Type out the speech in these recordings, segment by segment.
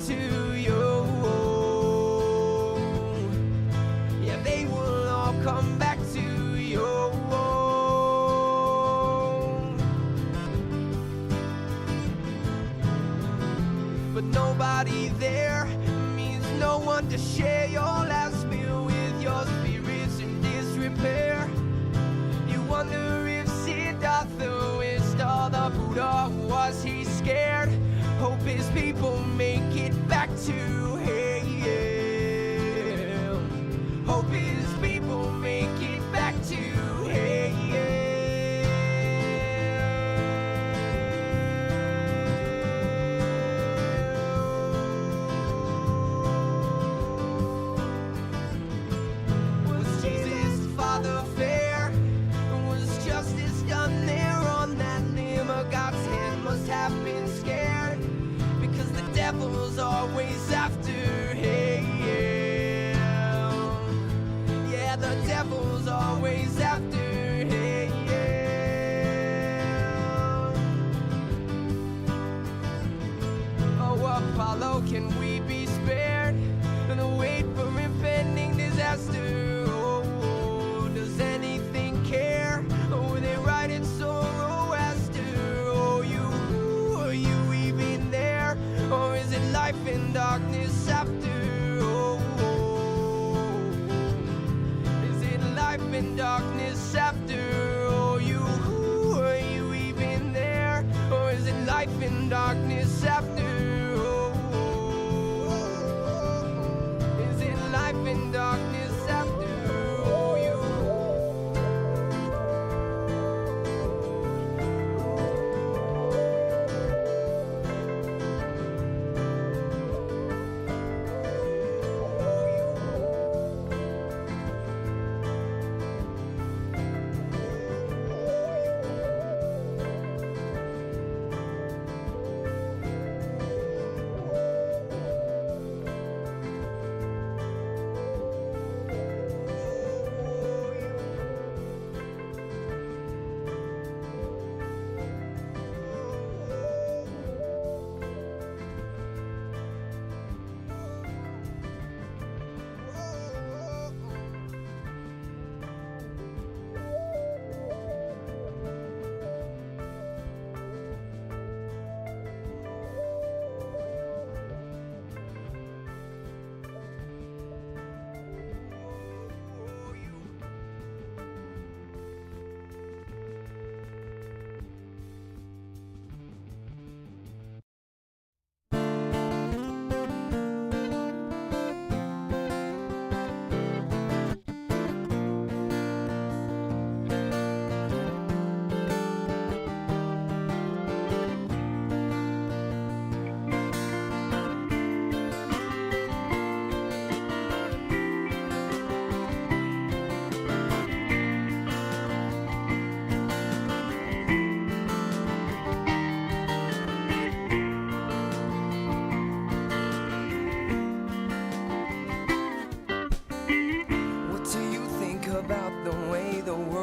to you. Yeah, they will all come back to you. But nobody there means no one to share your last meal with. Your spirit's in disrepair. You wonder if Siddhartha wished all the Buddha. Was he scared? Hope his people make it back to hell. Hope his people make it back to hell. Was Jesus' Father fair? Was justice done there on that limb? God's hand must have been scared, because the devil's always after hell. Yeah, the devil's always after hell. Oh, Apollo, can we be spared and wait for impending disaster? Oh, does anything care? Oh, they write in Zoroaster. Oh, are you even there? Or is it life in darkness after? Oh, is it life in darkness after? Oh, are you even there? Or is it life in darkness after? Oh, is it life in darkness after? Oh,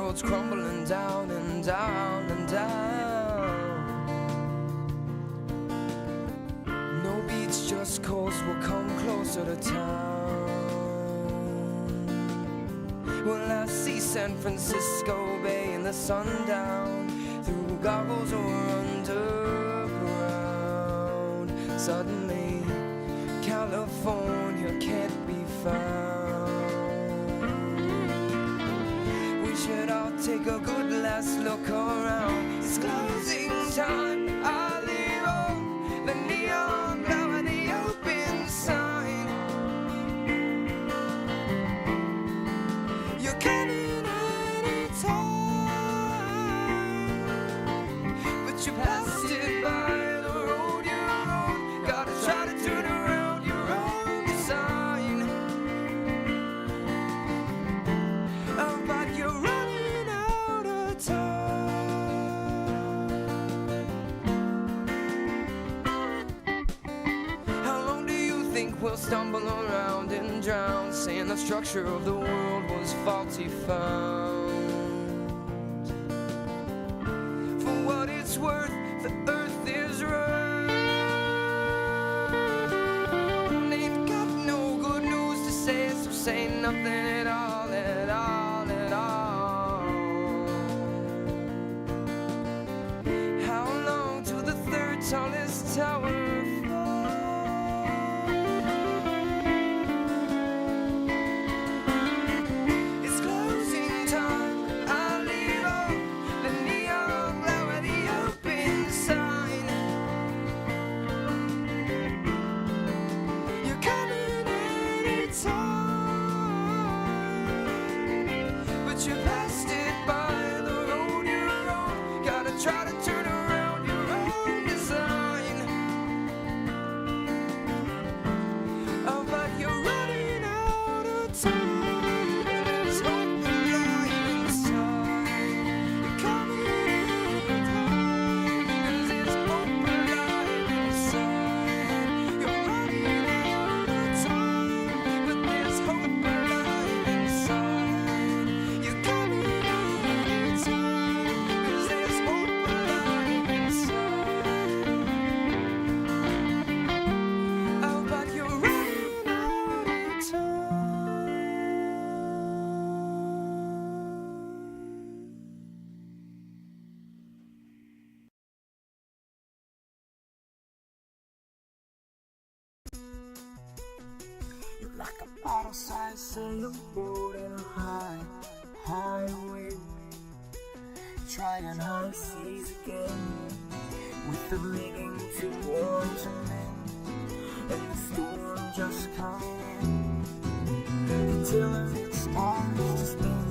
world's crumbling down and down and down. No beach, just coast will come closer to town. Well, I see San Francisco Bay in the sundown through goggles or underground. Suddenly, California can't be found. We should all take a good last look around. It's closing time. I leave on the neon glow and the open sign. You're coming anytime, but you passed it by the road you're on. Gotta try to turn around your own design. Oh, but you're running out of time. How long do you think we'll stumble around and drown, saying the structure of the world was faulty found? For what it's worth, the earth is round. say nothing at all, at all, at all. How long till the third tallest tower falls? It's closing time. I'll leave all the neon glow at the open sign. You're coming anytime, but you passed it by the road you're on. Gotta try to turn around your own design. Oh, but you're running out of time. There's hope alive inside. You're coming anytime, 'cause there's hope alive inside. You're running out of time, but there's hope alive inside. You're coming anytime, 'cause there's hope alive inside. Oh, but you're running out of time. You're like a bottle-sized sailboat in a high, high wind, trying high seas again, with the rigging too warm to mend, and the storm just coming in. The tiller it starts to spin,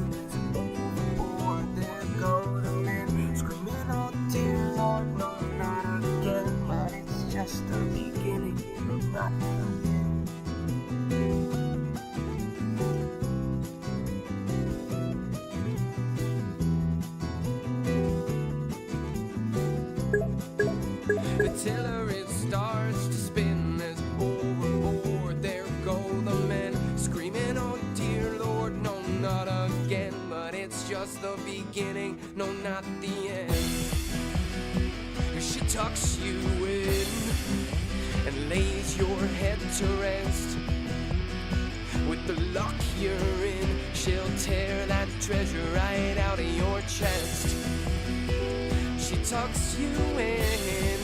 overboard there go the men, screaming, "Oh dear Lord, no, not again." But it's just the beginning, not the end. The tiller it starts to spin as overboard there go the men, screaming, "Oh dear Lord, no, not again." But it's just the beginning, no, not the end. She tucks you in and lays your head to rest. With the luck you're in, she'll tear that treasure right out of your chest. She tucks you in,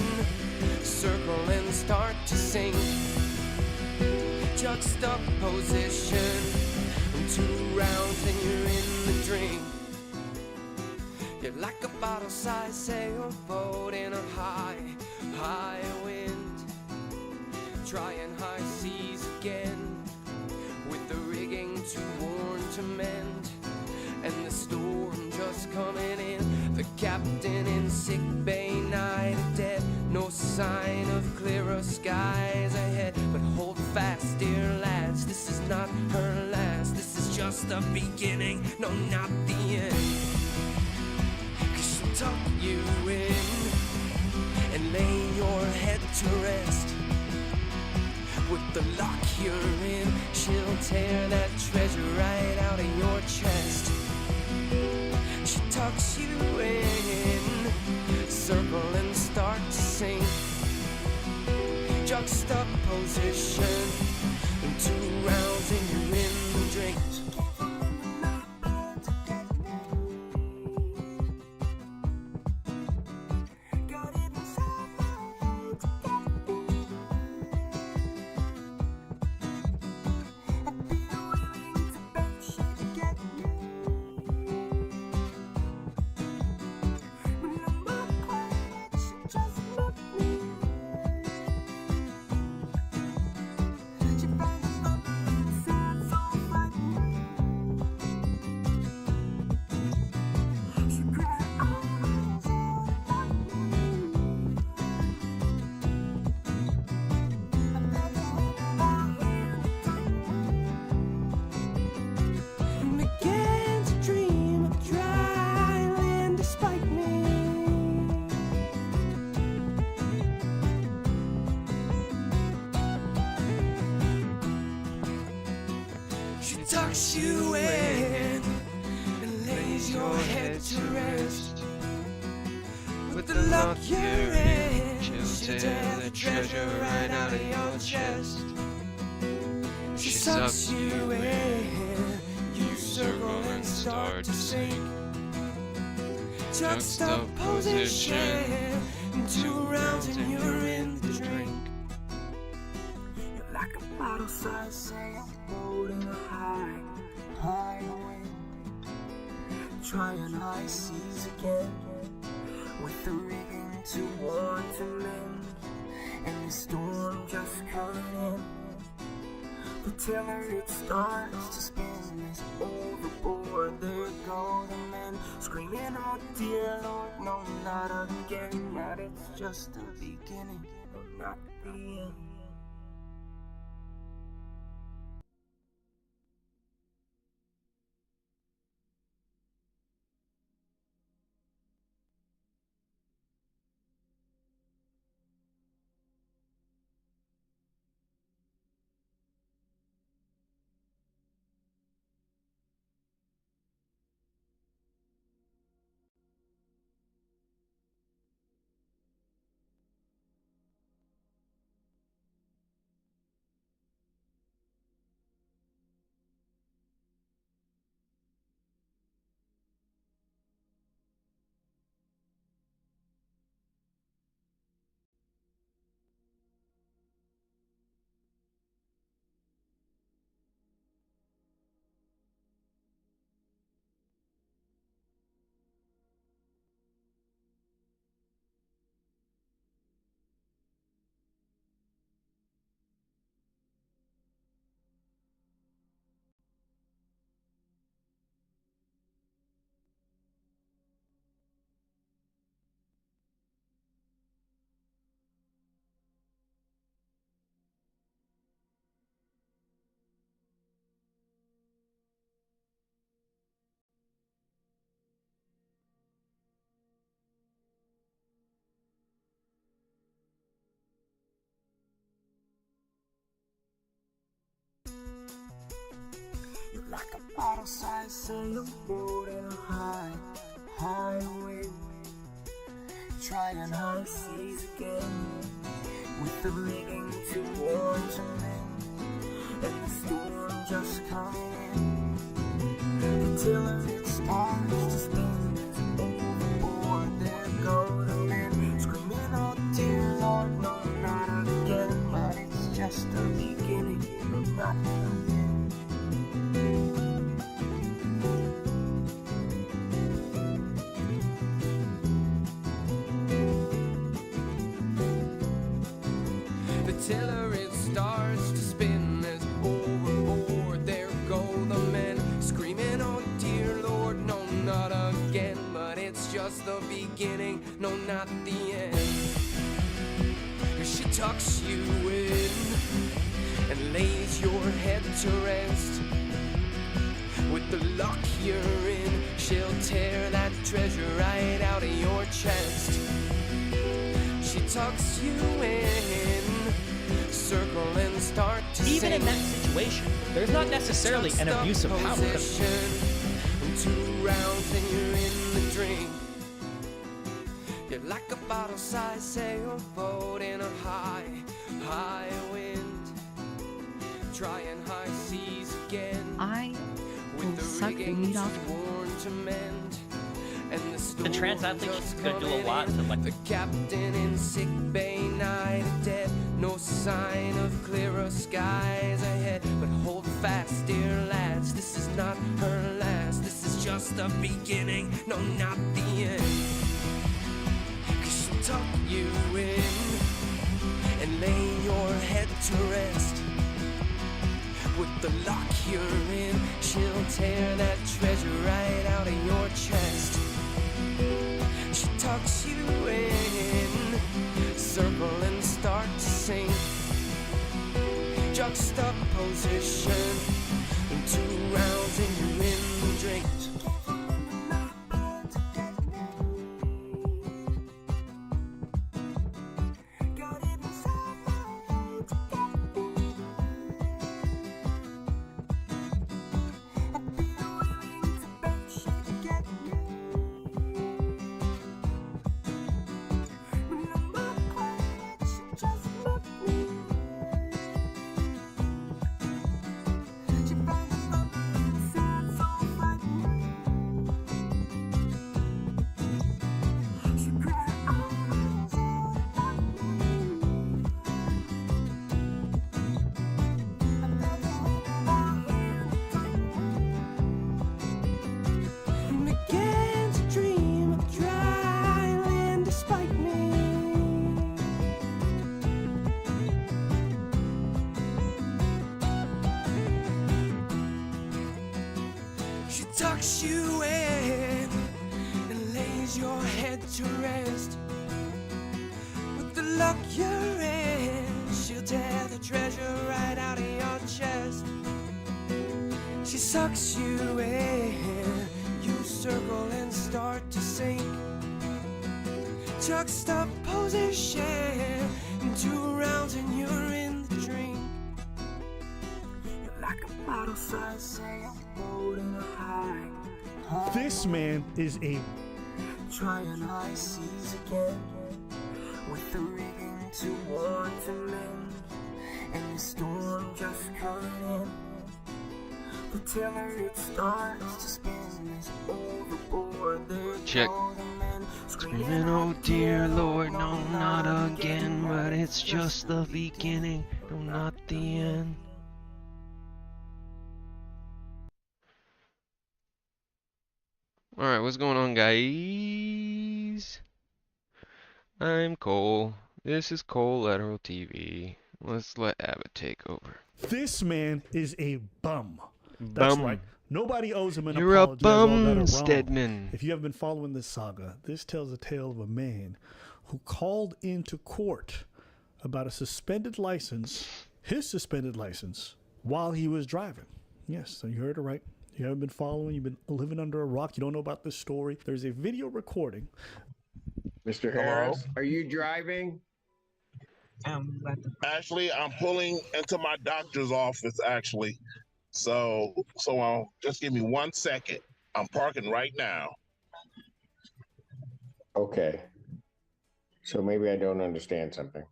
circle and start to sing. Juxtaposition, 2 rounds and you're in the drink. You're like a bottle-sized sailboat in a high, high wind, trying high seas again, with the rigging too worn to mend, and the storm just coming in. The captain in sick bay, night dead, no sign of clearer skies ahead. But hold fast, dear lads, this is not her last. This is just the beginning, no, not the end. 'Cause she'll tuck you in and lay your head to rest. With the luck you're in, she'll tear that treasure right out of your chest. She tucks you in, circle and start to sing. Juxtaposition, 2 rounds and you're in the drink. Tucks you in and lays your head to rest. With the luck you're in, she'll tear the treasure right out of your chest. She sucks you in. You circle and start to sink. Juxtaposition. 2 rounds and you're in the drink. You're like a bottle-sized sailboat in a high wind, trying high seas again, with the rigging too worn to mend, and the storm just coming in. The tiller it starts to spin is overboard. There go the men screaming, "Oh dear Lord, no, not again." But it's just the beginning, not the end. You're like a bottle-sized sailboat in a high wind, trying high seas again, with the rigging too worn to mend, and the storm just coming in. The tiller it starts to spin, overboard there go the men, screaming, "Oh dear Lord, no, not again." But it's just the beginning, not the end. Tiller it starts to spin as overboard there go the men, screaming, "Oh dear Lord, no, not again." But it's just the beginning, no, not the end. She tucks you in and lays your head to rest. With the luck you're in, she'll tear that treasure right out of your chest. She tucks you in, circle and start to Even sing. in that situation, there's not necessarily an abuse of power. 2 rounds and you're in the drink. You're like a bottle-sized sailboat in a high wind, trying high seas again. I With will the suck the rigging meat off. worn to mend, and The trans athletes could do a lot to like the captain in sick bay, night of death. No sign of clearer skies ahead. But hold fast, dear lads, this is not her last. This is just the beginning, no, not the end. 'Cause she'll tuck you in and lay your head to rest. With the lock you're in, she'll tear that treasure right out of your chest. She tucks you in, circle and start to sing. Juxtaposition, 2 rounds and you're in the drink. tucks you in and lays your head to rest. With the luck you're in, she'll tear the treasure right out of your chest. She sucks you in, you circle and start to sink. Juxtaposition, 2 rounds and you're in the drink. You're like a bottle-sized sailboat in a high. This man is a Trying high seas again, with the rigging too worn to mend, and the storm just coming in. The tiller it starts to spin, is overboard. There Check. go the men Screaming, oh dear Lord, no, not again. But it's just the beginning, no, not the end. Alright, what's going on, guys? I'm Cole. This is Cole Lateral TV. Let's let Abbott take over. This man is a bum. That's Bum. right. Nobody owes him an You're a apology. as all got it bum, wrong. Stedman. If you have been following this saga, this tells a tale of a man who called into court about a suspended license, his suspended license, while he was driving. Yes, so you heard it right. You haven't been following, you've been living under a rock, you don't know about this story. There's a video recording. Mr. Harris, are you driving? Actually, I'm pulling into my doctor's office, actually. So just give me 1 second. I'm parking right now. Okay. So maybe I don't understand something.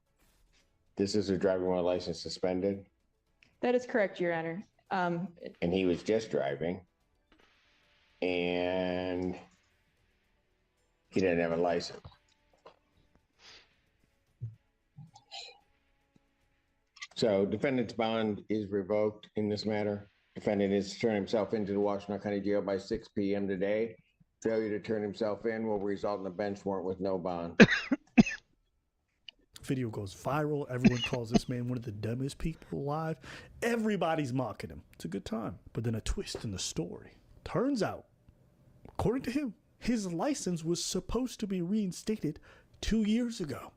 This is a driving while license suspended, That is correct, Your Honor. and he was just driving, and he didn't have a license. So defendant's bond is revoked in this matter. Defendant is to turn himself into the Washington County Jail by 6 p.m. today. Failure to turn himself in will result in a bench warrant with no bond. Video goes viral. Everyone calls this man one of the dumbest people alive. Everybody's mocking him. It's a good time. But then a twist in the story. Turns out, according to him, his license was supposed to be reinstated 2 years ago.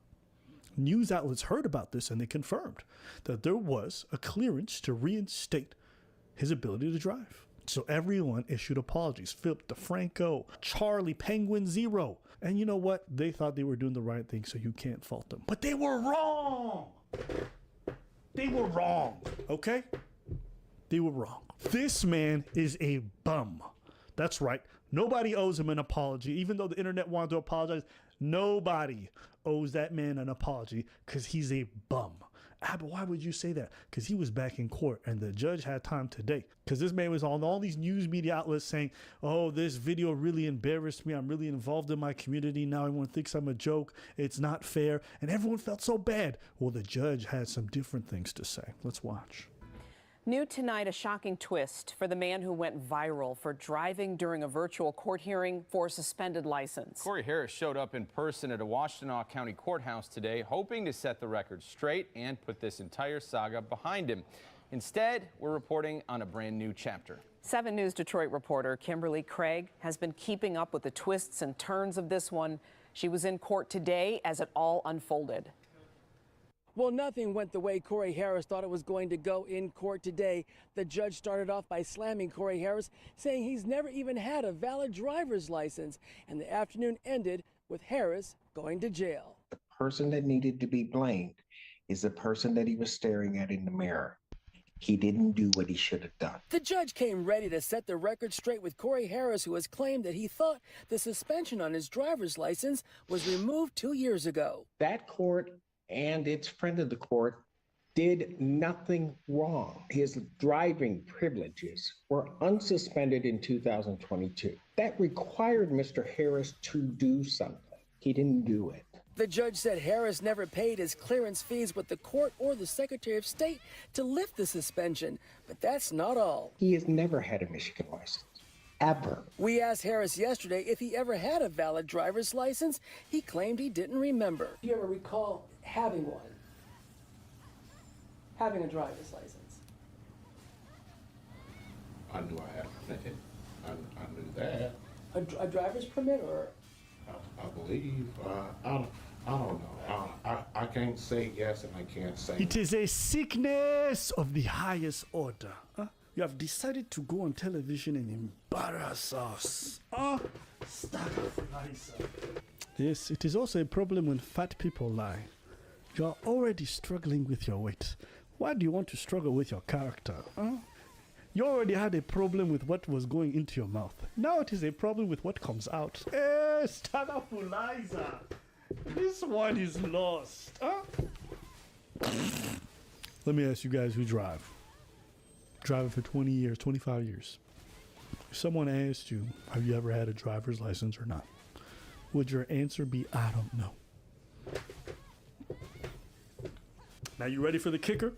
News outlets heard about this and they confirmed that there was a clearance to reinstate his ability to drive. So everyone issued apologies. Philip DeFranco, Charlie, Penguin Zero. And you know what? They thought they were doing the right thing, so you can't fault them. But they were wrong. They were wrong, okay? They were wrong. This man is a bum. That's right. Nobody owes him an apology. Even though the internet wanted to apologize, nobody owes that man an apology because he's a bum. But why would you say that? Because he was back in court and the judge had time today. Because this man was on all these news media outlets saying, oh, this video really embarrassed me. I'm really involved in my community. Now everyone thinks I'm a joke. It's not fair. And everyone felt so bad. Well, the judge had some different things to say. Let's watch. New tonight, a shocking twist for the man who went viral for driving during a virtual court hearing for a suspended license. Corey Harris showed up in person at a Washtenaw County courthouse today, hoping to set the record straight and put this entire saga behind him. Instead, we're reporting on a brand new chapter. 7 News Detroit reporter Kimberly Craig has been keeping up with the twists and turns of this one. She was in court today as it all unfolded. Well, nothing went the way Corey Harris thought it was going to go in court today. The judge started off by slamming Corey Harris, saying he's never even had a valid driver's license. And the afternoon ended with Harris going to jail. The person that needed to be blamed is the person that he was staring at in the mirror. He didn't do what he should have done. The judge came ready to set the record straight with Corey Harris, who has claimed that he thought the suspension on his driver's license was removed 2 years ago. That court and its friend of the court did nothing wrong. His driving privileges were unsuspended in 2022. That required Mr. Harris to do something. He didn't do it. The judge said Harris never paid his clearance fees with the court or the Secretary of State to lift the suspension. But that's not all. He has never had a Michigan license. Ever. We asked Harris yesterday if he ever had a valid driver's license. He claimed he didn't remember. Do you ever recall having one? Having a driver's license? I knew I had it. I knew that. A driver's permit, or? I believe. I don't know. I can't say yes and I can't say It is a sickness of the highest order. You have decided to go on television and embarrass us. Yes, it is also a problem when fat people lie. You are already struggling with your weight. Why do you want to struggle with your character? You already had a problem with what was going into your mouth. Now it is a problem with what comes out. Stagapuliza. This one is lost. Let me ask you guys who drive. Driving for 20 years, 25 years. If someone asked you, have you ever had a driver's license or not? Would your answer be, I don't know? Now you ready for the kicker?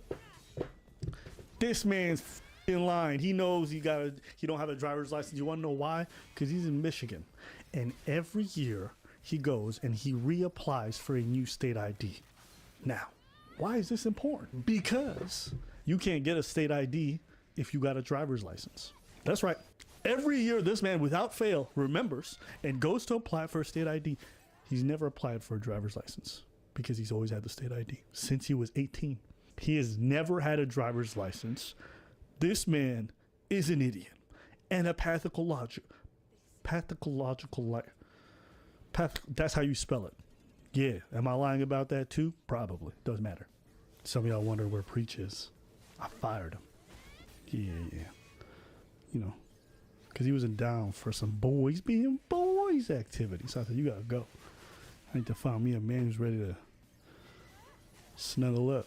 This man's in line. He knows he don't have a driver's license. You want to know why? Because he's in Michigan. And every year he goes and he reapplies for a new state ID. Now, why is this important? Because you can't get a state ID if you got a driver's license. That's right. Every year this man, without fail, remembers and goes to apply for a state ID. He's never applied for a driver's license because he's always had the state ID since he was 18. He has never had a driver's license. This man is an idiot and a pathological liar. That's how you spell it. Yeah, am I lying about that too? Probably. Doesn't matter. Some of y'all wonder where Preach is. I fired him. Yeah. You know, because he wasn't down for some boys being boys activities. So I said, you gotta go. I need to find me a man who's ready to snuggle up,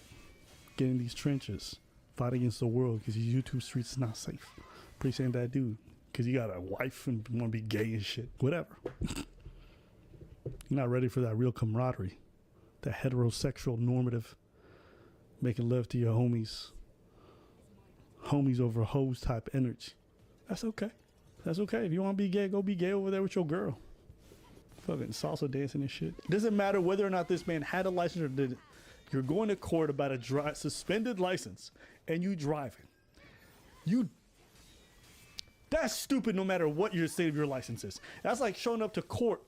get in these trenches, fight against the world, because these YouTube streets is not safe. Preach ain't that dude, because you got a wife and want to be gay and shit. Whatever. You're not ready for that real camaraderie, that heterosexual normative, making love to your homies over hoes type energy. That's okay. That's okay. If you want to be gay, go be gay over there with your girl. Fucking salsa dancing and shit. It doesn't matter whether or not this man had a license or didn't. You're going to court about a suspended license and you driving. That's stupid no matter what your state of your license is. That's like showing up to court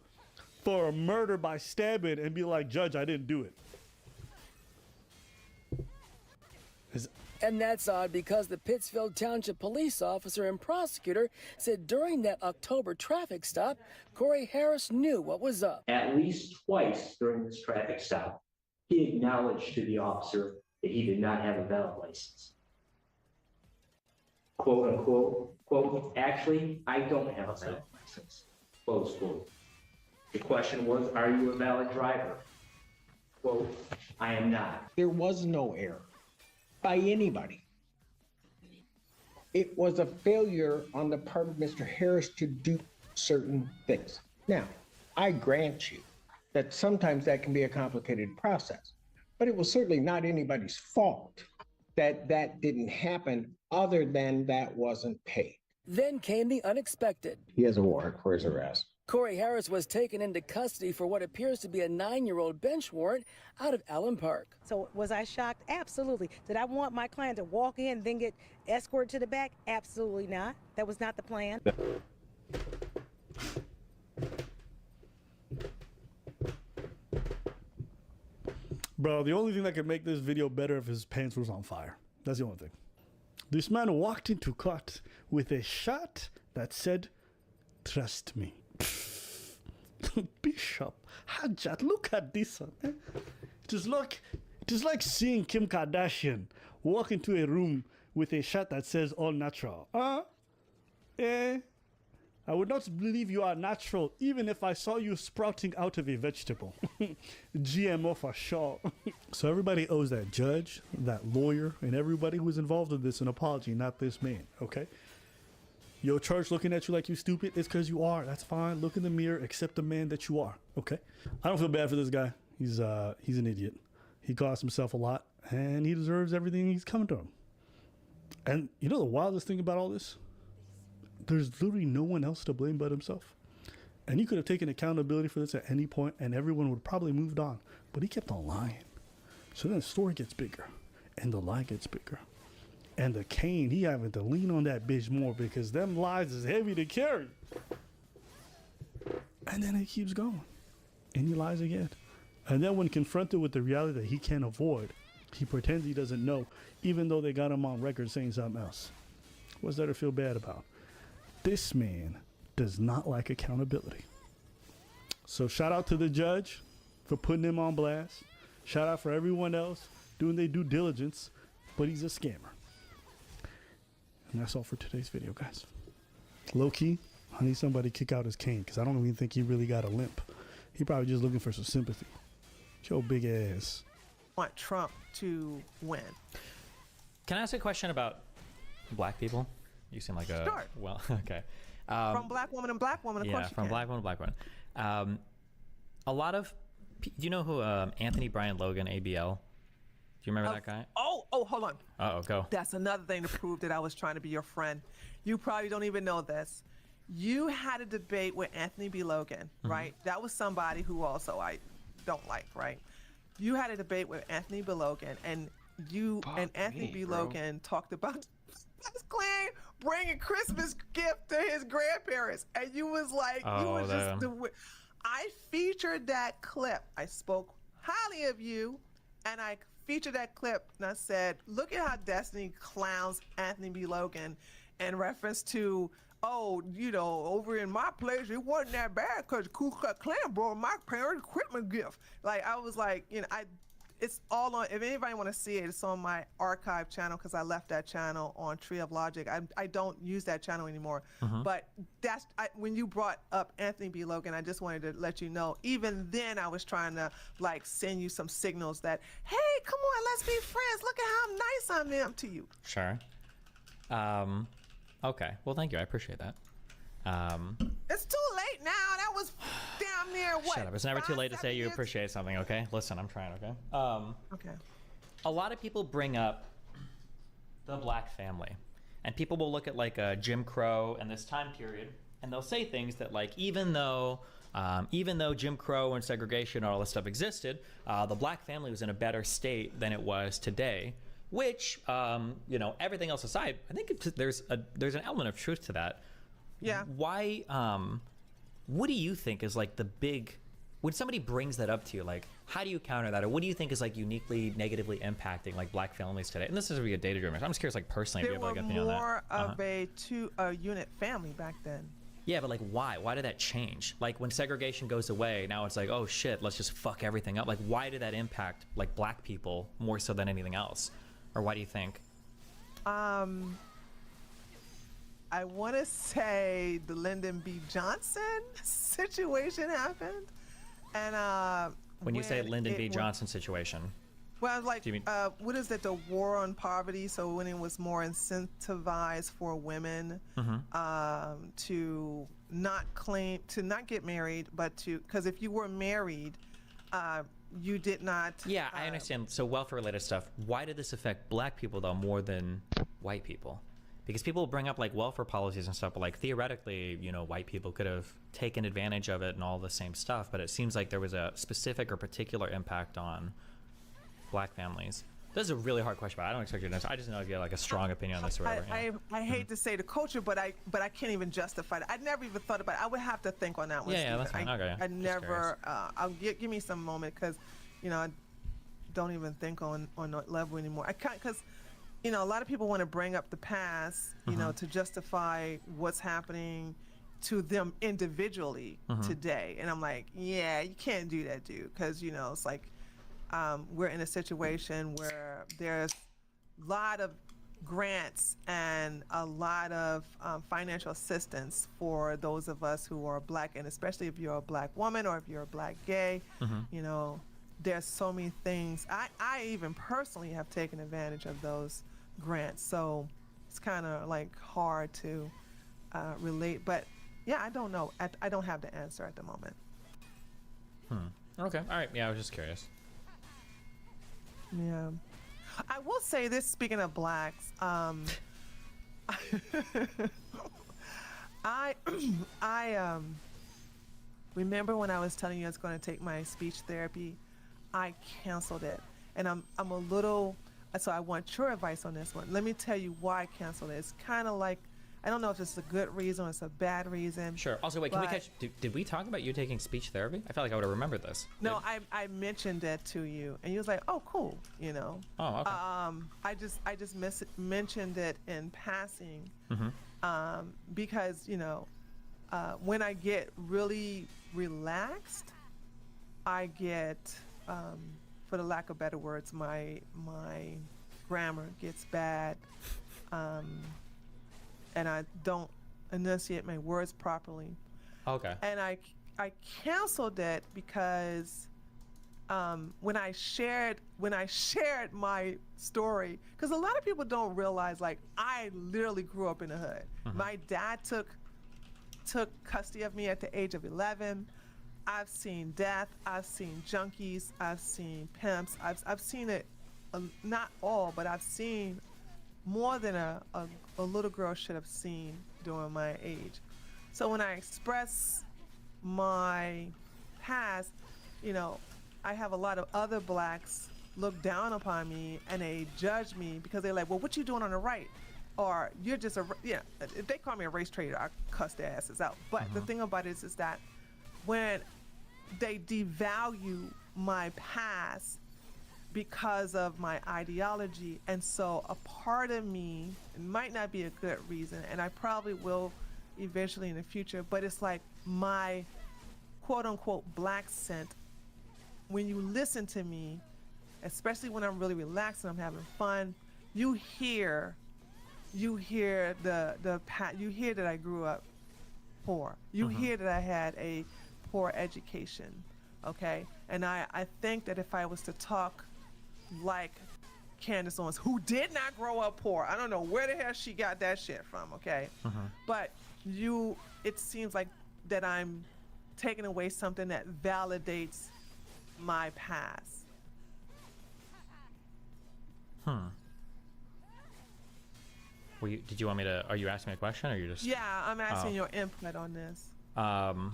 for a murder by stabbing and be like, Judge, I didn't do it. And that's odd because the Pittsfield Township police officer and prosecutor said during that October traffic stop, Corey Harris knew what was up. At least twice during this traffic stop, he acknowledged to the officer that he did not have a valid license. Quote unquote, quote, actually, I don't have a valid license, close quote. The question was, are you a valid driver? Quote, I am not. There was no error by anybody. It was a failure on the part of Mr. Harris to do certain things. Now, I grant you that sometimes that can be a complicated process, but it was certainly not anybody's fault that that didn't happen other than that wasn't paid. Then came the unexpected. He has a warrant for his arrest. Corey Harris was taken into custody for what appears to be a 9-year-old bench warrant out of Allen Park. So was I shocked? Absolutely. Did I want my client to walk in and then get escorted to the back? Absolutely not. That was not the plan. Bro, the only thing that could make this video better if his pants was on fire. That's the only thing. This man walked into court with a shirt that said, trust me. Bishop, Hajjat, look at this one. It is like seeing Kim Kardashian walk into a room with a shirt that says all natural. I would not believe you are natural even if I saw you sprouting out of a vegetable. GMO for sure. So everybody owes that judge, that lawyer, and everybody who was involved in this an apology, not this man, okay? Your church looking at you like you stupid, it's because you are. That's fine. Look in the mirror, accept the man that you are, okay? I don't feel bad for this guy. He's an idiot. He cost himself a lot, and he deserves everything he's coming to him. And you know the wildest thing about all this? There's literally no one else to blame but himself. And he could have taken accountability for this at any point, and everyone would probably moved on. But he kept on lying. So then the story gets bigger, and the lie gets bigger. And the cane, he having to lean on that bitch more because them lies is heavy to carry. And then it keeps going. And he lies again. And then when confronted with the reality that he can't avoid, he pretends he doesn't know, even though they got him on record saying something else. What's there to feel bad about? This man does not like accountability. So shout out to the judge for putting him on blast. Shout out for everyone else doing their due diligence, but he's a scammer. And that's all for today's video, guys. Low key, I need somebody to kick out his cane because I don't even think he really got a limp. He probably just looking for some sympathy. Your big ass. Want Trump to win. Can I ask a question about black people? You seem like a Sure. well, okay. From black woman and black woman, of yeah, course you from can. black woman to black woman. A lot of, do you know who Anthony Brian Logan, ABL? Do you remember that guy? Oh, hold on. Uh-oh, go. That's another thing to prove that I was trying to be your friend. You probably don't even know this. You had a debate with Anthony B. Logan, right? That was somebody who also I don't like, right? You had a debate with Anthony B. Logan, and you and Anthony B. Logan talked about Clan bringing Christmas gift to his grandparents, and you was like, you was just I featured that clip. I spoke highly of you, and I featured that clip, and I said, look at how Destiny clowns Anthony B. Logan in reference to, oh, you know, over in my place, it wasn't that bad because Ku Klux Klan brought my parents equipment gift. Like, I was like, you know, it's all on, if anybody want to see it, it's on my archive channel because I left that channel on Tree of Logic. I don't use that channel anymore. But that's, when you brought up Anthony B. Logan, I just wanted to let you know, even then I was trying to like send you some signals that, hey, come on, let's be friends. Look at how nice I am to you. Sure. Okay. Well, thank you. I appreciate that. It's too late now. That was damn near what? Shut up. It's never too late to say you years? appreciate something, okay? Listen, I'm trying, okay? Okay. A lot of people bring up the black family, and people will look at like Jim Crow and this time period, and they'll say things that like, even though Jim Crow and segregation and all this stuff existed, the black family was in a better state than it was today. Which, you know, everything else aside, I think there's an element of truth to that. Yeah. Why? What do you think is like the big? When somebody brings that up to you, like, how do you counter that, or what do you think is like uniquely negatively impacting like black families today? And this is really a data-driven. I'm just curious, like personally, There if you have like were an opinion on that. more of a two-unit family back then. Yeah, but like, why? Why did that change? Like, when segregation goes away, now it's like, oh shit, let's just fuck everything up. Like, why did that impact like black people more so than anything else? Or why do you think? I want to say the Lyndon B. Johnson situation happened, and When you say Lyndon B. Johnson situation, well, like, do you mean? what is it? The war on poverty. So when it was more incentivized for women to not get married, but because if you were married, you did not. Yeah, I understand. So welfare-related stuff. Why did this affect black people though more than white people? Because people bring up like welfare policies and stuff, but like theoretically, you know, white people could have taken advantage of it and all the same stuff. But it seems like there was a specific or particular impact on black families. This is a really hard question, but I don't expect you to answer. I just know if you have like a strong opinion on this or whatever. I hate to say the culture, but I can't even justify it. I never even thought about it. I would have to think on that one. Yeah, that's fine. Okay. I never. I'll give me some moment because, you know, I don't even think on that level anymore. I can't because, you know, a lot of people want to bring up the past, you know, to justify what's happening to them individually today, and I'm like, yeah, you can't do that, dude, because you know it's like. We're in a situation where there's a lot of grants and a lot of financial assistance for those of us who are black, and especially if you're a black woman or if you're a black gay, you know, there's so many things. I even personally have taken advantage of those grants, so it's kind of like hard to relate. But yeah, I don't know. I don't have the answer at the moment. Okay. All right. Yeah, I was just curious. Yeah, I will say this. Speaking of blacks, I remember when I was telling you I was going to take my speech therapy, I canceled it, and I'm a little So I want your advice on this one. Let me tell you why I canceled it. It's kind of like, I don't know if it's a good reason or it's a bad reason. Sure. Also, wait, can we but- catch? Did we talk about you taking speech therapy? I feel like I would have remembered this. No, I mentioned that to you, and you was like, "Oh, cool," you know. Oh, okay. I just mentioned it in passing, because when I get really relaxed, I get, for the lack of better words, my grammar gets bad, and I don't enunciate my words properly. Okay. And I canceled it because when I shared my story, because a lot of people don't realize, like, I literally grew up in the hood. My dad took custody of me at the age of 11. I've seen death. I've seen junkies. I've seen pimps. I've seen it, not all, but I've seen more than a little girl should have seen during my age. So when I express my past, I have a lot of other blacks look down upon me and they judge me because they're like, well, what you doing on the right? Or you're just if they call me a race traitor, I cuss their asses out. But the thing about it is that when they devalue my past because of my ideology, and so a part of me, it might not be a good reason, and I probably will eventually in the future, but it's like my quote-unquote black scent. When you listen to me, especially when I'm really relaxed and I'm having fun, you hear you hear that I grew up poor. You hear that I had a poor education, okay? And I think that if I was to talk like Candace Owens, who did not grow up poor, I don't know where the hell she got that shit from, okay? But it seems like that I'm taking away something that validates my past. Did you want me to? Are you asking me a question, or you just? Yeah, I'm asking your input on this. I'm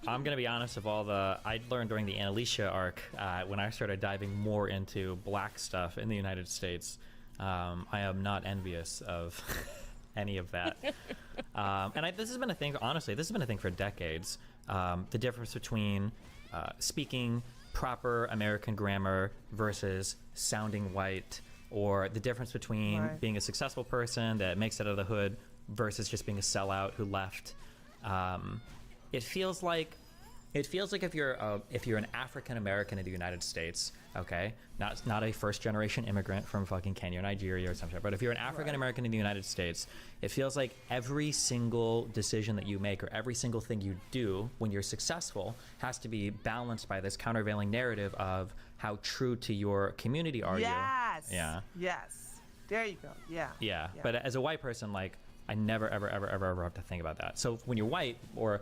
gonna be honest. I learned during the Annalisa arc, when I started diving more into black stuff in the United States, I am not envious of any of that. This has been a thing. Honestly, this has been a thing for decades. The difference between speaking proper American grammar versus sounding white, or the difference between being a successful person that makes it out of the hood versus just being a sellout who left. It feels like if you're an African American in the United States, okay, not a first generation immigrant from fucking Kenya or Nigeria or something, but if you're an African American in the United States, it feels like every single decision that you make or every single thing you do when you're successful has to be balanced by this countervailing narrative of how true to your community are you. Yeah. Yes. There you go. Yeah. But as a white person, like, I never, ever have to think about that. So when you're white, or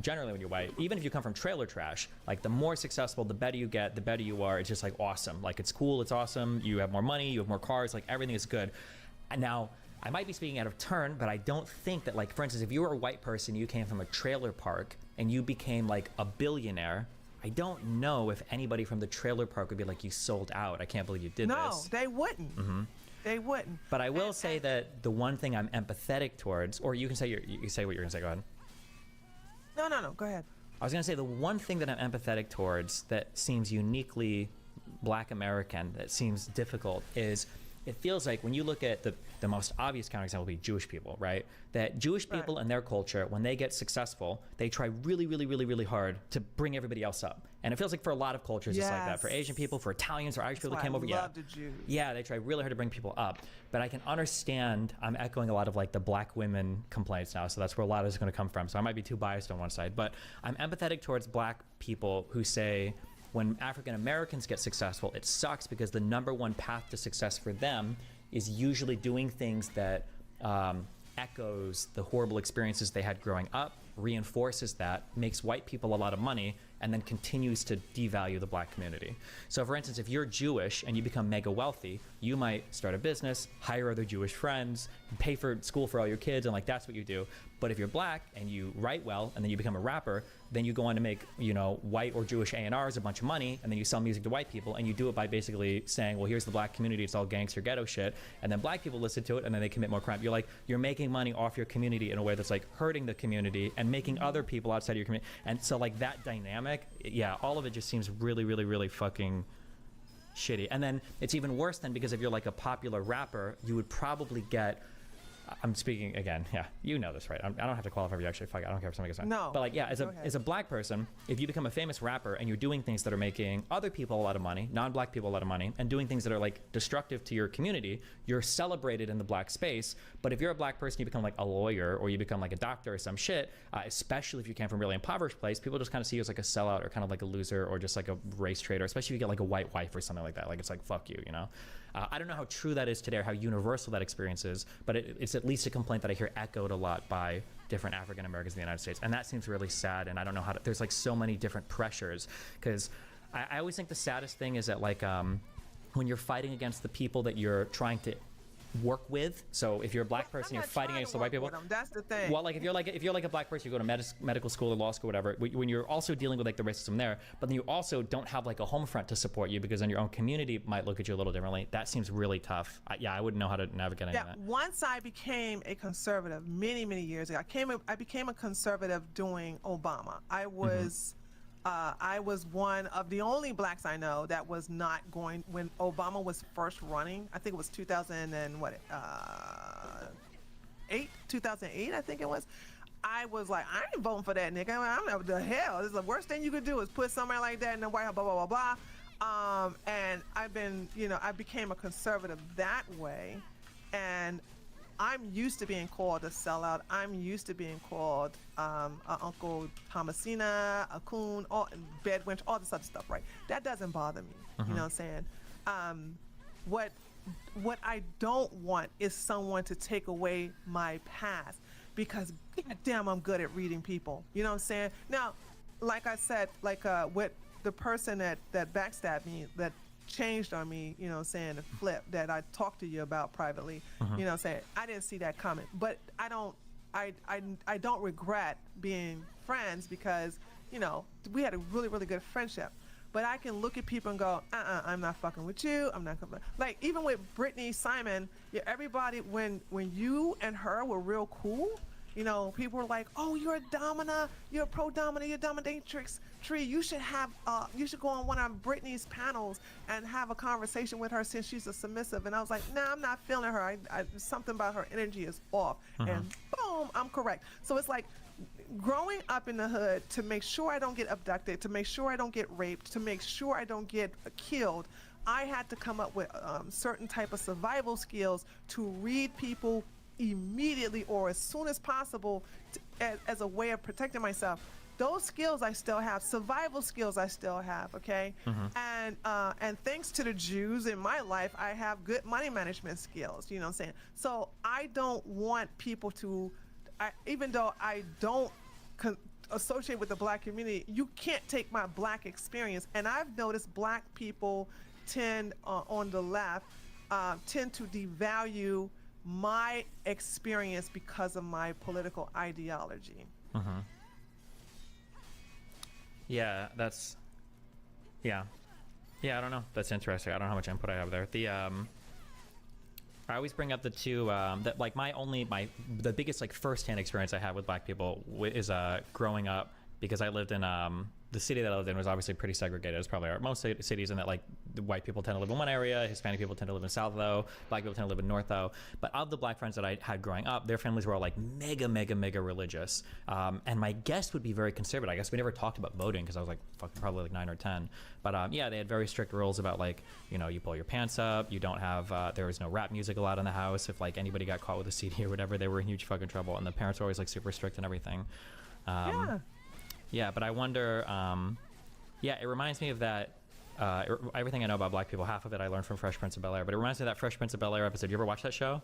generally when you're white, even if you come from trailer trash, like, the more successful, the better you get, the better you are. It's just like awesome. Like, it's cool, it's awesome. You have more money, you have more cars, like, everything is good. And now, I might be speaking out of turn, but I don't think that, like, for instance, if you were a white person, you came from a trailer park and you became like a billionaire, I don't know if anybody from the trailer park would be like, you sold out. I can't believe you did this. No, they wouldn't. They wouldn't. But I will say that the one thing I'm empathetic towards, or you can say you say what you're gonna say. Go ahead. No. Go ahead. I was gonna say the one thing that I'm empathetic towards that seems uniquely Black American, that seems difficult, is it feels like when you look at the most obvious counterexample would be Jewish people, right? That Jewish people and their culture, when they get successful, they try really hard to bring everybody else up. And it feels like for a lot of cultures, it's like that. For Asian people, for Italians, or Irish people that came over, the Jews. Yeah, they try really hard to bring people up. But I can understand, I'm echoing a lot of like the Black women complaints now, so that's where a lot of it's going to come from. So I might be too biased on one side, but I'm empathetic towards Black people who say, when African Americans get successful, it sucks because the number one path to success for them is usually doing things that echoes the horrible experiences they had growing up, reinforces that, makes white people a lot of money, and then continues to devalue the Black community. So for instance, if you're Jewish and you become mega wealthy, you might start a business, hire other Jewish friends, pay for school for all your kids, and like that's what you do. But if you're black and you write well and then you become a rapper, then you go on to make, white or Jewish A&Rs a bunch of money, and then you sell music to white people, and you do it by basically saying, well, here's the black community, it's all gangster ghetto shit, and then black people listen to it and then they commit more crime. You're making money off your community in a way that's like hurting the community and making other people outside your community. And so like that dynamic, yeah, all of it just seems really, really, really fucking shitty. And then it's even worse then, because if you're like a popular rapper, you would probably get, I'm speaking again, yeah, you know this, right? I don't have to qualify for you, actually. Fuck, I don't care if somebody gets mad. No. But like, yeah, as a black person, if you become a famous rapper and you're doing things that are making other people a lot of money, non-black people a lot of money, and doing things that are like destructive to your community, you're celebrated in the black space. But if you're a black person, you become like a lawyer or you become like a doctor or some shit, especially if you came from a really impoverished place, people just kind of see you as like a sellout or kind of like a loser or just like a race traitor, especially if you get like a white wife or something like that. Like, it's like, fuck you, I don't know how true that is today or how universal that experience is, but it's at least a complaint that I hear echoed a lot by different African Americans in the United States. And that seems really sad. And I don't know how to, there's like so many different pressures, because I always think the saddest thing is that like when you're fighting against the people that you're trying to work with. So if you're a black person, you're fighting against the white people. That's the thing. Well, like if you're like a black person, you go to medical school or law school, whatever. When you're also dealing with like the racism there, but then you also don't have like a home front to support you, because then your own community might look at you a little differently. That seems really tough. I wouldn't know how to navigate any of that. Once I became a conservative many years ago, I became a conservative during Obama. I was one of the only blacks I know that was not going when Obama was first running. I think it was 2008, I think it was. I was like, I ain't voting for that nigga. I'm the hell. This is the worst thing you could do is put somebody like that in the White House, blah, blah, blah, blah. And I've been, I became a conservative that way. And I'm used to being called a sellout. I'm used to being called Uncle Thomasina, a coon, bedwench, all this other stuff, right? That doesn't bother me. You know what I'm saying? What I don't want is someone to take away my past, because goddamn, I'm good at reading people. You know what I'm saying? Now, like I said, like with the person that backstabbed me, that changed on me, you know what I'm saying, the flip that I talked to you about privately, you know what I'm saying, I didn't see that coming. But I don't regret being friends, because we had a really good friendship. But I can look at people and go, I'm not fucking with you. I'm not gonna, like, even with Brittany Simon, everybody, when you and her were real cool, people were like, oh, you're a domina, you're a pro-domina, you're a dominatrix. Tree, you should go on one of Brittany's panels and have a conversation with her, since she's a submissive. And I was like, nah, I'm not feeling her. Something about her energy is off. And boom, I'm correct. So it's like growing up in the hood, to make sure I don't get abducted, to make sure I don't get raped, to make sure I don't get killed, I had to come up with certain type of survival skills to read people immediately or as soon as possible as a way of protecting myself. Those skills I still have, survival skills I still have, okay? And thanks to the Jews in my life, I have good money management skills, you know what I'm saying? So I don't want people to, even though I don't associate with the black community, you can't take my black experience. And I've noticed black people tend, on the left, tend to devalue my experience because of my political ideology. Yeah, I don't know. That's interesting. I don't know how much input I have there. I always bring up the two that like the biggest like firsthand experience I had with black people is growing up, because I lived in the city that I lived in was obviously pretty segregated, as probably are most cities, in that like the white people tend to live in one area, Hispanic people tend to live in South though, black people tend to live in North though. But of the black friends that I had growing up, their families were all like mega religious, and my guess would be very conservative. I guess we never talked about voting, because I was like fucking probably like 9 or 10. But yeah, they had very strict rules about like, you pull your pants up, you don't have there was no rap music allowed in the house. If like anybody got caught with a CD or whatever, they were in huge fucking trouble, and the parents were always like super strict and everything. Yeah, but I wonder, it reminds me of that, everything I know about black people, half of it I learned from Fresh Prince of Bel-Air, but it reminds me of that Fresh Prince of Bel-Air episode. You ever watch that show? Of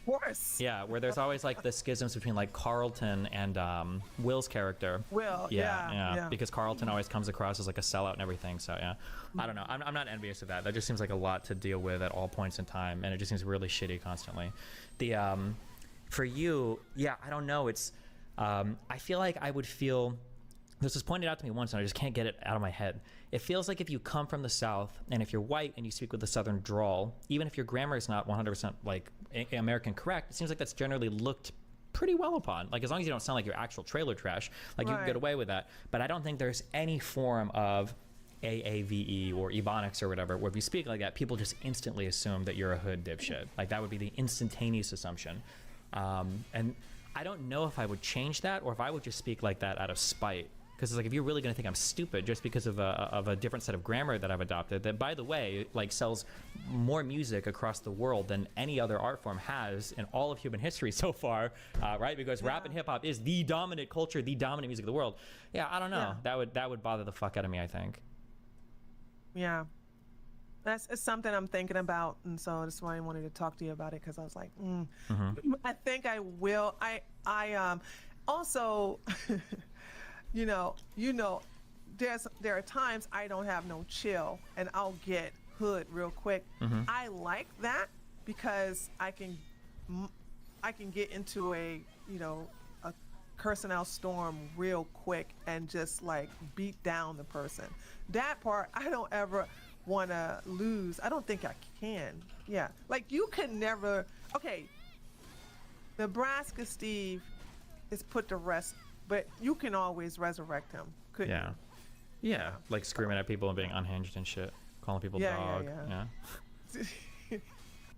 course. Yeah, where there's always like the schisms between like Carlton and Will's character. Will, yeah. Because Carlton always comes across as like a sellout and everything, so yeah. I don't know, I'm not envious of that. That just seems like a lot to deal with at all points in time, and it just seems really shitty constantly. for you, yeah, I don't know. It's I feel like I would feel. This was pointed out to me once, and I just can't get it out of my head. It feels like if you come from the South, and if you're white and you speak with a Southern drawl, even if your grammar is not 100% like American correct, it seems like that's generally looked pretty well upon. Like, as long as you don't sound like your actual trailer trash, like you can get away with that. But I don't think there's any form of AAVE or Ebonics or whatever, where if you speak like that, people just instantly assume that you're a hood dipshit. Like, that would be the instantaneous assumption. And I don't know if I would change that or if I would just speak like that out of spite. Because it's like, if you're really going to think I'm stupid just because of a different set of grammar that I've adopted, that, by the way, like, sells more music across the world than any other art form has in all of human history so far, right? Because rap and hip hop is the dominant culture, the dominant music of the world. Yeah, I don't know. That would bother the fuck out of me, I think. Yeah. It's something I'm thinking about, and so that's why I wanted to talk to you about it, because I was like, I think I will. I also, you know, there are times I don't have no chill, and I'll get hood real quick. I like that because I can get into a cursing out storm real quick and just like beat down the person. That part I don't ever want to lose. I don't think I can. Yeah, like you could never. Okay, Nebraska Steve is put to rest, but you can always resurrect him, couldn't you? Yeah, like screaming at people and being unhinged and shit, calling people dog.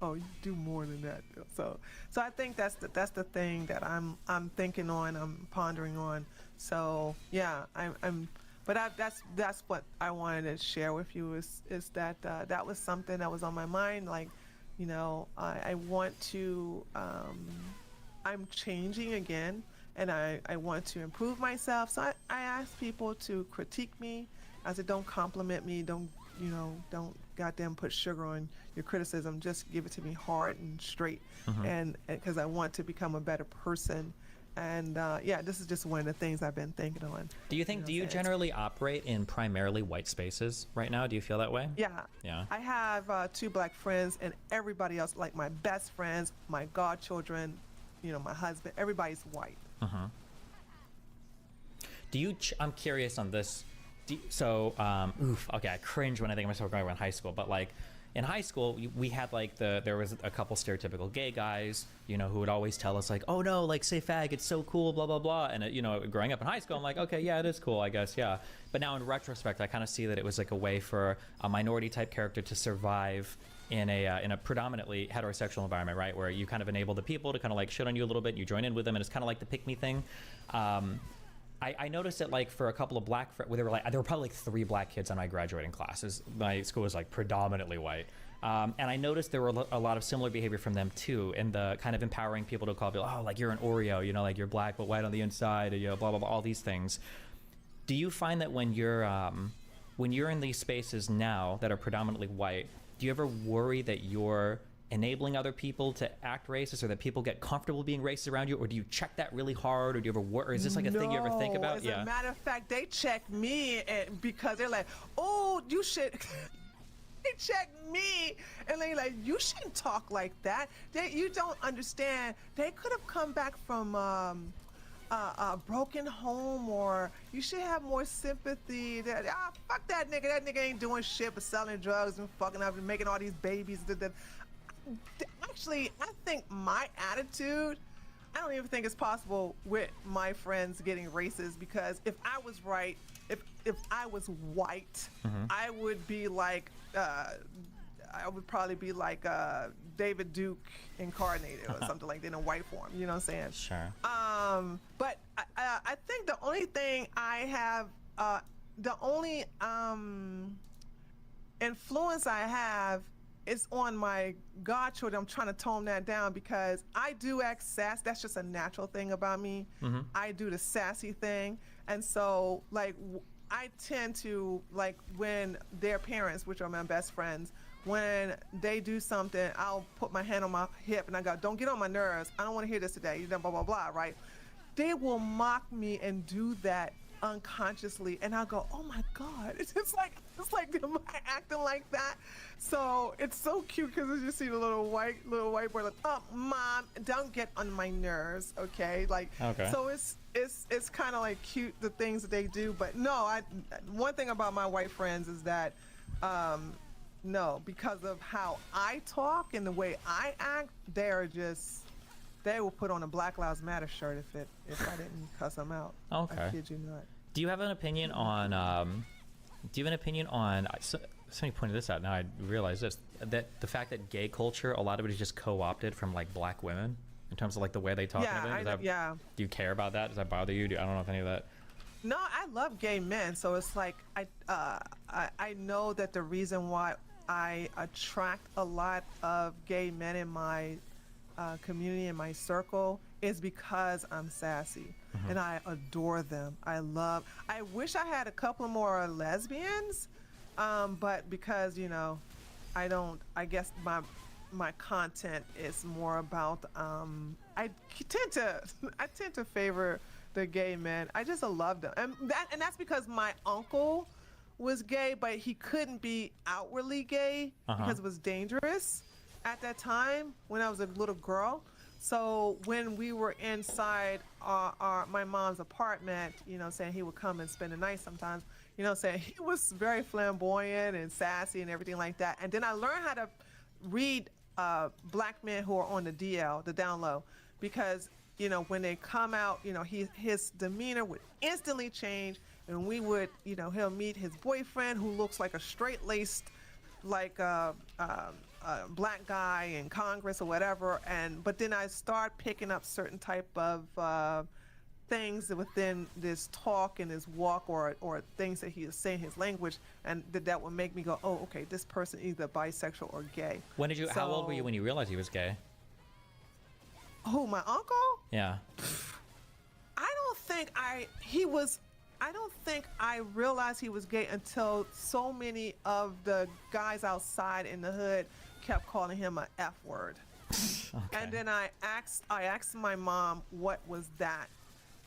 Oh, you do more than that. So I think that's the thing that I'm thinking on, I'm pondering on. So yeah, that's what I wanted to share with you is that that was something that was on my mind. Like, I want to, I'm changing again, and I want to improve myself. So I ask people to critique me. I said, don't compliment me. Don't goddamn put sugar on your criticism. Just give it to me hard and straight. And because I want to become a better person. And this is just one of the things I've been thinking on. Do you generally operate in primarily white spaces right now? Do you feel that way? Yeah. I have 2 black friends, and everybody else, like my best friends, my godchildren, my husband, everybody's white. I'm curious on this. Okay, I cringe when I think of myself growing up in high school, but like in high school, we had like there was a couple stereotypical gay guys, who would always tell us like, oh no, like say fag, it's so cool, blah, blah, blah. And growing up in high school, I'm like, okay, yeah, it is cool, I guess, yeah. But now in retrospect, I kind of see that it was like a way for a minority type character to survive in a predominantly heterosexual environment, right? Where you kind of enable the people to kind of like shit on you a little bit, and you join in with them, and it's kind of like the pick me thing. I noticed that like for a couple of black there were probably like 3 black kids on my graduating classes. My school was like predominantly white, and I noticed there were a lot of similar behavior from them too, in the kind of empowering people to call people, oh, like you're an Oreo, like you're black but white on the inside, and, blah blah blah, all these things. Do you find that when you're in these spaces now that are predominantly white, do you ever worry that you're enabling other people to act racist, or that people get comfortable being racist around you, or do you check that really hard, or do you ever worry, or is this like a thing you ever think about? As a matter of fact, they check me because they're like, oh, you should. They check me and they're like, you shouldn't talk like that. You don't understand. They could have come back from a broken home, or you should have more sympathy. Fuck that nigga. That nigga ain't doing shit but selling drugs and fucking up and making all these babies. Actually, I think my attitude, I don't even think it's possible with my friends getting racist, because if I was right, if I was white, I would be like, I would probably be like David Duke incarnated or something like that in a white form. You know what I'm saying? Sure. But I think the only thing I have, the only influence I have is on my godchildren. I'm trying to tone that down because I do act sass. That's just a natural thing about me. I do the sassy thing. And so, like, I tend to, like, when their parents, which are my best friends, when they do something, I'll put my hand on my hip and I go, don't get on my nerves. I don't want to hear this today. Blah, blah, blah, right? They will mock me and do that unconsciously, and I'll go, oh my God, it's like, am I acting like that? So it's so cute because you see the little white boy like, oh, Mom, don't get on my nerves, okay? Like, Okay. so it's kind of like cute, the things that they do. But no, one thing about my white friends is that, no, because of how I talk and the way I act, they will put on a Black Lives Matter shirt if I didn't cuss them out. Okay. I kid you not. Do you have an opinion on? Somebody pointed this out. Now I realize this: that the fact that gay culture, a lot of it is just co-opted from like black women in terms of like the way they talk. Yeah, and everything. yeah. Do you care about that? Does that bother you? I don't know if any of that. No, I love gay men, so it's like I know that the reason why I attract a lot of gay men in my community, in my circle, is because I'm sassy and I adore them. I wish I had a couple more lesbians, but because I guess my content is more about I tend to favor the gay men. I just love them, and that's because my uncle was gay, but he couldn't be outwardly gay because it was dangerous at that time when I was a little girl. So when we were inside my mom's apartment, saying he would come and spend the night sometimes, saying he was very flamboyant and sassy and everything like that. And then I learned how to read black men who are on the DL, the down low, because when they come out, his demeanor would instantly change, and we would, he'll meet his boyfriend who looks like a straight-laced, like black guy in Congress or whatever, but then I start picking up certain type of things within this talk and his walk or things that he is saying, his language, and that would make me go, oh, okay, this person either bisexual or gay. How old were you when you realized he was gay? Who, my uncle? Yeah. I don't think I realized he was gay until so many of the guys outside in the hood kept calling him a F word. Okay. And then I asked my mom what was that,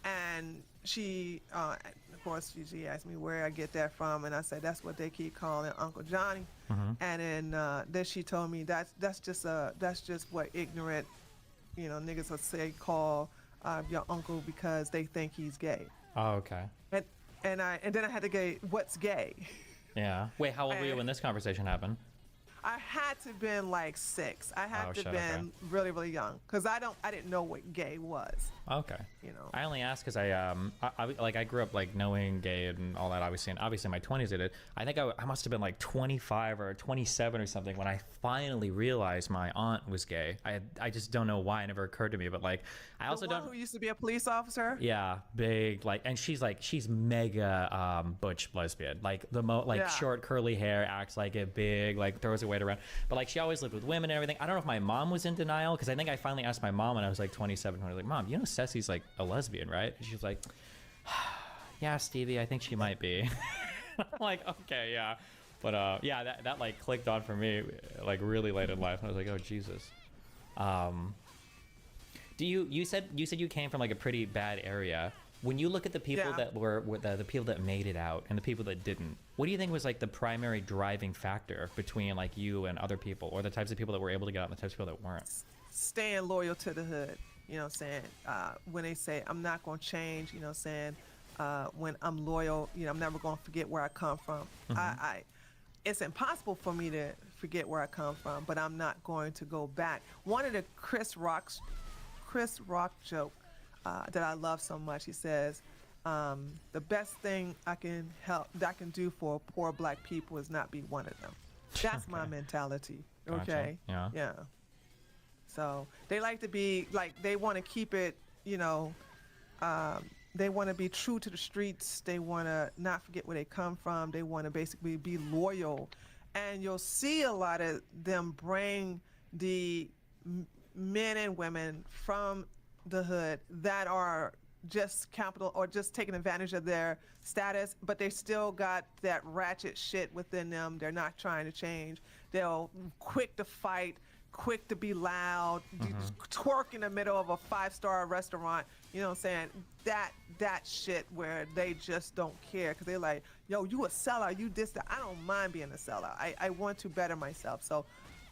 and she of course she asked me where I get that from, and I said that's what they keep calling Uncle Johnny. And then she told me that's just what ignorant niggas would say, call your uncle because they think he's gay. Oh, okay. And then I had to go, what's gay? Yeah. Wait, how old were you when this conversation happened? I had to been like 6. I had to been okay. really, really young because I didn't know what gay was. Okay. I only asked because I grew up like knowing gay and all that, obviously in my 20s I did. I think I must have been like 25 or 27 or something when I finally realized my aunt was gay. I just don't know why. It never occurred to me, but like I also the one don't. Who used to be a police officer? Yeah, big, like, and she's mega butch lesbian, like short curly hair, acts like it, big, like throws her weight around, but like she always lived with women and everything. I don't know if my mom was in denial because I think I finally asked my mom when I was like 27. I was like, Mom, Ceci's like a lesbian, right? And she was like, yeah, Stevie, I think she might be. I'm like, okay, yeah, but yeah, that like clicked on for me like really late in life. And I was like, oh Jesus. You said you came from like a pretty bad area. When you look at the people that were the people that made it out and the people that didn't, what do you think was like the primary driving factor between like you and other people, or the types of people that were able to get out and the types of people that weren't? Staying loyal to the hood. Saying when they say I'm not going to change, saying when I'm loyal, I'm never going to forget where I come from. It's impossible for me to forget where I come from, but I'm not going to go back. One of the Chris Rock joke that I love so much. He says, the best thing I can do for poor black people is not be one of them. That's my mentality. Okay. Gotcha. Yeah. So they like to be like, they want to keep it, they want to be true to the streets. They want to not forget where they come from. They want to basically be loyal. And you'll see a lot of them bring the men and women from the hood that are just capital or just taking advantage of their status, but they still got that ratchet shit within them. They're not trying to change. They'll quick to fight. quick to be loud, twerk in the middle of a 5-star restaurant. You know what I'm saying? That shit where they just don't care because they're like, yo, you a sellout, you this, that. I don't mind being a sellout. I want to better myself. So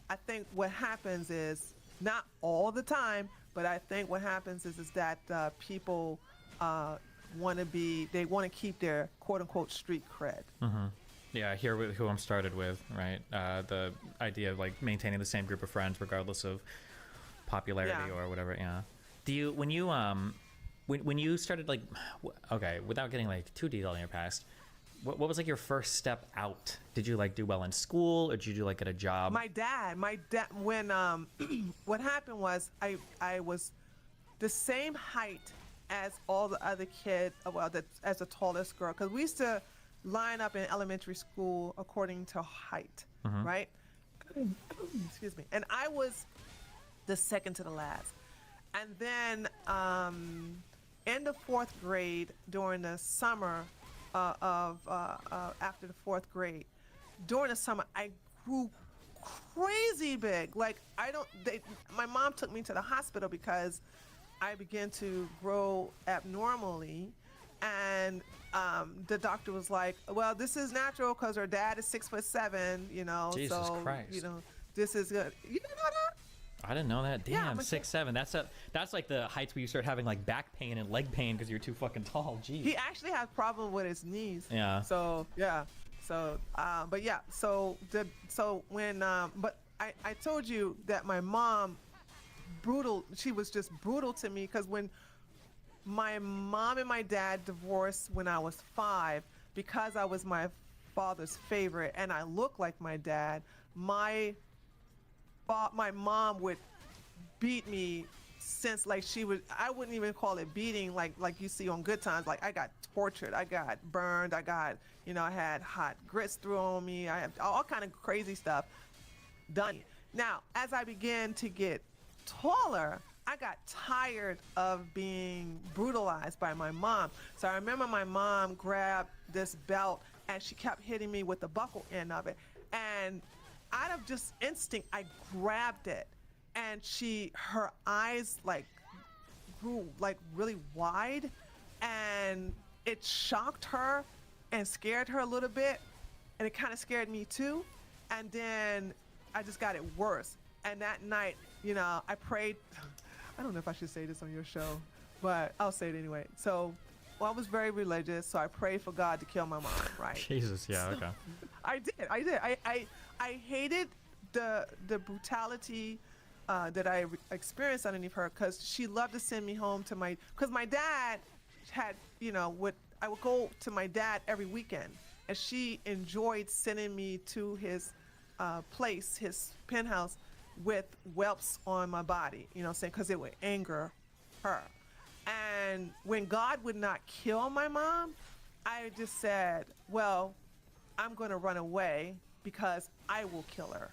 I think what happens is, not all the time, but I think what happens is that people want to keep their quote unquote street cred. Yeah, here with who I'm started with, right? The idea of like maintaining the same group of friends regardless of popularity or whatever. Yeah. Do you when you started like, okay, without getting like too detailed in your past, what was like your first step out? Did you like do well in school, or did you do like get a job? My dad, when what happened was I was the same height as all the other kids, as the tallest girl, because we used to line up in elementary school according to height, right? Excuse me. And I was the second to the last. And then in the 4th grade, during the summer after the 4th grade, during the summer, I grew crazy big. Like my mom took me to the hospital because I began to grow abnormally, and the doctor was like, well, this is natural because her dad is 6'7", you know. Jesus so Christ. you know, this is good. You didn't know that? I didn't know that. Yeah, Damn, 6'7". That's like the heights where you start having like back pain and leg pain because you're too fucking tall. Jeez. He actually has problem with his knees. Yeah. So yeah. So but yeah. So when but I told you that my mom she was just brutal to me, because when my mom and my dad divorced when I was 5, because I was my father's favorite and I looked like my dad, my mom would beat me since like I wouldn't even call it beating like you see on Good Times. Like I got tortured, I got burned, I had hot grits thrown on me, I had all kind of crazy stuff done. Now, as I began to get taller, I got tired of being brutalized by my mom. So I remember my mom grabbed this belt and she kept hitting me with the buckle end of it. And out of just instinct, I grabbed it, and her eyes like grew like really wide, and it shocked her and scared her a little bit, and it kind of scared me too. And then I just got it worse. And that night, you know, I prayed. I don't know if I should say this on your show, but I'll say it anyway. So, I was very religious, so I prayed for God to kill my mom, right? Jesus, yeah, okay. I did. I hated the brutality that I experienced underneath her, because she loved to send me home to because my dad had, you know, I would go to my dad every weekend, and she enjoyed sending me to his place, his penthouse, with whelps on my body, you know what I'm saying, because it would anger her. And when God would not kill my mom, I just said, well, I'm going to run away because I will kill her.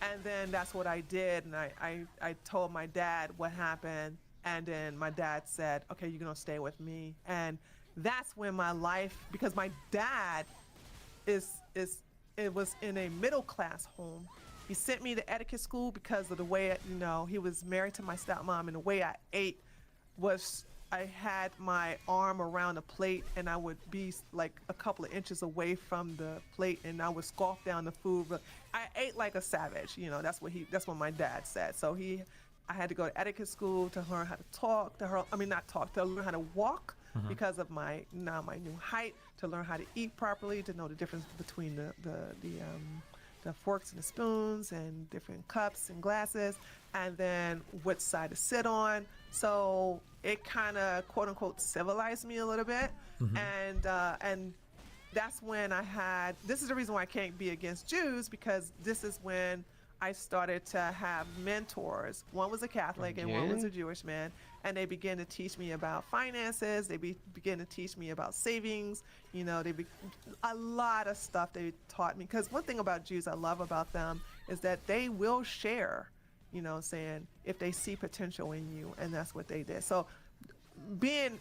And then that's what I did. And I told my dad what happened. And then my dad said, okay, you're going to stay with me. And that's when my life, because my dad it was in a middle class home. He sent me to etiquette school because of the way, you know, he was married to my stepmom, and the way I ate was I had my arm around a plate, and I would be like a couple of inches away from the plate, and I would scoff down the food. But I ate like a savage, you know. That's what my dad said. So I had to go to etiquette school to learn how to talk to her. I mean, not talk, to learn how to walk because of my new height, to learn how to eat properly, to know the difference between the forks and the spoons and different cups and glasses, and then what side to sit on. So it kind of quote unquote civilized me a little bit. And that's when this is the reason why I can't be against Jews, because this is when I started to have mentors. One was a Catholic and one was a Jewish man, and they began to teach me about finances. They began to teach me about savings. You know, a lot of stuff they taught me. Because one thing about Jews I love about them is that they will share, you know, saying if they see potential in you, and that's what they did. So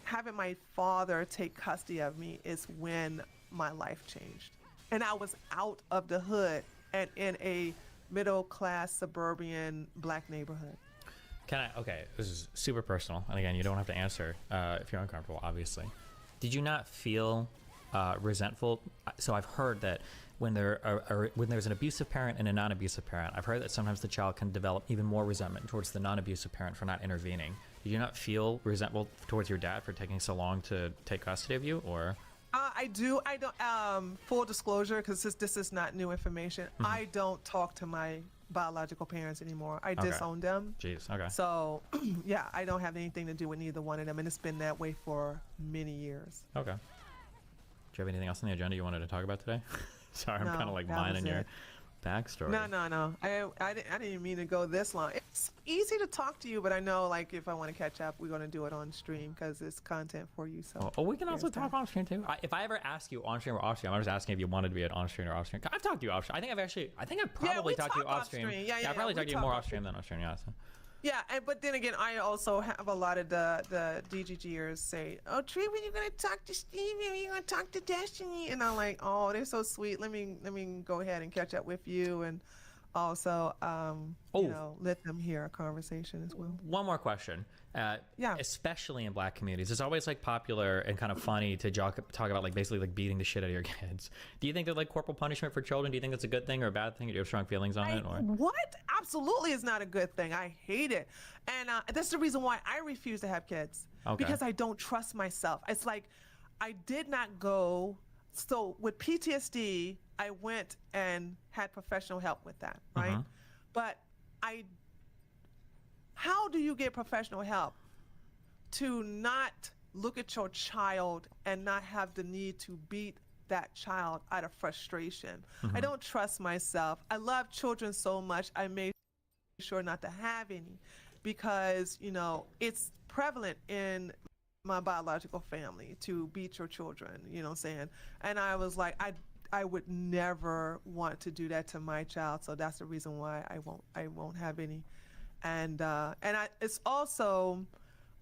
having my father take custody of me is when my life changed. And I was out of the hood and in a middle class suburban black neighborhood. Can I? Okay, this is super personal, and again, you don't have to answer if you're uncomfortable. Obviously, did you not feel resentful? So I've heard that when there's an abusive parent and a non-abusive parent, I've heard that sometimes the child can develop even more resentment towards the non-abusive parent for not intervening. Did you not feel resentful towards your dad for taking so long to take custody of you, or? I do. I don't. Full disclosure, because this is not new information. Mm-hmm. I don't talk to my biological parents anymore. I disown them. Jeez. Okay. So, yeah, I don't have anything to do with neither one of them, and it's been that way for many years. Okay. Do you have anything else on the agenda you wanted to talk about today? Sorry, I'm No, kind of like that was mining your it. backstory. No. I didn't even mean to go this long. It's easy to talk to you, but I know, like, if I want to catch up, we're going to do it on stream because it's content for you. So. Oh, we can also talk on stream too. If I ever ask you on stream or off stream, I'm just asking if you wanted to be on stream or off stream. I've talked to you off stream. I think I've probably talked to you off stream. Yeah, I probably we talked to you talk more off off stream than on stream. Yeah. So. Yeah, but then again, I also have a lot of the DGGers say, "Oh, Tree, when you gonna talk to Steve? When you gonna talk to Destiny?" And I'm like, "Oh, they're so sweet. Let me go ahead and catch up with you, and also, you know, let them hear our conversation as well." One more question. Yeah. Especially in black communities, it's always like popular and kind of funny to talk about like basically like beating the shit out of your kids. Do you think that like corporal punishment for children? Do you think that's a good thing or a bad thing? Do you have strong feelings on it? Or? What? Absolutely is not a good thing. I hate it. And that's the reason why I refuse to have kids. Okay. Because I don't trust myself. It's like I did not go. So with PTSD, I went and had professional help with that, right? But how do you get professional help to not look at your child and not have the need to beat that child out of frustration? I don't trust myself. I love children so much. I made sure not to have any because, you know, it's prevalent in my biological family to beat your children, you know what I'm saying? And I was like, I would never want to do that to my child. So that's the reason why I won't have any. And it's also,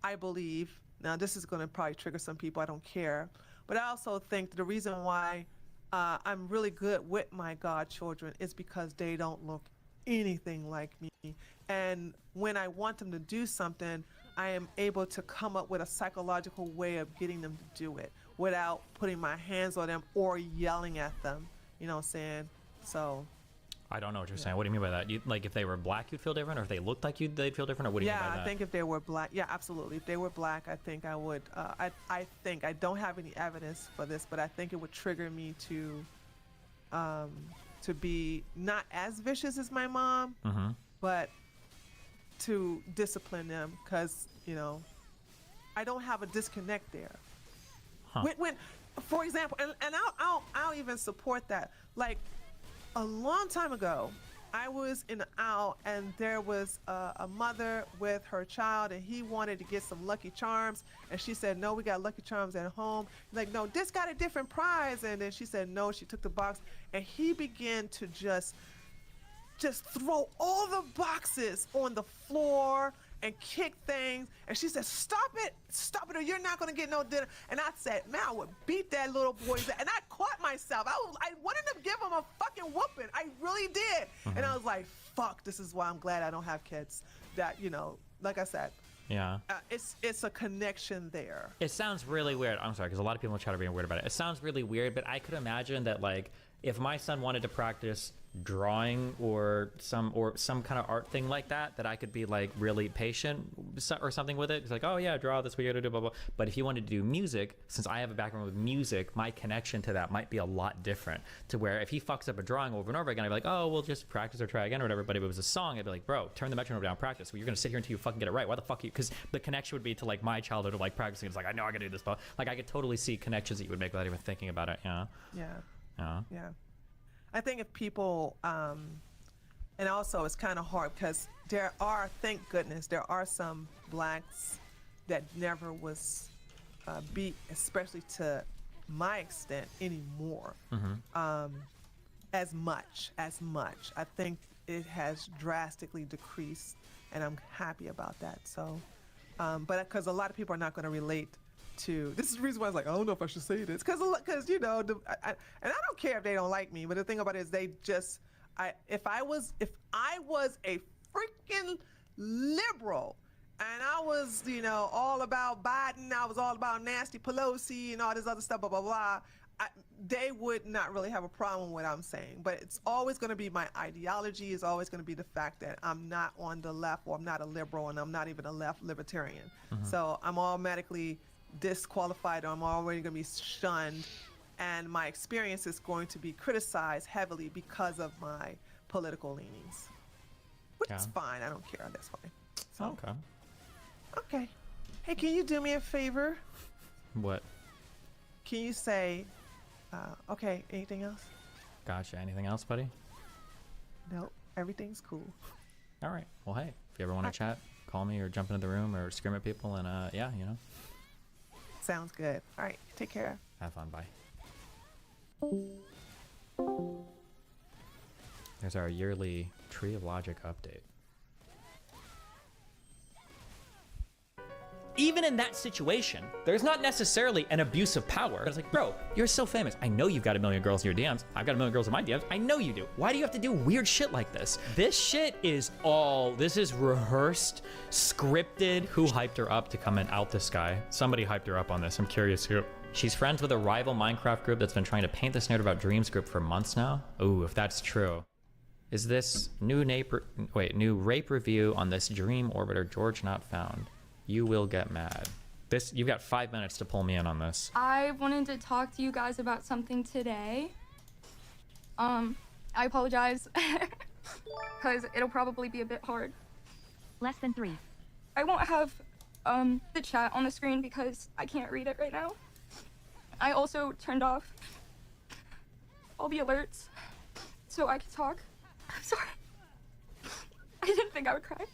I believe, now this is going to probably trigger some people, I don't care, but I also think the reason why I'm really good with my godchildren is because they don't look anything like me. And when I want them to do something, I am able to come up with a psychological way of getting them to do it without putting my hands on them or yelling at them. You know what I'm saying? So. I don't know what you're saying. What do you mean by that? Like if they were black, you'd feel different, or if they looked like you, they'd feel different, or what do you mean by that? Yeah, I think if they were black, yeah, absolutely. If they were black, I think I would. I think I don't have any evidence for this, but I think it would trigger me to be not as vicious as my mom, but to discipline them because, you know, I don't have a disconnect there. When for example, and I'll even support that. Like a long time ago, I was in the aisle and there was a mother with her child and he wanted to get some Lucky Charms and she said, "No, we got Lucky Charms at home." Like, "No, this got a different prize." And then she said, "No." She took the box and he began to just throw all the boxes on the floor and kick things. And she said, "Stop it, or you're not gonna get no dinner." And I said, "Man, I would beat that little boy." And I caught myself. I wanted to give him a fucking whooping. I really did. And I was like, fuck, this is why I'm glad I don't have kids. That, you know, like I said, yeah, it's a connection there. It sounds really weird. I'm sorry, because a lot of people try to be weird about it. It sounds really weird, but I could imagine that, like, if my son wanted to practice drawing or some kind of art thing like that, that I could be like really patient or something with it. It's like, "Oh yeah, draw this, we gotta do blah blah." But if he wanted to do music, since I have a background with music, my connection to that might be a lot different. To where if he fucks up a drawing over and over again, I'd be like, "Oh, we'll just practice or try again or whatever." But if it was a song, I'd be like, "Bro, turn the metronome down, practice. Well, you're gonna sit here until you fucking get it right. Why the fuck you?" Because the connection would be to like my childhood of like practicing. It's like, I know I gotta do this, but like I could totally see connections that you would make without even thinking about it. You know? Yeah. I think if people, and also it's kind of hard because thank goodness, there are some blacks that never was beat, especially to my extent anymore, as much. I think it has drastically decreased, and I'm happy about that. So, but because a lot of people are not going to relate to, this is the reason why I was like, I don't know if I should say this, because you know, and I don't care if they don't like me, but the thing about it is they just If I was a freaking liberal and I was, all about Biden, I was all about Nasty Pelosi and all this other stuff, blah, blah, blah, they would not really have a problem with what I'm saying. But it's always going to be my ideology, is always going to be the fact that I'm not on the left, or I'm not a liberal, and I'm not even a left libertarian. So I'm automatically disqualified, or I'm already going to be shunned, and my experience is going to be criticized heavily because of my political leanings, which is fine. I don't care. That's fine. So, okay. Hey, can you do me a favor? What? Can you say, okay, anything else? Gotcha. Anything else, buddy? Nope. Everything's cool. All right. Well, hey, if you ever want to chat, call me or jump into the room or scream at people, and yeah, Sounds good. All right. Take care. Have fun. Bye. There's our yearly Tree of Logic update. Even in that situation, there's not necessarily an abuse of power. It's like, bro, you're so famous. I know you've got a million girls in your DMs. I've got a million girls in my DMs. I know you do. Why do you have to do weird shit like this? This shit is this is rehearsed, scripted. Who hyped her up to come and out this guy? Somebody hyped her up on this. I'm curious who. She's friends with a rival Minecraft group that's been trying to paint this narrative about Dreams group for months now. Ooh, if that's true. Is this new rape review on this Dream Orbiter George not found? You will get mad. You've got 5 minutes to pull me in on this. I wanted to talk to you guys about something today. I apologize, because it'll probably be a bit hard. Less than 3. I won't have the chat on the screen because I can't read it right now. I also turned off all the alerts so I could talk. I'm sorry. I didn't think I would cry.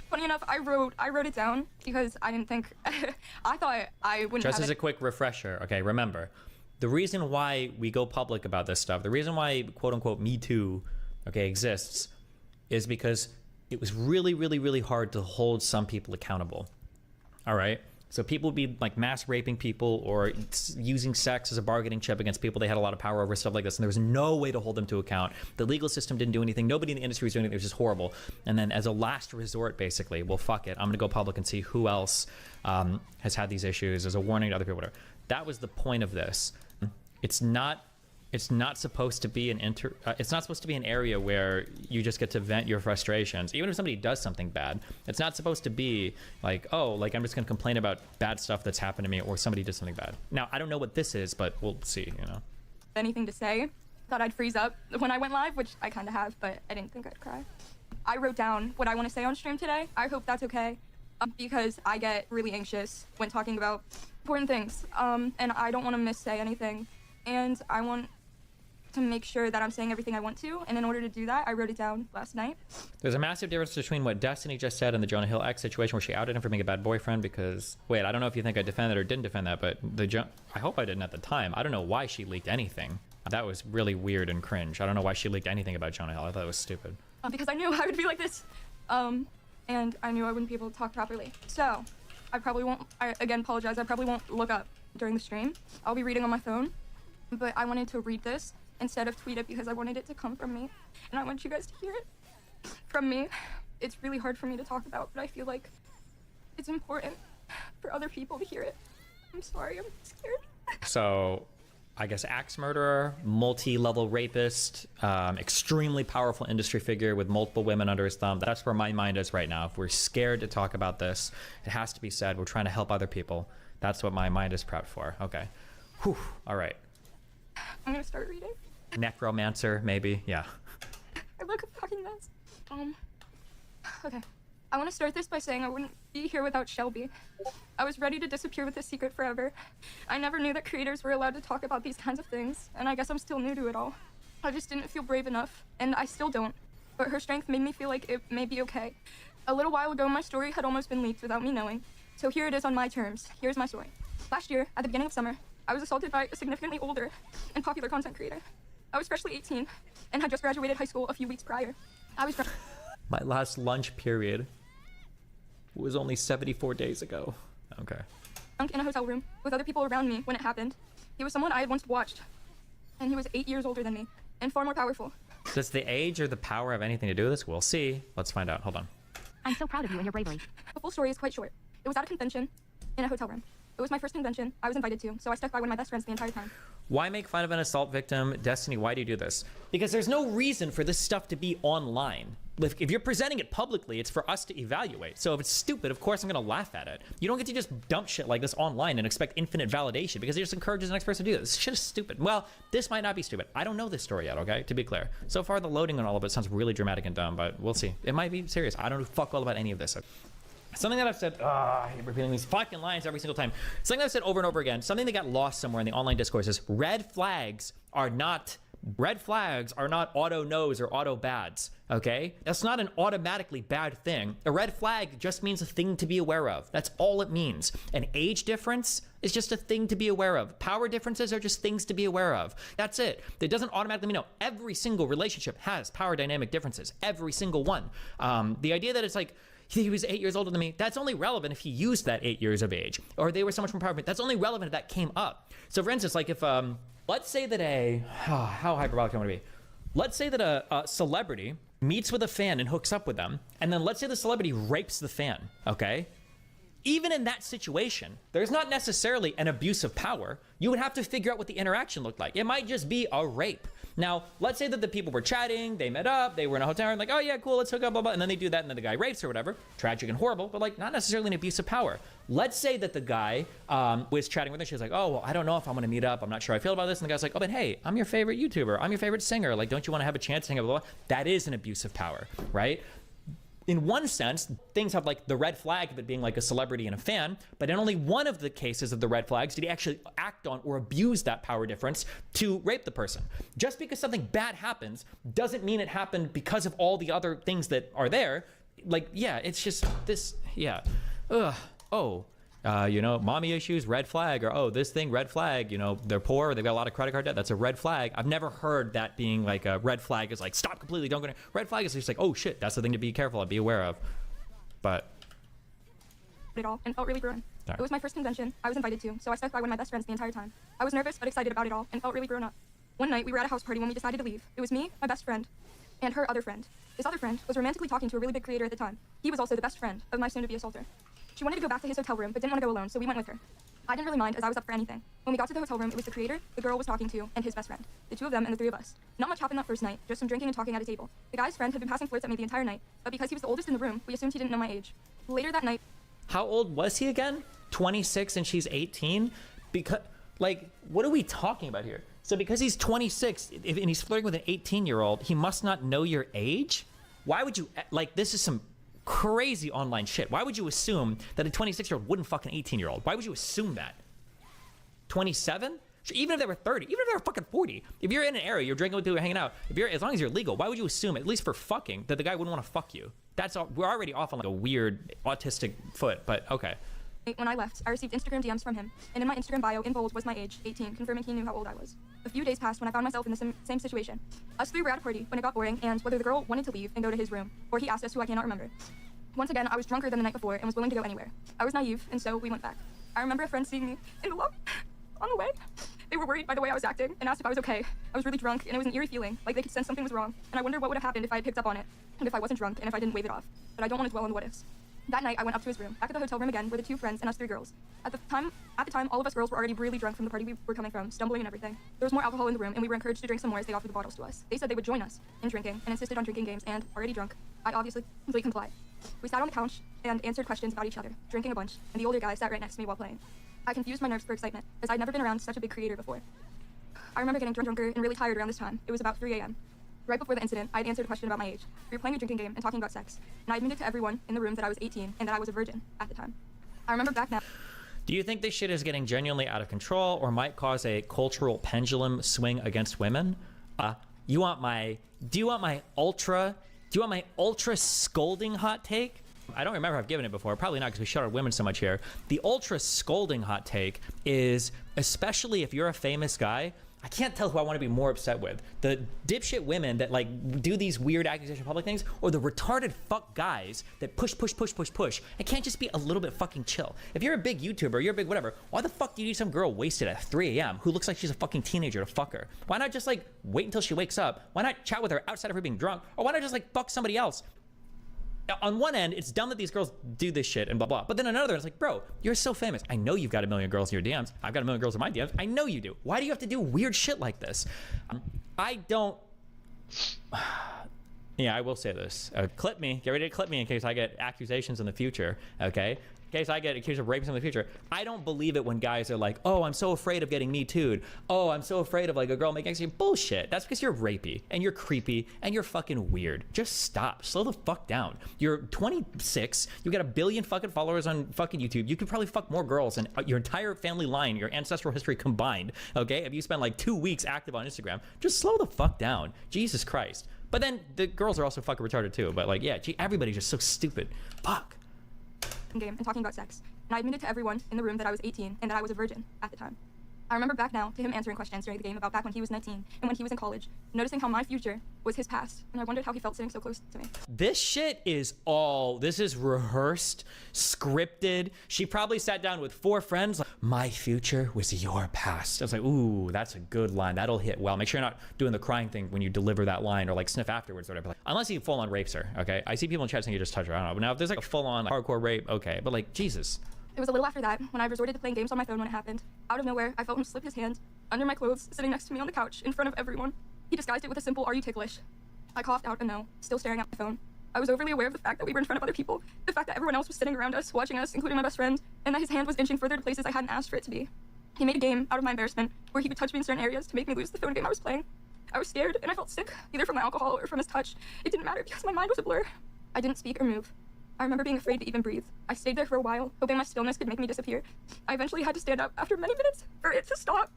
Funny enough, I wrote it down because I didn't think I thought I wouldn't. Just have as a quick refresher, okay, remember, the reason why we go public about this stuff, the reason why quote unquote Me Too, okay, exists, is because it was really, really, really hard to hold some people accountable. All right. So people would be like mass raping people or using sex as a bargaining chip against people they had a lot of power over, stuff like this. And there was no way to hold them to account. The legal system didn't do anything. Nobody in the industry was doing anything. It was just horrible. And then as a last resort, basically, well, fuck it. I'm going to go public and see who else has had these issues as a warning to other people. Whatever. That was the point of this. It's not supposed to be it's not supposed to be an area where you just get to vent your frustrations. Even if somebody does something bad, it's not supposed to be like, oh, like I'm just gonna complain about bad stuff that's happened to me or somebody did something bad. Now, I don't know what this is, but we'll see, anything to say. Thought I'd freeze up when I went live, which I kind of have, but I didn't think I'd cry. I wrote down what I want to say on stream today. I hope that's okay, because I get really anxious when talking about important things, and I don't want to missay anything, and I want to make sure that I'm saying everything I want to, and in order to do that, I wrote it down last night. There's a massive difference between what Destiny just said and the Jonah Hill X situation where she outed him for being a bad boyfriend because, wait, I don't know if you think I defended or didn't defend that, but I hope I didn't at the time. I don't know why she leaked anything. That was really weird and cringe. I don't know why she leaked anything about Jonah Hill. I thought it was stupid. Because I knew I would be like this, and I knew I wouldn't be able to talk properly. So, I again apologize, I probably won't look up during the stream. I'll be reading on my phone, but I wanted to read this instead of tweet it because I wanted it to come from me, and I want you guys to hear it from me. It's really hard for me to talk about, but I feel like it's important for other people to hear it. I'm sorry, I'm scared. So, I guess axe murderer, multi-level rapist, extremely powerful industry figure with multiple women under his thumb. That's where my mind is right now. If we're scared to talk about this, it has to be said. We're trying to help other people. That's what my mind is prepped for. Okay. Whew. All right. I'm gonna start reading. Necromancer, maybe. Yeah. I look a fucking mess. Okay. I want to start this by saying I wouldn't be here without Shelby. I was ready to disappear with this secret forever. I never knew that creators were allowed to talk about these kinds of things, and I guess I'm still new to it all. I just didn't feel brave enough, and I still don't. But her strength made me feel like it may be okay. A little while ago, my story had almost been leaked without me knowing, so here it is on my terms. Here's my story. Last year, at the beginning of summer, I was assaulted by a significantly older and popular content creator. I was freshly 18 and had just graduated high school a few weeks prior. My last lunch period was only 74 days ago. Okay. In a hotel room with other people around me when it happened. He was someone I had once watched, and he was 8 years older than me. and far more powerful. Does the age or the power have anything to do with this? We'll see. Let's find out. Hold on. I'm so proud of you and your bravery. The full story is quite short. It was at a convention in a hotel room. It was my first convention I was invited to, so I stuck by one of my best friends the entire time. Why make fun of an assault victim? Destiny, why do you do this? Because there's no reason for this stuff to be online. If you're presenting it publicly, it's for us to evaluate. So if it's stupid, of course I'm gonna laugh at it. You don't get to just dump shit like this online and expect infinite validation because it just encourages the next person to do this. This shit is stupid. Well, this might not be stupid. I don't know this story yet, okay? To be clear. So far, the loading on all of it sounds really dramatic and dumb, but we'll see. It might be serious. I don't know fuck all about any of this. Something that I've said, I hate repeating these fucking lines every single time. Something that I've said over and over again, something that got lost somewhere in the online discourse is red flags are not auto no's or auto bads, okay? That's not an automatically bad thing. A red flag just means a thing to be aware of. That's all it means. An age difference is just a thing to be aware of. Power differences are just things to be aware of. That's it. It doesn't automatically mean no. Every single relationship has power dynamic differences. Every single one. The idea that it's like, he was 8 years older than me, that's only relevant if he used that 8 years of age. Or they were so much more powerful. That's only relevant if that came up. So for instance, like if, let's say that how hyperbolic do I want to be? Let's say that a celebrity meets with a fan and hooks up with them, and then let's say the celebrity rapes the fan, okay? Even in that situation, there's not necessarily an abuse of power. You would have to figure out what the interaction looked like. It might just be a rape. Now, let's say that the people were chatting, they met up, they were in a hotel room, like, oh yeah, cool, let's hook up, blah, blah, and then they do that, and then the guy rapes or whatever. Tragic and horrible, but like, not necessarily an abuse of power. Let's say that the guy was chatting with her, she was like, oh, well, I don't know if I'm gonna meet up, I'm not sure how I feel about this, and the guy's like, oh, but hey, I'm your favorite YouTuber, I'm your favorite singer, like, don't you wanna have a chance to hang out, blah, blah, blah. That is an abuse of power, right? In one sense, things have like the red flag of it being like a celebrity and a fan, but in only one of the cases of the red flags did he actually act on or abuse that power difference to rape the person. Just because something bad happens doesn't mean it happened because of all the other things that are there. Like, yeah, it's just this, yeah. You know, mommy issues, red flag, or oh, this thing, red flag, you know, they're poor, they've got a lot of credit card debt, that's a red flag. I've never heard that being like a red flag is like, stop completely, don't go to, red flag is just like, oh shit, that's the thing to be careful of, be aware of. But. It all and felt really ruined. It was my first convention I was invited to, so I stuck by one of my best friends the entire time. I was nervous but excited about it all and felt really grown up. One night we were at a house party when we decided to leave. It was me, my best friend, and her other friend. This other friend was romantically talking to a really big creator at the time. He was also the best friend of my soon-to-be assaulter. She wanted to go back to his hotel room, but didn't want to go alone, so we went with her. I didn't really mind, as I was up for anything. When we got to the hotel room, it was the creator, the girl was talking to, and his best friend. The two of them and the three of us. Not much happened that first night, just some drinking and talking at a table. The guy's friend had been passing flirts at me the entire night, but because he was the oldest in the room, we assumed he didn't know my age. Later that night... How old was he again? 26 and she's 18? Because, like, what are we talking about here? So because he's 26 and he's flirting with an 18-year-old, he must not know your age? Why would you, like, this is some crazy online shit. Why would you assume that a 26-year-old wouldn't fuck an 18-year-old? Why would you assume that? 27? Even if they were 30, even if they were fucking 40, if you're in an area, you're drinking with people, hanging out, as long as you're legal, why would you assume, at least for fucking, that the guy wouldn't want to fuck you? That's all, we're already off on like a weird autistic foot, but okay. When I left, I received Instagram DMs from him, and in my Instagram bio, in bold, was my age, 18, confirming he knew how old I was. A few days passed when I found myself in the same situation. Us three were at a party when it got boring, and whether the girl wanted to leave and go to his room, or he asked us who I cannot remember. Once again, I was drunker than the night before and was willing to go anywhere. I was naive, and so we went back. I remember a friend seeing me in the lobby on the way. They were worried by the way I was acting and asked if I was okay. I was really drunk, and it was an eerie feeling, like they could sense something was wrong, and I wondered what would have happened if I had picked up on it, and if I wasn't drunk, and if I didn't wave it off. But I don't want to dwell on the what-ifs. That night, I went up to his room. Back at the hotel room again were the two friends and us three girls. At the time, all of us girls were already really drunk from the party we were coming from, stumbling and everything. There was more alcohol in the room, and we were encouraged to drink some more as they offered the bottles to us. They said they would join us in drinking, and insisted on drinking games, and, already drunk, I obviously completely complied. We sat on the couch and answered questions about each other, drinking a bunch, and the older guy sat right next to me while playing. I confused my nerves for excitement, as I'd never been around such a big creator before. I remember getting drunker and really tired around this time. It was about 3 a.m. Right before the incident, I had answered a question about my age. We were playing a drinking game and talking about sex, and I admitted to everyone in the room that I was 18 and that I was a virgin at the time. I remember back now. Do you think this shit is getting genuinely out of control or might cause a cultural pendulum swing against women? Do you want my ultra scolding hot take? I don't remember if I've given it before. Probably not, because we shut our women so much here. The ultra scolding hot take is, especially if you're a famous guy, I can't tell who I want to be more upset with. The dipshit women that like do these weird accusation public things, or the retarded fuck guys that push. It can't just be a little bit fucking chill. If you're a big YouTuber, you're a big whatever, why the fuck do you need some girl wasted at 3 a.m. who looks like she's a fucking teenager to fuck her? Why not just like wait until she wakes up? Why not chat with her outside of her being drunk? Or why not just like fuck somebody else? On one end, it's dumb that these girls do this shit and blah, blah. But then another, it's like, bro, you're so famous. I know you've got a million girls in your DMs. I've got a million girls in my DMs. I know you do. Why do you have to do weird shit like this? I don't... Yeah, I will say this. Clip me. Get ready to clip me in case I get accusations in the future, okay? In case I get accused of raping in the future. I don't believe it when guys are like, oh, I'm so afraid of getting Me Too'd. Oh, I'm so afraid of like a girl making accident. Bullshit. That's because you're rapey and you're creepy and you're fucking weird. Just stop. Slow the fuck down. You're 26. You got 1 billion fucking followers on fucking YouTube. You could probably fuck more girls than your entire family line, your ancestral history combined, okay? If you spend like 2 weeks active on Instagram, just slow the fuck down. Jesus Christ. But then the girls are also fucking retarded too. But like, yeah, gee, everybody's just so stupid. Fuck. Game and talking about sex, and I admitted to everyone in the room that I was 18 and that I was a virgin at the time. I remember back now to him answering questions during the game about back when he was 19 and when he was in college, noticing how my future was his past, and I wondered how he felt sitting so close to me. This shit is all, this is rehearsed, scripted. She probably sat down with 4 friends, like, my future was your past. I was like, ooh, that's a good line. That'll hit well. Make sure you're not doing the crying thing when you deliver that line, or like sniff afterwards or whatever. Like, unless he full on rapes her, okay? I see people in chat saying you just touch her. I don't know. But now if there's like a full on like, hardcore rape, okay. But like, Jesus. It was a little after that when I resorted to playing games on my phone when it happened. Out of nowhere, I felt him slip his hand under my clothes, sitting next to me on the couch in front of everyone. He disguised it with a simple, "Are you ticklish?" I coughed out a no, still staring at my phone. I was overly aware of the fact that we were in front of other people, the fact that everyone else was sitting around us, watching us, including my best friend, and that his hand was inching further to places I hadn't asked for it to be. He made a game out of my embarrassment, where he could touch me in certain areas to make me lose the phone game I was playing. I was scared, and I felt sick, either from the alcohol or from his touch. It didn't matter because my mind was a blur. I didn't speak or move. I remember being afraid to even breathe. I stayed there for a while, hoping my stillness could make me disappear. I eventually had to stand up after many minutes for it to stop.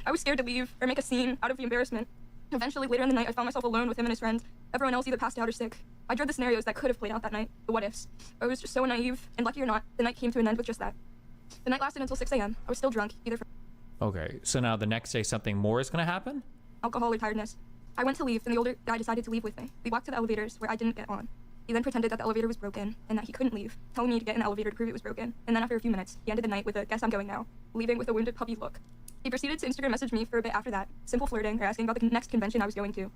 I was scared to leave or make a scene out of the embarrassment. Eventually, later in the night, I found myself alone with him and his friends. Everyone else either passed out or sick. I dread the scenarios that could have played out that night, the what-ifs. I was just so naive, and lucky or not, the night came to an end with just that. The night lasted until 6 a.m. I was still drunk, either from Okay, so now the next day something more is gonna happen? alcohol or tiredness. I went to leave, and the older guy decided to leave with me. We walked to the elevators, where I didn't get on. He then pretended that the elevator was broken and that he couldn't leave, telling me to get in the elevator to prove it was broken. And then after a few minutes, he ended the night with a "guess I'm going now," leaving with a wounded puppy look. He proceeded to Instagram message me for a bit after that, simple flirting or asking about the next convention I was going to,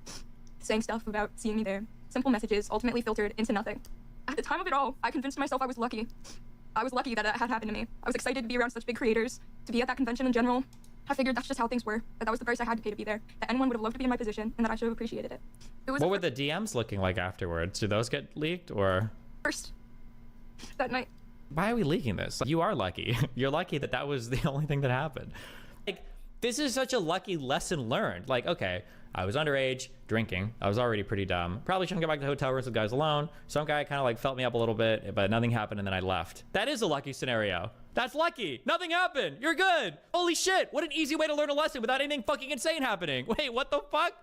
saying stuff about seeing me there. Simple messages ultimately filtered into nothing. At the time of it all, I convinced myself I was lucky. I was lucky that it had happened to me. I was excited to be around such big creators, to be at that convention in general. I figured that's just how things were, that was the price I had to pay to be there, that anyone would have loved to be in my position, and that I should have appreciated it. What were the DMs looking like afterwards? Did those get leaked, or? First, that night. Why are we leaking this? You are lucky. You're lucky that that was the only thing that happened. Like, this is such a lucky lesson learned. Like, okay, I was underage, drinking. I was already pretty dumb. Probably shouldn't go back to the hotel rooms with guys alone. Some guy kind of like felt me up a little bit, but nothing happened, and then I left. That is a lucky scenario. That's lucky. Nothing happened. You're good. Holy shit. What an easy way to learn a lesson without anything fucking insane happening. Wait, what the fuck?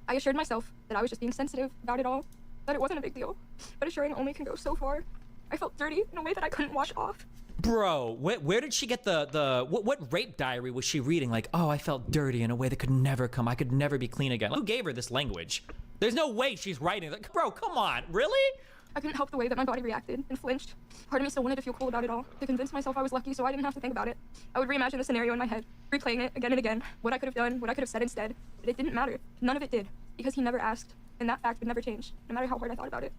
I assured myself that I was just being sensitive about it all, that it wasn't a big deal, but assuring only can go so far. I felt dirty in a way that I couldn't wash off. Bro, where did she get what rape diary was she reading? Like, oh, I felt dirty in a way that could never come. I could never be clean again. Who gave her this language? There's no way she's writing. Like, bro, come on, really? I couldn't help the way that my body reacted and flinched. Part of me still wanted to feel cool about it all, to convince myself I was lucky so I didn't have to think about it. I would reimagine the scenario in my head, replaying it again and again, what I could have done, what I could have said instead. But it didn't matter. None of it did, because he never asked, and that fact would never change, no matter how hard I thought about it.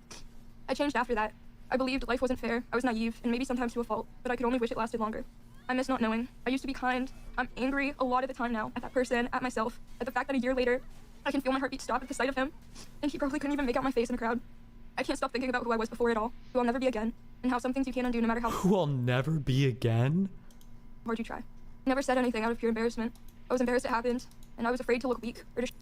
I changed after that. I believed life wasn't fair. I was naive, and maybe sometimes to a fault, but I could only wish it lasted longer. I miss not knowing. I used to be kind. I'm angry a lot of the time now, at that person, at myself, at the fact that a year later, I can feel my heartbeat stop at the sight of him, and he probably couldn't even make out my face in a crowd. I can't stop thinking about who I was before it all, who I'll never be again, and how some things you can't undo no matter how Who I'll never be again? hard you try. I never said anything out of pure embarrassment. I was embarrassed it happened, and I was afraid to look weak or to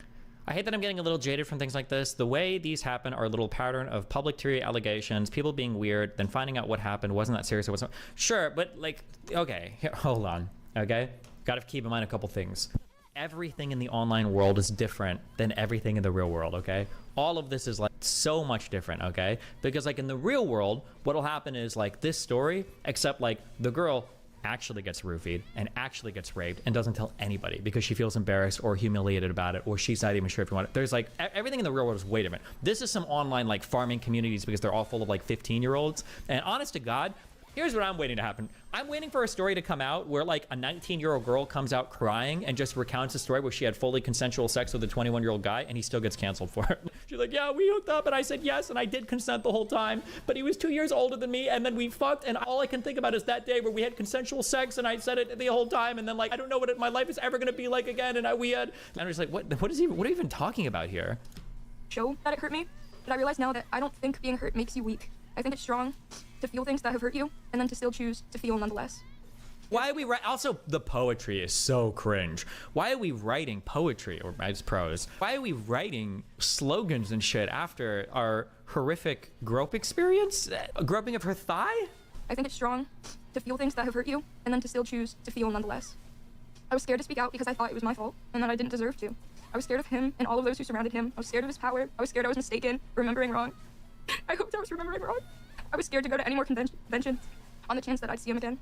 I hate that I'm getting a little jaded from things like this. The way these happen are a little pattern of public theory allegations, people being weird, then finding out what happened wasn't that serious. It wasn't. Sure, but like, okay, here, hold on, okay? Gotta keep in mind a couple things. Everything in the online world is different than everything in the real world, okay? All of this is like so much different, okay? Because like in the real world, what'll happen is like this story, except like the girl actually gets roofied and actually gets raped and doesn't tell anybody because she feels embarrassed or humiliated about it, or she's not even sure if you want it. There's like everything in the real world is way different. This is some online like farming communities because they're all full of like 15-year-olds. And honest to God, here's what I'm waiting to happen. I'm waiting for a story to come out where like a 19-year-old girl comes out crying and just recounts a story where she had fully consensual sex with a 21-year-old guy and he still gets canceled for it. She's like, yeah, we hooked up and I said yes and I did consent the whole time, but he was 2 years older than me and then we fucked and all I can think about is that day where we had consensual sex and I said it the whole time and then like I don't know what my life is ever gonna be like again and we had. And I'm just like, what are you even talking about here? Show that it hurt me, but I realize now that I don't think being hurt makes you weak. I think it's strong to feel things that have hurt you and then to still choose to feel nonetheless. Why are we also the poetry is so cringe. Why are we writing poetry or as prose? Why are we writing slogans and shit after our horrific grope experience? A groping of her thigh? I think it's strong to feel things that have hurt you and then to still choose to feel nonetheless. I was scared to speak out because I thought it was my fault and that I didn't deserve to. I was scared of him and all of those who surrounded him. I was scared of his power. I was scared I was mistaken, remembering wrong. I hoped I was remembering wrong. I was scared to go to any more conventions on the chance that I'd see him again.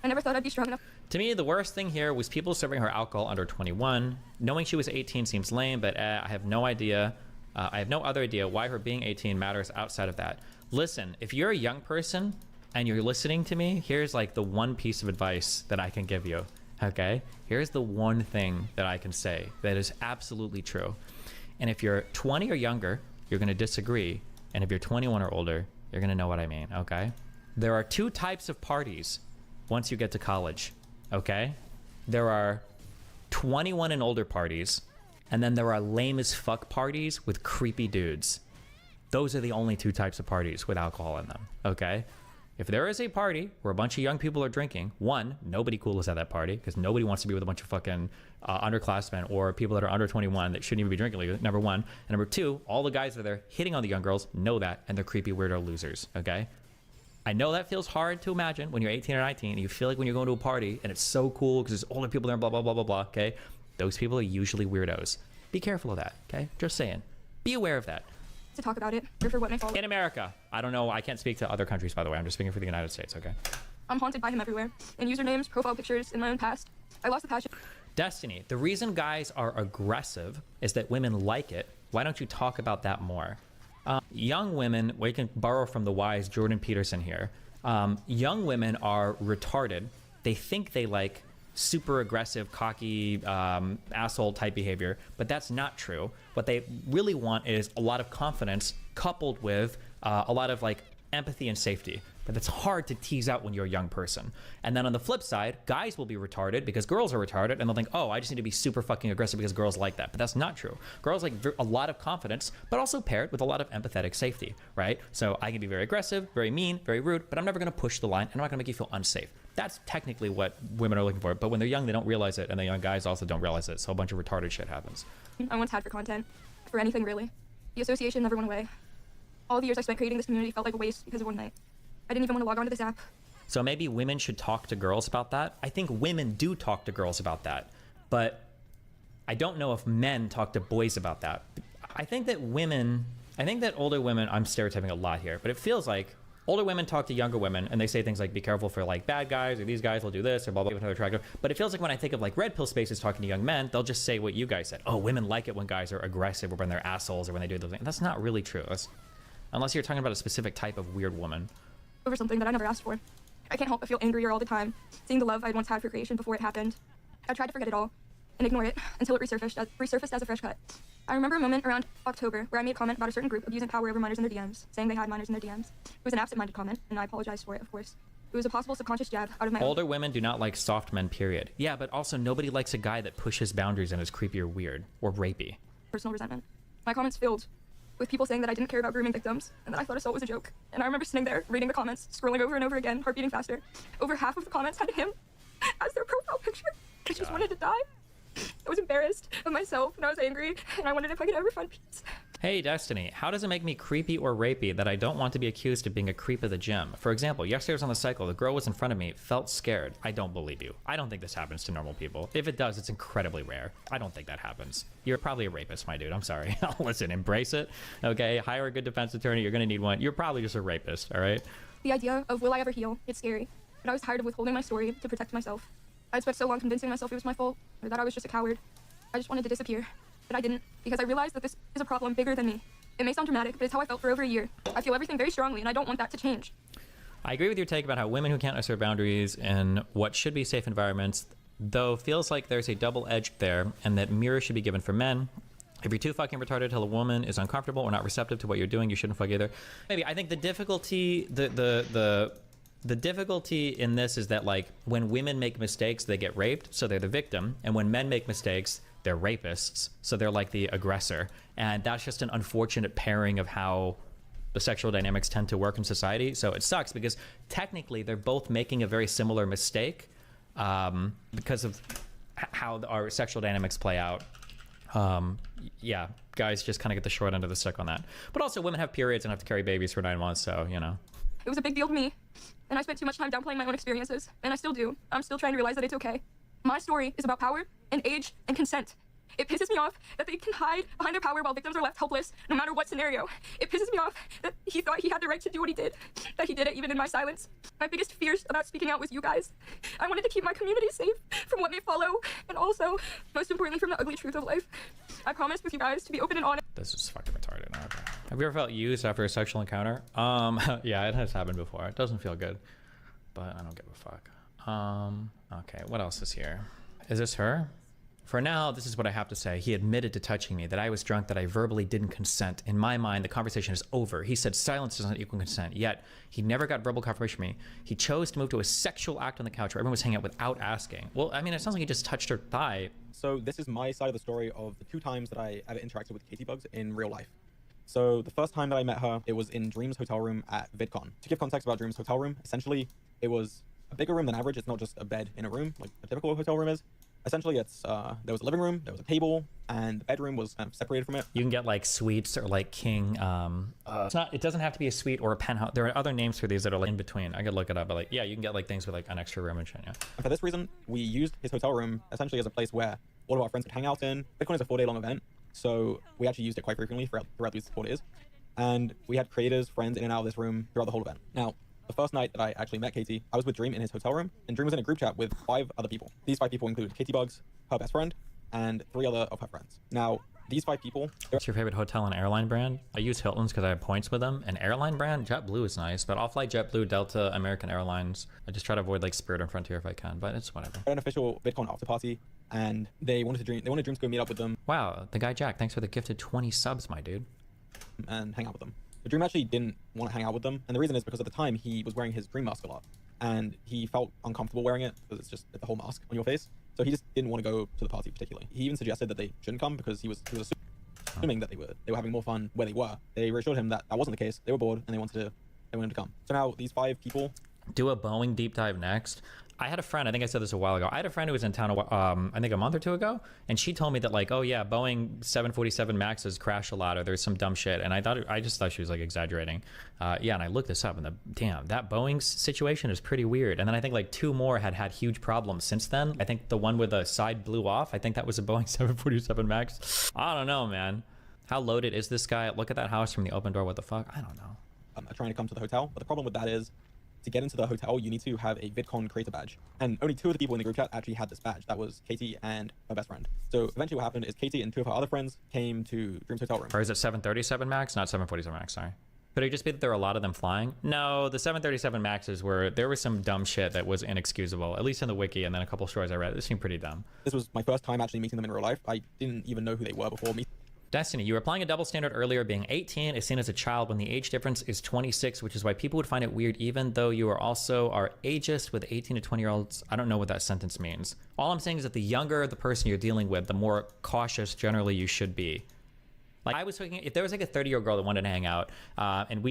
I never thought I'd be strong enough. To me, the worst thing here was people serving her alcohol under 21. Knowing she was 18 seems lame, but I have no idea. I have no other idea why her being 18 matters outside of that. Listen, if you're a young person and you're listening to me, here's like the one piece of advice that I can give you, okay? Here's the one thing that I can say that is absolutely true. And if you're 20 or younger, you're gonna disagree. And if you're 21 or older, you're gonna know what I mean, okay? There are two types of parties once you get to college, okay? There are 21 and older parties, and then there are lame as fuck parties with creepy dudes. Those are the only two types of parties with alcohol in them, okay? If there is a party where a bunch of young people are drinking, one, nobody cool is at that party because nobody wants to be with a bunch of fucking underclassmen or people that are under 21 that shouldn't even be drinking legally, number one. And number two, all the guys that are there hitting on the young girls know that and they're creepy weirdo losers, okay? I know that feels hard to imagine when you're 18 or 19 and you feel like when you're going to a party and it's so cool because there's older people there, blah, blah, blah, blah, blah, okay? Those people are usually weirdos. Be careful of that, okay? Just saying. Be aware of that. To talk about it, or for what may follow. In America. I don't know. I can't speak to other countries, by the way. I'm just speaking for the United States, okay? I'm haunted by him everywhere. In usernames, profile pictures, in my own past. I lost the passion. Destiny, the reason guys are aggressive is that women like it. Why don't you talk about that more? Young women, we can borrow from the wise Jordan Peterson here. Young women are retarded. They think they like super aggressive, cocky, asshole type behavior, but that's not true. What they really want is a lot of confidence coupled with a lot of like empathy and safety. But that's hard to tease out when you're a young person. And then on the flip side, guys will be retarded because girls are retarded and they'll think, oh, I just need to be super fucking aggressive because girls like that. But that's not true. Girls like a lot of confidence, but also paired with a lot of empathetic safety, right? So I can be very aggressive, very mean, very rude, but I'm never gonna push the line and I'm not gonna make you feel unsafe. That's technically what women are looking for. But when they're young, they don't realize it, and the young guys also don't realize it. So a bunch of retarded shit happens. I once had for content, for anything really. The association never went away. All the years I spent creating this community felt like a waste because of one night. I didn't even want to log on to this app. So maybe women should talk to girls about that. I think women do talk to girls about that, but I don't know if men talk to boys about that. I think that older women, I'm stereotyping a lot here, but it feels like older women talk to younger women and they say things like, be careful for like bad guys, or these guys will do this, or blah, blah, blah, attractive. But it feels like when I think of like Red Pill Spaces talking to young men, they'll just say what you guys said. Oh, women like it when guys are aggressive or when they're assholes or when they do those things. That's not really true. Unless you're talking about a specific type of weird woman. Over something that I never asked for. I can't help but feel angrier all the time, seeing the love I'd once had for creation before it happened. I tried to forget it all and ignore it until it resurfaced as a fresh cut. I remember a moment around October where I made a comment about a certain group abusing power over minors in their DMs, saying they had minors in their DMs. It was an absent-minded comment, and I apologized for it, of course. It was a possible subconscious jab out of my Older women do not like soft men, period. Yeah, but also nobody likes a guy that pushes boundaries and is creepy or weird or rapey. Personal resentment. My comments filled with people saying that I didn't care about grooming victims and that I thought assault was a joke. And I remember sitting there, reading the comments, scrolling over and over again, heart beating faster. Over half of the comments had him as their profile picture. I just wanted to die. I was embarrassed of myself and I was angry and I wondered if I could ever find peace. Hey, Destiny, how does it make me creepy or rapey that I don't want to be accused of being a creep at the gym? For example, yesterday I was on the cycle, the girl was in front of me, felt scared. I don't believe you. I don't think this happens to normal people. If it does, it's incredibly rare. I don't think that happens. You're probably a rapist, my dude. I'm sorry. Listen, embrace it, okay? Hire a good defense attorney. You're gonna need one. You're probably just a rapist, all right? The idea of will I ever heal? It's scary. but I was tired of withholding my story to protect myself. I'd spent so long convincing myself it was my fault, or that I was just a coward. I just wanted to disappear, but I didn't, because I realized that this is a problem bigger than me. It may sound dramatic, but it's how I felt for over a year. I feel everything very strongly, and I don't want that to change. I agree with your take about how women who can't assert boundaries in what should be safe environments, though feels like there's a double edge there, and that mirrors should be given for men. If you're too fucking retarded till a woman is uncomfortable or not receptive to what you're doing, you shouldn't fuck either. Maybe. I think the difficulty, the difficulty in this is that, like, when women make mistakes, they get raped, so they're the victim, and when men make mistakes, they're rapists, so they're like the aggressor. And that's just an unfortunate pairing of how the sexual dynamics tend to work in society. So it sucks because technically they're both making a very similar mistake because of how our sexual dynamics play out. Yeah, guys just kind of get the short end of the stick on that. But also women have periods and have to carry babies for 9 months, so, you know. It was a big deal to me, and I spent too much time downplaying my own experiences, and I still do. I'm still trying to realize that it's okay. My story is about power and age and consent. It pisses me off that they can hide behind their power while victims are left helpless, no matter what scenario. It pisses me off that he thought he had the right to do what he did, that he did it even in my silence. My biggest fears about speaking out was you guys. I wanted to keep my community safe from what may follow, and also, most importantly, from the ugly truth of life. I promise with you guys to be open and honest. This is fucking retarded. Okay. Have you ever felt used after a sexual encounter? Yeah, it has happened before. It doesn't feel good, but I don't give a fuck. Okay, what else is here? Is this her? For now, this is what I have to say. He admitted to touching me, that I was drunk, that I verbally didn't consent. In my mind, the conversation is over. He said silence doesn't equal consent, yet he never got verbal confirmation from me. He chose to move to a sexual act on the couch where everyone was hanging out without asking. Well, I mean, it sounds like he just touched her thigh. So this is my side of the story of the 2 times that I ever interacted with Katie Bugs in real life. So the first time that I met her, it was in Dream's hotel room at VidCon. To give context about Dream's hotel room, essentially, it was a bigger room than average. It's not just a bed in a room like a typical hotel room is. Essentially, it's there was a living room, there was a table, and the bedroom was kind of separated from it. You can get like suites or like king. It doesn't have to be a suite or a penthouse. There are other names for these that are like in between. I could look it up, but like, yeah, you can get like things with like an extra room and shit. Yeah. And for this reason, we used his hotel room essentially as a place where all of our friends would hang out in. VidCon is a 4-day-long event, so we actually used it quite frequently throughout these 4 days. And we had creators, friends in and out of this room throughout the whole event. Now, the first night that I actually met Katie, I was with Dream in his hotel room, and Dream was in a group chat with 5 other people. These 5 people included Katie Bugs, her best friend, and 3 other of her friends. Now, these 5 people... What's your favorite hotel and airline brand? I use Hilton's because I have points with them. An airline brand? JetBlue is nice, but I'll fly JetBlue, Delta, American Airlines. I just try to avoid like Spirit and Frontier if I can, but it's whatever. An official VidCon after party, and they wanted Dream to go meet up with them. Wow, the guy Jack, thanks for the gifted 20 subs, my dude. And hang out with them. But Dream actually didn't want to hang out with them, and the reason is because at the time he was wearing his Dream mask a lot, and he felt uncomfortable wearing it because it's just the whole mask on your face. So he just didn't want to go to the party particularly. He even suggested that they shouldn't come because he was assuming that they were having more fun where they were. They reassured him that that wasn't the case. They were bored and they wanted to come. So now these 5 people do a Boeing deep dive next. I had a friend, I think I said this a while ago. I had a friend who was in town, I think a month or 2 ago, and she told me that like, oh yeah, Boeing 747 Maxes crash a lot, or there's some dumb shit. And I just thought she was like exaggerating. Yeah, and I looked this up, and damn, that Boeing situation is pretty weird. And then I think like 2 more had huge problems since then. I think the one with the side blew off. I think that was a Boeing 747 Max. I don't know, man. How loaded is this guy? Look at that house from the open door. What the fuck? I don't know. Are trying to come to the hotel, but the problem with that is, to get into the hotel, you need to have a VidCon creator badge. And only 2 of the people in the group chat actually had this badge. That was Katie and her best friend. So eventually what happened is Katie and 2 of her other friends came to Dream's hotel room. Or is it 737 Max? Not 747 Max, sorry. Could it just be that there were a lot of them flying? No, the 737 Maxes there was some dumb shit that was inexcusable, at least in the wiki, and then a couple stories I read. This seemed pretty dumb. This was my first time actually meeting them in real life. I didn't even know who they were before meeting. Destiny, you were applying a double standard earlier. Being 18 is seen as a child when the age difference is 26, which is why people would find it weird, even though you are also are ageist with 18 to 20-year-olds. I don't know what that sentence means. All I'm saying is that the younger the person you're dealing with, the more cautious generally you should be. Like I was thinking, if there was like a 30-year-old girl that wanted to hang out, and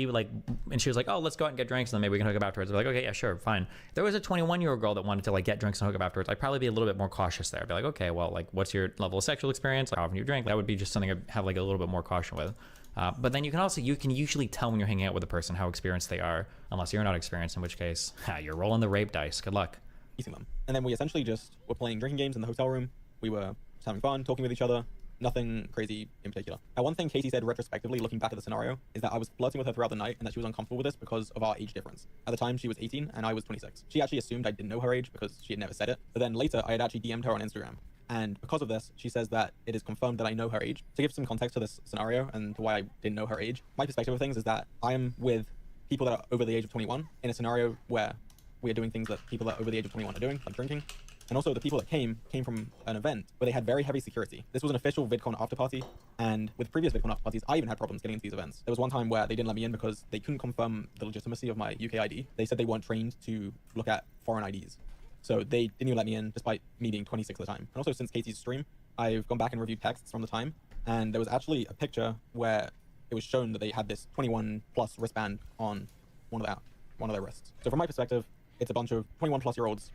she was like, oh, let's go out and get drinks, and then maybe we can hook up afterwards. We're like, okay, yeah, sure, fine. If there was a 21-year-old girl that wanted to like get drinks and hook up afterwards, I'd probably be a little bit more cautious there. I'd be like, okay, well, like, what's your level of sexual experience? Like, how often you drink? That would be just something I'd have like a little bit more caution with. But then you can usually tell when you're hanging out with a person how experienced they are, unless you're not experienced, in which case, you're rolling the rape dice. Good luck. Meeting them. And then we essentially just were playing drinking games in the hotel room. We were just having fun, talking with each other. Nothing crazy in particular. Now, one thing Katie said retrospectively, looking back at the scenario, is that I was flirting with her throughout the night and that she was uncomfortable with this because of our age difference. At the time, she was 18 and I was 26. She actually assumed I didn't know her age because she had never said it. But then later, I had actually DM'd her on Instagram. And because of this, she says that it is confirmed that I know her age. To give some context to this scenario and to why I didn't know her age, my perspective of things is that I am with people that are over the age of 21 in a scenario where we are doing things that people that are over the age of 21 are doing, like drinking. And also the people that came from an event where they had very heavy security. This was an official VidCon after party, and with previous VidCon after parties, I even had problems getting into these events. There was one time where they didn't let me in because they couldn't confirm the legitimacy of my UK ID. They said they weren't trained to look at foreign IDs. So they didn't even let me in despite me being 26 at the time. And also since Katie's stream, I've gone back and reviewed texts from the time, and there was actually a picture where it was shown that they had this 21 plus wristband on one of their wrists. So from my perspective, it's a bunch of 21 plus year olds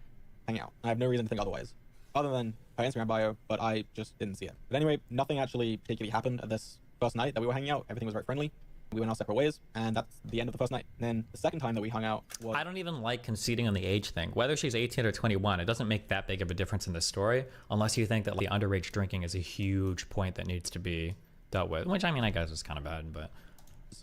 hanging out. I have no reason to think otherwise, other than her Instagram bio, but I just didn't see it. But anyway, nothing actually particularly happened at this first night that we were hanging out. Everything was very friendly. We went our separate ways, and that's the end of the first night. And then the second time that we hung out was... I don't even like conceding on the age thing. Whether she's 18 or 21, it doesn't make that big of a difference in the story, unless you think that the underage drinking is a huge point that needs to be dealt with, which I mean, I guess is kind of bad, but...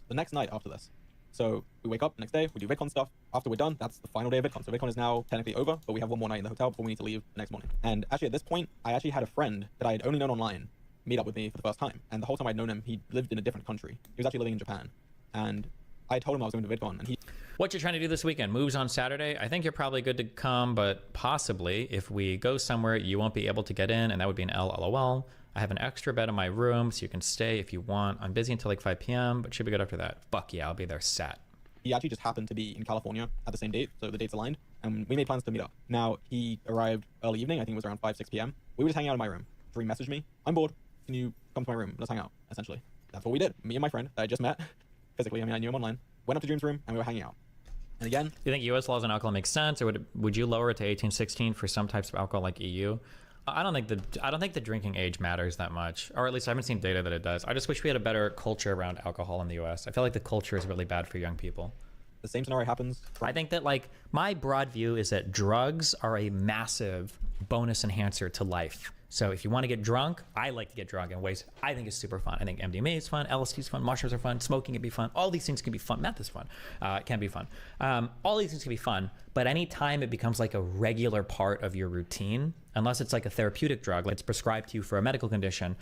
The next night after this. So we wake up the next day, we do VidCon stuff. After we're done, that's the final day of VidCon. So VidCon is now technically over, but we have one more night in the hotel before we need to leave the next morning. And actually at this point, I actually had a friend that I had only known online meet up with me for the first time. And the whole time I'd known him, he lived in a different country. He was actually living in Japan. And I told him I was going to VidCon, and he... What you're trying to do this weekend? Moves on Saturday? I think you're probably good to come, but possibly if we go somewhere, you won't be able to get in, and that would be an LOL. I have an extra bed in my room, so you can stay if you want. I'm busy until like 5 p.m., but should be good after that. Fuck yeah, I'll be there sat. He actually just happened to be in California at the same date, so the dates aligned, and we made plans to meet up. Now, he arrived early evening, I think it was around 5, 6 p.m. We were just hanging out in my room. Dream messaged me, I'm bored, can you come to my room? Let's hang out, essentially. That's what we did. Me and my friend that I just met, physically, I mean, I knew him online, went up to Dream's room, and we were hanging out. And again... Do you think U.S. laws on alcohol make sense, or would you lower it to 18, 16 for some types of alcohol like EU? I don't think the drinking age matters that much, or at least I haven't seen data that it does. I just wish we had a better culture around alcohol in the U.S. I feel like the culture is really bad for young people. The same scenario happens. I think that, like, my broad view is that drugs are a massive bonus enhancer to life. So if you want to get drunk, I like to get drunk in ways I think is super fun. I think MDMA is fun, LSD is fun, mushrooms are fun, smoking can be fun. All these things can be fun. Meth is fun. It can be fun. All these things can be fun, but anytime it becomes like a regular part of your routine, unless it's like a therapeutic drug, like it's prescribed to you for a medical condition,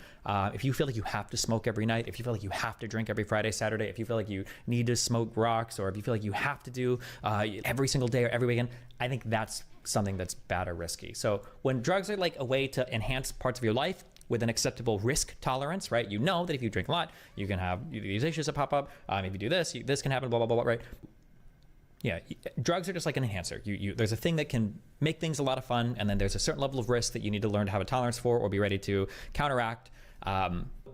if you feel like you have to smoke every night, if you feel like you have to drink every Friday, Saturday, if you feel like you need to smoke rocks, or if you feel like you have to do every single day or every weekend, I think that's something that's bad or risky. So when drugs are like a way to enhance parts of your life with an acceptable risk tolerance, right? You know that if you drink a lot, you can have these issues that pop up. If you do this, this can happen, blah, blah, blah, right? Yeah, drugs are just like an enhancer. There's a thing that can make things a lot of fun, and then there's a certain level of risk that you need to learn to have a tolerance for or be ready to counteract.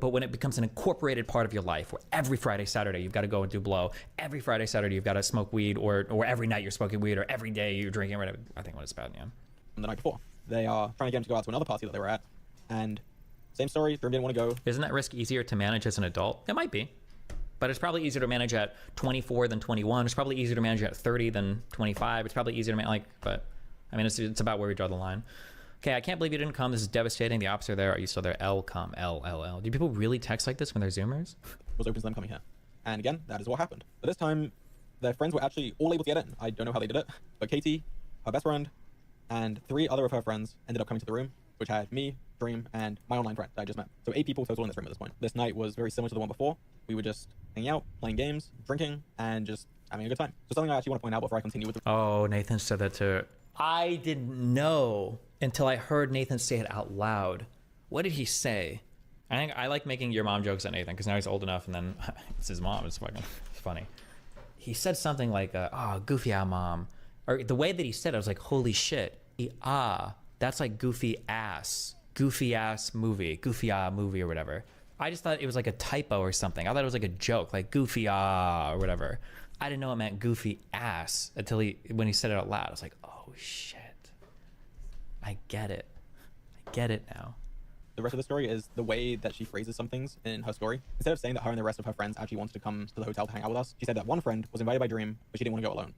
But when it becomes an incorporated part of your life, where every Friday, Saturday, you've got to go and do blow, every Friday, Saturday, you've got to smoke weed, or every night you're smoking weed, or every day you're drinking, whatever, I think when it's bad, yeah. The night before, they are trying to get him to go out to another party that they were at, and same story, Dream didn't want to go. Isn't that risk easier to manage as an adult? It might be. But it's probably easier to manage at 24 than 21. It's probably easier to manage at 30 than 25. It's probably easier to manage, but I mean, it's about where we draw the line. Okay, I can't believe you didn't come. This is devastating. The ops are there. Are you still there? L, come. L. Do people really text like this when they're Zoomers? Was open to them coming here. And again, that is what happened. But this time, their friends were actually all able to get in. I don't know how they did it, but Katie, her best friend, and 3 other of her friends ended up coming to the room, which had me, Dream, and my online friend that I just met. So 8 people total in this room at this point. This night was very similar to the one before. We were just hanging out, playing games, drinking, and just having a good time. So something I actually want to point out before I continue with the... Oh, Nathan said that too. I didn't know until I heard Nathan say it out loud. What did he say? I think I like making your mom jokes at Nathan because now he's old enough, and then it's his mom. It's fucking funny. He said something like, oh, goofy mom. Or the way that he said it, I was like, holy shit. That's like goofy ass movie, goofy movie or whatever. I just thought it was like a typo or something. I thought it was like a joke, like goofy or whatever. I didn't know it meant goofy ass until when he said it out loud. I was like, oh shit. I get it now. The rest of the story is the way that she phrases some things in her story. Instead of saying that her and the rest of her friends actually wanted to come to the hotel to hang out with us, she said that one friend was invited by Dream, but she didn't want to go alone.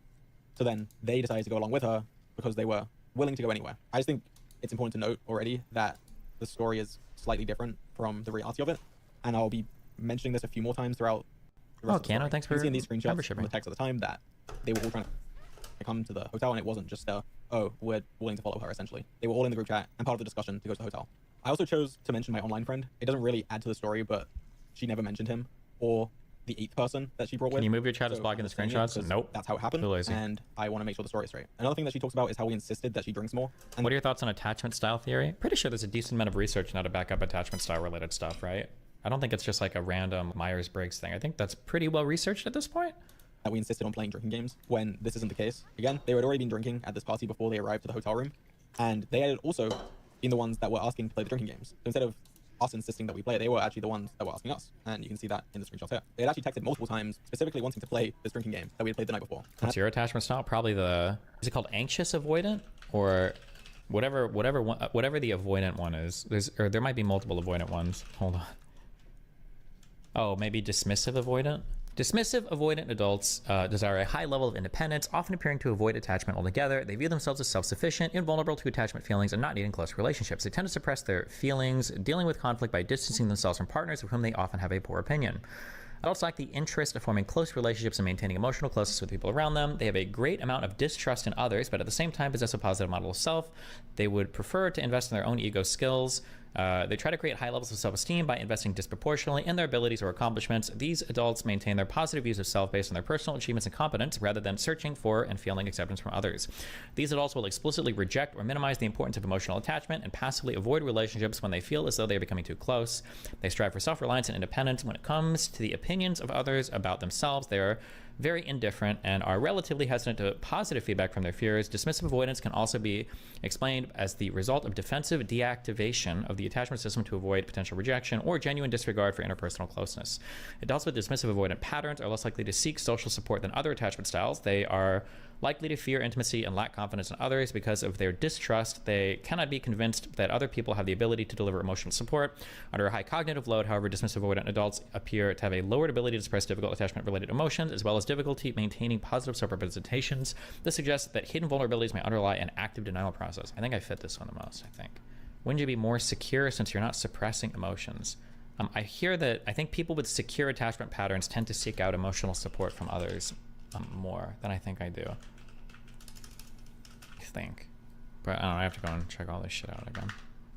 So then they decided to go along with her because they were willing to go anywhere. I just think it's important to note already that the story is slightly different from the reality of it. And I'll be mentioning this a few more times throughout the rest of the Keanu, story. thanks You can for see in these screenshots membership. from the text at the time that they were all trying to come to the hotel, and it wasn't just oh, we're willing to follow her, essentially. They were all in the group chat and part of the discussion to go to the hotel. I also chose to mention my online friend. It doesn't really add to the story, but she never mentioned him or the 8th person that she brought with. Can you move your chat as So blocking the I'm saying it screenshots? because Nope. That's how it happened, Too lazy. and I want to make sure the story is straight. Another thing that she talks about is how we insisted that she drinks more. And What are your thoughts on attachment style theory? Pretty sure there's a decent amount of research now to back up attachment style related stuff, right? I don't think it's just like a random Myers-Briggs thing. I think that's pretty well researched at this point. that we insisted on playing drinking games when this isn't the case. Again, they had already been drinking at this party before they arrived to the hotel room, and they had also been the ones that were asking to play the drinking games. So instead of us insisting that we play, they were actually the ones that were asking us, and you can see that in the screenshots here. They had actually texted multiple times, specifically wanting to play this drinking game that we had played the night before. What's your attachment style? Probably the, is it called anxious avoidant or whatever the avoidant one is? There might be multiple avoidant ones. Hold on. Oh, maybe dismissive avoidant. Dismissive avoidant adults desire a high level of independence, often appearing to avoid attachment altogether. They view themselves as self-sufficient, invulnerable to attachment feelings, and not needing close relationships. They tend to suppress their feelings, dealing with conflict by distancing themselves from partners of whom they often have a poor opinion. Adults lack the interest of forming close relationships and maintaining emotional closeness with people around them. They have a great amount of distrust in others, but at the same time possess a positive model of self. They would prefer to invest in their own ego skills. They try to create high levels of self-esteem by investing disproportionately in their abilities or accomplishments. These adults maintain their positive views of self based on their personal achievements and competence rather than searching for and feeling acceptance from others. These adults will explicitly reject or minimize the importance of emotional attachment and passively avoid relationships when they feel as though they are becoming too close. They strive for self-reliance and independence. When it comes to the opinions of others about themselves, they are very indifferent and are relatively hesitant to positive feedback from their fears. Dismissive avoidance can also be explained as the result of defensive deactivation of the attachment system to avoid potential rejection or genuine disregard for interpersonal closeness. Adults with dismissive avoidant patterns are less likely to seek social support than other attachment styles. They are likely to fear intimacy and lack confidence in others because of their distrust. They cannot be convinced that other people have the ability to deliver emotional support. Under a high cognitive load, however, dismissive avoidant adults appear to have a lowered ability to express difficult attachment-related emotions, as well as difficulty maintaining positive self-representations. This suggests that hidden vulnerabilities may underlie an active denial process. I think I fit this one the most, I think. Wouldn't you be more secure since you're not suppressing emotions? I hear that I think people with secure attachment patterns tend to seek out emotional support from others more than I think I do. I think. But I don't know, I have to go and check all this shit out again.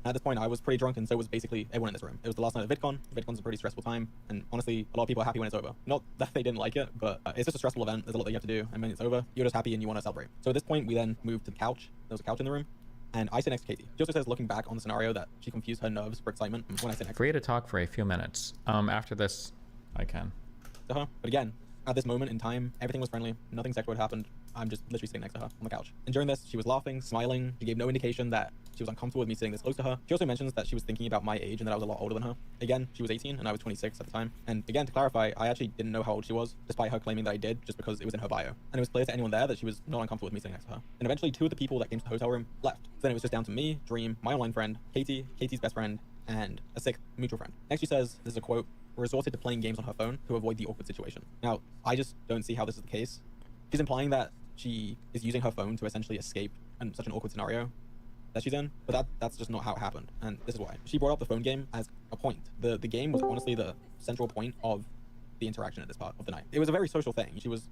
At this point, I was pretty drunk, and so was basically everyone in this room. It was the last night of VidCon. VidCon's a pretty stressful time, and honestly, a lot of people are happy when it's over. Not that they didn't like it, but it's just a stressful event. There's a lot that you have to do, and when it's over, you're just happy and you want to celebrate. So at this point, we then moved to the couch. There was a couch in the room, and I sit next to Katie. She also says, looking back on the scenario, that she confused her nerves for excitement when I sit next Free to talk for a few minutes. After this, I can. to her. But again, at this moment in time, everything was friendly. Nothing sexual had happened. I'm just literally sitting next to her on the couch. And during this, she was laughing, smiling. She gave no indication that she was uncomfortable with me sitting this close to her. She also mentions that she was thinking about my age and that I was a lot older than her. Again, she was 18 and I was 26 at the time. And again, to clarify, I actually didn't know how old she was, despite her claiming that I did, just because it was in her bio. And it was clear to anyone there that she was not uncomfortable with me sitting next to her. And eventually, 2 of the people that came to the hotel room left. So then it was just down to me, Dream, my online friend, Katie, Katie's best friend, and a 6th mutual friend. Next, she says, this is a quote, resorted to playing games on her phone to avoid the awkward situation. Now, I just don't see how this is the case. She's implying that she is using her phone to essentially escape in such an awkward scenario that she's in, but that's just not how it happened, and this is why. She brought up the phone game as a point. The game was honestly the central point of the interaction at this part of the night. It was a very social thing. She was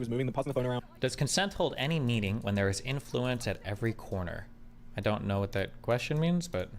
moving, passing the phone around. Does consent hold any meaning when there is influence at every corner? I don't know what that question means, but...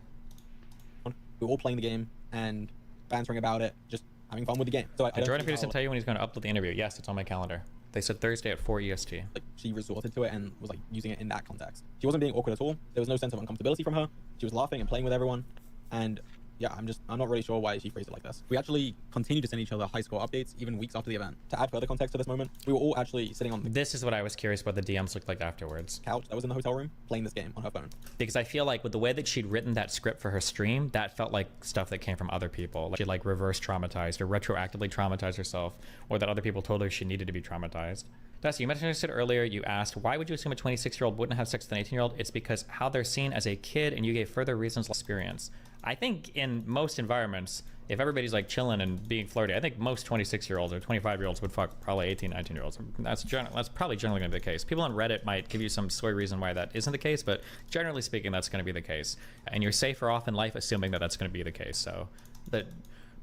We were all playing the game and bantering about it, just having fun with the game. So Did Jordan Peterson tell you when he's going to upload the interview? Yes, it's on my calendar. They said Thursday at 4 EST. Like, she resorted to it and was like using it in that context. She wasn't being awkward at all. There was no sense of uncomfortability from her. She was laughing and playing with everyone. And yeah, I'm not really sure why she phrased it like this. We actually continued to send each other high score updates even weeks after the event. To add further context to this moment, we were all actually sitting on the This is what I was curious what the DMs looked like afterwards. couch that was in the hotel room playing this game on her phone. Because I feel like with the way that she'd written that script for her stream, that felt like stuff that came from other people. Like she'd like reverse traumatized or retroactively traumatized herself, or that other people told her she needed to be traumatized. Dusty, you mentioned it earlier, you asked, why would you assume a 26-year-old wouldn't have sex with an 18-year-old? It's because how they're seen as a kid, and you gave further reasons to experience. I think in most environments, if everybody's like chilling and being flirty, I think most 26-year-olds or 25-year-olds would fuck probably 18, 19-year-olds. That's probably generally going to be the case. People on Reddit might give you some soy reason why that isn't the case, but generally speaking, that's going to be the case. And you're safer off in life assuming that that's going to be the case. So that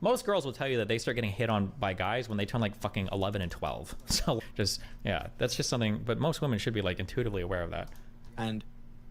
most girls will tell you that they start getting hit on by guys when they turn like fucking 11 and 12. So just, yeah, that's just something, but most women should be like intuitively aware of that. And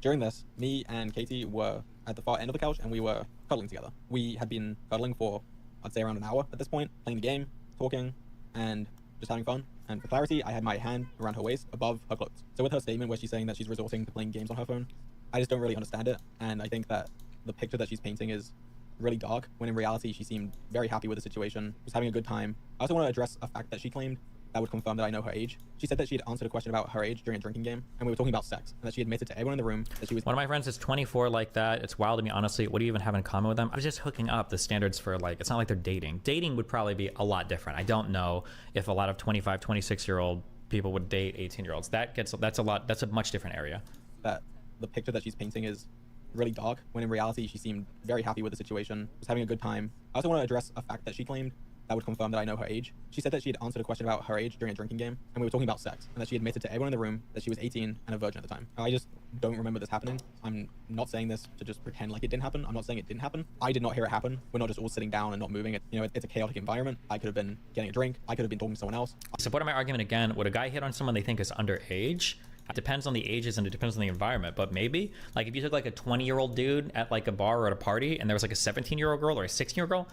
during this, me and Katie were at the far end of the couch and we were cuddling together. We had been cuddling for, I'd say, around an hour at this point, playing the game, talking, and just having fun. And for clarity, I had my hand around her waist above her clothes. So with her statement where she's saying that she's resorting to playing games on her phone, I just don't really understand it. And I think that the picture that she's painting is really dark, when in reality she seemed very happy with the situation, was having a good time. I also want to address a fact that she claimed that would confirm that I know her age. She said that she had answered a question about her age during a drinking game, and we were talking about sex, and that she admitted to everyone in the room that she was— One of my friends is 24 like that. It's wild to me, honestly. What do you even have in common with them? I was just hooking up. The standards for like, it's not like they're dating. Dating would probably be a lot different. I don't know if a lot of 25, 26-year-old people would date 18-year-olds. That's a much different area. That the picture that she's painting is really dark, when in reality she seemed very happy with the situation, was having a good time. I also want to address a fact that she claimed that would confirm that I know her age. She said that she had answered a question about her age during a drinking game, and we were talking about sex, and that she admitted to everyone in the room that she was 18 and a virgin at the time. I just don't remember this happening. I'm not saying this to just pretend like it didn't happen. I'm not saying it didn't happen. I did not hear it happen. We're not just all sitting down and not moving. It's a chaotic environment. I could have been getting a drink. I could have been talking to someone else. Supporting my argument again, would a guy hit on someone they think is underage? It depends on the ages and it depends on the environment, but maybe like if you took like a 20-year-old dude at like a bar or at a party and there was like a 17-year-old girl or a 16-year-old girl,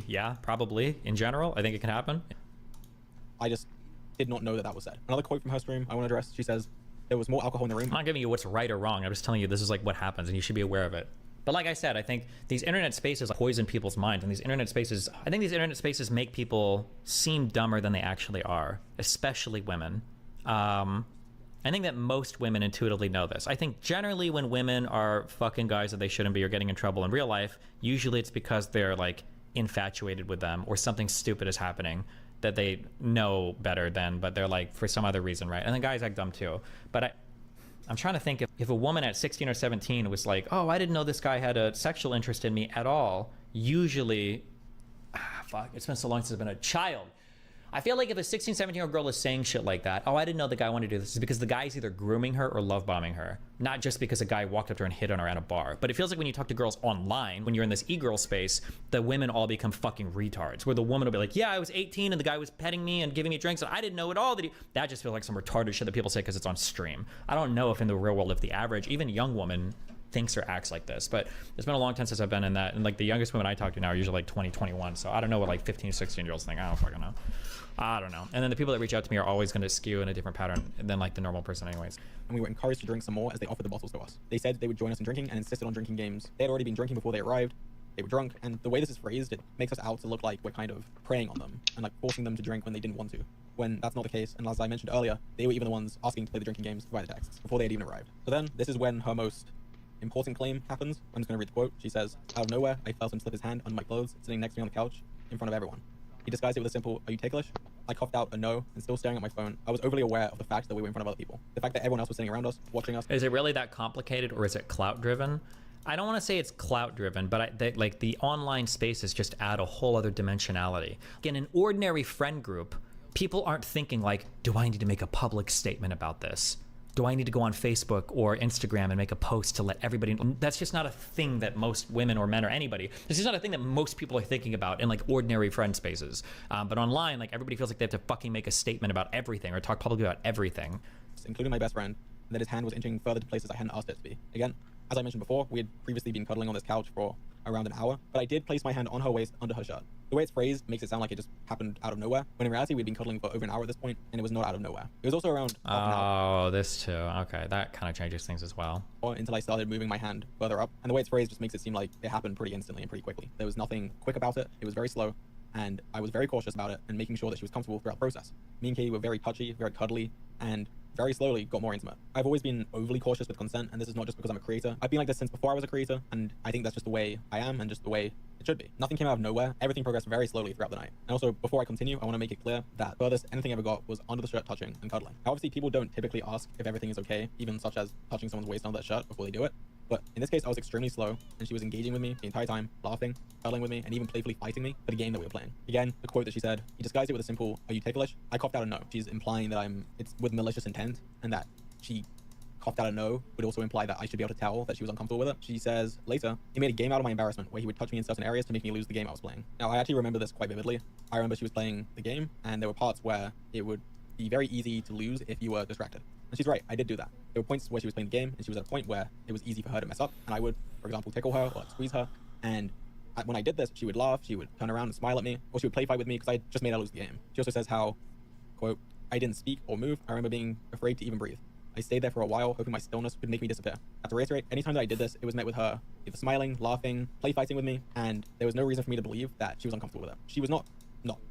yeah, probably. In general, I think it can happen. I just did not know that was said. Another quote from her stream I want to address. She says, there was more alcohol in the room. I'm not giving you what's right or wrong. I'm just telling you this is like what happens and you should be aware of it. But like I said, I think these internet spaces poison people's minds, and I think these internet spaces make people seem dumber than they actually are, especially women. I think that most women intuitively know this. I think generally when women are fucking guys that they shouldn't be or getting in trouble in real life, usually it's because they're like infatuated with them or something stupid is happening that they know better than, but they're like for some other reason, right? And then guys act dumb too. But I'm trying to think if a woman at 16 or 17 was like, oh, I didn't know this guy had a sexual interest in me at all. Usually, fuck, it's been so long since I've been a child. I feel like if a 16, 17-year-old girl is saying shit like that, oh, I didn't know the guy wanted to do this, is because the guy is either grooming her or love bombing her. Not just because a guy walked up to her and hit on her at a bar. But it feels like when you talk to girls online, when you're in this e-girl space, the women all become fucking retards. Where the woman will be like, yeah, I was 18 and the guy was petting me and giving me drinks and I didn't know at all that just feels like some retarded shit that people say because it's on stream. I don't know if in the real world, if the average, even young woman thinks or acts like this, but it's been a long time since I've been in that. And like the youngest women I talk to now are usually like 20, 21. So I don't know what like 15, 16-year-olds think. I don't fucking know. I don't know. And then the people that reach out to me are always going to skew in a different pattern than like the normal person anyways. And we were encouraged to drink some more as they offered the bottles to us. They said they would join us in drinking and insisted on drinking games. They had already been drinking before they arrived. They were drunk, and the way this is phrased, it makes us out to look like we're kind of preying on them and like forcing them to drink when they didn't want to, when that's not the case. And as I mentioned earlier, they were even the ones asking to play the drinking games via the texts before they had even arrived. So then this is when her most important claim happens. I'm just going to read the quote. She says, out of nowhere, I felt him slip his hand under my clothes, sitting next to me on the couch in front of everyone. He disguised it with a simple, are you ticklish? I coughed out a no, and still staring at my phone, I was overly aware of the fact that we were in front of other people. The fact that everyone else was sitting around us, watching us. Is it really that complicated, or is it clout driven? I don't want to say it's clout driven, but like the online spaces just add a whole other dimensionality. In an ordinary friend group, people aren't thinking like, do I need to make a public statement about this? Do I need to go on Facebook or Instagram and make a post to let everybody know? That's just not a thing that most women or men or anybody, this is not a thing that most people are thinking about in like ordinary friend spaces. But online, like everybody feels like they have to fucking make a statement about everything or talk publicly about everything. Including my best friend, and that his hand was inching further to places I hadn't asked it to be. Again, as I mentioned before, we had previously been cuddling on this couch for around an hour, but I did place my hand on her waist under her shirt. The way it's phrased makes it sound like it just happened out of nowhere, when in reality we'd been cuddling for over an hour at this point, and it was not out of nowhere. It was also around half an hour. Oh, this too. Okay, that kind of changes things as well. Until I started moving my hand further up, and the way it's phrased just makes it seem like it happened pretty instantly and pretty quickly. There was nothing quick about it. It was very slow, and I was very cautious about it and making sure that she was comfortable throughout the process. Me and Katie were very touchy, very cuddly, and very slowly got more intimate. I've always been overly cautious with consent, and this is not just because I'm a creator. I've been like this since before I was a creator, and I think that's just the way I am and just the way it should be. Nothing came out of nowhere. Everything progressed very slowly throughout the night. And also, before I continue, I want to make it clear that furthest anything I ever got was under the shirt touching and cuddling. Now, obviously, people don't typically ask if everything is okay, even such as touching someone's waist under their shirt before they do it. But in this case, I was extremely slow, and she was engaging with me the entire time, laughing, cuddling with me, and even playfully fighting me for the game that we were playing. Again, the quote that she said, he disguised it with a simple, are you ticklish? I coughed out a no. She's implying that it's with malicious intent, and that she coughed out a no would also imply that I should be able to tell that she was uncomfortable with it. She says, later, he made a game out of my embarrassment where he would touch me in certain areas to make me lose the game I was playing. Now, I actually remember this quite vividly. I remember she was playing the game, and there were parts where it would be very easy to lose if you were distracted. And she's right, I did do that. There were points where she was playing the game, and she was at a point where it was easy for her to mess up, and I would, for example, tickle her or squeeze her, and when I did this, she would laugh, she would turn around and smile at me, or she would play fight with me because I just made her lose the game. She also says how, quote, I didn't speak or move. I remember being afraid to even breathe. I stayed there for a while, hoping my stillness would make me disappear. I have to reiterate, anytime that I did this, it was met with her either smiling, laughing, play fighting with me, and there was no reason for me to believe that she was uncomfortable with it. She was not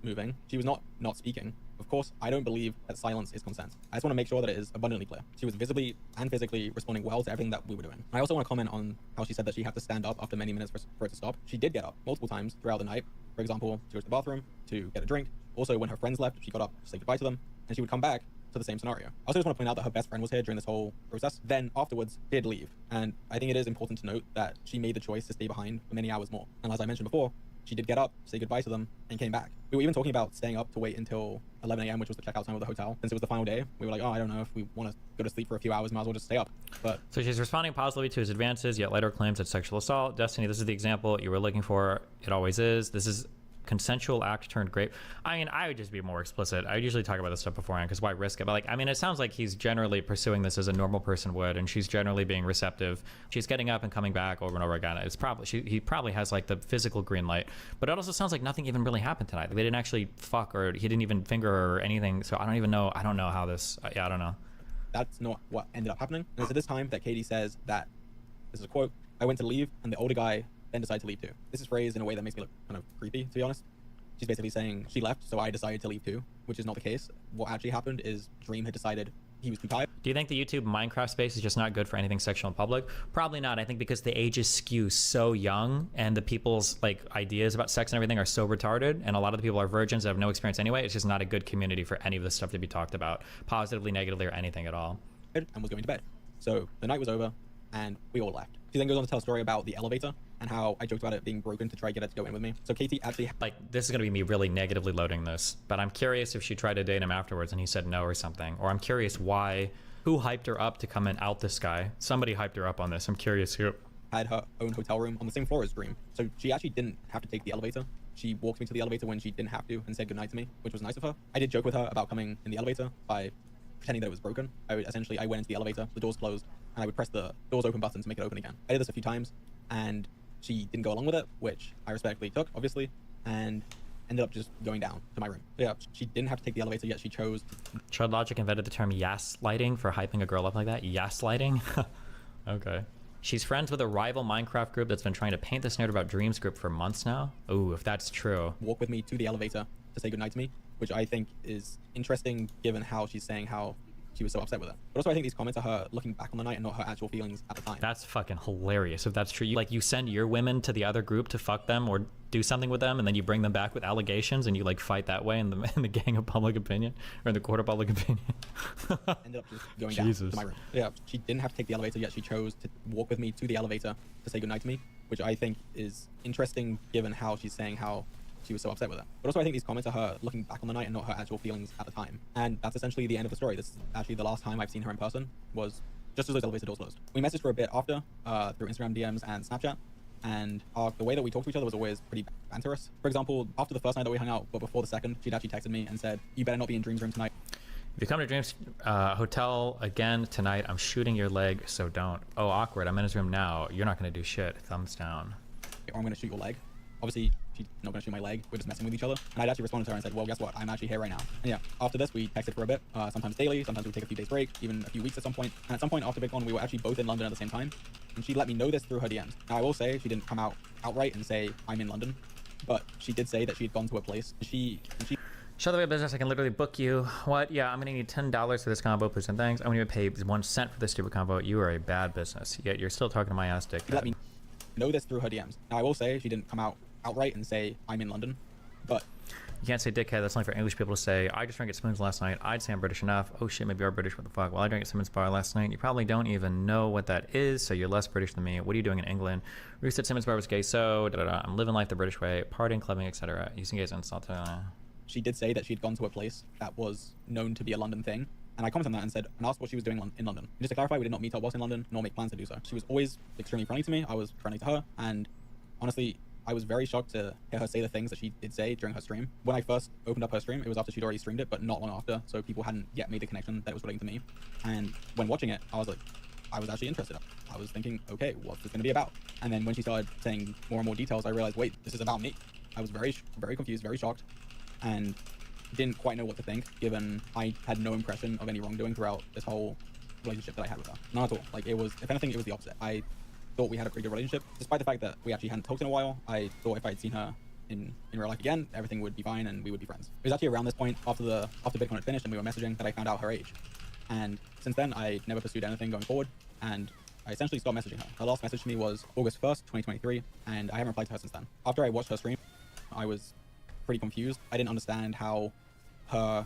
moving. She was not speaking. Of course, I don't believe that silence is consent. I just want to make sure that it is abundantly clear. She was visibly and physically responding well to everything that we were doing. I also want to comment on how she said that she had to stand up after many minutes for it to stop. She did get up multiple times throughout the night. For example, to go to the bathroom, to get a drink. Also, when her friends left, she got up to say goodbye to them, and she would come back to the same scenario. I also just want to point out that her best friend was here during this whole process. Then afterwards, did leave. And I think it is important to note that she made the choice to stay behind for many hours more. And as I mentioned before, she did get up, say goodbye to them, and came back. We were even talking about staying up to wait until 11 a.m., which was the checkout time of the hotel. Since it was the final day, we were like, oh, I don't know, if we want to go to sleep for a few hours, might as well just stay up. But So she's responding positively to his advances, yet later claims it's sexual assault. Destiny, this is the example you were looking for. It always is. This is consensual act turned grape. I mean, I would just be more explicit. I usually talk about this stuff beforehand because why risk it? But like, I mean, it sounds like he's generally pursuing this as a normal person would, and she's generally being receptive. She's getting up and coming back over and over again. It's probably he probably has like the physical green light, but it also sounds like nothing even really happened tonight. Like, they didn't actually fuck, or he didn't even finger her or anything. So I don't even know. I don't know how this. Yeah, I don't know. that's not what ended up happening. And it's at this time that Katie says that, this is a quote, I went to leave and the older guy then decided to leave too. This is phrased in a way that makes me look kind of creepy, to be honest. She's basically saying she left, so I decided to leave too, which is not the case. What actually happened is Dream had decided he was too tired. Do you think the YouTube Minecraft space is just not good for anything sexual in public? Probably not. I think because the ages skew so young and the people's like ideas about sex and everything are so retarded, and a lot of the people are virgins that have no experience anyway. It's just not a good community for any of this stuff to be talked about, positively, negatively, or anything at all. And was going to bed. So the night was over and we all left. She then goes on to tell a story about the elevator and how I joked about it being broken to try to get her to go in with me. So Katie actually... Like, this is going to be me really negatively loading this, but I'm curious if she tried to date him afterwards and he said no or something. Or I'm curious why, who hyped her up to come and out this guy? Somebody hyped her up on this. I'm curious who. Had her own hotel room on the same floor as Dream. So she actually didn't have to take the elevator. She walked me to the elevator when she didn't have to and said goodnight to me, which was nice of her. I did joke with her about coming in the elevator by pretending that it was broken. I went into the elevator, the doors closed, and I would press the doors open button to make it open again. I did this a few times, and she didn't go along with it, which I respectfully took, obviously, and ended up just going down to my room. So yeah, she didn't have to take the elevator, yet she chose. Chud Logic invented the term yas-lighting for hyping a girl up like that. Yas-lighting? Okay. She's friends with a rival Minecraft group that's been trying to paint this narrative about Dream's group for months now. Ooh, if that's true. Walk with me to the elevator to say goodnight to me, which I think is interesting given how she's saying how she was so upset with it. But also I think these comments are her looking back on the night and not her actual feelings at the time. That's fucking hilarious if that's true. You send your women to the other group to fuck them or do something with them, and then you bring them back with allegations and you like fight that way in the gang of public opinion or in the court of public opinion. Ended up just going down to my room. Yeah, she didn't have to take the elevator, yet she chose to walk with me to the elevator to say goodnight to me, which I think is interesting given how she's saying how she was so upset with it. But also I think these comments are her looking back on the night and not her actual feelings at the time. And that's essentially the end of the story. This is actually the last time I've seen her in person, was just as those elevator doors closed. We messaged for a bit after, through Instagram DMs and Snapchat, and the way that we talked to each other was always pretty banterous. For example, after the first night that we hung out, but before the second, she'd actually texted me and said, you better not be in Dream's room tonight. If you come to Dream's hotel again tonight, I'm shooting your leg, so don't. Oh, awkward. I'm in his room now. You're not going to do shit. Thumbs down. Or I'm going to shoot your leg. Obviously, she's not going to shoot my leg. We're just messing with each other. And I'd actually responded to her and said, well, guess what? I'm actually here right now. And yeah, after this, we texted for a bit, sometimes daily, sometimes we'd take a few days break, even a few weeks at some point. And at some point after VidCon, we were actually both in London at the same time. And she let me know this through her DMs. Now, I will say she didn't come out outright and say, I'm in London. But she did say that she had gone to a place. Shut the way business, I can literally book you. What? Yeah, I'm gonna need $10 for this combo, please and thanks. I'm gonna pay 1 cent for this stupid combo. You are a bad business. Yet you're still talking to my ass dick. She let me know this through her DMs. Now, I will say she didn't come out outright and say, I'm in London. But you can't say dickhead. That's only for English people to say. I just drank at Spoons last night. I'd say I'm British enough. Oh shit, maybe you're British. What the fuck? Well, I drank at Simmons Bar last night. You probably don't even know what that is, so you're less British than me. What are you doing in England? Ruth at Simmons Bar was gay, so I'm living life the British way, partying, clubbing, etc. Using gays and salt. She did say that she'd gone to a place that was known to be a London thing, And I commented on that and said, and asked what she was doing in London. And just to clarify, we did not meet up whilst in London, nor make plans to do so. She was always extremely friendly to me. I was friendly to her. And honestly, I was very shocked to hear her say the things that she did say during her stream. When I first opened up her stream, it was after she'd already streamed it, but not long after. So people hadn't yet made the connection that it was relating to me. And when watching it, I was like, I was actually interested. I was thinking, okay, what's this going to be about? And then when she started saying more and more details, I realized, wait, this is about me. I was very confused, very shocked, and didn't quite know what to think, given I had no impression of any wrongdoing throughout this whole relationship that I had with her. None at all. Like, it was, if anything, it was the opposite. I thought we had a pretty good relationship, despite the fact that we actually hadn't talked in a while. I thought if I'd seen her in real life again, everything would be fine and we would be friends. It was actually around this point, after VidCon had finished and we were messaging, that I found out her age. And since then, I never pursued anything going forward, and I essentially stopped messaging her. Her last message to me was August 1st, 2023, and I haven't replied to her since then. After I watched her stream, I was pretty confused. I didn't understand how her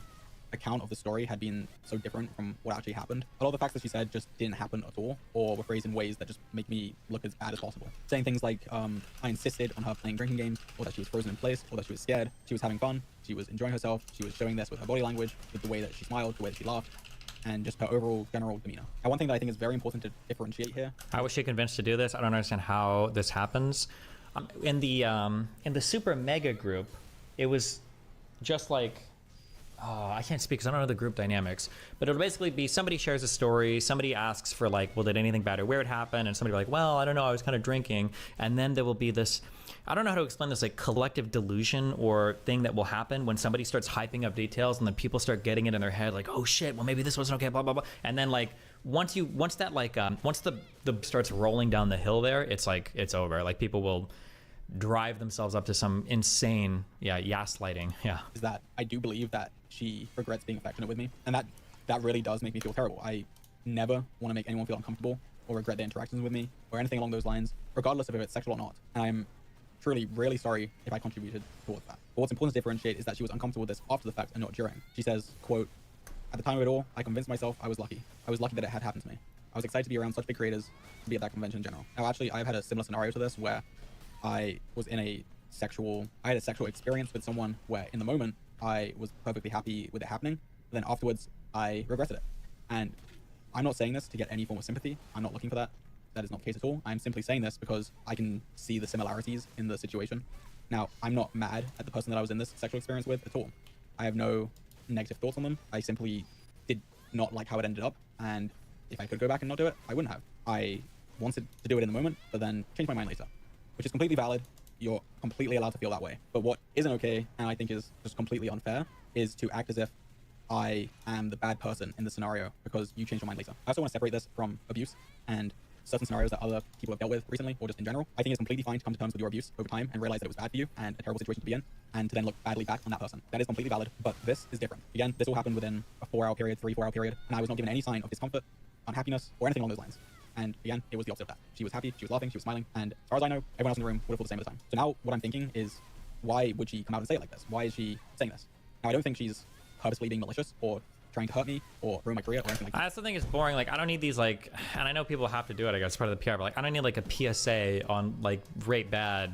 account of the story had been so different from what actually happened. A lot of the facts that she said just didn't happen at all, or were phrased in ways that just make me look as bad as possible. Saying things like, I insisted on her playing drinking games, or that she was frozen in place, or that she was scared. She was having fun, she was enjoying herself, she was showing this with her body language, with the way that she smiled, the way that she laughed, and just her overall general demeanor. And one thing that I think is very important to differentiate here. How was she convinced to do this? I don't understand how this happens. In the super mega group, it was just like, I can't speak because I don't know the group dynamics, but it'll basically be somebody shares a story, somebody asks for like, well, did anything bad or weird happen? And somebody will be like, well, I don't know, I was kind of drinking. And then there will be this, I don't know how to explain this, like collective delusion or thing that will happen when somebody starts hyping up details and then people start getting it in their head like, oh shit, well maybe this wasn't okay, blah, blah, blah. And then like, once the starts rolling down the hill there, it's like, it's over. Like people will drive themselves up to some insane, gaslighting. Yeah. Is that I do believe that she regrets being affectionate with me, and that really does make me feel terrible. I never want to make anyone feel uncomfortable or regret their interactions with me or anything along those lines, regardless of if it's sexual or not. And I'm truly really sorry if I contributed towards that. But what's important to differentiate is that she was uncomfortable with this after the fact and not during. She says, quote, at the time of it all, I convinced myself I was lucky. I was lucky that it had happened to me. I was excited to be around such big creators, to be at that convention in general. Now, actually, I've had a similar scenario to this where I had a sexual experience with someone where in the moment I was perfectly happy with it happening, but then afterwards I regretted it. And I'm not saying this to get any form of sympathy. I'm not looking for that. That is not the case at all. I'm simply saying this because I can see the similarities in the situation. Now, I'm not mad at the person that I was in this sexual experience with at all. I have no negative thoughts on them. I simply did not like how it ended up, and if I could go back and not do it, I wouldn't have. I wanted to do it in the moment, but then changed my mind later, which is completely valid. You're completely allowed to feel that way. But what isn't okay, and I think is just completely unfair, is to act as if I am the bad person in the scenario because you changed your mind later. I also want to separate this from abuse and certain scenarios that other people have dealt with recently, or just in general. I think it's completely fine to come to terms with your abuse over time and realize that it was bad for you and a terrible situation to be in, and to then look badly back on that person. That is completely valid, but this is different. Again, this all happened within a 4-hour period, 3-4-hour period, and I was not given any sign of discomfort, unhappiness, or anything along those lines. And again, it was the opposite of that. She was happy, she was laughing, she was smiling, and as far as I know, everyone else in the room would have felt the same at the time. So now what I'm thinking is, why would she come out and say it like this? Why is she saying this? Now, I don't think she's purposely being malicious or trying to hurt me or ruin my career or anything like that. I also think it's boring. Like, I don't need these, like, and I know people have to do it, I guess, part of the PR, but like, I don't need like a PSA on like rape bad,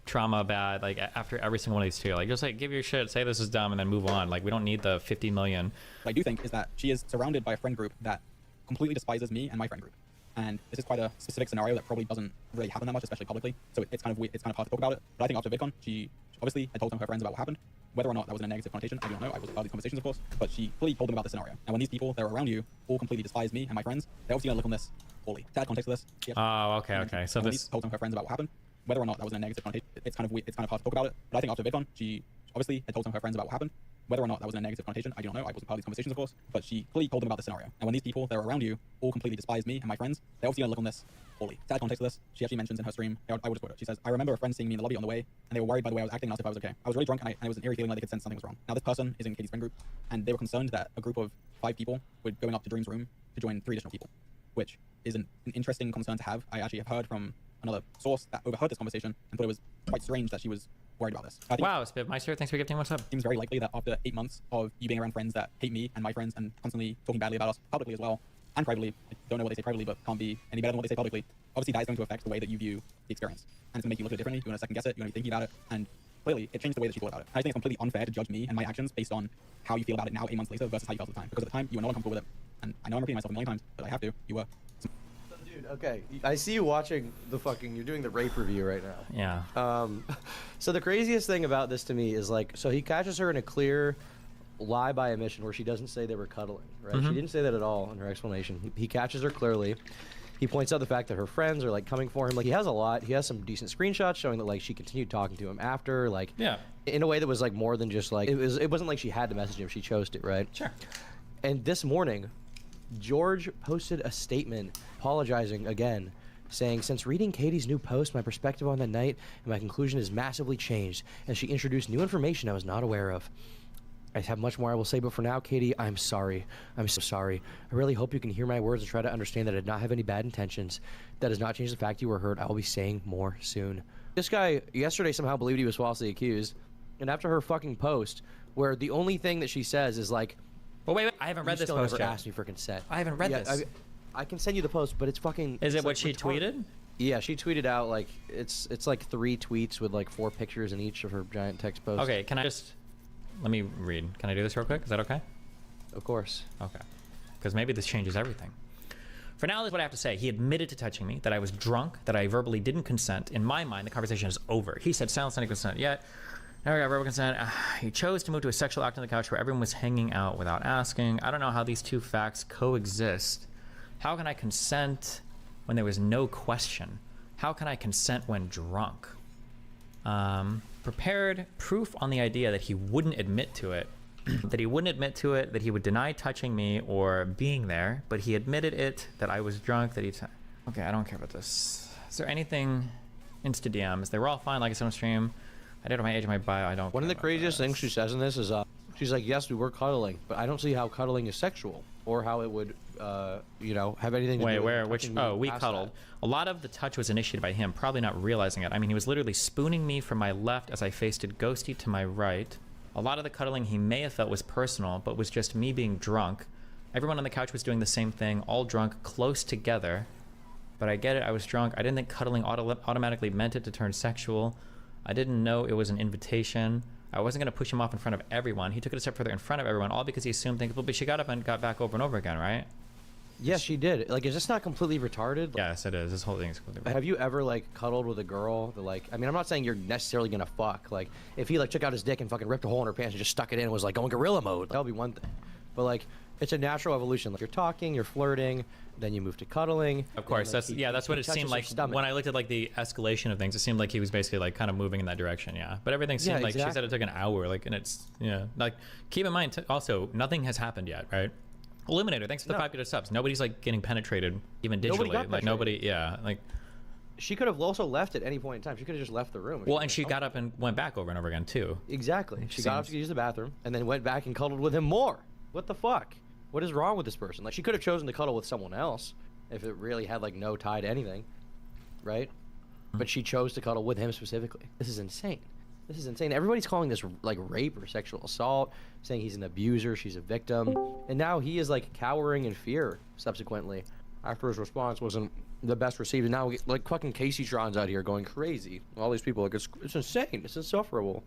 trauma bad, like after every single one of these two. Like, just like give your shit, say this is dumb, and then move on. Like, we don't need the 50 million. What I do think is that she is surrounded by a friend group that completely despises me and my friend group. And this is quite a specific scenario that probably doesn't really happen that much, especially publicly. So it's kind of weird, it's kind of hard to talk about it. But I think after VidCon, she obviously had told some of her friends about what happened. Whether or not that was in a negative connotation, I don't know. I was part of these conversations, of course. But she clearly told them about this scenario. And when these people that are around you all completely despise me and my friends, they're obviously gonna look on this poorly. To add context to this. Okay. So this told some of her friends about what happened. Whether or not that was in a negative connotation, it's kind of weird, it's kind of hard to talk about it. But I think after VidCon, she obviously had told some of her friends about what happened. Whether or not that was in a negative connotation, I don't know. I wasn't part of these conversations, of course. But she clearly told them about the scenario. And when these people that are around you all completely despise me and my friends, they're obviously gonna look on this poorly. To add context to this, she actually mentions in her stream, I would just quote it. She says, I remember a friend seeing me in the lobby on the way, and they were worried by the way I was acting and asked if I was okay. I was really drunk, and it was an eerie feeling like they could sense something was wrong. Now, this person is in Katie's friend group, and they were concerned that a group of 5 people were going up to Dream's room to join 3 additional people, which is an interesting concern to have. I actually have heard from another source that overheard this conversation and thought it was quite strange that she was worried about this. Wow, Spivmeister, thanks for gifting. What's up? It seems very likely that after 8 months of you being around friends that hate me and my friends and constantly talking badly about us publicly as well, and privately, I don't know what they say privately, but can't be any better than what they say publicly, obviously that is going to affect the way that you view the experience. And it's going to make you look at it differently. You're going to second guess it, you're going to be thinking about it, and clearly it changed the way that she thought about it. I think it's completely unfair to judge me and my actions based on how you feel about it now 8 months later versus how you felt at the time. Because at the time you were not uncomfortable with it, and I know I'm repeating myself a million times, but I have to. You were. Dude, okay, I see you watching the fucking. You're doing the rape review right now. Yeah. So the craziest thing about this to me is like, so he catches her in a clear lie by omission where she doesn't say they were cuddling, right? She Mhm. didn't say that at all in her explanation. He catches her clearly. He points out the fact that her friends are like coming for him. Like he has a lot. He has some decent screenshots showing that like she continued talking to him after, like Yeah. in a way that was like more than just like it wasn't like she had to message him. She chose to, right? Sure. And this morning, George posted a statement apologizing again, saying, "Since reading Katie's new post, my perspective on that night and my conclusion has massively changed, and she introduced new information I was not aware of. I have much more I will say, but for now, Katie, I'm sorry. I'm so sorry. I really hope you can hear my words and try to understand that I did not have any bad intentions. That does not change the fact you were hurt. I will be saying more soon." This guy yesterday somehow believed he was falsely accused, and after her fucking post, where the only thing that she says is like, "Well, wait, I haven't read you this still post never yet. asked me for consent." I haven't read this. I can send you the post, but it's fucking. Is it it's what like she retarded. tweeted? Yeah, she tweeted out like it's like 3 tweets with like 4 pictures in each of her giant text posts. Okay, can I just let me read? Can I do this real quick? Is that okay? Of course. Okay, because maybe this changes everything. For now, this is what I have to say. He admitted to touching me, that I was drunk, that I verbally didn't consent. In my mind, the conversation is over. He said, "Silence any consent yet. Never got verbal consent." He chose to move to a sexual act on the couch where everyone was hanging out without asking. I don't know how these two facts coexist. How can I consent when there was no question? How can I consent when drunk? Prepared proof on the idea that he wouldn't admit to it. That he would deny touching me or being there, but he admitted it, that I was drunk, that he... Okay, I don't care about this. Is there anything... Insta DMs? They were all fine, like I said on stream. I did it on my age and my bio, I don't... One of the craziest things she says in this is, she's like, "Yes, we were cuddling, but I don't see how cuddling is sexual or how it would, you know, have anything to Wait, do with where? Which? touching me Oh, we past cuddled. that." A lot of the touch was initiated by him, probably not realizing it. I mean, he was literally spooning me from my left as I faced Ghosty to my right. A lot of the cuddling he may have felt was personal, but was just me being drunk. Everyone on the couch was doing the same thing, all drunk, close together. But I get it, I was drunk. I didn't think cuddling automatically meant it to turn sexual. I didn't know it was an invitation. I wasn't going to push him off in front of everyone. He took it a step further in front of everyone, all because he assumed things. But she got up and got back over and over again, right? Yes, she did. Like, is this not completely retarded? Yes, it is. This whole thing is completely retarded. Have you ever like cuddled with a girl that like? I mean, I'm not saying you're necessarily gonna fuck. Like, if he like took out his dick and fucking ripped a hole in her pants and just stuck it in and was like going gorilla mode, that would be one thing. But like, it's a natural evolution. Like, you're talking, you're flirting, then you move to cuddling. Of course, and, like, that's what he it seemed touches her like stomach. when I looked at like the escalation of things. It seemed like he was basically like kind of moving in that direction, yeah. But everything seemed Yeah, like she said exactly. it took an hour, like, and it's like keep in mind also nothing has happened yet, right? Eliminator, thanks for the No. 5 good subs. Nobody's like getting penetrated even digitally. Nobody got Like penetrated. nobody, yeah, like. She could have also left at any point in time. She could have just left the room. if Well, was and she got up and went back over and over again too. Exactly. She got up to use the bathroom and then went back and cuddled with him more. What the fuck? What is wrong with this person? Like, she could have chosen to cuddle with someone else if it really had like no tie to anything, right? But she chose to cuddle with him specifically. This is insane. This is insane. Everybody's calling this like rape or sexual assault, saying he's an abuser, she's a victim, and now he is like cowering in fear subsequently after his response wasn't the best received. And now like fucking Casey Tron's out here going crazy. All these people, like, it's insane. It's insufferable.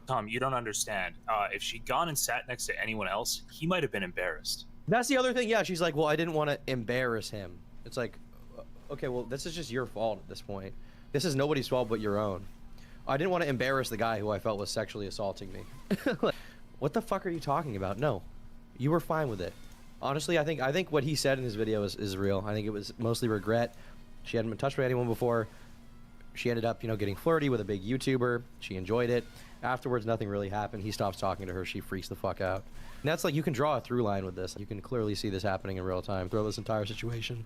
Tom, you don't understand. If she'd gone and sat next to anyone else, he might have been embarrassed. That's the other thing. Yeah, she's like, well, I didn't want to embarrass him. It's like, okay, well, this is just your fault at this point. This is nobody's fault but your own. I didn't want to embarrass the guy who I felt was sexually assaulting me. Like, what the fuck are you talking about? No, you were fine with it. Honestly, I think what he said in his video is real. I think it was mostly regret. She hadn't been touched by anyone before. She ended up, getting flirty with a big YouTuber. She enjoyed it. Afterwards, nothing really happened. He stops talking to her. She freaks the fuck out. And that's like, you can draw a through line with this. You can clearly see this happening in real time throughout this entire situation.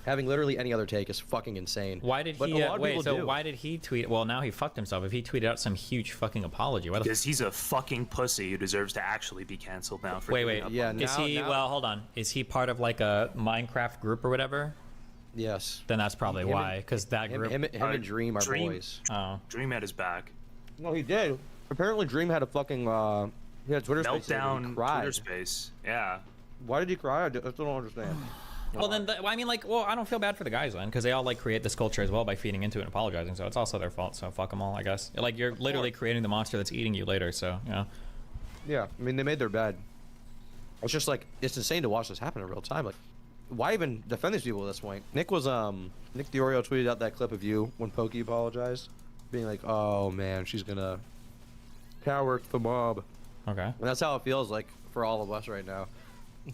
Having literally any other take is fucking insane. Why did But he? a lot of Wait, people so do. why did he tweet? Well, now he fucked himself. If he tweeted out some huge fucking apology, why the? Because he's a fucking pussy who deserves to actually be canceled now. For Wait, doing wait. that. Is he? Well, hold on. Is he part of like a Minecraft group or whatever? Yes. Then that's probably Him why. and- Because that him- group. him and Dream are boys. Oh. Dream had his back. No, he did. Apparently, Dream had a fucking he had a Twitter space. And he Meltdown cried. Twitter space. Yeah. Why did he cry? I still don't understand. Well, then, I mean, like, well, I don't feel bad for the guys then, because they all like create this culture as well by feeding into it and apologizing. So it's also their fault. So fuck them all, I guess. Like, you're literally creating the monster that's eating you later. So yeah. Yeah, I mean, they made their bed. It's just like, it's insane to watch this happen in real time. Like, why even defend these people at this point? Nick Diorio tweeted out that clip of you when Pokey apologized, being like, "Oh man, she's gonna cower to the mob." Okay. And that's how it feels like for all of us right now.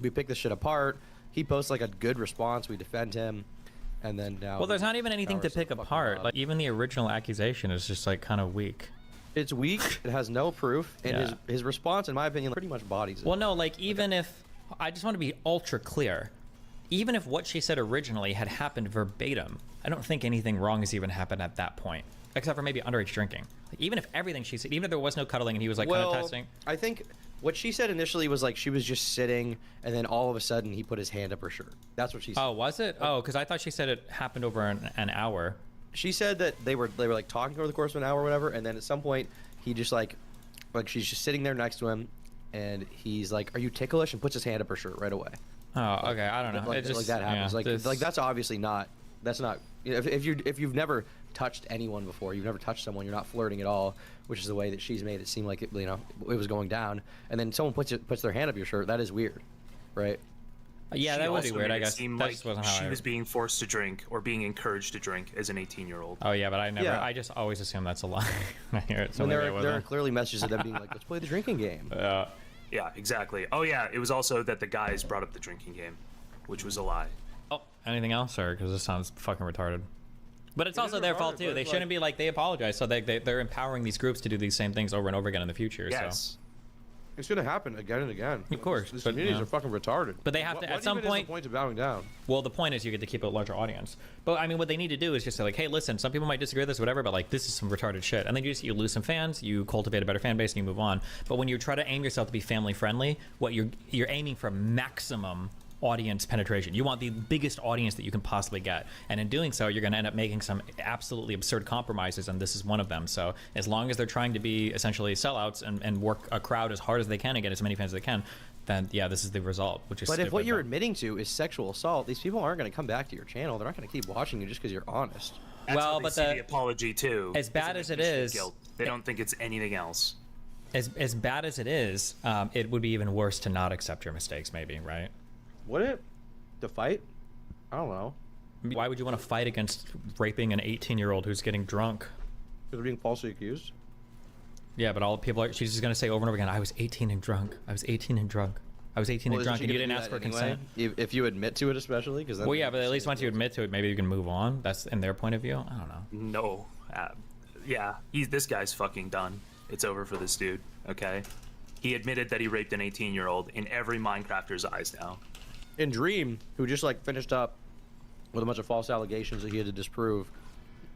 We pick this shit apart. He posts like a good response. We defend him, and then now. Well, there's not even anything to pick apart. Like, even the original accusation is just like kind of weak. It's weak. It has no proof, and his response, in my opinion, pretty much bodies it. Well, no, like, even if I just want to be ultra clear. Even if what she said originally had happened verbatim, I don't think anything wrong has even happened at that point, except for maybe underage drinking. Like, even if everything she said, even if there was no cuddling and he was like kind of testing. I think what she said initially was like she was just sitting, and then all of a sudden he put his hand up her shirt. That's what she said. Oh, was it? Oh, because I thought she said it happened over an hour. She said that they were like talking over the course of an hour or whatever, and then at some point he just like she's just sitting there next to him, and he's like, "Are you ticklish?" and puts his hand up her shirt right away. Oh, okay. I don't know. Like, just, like that happens. Yeah, like that's obviously not. That's not. You know, if you've never touched anyone before, you've never touched someone, you're not flirting at all, which is the way that she's made it seem like it was going down. And then someone puts their hand up your shirt. That is weird, right? Yeah, that would be weird. I guess Seemed that like just wasn't how she I. was being forced to drink or being encouraged to drink as an 18-year-old. Oh yeah, but I never. Yeah. I just always assume that's a lie. I hear it. And there are clearly messages of them being like, "Let's play the drinking game." Yeah, exactly. Oh yeah, it was also that the guys brought up the drinking game, which was a lie. Oh, anything else, or because this sounds fucking retarded. But it's also their fault too. They shouldn't be like, they apologize, so they're empowering these groups to do these same things over and over again in the future. Yes. So It's gonna happen again and again. Of course, these but, communities you know. are fucking retarded. But they have to, What at some even is point. the point of bowing down? Well, the point is you get to keep a larger audience. But I mean, what they need to do is just say like, hey, listen, some people might disagree with this, whatever, but like, this is some retarded shit. And then you lose some fans, you cultivate a better fan base, and you move on. But when you try to aim yourself to be family friendly, what you're aiming for maximum audience penetration. You want the biggest audience that you can possibly get, and in doing so you're going to end up making some absolutely absurd compromises, and this is one of them. So as long as they're trying to be essentially sellouts and work a crowd as hard as they can and get as many fans as they can, then yeah, this is the result, which is But if stupid, what you're admitting to is sexual assault, these people aren't going to come back to your channel. They're not going to keep watching you just because you're honest. That's Well, how they but see the- the apology too. as bad is as it admission of is- guilt. They don't think it's anything else. as bad as it is, it would be even worse to not accept your mistakes, maybe, right? Would it? To fight? I don't know. Why would you want to fight against raping an 18-year-old who's getting drunk? Because they're being falsely accused. Yeah, but all people are, she's just gonna say over and over again, I was 18 and drunk. I was 18 and drunk. I was 18 and Well, isn't drunk, she and you gonna didn't do ask for that anyway? consent. If you admit to it, especially, because Well, yeah, but at least once you admit to it, maybe you can move on. That's in their point of view. I don't know. No. Yeah, this guy's fucking done. It's over for this dude, okay? He admitted that he raped an 18-year-old in every Minecrafter's eyes now. In Dream, who just like finished up with a bunch of false allegations that he had to disprove,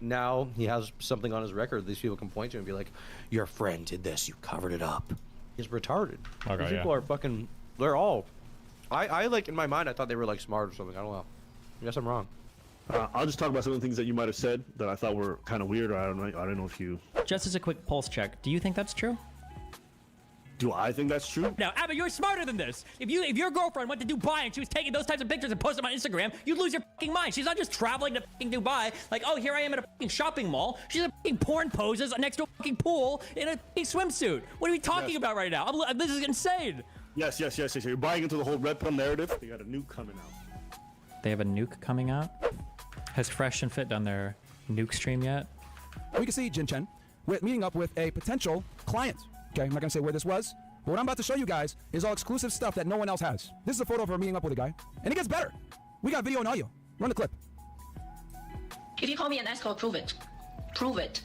now he has something on his record these people can point to and be like, your friend did this, you covered it up. He's retarded. Okay, These yeah. people are fucking, they're all, I like, in my mind, I thought they were like smart or something. I don't know. I guess I'm wrong. I'll just talk about some of the things that you might have said that I thought were kind of weird. Or I don't know if you. Just as a quick pulse check, do you think that's true? Do I think that's true? Now, Abba, you're smarter than this. If your girlfriend went to Dubai and she was taking those types of pictures and posting them on Instagram, you'd lose your fucking mind. She's not just traveling to fucking Dubai, like, oh, here I am at a fucking shopping mall. She's in fucking porn poses next to a fucking pool in a fucking swimsuit. What are we talking about right now? This is insane. Yes. You're buying into the whole Red Pill narrative. They got a nuke coming out. They have a nuke coming out. Has Fresh and Fit done their nuke stream yet? We can see Jin Chen meeting up with a potential client. Okay, I'm not gonna say where this was, but what I'm about to show you guys is all exclusive stuff that no one else has. This is a photo of her meeting up with a guy, and it gets better. We got video and audio. Run the clip. If you call me an escort, prove it. Prove it.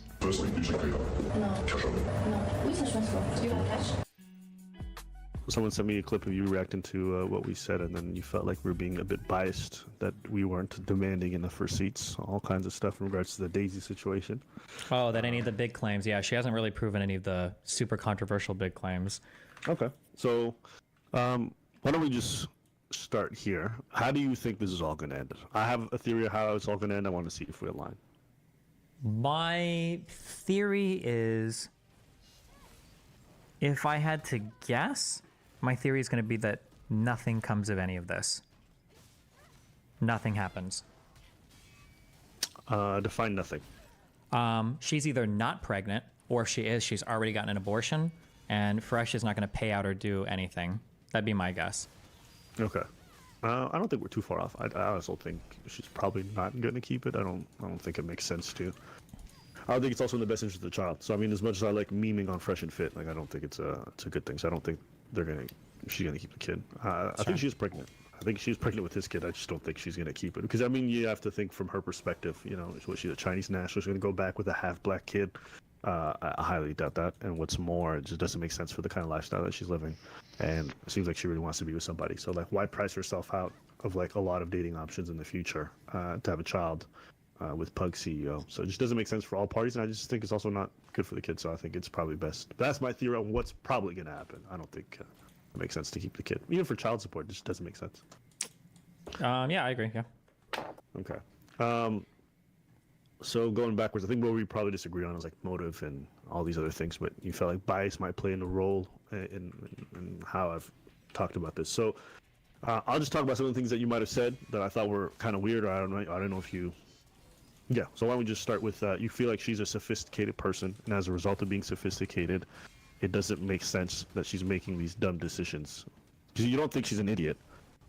Someone sent me a clip of you reacting to what we said, and then you felt like we were being a bit biased, that we weren't demanding enough receipts, all kinds of stuff in regards to the Daisy situation. Oh, that any of the big claims. Yeah, she hasn't really proven any of the super controversial big claims. Okay. So, why don't we just start here? How do you think this is all going to end? I have a theory of how it's all going to end. I want to see if we align. My theory is, if I had to guess, my theory is going to be that nothing comes of any of this. Nothing happens. Define nothing. She's either not pregnant, or if she is, she's already gotten an abortion, and Fresh is not going to pay out or do anything. That'd be my guess. Okay. I don't think we're too far off. I also think she's probably not going to keep it. I don't think it makes sense to. I don't think it's also in the best interest of the child. So I mean, as much as I like memeing on Fresh and Fit, like I don't think it's a good thing. So I don't think she's gonna keep the kid. I think she's pregnant. I think she's pregnant with this kid. I just don't think she's gonna keep it because I mean, you have to think from her perspective. You know, she's a Chinese national. She's gonna go back with a half black kid. I highly doubt that. And what's more, it just doesn't make sense for the kind of lifestyle that she's living. And it seems like she really wants to be with somebody. So like, why price herself out of like a lot of dating options in the future to have a child with Pug CEO? So it just doesn't make sense for all parties. And I just think it's also not good for the kid. So I think it's probably best. But that's my theory on what's probably going to happen. I don't think it makes sense to keep the kid. Even for child support, it just doesn't make sense. Yeah, I agree. Yeah. Okay. So going backwards, I think what we probably disagree on is like motive and all these other things, but you felt like bias might play in a role in how I've talked about this. So I'll just talk about some of the things that you might have said that I thought were kind of weird. I don't know if you. Yeah. So why don't we just start with you feel like she's a sophisticated person, and as a result of being sophisticated, it doesn't make sense that she's making these dumb decisions. Because you don't think she's an idiot.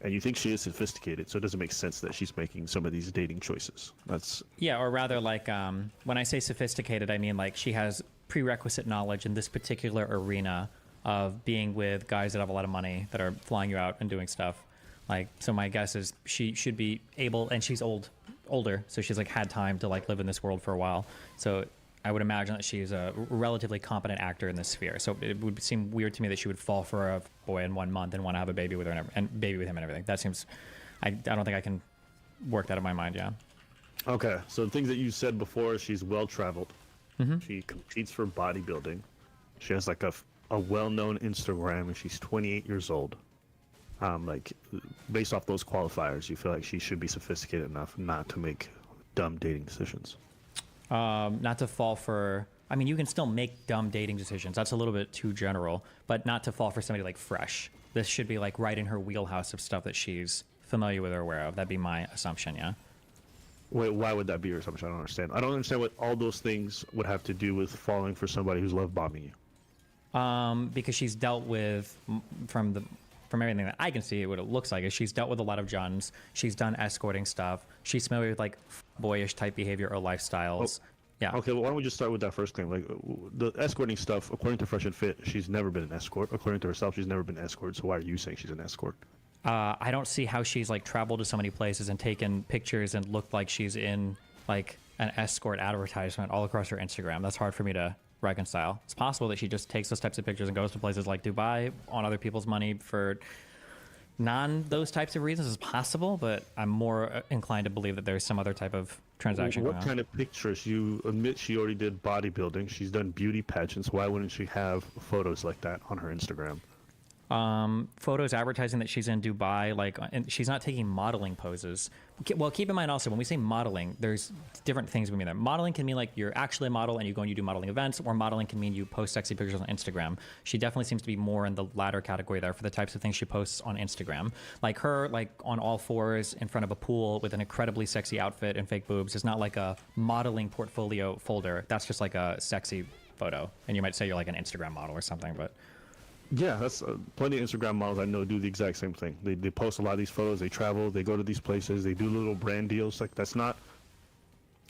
And you think she is sophisticated, so it doesn't make sense that she's making some of these dating choices. That's or rather, like when I say sophisticated, I mean like she has prerequisite knowledge in this particular arena of being with guys that have a lot of money that are flying you out and doing stuff. Like, so my guess is she should be able, and she's older, so she's like had time to like live in this world for a while. So I would imagine that she's a relatively competent actor in this sphere. So it would seem weird to me that she would fall for a boy in 1 month and want to have a baby with her and baby with him and everything. That seems, I don't think I can work that in my mind. Yeah. Okay. So the things that you said before, she's well traveled. Mm-hmm. She competes for bodybuilding. She has like a well-known Instagram, and she's 28 years old. Like based off those qualifiers, you feel like she should be sophisticated enough not to make dumb dating decisions. Not to fall for, I mean, you can still make dumb dating decisions. That's a little bit too general, but not to fall for somebody like Fresh. This should be like right in her wheelhouse of stuff that she's familiar with or aware of. That'd be my assumption, yeah. Wait, why would that be your assumption? I don't understand. I don't understand what all those things would have to do with falling for somebody who's love bombing you. Because she's dealt with, from everything that I can see, what it looks like is she's dealt with a lot of Johns. She's done escorting stuff. She's familiar with like boyish type behavior or lifestyles. Yeah. Okay, well, why don't we just start with that first claim? Like the escorting stuff, according to Fresh and Fit, she's never been an escort. According to herself, she's never been an escort. So why are you saying she's an escort? I don't see how she's like traveled to so many places and taken pictures and looked like she's in like an escort advertisement all across her Instagram. That's hard for me to reconcile. It's possible that she just takes those types of pictures and goes to places like Dubai on other people's money for those types of reasons. Is possible, but I'm more inclined to believe that there's some other type of transaction going on. What kind of pictures? You admit she already did bodybuilding. She's done beauty pageants. Why wouldn't she have photos like that on her Instagram? Photos advertising that she's in Dubai, like, and she's not taking modeling poses. Well, keep in mind also, when we say modeling, there's different things we mean there. Modeling can mean like you're actually a model and you go and you do modeling events, or modeling can mean you post sexy pictures on Instagram. She definitely seems to be more in the latter category there for the types of things she posts on Instagram. Like her, like on all fours in front of a pool with an incredibly sexy outfit and fake boobs is not like a modeling portfolio folder. That's just like a sexy photo. And you might say you're like an Instagram model or something, but yeah, that's plenty of Instagram models I know do the exact same thing. They post a lot of these photos. They travel. They go to these places. They do little brand deals. Like that's not.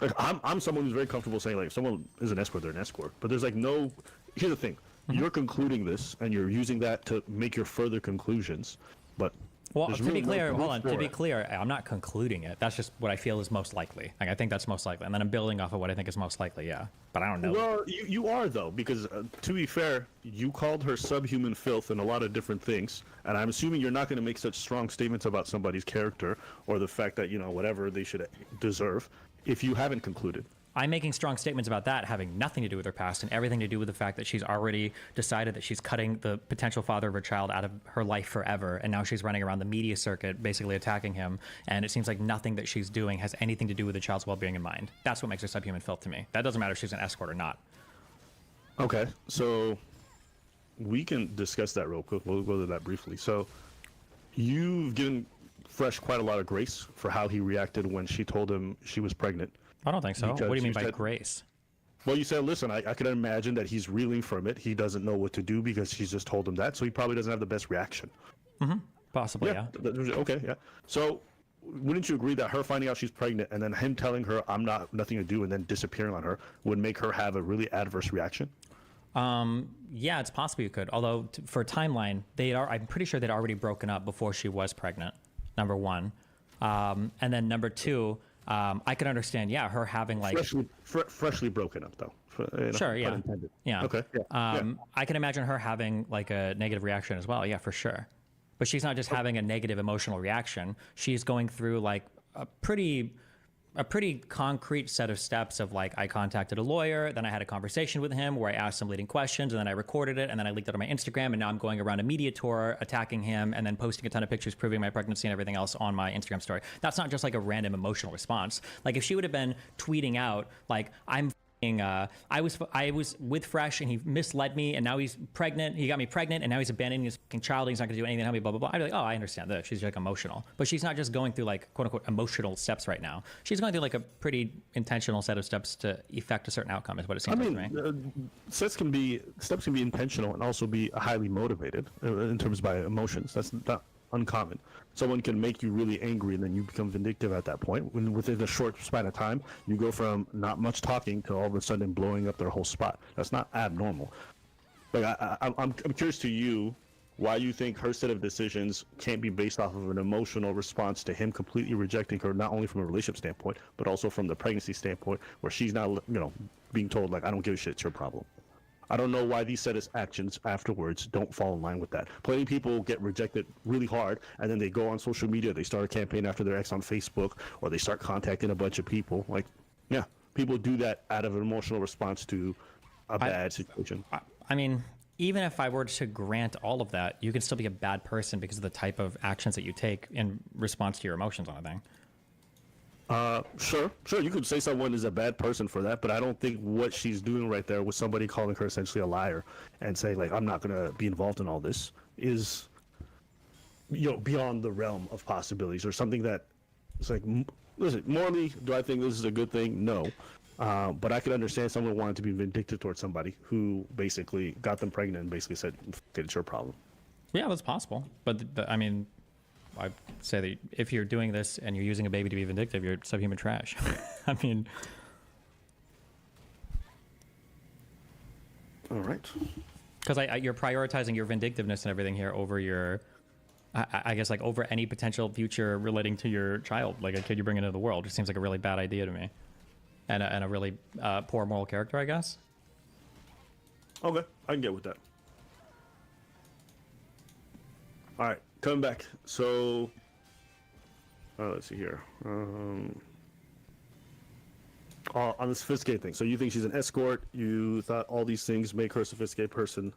Like I'm someone who's very comfortable saying like if someone is an escort, they're an escort. But there's like no. Here's the thing. Mm-hmm. You're concluding this, and you're using that to make your further conclusions. But well, to be clear, hold on. To be clear, I'm not concluding it. That's just what I feel is most likely. Like I think that's most likely, and then I'm building off of what I think is most likely. Yeah, but I don't know. Well, you are though, because to be fair, you called her subhuman filth and a lot of different things, and I'm assuming you're not going to make such strong statements about somebody's character or the fact that whatever they should deserve if you haven't concluded. I'm making strong statements about that having nothing to do with her past and everything to do with the fact that she's already decided that she's cutting the potential father of her child out of her life forever, and now she's running around the media circuit basically attacking him, and it seems like nothing that she's doing has anything to do with the child's well-being in mind. That's what makes her subhuman filth to me. That doesn't matter if she's an escort or not. Okay, so we can discuss that real quick. We'll go to that briefly. So you've given Fresh quite a lot of grace for how he reacted when she told him she was pregnant. I don't think so. Because What do you mean by said- grace? Well, you said, listen, I can imagine that he's reeling from it. He doesn't know what to do because she's just told him that, so he probably doesn't have the best reaction. Possibly, yeah. Okay, yeah. So, wouldn't you agree that her finding out she's pregnant and then him telling her, I'm nothing to do, and then disappearing on her would make her have a really adverse reaction? Yeah, it's possible you could. Although, for timeline, I'm pretty sure they'd already broken up before she was pregnant, number one. And then number two, I could understand, her having like... Freshly broken up, though. Sure, yeah. Unintended. Yeah. Okay. Yeah. I can imagine her having like a negative reaction as well. Yeah, for sure. But she's not just having a negative emotional reaction. She's going through like a pretty concrete set of steps of like, I contacted a lawyer, then I had a conversation with him where I asked some leading questions, and then I recorded it, and then I leaked it on my Instagram, and now I'm going around a media tour attacking him and then posting a ton of pictures proving my pregnancy and everything else on my Instagram story. That's not just like a random emotional response. Like if she would have been tweeting out like, I was with Fresh and he misled me and now he's pregnant. He got me pregnant and now he's abandoning his fucking child. And he's not going to do anything to help me, blah, blah, blah. I'd be like, oh, I understand that. She's like emotional. But she's not just going through like quote unquote emotional steps right now. She's going through like a pretty intentional set of steps to effect a certain outcome is what it seems like to me. Steps can be intentional and also be highly motivated in terms by emotions. That's not uncommon. Someone can make you really angry and then you become vindictive at that point. When within a short span of time, you go from not much talking to all of a sudden blowing up their whole spot. That's not abnormal. Like I'm curious to you why you think her set of decisions can't be based off of an emotional response to him completely rejecting her, not only from a relationship standpoint, but also from the pregnancy standpoint, where she's now, being told like, I don't give a shit, it's your problem. I don't know why these set of actions afterwards don't fall in line with that. Plenty of people get rejected really hard, and then they go on social media, they start a campaign after their ex on Facebook, or they start contacting a bunch of people. Like, yeah, people do that out of an emotional response to a bad situation. I mean, even if I were to grant all of that, you can still be a bad person because of the type of actions that you take in response to your emotions on a thing. Sure. You could say someone is a bad person for that, but I don't think what she's doing right there with somebody calling her essentially a liar and saying like, I'm not going to be involved in all this is, beyond the realm of possibilities or something that it's like, listen, morally, do I think this is a good thing? No. But I could understand someone wanting to be vindictive towards somebody who basically got them pregnant and basically said, it's your problem. Yeah, that's possible. But I mean, I'd say that if you're doing this and you're using a baby to be vindictive, you're subhuman trash. I mean... All right. Because you're prioritizing your vindictiveness and everything here over your... I guess like over any potential future relating to your child, like a kid you bring into the world. It seems like a really bad idea to me. And a really poor moral character, I guess. Okay, I can get with that. All right, coming back. So, let's see here. On the sophisticated thing. So you think she's an escort. You thought all these things make her a sophisticated person.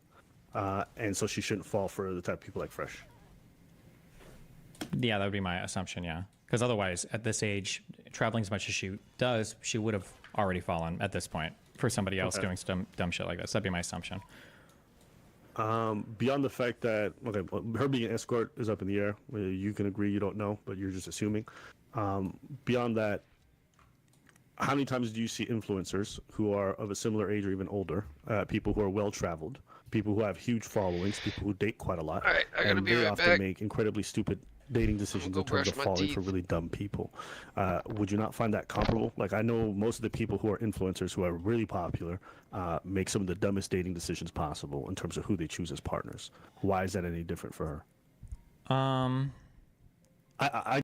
And so she shouldn't fall for the type of people like Fresh. Yeah, that would be my assumption, yeah. Because otherwise, at this age, traveling as much as she does, she would have already fallen at this point for somebody else doing some dumb shit like this. That'd be my assumption. Beyond the fact that, her being an escort is up in the air. You can agree, you don't know, but you're just assuming. Beyond that, how many times do you see influencers who are of a similar age or even older, people who are well-traveled, people who have huge followings, people who date quite a lot, All right, I gotta and be they right often back. make incredibly stupid dating decisions in terms of falling for really dumb people. Would you not find that comparable? Like, I know most of the people who are influencers who are really popular make some of the dumbest dating decisions possible in terms of who they choose as partners. Why is that any different for her? I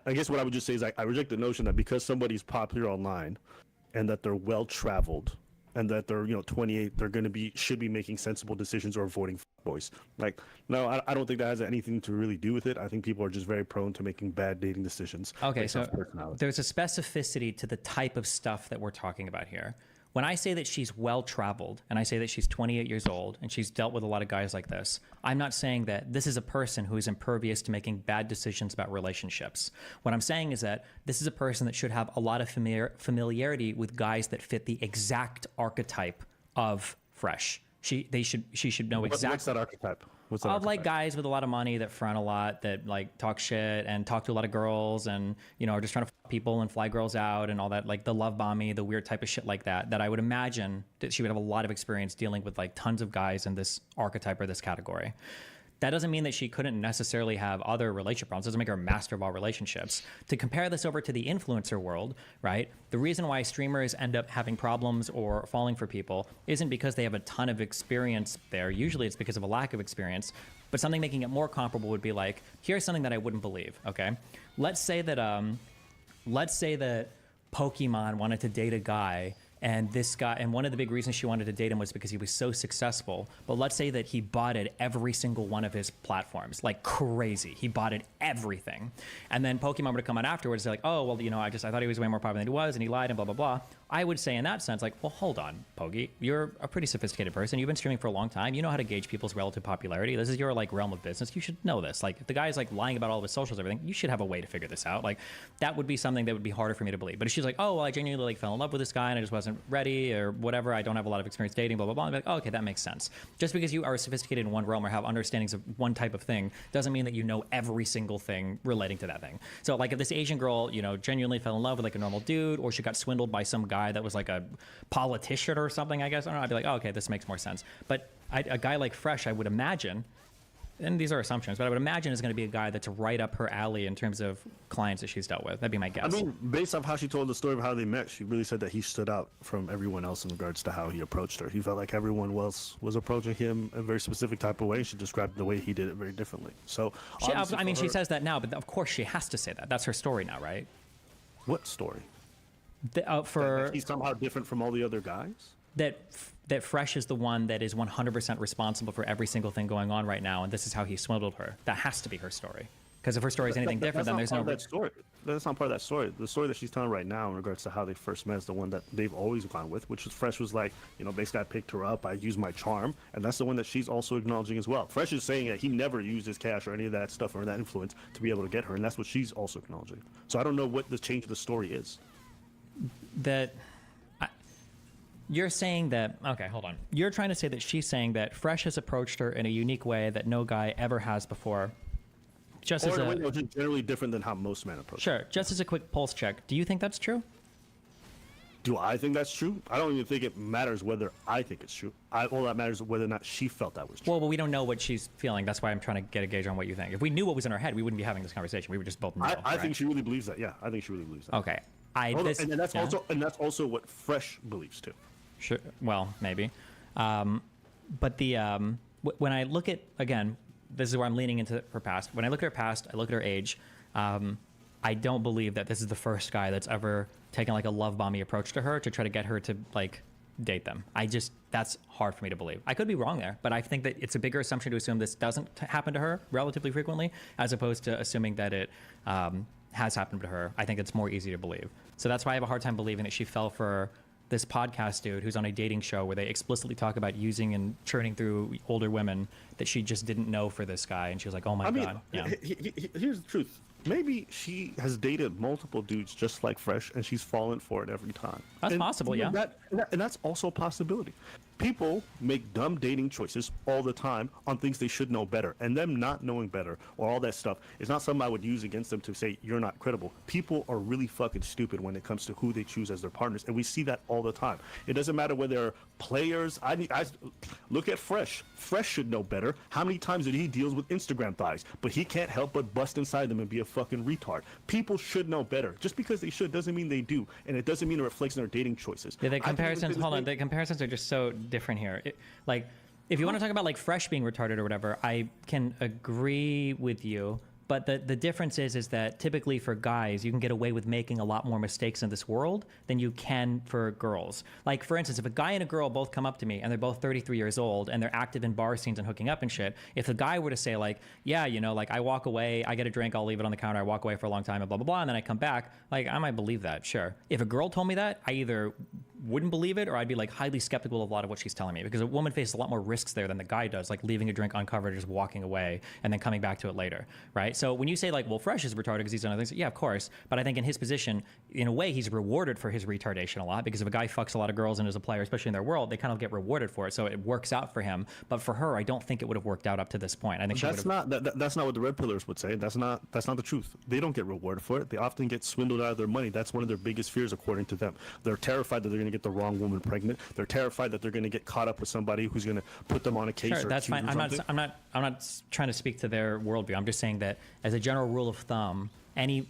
I guess what I would just say is I reject the notion that because somebody's popular online, and that they're well traveled, and that they're 28, they're going to should be making sensible decisions or avoiding boys. Like, no, I don't think that has anything to really do with it. I think people are just very prone to making bad dating decisions. Okay, so there's a specificity to the type of stuff that we're talking about here. When I say that she's well-traveled, and I say that she's 28 years old, and she's dealt with a lot of guys like this, I'm not saying that this is a person who is impervious to making bad decisions about relationships. What I'm saying is that this is a person that should have a lot of familiarity with guys that fit the exact archetype of Fresh. She should know exactly. What's that archetype? Of like guys with a lot of money that front a lot, that like talk shit and talk to a lot of girls, and are just trying to fuck people and fly girls out and all that, like the love bomby, the weird type of shit like that. That I would imagine that she would have a lot of experience dealing with like tons of guys in this archetype or this category. That doesn't mean that she couldn't necessarily have other relationship problems. It doesn't make her a master of all relationships. To compare this over to the influencer world, right? The reason why streamers end up having problems or falling for people isn't because they have a ton of experience there. Usually it's because of a lack of experience. But something making it more comparable would be like, here's something that I wouldn't believe, okay? Let's say that Pokemon wanted to date a guy, and this guy, and one of the big reasons she wanted to date him was because he was so successful. But let's say that he botted every single one of his platforms, like crazy. He botted everything. And then Pokemon would come out afterwards, like, oh, well, I thought he was way more popular than he was, and he lied, and blah, blah, blah. I would say in that sense, like, well, hold on, Pogi. You're a pretty sophisticated person. You've been streaming for a long time. You know how to gauge people's relative popularity. This is your, like, realm of business. You should know this. Like, if the guy's, like, lying about all of his socials and everything, you should have a way to figure this out. Like, that would be something that would be harder for me to believe. But if she's like, oh, well, I genuinely, like, fell in love with this guy, and I just wasn't ready, or whatever, I don't have a lot of experience dating, blah, blah, blah, I'd be like, oh, okay, that makes sense. Just because you are sophisticated in one realm or have understandings of one type of thing doesn't mean that you know every single thing relating to that thing. So, like, if this Asian girl, genuinely fell in love with, like, a normal dude, or she got swindled by some guy that was, like, a politician or something, I guess, I don't know, I'd be like, oh, okay, this makes more sense. But a guy like Fresh, I would imagine, and these are assumptions, but I would imagine is going to be a guy that's right up her alley in terms of clients that she's dealt with. That'd be my guess. I mean, based off how she told the story of how they met, she really said that he stood out from everyone else in regards to how he approached her. He felt like everyone else was approaching him a very specific type of way. She described the way he did it very differently. So, she says that now, but of course she has to say that. That's her story now, right? What story? That he's somehow different from all the other guys? That Fresh is the one that is 100% responsible for every single thing going on right now, and this is how he swindled her. That has to be her story. Because if her story is anything different, then there's no... That story. That's not part of that story. The story that she's telling right now in regards to how they first met is the one that they've always gone with, which is Fresh was like, basically I picked her up, I used my charm, and that's the one that she's also acknowledging as well. Fresh is saying that he never used his cash or any of that stuff or that influence to be able to get her, and that's what she's also acknowledging. So I don't know what the change of the story is. You're saying that, okay, hold on. You're trying to say that she's saying that Fresh has approached her in a unique way that no guy ever has before. Just generally different than how most men approach. Sure. Just as a quick pulse check, do you think that's true? Do I think that's true? I don't even think it matters whether I think it's true. All that matters is whether or not she felt that was true. Well, but we don't know what she's feeling. That's why I'm trying to get a gauge on what you think. If we knew what was in her head, we wouldn't be having this conversation. We would just both know. I think she really believes that. Yeah, I think she really believes that. Okay. That's also what Fresh believes too. Sure. Well, maybe. But when I look at, again, this is where I'm leaning into her past. When I look at her past, I look at her age. I don't believe that this is the first guy that's ever taken like a love bomby approach to her to try to get her to like date them. That's hard for me to believe. I could be wrong there, but I think that it's a bigger assumption to assume this doesn't happen to her relatively frequently, as opposed to assuming that it has happened to her. I think it's more easy to believe. So that's why I have a hard time believing that she fell for this podcast dude who's on a dating show where they explicitly talk about using and churning through older women that she just didn't know for this guy, and she was like, oh my God. Yeah. Here's the truth. Maybe she has dated multiple dudes just like Fresh, and she's fallen for it every time. That's possible, yeah. And that's also a possibility. People make dumb dating choices all the time on things they should know better, and them not knowing better or all that stuff is not something I would use against them to say you're not credible. People are really fucking stupid when it comes to who they choose as their partners, and we see that all the time. It doesn't matter whether they're players. I look at Fresh. Fresh should know better. How many times did he deals with Instagram thighs, but he can't help but bust inside them and be a fucking retard. People should know better. Just because they should doesn't mean they do, and it doesn't mean it reflects in their dating choices. Yeah, the comparisons are just so different here. Like, if you want to talk about like Fresh being retarded or whatever, I can agree with you, But the difference is that typically for guys, you can get away with making a lot more mistakes in this world than you can for girls. Like, for instance, if a guy and a girl both come up to me and they're both 33 years old and they're active in bar scenes and hooking up and shit, if the guy were to say like, yeah, you know, like I walk away, I get a drink, I'll leave it on the counter, I walk away for a long time and blah, blah, blah, and then I come back, like I might believe that, sure. If a girl told me that, I either wouldn't believe it or I'd be like highly skeptical of a lot of what she's telling me, because a woman faces a lot more risks there than the guy does, like leaving a drink uncovered, just walking away and then coming back to it later, right? So when you say like, well, Fresh is retarded because he's done other things, yeah, of course, but I think in his position, in a way, he's rewarded for his retardation a lot, because if a guy fucks a lot of girls and is a player, especially in their world, they kind of get rewarded for it, so it works out for him. But for her, I don't think it would have worked out up to this point. I think that's not what the red pillars would say. That's not the truth. They don't get rewarded for it. They often get swindled out of their money. That's one of their biggest fears, according to them. They're terrified that they're going to get the wrong woman pregnant. They're terrified that they're going to get caught up with somebody who's going to put them on a case. Sure, that's fine. I'm not trying to speak to their worldview. I'm just saying that as a general rule of thumb,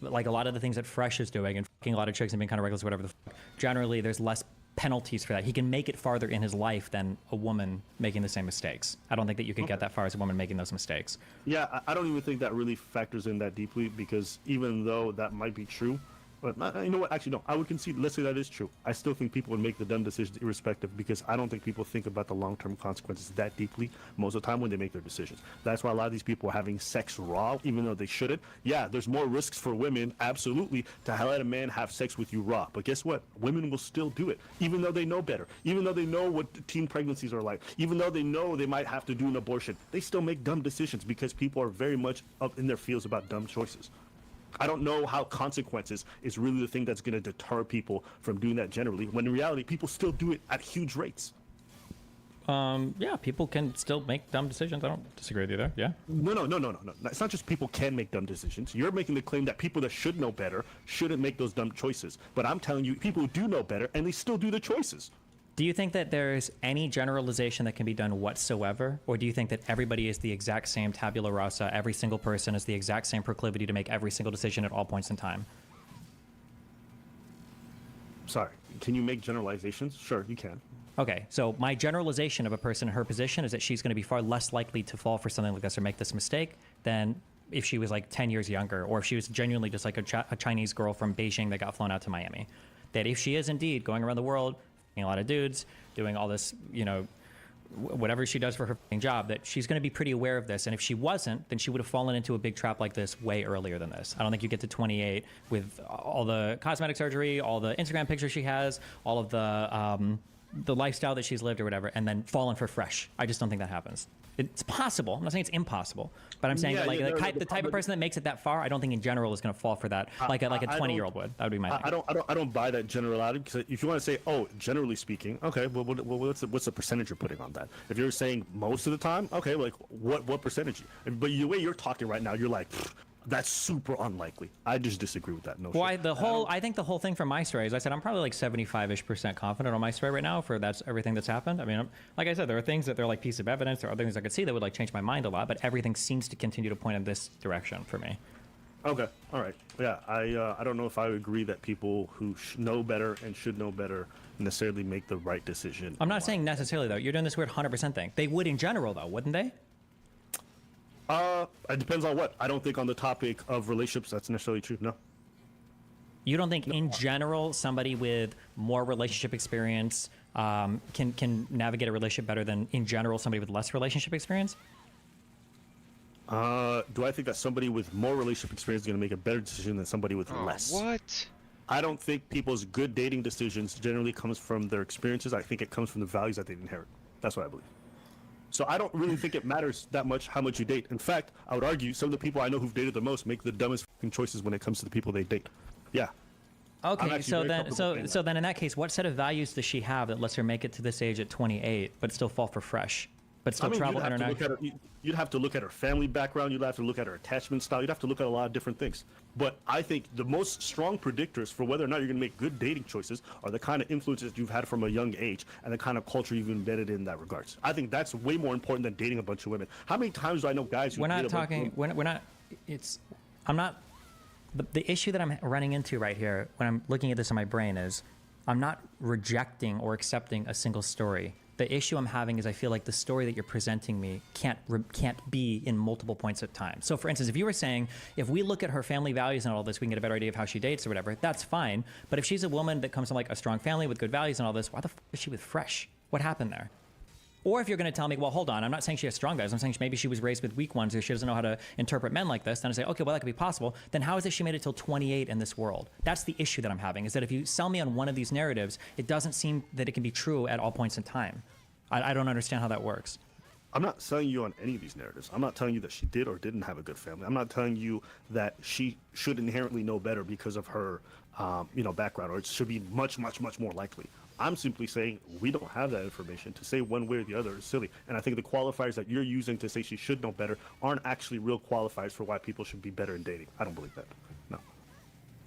like a lot of the things that Fresh is doing and fucking a lot of chicks and being kind of reckless, whatever the fuck, generally there's less penalties for that. He can make it farther in his life than a woman making the same mistakes. I don't think that you can get that far as a woman making those mistakes. Yeah, I don't even think that really factors in that deeply, because even though that might be true, but you know what? Actually, no. I would concede. Let's say that is true. I still think people would make the dumb decisions irrespective, because I don't think people think about the long-term consequences that deeply most of the time when they make their decisions. That's why a lot of these people are having sex raw, even though they shouldn't. Yeah, there's more risks for women, absolutely, to let a man have sex with you raw. But guess what? Women will still do it, even though they know better, even though they know what teen pregnancies are like, even though they know they might have to do an abortion. They still make dumb decisions because people are very much up in their feels about dumb choices. I don't know how consequences is really the thing that's going to deter people from doing that generally, when in reality, people still do it at huge rates. Yeah, people can still make dumb decisions. I don't disagree with you there. Yeah. No. It's not just people can make dumb decisions. You're making the claim that people that should know better shouldn't make those dumb choices. But I'm telling you, people who do know better and they still do the choices. Do you think that there's any generalization that can be done whatsoever? Or do you think that everybody is the exact same tabula rasa, every single person has the exact same proclivity to make every single decision at all points in time? Sorry, can you make generalizations? Sure, you can. Okay, so my generalization of a person in her position is that she's going to be far less likely to fall for something like this or make this mistake than if she was like 10 years younger, or if she was genuinely just like a Chinese girl from Beijing that got flown out to Miami. That if she is indeed going around the world, a lot of dudes, doing all this, you know, whatever she does for her job, that she's going to be pretty aware of this. And if she wasn't, then she would have fallen into a big trap like this way earlier than this. I don't think you get to 28 with all the cosmetic surgery, all the Instagram pictures she has, all of the lifestyle that she's lived or whatever, and then fallen for Fresh. I just don't think that happens. It's possible. I'm not saying it's impossible, but I'm saying the type of person that makes it that far, I don't think in general is going to fall for that like a 20-year-old would. That would be my thing. I don't buy that generality, because if you want to say, oh, generally speaking, okay, well what's the percentage you're putting on that? If you're saying most of the time, okay, like what percentage? But the way you're talking right now, you're like, that's super unlikely. I just disagree with that notion. Well, I think the whole thing from my story is I said I'm probably like 75-ish% confident on my story right now for that's everything that's happened. I mean, like I said, there are things that they're like piece of evidence. There are other things I could see that would like change my mind a lot, but everything seems to continue to point in this direction for me. Okay, all right. Yeah, I don't know if I would agree that people who know better and should know better necessarily make the right decision. I'm not saying necessarily, though. You're doing this weird 100% thing. They would in general, though, wouldn't they? It depends on what. I don't think on the topic of relationships that's necessarily true, no. You don't think in general somebody with more relationship experience can navigate a relationship better than in general somebody with less relationship experience? Do I think that somebody with more relationship experience is going to make a better decision than somebody with less? What? I don't think people's good dating decisions generally comes from their experiences. I think it comes from the values that they inherit. That's what I believe. So I don't really think it matters that much how much you date. In fact, I would argue some of the people I know who've dated the most make the dumbest choices when it comes to the people they date. Yeah. Okay, so then in that case, what set of values does she have that lets her make it to this age at 28, but still fall for Fresh, but still travel internationally? You'd have to look at her family background. You'd have to look at her attachment style. You'd have to look at a lot of different things. But I think the most strong predictors for whether or not you're going to make good dating choices are the kind of influences you've had from a young age and the kind of culture you've embedded in that regards. I think that's way more important than dating a bunch of women. How many times do I know guys who the issue that I'm running into right here when I'm looking at this in my brain is I'm not rejecting or accepting a single story. The issue I'm having is I feel like the story that you're presenting me can't be in multiple points of time. So, for instance, if you were saying, if we look at her family values and all this, we can get a better idea of how she dates or whatever, that's fine. But if she's a woman that comes from like a strong family with good values and all this, why the is she with Fresh? What happened there? Or if you're going to tell me, well, hold on, I'm not saying she has strong values. I'm saying maybe she was raised with weak ones or she doesn't know how to interpret men like this. Then I say, okay, well, that could be possible. Then how is it she made it till 28 in this world? That's the issue that I'm having, is that if you sell me on one of these narratives, it doesn't seem that it can be true at all points in time. I don't understand how that works. I'm not selling you on any of these narratives. I'm not telling you that she did or didn't have a good family. I'm not telling you that she should inherently know better because of her, background, or it should be much, much, much more likely. I'm simply saying we don't have that information. To say one way or the other is silly. And I think the qualifiers that you're using to say she should know better aren't actually real qualifiers for why people should be better in dating. I don't believe that. No.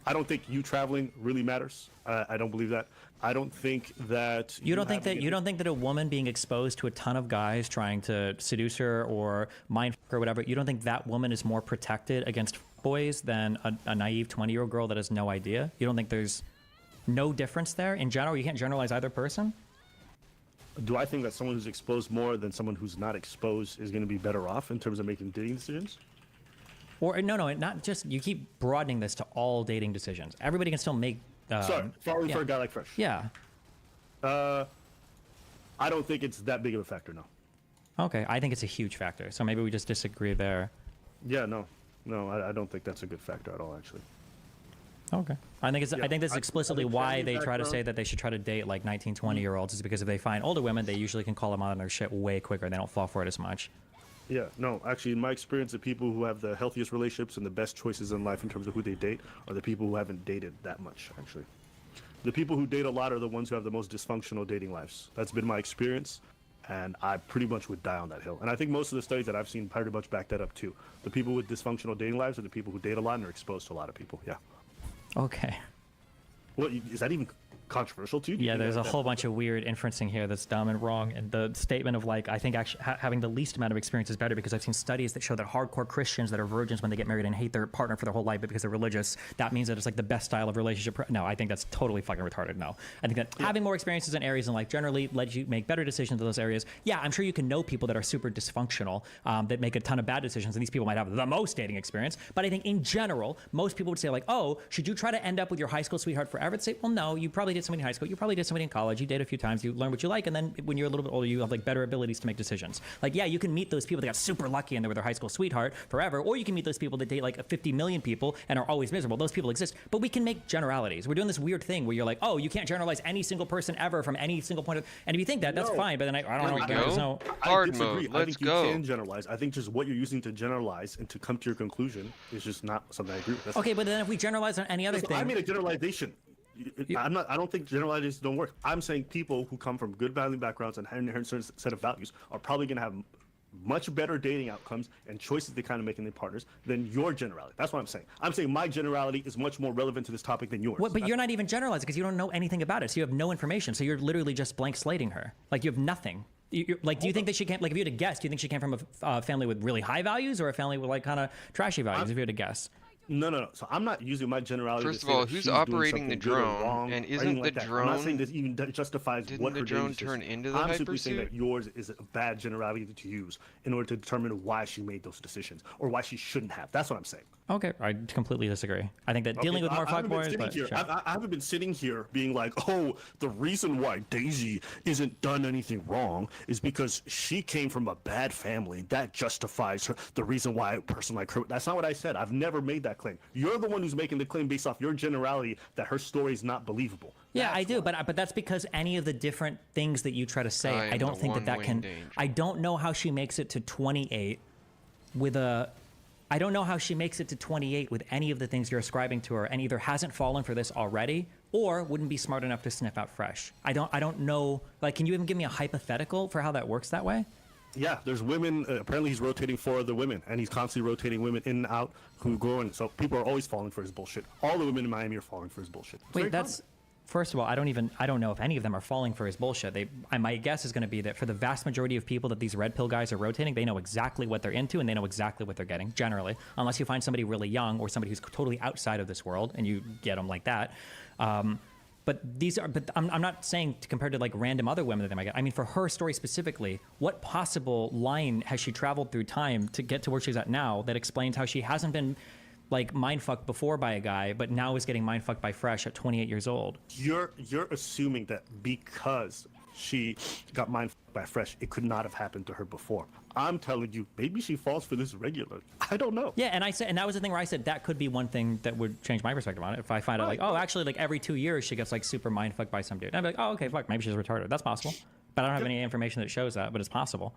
I don't think you traveling really matters. I don't believe that. I don't think that you don't think that a woman being exposed to a ton of guys trying to seduce her or mind fuck her or whatever, you don't think that woman is more protected against boys than a naive 20-year-old girl that has no idea? You don't think there's no difference there in general? You can't generalize either person? Do I think that someone who's exposed more than someone who's not exposed is going to be better off in terms of making dating decisions? Or no, not just, you keep broadening this to all dating decisions. Everybody can still make. Falling for a guy like Fresh. Yeah. I don't think it's that big of a factor, no. Okay, I think it's a huge factor. So maybe we just disagree there. Yeah, no, I don't think that's a good factor at all, actually. Okay. I think this is explicitly why they try to say that they should try to date like 19, 20-year-olds, is because if they find older women, they usually can call them out on their shit way quicker. They don't fall for it as much. Yeah, no, actually, in my experience, the people who have the healthiest relationships and the best choices in life in terms of who they date are the people who haven't dated that much, actually. The people who date a lot are the ones who have the most dysfunctional dating lives. That's been my experience, and I pretty much would die on that hill. And I think most of the studies that I've seen pretty much back that up, too. The people with dysfunctional dating lives are the people who date a lot and are exposed to a lot of people, yeah. Okay. Well, is that even controversial to you? Yeah, there's a whole bunch of weird inferencing here that's dumb and wrong. And the statement of like, I think actually having the least amount of experience is better, because I've seen studies that show that hardcore Christians that are virgins when they get married and hate their partner for their whole life, but because they're religious, that means that it's like the best style of relationship. No, I think that's totally fucking retarded. No, I think that having more experiences in areas in life generally lets you make better decisions in those areas. Yeah, I'm sure you can know people that are super dysfunctional, that make a ton of bad decisions, and these people might have the most dating experience. But I think in general, most people would say like, oh, should you try to end up with your high school sweetheart forever? They'd say, well, no, you probably did somebody in high school, you probably did somebody in college, you date a few times, you learn what you like, and then when you're a little bit older, you have like better abilities to make decisions. Like, yeah, you can meet those people that got super lucky and they were their high school sweetheart forever, or you can meet those people that date like 50 million people and are always miserable. Those people exist, but we can make generalities. We're doing this weird thing where you're like, oh, you can't generalize any single person ever from any single point of, and if you think that, that's fine, but then I don't know. There's no hard mode. I think you can generalize. I think just what you're using to generalize and to come to your conclusion is just not something I agree with. That's okay, but then if we generalize on any other thing, I made a generalization. I don't think generalizations don't work. I'm saying people who come from good family backgrounds and have a certain set of values are probably going to have much better dating outcomes and choices they kind of make in their partners than your generality. That's what I'm saying. I'm saying my generality is much more relevant to this topic than yours. But you're not even generalizing because you don't know anything about it. So you have no information. So you're literally just blank slating her. Like you have nothing. Like, do you think that she came, like if you had to guess, do you think she came from a family with really high values or a family with like kind of trashy values, if you had to guess? No. So I'm not using my generality. First of all, who's operating the drone? And isn't the drone? I'm not saying this even justifies what her drone turn into the hypersuit? I'm simply saying that yours is a bad generality to use in order to determine why she made those decisions or why she shouldn't have. That's what I'm saying. Okay, I completely disagree. I think that dealing with more fuckboys, but sure. I haven't been sitting here being like, oh, the reason why Daisy isn't done anything wrong is because she came from a bad family. That justifies her. The reason why a person like her. That's not what I said. I've never made that claim. You're the one who's making the claim based off your generality that her story is not believable. Yeah, I do, but that's because any of the different things that you try to say, I don't think that can. I don't know how she makes it to 28 with a. I don't know how she makes it to 28 with any of the things you're ascribing to her, and either hasn't fallen for this already or wouldn't be smart enough to sniff out Fresh. I don't know. Like, can you even give me a hypothetical for how that works that way? Yeah, there's women. Apparently, he's rotating 4 other women, and he's constantly rotating women in and out who go in. So people are always falling for his bullshit. All the women in Miami are falling for his bullshit. Wait, that's. First of all, I don't know if any of them are falling for his bullshit. My guess is going to be that for the vast majority of people that these red pill guys are rotating, they know exactly what they're into and they know exactly what they're getting, generally. Unless you find somebody really young or somebody who's totally outside of this world and you get them like that. But I'm not saying compared to like random other women that they might get. I mean, for her story specifically, what possible line has she traveled through time to get to where she's at now that explains how she hasn't been like mindfucked before by a guy, but now is getting mindfucked by Fresh at 28 years old? You're assuming that because she got mindfucked by Fresh, it could not have happened to her before. I'm telling you, maybe she falls for this regularly. I don't know. Yeah, and that was the thing where I said that could be one thing that would change my perspective on it. If I find out like, oh, actually, like every 2 years she gets like super mindfucked by some dude, and I'd be like, oh, okay, fuck, maybe she's retarded. That's possible, but I don't have any information that shows that, but it's possible.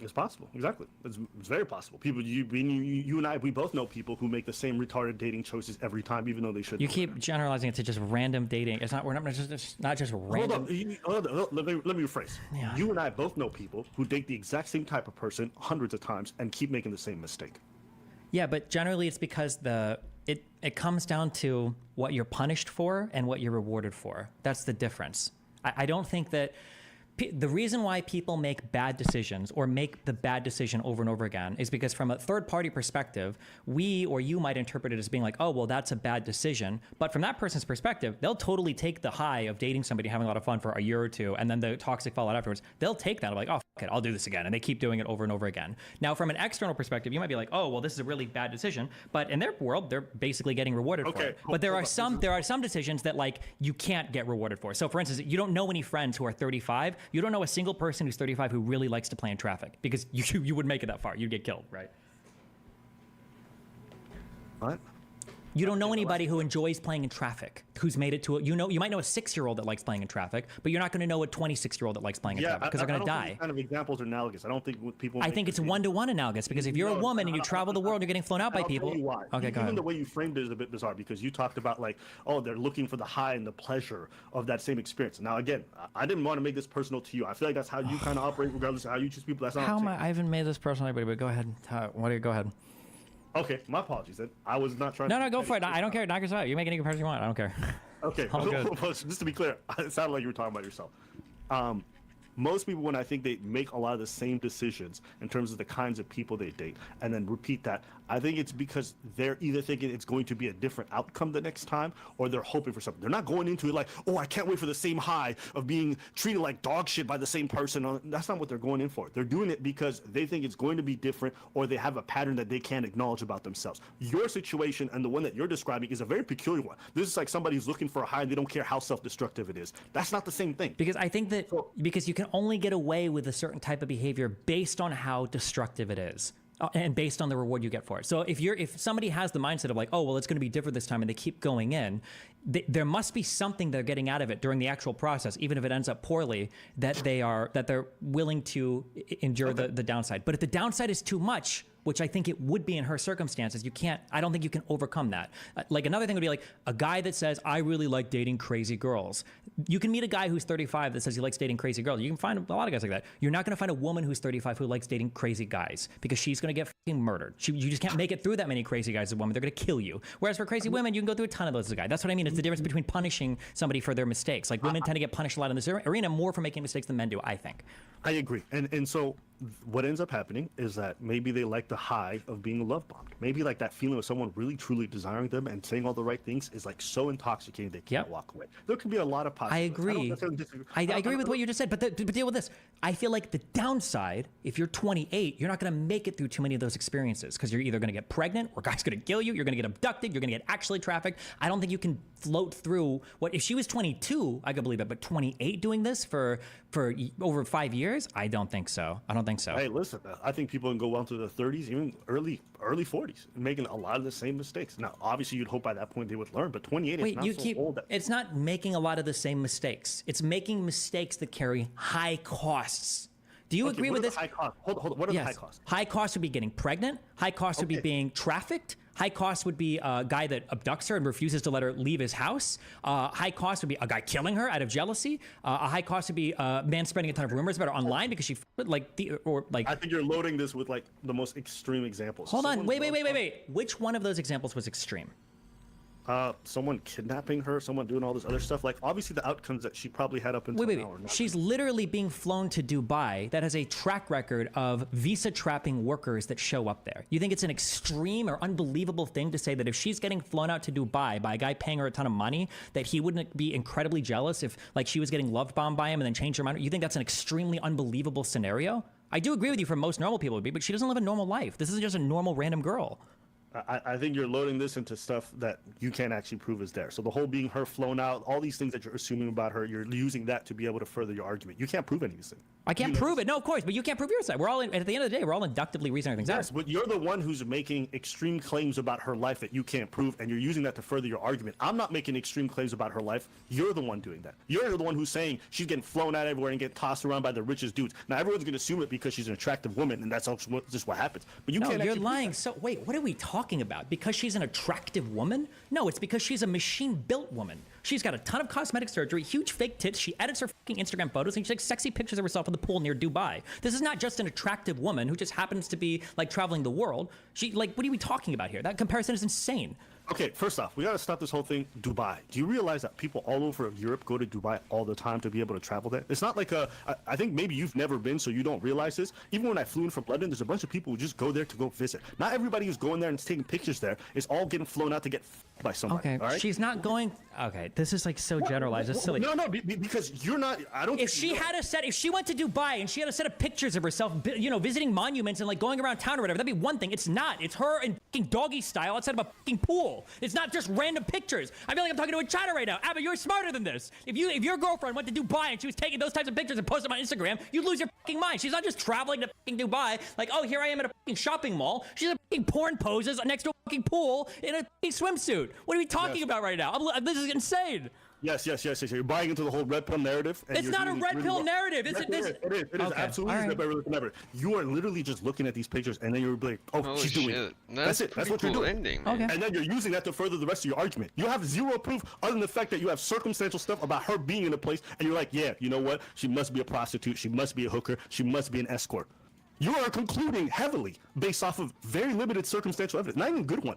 It's possible, exactly. It's very possible. People, you and I, we both know people who make the same retarded dating choices every time, even though they shouldn't. You keep generalizing it to just random dating. It's not. It's not just random. Hold on. Let me rephrase. Yeah. You and I both know people who date the exact same type of person hundreds of times and keep making the same mistake. Yeah, but generally it's because it comes down to what you're punished for and what you're rewarded for. That's the difference. I don't think that. The reason why people make bad decisions or make the bad decision over and over again is because from a third-party perspective, we or you might interpret it as being like, oh, well, that's a bad decision. But from that person's perspective, they'll totally take the high of dating somebody, having a lot of fun for a year or two, and then the toxic fallout afterwards. They'll take that, like, oh, fuck it, I'll do this again. And they keep doing it over and over again. Now, from an external perspective, you might be like, oh, well, this is a really bad decision. But in their world, they're basically getting rewarded for it. But there are some decisions that, like, you can't get rewarded for. So, for instance, you don't know any friends who are 35. You don't know a single person who's 35 who really likes to play in traffic, because you wouldn't make it that far. You'd get killed, right? What? You don't know anybody who enjoys playing in traffic, who's made it to it. You might know a 6-year-old that likes playing in traffic, but you're not going to know a 26-year-old that likes playing in traffic, because they're going to die. Kind of examples are analogous. I don't think people. I think it's 1-to-1 analogous, because if you're a woman and you travel the world, you're getting flown out by people. Okay, go ahead. Even the way you framed it is a bit bizarre, because you talked about like, oh, they're looking for the high and the pleasure of that same experience. Now, again, I didn't want to make this personal to you. I feel like that's how you kind of operate, regardless of how you choose people. That's not. I haven't made this personal, anybody, but go ahead. Go ahead. Okay, my apologies then. I was not trying to... No, go for it. I don't care. Knock yourself out. You make any comparison you want. I don't care. Okay. Just to be clear, it sounded like you were talking about yourself. Most people, when I think they make a lot of the same decisions in terms of the kinds of people they date and then repeat that, I think it's because they're either thinking it's going to be a different outcome the next time, or they're hoping for something. They're not going into it like, oh, I can't wait for the same high of being treated like dog shit by the same person. That's not what they're going in for. They're doing it because they think it's going to be different, or they have a pattern that they can't acknowledge about themselves. Your situation and the one that you're describing is a very peculiar one. This is like somebody who's looking for a high and they don't care how self-destructive it is. That's not the same thing. Because I think that because you can only get away with a certain type of behavior based on how destructive it is. And based on the reward you get for it. So if somebody has the mindset of like, oh, well, it's going to be different this time, and they keep going in, there must be something they're getting out of it during the actual process, even if it ends up poorly, that they're willing to endure the downside. But if the downside is too much, which I think it would be in her circumstances, I don't think you can overcome that. Like another thing would be like a guy that says, I really like dating crazy girls. You can meet a guy who's 35 that says he likes dating crazy girls. You can find a lot of guys like that. You're not going to find a woman who's 35 who likes dating crazy guys, because she's going to get fucking murdered. You just can't make it through that many crazy guys as a woman. They're going to kill you. Whereas for crazy women, you can go through a ton of those as a guy. That's what I mean. It's the difference between punishing somebody for their mistakes. Like women tend to get punished a lot in this arena more for making mistakes than men do, I think. I agree. And so what ends up happening is that maybe they like the high of being love bombed. Maybe like that feeling of someone really truly desiring them and saying all the right things is like so intoxicating they can't walk away. There can be a lot of possibilities. I agree with what you just said, but deal with this. I feel like the downside, if you're 28, you're not going to make it through too many of those experiences, because you're either going to get pregnant, or a guy's going to kill you, you're going to get abducted, you're going to get actually trafficked. I don't think you can float through what if she was 22, I could believe it, but 28 doing this for over 5 years, I don't think so. Hey, listen, I think people can go well into the 30s, even early 40s, making a lot of the same mistakes. Now, obviously, you'd hope by that point they would learn, but 28 is not so old. It's not making a lot of the same mistakes. It's making mistakes that carry high costs. Do you agree with this? High cost? Hold on. What are the high costs? High costs would be getting pregnant. High costs would be being trafficked. High cost would be a guy that abducts her and refuses to let her leave his house. High cost would be a guy killing her out of jealousy. A high cost would be a man spreading a ton of rumors about her online because she I think you're loading this with like the most extreme examples. Hold on, wait. Which one of those examples was extreme? someone kidnapping her, someone doing all this other stuff. Like, obviously the outcomes that she probably had up until Wait. now are not. She's literally being flown to Dubai that has a track record of visa trapping workers that show up there. You think it's an extreme or unbelievable thing to say that if she's getting flown out to Dubai by a guy paying her a ton of money, that he wouldn't be incredibly jealous if, like, she was getting love bombed by him and then changed her mind? You think that's an extremely unbelievable scenario? I do agree with you for most normal people would be, but she doesn't live a normal life. This isn't just a normal random girl. I think you're loading this into stuff that you can't actually prove is there. So the whole being her flown out, all these things that you're assuming about her, you're using that to be able to further your argument. You can't prove any of these things. I can't prove it. No, of course, but you can't prove your side. We're all at the end of the day, we're all inductively reasoning things out. Yes, but you're the one who's making extreme claims about her life that you can't prove, and you're using that to further your argument. I'm not making extreme claims about her life. You're the one doing that. You're the one who's saying she's getting flown out everywhere and getting tossed around by the richest dudes. Now everyone's going to assume it because she's an attractive woman, and that's just what happens. But you can't. You're lying. So wait, what are we talking about? Because she's an attractive woman? No, it's because she's a machine-built woman. She's got a ton of cosmetic surgery, huge fake tits. She edits her fucking Instagram photos, and she takes sexy pictures of herself in the pool near Dubai. This is not just an attractive woman who just happens to be like traveling the world. She, like, what are we talking about here? That comparison is insane. Okay, first off, we got to stop this whole thing. Dubai. Do you realize that people all over Europe go to Dubai all the time to be able to travel there? It's not like I think maybe you've never been, so you don't realize this. Even when I flew in from London, there's a bunch of people who just go there to go visit. Not everybody who's going there and taking pictures there is all getting flown out to get by somebody. Okay, all right? she's not going. Okay, this is like so generalized. It's silly. No, because you're not. I don't. If she had a set, if she went to Dubai and she had a set of pictures of herself, you know, visiting monuments and like going around town or whatever, that'd be one thing. It's not. It's her in fucking doggy style outside of a fucking pool. It's not just random pictures. I feel like I'm talking to a China right now. Abba, you're smarter than this. If your girlfriend went to Dubai and she was taking those types of pictures and posting them on Instagram, you'd lose your fucking mind. She's not just traveling to fucking Dubai like, oh, here I am at a fucking shopping mall. She's in fucking porn poses next to a fucking pool in a fucking swimsuit. What are we talking about right now? This is insane. Yes. You're buying into the whole red pill narrative. It's not a red pill narrative. It is absolutely a red pill narrative. You are literally just looking at these pictures and then you're like, oh, she's doing it. That's it. That's what you're doing. Ending, okay. And then you're using that to further the rest of your argument. You have zero proof other than the fact that you have circumstantial stuff about her being in a place, and you're like, yeah, you know what? She must be a prostitute. She must be a hooker. She must be an escort. You are concluding heavily based off of very limited circumstantial evidence. Not even a good one.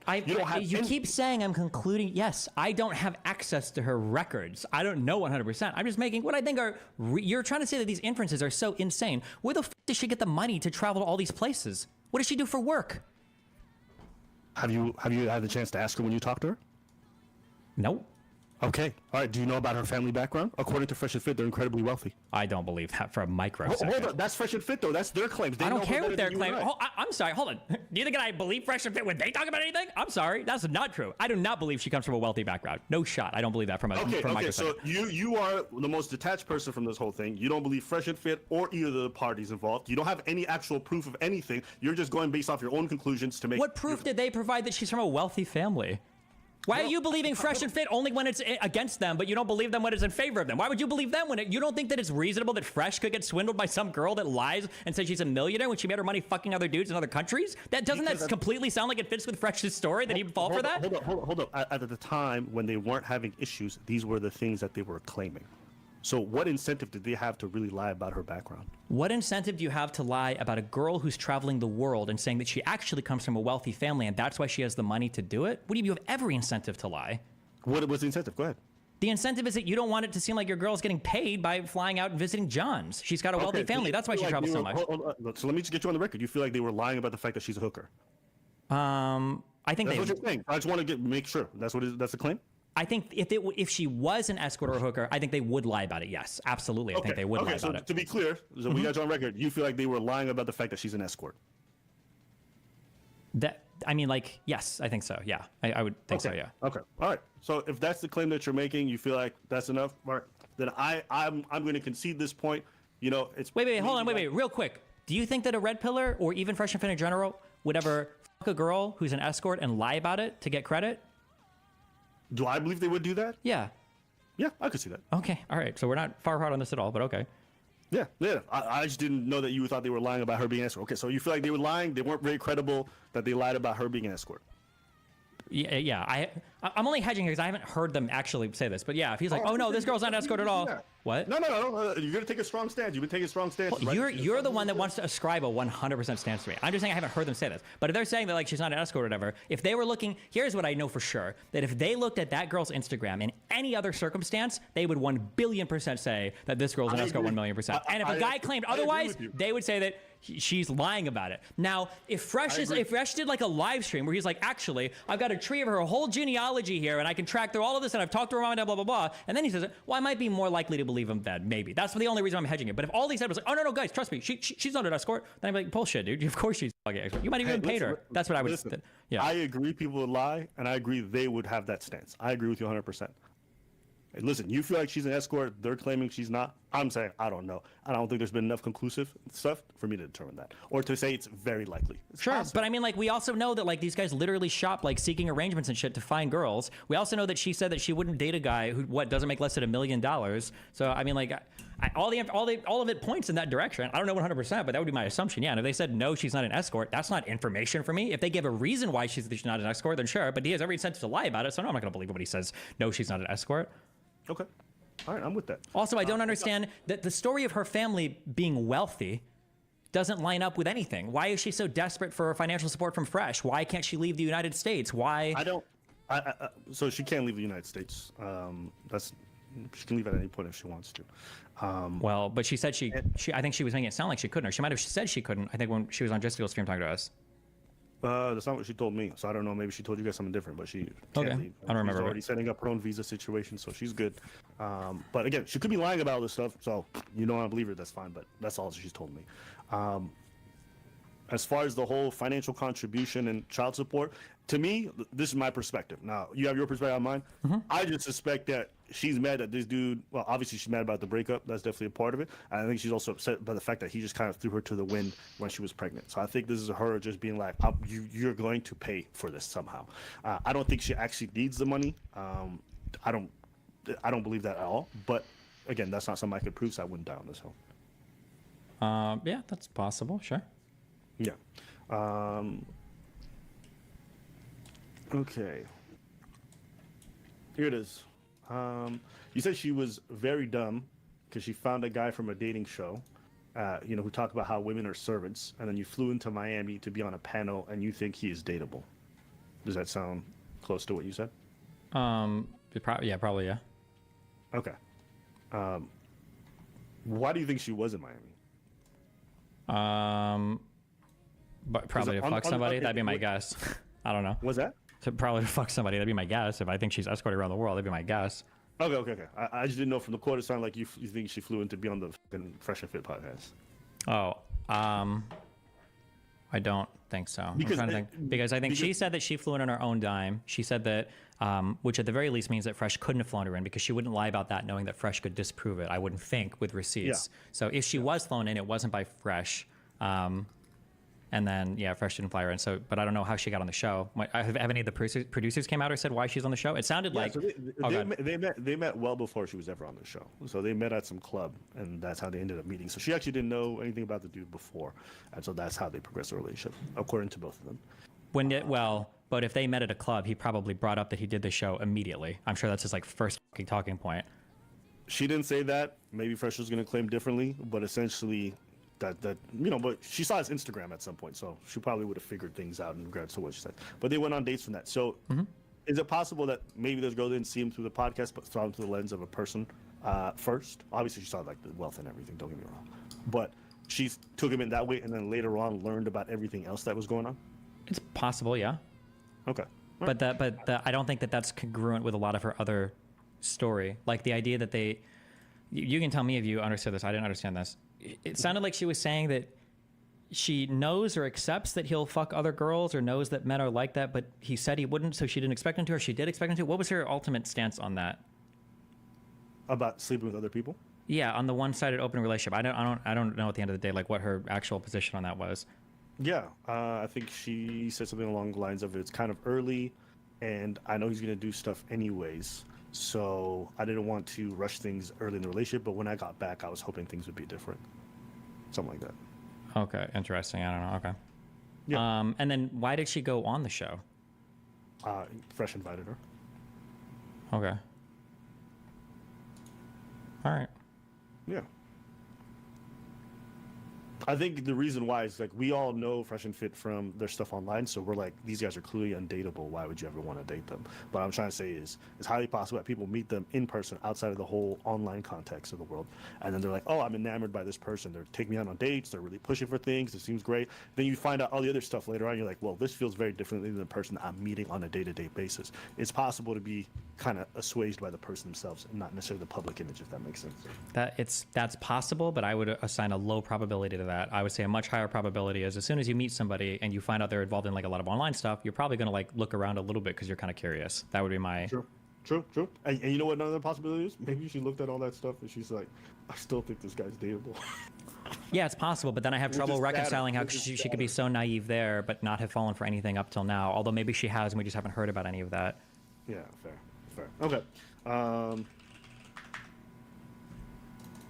You keep saying I'm concluding. Yes, I don't have access to her records. I don't know 100%. I'm just making what I think are. You're trying to say that these inferences are so insane. Where the f does she get the money to travel to all these places? What does she do for work? Have you had the chance to ask her when you talked to her? Nope. Okay. All right. Do you know about her family background? According to Fresh and Fit, they're incredibly wealthy. I don't believe that for a microsecond. Hold on. That's Fresh and Fit, though. That's their claims. I don't care what their claims. I'm sorry. Hold on. Do you think I believe Fresh and Fit when they talk about anything? I'm sorry. That's not true. I do not believe she comes from a wealthy background. No shot. I don't believe that from a microsecond. So you are the most detached person from this whole thing. You don't believe Fresh and Fit or either of the parties involved. You don't have any actual proof of anything. You're just going based off your own conclusions to make. What proof did they provide that she's from a wealthy family? Why are you believing Fresh and Fit only when it's against them, but you don't believe them when it's in favor of them? Why would you believe them when you don't think that it's reasonable that Fresh could get swindled by some girl that lies and says she's a millionaire when she made her money fucking other dudes in other countries? That completely sound like it fits with Fresh's story that he would fall for that? Hold up. At the time when they weren't having issues, these were the things that they were claiming. So what incentive did they have to really lie about her background? What incentive do you have to lie about a girl who's traveling the world and saying that she actually comes from a wealthy family and that's why she has the money to do it? What do you have every incentive to lie? What was the incentive? Go ahead. The incentive is that you don't want it to seem like your girl's getting paid by flying out and visiting John's. She's got a wealthy family. That's why she travels so much. So let me just get you on the record. You feel like they were lying about the fact that she's a hooker? I think that's what you're saying. I just want to make sure. That's the claim? I think if she was an escort or a hooker, I think they would lie about it. Yes, absolutely. I think they would lie about it. To be clear, so we got you on record. You feel like they were lying about the fact that she's an escort? Yes, I think so. Yeah, I would think so. Yeah. Okay. All right. So if that's the claim that you're making, you feel like that's enough. All right. Then I'm going to concede this point. You know, it's wait, hold on, wait, real quick. Do you think that a red pillar or even Fresh and Fit in general would ever fuck a girl who's an escort and lie about it to get credit? Do I believe they would do that? Yeah. Yeah, I could see that. Okay, all right. So we're not far apart on this at all, but okay. Yeah. I just didn't know that you thought they were lying about her being an escort. Okay, so you feel like they were lying, they weren't very credible, that they lied about her being an escort. Yeah. I'm only hedging here because I haven't heard them actually say this. But yeah, if he's like, oh no, this girl's not an escort at all. What? No. You're gonna take a strong stance. You've been taking a strong stance. Well, you're the one that wants to ascribe a 100% stance to me. I'm just saying I haven't heard them say this. But if they're saying that like she's not an escort or whatever, if they were looking, here's what I know for sure: that if they looked at that girl's Instagram in any other circumstance, they would 1 billion% say that this girl's an escort 1 million%. And if a guy claimed otherwise, they would say that she's lying about it. Now, if Fresh did like a live stream where he's like, actually, I've got a tree of her whole genealogy here, and I can track through all of this, and I've talked to her mom and dad, blah blah blah, and then he says, well, I might be more likely to believe him then, maybe. That's the only reason I'm hedging it. But if all he said was like, oh no, guys, trust me, she's not an escort, then I'm like, bullshit, dude. Of course she's fucking escort. You might even paid her. That's what I would. Yeah. I agree people would lie, and I agree they would have that stance. I agree with you 100%. Hey, listen, you feel like she's an escort. They're claiming she's not. I'm saying I don't know. I don't think there's been enough conclusive stuff for me to determine that, or to say it's very likely. Sure, but I mean, like, we also know that like these guys literally shop like seeking arrangements and shit to find girls. We also know that she said that she wouldn't date a guy who doesn't make less than $1 million. So I mean, like, all of it points in that direction. I don't know 100%, but that would be my assumption. Yeah, and if they said no, she's not an escort, that's not information for me. If they give a reason why she's not an escort, then sure. But he has every incentive to lie about it, so I'm not going to believe what he says. No, she's not an escort. Okay. All right, I'm with that. Also, I don't understand that the story of her family being wealthy doesn't line up with anything. Why is she so desperate for financial support from Fresh? Why can't she leave the United States? Why? So she can't leave the United States. She can leave at any point if she wants to. Well, but she said I think she was making it sound like she couldn't, or she might have said she couldn't. I think when she was on Jessica's stream talking to us. That's not what she told me, so I don't know. Maybe she told you guys something different, but she can't leave. I don't remember. She's already setting up her own visa situation, so she's good. But again, she could be lying about all this stuff, so you don't want to believe her, that's fine, but that's all she's told me. As far as the whole financial contribution and child support, to me, this is my perspective. Now, you have your perspective on mine. Mm-hmm. I just suspect that she's mad that this dude, well, obviously she's mad about the breakup. That's definitely a part of it. And I think she's also upset by the fact that he just kind of threw her to the wind when she was pregnant. So I think this is her just being like, you're going to pay for this somehow. I don't think she actually needs the money. I don't believe that at all. But again, that's not something I could prove, so I wouldn't die on this hill. Yeah, that's possible. Sure. Yeah. Okay. Here it is. You said she was very dumb because she found a guy from a dating show, who talked about how women are servants, and then you flew into Miami to be on a panel, and you think he is dateable. Does that sound close to what you said? Probably, yeah. Okay. Why do you think she was in Miami? But probably to fuck somebody. That'd be my guess. I don't know. What's that? So probably to fuck somebody. That'd be my guess. If I think she's escorted around the world, that'd be my guess. Okay. I just didn't know from the quote. It sounded like you think she flew in to be on the Fresh and Fit podcast. Oh, I don't think so. Because I think she said that she flew in on her own dime. She said that, which at the very least means that Fresh couldn't have flown her in because she wouldn't lie about that, knowing that Fresh could disprove it. I wouldn't think with receipts. Yeah. So if she was flown in, it wasn't by Fresh. And then, Fresh didn't fly her in. So, but I don't know how she got on the show. Have any of the producers came out or said why she's on the show? It sounded like... So they met well before she was ever on the show. So they met at some club, and that's how they ended up meeting. So she actually didn't know anything about the dude before. And so that's how they progressed the relationship, according to both of them. But if they met at a club, he probably brought up that he did the show immediately. I'm sure that's his first talking point. She didn't say that. Maybe Fresh was going to claim differently, but essentially... but she saw his Instagram at some point, so she probably would have figured things out in regards to what she said. But they went on dates from that. So is it possible that maybe this girl didn't see him through the podcast, but saw him through the lens of a person first? Obviously, she saw the wealth and everything, don't get me wrong. But she took him in that way and then later on learned about everything else that was going on? It's possible, yeah. Okay. But I don't think that that's congruent with a lot of her other story. Like the idea that you can tell me if you understood this. I didn't understand this. It sounded like she was saying that she knows or accepts that he'll fuck other girls or knows that men are like that, but he said he wouldn't, so she didn't expect him to, or she did expect him to. What was her ultimate stance on that? About sleeping with other people? Yeah, on the one-sided open relationship. I don't know at the end of the day what her actual position on that was. Yeah, I think she said something along the lines of it's kind of early, and I know he's gonna do stuff anyways. So I didn't want to rush things early in the relationship, but when I got back, I was hoping things would be different. Something like that. Okay, interesting. I don't know. Okay. Yeah. And then why did she go on the show? Fresh invited her. Okay. All right. Yeah. I think the reason why is like we all know Fresh and Fit from their stuff online, so we're like, these guys are clearly undateable. Why would you ever want to date them? But I'm trying to say is it's highly possible that people meet them in person outside of the whole online context of the world, and then they're like, oh, I'm enamored by this person. They're taking me out on dates. They're really pushing for things. It seems great. Then you find out all the other stuff later on. You're like, well, this feels very differently than the person I'm meeting on a day-to-day basis. It's possible to be kind of assuaged by the person themselves and not necessarily the public image, if that makes sense. That's possible, but I would assign a low probability to that. I would say a much higher probability is as soon as you meet somebody and you find out they're involved in like a lot of online stuff, you're probably going to like look around a little bit because you're kind of curious. That would be my... True. And you know what another possibility is? Maybe she looked at all that stuff and she's like, I still think this guy's dateable. Yeah, it's possible, but then I have trouble is reconciling how sadder. she could be so naive there but not have fallen for anything up till now. Although maybe she has and we just haven't heard about any of that. Yeah, fair. Okay.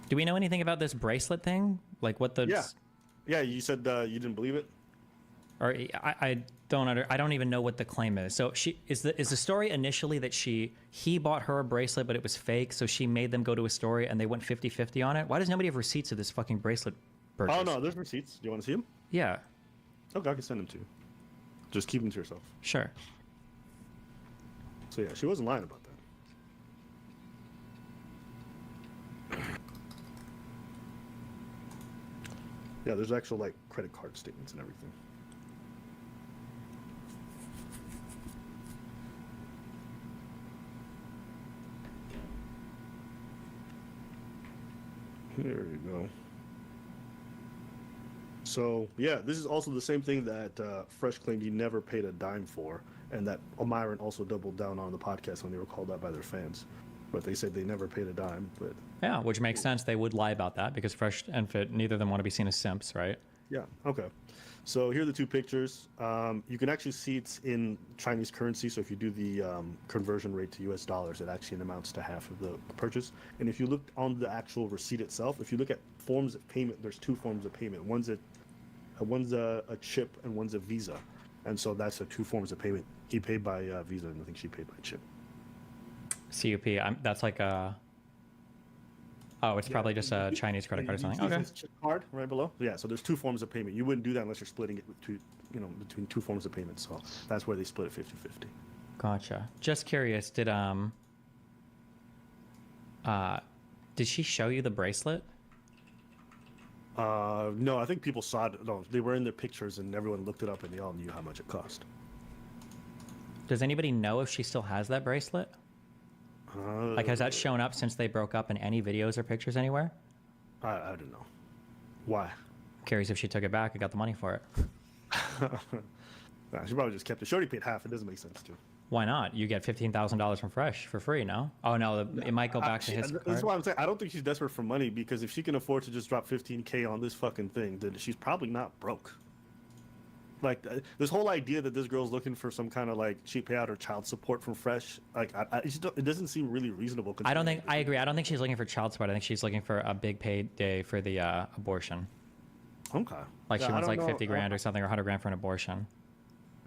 Do we know anything about this bracelet thing? Like what the... Yeah, you said you didn't believe it? Or I don't even know what the claim is. So is the story initially that he bought her a bracelet but it was fake, so she made them go to a store and they went 50-50 on it? Why does nobody have receipts of this fucking bracelet purchase? Oh no, there's receipts. Do you want to see them? Yeah. Okay, I can send them to you. Just keep them to yourself. Sure. So yeah, she wasn't lying about that. Yeah, there's actual like credit card statements and everything. There you go. So yeah, this is also the same thing that Fresh claimed he never paid a dime for, and that Omiron also doubled down on the podcast when they were called out by their fans. But they said they never paid a dime. But yeah, which makes sense. They would lie about that because Fresh and Fit, neither of them want to be seen as simps, right? yeah, okay. So here are the two pictures. You can actually see it's in Chinese currency. So if you do the conversion rate to US dollars, it actually amounts to half of the purchase. And if you look on the actual receipt itself, if you look at forms of payment, there's two forms of payment. One's a chip and one's a Visa. And so that's the two forms of payment. He paid by Visa, and I think she paid by chip. CUP. That's like a... Oh, it's probably just a Chinese credit card or something. Okay. Chip card right below. Yeah, so there's two forms of payment. You wouldn't do that unless you're splitting it with two, between two forms of payment. So that's where they split it 50-50. Gotcha. Just curious, did she show you the bracelet? No, I think people saw it. No, they were in their pictures and everyone looked it up and they all knew how much it cost. Does anybody know if she still has that bracelet? Like, has that shown up since they broke up in any videos or pictures anywhere? I don't know. Why? Curious if she took it back and got the money for it. Nah, she probably just kept it. She already paid half. It doesn't make sense to. Why not? You get $15,000 from Fresh for free, no? Oh, no, it might go back to his card. That's why I'm saying I don't think she's desperate for money, because if she can afford to just drop $15K on this fucking thing, then she's probably not broke. Like, this whole idea that this girl's looking for some kind of, like, she pay out her child support from Fresh, like, it doesn't seem really reasonable. I agree. I don't think she's looking for child support. I think she's looking for a big payday for the abortion. Okay. Like, Yeah, she wants, like, know. 50 grand or something, or 100 grand for an abortion.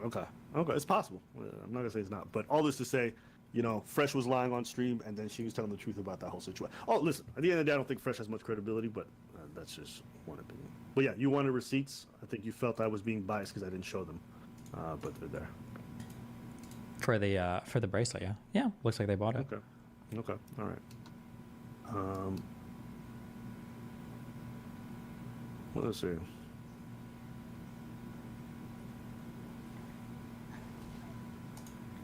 Okay. It's possible. I'm not gonna say it's not, but all this to say, Fresh was lying on stream, and then she was telling the truth about that whole situation. Oh, listen. At the end of the day, I don't think Fresh has much credibility, but that's just one opinion. But yeah, you wanted receipts. I think you felt I was being biased because I didn't show them, but they're there. For the bracelet, yeah. Yeah, looks like they bought it. Okay. All right. Let's see.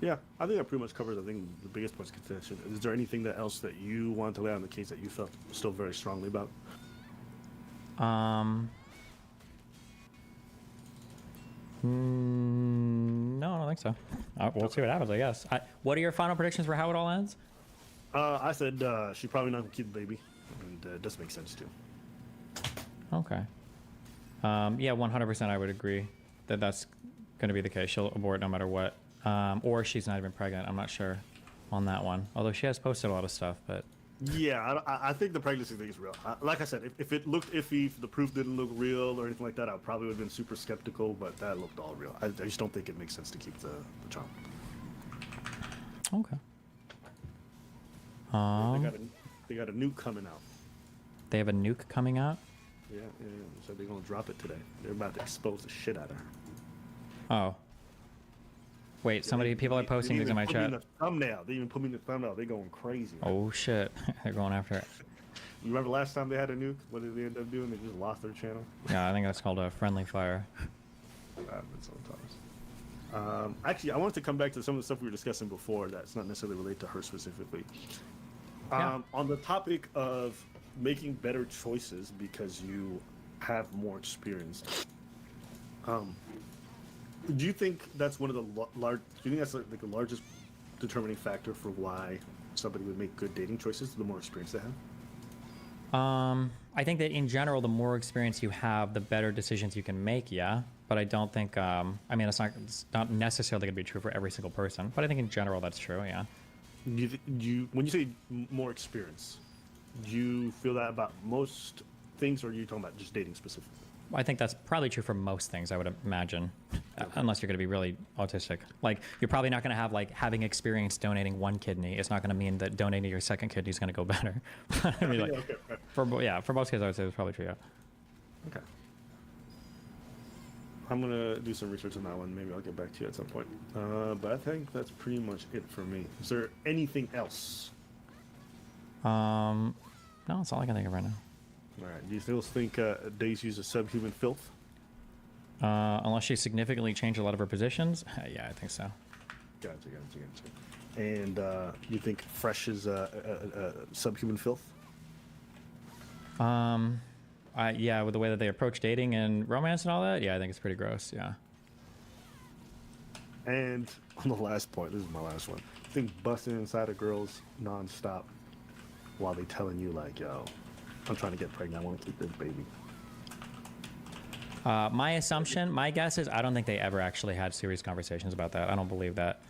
Yeah, I think that pretty much covers, I think, the biggest points of contention. Is there anything else that you wanted to lay on the case that you felt still very strongly about? No, I don't think so. We'll see what happens, I guess. What are your final predictions for how it all ends? I said she's probably not going to keep the baby, and it does make sense, too. Okay. Yeah, 100% I would agree that that's going to be the case. She'll abort no matter what. Or she's not even pregnant. I'm not sure on that one. Although she has posted a lot of stuff, but... Yeah, I think the pregnancy thing is real. Like I said, if it looked iffy, if the proof didn't look real or anything like that, I probably would have been super skeptical, but that looked all real. I just don't think it makes sense to keep the child. Okay. They got a nuke coming out. They have a nuke coming out? Yeah. So they're gonna drop it today. They're about to expose the shit out of her. Oh. Wait, people are posting things in my chat. They even put me in the thumbnail. They're going crazy. Right? Oh shit, they're going after it. You remember last time they had a nuke? What did they end up doing? They just lost their channel. Yeah, I think that's called a friendly fire. That happens sometimes. Actually, I wanted to come back to some of the stuff we were discussing before that's not necessarily related to her specifically. On the topic of making better choices because you have more experience. Do you think that's one of the do you think that's like the largest determining factor for why somebody would make good dating choices? The more experience they have. I think that in general, the more experience you have, the better decisions you can make. Yeah, but I don't think. I mean, it's not necessarily going to be true for every single person, but I think in general that's true. Yeah. When you say more experience, do you feel that about most things, or are you talking about just dating specifically? I think that's probably true for most things, I would imagine, unless you're going to be really autistic. Like, you're probably not going to have, like, having experience donating one kidney. It's not going to mean that donating your second kidney is going to go better. I mean, like, for most kids, I would say it's probably true, yeah. Okay. I'm going to do some research on that one. Maybe I'll get back to you at some point. But I think that's pretty much it for me. Is there anything else? No, that's all I can think of right now. All right. Do you still think Daisy uses subhuman filth? Unless she significantly changed a lot of her positions? Yeah, I think so. Gotcha. And you think Fresh is subhuman filth? Yeah, with the way that they approach dating and romance and all that, yeah, I think it's pretty gross, yeah. And on the last point, this is my last one. I think busting inside of girls nonstop while they telling you, like, yo, I'm trying to get pregnant, I want to keep this baby. My guess is I don't think they ever actually had serious conversations about that. I don't believe that.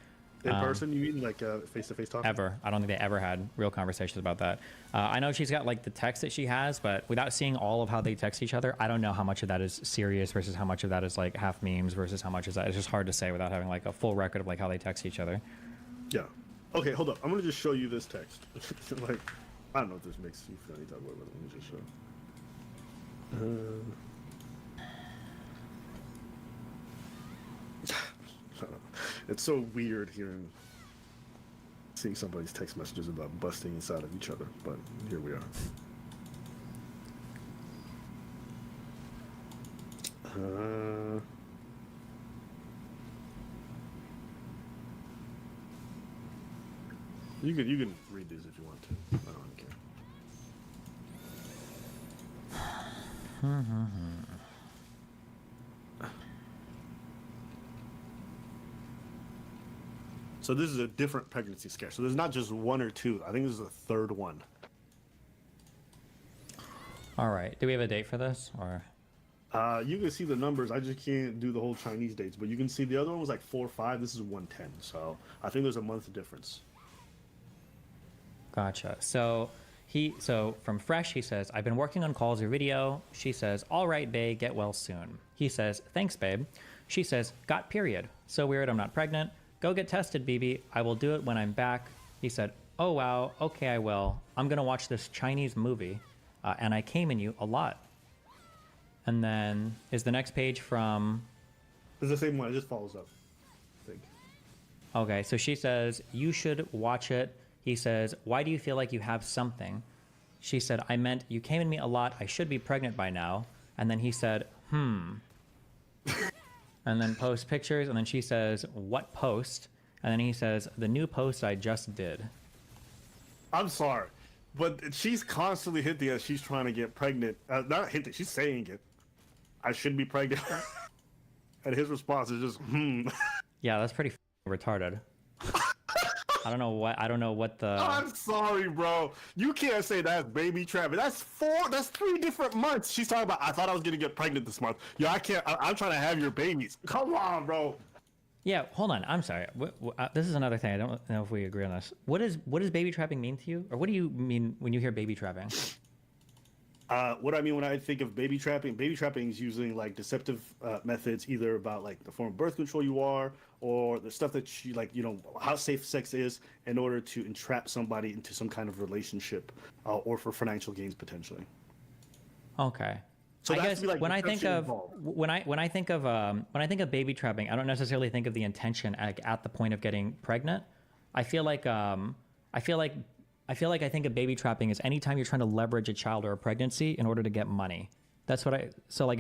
In person, you mean, like face-to-face talk? Ever. I don't think they ever had real conversations about that. I know she's got, like, the text that she has, but without seeing all of how they text each other, I don't know how much of that is serious versus how much of that is, like, half memes versus how much is that. It's just hard to say without having, like, a full record of, like, how they text each other. Yeah. Okay, hold up. I'm going to just show you this text. Like, I don't know if this makes you feel any type of way, but let me just show. It's so weird seeing somebody's text messages about busting inside of each other, but here we are. You can read these if you want to. I don't care. So this is a different pregnancy scare. So there's not just one or two. I think this is the third one. All right. Do we have a date for this, or? You can see the numbers. I just can't do the whole Chinese dates, but you can see the other one was like 4 or 5. This is 110. So I think there's a month difference. Gotcha. So from Fresh, he says, I've been working on calls or video. She says, all right, babe, get well soon. He says, thanks, babe. She says, got period. So weird, I'm not pregnant. Go get tested, BB. I will do it when I'm back. He said, oh, wow. Okay, I will. I'm going to watch this Chinese movie. And I came in you a lot. And then is the next page from... It's the same one. It just follows up, I think. Okay, so she says, you should watch it. He says, why do you feel like you have something? She said, I meant you came in me a lot. I should be pregnant by now. And then he said, and then post pictures. And then she says, what post? And then he says, the new post I just did. I'm sorry, but she's constantly hinting that she's trying to get pregnant. Not hinting, she's saying it. I should be pregnant. And his response is just, Yeah, that's pretty retarded. I don't know what the... I'm sorry, bro. You can't say that's baby trapping. That's 3 different months. She's talking about, I thought I was going to get pregnant this month. Yeah, I'm trying to have your babies. Come on, bro. Yeah, hold on. I'm sorry. This is another thing. I don't know if we agree on this. What does baby trapping mean to you? Or what do you mean when you hear baby trapping? What I mean when I think of baby trapping is using like deceptive methods, either about like the form of birth control you are, or the stuff that she like, how safe sex is in order to entrap somebody into some kind of relationship, or for financial gains potentially. Okay. So I that has guess to be, like, when I think deception of involved. when I think of baby trapping, I don't necessarily think of the intention at the point of getting pregnant. I feel like I think of baby trapping as anytime you're trying to leverage a child or a pregnancy in order to get money. That's what so like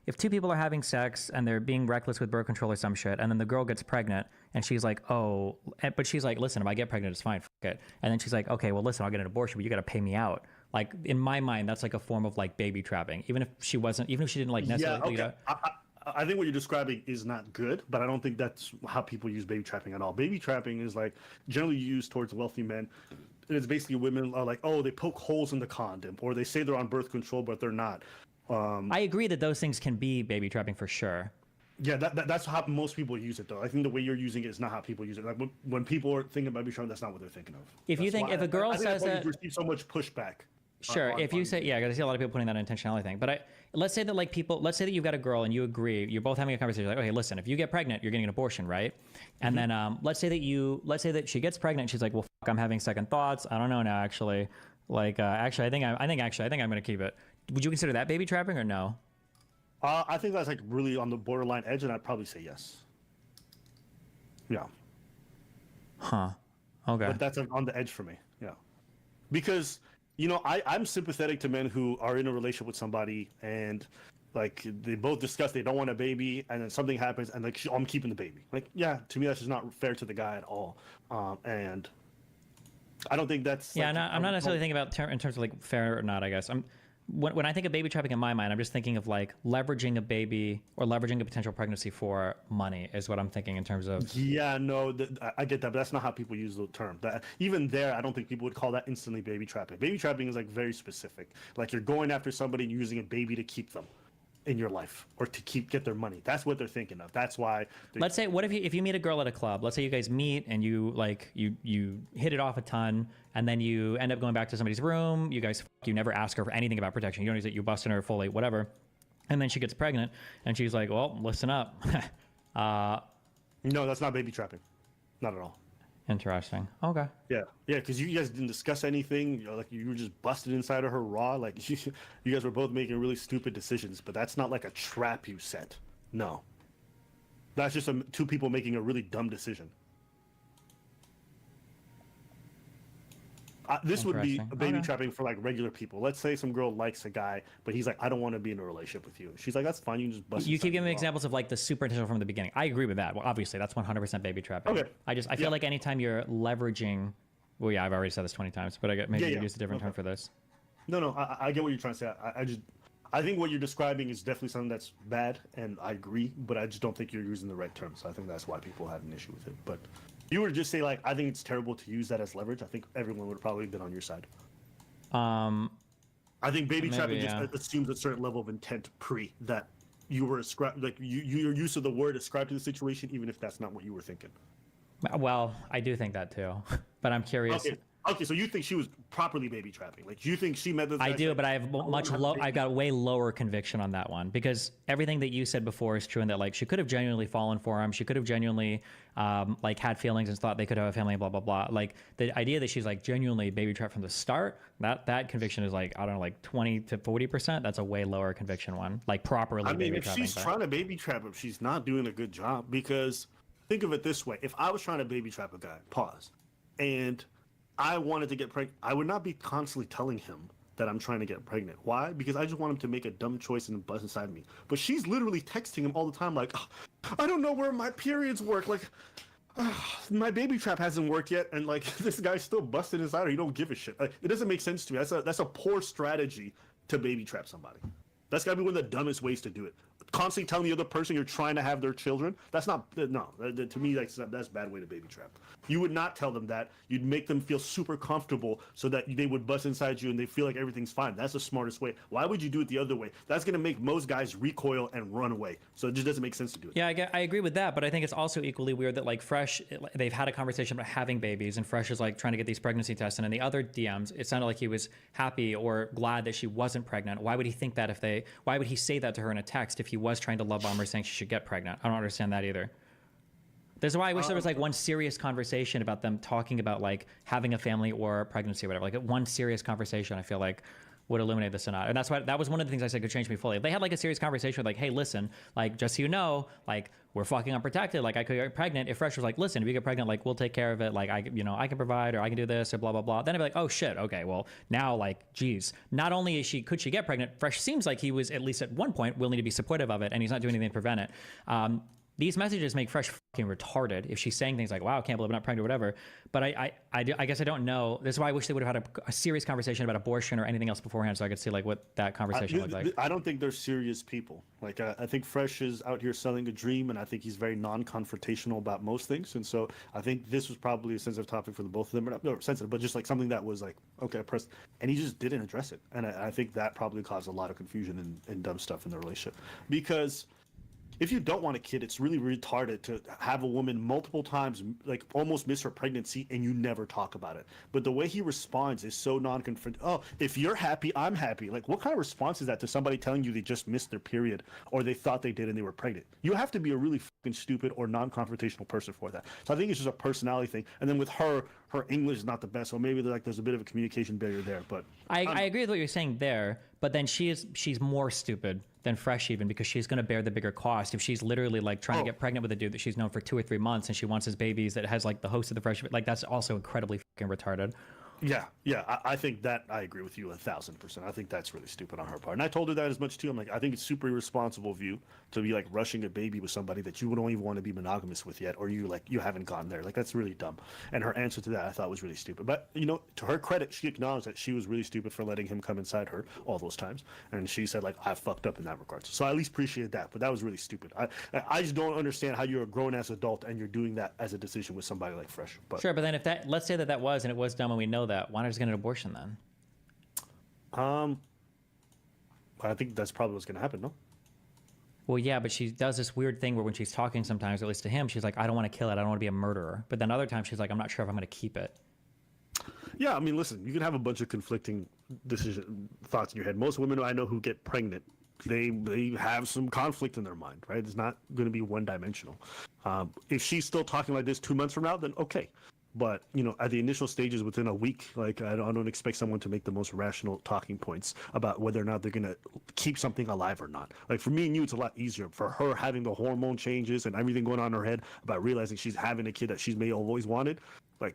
if two people are having sex and they're being reckless with birth control or some shit, and then the girl gets pregnant and she's like, oh, but she's like, listen, if I get pregnant, it's fine, fuck it. And then she's like, okay, well, listen, I'll get an abortion, but you got to pay me out. Like, in my mind, that's like a form of like baby trapping. Even if she didn't like necessarily. Yeah, okay. I think what you're describing is not good, but I don't think that's how people use baby trapping at all. Baby trapping is like generally used towards wealthy men. It's basically women are like, oh, they poke holes in the condom, or they say they're on birth control, but they're not. I agree that those things can be baby trapping for sure. Yeah, that's how most people use it, though. I think the way you're using it is not how people use it. Like when people are thinking about baby trapping, that's not what they're thinking of. If a girl says that, you receive so much pushback. Sure, if you say, because I see a lot of people putting that intentionality thing. But let's say that let's say that you've got a girl and you agree, you're both having a conversation, like, okay, listen, if you get pregnant, you're getting an abortion, right? And then let's say that she gets pregnant, and she's like, well, fuck, I'm having second thoughts. I don't know now, actually. Like, I think I'm gonna keep it. Would you consider that baby trapping or no? I think that's like really on the borderline edge, and I'd probably say yes. Yeah. Huh. Okay. But that's on the edge for me. Yeah. Because I'm sympathetic to men who are in a relationship with somebody and like they both discuss they don't want a baby, and then something happens and like I'm keeping the baby. Like, yeah, to me that's just not fair to the guy at all. And I don't think that's I'm not necessarily thinking about in terms of like fair or not. I guess when I think of baby trapping in my mind, I'm just thinking of like leveraging a baby or leveraging a potential pregnancy for money is what I'm thinking in terms of. Yeah, no, I get that, but that's not how people use the term. Even there, I don't think people would call that instantly baby trapping. Baby trapping is like very specific. Like you're going after somebody and using a baby to keep them in your life or to get their money. That's what they're thinking of. That's why. Let's say, what if you meet a girl at a club? Let's say you guys meet and you hit it off a ton, and then you end up going back to somebody's room. You guys, you never ask her for anything about protection. You don't use it. You bust in her fully, whatever. And then she gets pregnant, and she's like, "Well, listen up." No, that's not baby trapping. Not at all. Interesting. Okay. Yeah, because you guys didn't discuss anything. Like you were just busted inside of her raw. Like you guys were both making really stupid decisions. But that's not like a trap you set. No. That's just two people making a really dumb decision. This would be a baby trapping for like regular people. Let's say some girl likes a guy, but he's like, I don't want to be in a relationship with you. She's like, that's fine. You can just bust. You keep giving me examples of like the super intentional from the beginning. I agree with that. Well, obviously that's 100% baby trapping. Okay. I feel like anytime you're leveraging, well, yeah, I've already said this 20 times, but maybe you use a different term for this. No, I get what you're trying to say. I think what you're describing is definitely something that's bad, and I agree, but I just don't think you're using the right term. So I think that's why people have an issue with it. But you were to just say like, I think it's terrible to use that as leverage, I think everyone would have probably been on your side. I think baby trapping just assumes a certain level of intent that you were your use of the word ascribed to the situation, even if that's not what you were thinking. Well, I do think that too, but I'm curious. Okay, so you think she was properly baby trapping? Like, you think she meant that? I do, but I have I got way lower conviction on that one, because everything that you said before is true, and that like she could have genuinely fallen for him. She could have genuinely like had feelings and thought they could have a family, blah blah blah. Like the idea that she's like genuinely baby trapped from the start, that conviction is like, I don't know, like 20 to 40%. That's a way lower conviction one. Like properly. I mean, if she's trying to baby trap him, she's not doing a good job. Because think of it this way: if I was trying to baby trap a guy, and I wanted to get pregnant, I would not be constantly telling him that I'm trying to get pregnant. Why? Because I just want him to make a dumb choice and buzz inside me. But she's literally texting him all the time like, oh, I don't know where my periods work. Like, my baby trap hasn't worked yet. And like, this guy's still busted inside her. You don't give a shit. Like, it doesn't make sense to me. That's a poor strategy to baby trap somebody. That's gotta be one of the dumbest ways to do it. Constantly telling the other person you're trying to have their children. That's not, no, to me, that's a bad way to baby trap. You would not tell them that. You'd make them feel super comfortable so that they would bust inside you and they feel like everything's fine. That's the smartest way. Why would you do it the other way? That's going to make most guys recoil and run away. So it just doesn't make sense to do it. Yeah, I agree with that, but I think it's also equally weird that like Fresh, they've had a conversation about having babies, and Fresh is like trying to get these pregnancy tests, and in the other DMs, it sounded like he was happy or glad that she wasn't pregnant. Why would he think that why would he say that to her in a text if he was trying to love bomb her saying she should get pregnant? I don't understand that either. This is why I wish there was like one serious conversation about them talking about like having a family or pregnancy or whatever. Like one serious conversation, I feel like would illuminate this or not. And that's why that was one of the things I said could change me fully. If they had like a serious conversation, like, hey, listen, like just so you know, like we're fucking unprotected. Like I could get pregnant. If Fresh was like, listen, if you get pregnant, like we'll take care of it. Like I can provide, or I can do this, or blah blah blah. Then I'd be like, oh shit, okay, well now like, geez, not only could she get pregnant, Fresh seems like he was at least at one point willing to be supportive of it, and he's not doing anything to prevent it. These messages make Fresh fucking retarded if she's saying things like, wow, I can't believe I'm not pregnant or whatever. But I guess I don't know. This is why I wish they would have had a serious conversation about abortion or anything else beforehand, so I could see like what that conversation looked like. I don't think they're serious people. Like I think Fresh is out here selling a dream, and I think he's very non-confrontational about most things. And so I think this was probably a sensitive topic for the both of them. Not sensitive, but just like something that was like, okay, pressed, and he just didn't address it. And I think that probably caused a lot of confusion and dumb stuff in the relationship. Because if you don't want a kid, it's really retarded to have a woman multiple times, like almost miss her pregnancy, and you never talk about it. But the way he responds is so non-confront. Oh, if you're happy, I'm happy. Like, what kind of response is that to somebody telling you they just missed their period, or they thought they did and they were pregnant? You have to be a really fucking stupid or non-confrontational person for that. So I think it's just a personality thing. And then with her English is not the best, so maybe there's a bit of a communication barrier there. But I agree with what you're saying there, but then she's more stupid than Fresh even, because she's going to bear the bigger cost if she's literally like trying to get pregnant with a dude that she's known for 2 or 3 months, and she wants his babies that has like the host of the Fresh, like that's also incredibly fucking retarded. Yeah, I think that I agree with you 1,000%. I think that's really stupid on her part, and I told her that as much too. I'm like, I think it's super irresponsible of you to be like rushing a baby with somebody that you don't even want to be monogamous with yet, or you haven't gone there. Like that's really dumb. And her answer to that I thought was really stupid. But to her credit, she acknowledged that she was really stupid for letting him come inside her all those times, and she said like, I fucked up in that regard. So I at least appreciate that. But that was really stupid. I just don't understand how you're a grown ass adult and you're doing that as a decision with somebody like Fresh. But sure, but then if that, let's say that was, and it was dumb and we know that, why not just get an abortion then? I think that's probably what's going to happen, no? Well, yeah, but she does this weird thing where when she's talking sometimes, at least to him, she's like, I don't want to kill it. I don't want to be a murderer. But then other times she's like, I'm not sure if I'm going to keep it. Yeah, I mean, listen, you can have a bunch of conflicting thoughts in your head. Most women I know who get pregnant, they have some conflict in their mind, right? It's not going to be one-dimensional. If she's still talking like this 2 months from now, then okay. But, at the initial stages within a week, like I don't expect someone to make the most rational talking points about whether or not they're going to keep something alive or not. Like for me and you, it's a lot easier. For her having the hormone changes and everything going on in her head about realizing she's having a kid that she may have always wanted, like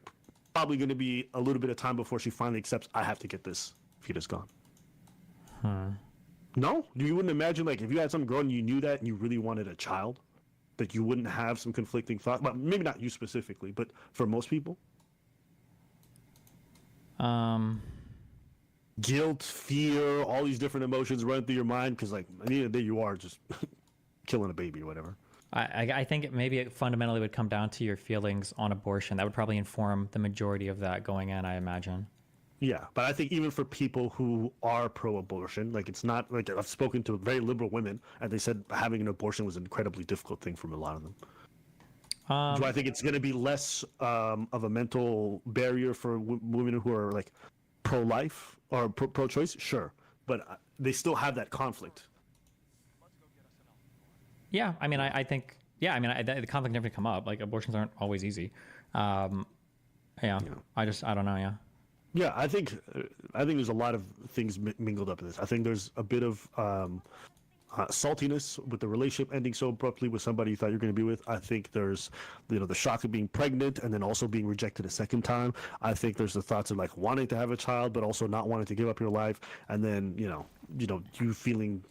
probably going to be a little bit of time before she finally accepts, I have to get this fetus gone. No? You wouldn't imagine, like, if you had some girl and you knew that and you really wanted a child, that you wouldn't have some conflicting thoughts? Well, maybe not you specifically, but for most people? Guilt, fear, all these different emotions run through your mind because, like, at the end of the day, you are just killing a baby or whatever. I think maybe it fundamentally would come down to your feelings on abortion. That would probably inform the majority of that going in, I imagine. Yeah, but I think even for people who are pro-abortion, like it's not like I've spoken to very liberal women, and they said having an abortion was an incredibly difficult thing for a lot of them. Do I think it's going to be less of a mental barrier for women who are like pro-life or pro-choice? Sure, but they still have that conflict. Yeah, I mean, I think, yeah, I mean, the conflict never come up. Like abortions aren't always easy. I don't know. Yeah. Yeah, I think there's a lot of things mingled up in this. I think there's a bit of saltiness with the relationship ending so abruptly with somebody you thought you're going to be with. I think there's, the shock of being pregnant and then also being rejected a second time. I think there's the thoughts of like wanting to have a child but also not wanting to give up your life, and then you feeling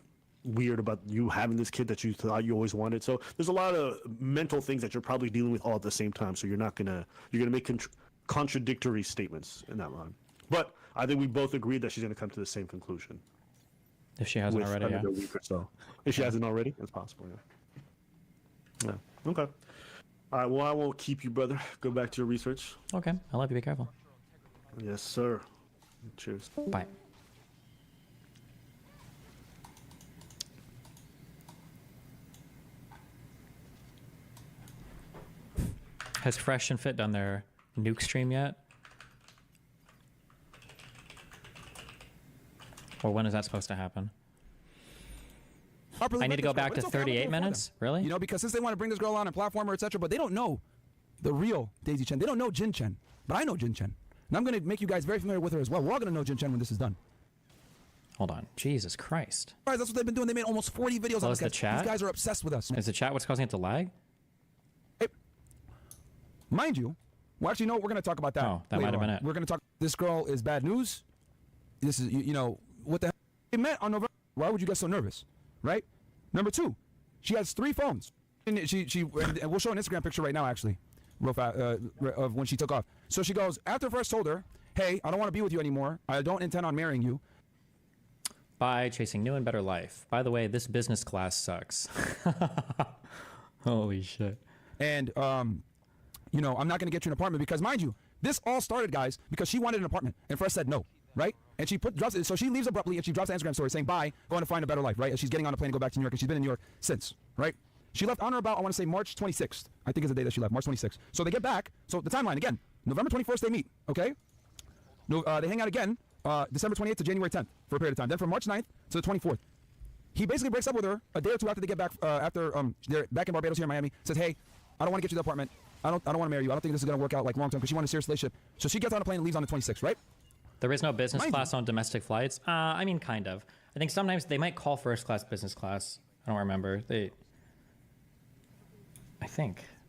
weird about you having this kid that you thought you always wanted. So there's a lot of mental things that you're probably dealing with all at the same time. So you're gonna make contradictory statements in that line. But I think we both agreed that she's going to come to the same conclusion. If she hasn't already, a week or so. If she hasn't already, it's possible, yeah. Okay. All right, well, I won't keep you, brother. Go back to your research. Okay. I love you. Be careful. Yes, sir. Cheers. Bye. Has Fresh and Fit done their nuke stream yet? Or when is that supposed to happen? I need to go back to 38 minutes? Really? You know, because since they want to bring this girl on and platform her, etc., but they don't know the real Daisy Chen. They don't know Jin Chen, but I know Jin Chen. And I'm going to make you guys very familiar with her as well. We're all going to know Jin Chen when this is done. Hold on. Jesus Christ. Guys, that's what they've been doing. They made almost 40 videos on Close the this. chat? These guys are obsessed with us. Is the chat what's causing it to lag? Hey, mind you, well, actually, no, we're going to talk about that. Oh, that might have been it. We're going to talk. This girl is bad news. This is, you know, what the hell? They met on November. Why would you get so nervous? Right? Number 2, she has 3 phones. And and we'll show an Instagram picture right now, actually, real fast, of when she took off. So she goes, after first told her, hey, I don't want to be with you anymore. I don't intend on marrying you. By chasing new and better life. By the way, this business class sucks. Holy shit. And, you know, I'm not going to get you an apartment because, mind you, this all started, guys, because she wanted an apartment. And Fresh said no, right? And she drops it. So she leaves abruptly and she drops an Instagram story saying, bye, going to find a better life, right? And she's getting on a plane to go back to New York. And she's been in New York since, right? She left on or about, I want to say March 26th. I think is the day that she left, March 26th. So they get back. So the timeline, again, November 21st, they meet, okay? No, they hang out again, December 28th to January 10th for a period of time. Then from March 9th to the 24th. He basically breaks up with her a day or two after they get back, after they're back in Barbados here in Miami. Says, hey, I don't want to get you the apartment. I don't want to marry you. I don't think this is going to work out like long term because she wants a serious relationship. So she gets on a plane and leaves on the 26th, right? There is no business class on domestic flights. I mean, kind of. I think sometimes they might call first class business class. I don't remember.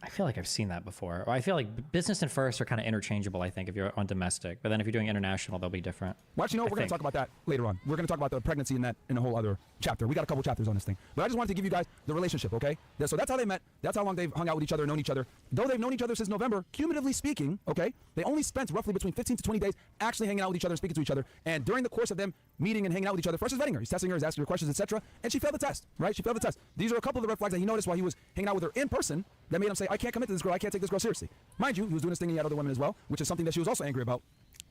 I feel like I've seen that before. Or I feel like business and first are kind of interchangeable, I think, if you're on domestic. But then if you're doing international, they'll be different. Well, actually, no, we're going to talk about that later on. We're going to talk about the pregnancy in a whole other chapter. We got a couple chapters on this thing. But I just wanted to give you guys the relationship, okay? So that's how they met. That's how long they've hung out with each other, known each other. Though they've known each other since November, cumulatively speaking, okay, they only spent roughly between 15 to 20 days actually hanging out with each other and speaking to each other. And during the course of them meeting and hanging out with each other, Fresh is vetting her. He's testing her, he's asking her questions, etc. And she failed the test, right? She failed the test. These are a couple of the red flags that he noticed while he was hanging out with her in person that made him say, I can't commit to this girl. I can't take this girl seriously. Mind you, he was doing this thing and he had other women as well, which is something that she was also angry about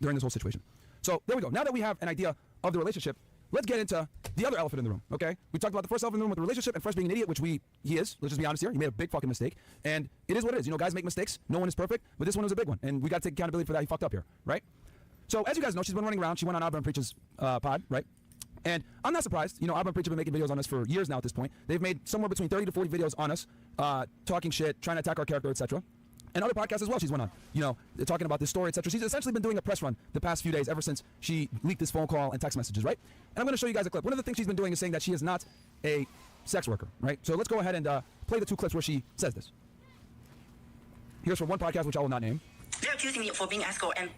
during this whole situation. So there we go. Now that we have an idea of the relationship, let's get into the other elephant in the room, okay? We talked about the first elephant in the room with the relationship and Fresh being an idiot, which he is. Let's just be honest here. He made a big fucking mistake. And it is what it is. You know, guys make mistakes. No one is perfect, but this one was a big one. And we got to take accountability for that. He fucked up here, right? So as you guys know, she's been running around. She went on Abba and Preach's pod, right? And I'm not surprised. You know, Abba and Preach have been making videos on us for years now at this point. They've made somewhere between 30 to 40 videos on us, talking shit, trying to attack our character, etc. And other podcasts as well she's went on, you know, talking about this story, etc. She's essentially been doing a press run the past few days ever since she leaked this phone call and text messages, right? And I'm going to show you guys a clip. One of the things she's been doing is saying that she is not a sex worker, right? So let's go ahead and play the 2 clips where she says this. Here's from one podcast, which I will not name. They're accusing me for being escort and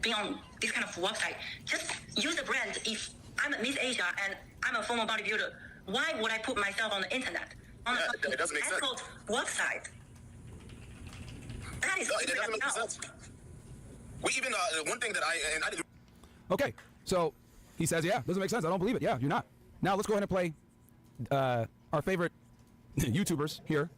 being on this kind of website. Just use the brand. If I'm a Miss Asia and I'm a former bodybuilder, why would I put myself on the internet? On it doesn't make sense. Escort website. That is no, it doesn't make sense. We even one thing that I didn't. Okay, so he says, yeah, doesn't make sense. I don't believe it. Yeah, you're not. Now let's go ahead and play our favorite YouTubers here,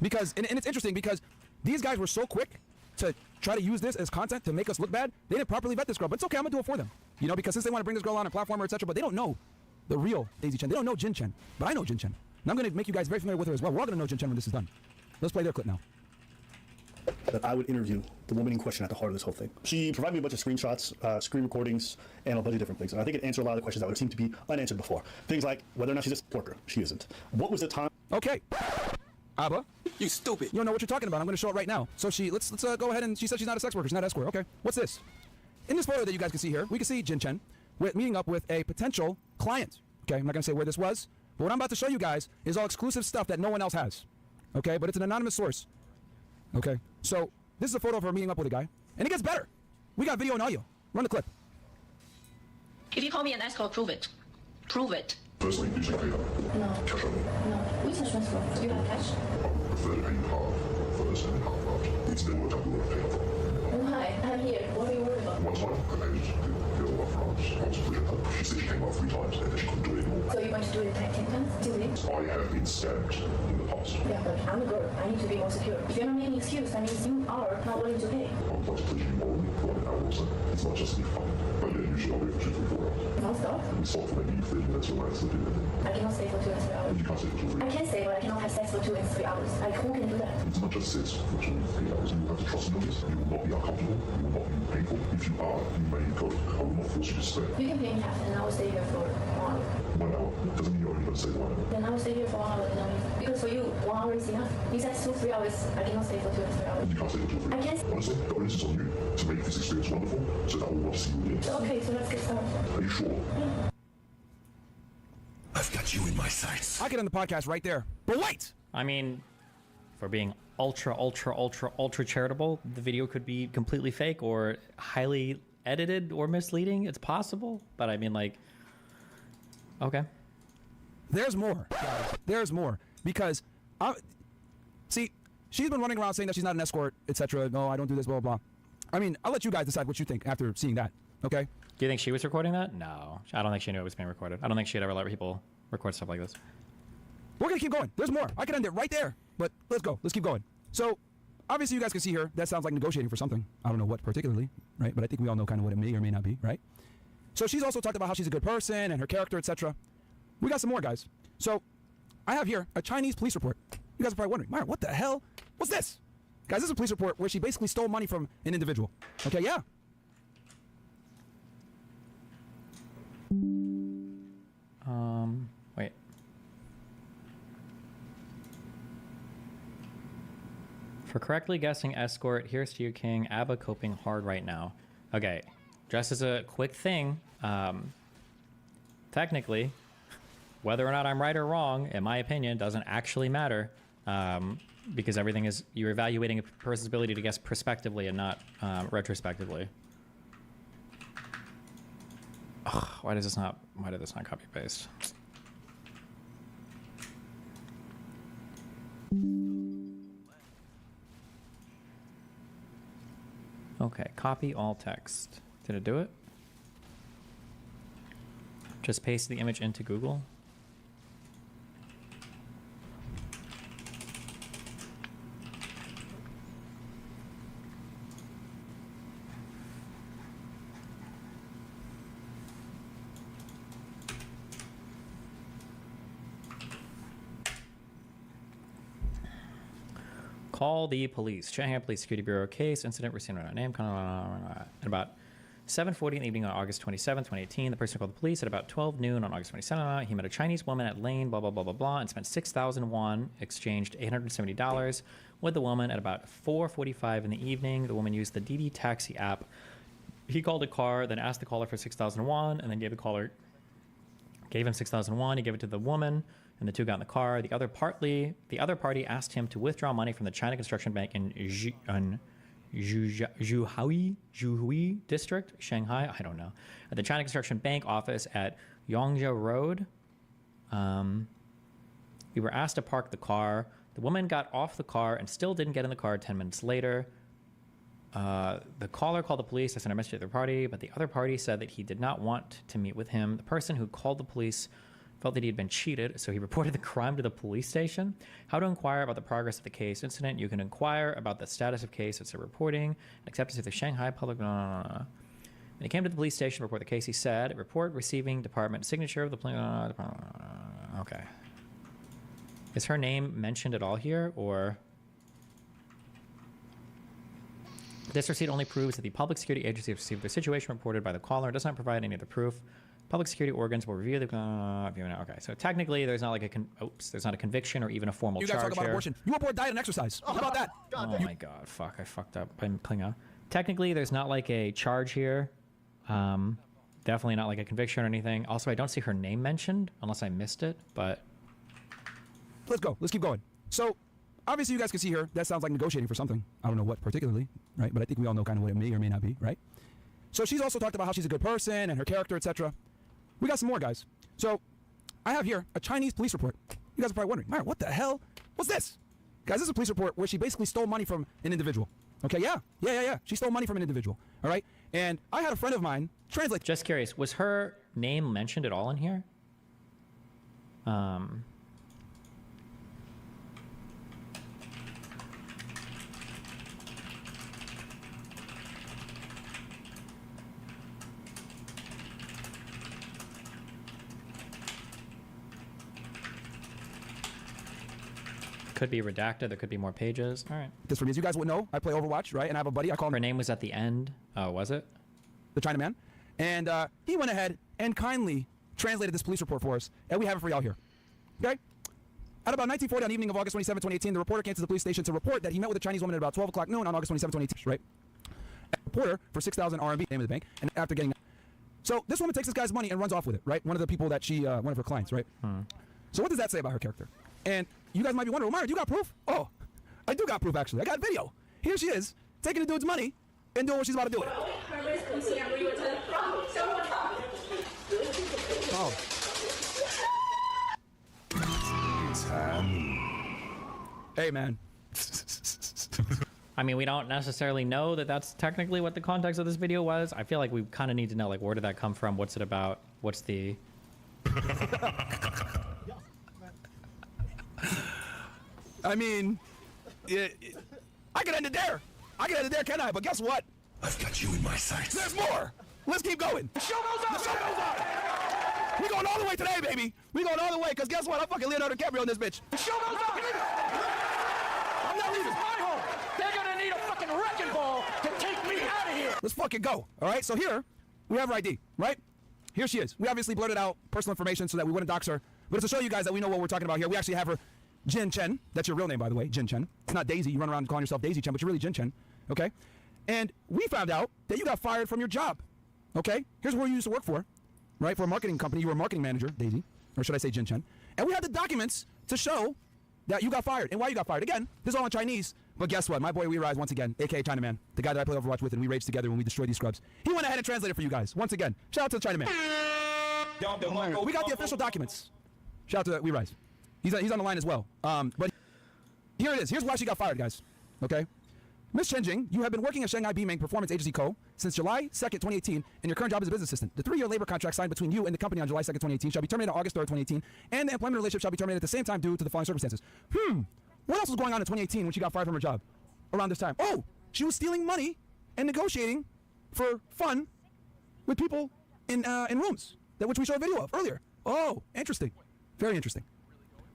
because and it's interesting because these guys were so quick to try to use this as content to make us look bad. They didn't properly vet this girl, but it's okay. I'm gonna do it for them. You know, because since they want to bring this girl on and platform her, etc. But they don't know the real Daisy Chen. They don't know Jin Chen, but I know Jin Chen, and I'm gonna make you guys very familiar with her as well. We're all gonna know Jin Chen when this is done. Let's play their clip now. That I would interview the woman in question at the heart of this whole thing. She provided me a bunch of screenshots, screen recordings, and a bunch of different things. And I think it answered a lot of the questions that would seem to be unanswered before. Things like whether or not she's a sex worker. She isn't. What was the time? Okay. Abba, you stupid. You don't know what you're talking about. I'm going to show it right now. So let's go ahead and she said she's not a sex worker. She's not an escort. Okay. What's this? In this photo that you guys can see here, we can see Jin Chen meeting up with a potential client. Okay. I'm not going to say where this was, but what I'm about to show you guys is all exclusive stuff that no one else has. Okay. But it's an anonymous source. Okay. So this is a photo of her meeting up with a guy, and it gets better. We got video and audio. Run the clip. If you call me an escort, prove it. Prove it. Firstly, you think No. cash on me? No. Which insurance for? Do you have cash? I prefer to pay you half first and half after. It's still worked out, we want to pay up front. Why? I'm here. What are you worried about? One time, I paid the girl up front. I was pushing her. She said she came out 3 times and then she couldn't do it anymore. So you want to do it 10 times? Do it? I have been scammed in the past. Yeah, but I'm a girl. I need to be more secure. If you're not making an excuse, that means you are not willing to pay. I would like to please you morally for an hour or so. It's not just me fun. But yeah, usually I'll wait for 2, 3, 4 hours. Non-stop? We start for maybe 30 minutes or less to do it. I cannot stay for 2 and 3 hours. You can't stay for 2 or 3 I can stay, but I cannot have sex for 2 and 3 hours. Like, who can do that? It's not just sex for 2 or 3 hours. You have to trust me on this. You will not be uncomfortable. You will not be painful. If If you are, you may go. I will not force you to stay. You can pay me half, and I will stay here for 1 hour. 1 hour. Doesn't mean you're only going to stay 1 hour. Then I will stay here for 1 hour. Then because for you, 1 hour is enough. You said 2-3 hours. I cannot stay for 2 or 3 hours. You can't stay for 2 or 3 I hours. can't. Honestly, the onus is on you to make this experience wonderful, so that I will want to see you again. Okay, so let's get started. Are you sure? I've got you in my sights. I could end the podcast right there. But wait! I mean, for being ultra charitable, the video could be completely fake or highly edited or misleading. It's possible, but I mean, like, okay. There's more, guys. There's more. Because, see, she's been running around saying that she's not an escort, etc. No, I don't do this, blah, blah, blah. I mean, I'll let you guys decide what you think after seeing that, okay? Do you think she was recording that? No. I don't think she knew it was being recorded. I don't think she'd ever let people record stuff like this. We're going to keep going. There's more. I could end it right there. But let's go. Let's keep going. So, obviously, you guys can see here, that sounds like negotiating for something. I don't know what particularly, right? But I think we all know kind of what it may or may not be, right? So she's also talked about how she's a good person and her character, etc. We got some more, guys. So, I have here a Chinese police report. You guys are probably wondering, Myra, what the hell? What's this? Guys, this is a police report where she basically stole money from an individual. Okay, yeah. Wait. For correctly guessing escort, here's to you, King. Abba coping hard right now. Okay, just as a quick thing, technically, whether or not I'm right or wrong, in my opinion, doesn't actually matter, because everything is, you're evaluating a person's ability to guess prospectively and not retrospectively. Ugh, why did this not copy paste? Okay, copy all text. Did it do it? Just paste the image into Google. Call the police. Shanghai Police Security Bureau case. Incident received a name. At about 7:40 in the evening on August 27, 2018, the person called the police at about 12 noon on August 27. He met a Chinese woman at Lane, blah, blah, blah, blah, blah, and spent 6,000 won, exchanged $870 with the woman at about 4:45 in the evening. The woman used the Didi Taxi app. He called a car, then asked the caller for 6,000 won, and then gave him 6,000 won. He gave it to the woman, and the two got in the car. The other party asked him to withdraw money from the China Construction Bank in Zhuhui District, Shanghai. I don't know. At the China Construction Bank office at Yongzhou Road. We were asked to park the car. The woman got off the car and still didn't get in the car 10 minutes later. The caller called the police. I sent a message to the other party, but the other party said that he did not want to meet with him. The person who called the police felt that he had been cheated, so he reported the crime to the police station. How to inquire about the progress of the case incident. You can inquire about the status of case. It's a reporting, acceptance of the Shanghai public. When he came to the police station to report the case, he said, report receiving department signature of the police. Okay. Is her name mentioned at all here, or? This receipt only proves that the public security agency has received the situation reported by the caller and does not provide any other proof. Public security organs will review the. Okay, so technically, there's not like there's not a conviction or even a formal charge. You guys talk about abortion. You report diet and exercise. How about that? Oh my God, fuck! I fucked up. I'm clicking out. Technically, there's not like a charge here. Definitely not like a conviction or anything. Also, I don't see her name mentioned unless I missed it. But let's go. Let's keep going. So, obviously, you guys can see here, that sounds like negotiating for something. I don't know what particularly, right? But I think we all know kind of what it may or may not be, right? So she's also talked about how she's a good person and her character, etc. We got some more, guys. So I have here a Chinese police report. You guys are probably wondering, Myra, what the hell? What's this? Guys, this is a police report where she basically stole money from an individual. Okay, yeah. She stole money from an individual, all right? And I had a friend of mine translate. Just curious, was her name mentioned at all in here? Could be redacted. There could be more pages. All right. This for me, as you guys would know, I play Overwatch, right? And I have a buddy. I call him. Her name was at the end. Oh, was it? the Chinaman, and he went ahead and kindly translated this police report for us, and we have it for y'all here. Okay? At about 1940 on the evening of August 27, 2018, the reporter came to the police station to report that he met with a Chinese woman at about 12 o'clock noon on August 27, 2018, right? A reporter for 6,000 RMB, name of the bank, and after getting... So this woman takes this guy's money and runs off with it, right? One of the people that she, one of her clients, right? So what does that say about her character? And you guys might be wondering, Omar, do you got proof? Oh, I do got proof, actually. I got video. Here she is, taking the dude's money and doing what she's about to do with it. Oh. Hey, man. I mean, we don't necessarily know that that's technically what the context of this video was. I feel like we kind of need to know, like, where did that come from? What's it about? What's the... I mean, I could end it there. I could end it there, can I? But guess what? I've got you in my sights. There's more. Let's keep going. The show goes on. The show goes on. We going all the way today, baby. We going all the way, because guess what? I'm fucking Leonardo DiCaprio in this bitch. The show goes on. I'm not leaving. My home. They're going to need a fucking wrecking ball to take me out of here. Let's fucking go. All right? So here, we have her ID, right? Here she is. We obviously blurted out personal information so that we wouldn't dox her. But it's to show you guys that we know what we're talking about here. We actually have her Jin Chen. That's your real name, by the way, Jin Chen. It's not Daisy. You run around calling yourself Daisy Chen, but you're really Jin Chen. Okay? And we found out that you got fired from your job. Okay? Here's where you used to work for, right? For a marketing company. You were a marketing manager, Daisy. Or should I say Jin Chen. And we had the documents to show that you got fired and why you got fired. Again, this is all in Chinese. But guess what? My boy We Rise, once again, a.k.a. Chinaman, the guy that I play Overwatch with and we raged together when we destroyed these scrubs. He went ahead and translated for you guys. Once again, shout out to the Chinaman. We got the official documents. Shout out to We Rise. He's on the line as well. But here it is. Here's why she got fired, guys. Okay? Ms. Chen Jing, you have been working at Shanghai Beaming Performance Agency Co. since July 2nd, 2018, and your current job is a business assistant. The 3-year labor contract signed between you and the company on July 2nd, 2018 shall be terminated on August 3rd, 2018, and the employment relationship shall be terminated at the same time due to the following circumstances. What else was going on in 2018 when she got fired from her job around this time? Oh, she was stealing money and negotiating for fun with people in rooms, which we showed a video of earlier. Oh, interesting. Very interesting.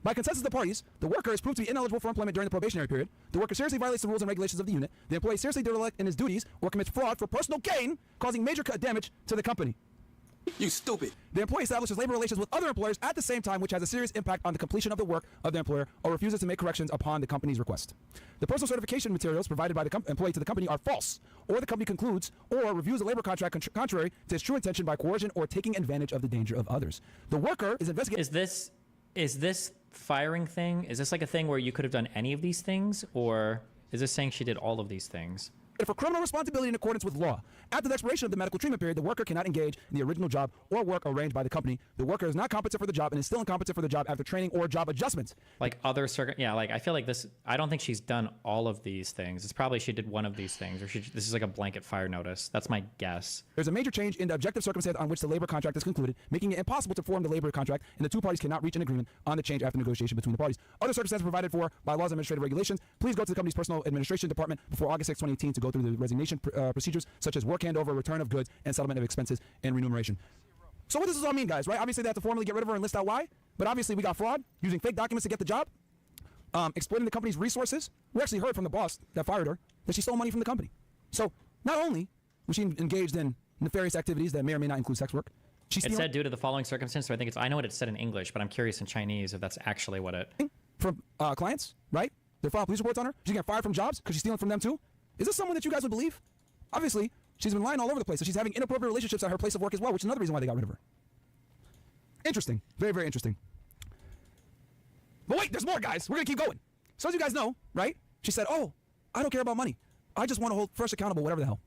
By consensus of the parties, the worker is proved to be ineligible for employment during the probationary period. The worker seriously violates the rules and regulations of the unit. The employee seriously derelict in his duties or commits fraud for personal gain, causing major damage to the company. You stupid. The employee establishes labor relations with other employers at the same time, which has a serious impact on the completion of the work of the employer, or refuses to make corrections upon the company's request. The personal certification materials provided by the employee to the company are false, or the company concludes or reviews the labor contract contrary to its true intention by coercion or taking advantage of the danger of others. The worker is investigating. Is this firing thing? Is this like a thing where you could have done any of these things, or is this saying she did all of these things? For criminal responsibility in accordance with law. After the expiration of the medical treatment period, the worker cannot engage in the original job or work arranged by the company. The worker is not competent for the job and is still incompetent for the job after training or job adjustments. Like other like I feel like this, I don't think she's done all of these things. It's probably she did one of these things, or this is like a blanket fire notice. That's my guess. There's a major change in the objective circumstance on which the labor contract is concluded, making it impossible to form the labor contract, and the two parties cannot reach an agreement on the change after negotiation between the parties. Other circumstances provided for by laws and administrative regulations. Please go to the company's personal administration department before August 6, 2018 to go through the resignation procedures such as work handover, return of goods, and settlement of expenses and remuneration. So what does this all mean, guys, right? Obviously, they have to formally get rid of her and list out why, but obviously we got fraud, using fake documents to get the job, exploiting the company's resources. We actually heard from the boss that fired her that she stole money from the company. So not only was she engaged in nefarious activities that may or may not include sex work, it said due to the following circumstances, so I think it's, I know what it said in English, but I'm curious in Chinese if that's actually what it... From clients, right? They're filing police reports on her. She's getting fired from jobs because she's stealing from them too. Is this someone that you guys would believe? Obviously, she's been lying all over the place, so she's having inappropriate relationships at her place of work as well, which is another reason why they got rid of her. Interesting. Very, very interesting. But wait, there's more, guys. We're going to keep going. So as you guys know, right? She said, oh, I don't care about money. I just want to hold Fresh accountable, whatever the hell.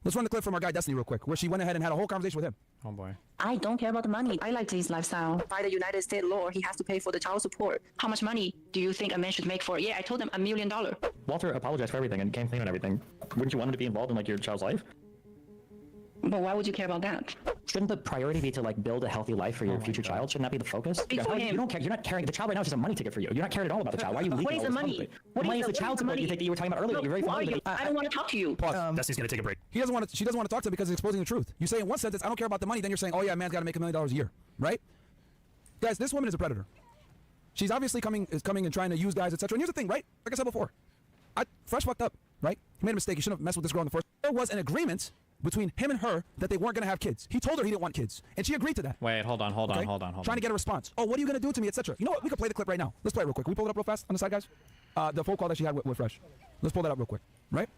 Let's run the clip from our guy Destiny real quick, where she went ahead and had a whole conversation with him. Oh boy. I don't care about the money. I like his lifestyle. By the United States law, he has to pay for the child support. How much money do you think a man should make for? Yeah, I told him $1 million. Walter apologized for everything and came clean on everything. Wouldn't you want him to be involved in like your child's life? But why would you care about that? Shouldn't the priority be to like build a healthy life for your future child? Shouldn't that be the focus? Speak for him. You don't care. You're not caring. The child right now is just a money ticket for you. You're not caring at all about the child. Why are you leaving? What is the money? What money is the child support? You think that you were talking about earlier? No, You're very fond of it. I don't want to talk to you. Destiny's gonna take a break. She doesn't want to talk to him because it's exposing the truth. You say in one sentence, I don't care about the money, then you're saying, oh yeah, a man's got to make $1 million a year, right? Guys, this woman is a predator. She's obviously coming and trying to use guys, etc. And here's the thing, right? Like I said before, Fresh fucked up, right? He made a mistake. He shouldn't have messed with this girl in the first. There was an agreement between him and her that they weren't going to have kids. He told her he didn't want kids, and she agreed to that. Wait, hold on. Trying to get a response. Oh, what are you going to do to me, etc. You know what? We can play the clip right now. Let's play it real quick. Can we pull it up real fast on the side, guys? The phone call that she had with Fresh. Let's pull that up real quick, right?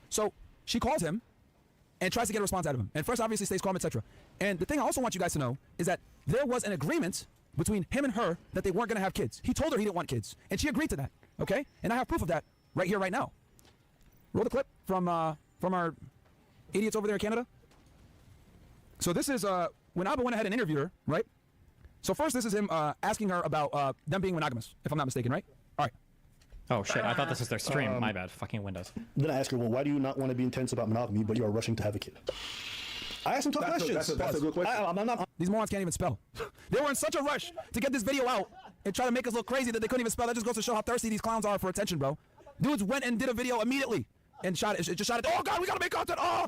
So she calls him and tries to get a response out of him. And Fresh obviously stays calm, etc. And the thing I also want you guys to know is that there was an agreement between him and her that they weren't going to have kids. He told her he didn't want kids, and she agreed to that, okay? And I have proof of that right here, right now. Roll the clip from our idiots over there in Canada. So this is when Abba went ahead and interviewed her, right? So first, this is him asking her about them being monogamous, if I'm not mistaken, right? All right. Oh shit! I thought this was their stream. My bad. Fucking Windows. Then I ask her, well, why do you not want to be intense about monogamy, but you are rushing to have a kid? I asked him tough questions. That's a good question. I'm not, these morons can't even spell. They were in such a rush to get this video out and try to make us look crazy that they couldn't even spell. That just goes to show how thirsty these clowns are for attention, bro. Dudes went and did a video immediately and shot it. Just shot it. Oh God, we gotta make content. Oh,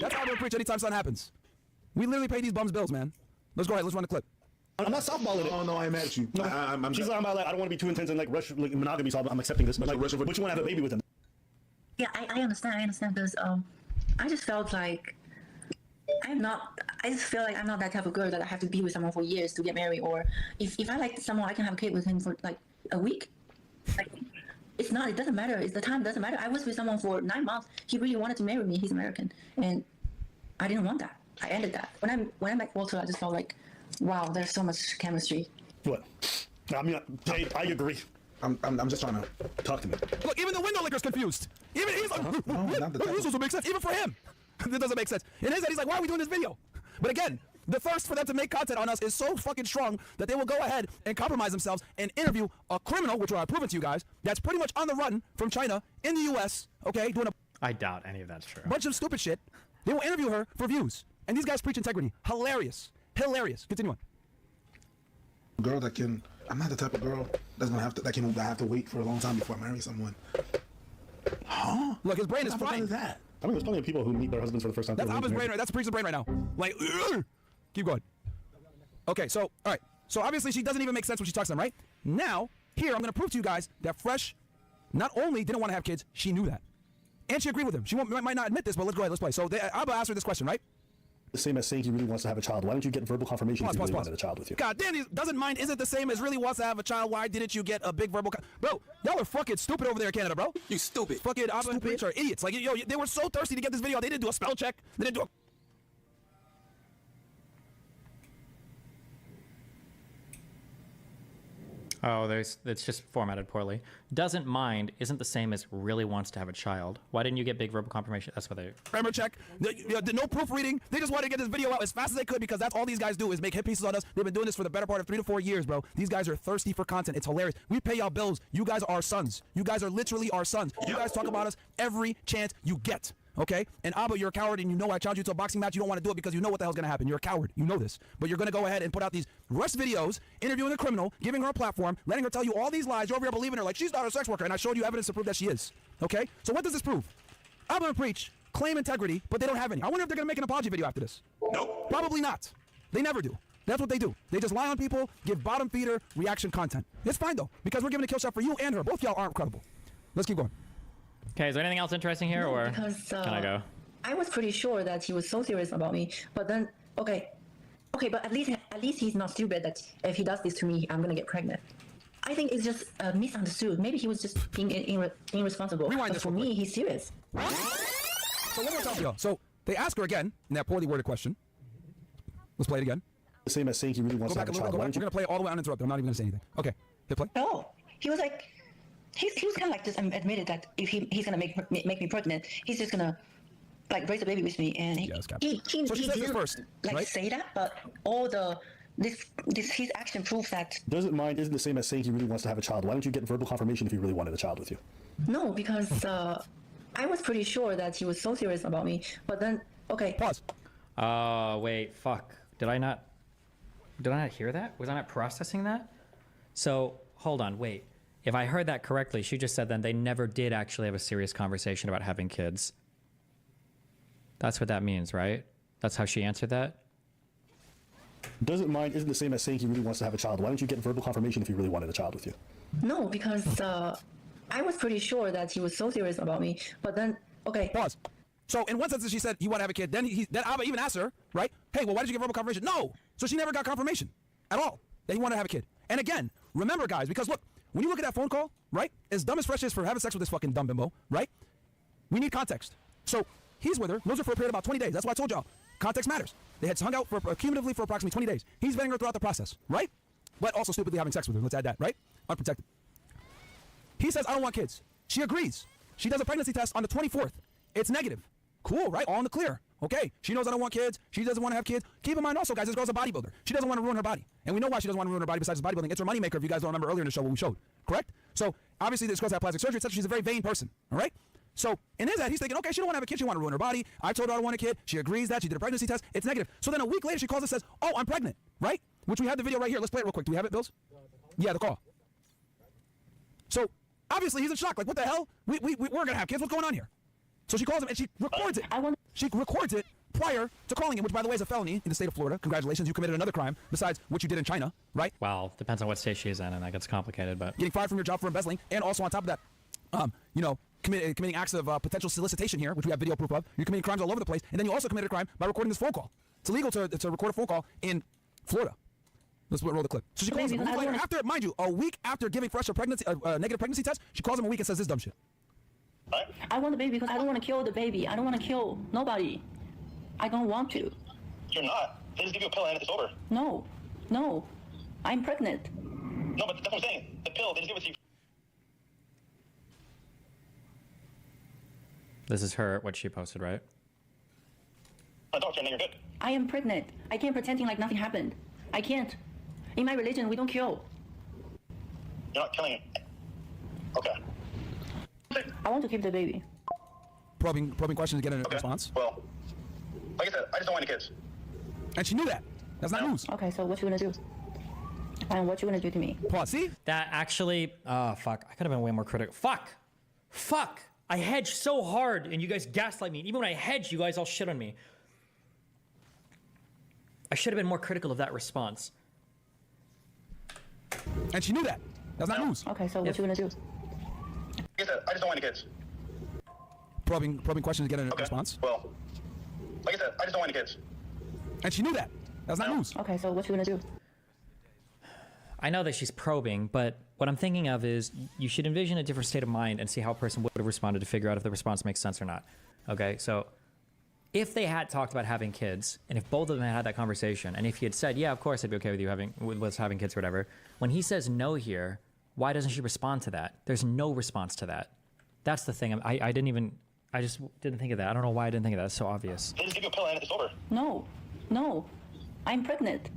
that's how we'll preach anytime something happens. We literally pay these bums bills, man. Let's go ahead. Let's run the clip. I'm not softballing it. Oh no, I'm mad at you. No, she's like, I don't want to be too intense and like rush like monogamy, so I'm accepting this. But like, but you want to have a baby with him? Yeah, I understand because I just felt like I just feel like I'm not that type of girl that I have to be with someone for years to get married, or if I like someone, I can have a kid with him for like a week. Like, it doesn't matter. The time doesn't matter. I was with someone for 9 months. He really wanted to marry me. He's American, and I didn't want that. I ended that. When I met Walter, I just felt like, wow, there's so much chemistry. What? I mean, I agree. I'm just trying to talk to me. Look, even the window licker's confused. Even he's like, this doesn't make sense. Even for him, it doesn't make sense. In his head, he's like, why are we doing this video? But again, the thirst for them to make content on us is so fucking strong that they will go ahead and compromise themselves and interview a criminal, which I've proven to you guys, that's pretty much on the run from China in the U.S., okay, doing a I doubt any of that's true. bunch of stupid shit. They will interview her for views. And these guys preach integrity. Hilarious. Hilarious. Continue on. Girl that can, I'm not the type of girl that's gonna have to wait for a long time before I marry someone. Huh? Look, his brain is What the fuck frying. is that? I mean, there's plenty of people who meet their husbands for the first time. That's Abba's brain right. That's Preach's brain right now. Like, keep going. Okay, so, all right. So obviously she doesn't even make sense when she talks to them, right? Now, here, I'm going to prove to you guys that Fresh not only didn't want to have kids, she knew that. And she agreed with him. She might not admit this, but let's go ahead, let's play. So Abba asked her this question, right? The same as saying he really wants to have a child. Why don't you get verbal confirmation if he really wanted a child with you? God damn, he doesn't mind. Is it the same as really wants to have a child? Why didn't you get a big verbal bro, y'all are fucking stupid over there in Canada, bro. You stupid. Fucking Abba and Preach are idiots. Like, yo, they were so thirsty to get this video. They didn't do a spell check. They didn't do a... Oh, it's just formatted poorly. Doesn't mind isn't the same as really wants to have a child. Why didn't you get big verbal confirmation? That's what they... Grammar check. No proofreading. They just wanted to get this video out as fast as they could because that's all these guys do is make hit pieces on us. They've been doing this for the better part of 3 to 4 years, bro. These guys are thirsty for content. It's hilarious. We pay y'all bills. You guys are our sons. You guys are literally our sons. You guys talk about us every chance you get. Okay? And Abba, you're a coward and you know I challenge you to a boxing match. You don't want to do it because you know what the hell's going to happen. You're a coward. You know this. But you're going to go ahead and put out these rushed videos, interviewing a criminal, giving her a platform, letting her tell you all these lies. You're over here believing her like she's not a sex worker. And I showed you evidence to prove that she is. Okay? So what does this prove? Abba and Preach claim integrity, but they don't have any. I wonder if they're going to make an apology video after this. Nope. Probably not. They never do. That's what they do. They just lie on people, give bottom feeder reaction content. It's fine though, because we're giving a kill shot for you and her. Both y'all aren't credible. Let's keep going. Okay, is there anything else interesting here, or because, can I go? I was pretty sure that he was so serious about me, but then okay, but at least he's not stupid that if he does this to me, I'm gonna get pregnant. I think it's just misunderstood. Maybe he was just being irresponsible. But for me, he's serious. So one more time, y'all. So they ask her again in that poorly worded question. Let's play it again. The same as saying he really wants to have a child. We're gonna play it all the way uninterrupted. I'm not even gonna say anything. Okay, hit play. No, he was like, he was kind of like just admitted that if he's gonna make me pregnant, he's just gonna like raise a baby with me, and he didn't first, like right? say that, but all his action proves that. Doesn't mind isn't the same as saying he really wants to have a child. Why don't you get verbal confirmation if he really wanted a child with you? No, because I was pretty sure that he was so serious about me, but then okay. Pause. Wait, fuck. Did I not hear that? Was I not processing that? So hold on, wait. If I heard that correctly, she just said then they never did actually have a serious conversation about having kids. That's what that means, right? That's how she answered that? Doesn't mind isn't the same as saying he really wants to have a child. Why don't you get verbal confirmation if he really wanted a child with you? No, because I was pretty sure that he was so serious about me, but then okay. Pause. So in one sense, she said he wanted to have a kid. Then Abba even asked her, right? Hey, well, why did you give verbal confirmation? No. So she never got confirmation at all that he wanted to have a kid. And again, remember, guys, because look, when you look at that phone call, right? As dumb as Fresh is for having sex with this fucking dumb bimbo, right? We need context. So he's with her, knows her for a period of about 20 days. That's why I told y'all, context matters. They had hung out for cumulatively for approximately 20 days. He's vetting her throughout the process, right? But also stupidly having sex with her. Let's add that, right? Unprotected. He says, I don't want kids. She agrees. She does a pregnancy test on the 24th. It's negative. Cool, right? All in the clear. Okay. She knows I don't want kids. She doesn't want to have kids. Keep in mind also, guys, this girl's a bodybuilder. She doesn't want to ruin her body. And we know why she doesn't want to ruin her body besides bodybuilding. It's her moneymaker, if you guys don't remember earlier in the show what we showed. Correct? So, obviously, this girl's had plastic surgery, etc. She's a very vain person. All right? So, in his head, he's thinking, okay, she don't want to have a kid. She want to ruin her body. I told her I don't want a kid. She agrees that. She did a pregnancy test. It's negative. So then a week later, she calls and says, oh, I'm pregnant. Right? Which we have the video right here. Let's play it real quick. Do we have it, Bills? Yeah, the call. So, obviously, he's in shock. Like, what the hell? We're going to have kids. What's going on here? So she calls him and she records it. She records it prior to calling him, which, by the way, is a felony in the state of Florida. Congratulations, you committed another crime besides what you did in China, right? Well, depends on what state she's in, and that gets complicated, but... Getting fired from your job for embezzling, and also on top of that, you know, committing acts of potential solicitation here, which we have video proof of. You're committing crimes all over the place, and then you also committed a crime by recording this phone call. It's illegal to record a phone call in Florida. Let's roll the clip. So she calls him a week later, after, mind you, a week after giving Fresh a negative pregnancy test, she calls him a week and says this dumb shit. I want the baby because I don't want to kill the baby. I don't want to kill nobody. I don't want to. You're not. They just give you a pill and it's over. No. I'm pregnant. No, but that's what I'm saying. The pill, they just give it to you. This is her, what she posted, right? A doctor, and then you're good. I am pregnant. I can't pretending like nothing happened. I can't. In my religion, we don't kill. You're not killing him. Okay. I want to keep the baby. Probing questions, get a response. Well, like I said, I just don't want any kids. And she knew that. That's not news. Okay, so what you gonna do? And what you gonna do to me? Pause. See? That actually, fuck. I could have been way more critical. Fuck. I hedged so hard, and you guys gaslight me. Even when I hedged, you guys all shit on me. I should have been more critical of that response. And she knew that. That's not news. Okay, so what you gonna do? Like I said, I just don't want any kids. Probing questions, get a response. Well, like I said, I just don't want any kids. And she knew that. That's not news. Okay, so what you gonna do? I know that she's probing, but what I'm thinking of is you should envision a different state of mind and see how a person would have responded to figure out if the response makes sense or not. Okay, so if they had talked about having kids, and if both of them had that conversation, and if he had said, yeah, of course I'd be okay with you having kids or whatever, when he says no here, why doesn't she respond to that? There's no response to that. That's the thing. I just didn't think of that. I don't know why I didn't think of that. It's so obvious. They just give you a pill and it's over. No. I'm pregnant.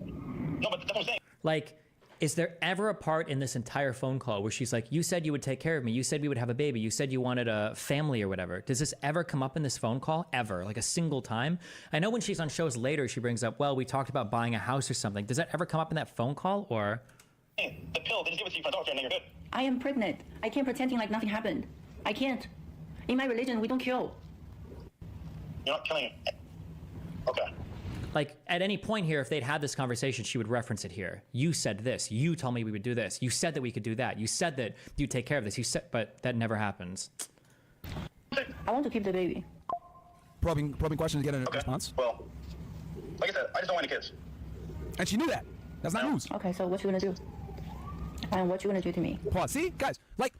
No, but that's what I'm saying. Like, is there ever a part in this entire phone call where she's like, you said you would take care of me. You said we would have a baby. You said you wanted a family or whatever. Does this ever come up in this phone call? Ever? Like a single time? I know when she's on shows later, she brings up, well, we talked about buying a house or something. Does that ever come up in that phone call or? The pill, they just give it to you from a doctor and then you're good. I am pregnant. I can't pretending like nothing happened. I can't. In my religion, we don't kill. You're not killing him. Okay. Like, at any point here, if they'd had this conversation, she would reference it here. You said this. You told me we would do this. You said that we could do that. You said that you'd take care of this. You said, but that never happens. I want to keep the baby. Probing questions, get a response. Well, like I said, I just don't want any kids. And she knew that. That's not news. Okay, so what you gonna do? And what you gonna do to me? Pause. See, guys, like,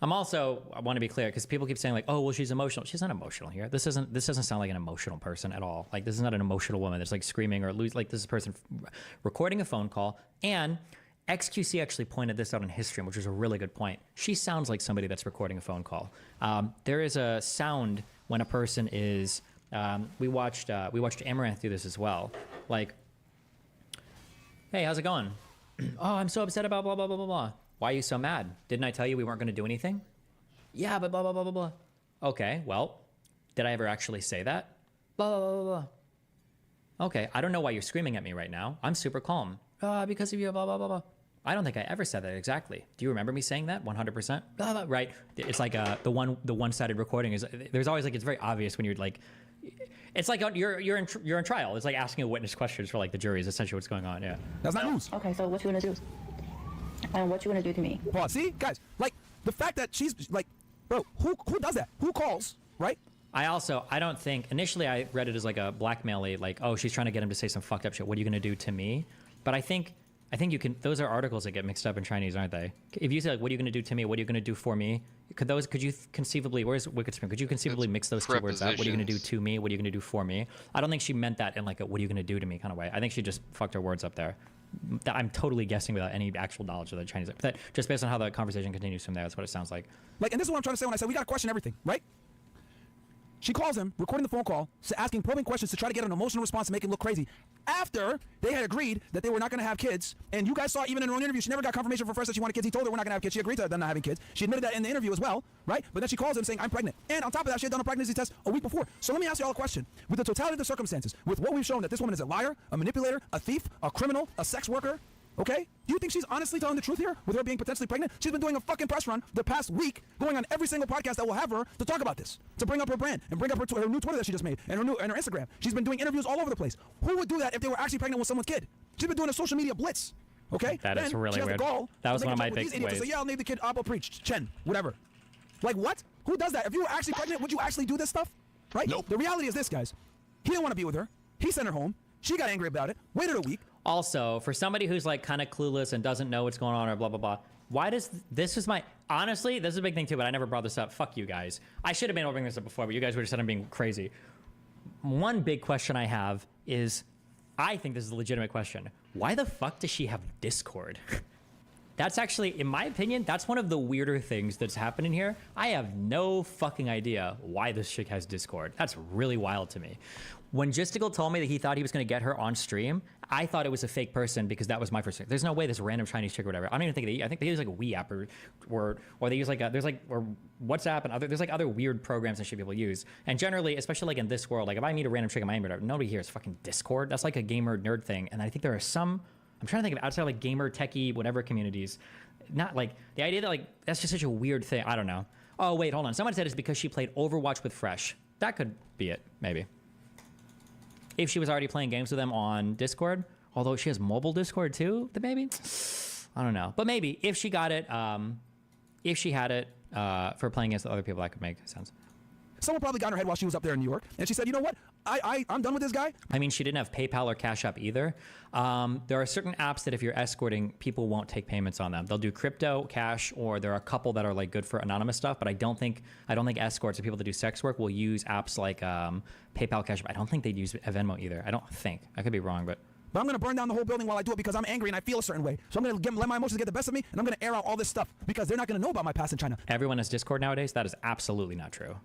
I want to be clear because people keep saying like, oh, well, she's emotional. She's not emotional here. This doesn't sound like an emotional person at all. Like, this is not an emotional woman that's like screaming or like this is a person recording a phone call. And XQC actually pointed this out in his stream, which was a really good point. She sounds like somebody that's recording a phone call. There is a sound when a person is. We watched Amaranth do this as well. Like, hey, how's it going? Oh, I'm so upset about blah, blah, blah, blah, blah. Why are you so mad? Didn't I tell you we weren't going to do anything? Yeah, but blah, blah, blah, blah, blah. Okay, well, did I ever actually say that? Blah, blah, blah, blah. Okay, I don't know why you're screaming at me right now. I'm super calm. Because of you, blah, blah, blah, blah. I don't think I ever said that exactly. Do you remember me saying that? 100%? Blah, blah, right. It's like the one-sided recording is, there's always like, it's very obvious when you're like, it's like you're in trial. It's like asking a witness questions for like the jury is essentially what's going on. Yeah. That's not news. Okay, so what you gonna do? And what you gonna do to me? Pause. See, guys, like the fact that she's like, bro, who does that? Who calls, right? I don't think, initially I read it as like a blackmail-y, like, oh, she's trying to get him to say some fucked up shit. What are you going to do to me? But I think you can, those are articles that get mixed up in Chinese, aren't they? If you say, like, what are you going to do to me? What are you going to do for me? Could you conceively, where's Wicked Spring? Could you conceively mix those two words up? What are you going to do to me? What are you going to do for me? I don't think she meant that in like a, what are you going to do to me kind of way. I think she just fucked her words up there. I'm totally guessing without any actual knowledge of the Chinese. But just based on how the conversation continues from there, that's what it sounds like. Like, and this is what I'm trying to say when I said we got to question everything, right? She calls him, recording the phone call, asking probing questions to try to get an emotional response to make him look crazy. After they had agreed that they were not going to have kids, and you guys saw even in her own interview, she never got confirmation from first that she wanted kids. He told her we're not going to have kids. She agreed to them not having kids. She admitted that in the interview as well, right? But then she calls him saying, I'm pregnant. And on top of that, she had done a pregnancy test a week before. So let me ask you all a question. With the totality of the circumstances, with what we've shown that this woman is a liar, a manipulator, a thief, a criminal, a sex worker, okay? Do you think she's honestly telling the truth here with her being potentially pregnant? She's been doing a fucking press run the past week, going on every single podcast that will have her to talk about this, to bring up her brand and bring up her new Twitter that she just made and her Instagram. She's been doing interviews all over the place. Who would do that if they were actually pregnant with someone's kid? She's been doing a social media blitz, okay? That is really weird. That was one of my big ways. So yeah, I'll name the kid Abba Preach, Chen, whatever. Like what? Who does that? If you were actually pregnant, would you actually do this stuff? Right? Nope. The reality is this, guys. He didn't want to be with her. He sent her home. She got angry about it, waited a week. Also, for somebody who's like kind of clueless and doesn't know what's going on or blah, blah, blah, why does this is my, honestly, this is a big thing too, but I never brought this up. Fuck you guys. I should have been able to bring this up before, but you guys would have said I'm being crazy. One big question I have is, I think this is a legitimate question. Why the fuck does she have Discord? That's actually, in my opinion, that's one of the weirder things that's happening here. I have no fucking idea why this chick has Discord. That's really wild to me. When Gisticle told me that he thought he was going to get her on stream, I thought it was a fake person because that was my first thing. There's no way this random Chinese chick or whatever. I don't even think I think they use like a WeApp or they use like there's like or WhatsApp and there's like other weird programs and shit people use. And generally, especially like in this world, like if I meet a random chick in my neighborhood, nobody here is fucking Discord. That's like a gamer nerd thing. And I think there are some, I'm trying to think of outside like gamer, techie, whatever communities. Not like the idea that like that's just such a weird thing. I don't know. Oh wait, hold on. Someone said it's because she played Overwatch with Fresh. That could be it, maybe. If she was already playing games with them on Discord, although she has mobile Discord too, then maybe. I don't know, but maybe if she got it, if she had it for playing against other people, that could make sense. Someone probably got in her head while she was up there in New York, and she said, you know what? I'm done with this guy. I mean, she didn't have PayPal or Cash App either. There are certain apps that if you're escorting, people won't take payments on them. They'll do crypto, cash, or there are a couple that are like good for anonymous stuff, but I don't think escorts or people that do sex work will use apps like PayPal, Cash App. I don't think they'd use Venmo either. I don't think. I could be wrong, but I'm going to burn down the whole building while I do it because I'm angry and I feel a certain way. So I'm going to let my emotions get the best of me, and I'm going to air out all this stuff because they're not going to know about my past in China. Everyone has Discord nowadays. That is absolutely not true.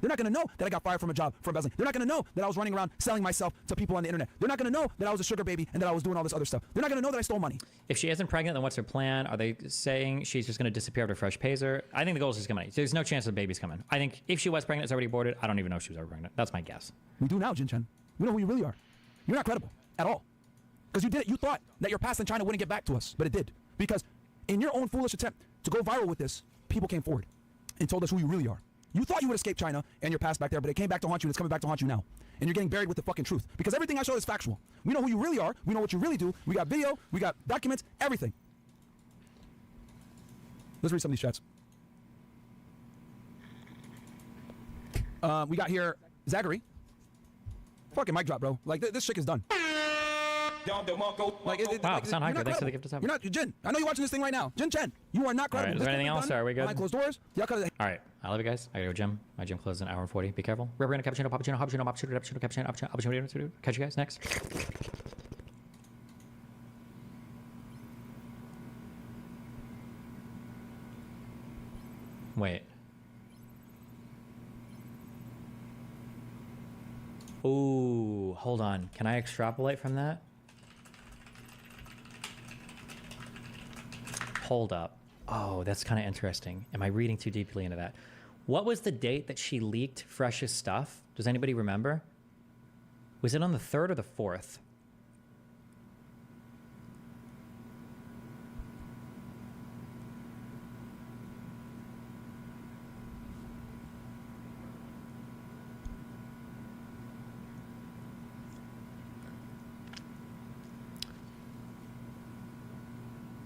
They're not going to know that I got fired from a job for embezzling. They're not going to know that I was running around selling myself to people on the internet. They're not going to know that I was a sugar baby and that I was doing all this other stuff. They're not going to know that I stole money. If she isn't pregnant, then what's her plan? Are they saying she's just going to disappear after Fresh pays her? I think the goal is just coming. There's no chance the baby's coming. I think if she was pregnant, it's already aborted. I don't even know if she was ever pregnant. That's my guess. We do now, Jin Chen. We know who you really are. You're not credible at all. Because you did it. You thought that your past in China wouldn't get back to us, but it did. Because in your own foolish attempt to go viral with this, people came forward and told us who you really are. You thought you would escape China and your past back there, but it came back to haunt you, and it's coming back to haunt you now. And you're getting buried with the fucking truth. Because everything I showed is factual. We know who you really are. We know what you really do. We got video. We got documents. Everything. Let's read some of these chats. We got here Zachary. Fucking mic drop, bro. Like, this chick is done. Like, wow, Sound Hiker, thanks for the gift of sub. You're not, Jin, I know you're watching this thing right now. Jin Chen, you are not credible. All right, is there anything else? Are we good? Behind closed doors. All right, I love you guys. I gotta go gym. My gym closes in an hour and 40. Be careful. Reverend Cappuccino, Cappuccino, Cappuccino, Cappuccino, Cappuccino, Cappuccino. Catch you guys next. Wait. Ooh, hold on. Can I extrapolate from that? Hold up. Oh, that's kind of interesting. Am I reading too deeply into that? What was the date that she leaked Fresh's stuff? Does anybody remember? Was it on the 3rd or the 4th?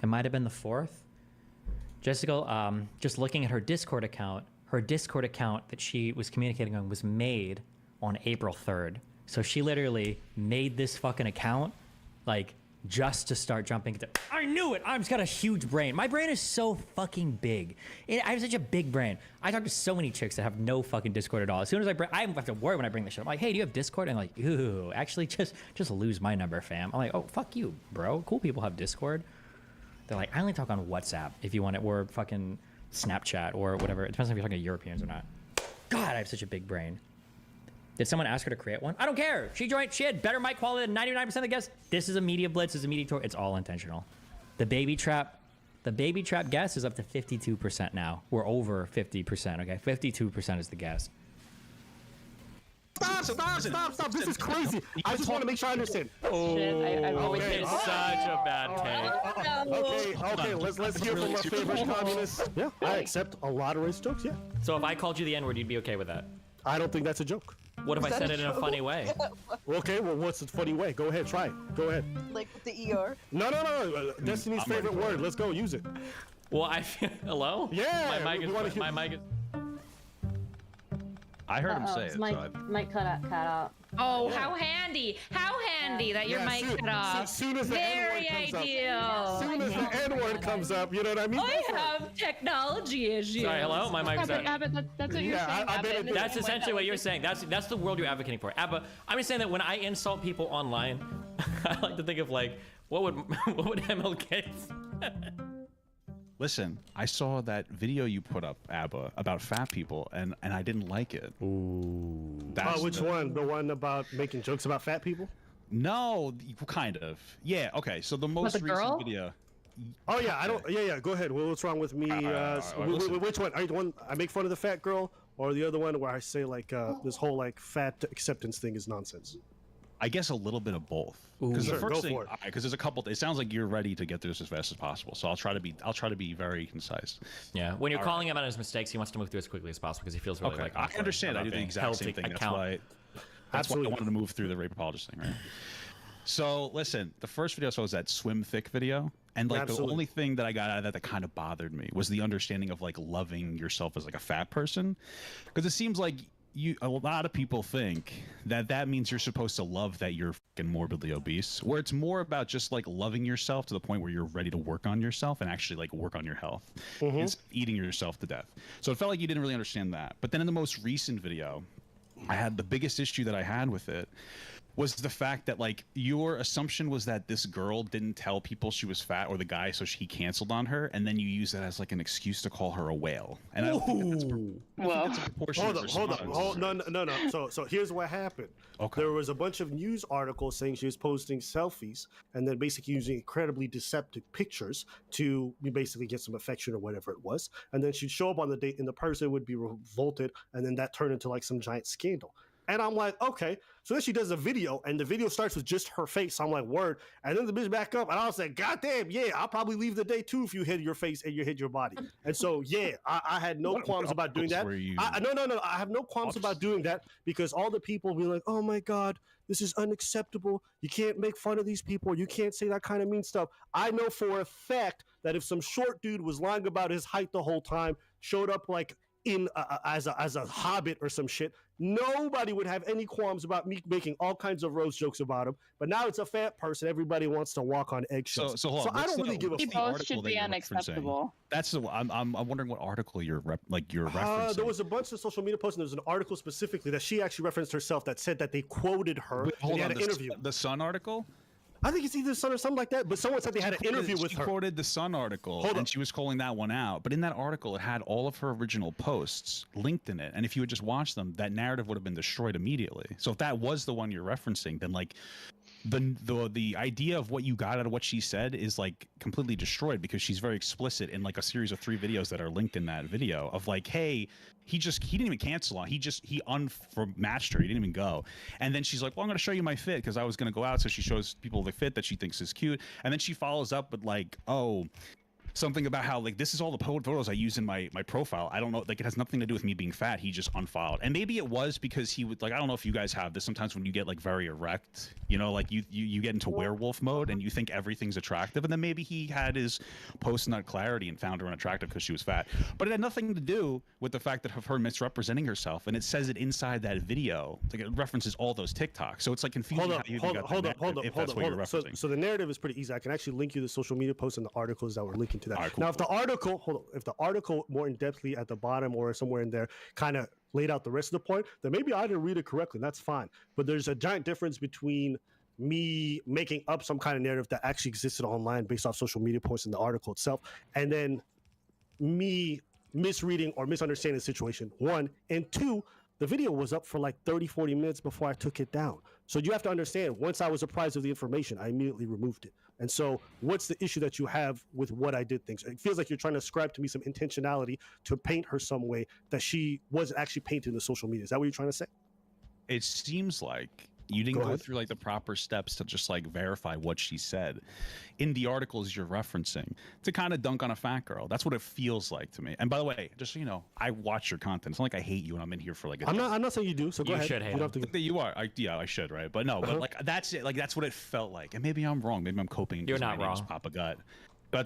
It might have been the 4th. Jessica, just looking at her Discord account, her Discord account that she was communicating on was made on April 3rd. So she literally made this fucking account, like, just to start jumping into. I knew it. I've just got a huge brain. My brain is so fucking big. I have such a big brain. I talk to so many chicks that have no fucking Discord at all. As soon as I have to worry when I bring this shit. I'm like, hey, do you have Discord? And I'm like, ooh, actually, just lose my number, fam. I'm like, oh, fuck you, bro. Cool people have Discord. They're like, I only talk on WhatsApp if you want it, or fucking Snapchat or whatever. It depends on if you're talking to Europeans or not. God, I have such a big brain. Did someone ask her to create one? I don't care. She joined. She had better mic quality than 99% of the guests. This is a media blitz. This is a media tour. It's all intentional. The baby trap guess is up to 52% now. We're over 50%. Okay, 52% is the guess. Stop! This is crazy. I just want to make sure I understand. Oh, I've always made such a bad take. Okay. Let's hear from our favorite communists. Yeah, I accept a lot of race jokes. Yeah. So if I called you the N-word, you'd be okay with that? I don't think that's a joke. What if I said it in a funny way? Okay, well, what's the funny way? Go ahead, try it. Go ahead. Like with the ER? No. Destiny's favorite word. Let's go, use it. Well, hello? Yeah. My mic is. I heard him say it. Mic cut out. Oh, how handy! How handy that your mic cut off. Soon as the Very N-word comes ideal. up. Soon as the N-word comes up, you know what I mean? I have technology issues. Sorry, hello? My mic is out. Abbott, that's what you're saying, Abbott. That's essentially what you're saying. That's the world you're advocating for. Abba, I'm just saying that when I insult people online, I like to think of like, what would MLK Listen, I saw that video you put up, Abba, about fat people, and I didn't like it. Ooh. Which one? The one about making jokes about fat people? No, kind of. Yeah. Okay. So the most recent video. Oh yeah, I don't. Yeah. Go ahead. What's wrong with me? Which one? Are you the one I make fun of the fat girl, or the other one where I say like this whole like fat acceptance thing is nonsense? I guess a little bit of both. Because the first thing, because there's a couple. It sounds like you're ready to get through this as fast as possible. So I'll try to be very concise. Yeah. When you're calling him out on his mistakes, he wants to move through as quickly as possible because he feels really like. I understand. I do the exact same thing. That's why I wanted to move through the rape apologist thing, right? So listen, the first video I saw was that swim thick video, and like the only thing that I got out of that kind of bothered me was the understanding of like loving yourself as like a fat person, because it seems like a lot of people think that means you're supposed to love that you're fucking morbidly obese, where it's more about just like loving yourself to the point where you're ready to work on yourself and actually like work on your health. It's eating yourself to death. So it felt like you didn't really understand that. But then in the most recent video, I had the biggest issue that I had with it was the fact that like your assumption was that this girl didn't tell people she was fat, or the guy, so he canceled on her, and then you use that as like an excuse to call her a whale. And I don't think that's a proportionate response. Hold on. No. So here's what happened. Okay. There was a bunch of news articles saying she was posting selfies and then basically using incredibly deceptive pictures to basically get some affection or whatever it was. And then she'd show up on the date and the person would be revolted, and then that turned into like some giant scandal. And I'm like, okay. So then she does a video, and the video starts with just her face. I'm like, word. And then the bitch back up, and I was like, God damn, yeah, I'll probably leave the day too if you hit your face and you hit your body. And so, yeah, I had no qualms about doing that. No. I have no qualms about doing that because all the people be like, oh my God, this is unacceptable. You can't make fun of these people. You can't say that kind of mean stuff. I know for a fact that if some short dude was lying about his height the whole time, showed up like in as a hobbit or some shit, nobody would have any qualms about me making all kinds of roast jokes about him. But now it's a fat person. Everybody wants to walk on eggshells. So hold on. I don't really give a fuck. Both should be unacceptable. That's the. I'm wondering what article you're referencing. There was a bunch of social media posts, and there was an article specifically that she actually referenced herself that said that they quoted her. Wait, hold and they on, had an interview. The Sun article. I think it's either Sun or something like that, but someone said they had an interview with her. She quoted the Sun article, and she was calling that one out. But in that article, it had all of her original posts linked in it. And if you had just watched them, that narrative would have been destroyed immediately. So if that was the one you're referencing, then like the idea of what you got out of what she said is like completely destroyed, because she's very explicit in like a series of 3 videos that are linked in that video of like, hey, he didn't even cancel on, he unmatched her, he didn't even go. And then she's like, well, I'm going to show you my fit because I was going to go out. So she shows people the fit that she thinks is cute, and then she follows up with like, oh, something about how like this is all the photos I use in my profile. I don't know, like it has nothing to do with me being fat. He just unfollowed, and maybe it was because he would like, I don't know if you guys have this sometimes when you get like very erect, you know, like you get into werewolf mode and you think everything's attractive, and then maybe he had his post nut clarity and found her unattractive because she was fat. But it had nothing to do with the fact of her misrepresenting herself, and it says it inside that video. Like it references all those TikToks, so it's like confusing. Hold up. So the narrative is pretty easy. I can actually link you the social media posts and the articles that were linking to that. Right, cool. Now, if the article more in depthly at the bottom or somewhere in there kind of laid out the rest of the point, then maybe I didn't read it correctly. That's fine. But there's a giant difference between me making up some kind of narrative that actually existed online based off social media posts in the article itself, and then me misreading or misunderstanding the situation, one, and two, the video was up for like 30-40 minutes before I took it down. So you have to understand, once I was apprised of the information, I immediately removed it. And so what's the issue that you have with what I did things? It feels like you're trying to ascribe to me some intentionality to paint her some way that she wasn't actually painted in the social media. Is that what you're trying to say? It seems like you didn't go through like the proper steps to just like verify what she said in the articles you're referencing to kind of dunk on a fat girl. That's what it feels like to me. And by the way, just so you know, I watch your content. It's not like I hate you and I'm in here for like I'm not saying you do, so go ahead. You should hate him. You are. I should, right? But no, but like that's it. Like that's what it felt like. And maybe I'm wrong. Maybe I'm coping. You're not wrong. Papa Gut. But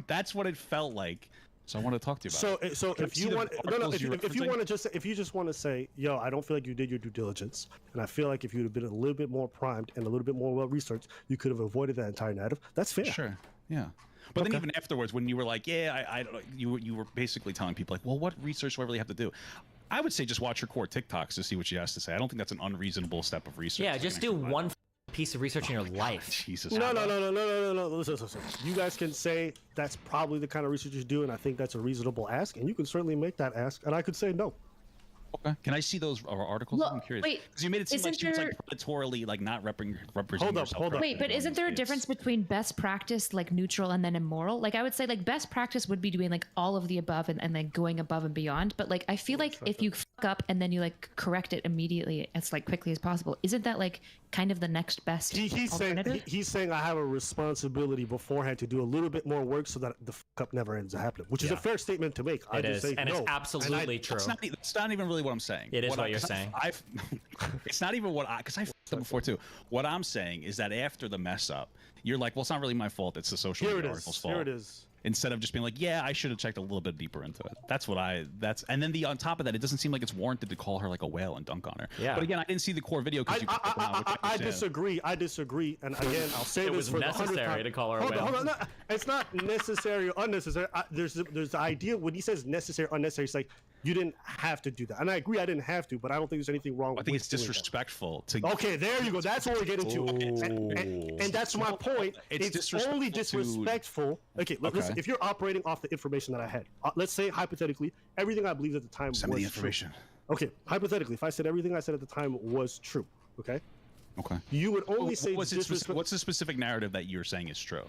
that's what it felt like. So I want to talk to you about it. So if you want, if you just want to say, yo, I don't feel like you did your due diligence, and I feel like if you'd have been a little bit more primed and a little bit more well researched, you could have avoided that entire narrative. That's fair. Sure. Yeah. But then even afterwards, when you were like, yeah, I don't know, you were basically telling people like, well, what research do I really have to do? I would say just watch her core TikToks to see what she has to say. I don't think that's an unreasonable step of research. Yeah, just do one piece of research in your life. Jesus. No. Listen. You guys can say that's probably the kind of research you do, and I think that's a reasonable ask, and you can certainly make that ask, and I could say no. Okay. Can I see those articles? Look, I'm curious. wait, because you made it seem like she was like predatorily, like not representing herself. Wait, but isn't there a difference between best practice, like neutral, and then immoral? Like I would say, like best practice would be doing like all of the above and like going above and beyond. But like I feel like if you fuck up and then you like correct it immediately as like quickly as possible, isn't that like kind of the next best alternative? He's saying I have a responsibility beforehand to do a little bit more work so that the fuck up never ends up happening, which is a fair statement to make. It is, and it's absolutely true. That's not even really what I'm saying. It is what you're saying. It's not even what because I fucked up before too. What I'm saying is that after the mess up, you're like, well, it's not really my fault. It's the social media article's fault. Here it is. Instead of just being like, yeah, I should have checked a little bit deeper into it. And then on top of that, it doesn't seem like it's warranted to call her like a whale and dunk on her. Yeah. But again, I didn't see the core video because I disagree. And again, I'll say this for the 100th time. It was necessary to call her a whale. Hold on. No, it's not necessary or unnecessary. There's the idea when he says necessary or unnecessary, it's like you didn't have to do that. And I agree, I didn't have to, but I don't think there's anything wrong with it. I think it's disrespectful to. Okay, there you go. That's what we're getting to. And that's my point. It's only disrespectful. Okay, listen, if you're operating off the information that I had, let's say hypothetically, everything I believed at the time was the information. True. Okay, hypothetically, if I said everything I said at the time was true, okay? Okay. You would only say what's the specific narrative that you're saying is true?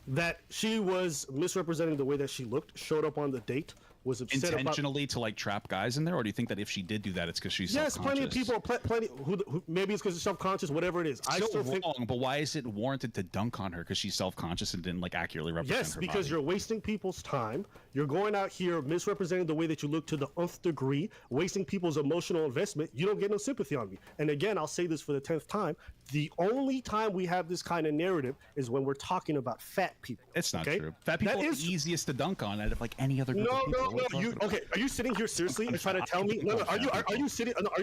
That she was misrepresenting the way that she looked, showed up on the date, was upset intentionally to like trap guys in there, or do you think that if she did do that, it's because she's yes, plenty of people, plenty who maybe it's because she's self-conscious, whatever it is. I still think wrong, but why is it warranted to dunk on her because she's self-conscious and didn't like accurately represent her yes, because body? You're wasting people's time. You're going out here misrepresenting the way that you look to the nth degree, wasting people's emotional investment. You don't get no sympathy on me. And again, I'll say this for the 10th time: the only time we have this kind of narrative is when we're talking about fat people. It's not true. Fat people are the easiest to dunk on out of like any other group of people. Are you sitting here seriously and trying to tell me? No. Are you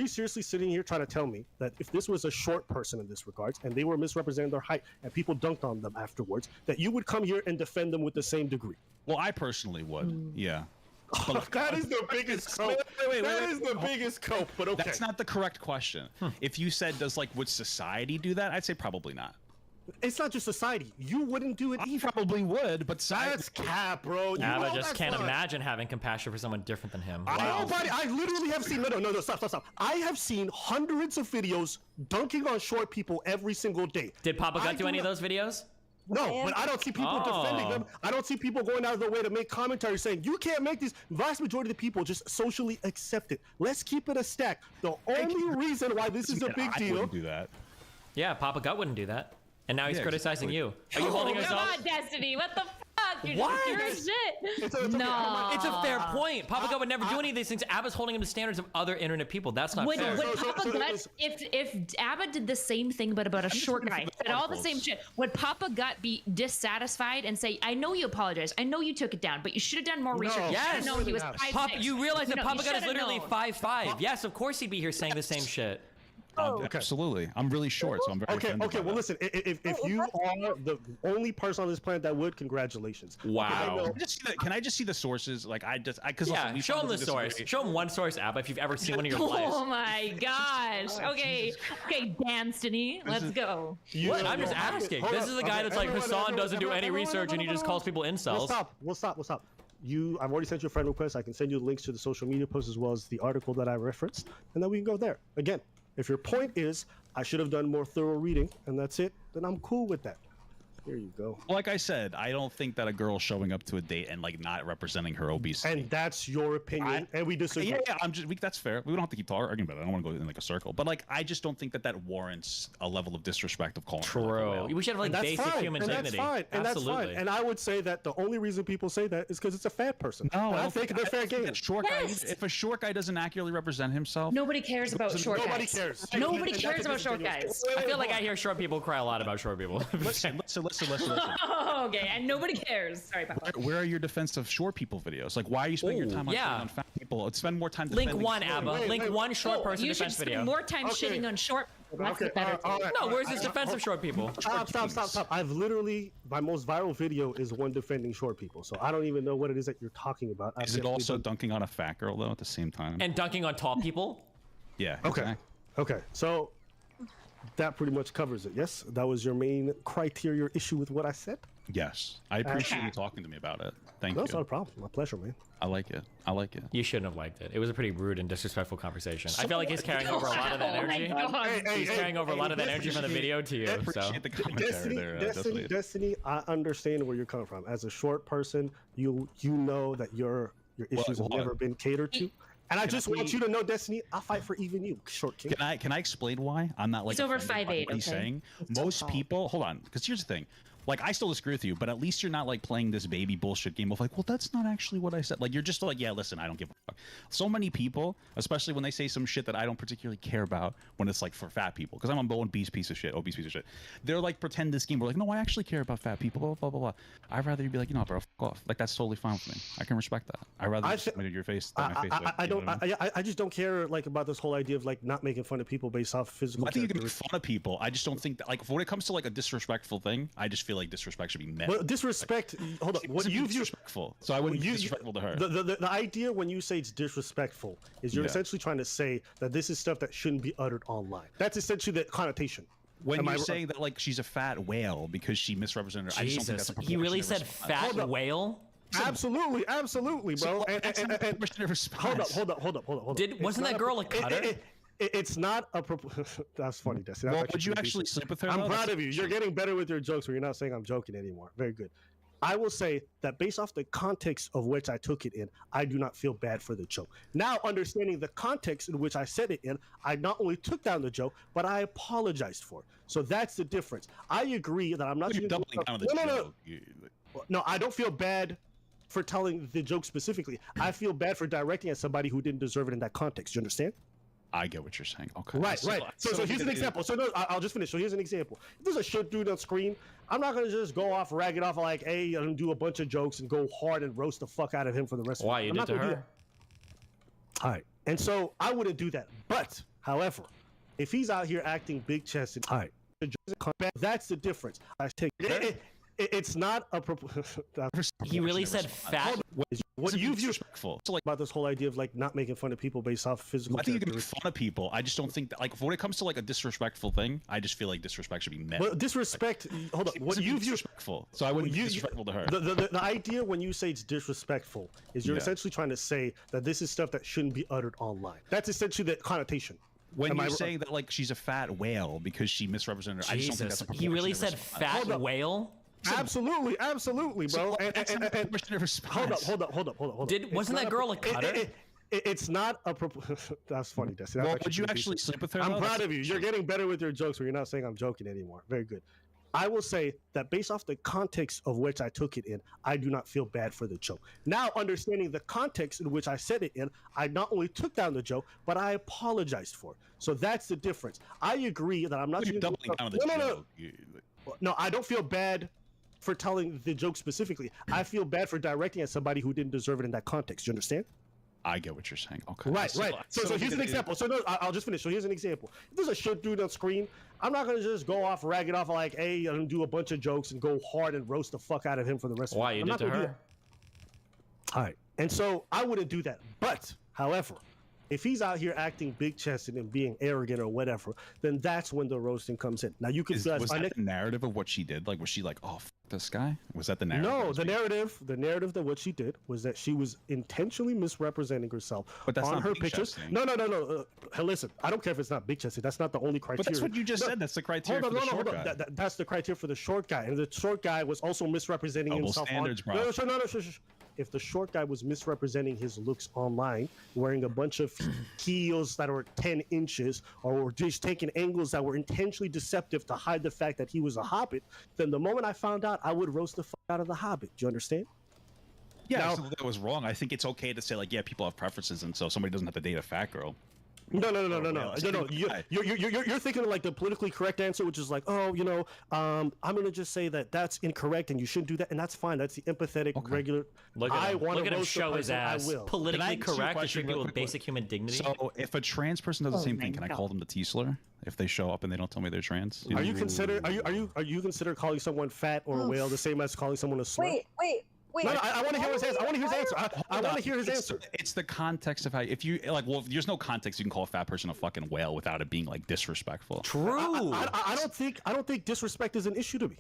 seriously sitting here trying to tell me that if this was a short person in this regards and they were misrepresenting their height and people dunked on them afterwards, that you would come here and defend them with the same degree? Well, I personally would. Yeah. But that is the biggest cope. That is the biggest cope. But okay, that's not the correct question. If you said, would society do that? I'd say probably not. It's not just society. You wouldn't do it either. I probably would, but that's cap, bro. I just can't imagine having compassion for someone different than him. I literally have seen no, stop. I have seen hundreds of videos dunking on short people every single day. Did Papa Gut do any of those videos? No, but I don't see people defending them. I don't see people going out of their way to make commentary saying you can't make these. Vast majority of the people just socially accept it. Let's keep it a stack. The only reason why this is a big deal. I wouldn't do that. Yeah, Papa Gut wouldn't do that. And now he's criticizing you. Are you holding yourself? Come on, Destiny. What the fuck? You're What? just pure shit. No. It's a fair point. Papa God would never do any of these things. Abba's holding him to standards of other internet people. That's not Would fair. Papa Gut, if Abba did the same thing but about a short guy, said all the same shit, would Papa Gut be dissatisfied and say, I know you apologize, I know you took it down, but you should have done more research. Yes. No, he was 5'6". Papa, you realize that No, Papa you God is should've literally known. 5'5". Yes, of course he'd be here saying the same shit. Absolutely. I'm really short, so I'm very offended by Well, that. listen. If you are the only person on this planet that would, congratulations. Wow. Can I just see the sources? Like because Yeah, show him the source. Show him one source, Abba, if you've ever seen one in your Oh life. my gosh. Okay, Danstony, let's go. What? I'm just asking. This is the guy that's like, Hassan doesn't do any research and he just calls people incels. We'll stop. I've already sent you a friend request. I can send you the links to the social media posts as well as the article that I referenced, and then we can go there. Again, if your point is I should have done more thorough reading and that's it, then I'm cool with that. Here you go. Like I said, I don't think that a girl showing up to a date and like not representing her obesity. And that's your opinion, and we disagree. Yeah, that's fair. We don't have to keep arguing about it. I don't want to go in like a circle, but like I just don't think that warrants a level of disrespect of calling. True. We should have like basic human dignity. That's fine. And I would say that the only reason people say that is because it's a fat person. No, and I think they're fair game. If a short guy doesn't accurately represent himself, Nobody cares about short guys. Nobody cares. Nobody cares about short guys. I feel like I hear short people cry a lot about short people. Listen. Oh, okay, and nobody cares. Sorry, Papa. Where are your defense of short people videos? Like, why are you spending your time on fat people? Spend more time. Link one, Abba. Link one short person You defense should video. spend more time shitting on short. That's the better. No, where's his defense of short people? Stop. I've literally, my most viral video is one defending short people. So I don't even know what it is that you're talking about. Is it also dunking on a fat girl though at the same time? And dunking on tall people? Yeah. Okay. So that pretty much covers it. Yes, that was your main criteria issue with what I said. Yes, I appreciate you talking to me about it. Thank you. No, it's not a problem. My pleasure, man. I like it. You shouldn't have liked it. It was a pretty rude and disrespectful conversation. I feel like he's carrying over a lot of that energy. He's carrying over a lot of that energy from the video to you. I appreciate the commentary there. Destiny, I understand where you're coming from. As a short person, you know that your issues have never been catered to. And I just want you to know, Destiny, I'll fight for even you, short king. Can I explain why I'm not like? He's over offended by 5'8", what he's okay. saying. Most people, hold on, because here's the thing. Like, I still disagree with you, but at least you're not like playing this baby bullshit game of like, well, that's not actually what I said. Like, you're just like, yeah, listen, I don't give a fuck. So many people, especially when they say some shit that I don't particularly care about when it's like for fat people, because I'm a obese piece of shit, They're like, pretend this game. We're like, no, I actually care about fat people, blah, blah, blah, blah. I'd rather you be like, you know, bro, fuck off. Like, that's totally fine with me. I can respect that. I'd rather just your face. I just don't care like about this whole idea of like not making fun of people based off physical. I think you can make fun of people. I just don't think that like when it comes to like a disrespectful thing, I just feel like disrespect should be met. Well, disrespect. Hold on. What you view disrespectful? So I wouldn't be disrespectful to her. The idea when you say it's disrespectful is you're essentially trying to say that this is stuff that shouldn't be uttered online. That's essentially the connotation. When you're saying that like she's a fat whale because she misrepresented her, I just don't think that's a he really said fat whale. Absolutely, bro. Hold up. Wasn't that girl a cutter? It's not a. That's funny, Destiny. Well, would you actually sleep with her? I'm proud of you. You're getting better with your jokes where you're not saying I'm joking anymore. Very good. I will say that based off the context of which I took it in, I do not feel bad for the joke. Now, understanding the context in which I said it in, I not only took down the joke, but I apologized for it. So that's the difference. I agree that I'm not doubling down on the joke. No, I don't feel bad for telling the joke specifically. I feel bad for directing at somebody who didn't deserve it in that context. You understand? I get what you're saying. Okay. Right. So here's an example. So no, I'll just finish. So here's an example. If there's a shit dude on screen, I'm not gonna just go off, rag it off like, hey, and do a bunch of jokes and go hard and roast the fuck out of him for the rest of the time. Why you did to her? All right. And so I wouldn't do that. But however, if he's out here acting big chested, all right, that's the difference. I take it's not a. He really said fat. What you view about this whole idea of like not making fun of people based off physical. I think you can make fun of people. I just don't think that like when it comes to like a disrespectful thing, I just feel like disrespect should be met. Well, disrespect. Hold on. What you view disrespectful. So I wouldn't be disrespectful to her. The idea when you say it's disrespectful is you're essentially trying to say that this is stuff that shouldn't be uttered online. That's essentially the connotation. When you're saying that like she's a fat whale because she misrepresented her, I just don't think that's a he really said fat whale. Absolutely, bro. Hold up. Wasn't that girl a cutter? It's not a. That's funny, Destiny. Well, would you actually sleep with her? I'm proud of you. You're getting better with your jokes where you're not saying I'm joking anymore. Very good. I will say that based off the context of which I took it in, I do not feel bad for the joke. Now, understanding the context in which I said it in, I not only took down the joke, but I apologized for it. So that's the difference. I agree that I'm not doubling down on the joke. No, I don't feel bad for telling the joke specifically. I feel bad for directing at somebody who didn't deserve it in that context. You understand? I get what you're saying. Okay. Right. So here's an example. So no, I'll just finish. So here's an example. If there's a shit dude on screen, I'm not gonna just go off, rag it off like, hey, and do a bunch of jokes and go hard and roast the fuck out of him for the rest of the Why you did to her? All right. And so I wouldn't do that. But, however, if he's out here acting big-chested and being arrogant or whatever, then that's when the roasting comes in. Now you can was that the narrative of what she did? Like, was she like, oh, f this guy? Was that the narrative? No, the narrative that what she did was that she was intentionally misrepresenting herself on her pictures. No. Hey, listen, I don't care if it's not big-chested. That's not the only criteria. But that's what you just said. That's the criteria for the short guy. That's the criteria for the short guy, and the short guy was also misrepresenting himself. If the short guy was misrepresenting his looks online, wearing a bunch of heels that were 10 inches, or just taking angles that were intentionally deceptive to hide the fact that he was a hobbit, then the moment I found out, I would roast the fuck out of the hobbit. Do you understand? Yeah, now, so that was wrong. I think it's okay to say, like, yeah, people have preferences, and so somebody doesn't have to date a fat girl. No. You're thinking of like the politically correct answer, which is like, oh, I'm gonna just say that that's incorrect and you shouldn't do that, and that's fine. That's the empathetic, regular. Look at him show his ass. I will. Politically correct to treat people with basic human dignity. So if a trans person does the same thing, can I call them the T-slur if they show up and they don't tell me they're trans? Are you consider calling someone fat or a whale the same as calling someone a slur? Wait. No, I want to hear his answer. I want to hear his answer. I want to hear his answer. It's the context of how, if you like, well, there's no context you can call a fat person a fucking whale without it being like disrespectful. True. I don't think disrespect is an issue to me.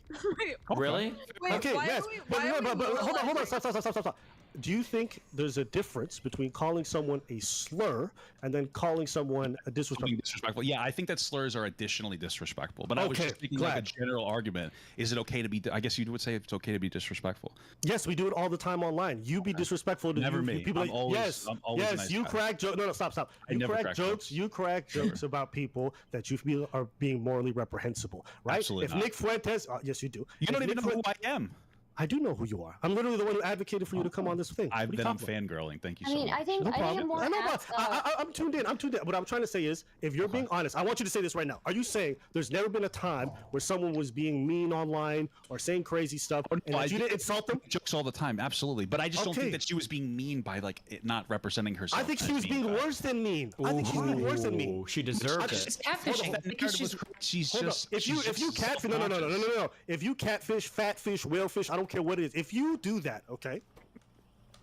Really? Okay. Yes. But hold on. Stop. Do you think there's a difference between calling someone a slur and then calling someone a disrespectful? Yeah, I think that slurs are additionally disrespectful. But I was just thinking like a general argument. Is it okay to be? I guess you would say it's okay to be disrespectful. Yes, we do it all the time online. You be disrespectful to people. Yes. Nice you crack jokes. No, stop. You crack jokes about people that you feel are being morally reprehensible, right? Absolutely if Nick Fuentes, yes, you do. You don't even know who I am. I do know who you are. I'm literally the one who advocated for you to come on this thing. I'm fangirling. Thank you so much. I think I'm more I'm tuned in. What I'm trying to say is, if you're being honest, I want you to say this right now. Are you saying there's never been a time where someone was being mean online or saying crazy stuff and that you didn't insult them? Jokes all the time, absolutely. But I just don't think that she was being mean by like it not representing herself. I think she was being worse than mean. I think she was being worse than mean. She deserved it. She's catfishing because she's just. If you catfish, no. If you catfish, fatfish, whalefish, I don't care what it is. If you do that, okay,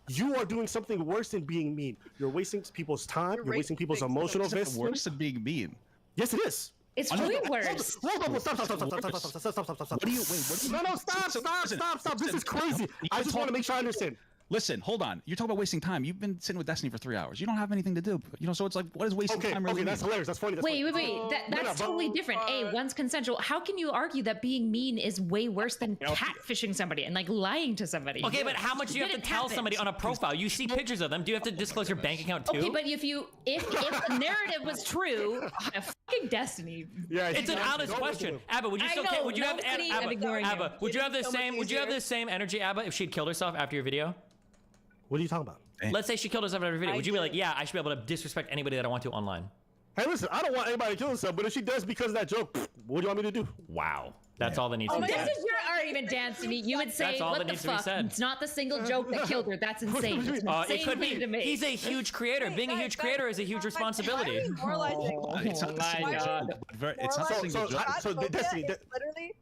you are doing something worse than being mean. You're wasting people's time. You're wasting people's emotional investment. Worse than being mean. Yes, it is. It's way worse. Hold on, stop. What do you wait? No, stop. This is crazy. I just want to make sure I understand. Listen, hold on. You're talking about wasting time. You've been sitting with Destiny for 3 hours. You don't have anything to do. So it's like, what is wasting time really mean? That's hilarious. That's funny. Wait. That's totally different. One's consensual. How can you argue that being mean is way worse than catfishing somebody and like lying to somebody? Okay, but how much do you have to tell somebody on a profile? You see pictures of them. Do you have to disclose your bank account too? Okay, but if the narrative was true, fucking Destiny. Yeah, it's an honest question. Abba, would you still? Would you have Abba? Would you have the same energy, Abba, if she'd killed herself after your video? What are you talking about? Let's say she killed herself in every video. Would you be like, yeah, I should be able to disrespect anybody that I want to online? Hey, listen, I don't want anybody to kill herself, but if she does because of that joke, what do you want me to do? Wow. That's all that needs to be said. This is your argument, Destiny. You would say, what the fuck? It's not the single joke that killed her. That's insane. It's an insane it could claim be. to make. He's a huge creator. Being a huge creator is a huge responsibility. It's not so Destiny, literally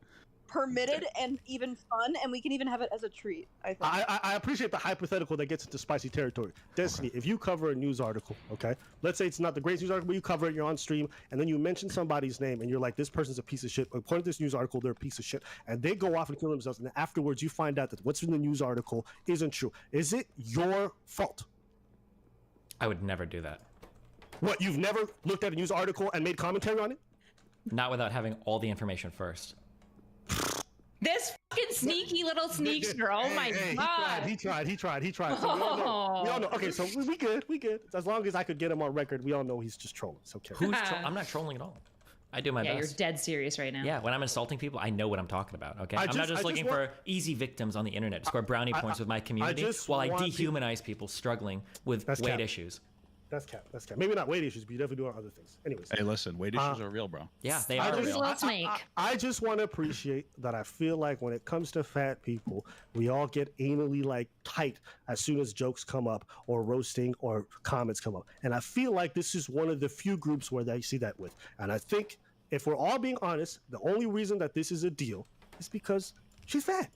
permitted and even fun, and we can even have it as a treat. I think. I appreciate the hypothetical that gets into spicy territory. Destiny, if you cover a news article, okay, let's say it's not the greatest news article, but you cover it, you're on stream, and then you mention somebody's name, and you're like, this person's a piece of shit. According to this news article, they're a piece of shit, and they go off and kill themselves, and then afterwards you find out that what's in the news article isn't true. Is it your fault? I would never do that. What, you've never looked at a news article and made commentary on it? Not without having all the information first. This fucking sneaky little sneakster. Oh my god. He tried. So we all know. Okay, so we good. As long as I could get him on record, we all know he's just trolling. It's okay. I'm not trolling at all. I do my Yeah, best. you're dead serious right now. Yeah, when I'm insulting people, I know what I'm talking about. Okay, I'm not just looking for easy victims on the internet to score brownie points with my community while I dehumanize people struggling with weight issues. That's cap. That's cap. Maybe not weight issues, but you definitely do other things. Anyways. Hey, listen, weight issues are real, bro. Yeah, they are real. I just want to appreciate that. I feel like when it comes to fat people, we all get anally like tight as soon as jokes come up or roasting or comments come up. And I feel like this is one of the few groups where they see that with. And I think if we're all being honest, the only reason that this is a deal is because she's fat.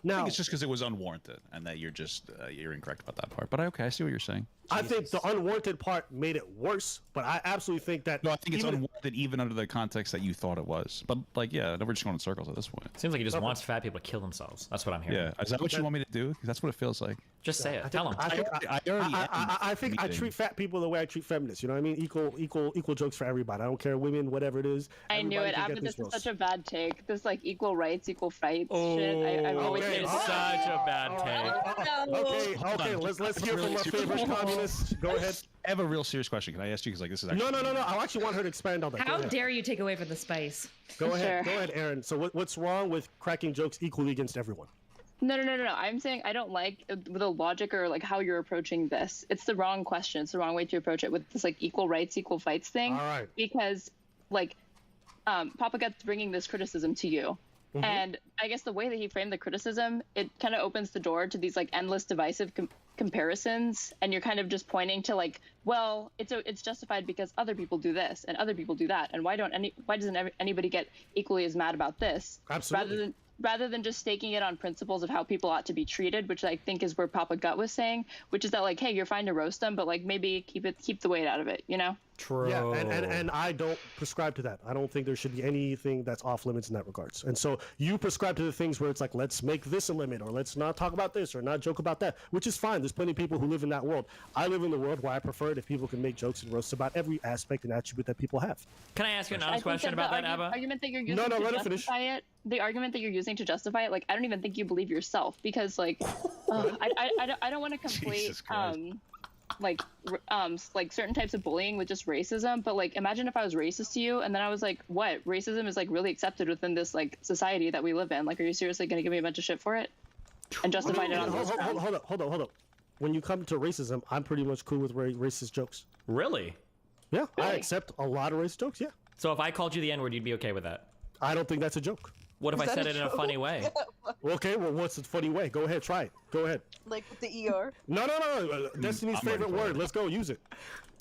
Now, I think it's just because it was unwarranted, and that you're just you're incorrect about that part. But okay, I see what you're saying. I think the unwarranted part made it worse, but I absolutely think that. No, I think it's unwarranted even under the context that you thought it was. But like, yeah, we're just going in circles at this point. Seems like he just wants fat people to kill themselves. That's what I'm hearing. Yeah, is that what you want me to do? That's what it feels like. Just say it. Tell him. I think I treat fat people the way I treat feminists. You know what I mean? Equal jokes for everybody. I don't care, women, whatever it is. I knew it. After this is such a bad take. This like equal rights, equal fights shit. I've always hated such a bad take. Okay. Let's hear from our favorite communist. Go ahead. I have a real serious question. Can I ask you? Because like this is actually no. I actually want her to expand on that. How dare you take away from the spice? Go ahead, Aaron. So what's wrong with cracking jokes equally against everyone? No. I'm saying I don't like the logic or like how you're approaching this. It's the wrong question. It's the wrong way to approach it with this like equal rights, equal fights thing. All right. Because like, Papa Gut's bringing this criticism to you. Mm-hmm. And I guess the way that he framed the criticism, it kind of opens the door to these like endless divisive comparisons, and you're kind of just pointing to like, well, it's justified because other people do this and other people do that, and why doesn't anybody get equally as mad about this? Absolutely. Rather than just staking it on principles of how people ought to be treated, which I think is where Papa Gut was saying, which is that like, hey, you're fine to roast them, but like maybe keep the weight out of it, you know? True. Yeah, and I don't prescribe to that. I don't think there should be anything that's off limits in that regards. And so you prescribe to the things where it's like, let's make this a limit, or let's not talk about this, or not joke about that, which is fine. There's plenty of people who live in that world. I live in the world where I prefer it if people can make jokes and roasts about every aspect and attribute that people have. Can I ask you an honest question about that, Abba? Argument that you're using to justify it. The argument that you're using to justify it, like I don't even think you believe yourself, because like, I don't want to conflate like certain types of bullying with just racism, but like imagine if I was racist to you and then I was like, what, racism is like really accepted within this like society that we live in, like are you seriously going to give me a bunch of shit for it and justify it on those grounds? Hold up. When you come to racism, I'm pretty much cool with racist jokes. Really? Yeah, really? I accept a lot of racist jokes. Yeah. So if I called you the N-word, you'd be okay with that? I don't think that's a joke. What if I said it in a funny way? Okay, well, what's the funny way? Go ahead, try it. Go ahead. Like with the ER? No. Destiny's favorite word. Let's go, use it.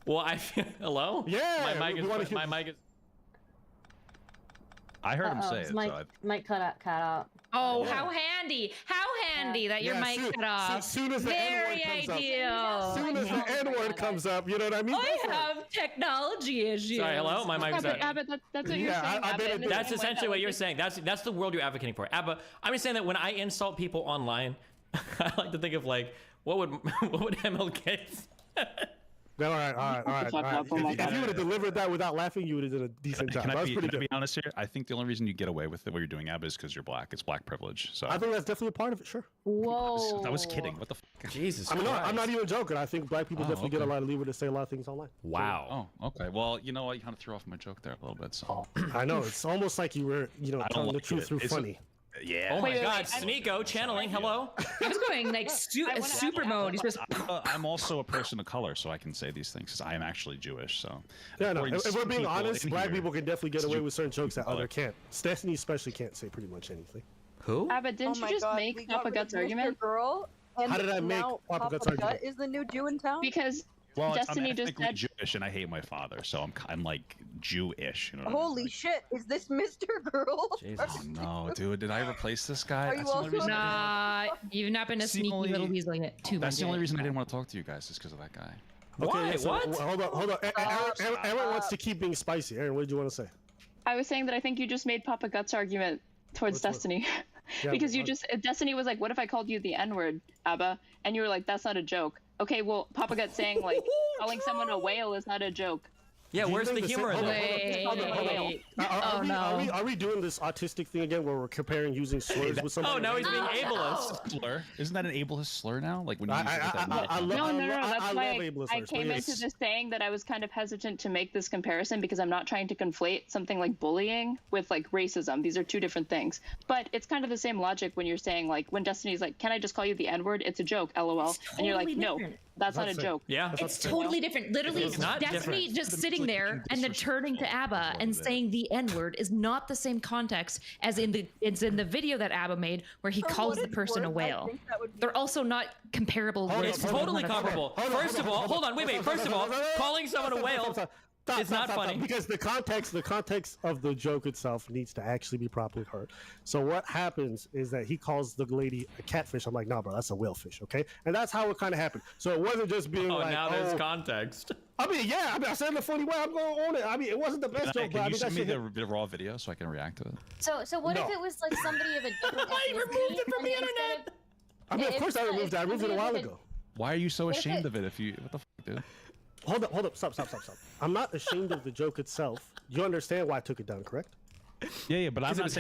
Well, I feel... Hello? Yeah. My mic is... I heard him say it. Mic cut out. Oh, how handy! How handy that your mic cut off. As soon as the Very N-word comes ideal. up. As soon as the N-word comes up, you know what I mean? I have technology issues. Sorry, hello? My mic is out. Abba, that's what you're saying. That's essentially what you're saying. That's the world you're advocating for. Abba, I'm just saying that when I insult people online, I like to think of like, what would MLK say? All right. If you would have delivered that without laughing, you would have done a decent job. Can I be honest here? I think the only reason you get away with it, what you're doing, Abba, is because you're black. It's black privilege. So I think that's definitely a part of it. Sure. Whoa. I was kidding. What the fuck? Jesus. I mean, I'm not even joking. I think black people definitely get a lot of leeway to say a lot of things online. Wow. Oh, okay. Well, you know what? You kind of threw off my joke there a little bit. So I know it's almost like you were, telling the truth through funny. Yeah. Oh my God, Sneeko channeling. Hello. I was going like super mode. He's just. I'm also a person of color, so I can say these things because I am actually Jewish. So. Yeah, no. If we're being honest, black people can definitely get away with certain jokes that other can't. Destiny especially can't say pretty much anything. Who? But didn't you just make Papa Gut's argument? Girl, and how did I make Papa Gut's argument? Gut is the new Jew in town? Because well, Destiny I'm just said Jewish and I hate my father, so I'm like Jewish. You know Holy shit! Is this Mr. Girl? Jesus. Oh no, dude! Did I replace this guy? Are you also Nah, you've not been a sneaky little weasel yet. That's the only reason I didn't want to talk to you guys is because of that guy. Okay, what? Hold on. Aaron wants to keep being spicy. Aaron, what did you want to say? I was saying that I think you just made Papa Gut's argument towards Destiny. Because Destiny was like, what if I called you the N-word, Abba? And you were like, that's not a joke. Okay, well, Papa Gut's saying like, calling someone a whale is not a joke. Yeah, where's the humor in that? Wait. Are we doing this autistic thing again where we're comparing using slurs with somebody? Oh, now he's being ableist. Slur? Isn't that an ableist slur now? Like when you use No. That's why I came into this saying that I was kind of hesitant to make this comparison because I'm not trying to conflate something like bullying with like racism. These are two different things. But it's kind of the same logic when you're saying like when Destiny's like, "Can I just call you the N-word? It's a joke, LOL." And you're like, "No, that's not a joke." Yeah, it's totally different. Literally, Destiny just sitting there and then turning to ABBA and saying the N-word is not the same context as in the video that ABBA made where he calls the person a whale. They're also not comparable. It's totally comparable. First of all, hold on, wait. First of all, calling someone a whale is not funny because the context of the joke itself needs to actually be properly heard. So what happens is that he calls the lady a catfish. I'm like, nah, bro, that's a whalefish, okay? And that's how it kind of happened. So it wasn't just being like, now there's context. I mean, I said it in a funny way. I'm going to own it. I mean, it wasn't the best joke, but I mean, send me the raw video so I can react to it? So what if it was like somebody of a different I removed it from the internet. I mean, of course I removed it. I removed it a while ago. Why are you so ashamed of it? What the fuck, dude? Hold up, stop. I'm not ashamed of the joke itself. You understand why I took it down, correct? Yeah, but I'm not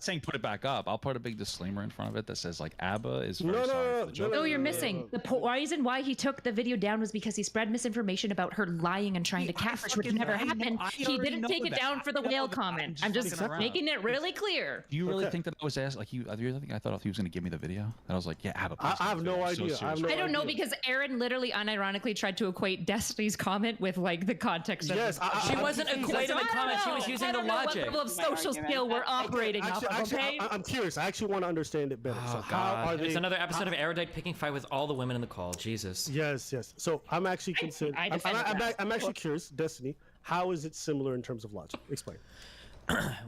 saying put it back up. I'll put a big disclaimer in front of it that says like ABBA is very sorry for the joke. No, you're missing. The reason why he took the video down was because he spread misinformation about her lying and trying to catfish, which never happened. He didn't take it down for the whale comment. I'm just making it really clear. Do you really think that I was asked? Like, you really think I thought he was going to give me the video? And I was like, yeah, ABBA. I have no idea. I don't know because Aaron literally unironically tried to equate Destiny's comment with like the context. Yes, she wasn't equating the comment. She was using the logic. What level of social skill we're operating off of, okay? I'm curious. I actually want to understand it better. Oh, so how are they? It's another episode of Erudite picking fight with all the women in the call. Jesus. Yes. So I'm actually concerned. I'm actually curious, Destiny. How is it similar in terms of logic? Explain.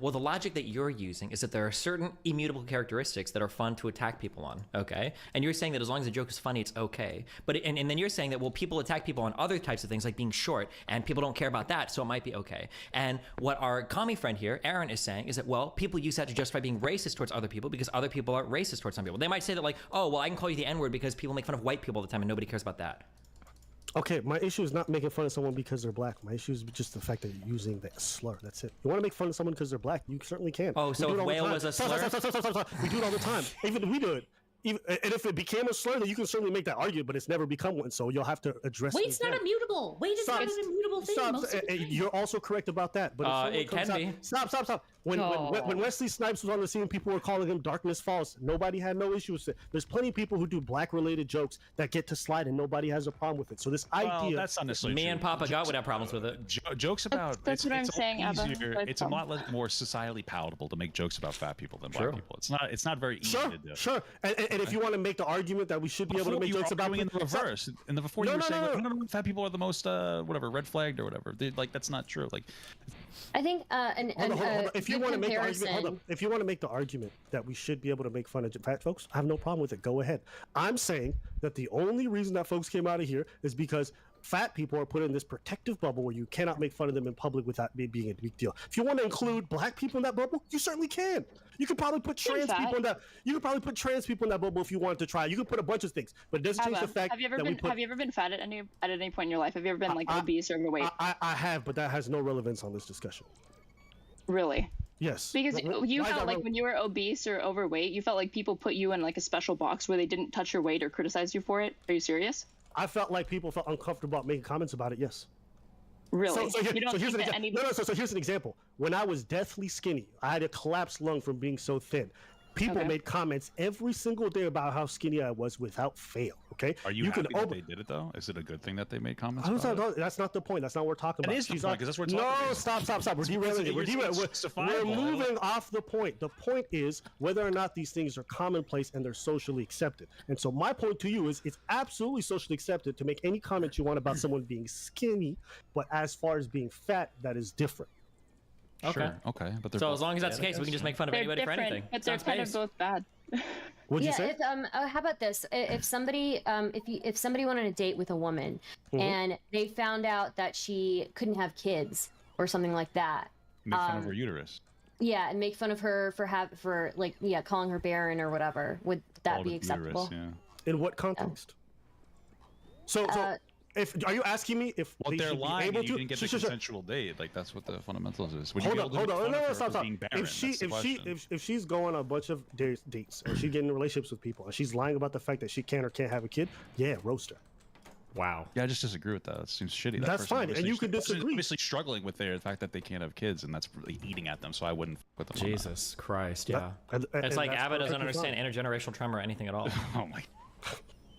Well, the logic that you're using is that there are certain immutable characteristics that are fun to attack people on, okay? And you're saying that as long as the joke is funny, it's okay. But and then you're saying that, well, people attack people on other types of things like being short, and people don't care about that, so it might be okay. And what our commie friend here, Aaron, is saying is that, well, people use that to justify being racist towards other people because other people are racist towards some people. They might say that like, oh, well, I can call you the N-word because people make fun of white people all the time and nobody cares about that. Okay, my issue is not making fun of someone because they're black. My issue is just the fact that you're using the slur. That's it. You want to make fun of someone because they're black, you certainly can. Oh, so if whale was a slur? We do it all the time. Even we do it. And if it became a slur, then you can certainly make that argument, but it's never become one, so you'll have to address it. Wait's not immutable. Wait is not an immutable thing. You're also correct about that. But if it can be. Stop. When Wesley Snipes was on the scene, people were calling him Darkness Falls. Nobody had no issue with it. There's plenty of people who do black-related jokes that get to slide, and nobody has a problem with it. So this idea... that's not necessarily Me and Papa God would have problems with it. Jokes about... That's what I'm saying, Abba. It's a lot more societally palatable to make jokes about fat people than black people. It's not very easy to do. Sure. And if you want to make the argument that we should be able to make jokes about... in the reverse. And before you were saying, fat people are the most, red flagged or whatever. Like, that's not true. Like... I think hold on. If you want to make the argument, hold up. If you want to make the argument that we should be able to make fun of fat folks, I have no problem with it. Go ahead. I'm saying that the only reason that folks came out of here is because fat people are put in this protective bubble where you cannot make fun of them in public without it being a big deal. If you want to include black people in that bubble, you certainly can. You could probably put trans people in that. You could probably put trans people in that bubble if you wanted to try. You could put a bunch of things, but it doesn't change the fact have you ever been fat at any point in your life? Have you ever been like obese or overweight? I have, but that has no relevance on this discussion. Really? Yes. Because you felt like when you were obese or overweight, you felt like people put you in like a special box where they didn't touch your weight or criticize you for it. Are you serious? I felt like people felt uncomfortable about making comments about it. Yes. Really? So here's an example. When I was deathly skinny, I had a collapsed lung from being so thin. People made comments every single day about how skinny I was without fail. Okay. Are you happy that they did it though? Is it a good thing that they made comments? That's not the point. That's not what we're talking about. It is the point, because that's what we're talking about. Stop. We're derailing it. We're moving off the point. The point is whether or not these things are commonplace and they're socially accepted. And so my point to you is it's absolutely socially accepted to make any comment you want about someone being skinny, but as far as being fat, that is different. Okay. Okay. But so as long as that's the case, we can just make fun of anybody for anything. But they're kind of both bad. What'd you say? How about this? If somebody if somebody went on a date with a woman and they found out that she couldn't have kids or something like that, make fun of her uterus. Yeah, and make fun of her for calling her barren or whatever. Would that be acceptable? Uterus, In what context? So Are you asking me if Well, they they're should be lying able and you to? didn't get the consensual date. Like that's what the fundamentals is. Would Hold you on, be able to hold on. make fun No, of her stop, for stop. being barren? If she's going on a bunch of dates and she's getting in relationships with people and she's lying about the fact that she can or can't have a kid, yeah, roast her. Wow. Yeah, I just disagree with that. It seems shitty. That That's person fine, and obviously- you can that person is disagree. Obviously struggling with the fact that they can't have kids, and that's really eating at them. So I wouldn't with them. Jesus Christ, yeah. And It's like that's Abba doesn't perfectly understand intergenerational trauma or anything at all. Oh my.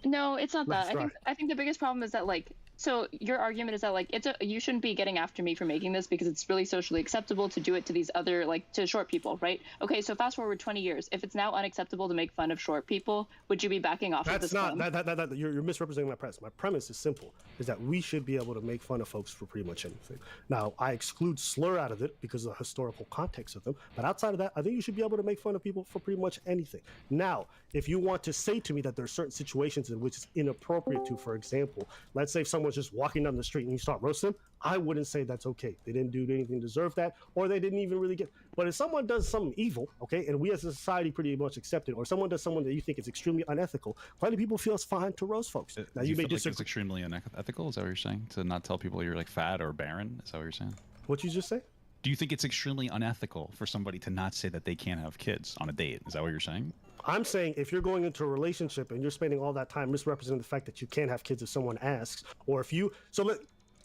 No, it's not that. Let's I think the biggest problem is that like, so your argument is that like you shouldn't be getting after me for making this because it's really socially acceptable to do it to these other like to short people, right? Okay, so fast forward 20 years. If it's now unacceptable to make fun of short people, would you be backing off of That's this not claim? you're misrepresenting my premise. My premise is simple: is that we should be able to make fun of folks for pretty much anything. Now, I exclude slur out of it because of the historical context of them. But outside of that, I think you should be able to make fun of people for pretty much anything. Now, if you want to say to me that there are certain situations in which it's inappropriate to, for example, let's say if someone's just walking down the street and you start roasting them, I wouldn't say that's okay. They didn't do anything to deserve that, or they didn't even really get. But if someone does something evil, okay, and we as a society pretty much accept it, or someone does someone that you think is extremely unethical, plenty of people feel it's fine to roast folks. Now you may feel like disagree. it's extremely unethical. Is that what you're saying? To not tell people you're like fat or barren? Is that what you're saying? What you just say? Do you think it's extremely unethical for somebody to not say that they can't have kids on a date? Is that what you're saying? I'm saying if you're going into a relationship and you're spending all that time misrepresenting the fact that you can't have kids if someone asks, or if you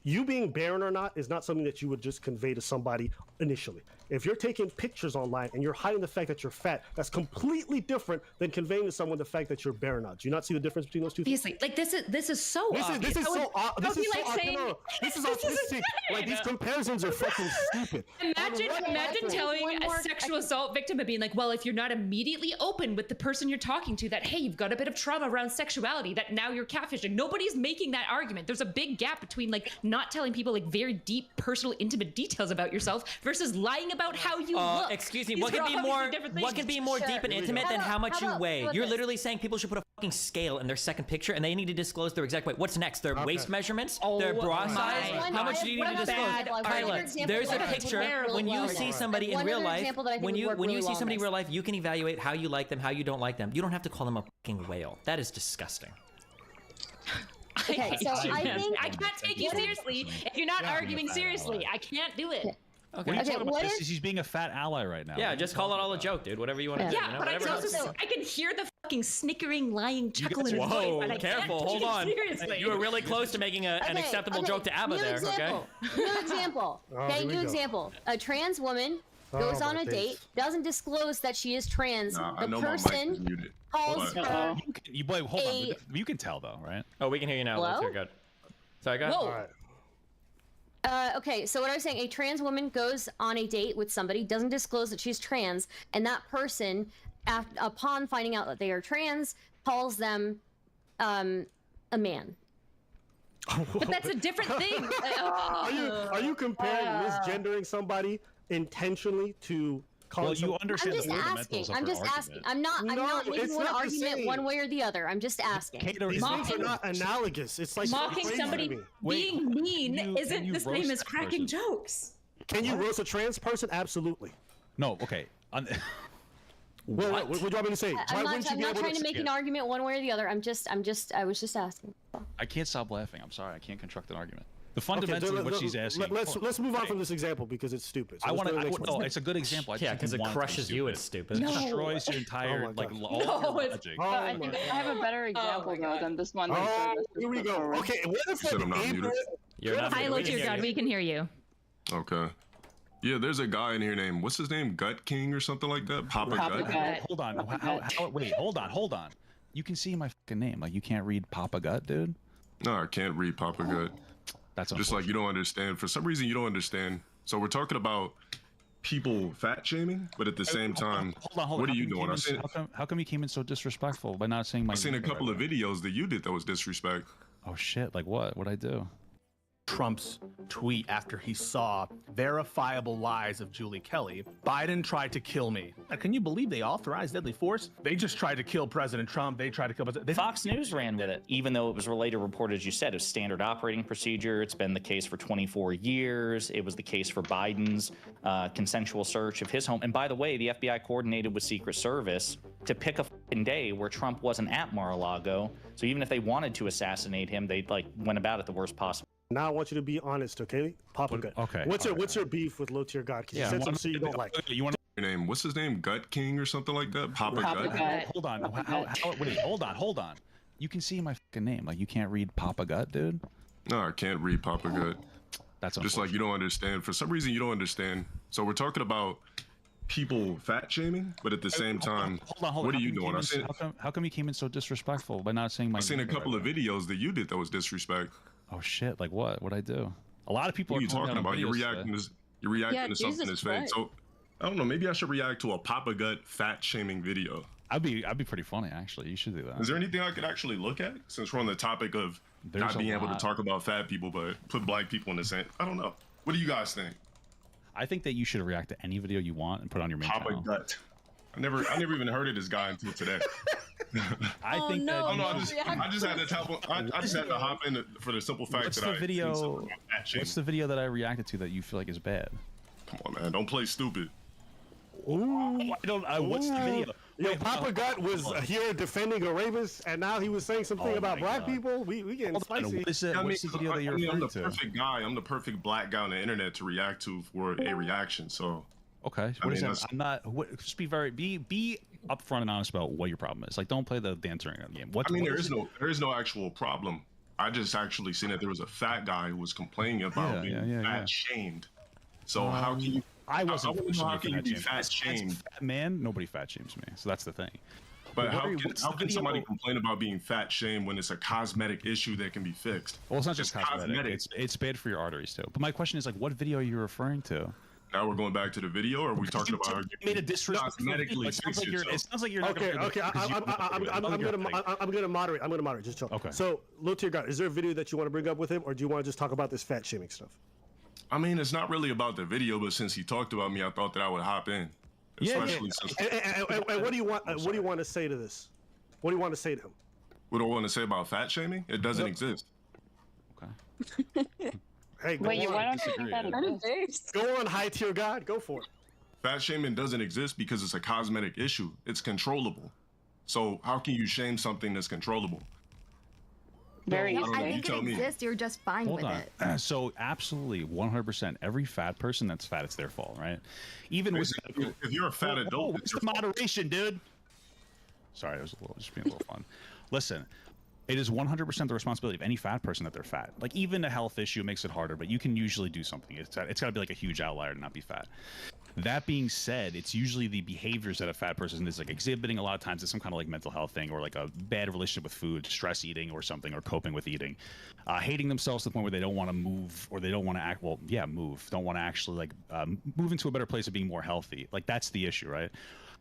you being barren or not is not something that you would just convey to somebody initially. If you're taking pictures online and you're hiding the fact that you're fat, that's completely different than conveying to someone the fact that you're barren or not. Do you not see the difference between those two things? Obviously, like this is so This obvious. is so This is so This is autistic. Like these comparisons are fucking stupid. Imagine telling a sexual assault victim and being like, well, if you're not immediately open with the person you're talking to that, hey, you've got a bit of trauma around sexuality, that now you're catfishing. Nobody's making that argument. There's a big gap between like not telling people like very deep, personal, intimate details about yourself versus lying about how you look. Excuse me, These what are can be obviously more different what can things. be more Sure. deep and intimate than how much you weigh? about You're this? literally saying people should put a fucking scale in their second picture and they need to disclose their exact weight. What's next? Their waist measurements? Their bra my size? God. How much do you need to disclose? Kyla, there's a picture when you see somebody in real life. When you see somebody in real life, you can evaluate how you like them, how you don't like them. You don't have to call them a fucking whale. That is disgusting. Okay, so I think I can't take you seriously if you're not arguing seriously. I can't do it. Okay. What are you talking about? He's being a fat ally right now. Yeah, just call it all a joke, dude. Whatever you want to do. Yeah, You know, but I whatever. can also I can hear the fucking snickering, lying chuckle in his voice. Whoa, And I careful, can't hold take it on. seriously. You were really close to making an acceptable joke to ABBA new there, example. okay? New example. Oh, Okay, here we new go. example. A trans woman Oh, goes on my a days. date, doesn't disclose that she is trans. Nah, I the know my mic is person muted. calls But- her. Boy, hold on. You can tell though, right? Oh, we can hear you now. Hello? Let's hear good. Sorry, go ahead. Whoa. All right. Okay, so what I was saying, a trans woman goes on a date with somebody, doesn't disclose that she's trans, and that person, upon finding out that they are trans, calls them a man. But that's a different thing. Are you comparing misgendering somebody intentionally to calling Well, you someone- understand I'm just asking. I'm just asking. I'm not making it's one not the argument same. one way or the other. I'm just asking. These things are not analogous. It's like Mocking crazy to somebody me. being mean can isn't you the same roast as that cracking person? jokes. Can you roast a trans person? Absolutely. No, okay. Well, what do you want me to say? Why I'm wouldn't you not be able trying to make an argument one way or the other. I was just asking. I can't stop laughing. I'm sorry. I can't construct an argument. The Okay, fundamentally what she's asking. Let's move on from this example because it's stupid. So I let's want go to the to. next one. No, it's a good example. Yeah, because it crushes you. It's stupid. It destroys your entire Oh my like God. all your logic. Oh I think I have a better example though than this one. Oh, here we go. Okay, what if You said I'm not muted. You're not Hi, look, your God, we can hear you. Okay. Yeah, there's a guy in here named, what's his name? Gut King or something like that? Papa Gut? Hold on. Wait, hold on. You can see my fucking name. Like you can't read Papa Gut, dude. No, I can't read Papa Gut. That's just like you don't understand. For some reason, you don't understand. So we're talking about people fat shaming, but at the same time, Hold on. what are How you come doing? came I've seen, how come you came in so disrespectful by not saying my I've seen a name couple right of videos that you did that was disrespect. Oh shit! Like what? What'd I do? Trump's tweet after he saw verifiable lies of Julie Kelly. Biden tried to kill me. Now, can you believe they authorized deadly force? They just tried to kill President Trump. They tried to kill President. Fox News ran with it, even though it was later reported, as you said, as standard operating procedure. It's been the case for 24 years. It was the case for Biden's consensual search of his home. And by the way, the FBI coordinated with Secret Service to pick a day where Trump wasn't at Mar-a-Lago. So even if they wanted to assassinate him, they like went about it the worst possible. Now I want you to be honest, okay? Papa Gut. Okay. What's your beef with Low Tier God? Because you said something you don't like. You want Your name? What's his name? Gut King or something like that? Papa Gut. Hold on. Wait, hold on. You can see my fucking name. Like you can't read Papa Gut, dude. No, I can't read Papa Gut. That's just like you don't understand. For some reason, you don't understand. So we're talking about people fat shaming, but at the same time, hold on. what are you doing? How come you came in so disrespectful by not saying my name? I've seen a couple of videos that you did that was disrespect. Oh shit! Like what? What'd I do? A lot of people what are you talking about. You're reacting to something that's fake. So I don't know. Maybe I should react to a Papa Gut fat shaming video. I'd be pretty funny actually. You should do that. Is there anything I could actually look at since we're on the topic of not being able to talk about fat people, but put black people in the same? I don't know. What do you guys think? I think that you should react to any video you want and put it on your main channel. Papa Gut. I never even heard of this guy until today. I think that. Oh no! I just had to hop in for the simple fact What's that the video? What's the video that I reacted to that you feel like is bad? Come on, man! Don't play stupid. Ooh, I don't. What's the video? Yo, Papa Gut was here defending Aravis, and now he was saying something about black people. We getting spicy. What's the video that you're referring I'm the to? perfect guy. I'm the perfect black guy on the internet to react to for a reaction. So. Okay. What is that? I'm not. Just be upfront and honest about what your problem is. Like, don't play the answering game. There is no actual problem. I just actually seen that there was a fat guy who was complaining about being fat shamed. So how can you? I wasn't. How can you be fat shamed? Fat man, nobody fat shames me. So that's the thing. But how can somebody complain about being fat shamed when it's a cosmetic issue that can be fixed? Well, it's not just cosmetic. It's bad for your arteries too. But my question is like, what video are you referring to? Now we're going back to the video, or are we talking about how you made a disrespectful video? It sounds like you're not okay. I'm gonna moderate. I'm gonna moderate. Just chill. Okay. So, Low Tier God, is there a video that you want to bring up with him, or do you want to just talk about this fat shaming stuff? I mean, it's not really about the video, but since he talked about me, I thought that I would hop in. Especially since. And what do you want? What do you want to say to this? What do you want to say to him? What do I want to say about fat shaming? It doesn't exist. Okay. Hey, go Wait, on. why don't you think that exists? Go on, High Tier God. Go for it. Fat shaming doesn't exist because it's a cosmetic issue. It's controllable. So how can you shame something that's controllable? Very easily. I think it exists. You're just fine with it. So absolutely, 100%. Every fat person that's fat, it's their fault, right? Even with if you're a fat adult, it's the moderation, dude. Sorry, I was just being a little fun. Listen. It is 100% the responsibility of any fat person that they're fat. Like even a health issue makes it harder, but you can usually do something. It's got to be like a huge outlier to not be fat. That being said, it's usually the behaviors that a fat person is like exhibiting. A lot of times it's some kind of like mental health thing or like a bad relationship with food, stress eating or something, or coping with eating, hating themselves to the point where they don't want to move or they don't want to act. Well, yeah, move. Don't want to actually like move into a better place of being more healthy. Like that's the issue, right?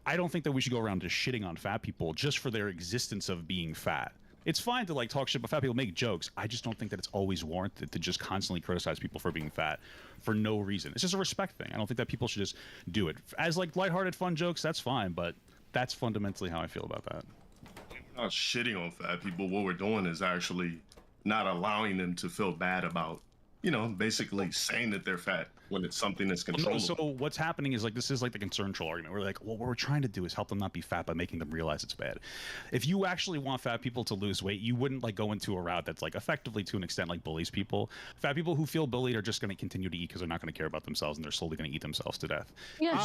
I don't think that we should go around just shitting on fat people just for their existence of being fat. It's fine to like talk shit about fat people, make jokes. I just don't think that it's always warranted to just constantly criticize people for being fat for no reason. It's just a respect thing. I don't think that people should just do it as like lighthearted, fun jokes. That's fine, but that's fundamentally how I feel about that. We're not shitting on fat people. What we're doing is actually not allowing them to feel bad about, basically saying that they're fat when it's something that's controllable. So what's happening is like this is like the concern troll argument. We're like, well, what we're trying to do is help them not be fat by making them realize it's bad. If you actually want fat people to lose weight, you wouldn't like go into a route that's like effectively to an extent like bullies people. Fat people who feel bullied are just going to continue to eat because they're not going to care about themselves and they're slowly going to eat themselves to death. Yeah,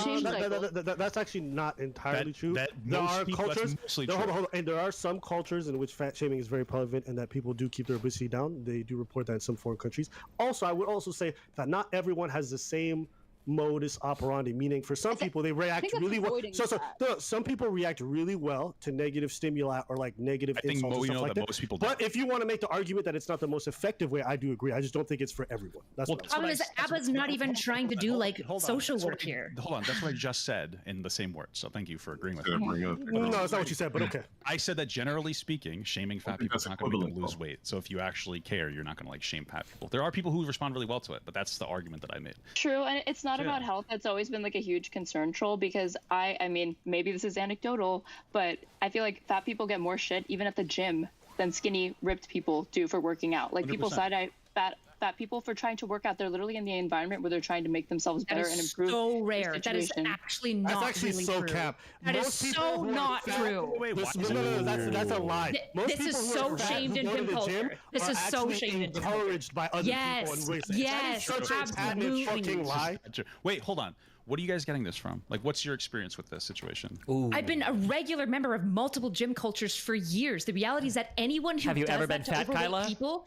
that's actually not entirely true. There are cultures. Hold on. And there are some cultures in which fat shaming is very prevalent and that people do keep their obesity down. They do report that in some foreign countries. Also, I would also say that not everyone has the same modus operandi, meaning for some people they react really well. Some people react really well to negative stimuli or like negative insults and stuff like that. But if you want to make the argument that it's not the most effective way, I do agree. I just don't think it's for everyone. That's what problem is Abba's not even trying to do like social work here. Hold on, that's what I just said in the same words. So thank you for agreeing with me. No, that's not what you said, but okay. I said that generally speaking, shaming fat people is not going to make them lose weight. So if you actually care, you're not going to like shame fat people. There are people who respond really well to it, but that's the argument that I made. True, and it's not about health. That's always been like a huge concern, troll, because I mean, maybe this is anecdotal, but I feel like fat people get more shit even at the gym than skinny, ripped people do for working out. Like 100%. People side-eye fat people for trying to work out. They're literally in the environment where they're trying to make themselves That better is and improve. so their rare. That is situation. actually not That's actually really so true. cap. That is Most people so who are not fat- true. Wait, what? No, that's a lie. Most This is people who so are fat shamed who in go to gym the culture. gym This are is so actually shamed in gym culture. encouraged by other Yes, people and ways. yes, That is such a patented absolutely. fucking lie. Wait, hold on. What are you guys getting this from? Like, what's your experience with this situation? I've been a regular member of multiple gym cultures for years. The reality is that anyone who Have you does ever that been to fat, overweight Kyla? people,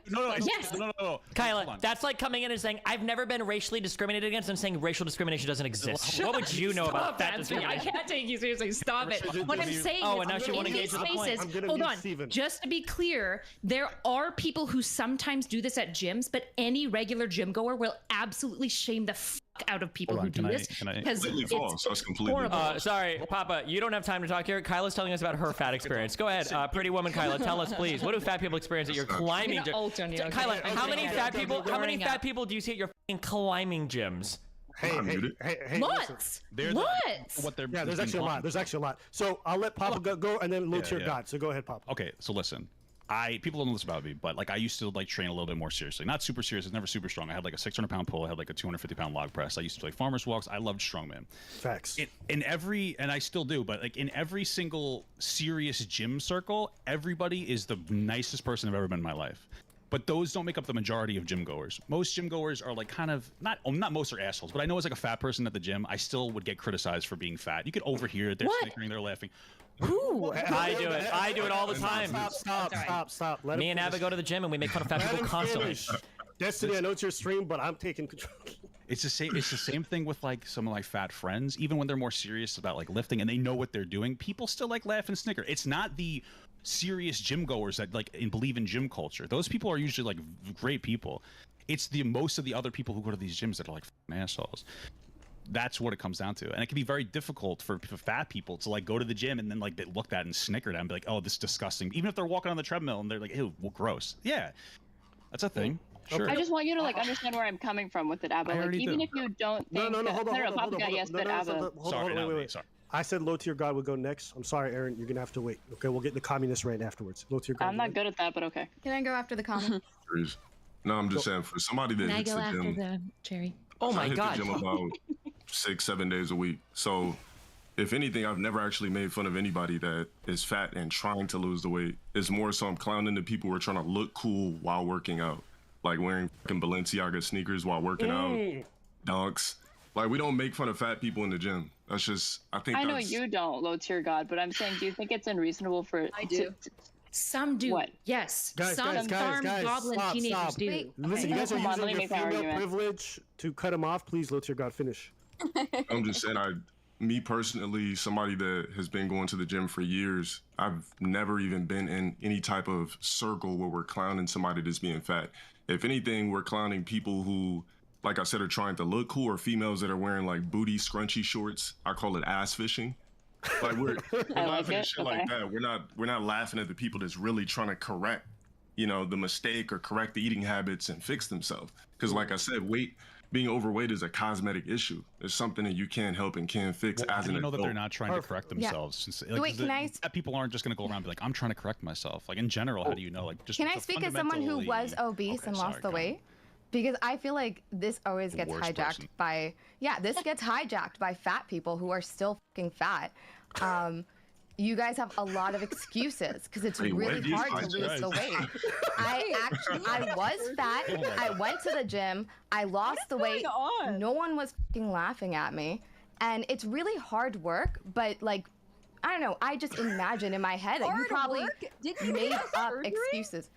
No, yes, no. Kyla, that's like coming in and saying, I've never been racially discriminated against, and saying racial discrimination doesn't exist. What would you know about fat I discrimination? can't take you seriously. Stop it. What I'm saying Oh, is, and now she in won't engage these with the point. spaces, I'm gonna hold mute on. Steven. Just to be clear, there are people who sometimes do this at gyms, but any regular gym goer will absolutely shame the fuck out of people Hold on, who do can I- this can I- because Completely it's false. That's completely horrible. Sorry, Papa, you don't have time to talk here. Kyla's telling us about her fat experience. Go ahead, pretty woman Kyla, tell us, please. What do fat people experience at your climbing gym? Kyla, how many fat people do you see at your fucking climbing gyms? Hey, Lots. They're Lots. what they're Yeah, there's been actually a lot. calling There's for. actually a lot. So I'll let Papa go and then Lotier yeah. God. So go ahead, Papa. Okay, so listen. People don't know this about me, but like I used to like train a little bit more seriously. Not super serious. I was never super strong. I had like a 600-pound pull. I had like a 250-pound log press. I used to do like farmers walks. I loved strongman. Facts. And I still do, but like in every single serious gym circle, everybody is the nicest person I've ever been in my life. But those don't make up the majority of gym goers. Most gym goers are like kind of not most are assholes, but I know as like a fat person at the gym, I still would get criticized for being fat. You could overhear it. They're snickering, they're laughing. Who? I do it. I do it all the time. Stop. Let Me him and Abba finish. go to the gym and we make fun of fat Let people him constantly. finish. Destiny, I know it's your stream, but I'm taking control. It's the same. It's the same thing with like some of my fat friends. Even when they're more serious about like lifting and they know what they're doing, people still like laugh and snicker. It's not the serious gym goers that like believe in gym culture. Those people are usually like great people. It's the most of the other people who go to these gyms that are like f***ing assholes. That's what it comes down to, and it can be very difficult for fat people to like go to the gym and then like get looked at and snickered at and be like, "Oh, this is disgusting." Even if they're walking on the treadmill and they're like, "Ew, well, gross." Yeah, that's a thing. Sure. I just want you to like understand where I'm coming from with it, Abba. I Like already even do. if you don't think No, hold on. Papa got yes, but Abba. Hold on, wait. Sorry. I said Lotier God would go next. I'm sorry, Aaron. You're gonna have to wait. Okay, we'll get the communist rant afterwards. Lotier God. I'm not good at that, but okay. Can I go after the comment? No, I'm just saying for somebody that Can I hits go the after gym, the cherry? Oh I my hit god. the gym about 6-7 days a week. So if anything, I've never actually made fun of anybody that is fat and trying to lose the weight. It's more so I'm clowning the people who are trying to look cool while working out, like wearing fucking Balenciaga sneakers while working out, dunks. Like we don't make fun of fat people in the gym. That's just I think I know that's, you don't, low tier God, but I'm saying, do you think it's unreasonable for I do. Some do. What? Yes. Guys, Some farm goblin stop, teenagers stop. do. Listen, you guys are Come on, let using me your make my female argument. privilege to cut him off. Please, Lotier God, finish. I'm just saying, me personally, somebody that has been going to the gym for years, I've never even been in any type of circle where we're clowning somebody that's being fat. If anything, we're clowning people who, like I said, are trying to look cool, or females that are wearing like booty scrunchy shorts. I call it ass fishing. Like we're laughing at shit like that. We're not laughing at the people that's really trying to correct, the mistake or correct the eating habits and fix themselves. Because like I said, being overweight is a cosmetic issue. It's something that you can't help and can't fix as an you know adult. that they're not trying to correct themselves. Since, Wait, can I? People aren't just going to go around and be like, I'm trying to correct myself. Like in general, how do you know? Like, just Can I speak as someone who was obese and lost the weight? Because I feel like this always gets Worst hijacked person. by this gets hijacked by fat people who are still fucking fat. You guys have a lot of excuses because it's Wait, really what? Jesus hard to lose Christ. the weight. I was fat. I went to the gym. I lost the weight. No one was fucking laughing at me, and it's really hard work. But like, I don't know. I just imagine in my head that you probably made up excuses.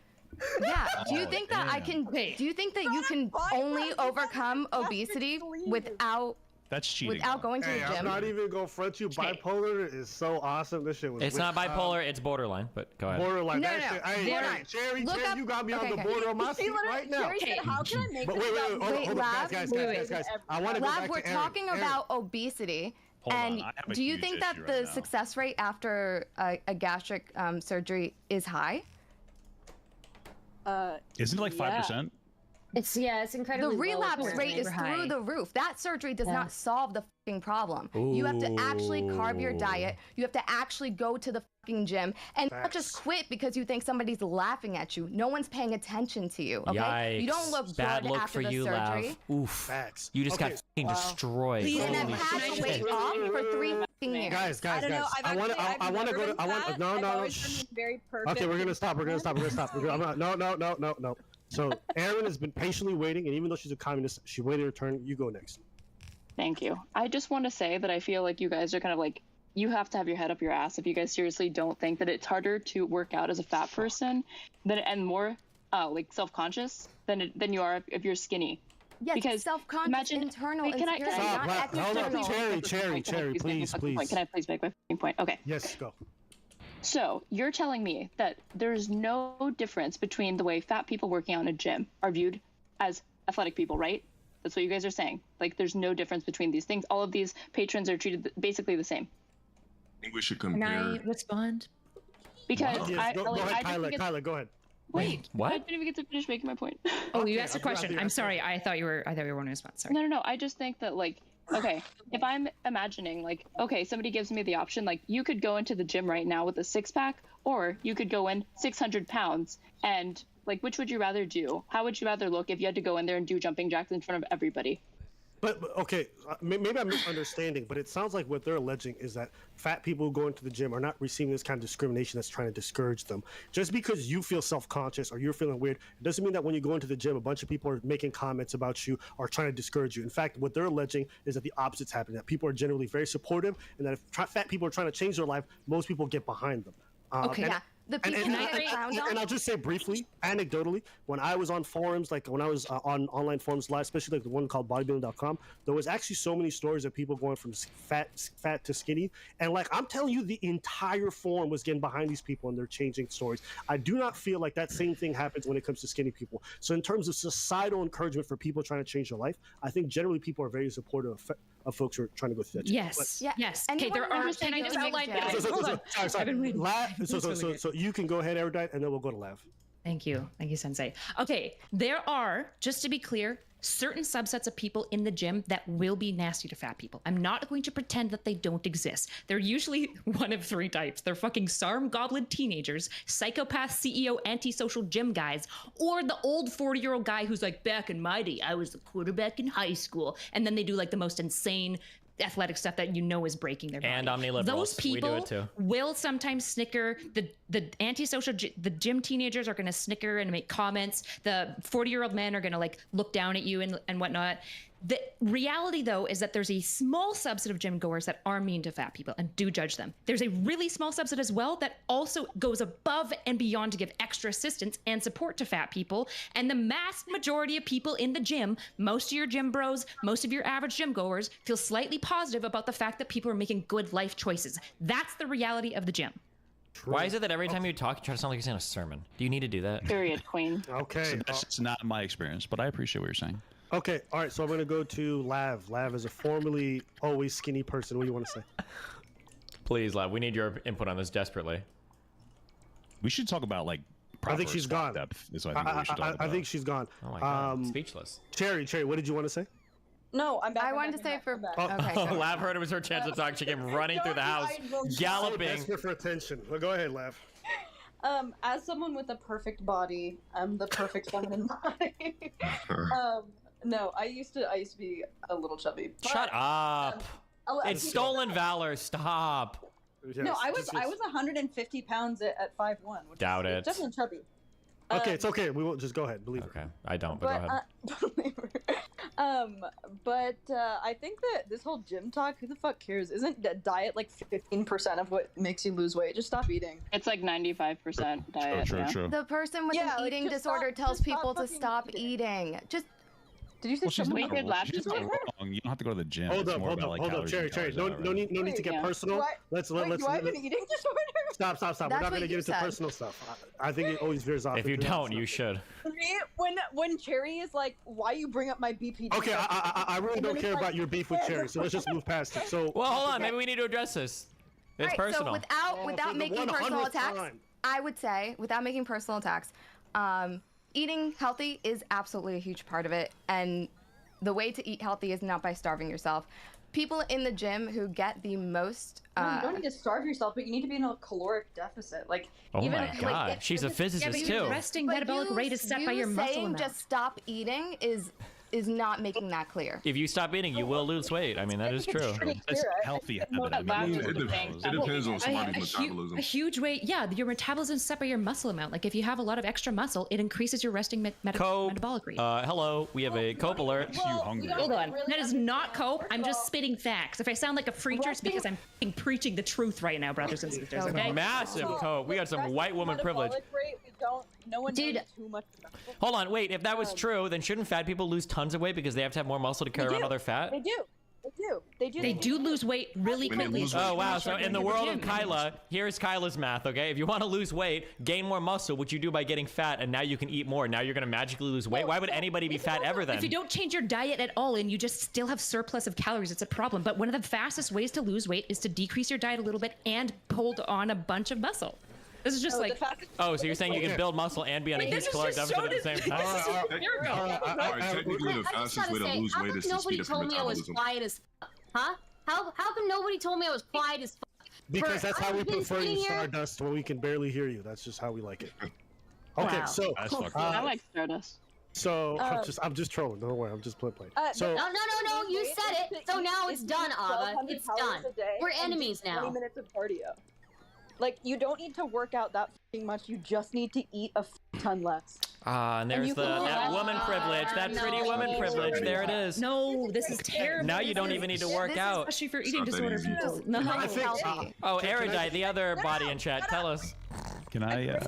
Yeah. Do you think that I can? Do you think that you can only overcome obesity without? That's cheating. Without going to the I'm gym. not even gonna front you. Bipolar is so awesome. This shit was. It's not bipolar, it's borderline, but go ahead. Borderline. No, that no, shit. Hey, borderline. hey, Cherry, Look up- you got me on okay, the okay. border of my She seat literally- right now. Cherry said, how can I make But this wait, about hold on, Lab, guys. wait. I want to go Lab, back we're to Aaron. talking Aaron. about obesity. Hold on, And I have a do you huge think that issue the right now. success rate after a gastric surgery is high? Isn't it like 5%? It's incredibly The relapse low rate is through the roof. That surgery does not solve the fucking problem. You have to actually carve your diet. You have to actually go to the fucking gym and not just quit because you think somebody's laughing at you. No one's paying attention to you. Okay, Yikes. you don't look Bad good look after for the you, surgery. Lav. Oof. You just got fucking destroyed. And then pass the weight off for 3 fucking years. Guys. I don't know. I want to go to. No. Very perfect. Okay, we're gonna stop. No. So Aaron has been patiently waiting, and even though she's a communist, she waited her turn. You go next. Thank you. I just want to say that I feel like you guys are kind of like, you have to have your head up your ass if you guys seriously don't think that it's harder to work out as a fat person and more like self-conscious than you are if you're skinny. Yes, because self-conscious, imagine, internal, wait, can I not external. Cherry, please. Can I please make my point? Okay. Yes, go. So you're telling me that there's no difference between the way fat people working out in a gym are viewed as athletic people, right? That's what you guys are saying. Like, there's no difference between these things. All of these patrons are treated basically the same. I think we should compare. Can I respond? Because Yes, go ahead, Kyla, go ahead. Wait, what? I didn't even get to finish making my point. Oh, you asked a question. I'm sorry. I thought you were wanting to respond. Sorry. No. I just think that, like, okay, if I'm imagining, like, okay, somebody gives me the option, like, you could go into the gym right now with a 6-pack, or you could go in 600 pounds, and, like, which would you rather do? How would you rather look if you had to go in there and do jumping jacks in front of everybody? But okay, maybe I'm misunderstanding, but it sounds like what they're alleging is that fat people who go into the gym are not receiving this kind of discrimination that's trying to discourage them. Just because you feel self-conscious or you're feeling weird, it doesn't mean that when you go into the gym, a bunch of people are making comments about you or trying to discourage you. In fact, what they're alleging is that the opposite's happening, that people are generally very supportive, and that if fat people are trying to change their life, most people get behind them. Okay, yeah. The people and I'll just say briefly, anecdotally, when I was on forums, like when I was on online forums live, especially like the one called bodybuilding.com, there was actually so many stories of people going from fat to skinny. And like, I'm telling you, the entire forum was getting behind these people and they're changing stories. I do not feel like that same thing happens when it comes to skinny people. So in terms of societal encouragement for people trying to change their life, I think generally people are very supportive of folks who are trying to go through that. Yes. Yes. Okay, there are. Can I just outline? So you can go ahead, Erudite, and then we'll go to Lav. Thank you, Sensei. Okay, there are, just to be clear, certain subsets of people in the gym that will be nasty to fat people. I'm not going to pretend that they don't exist. They're usually one of 3 types. They're fucking Sarm Goblin teenagers, psychopath CEO antisocial gym guys, or the old 40-year-old guy who's like, back in my day, I was the quarterback in high school. And then they do like the most insane athletic stuff that is breaking their body. And omniliberals. Those people we do it too. will sometimes snicker. The antisocial, the gym teenagers are going to snicker and make comments. The 40-year-old men are going to like look down at you and whatnot. The reality, though, is that there's a small subset of gym goers that are mean to fat people and do judge them. There's a really small subset as well that also goes above and beyond to give extra assistance and support to fat people. And the mass majority of people in the gym, most of your gym bros, most of your average gym goers, feel slightly positive about the fact that people are making good life choices. That's the reality of the gym. Why is it that every time you talk, you try to sound like you're saying a sermon? Do you need to do that? Period, queen. Okay. So that's not my experience, but I appreciate what you're saying. Okay, all right, so I'm going to go to Lav. Lav is a formerly always skinny person. What do you want to say? Please, Lav, we need your input on this desperately. We should talk about, like, I think she's gone. Depth is what I think we should talk about. I think she's gone. Oh my God, speechless. Cherry, what did you want to say? No, I'm back. I wanted to say for... Okay, Oh, Lav heard it was her chance to talk. She came running through the house, galloping. Desperate for attention. Well, go ahead, Lav. As someone with a perfect body, I'm the perfect feminine body. No, I used to be a little chubby. But, Shut up. It's stolen valor. Stop. Yes, no, I was 150 pounds at 5'1". Doubt it. Definitely chubby. Okay, it's okay. We will just go ahead. Believe Okay, I don't, but go ahead. But I think that this whole gym talk, who the fuck cares? Isn't diet like 15% of what makes you lose weight? Just stop eating. It's like 95% diet. True. The person with an eating disorder tells people to stop eating. Just... Did you say she's not wrong. She's not wrong. You don't have to go to the gym. Hold up, Cherry. No need to get personal. Let's do I have an eating disorder? Stop. We're not going to get into personal stuff. I think it always veers off. If you don't, you should. When Cherry is like, why you bring up my BPD? Okay, I really don't care about your beef with Cherry, so let's just move past it. So, well, hold on. Maybe we need to address this. It's personal. So without making personal attacks, I would say, without making personal attacks, eating healthy is absolutely a huge part of it, and the way to eat healthy is not by starving yourself. People in the gym who get the most No, you don't need to starve yourself, but you need to be in a caloric deficit. Like, Oh even my if, God, like, she's a physicist too. Resting metabolic rate is set by your muscle saying amount. just stop eating is not making that clear. If you stop eating, you will lose weight. I mean, that is true. It's healthy habit. I mean, It depends on somebody's metabolism. A huge weight, yeah. Your metabolism is set by your muscle amount. Like if you have a lot of extra muscle, it increases your resting metabolic rate. Hello, we have a cope alert. Hold on, that is not cope. I'm just spitting facts. If I sound like a preacher, it's because I'm f***ing preaching the truth right now, brothers and sisters. Okay? Massive cope. We got some white woman privilege. No one Dude. knows too much. Hold on, wait. If that was true, then shouldn't fat people lose tons of weight because they have to have more muscle to carry around all their fat? They do. They do. They do. They do lose weight really quickly. Oh wow! So in the world of Kyla, here's Kyla's math. Okay, if you want to lose weight, gain more muscle, which you do by getting fat, and now you can eat more. Now you're gonna magically lose weight. Why would anybody be fat ever then? If you don't change your diet at all and you just still have surplus of calories, it's a problem. But one of the fastest ways to lose weight is to decrease your diet a little bit and hold on a bunch of muscle. This is just like. Oh, so you're saying you can build muscle and be on a huge caloric deficit at the same time? Technically, the fastest way to lose weight is to speed up your Nobody told me I was metabolism. quiet as fuck. Huh? How come nobody told me I was quiet as fuck? Because that's how we I've been prefer sitting you, here- Stardust, when we can barely hear you. That's just how we like it. Okay, Wow. so I like Stardust. So I'm just trolling. Don't worry, I'm just playing. So No, you said it. So now it's done, Ava. It's done. We're enemies now. 20 minutes of cardio. Like, you don't need to work out that f***ing much. You just need to eat a ton less. And there's you can that lose woman privilege, that pretty woman privilege. There it is. No, this is terrible. Now you don't even need to work out. Especially for eating disorder people. No, No, Oh, Erudite, the other body in chat, tell us. Can I?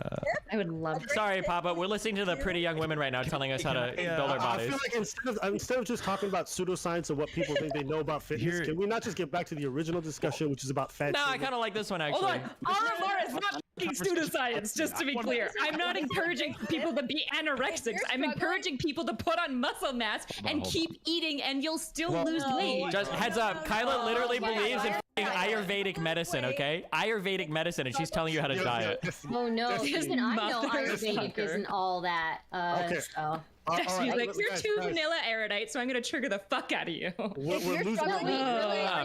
I would love. Sorry, Papa. We're listening to the pretty young women right now, telling us how to build our I bodies. feel like instead of just talking about pseudoscience and what people think they know about fitness, can we not just get back to the original discussion, which is about fat? No, I kind of like this one actually. Aramar is not f***ing pseudoscience, just to be clear. I'm not encouraging people to be anorexics. I'm encouraging people to put on muscle mass and keep eating, and you'll still lose weight. Just heads up, Kyla literally believes in f***ing Ayurvedic medicine, okay? Ayurvedic medicine, and she's telling you how to diet. Oh no, even I know Ayurvedic Motherfucker. isn't all that. Okay. So. She's like, you're guys, too guys. vanilla Erudite, so I'm gonna trigger the fuck out of you. We're losing.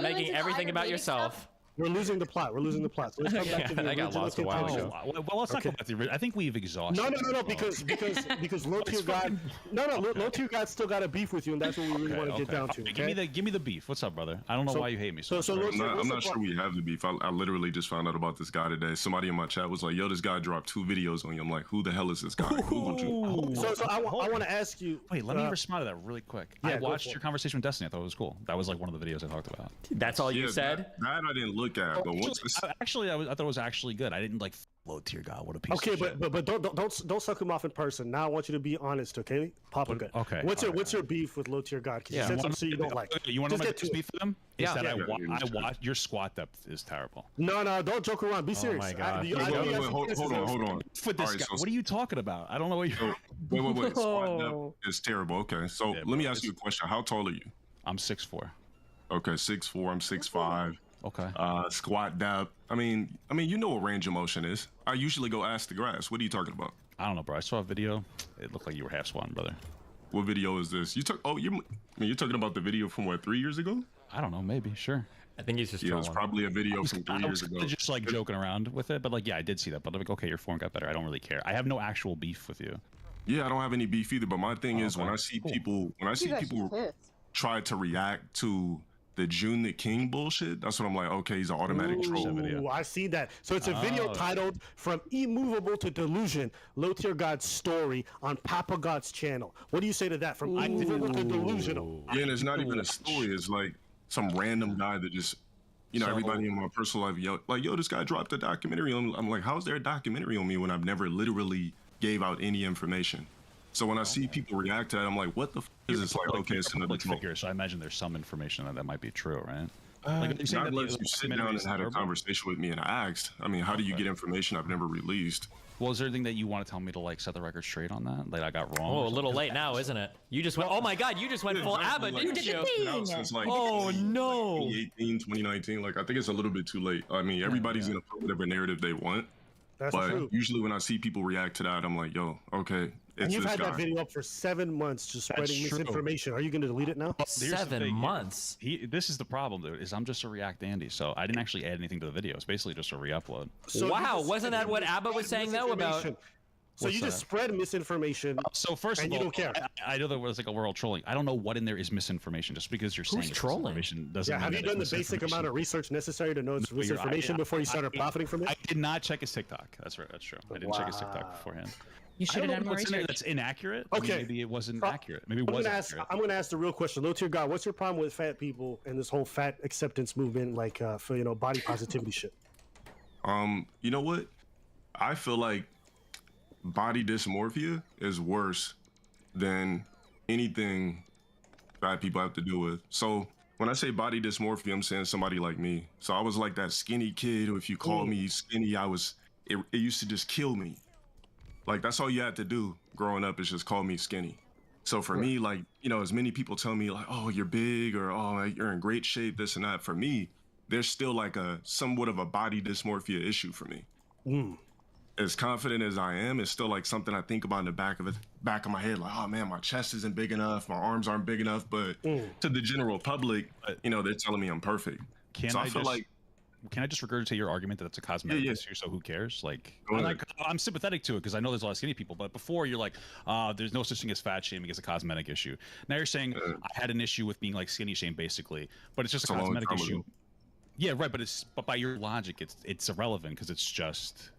Making everything about yourself. We're losing the plot. We're losing the plot. So let's come back to the I got original lost a while contention. ago. Well, let's not go back to the original. I think we've exhausted. No, because low tier god. Low tier god still got a beef with you, and that's what we really want to get down to. Okay, give me the beef. What's up, brother? I don't know why you hate me so much. I'm not sure we have the beef. I literally just found out about this guy today. Somebody in my chat was like, "Yo, this guy dropped 2 videos on you." I'm like, "Who the hell is this guy?" Googled you. So I want to ask you. Wait, let me respond to that really quick. Yeah, I go watched for your conversation with Destiny. I thought it was cool. That was like one of the videos I talked about. That's all you Yeah, said? That I didn't look at, but once Actually, I thought it was actually good. I didn't like low tier god. What a piece. Okay, of shit. but don't suck him off in person. Now I want you to be honest, okay? Papa good. Okay. What's your beef with low tier god? Because you said something you don't like. You want to Just know my get to it. beef with them? Yeah. Is that Yeah. I watch your squat depth is terrible. No, don't joke around. Be serious. my God. hold on. For this Alright, guy, so- what are you talking about? I don't know what you're. Wait. Squat depth is terrible. Okay, so let me ask you a question. How tall are you? I'm 6'4". Okay, 6'4". I'm 6'5". Okay. Squat depth. I mean, you know what range of motion is. I usually go ass to grass. What are you talking about? I don't know, bro. I saw a video. It looked like you were half squatting, brother. What video is this? You took? You're talking about the video from what, 3 years ago? I don't know. Maybe. Sure. I think he's just Yeah, it's trolling. probably a video from 3 I years was ago. just like joking around with it, but like, yeah, I did see that. But I'm like, okay, your form got better. I don't really care. I have no actual beef with you. Yeah, I don't have any beef either. But my thing is, when I see people try to react to the June the King bullshit, that's when I'm like, okay, he's an automatic troll. Ooh, I see that. So it's a video titled "From Immovable to Delusion: Low Tier God's Story" on Papa God's channel. What do you say to that? From immovable to delusional. Yeah, and it's not even a story. It's like some random guy that just, everybody in my personal life, yo, this guy dropped a documentary on me. I'm like, how's there a documentary on me when I've never literally gave out any information? So when I see people react to that, I'm like, what the f is this? Like, okay, it's another troll. figure, so I imagine there's some information that might be true, right? Not unless you sit down and had a conversation with me and I asked. I mean, how do you get information I've never released? Well, is there anything that you want to tell me to like set the record straight on that? Like I got wrong? Oh, a little late now, isn't it? You just went, oh my God, you just went full Abba, didn't you? Since like Oh no. 2018, 2019, like I think it's a little bit too late. I mean, everybody's gonna put whatever narrative they want. That's but true. usually when I see people react to that, I'm like, yo, okay, And you've this had guy. that video up for 7 months, just That's spreading true. misinformation. Are you going to delete it now? Here's the 7 thing, months. This is the problem, dude. Is I'm just a React Andy, so I didn't actually add anything to the video. It's basically just a re-upload. Wow, wasn't that what Abba was saying though about? So you just spread misinformation. So first and of all, you don't care. I know there was like a world trolling. I don't know what in there is misinformation. Just because you're saying it's misinformation doesn't mean Have you that done the it's basic amount of research necessary to know it's No, you're- misinformation before you started profiting from it? I did not check his TikTok. That's right. That's true. I didn't check his TikTok beforehand. You should I have don't done know more what's in there research. that's inaccurate. Okay. Maybe it wasn't accurate. Maybe it I'm was gonna ask. accurate. I'm gonna ask the real question. Low tier God, what's your problem with fat people and this whole fat acceptance movement, like for body positivity shit? You know what? I feel like body dysmorphia is worse than anything fat people have to deal with. So when I say body dysmorphia, I'm saying somebody like me. So I was like that skinny kid who, if you called me skinny, it used to just kill me. Like, that's all you had to do growing up, is just call me skinny. So for me, like, as many people tell me like, oh, you're big, or oh, you're in great shape, this and that. For me, there's still like somewhat of a body dysmorphia issue for me. As confident as I am, it's still like something I think about in the back of my head, like, oh man, my chest isn't big enough, my arms aren't big enough. But to the general public, they're telling me I'm perfect. So I feel like, can I just regurgitate your argument that it's a cosmetic issue, so who cares? Like, I'm sympathetic to it because I know there's a lot of skinny people, but before you're like, there's no such thing as fat shaming, it's a cosmetic issue. Now you're saying I had an issue with being like skinny shame, basically, but it's just a cosmetic issue. Yeah, right, but by your logic, it's irrelevant because it's just.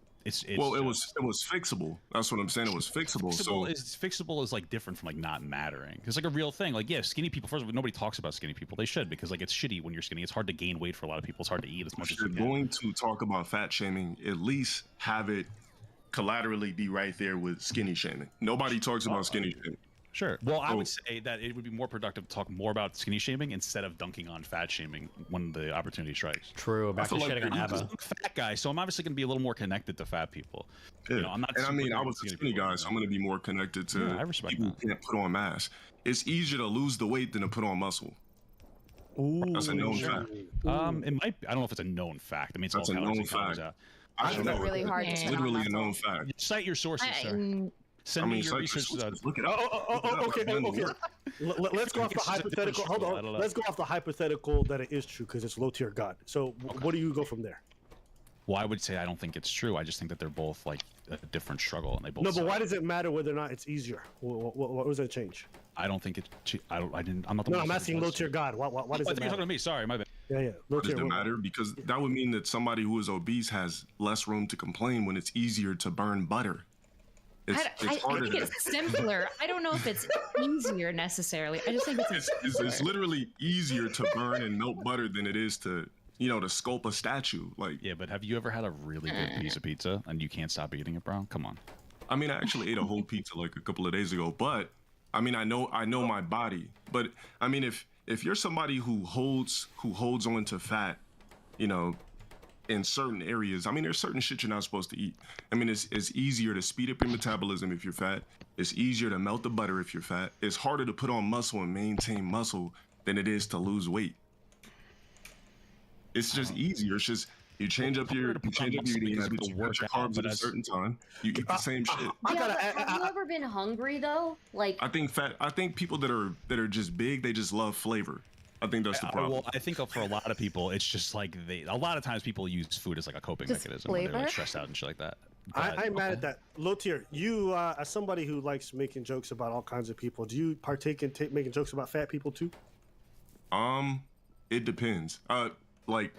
Well, it was fixable. That's what I'm saying. It was fixable. Fixable is like different from like not mattering. It's like a real thing. Like, yeah, skinny people. First of all, nobody talks about skinny people. They should, because like it's shitty when you're skinny. It's hard to gain weight for a lot of people. It's hard to eat as much as you If you're going to talk about fat shaming, at least have it collaterally be right there with skinny shaming. Nobody talks about skinny shaming. Sure. Well, I would say that it would be more productive to talk more about skinny shaming instead of dunking on fat shaming when the opportunity strikes. True. Back to shitting on Abba. I'm a fat guy, so I'm obviously going to be a little more connected to fat people. Yeah. I'm not. And I mean, I was a skinny guy, so I'm going to be more connected to people who can't put on mass. It's easier to lose the weight than to put on muscle. Ooh, that's a known fact. It might be. I don't know if it's a known fact. I mean, it's That's all a known calories and calories fact. out. I don't know. Really hard to It's put on literally a muscle. known fact. Cite your sources, sir. Send I mean, me your cite research. your sources. Look it up. Okay. Let's go off the hypothetical. Hold on. Let's go off the hypothetical that it is true because it's low tier God. So what do you go from there? Well, I would say I don't think it's true. I just think that they're both like a different struggle, and they both. No, but why does it matter whether or not it's easier? What does that change? I don't think it's. I didn't. I'm not the No, one I'm who said asking it low was. tier God. Why does I it thought you were matter? talking to me. Sorry, my bad. Yeah. Low Why does tier. it matter? Because that would mean that somebody who is obese has less room to complain when it's easier to burn butter. I harder think to- it's simpler. I don't know if it's easier necessarily. I just think it's it's literally easier to burn and melt butter than it is to to sculpt a statue. Like, yeah, but have you ever had a really good piece of pizza and you can't stop eating it, bro? Come on. I mean, I actually ate a whole pizza like a couple of days ago, but I mean, I know my body. But I mean, if you're somebody who holds on to fat, in certain areas, I mean, there's certain shit you're not supposed to eat. I mean, it's easier to speed up your metabolism if you're fat. It's easier to melt the butter if you're fat. It's harder to put on muscle and maintain muscle than it is to lose weight. It's just easier. It's just you change up your eating habits. You cut your carbs at a certain time. You eat the same shit. Have you ever been hungry though? Like, I think people that are just big, they just love flavor. I think that's the problem. Well, I think for a lot of people, it's just like a lot of times people use food as like a coping Just mechanism when they're like flavor? stressed out and shit like that. I'm mad at that. Low tier, you as somebody who likes making jokes about all kinds of people, do you partake in making jokes about fat people too? It depends. Like,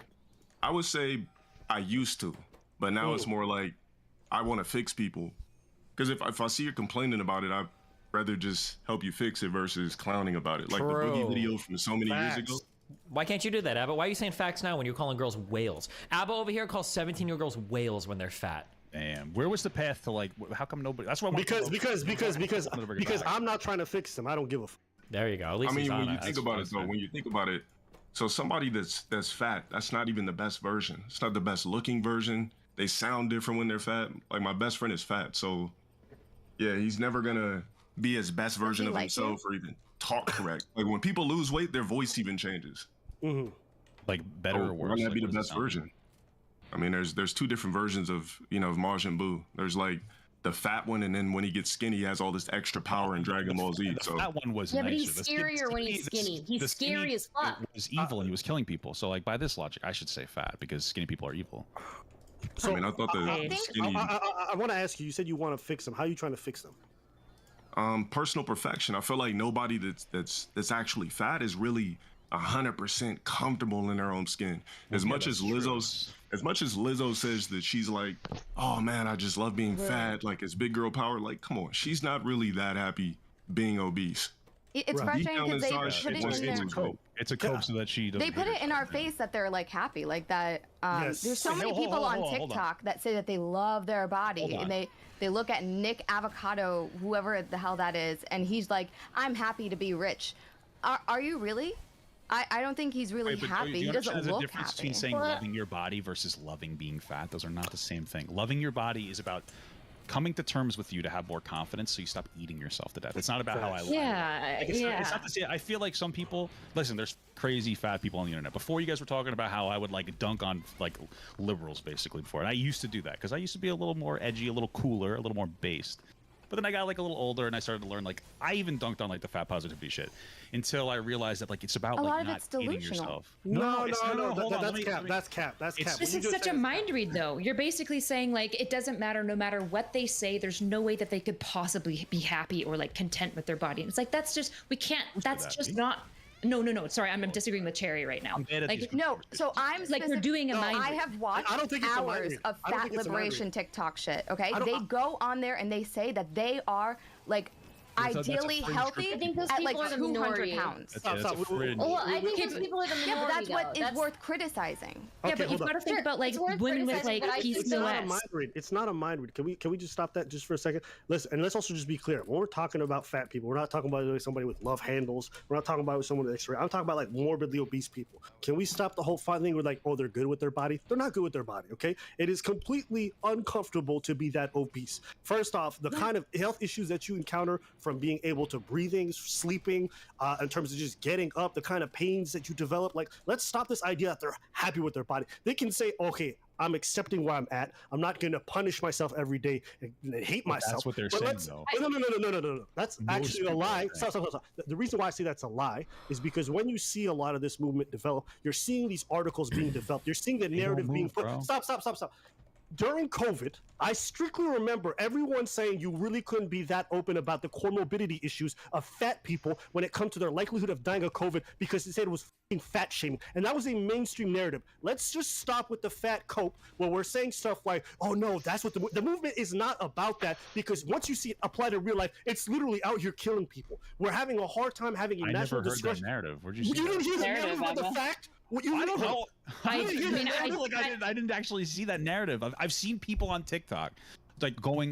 I would say I used to, but now it's more like I want to fix people. Because if I see you're complaining about it, I'd rather just help you fix it versus clowning about it. Like the Boogie video from so many years ago. Why can't you do that, Abba? Why are you saying facts now when you're calling girls whales? Abba over here calls 17-year-old girls whales when they're fat. Damn, where was the path to like? How come nobody? That's what I want Because I'm not trying to fix them. I don't give a. There you go. At least I mean, he's when you honest. think about it, though, when you think about it, so somebody that's fat, that's not even the best version. It's not the best looking version. They sound different when they're fat. Like my best friend is fat, so yeah, he's never gonna be his best version of himself or even talk correct. Like when people lose weight, their voice even changes. Like better or worse? Why not Like, be the what does it best sound like? version? I mean, there's two different versions of of Majin Buu. There's like the fat one, and then when he gets skinny, he has all this extra power in Dragon Ball Z. So that one was Yeah, but nicer. he's scarier when he's skinny. He's scary as fuck. It was evil and he was killing people. So like by this logic, I should say fat because skinny people are evil. So I mean, I thought the skinny. I want to ask you. You said you want to fix them. How are you trying to fix them? Personal perfection. I feel like nobody that's actually fat is really 100% comfortable in their own skin. As much as Lizzo says that she's like, oh man, I just love being fat, like it's big girl power. Like, come on, she's not really that happy being obese. It's frustrating because they put it in their. It's a cope so that she doesn't. They put it in our face that they're like happy, like that. There's so many people on TikTok that say that they love their body, and they look at Nick Avocado, whoever the hell that is, and he's like, I'm happy to be rich. Are you really? I don't think he's really happy. He doesn't look happy. There's a difference between saying loving your body versus loving being fat. Those are not the same thing. Loving your body is about coming to terms with you to have more confidence so you stop eating yourself to death. It's not about how I look. It's not to say, I feel like some people, listen, there's crazy fat people on the internet. Before you guys were talking about how I would like dunk on like liberals basically before. And I used to do that because I used to be a little more edgy, a little cooler, a little more based. But then I got like a little older and I started to learn, like, I even dunked on like the fat positivity shit until I realized that like it's about like not eating yourself. No, that's cap. This is such a mind read though. You're basically saying like it doesn't matter no matter what they say, there's no way that they could possibly be happy or like content with their body. And it's like that's just we can't that's just not No. Sorry, I'm disagreeing with Cherry right now. Like no, so I'm like we're doing a mind. I have watched hours of fat liberation TikTok shit. Okay, they go on there and they say that they are like ideally healthy at like 200 pounds. Well, I think those people are the minority. Yeah, but that's what is worth criticizing. Yeah, but you've got to think about like women with like PCOS. It's not a mind read. Can we just stop that just for a second? Listen, and let's also just be clear. When we're talking about fat people, we're not talking about somebody with love handles. We're not talking about someone with X-ray. I'm talking about like morbidly obese people. Can we stop the whole fun thing with like, oh, they're good with their body? They're not good with their body. Okay, it is completely uncomfortable to be that obese. First off, the kind of health issues that you encounter from being able to breathing, sleeping, in terms of just getting up, the kind of pains that you develop. Like, let's stop this idea that they're happy with their body. They can say, okay, I'm accepting where I'm at. I'm not going to punish myself every day and hate myself. That's what they're saying, though. No. That's actually a lie. Stop. The reason why I say that's a lie is because when you see a lot of this movement develop, you're seeing these articles being developed. You're seeing the narrative being put. Stop. During COVID, I strictly remember everyone saying you really couldn't be that open about the comorbidity issues of fat people when it comes to their likelihood of dying of COVID because they said it was fat shaming. And that was a mainstream narrative. Let's just stop with the fat cope where we're saying stuff like, oh no, that's what the movement is not about that, because once you see it applied to real life, it's literally out here killing people. We're having a hard time having a national discussion. That narrative. Where'd you see You didn't hear the narrative about the fact? I don't know. I didn't actually see that narrative. I've seen people on TikTok like going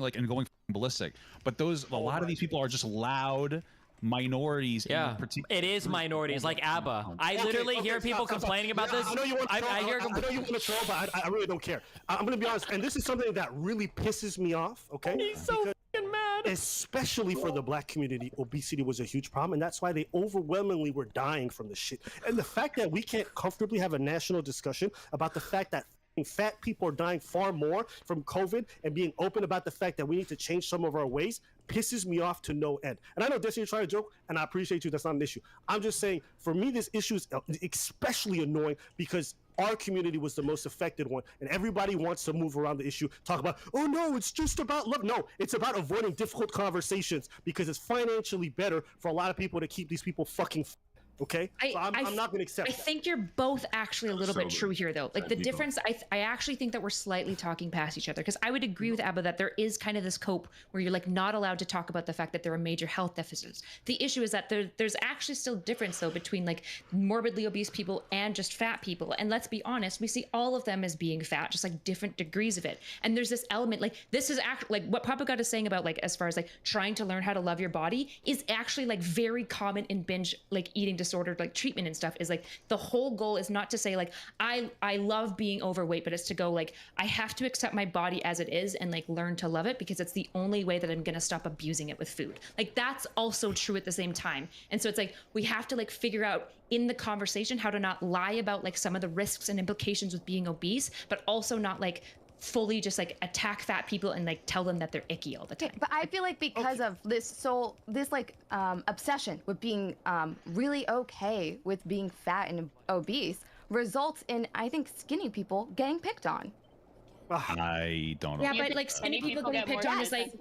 ballistic, but a lot of these people are just loud minorities. Yeah, it is minorities like ABBA. I literally hear people complaining about this. I know you want to troll. I know you want to troll, but I really don't care. I'm going to be honest, and this is something that really pisses me off. Okay, he's so fucking mad. Especially for the black community, obesity was a huge problem, and that's why they overwhelmingly were dying from the shit. And the fact that we can't comfortably have a national discussion about the fact that fat people are dying far more from COVID and being open about the fact that we need to change some of our ways pisses me off to no end. And I know Destiny, you're trying to joke, and I appreciate you. That's not an issue. I'm just saying, for me, this issue is especially annoying because our community was the most affected one, and everybody wants to move around the issue, talk about, oh no, it's just about love. No, it's about avoiding difficult conversations because it's financially better for a lot of people to keep these people fucking okay? So I'm not going to accept I think you're both actually a little bit true here, though. Like, the difference, I actually think that we're slightly talking past each other, because I would agree with Abba that there is kind of this cope where you're, like, not allowed to talk about the fact that there are major health deficits. The issue is that there's actually still difference, though, between, like, morbidly obese people and just fat people. And let's be honest, we see all of them as being fat, just, like, different degrees of it. And there's this element, like, this is actually, like, what Papa God is saying about, like, as far as, like, trying to learn how to love your body is actually, like, very common in binge, like, eating disordered, like, treatment and stuff. Is like the whole goal is not to say like I love being overweight, but it's to go like I have to accept my body as it is and like learn to love it, because it's the only way that I'm gonna stop abusing it with food. Like, that's also true at the same time. And so it's like we have to like figure out in the conversation how to not lie about like some of the risks and implications with being obese, but also not like fully just like attack fat people and like tell them that they're icky all the time. But I feel like because of this obsession with being really okay with being fat and obese results in, I think, skinny people getting picked on. I don't know. Yeah, but like skinny people getting picked on is like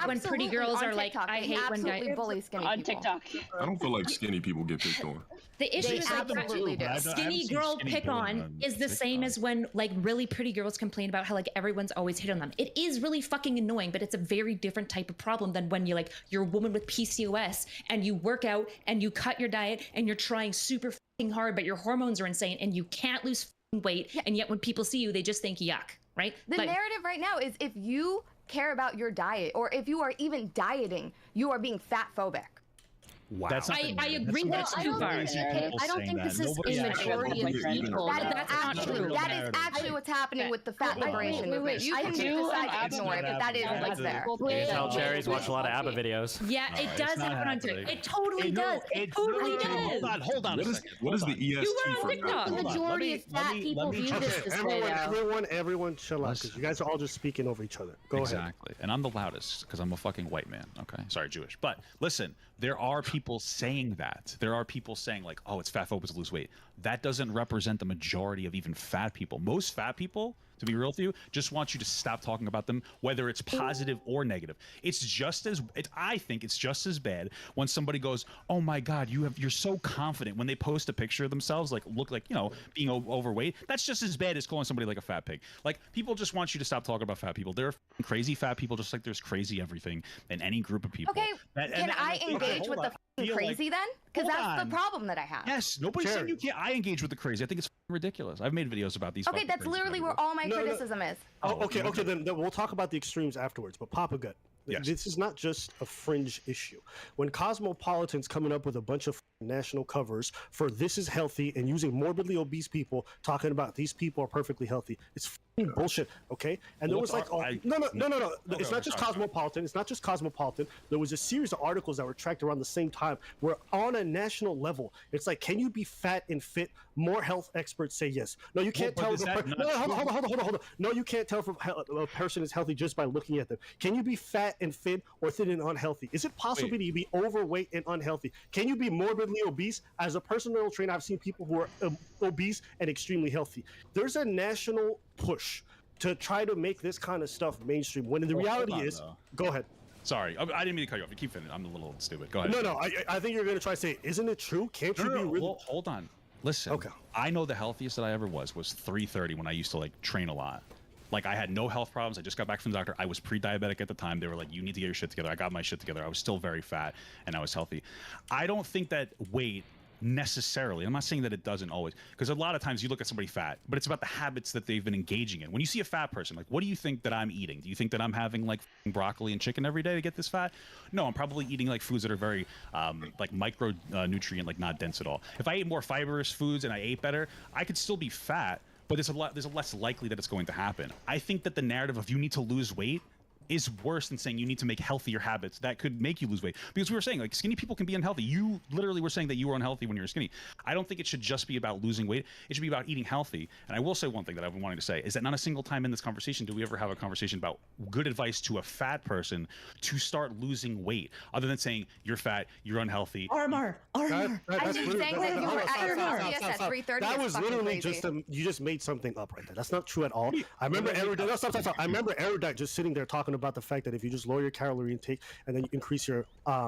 when pretty girls are like, I hate when guys bully skinny on people. TikTok. I don't feel like skinny people get picked on. The issue is like skinny girl pick on is the same as when like really pretty girls complain about how like everyone's always hit on them. It is really fucking annoying, but it's a very different type of problem than when you're a woman with PCOS and you work out and you cut your diet and you're trying super fucking hard, but your hormones are insane and you can't lose fucking weight. And yet when people see you, they just think yuck, right? The narrative right now is if you care about your diet or if you are even dieting, you are being fat phobic. Wow. I agree that's too far. I don't think this is the majority of people. That's actually what's happening with the fat liberation movement. You can decide to ignore it, but that is what's there. You can tell Cherry's watched a lot of ABBA videos. Yeah, it does happen on TikTok. It totally does. It totally does. Hold on a second. What is the EST for fat? The majority of fat people view this way, though. Everyone chill out, because you guys are all just speaking over each other. Go ahead. Exactly. And I'm the loudest because I'm a fucking white man. Okay. Sorry, Jewish. But listen, there are people saying that. There are people saying like, oh, it's fat phobic to lose weight. That doesn't represent the majority of even fat people. Most fat people, to be real with you, just want you to stop talking about them, whether it's positive or negative. It's just as, I think it's just as bad when somebody goes, oh my God, you're so confident when they post a picture of themselves, like look like, being overweight. That's just as bad as calling somebody like a fat pig. Like people just want you to stop talking about fat people. There are crazy fat people, just like there's crazy everything in any group of people. Okay, can I engage with the crazy then? Because that's the problem that I have. Yes, nobody's saying you can't. I engage with the crazy. I think it's ridiculous. I've made videos about these. Okay, that's literally where all my criticism is. Okay, then we'll talk about the extremes afterwards. But Papa Gut, this is not just a fringe issue. When Cosmopolitan's coming up with a bunch of national covers for "This is healthy" and using morbidly obese people, talking about these people are perfectly healthy, it's bullshit. Okay, and there was like, no. It's not just Cosmopolitan. It's not just Cosmopolitan. There was a series of articles that were tracked around the same time where on a national level, it's like, can you be fat and fit? More health experts say yes. No, you can't tell. Hold on. No, you can't tell if a person is healthy just by looking at them. Can you be fat and fit or thin and unhealthy? Is it possible to be overweight and unhealthy? Can you be morbidly obese? As a personal trainer, I've seen people who are obese and extremely healthy. There's a national push to try to make this kind of stuff mainstream, when the reality is, go ahead. Sorry, I didn't mean to cut you off. You keep finishing. I'm a little stupid. Go ahead. No, I think you're going to try to say, isn't it true? Can't you be really? Well, hold on. Listen. Okay. I know the healthiest that I ever was 330 when I used to like train a lot. Like I had no health problems. I just got back from the doctor. I was pre-diabetic at the time. They were like, you need to get your shit together. I got my shit together. I was still very fat and I was healthy. I don't think that weight necessarily, I'm not saying that it doesn't always, because a lot of times you look at somebody fat, but it's about the habits that they've been engaging in. When you see a fat person, like, what do you think that I'm eating? Do you think that I'm having like broccoli and chicken every day to get this fat? No, I'm probably eating like foods that are very like micro nutrient, like not dense at all. If I ate more fibrous foods and I ate better, I could still be fat, but there's a less likely that it's going to happen. I think that the narrative of you need to lose weight is worse than saying you need to make healthier habits that could make you lose weight. Because we were saying like skinny people can be unhealthy. You literally were saying that you were unhealthy when you were skinny. I don't think it should just be about losing weight. It should be about eating healthy. And I will say one thing that I've been wanting to say is that not a single time in this conversation do we ever have a conversation about good advice to a fat person to start losing weight, other than saying you're fat, you're unhealthy. Armor. I was saying that you were at your healthiest at 330. That was literally just you just made something up right there. That's not true at all. I remember Erudite. I remember Erudite just sitting there talking about the fact that if you just lower your calorie intake and then you increase your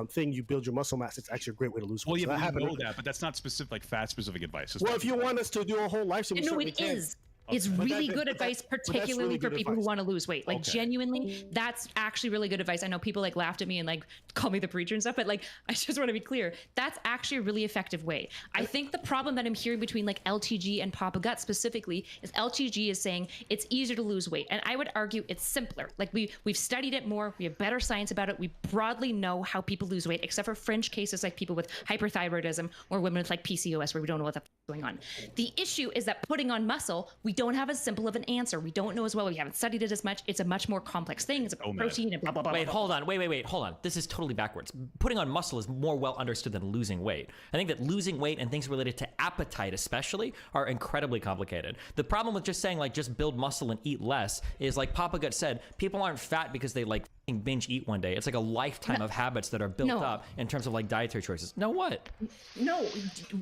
thing, you build your muscle mass. It's actually a great way to lose weight. Well, yeah, we know that, but that's not specific, like fat specific advice. Well, if you want us to do a whole live stream, no, it is. It's really good advice, particularly for people who want to lose weight. Like genuinely, that's actually really good advice. I know people like laughed at me and like call me the preacher and stuff, but like I just want to be clear. That's actually a really effective way. I think the problem that I'm hearing between like LTG and Papa Gut specifically is LTG is saying it's easier to lose weight, and I would argue it's simpler. Like we've studied it more. We have better science about it. We broadly know how people lose weight, except for fringe cases like people with hyperthyroidism or women with like PCOS, where we don't know what the going on. The issue is that putting on muscle, we don't have as simple of an answer. We don't know as well. We haven't studied it as much. It's a much more complex thing. It's about protein and blah, blah, blah. Wait, blah, hold on. Wait, hold on. This is totally backwards. Putting on muscle is more well understood than losing weight. I think that losing weight and things related to appetite especially are incredibly complicated. The problem with just saying like just build muscle and eat less is like Papa Gut said, people aren't fat because they like binge eat one day. It's like a lifetime of habits that are built up in terms of like dietary choices. No, what? No,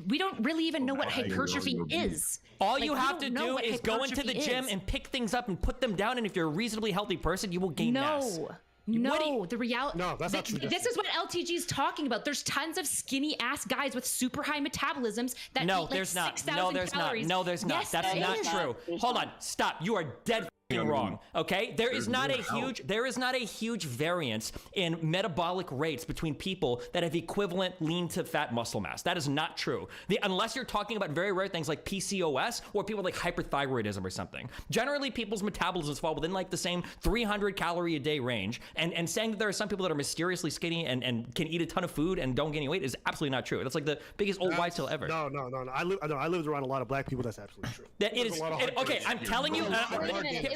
we don't really even know what hypertrophy is. All Like, you we have don't to know do what is go into the hypertrophy gym is. and pick things up and put them down, and if you're a reasonably healthy person, you will gain mass. No, the reality. No, that's not true. This is what LTG is talking about. There's tons of skinny ass guys with super high metabolisms that eat like there's not. 6,000 No, there's calories. not. No, there's not. Yes, That's there not is. true. Hold on. Stop. You are dead wrong. Okay? There is not a huge variance in metabolic rates between people that have equivalent lean to fat muscle mass. That is not true. Unless you're talking about very rare things like PCOS or people like hyperthyroidism or something. Generally, people's metabolisms fall within like the same 300 calorie a day range. And saying that there are some people that are mysteriously skinny and can eat a ton of food and don't gain any weight is absolutely not true. That's like the biggest old wives' tale ever. No. I lived around a lot of black people. That's absolutely true. That it is. Okay, I'm telling you.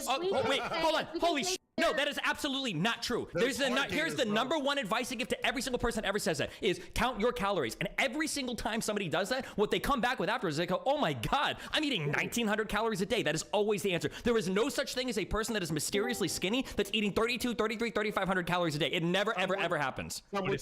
Wait, hold on. Holy shit. No, that is absolutely not true. Here's the number one advice I give to every single person that ever says that is count your calories. And every single time somebody does that, what they come back with afterwards is they go, oh my God, I'm eating 1,900 calories a day. That is always the answer. There is no such thing as a person that is mysteriously skinny that's eating 32, 33, 3,500 calories a day. It never, ever happens. A lot of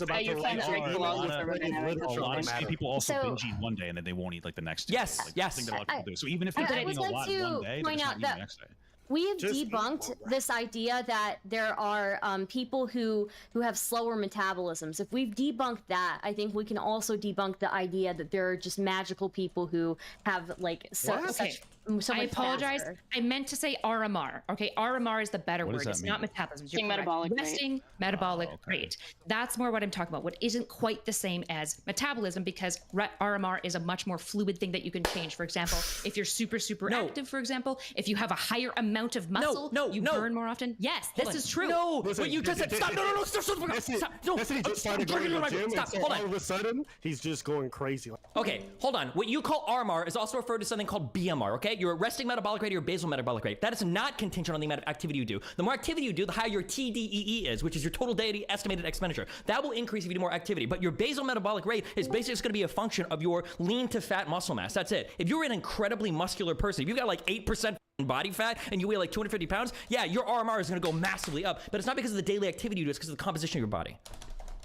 skinny people also binge eat one day and then they won't eat like the next day. Yes, like, yes. Thing that a lot of people do. So even if you're I eating would a like lot to one day, point they're out just not eating that the next day. we have debunked this idea that there are people who have slower metabolisms. If we've debunked that, I think we can also debunk the idea that there are just magical people who have like so much I apologize. faster. I meant to say RMR. Okay, RMR is the better What does word. that It's mean? not metabolism. Resting metabolic rate. Resting metabolic rate. That's more what I'm talking about. What isn't quite the same as metabolism because RMR is a much more fluid thing that you can change. For example, if you're super active, for example, if you have a higher amount of muscle, you burn more often. Yes, this is true. No, what you just said. Stop. No. Stop. No. He just started going to the gym, and so Hold all on. of a sudden, he's just going crazy. Okay, hold on. What you call RMR is also referred to something called BMR, okay? Your resting metabolic rate or your basal metabolic rate. That is not contingent on the amount of activity you do. The more activity you do, the higher your TDEE is, which is your total daily estimated expenditure. That will increase if you do more activity. But your basal metabolic rate is basically just going to be a function of your lean to fat muscle mass. That's it. If you're an incredibly muscular person, if you've got like 8% body fat and you weigh like 250 pounds, yeah, your RMR is going to go massively up. But it's not because of the daily activity you do, it's because of the composition of your body.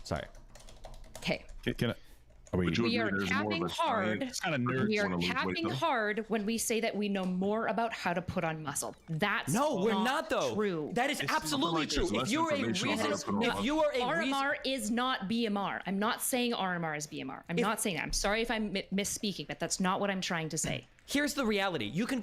Sorry. Okay. We are capping hard. It's kind of nerd. We are capping hard when we say that we know more about how to put on muscle. That's we're not though. True. That is absolutely true. If you are a RMR is not BMR. I'm not saying RMR is BMR. I'm not saying that. I'm sorry if I'm misspeaking, but that's not what I'm trying to say. Here's the reality. You can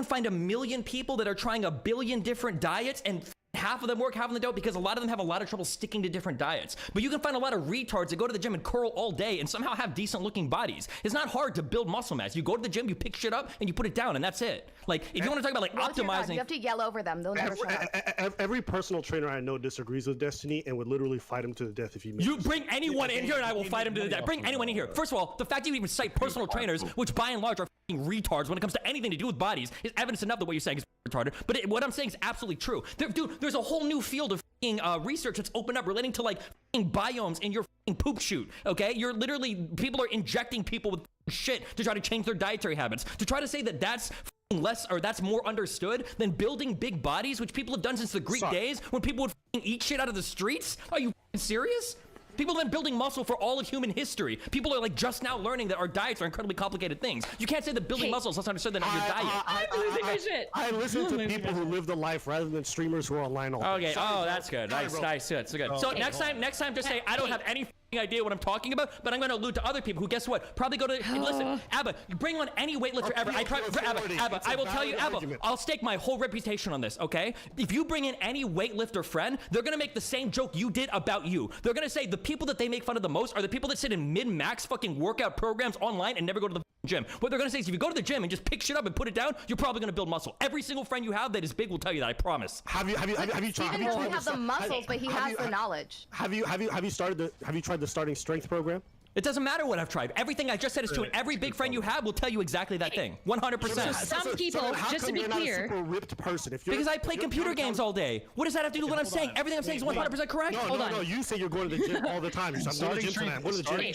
find 1 million people that are trying 1 billion different diets and half of them work, half of them don't, because a lot of them have a lot of trouble sticking to different diets. But you can find a lot of retards that go to the gym and curl all day and somehow have decent looking bodies. It's not hard to build muscle mass. You go to the gym, you pick shit up, and you put it down, and that's it. Like, if you want to talk about like optimizing, you have to yell over them. They'll never shut up. Every personal trainer I know disagrees with Destiny and would literally fight him to the death if he. You bring anyone in here and I will fight him to the death. Bring anyone in here. First of all, the fact that you even cite personal trainers, which by and large are f***ing retards when it comes to anything to do with bodies, is evidence enough that what you're saying is retarded. But what I'm saying is absolutely true. Dude, there's a whole new field of f***ing research that's opened up relating to like f***ing biomes in your f***ing poop chute. Okay, you're literally people are injecting people with shit to try to change their dietary habits. To try to say that that's less or that's more understood than building big bodies, which people have done since the Greek days when people would eat shit out of the streets. Are you serious? People have been building muscle for all of human history. People are like just now learning that our diets are incredibly complicated things. You can't say that building muscle is less understood than your diet. I'm losing my shit. I listen to people who live the life rather than streamers who are online all day. Okay. Oh, that's good. Nice. Good. So good. So next time, just say I don't have any idea what I'm talking about, but I'm going to allude to other people who, guess what, probably go to listen. Abba, you bring on any weightlifter ever. Abba, I will tell you, Abba, I'll stake my whole reputation on this. Okay, if you bring in any weightlifter friend, they're going to make the same joke you did about you. They're going to say the people that they make fun of the most are the people that sit in min-max fucking workout programs online and never go to the gym. What they're going to say is if you go to the gym and just pick shit up and put it down, you're probably going to build muscle. Every single friend you have that is big will tell you that. I promise. Have you tried the muscles, but he has the knowledge. Have you tried the starting strength program? It doesn't matter what I've tried. Everything I just said is true. And every big friend you have will tell you exactly that thing. 100%. Some people, just to be clear, super ripped person. Because I play computer games all day. What does that have to do with what I'm saying? Everything I'm saying is 100% correct. No. You say you're going to the gym all the time. I'm going to the gym tonight. I'm going to the gym.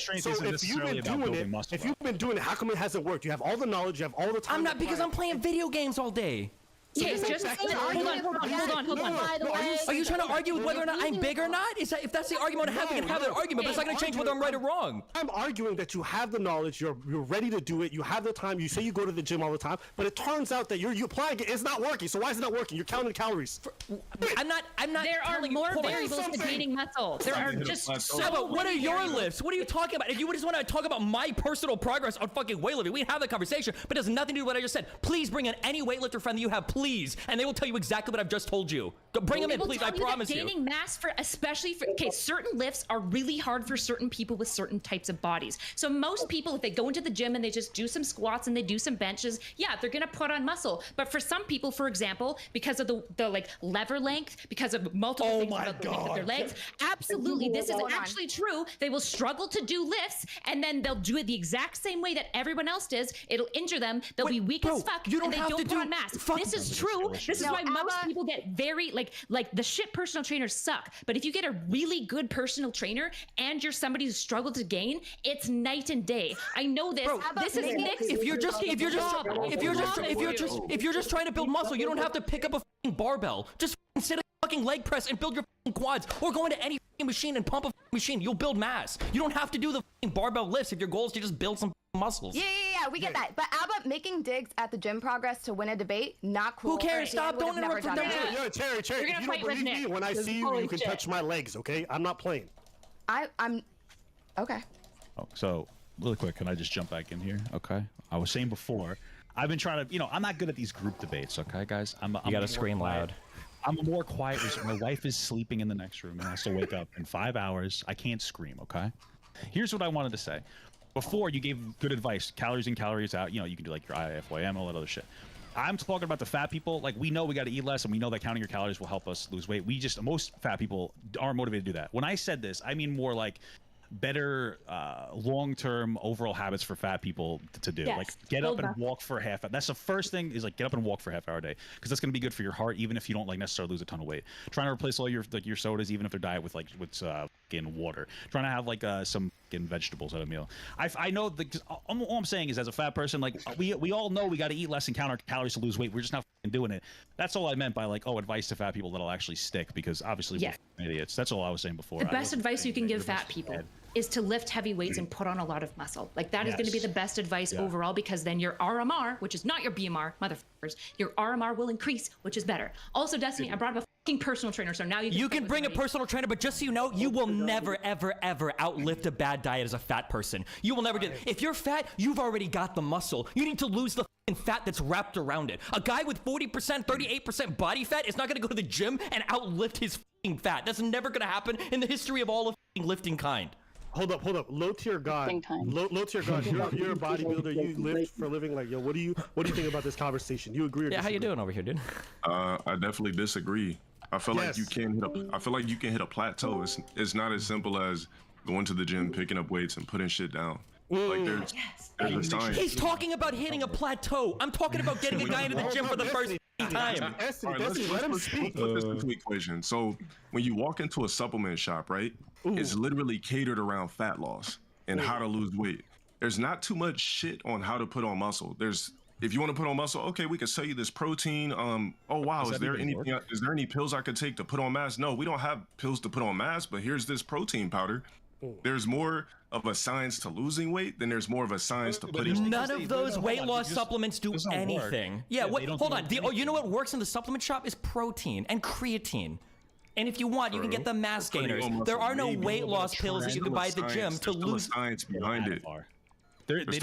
So if you've been doing it, how come it hasn't worked? You have all the knowledge. You have all the time. I'm not, because I'm playing video games all day. Okay, just hold on. Are you trying to argue with whether or not I'm big or not? Is that, if that's the argument I have, we can have that argument, but it's not going to change whether I'm right or wrong. I'm arguing that you have the knowledge, you're ready to do it, you have the time, you say you go to the gym all the time, but it turns out that you're applying it, it's not working. So why is it not working? You're counting calories. I'm not. There are more variables to gaining muscle. There are just so. What are your lifts? What are you talking about? If you just want to talk about my personal progress on fucking weightlifting, we'd have that conversation, but it has nothing to do with what I just said. Please bring in any weightlifter friend that you have, please, and they will tell you exactly what I've just told you. Bring them in, please. I promise you. Gaining mass especially for certain lifts are really hard for certain people with certain types of bodies. So most people, if they go into the gym and they just do some squats and they do some benches, yeah, they're gonna put on muscle. But for some people, for example, because of the like lever length, because of multiple things about the length of their legs, absolutely, this is actually true. They will struggle to do lifts, and then they'll do it the exact same way that everyone else does. It'll injure them. They'll be weak as fuck, and they don't put on mass. This is true. This is why most people get very like the shit personal trainers suck. But if you get a really good personal trainer and you're somebody who's struggled to gain, it's night and day. I know this. Bro, this is Nick's. If you're just trying to build muscle, you don't have to pick up a fucking barbell. Just sit a fucking leg press and build your fucking quads, or go into any fucking machine and pump a fucking machine. You'll build mass. You don't have to do the fucking barbell lifts if your goal is to just build some muscles. Yeah, we get that. But Abba making digs at the gym progress to win a debate, not cool. Who cares? Stop! Don't interrupt. Yo, Cherry, if you don't believe me, when I see you, you can touch my legs. Okay, I'm not playing. I'm okay. Oh, so really quick, can I just jump back in here? Okay. I was saying before, I've been trying to, I'm not good at these group debates. Okay, guys. You gotta scream loud. I'm more quiet. My wife is sleeping in the next room and has to wake up in 5 hours. I can't scream. Okay. Here's what I wanted to say. Before, you gave good advice, calories in, calories out. You can do like your IFYM, all that other shit. I'm talking about the fat people. Like, we know we got to eat less, and we know that counting your calories will help us lose weight. Most fat people aren't motivated to do that. When I said this, I mean more like better long-term overall habits for fat people to do. Yes. Like, get up and walk for a half hour. That's the first thing, is like get up and walk for a half hour a day, because that's going to be good for your heart, even if you don't like necessarily lose a ton of weight. Trying to replace all your sodas, even if they're diet, with water. Trying to have like some vegetables at a meal. I know all I'm saying is, as a fat person, like we all know we got to eat less and count our calories to lose weight. We're just not doing it. That's all I meant by advice to fat people that'll actually stick, because obviously we're idiots. That's all I was saying before. The best advice you can give fat people is to lift heavy weights and put on a lot of muscle. Like, that is going to be the best advice overall, because then your RMR, which is not your BMR, motherfuckers, your RMR will increase, which is better. Also, Destiny, I brought up a fucking personal trainer, so now you can bring a personal trainer, but just so you know, you will never, ever, ever outlift a bad diet as a fat person. You will never do that. If you're fat, you've already got the muscle. You need to lose the fat that's wrapped around it. A guy with 40%, 38% body fat is not going to go to the gym and outlift his fat. That's never going to happen in the history of all of lifting kind. Hold up. Low tier god. Low tier god. You're a bodybuilder. You lift for a living. Like, yo, what do you think about this conversation? You agree or disagree? How you doing over here, dude? I definitely disagree. I feel like you can hit a plateau. It's not as simple as going to the gym, picking up weights, and putting shit down. Like, there's a science. He's talking about hitting a plateau. I'm talking about getting a guy into the gym for the first time. All right, let's put this into equation. So when you walk into a supplement shop, right, it's literally catered around fat loss and how to lose weight. There's not too much shit on how to put on muscle. If you want to put on muscle, okay, we can sell you this protein. Oh wow, is there any pills I could take to put on mass? No, we don't have pills to put on mass, but here's this protein powder. There's more of a science to losing weight than there's more of a science to putting. None of those weight loss supplements do anything. Yeah, hold on. You know what works in the supplement shop is protein and creatine. And if you want, you can get the mass gainers. There are no weight loss pills that you can buy at the gym to lose. Science behind it. Okay,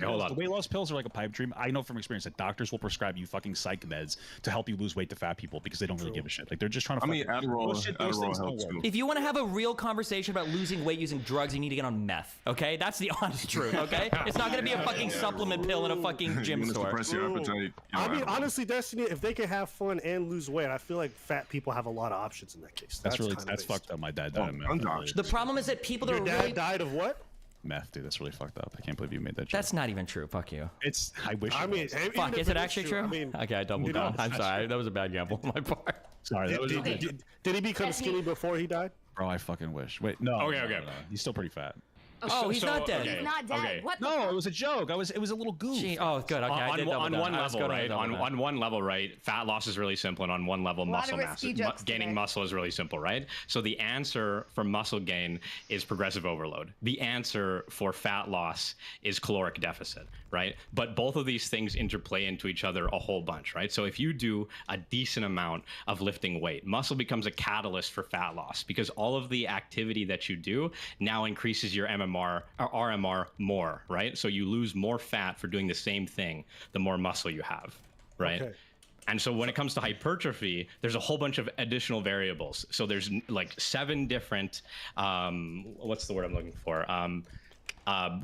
hold on. The weight loss pills are like a pipe dream. I know from experience that doctors will prescribe you fucking psych meds to help you lose weight to fat people, because they don't really give a shit. Like, they're just trying to. Adderall helps too. If you want to have a real conversation about losing weight using drugs, you need to get on meth. Okay, that's the honest truth. Okay, it's not gonna be a fucking supplement pill in a fucking gym store. Suppress your appetite. I mean, honestly, Destiny, if they can have fun and lose weight, I feel like fat people have a lot of options in that case. That's fucked up. My dad died of meth. The problem is that people that Your dad died of what? meth, dude. That's really fucked up. I can't believe you made that joke. That's not even true. Fuck you. It's. I wish. I mean, fuck. Is it actually true? I mean, okay, I doubled down. I'm sorry. That was a bad gamble on my part. Sorry. That was. Did he become skinny before he died? Bro, I fucking wish. Wait, no. Okay. No. He's still pretty fat. Oh, he's not dead. He's not dead. What the No, it was a joke. It was a little goof. Oh, good. Okay, I did on double one down. I was level, good right? on On one level, right? Fat loss is really simple, and on one level, lot of muscle mass, risky jokes gaining today. muscle is really simple, right? So the answer for muscle gain is progressive overload. The answer for fat loss is caloric deficit, right? But both of these things interplay into each other a whole bunch, right? So if you do a decent amount of lifting weight, muscle becomes a catalyst for fat loss because all of the activity that you do now increases your MMR or RMR more, right? So you lose more fat for doing the same thing, the more muscle you have, right? Okay. And so when it comes to hypertrophy, there's a whole bunch of additional variables. So there's like 7 different, what's the word I'm looking for?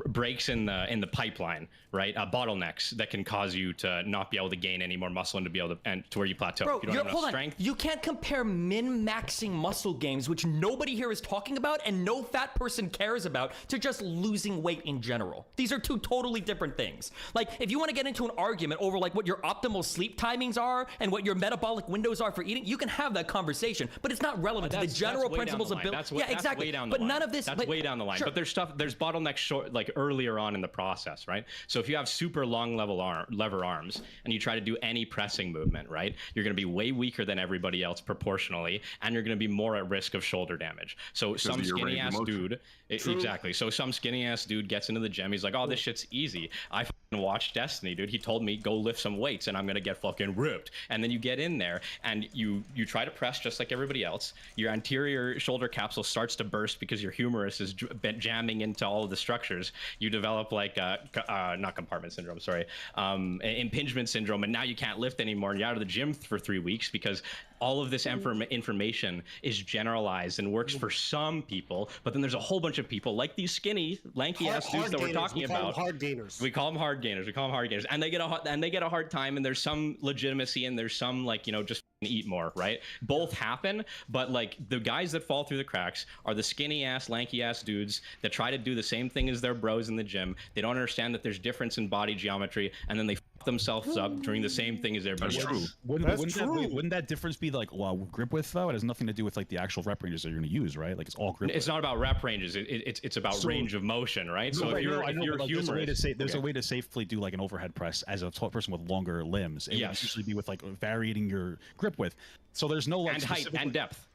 Breaks in the pipeline, right? Bottlenecks that can cause you to not be able to gain any more muscle and to be able to, and to where you plateau. Bro, If you don't have enough hold on. strength. You can't compare min-maxing muscle gains, which nobody here is talking about and no fat person cares about, to just losing weight in general. These are two totally different things. Like, if you want to get into an argument over like what your optimal sleep timings are and what your metabolic windows are for eating, you can have that conversation, but it's not relevant to the general principles of building. Yeah, exactly. Way down the but line. none of this. That's way down the line. Sure. But there's bottlenecks short, like earlier on in the process, right? So if you have super long lever arms and you try to do any pressing movement, right, you're going to be way weaker than everybody else proportionally, and you're going to be more at risk of shoulder damage. So Because some of your skinny range ass of motion. dude, exactly. So some skinny ass dude gets into the gym. He's like, oh, this shit's easy. I watched Destiny, dude. He told me go lift some weights and I'm gonna get fucking ripped. And then you get in there and you try to press just like everybody else. Your anterior shoulder capsule starts to burst because your humerus is jamming into all of the structures. You develop like not compartment syndrome, sorry, impingement syndrome, and now you can't lift anymore. And you're out of the gym for 3 weeks because all of this information is generalized and works for some people, but then there's a whole bunch of people like these skinny, lanky ass dudes that we're talking about. Hard gainers. We call them hard gainers. And they get a hard time, and there's some legitimacy and there's some like, you know, just eat more, right? Both happen, but like the guys that fall through the cracks are the skinny ass, lanky ass dudes that try to do the same thing as their bros in the gym. They don't understand that there's difference in body geometry, and then they themselves up doing the same thing as everybody else. Wouldn't that difference be like grip width though? It has nothing to do with like the actual rep ranges that you're going to use, right? Like it's all grip width. It's not about rep ranges. It's about range of motion, right? So if you're humorous, there's a way to safely do like an overhead press as a tall person with longer limbs. It would usually be with like varying your grip width. So there's no like and height and depth.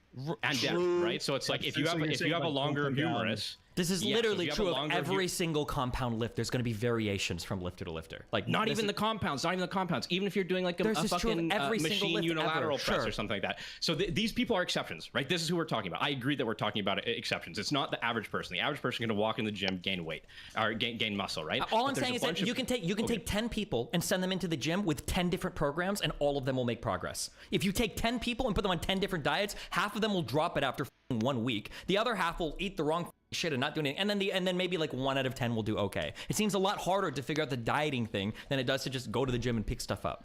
Right? So it's like if you have a longer humerus. This is literally true of every single compound lift. There's going to be variations from lifter to lifter. Like not even the compounds. Even if you're doing like a fucking machine unilateral press or something like that. So these people are exceptions, right? This is who we're talking about. I agree that we're talking about exceptions. It's not the average person. The average person is going to walk in the gym, gain weight or gain muscle, right? All I'm saying is that you can take 10 people and send them into the gym with 10 different programs, and all of them will make progress. If you take 10 people and put them on 10 different diets, half of them will drop it after 1 week. The other half will eat the wrong shit and not do anything, and then maybe like 1 out of 10 will do okay. It seems a lot harder to figure out the dieting thing than it does to just go to the gym and pick stuff up.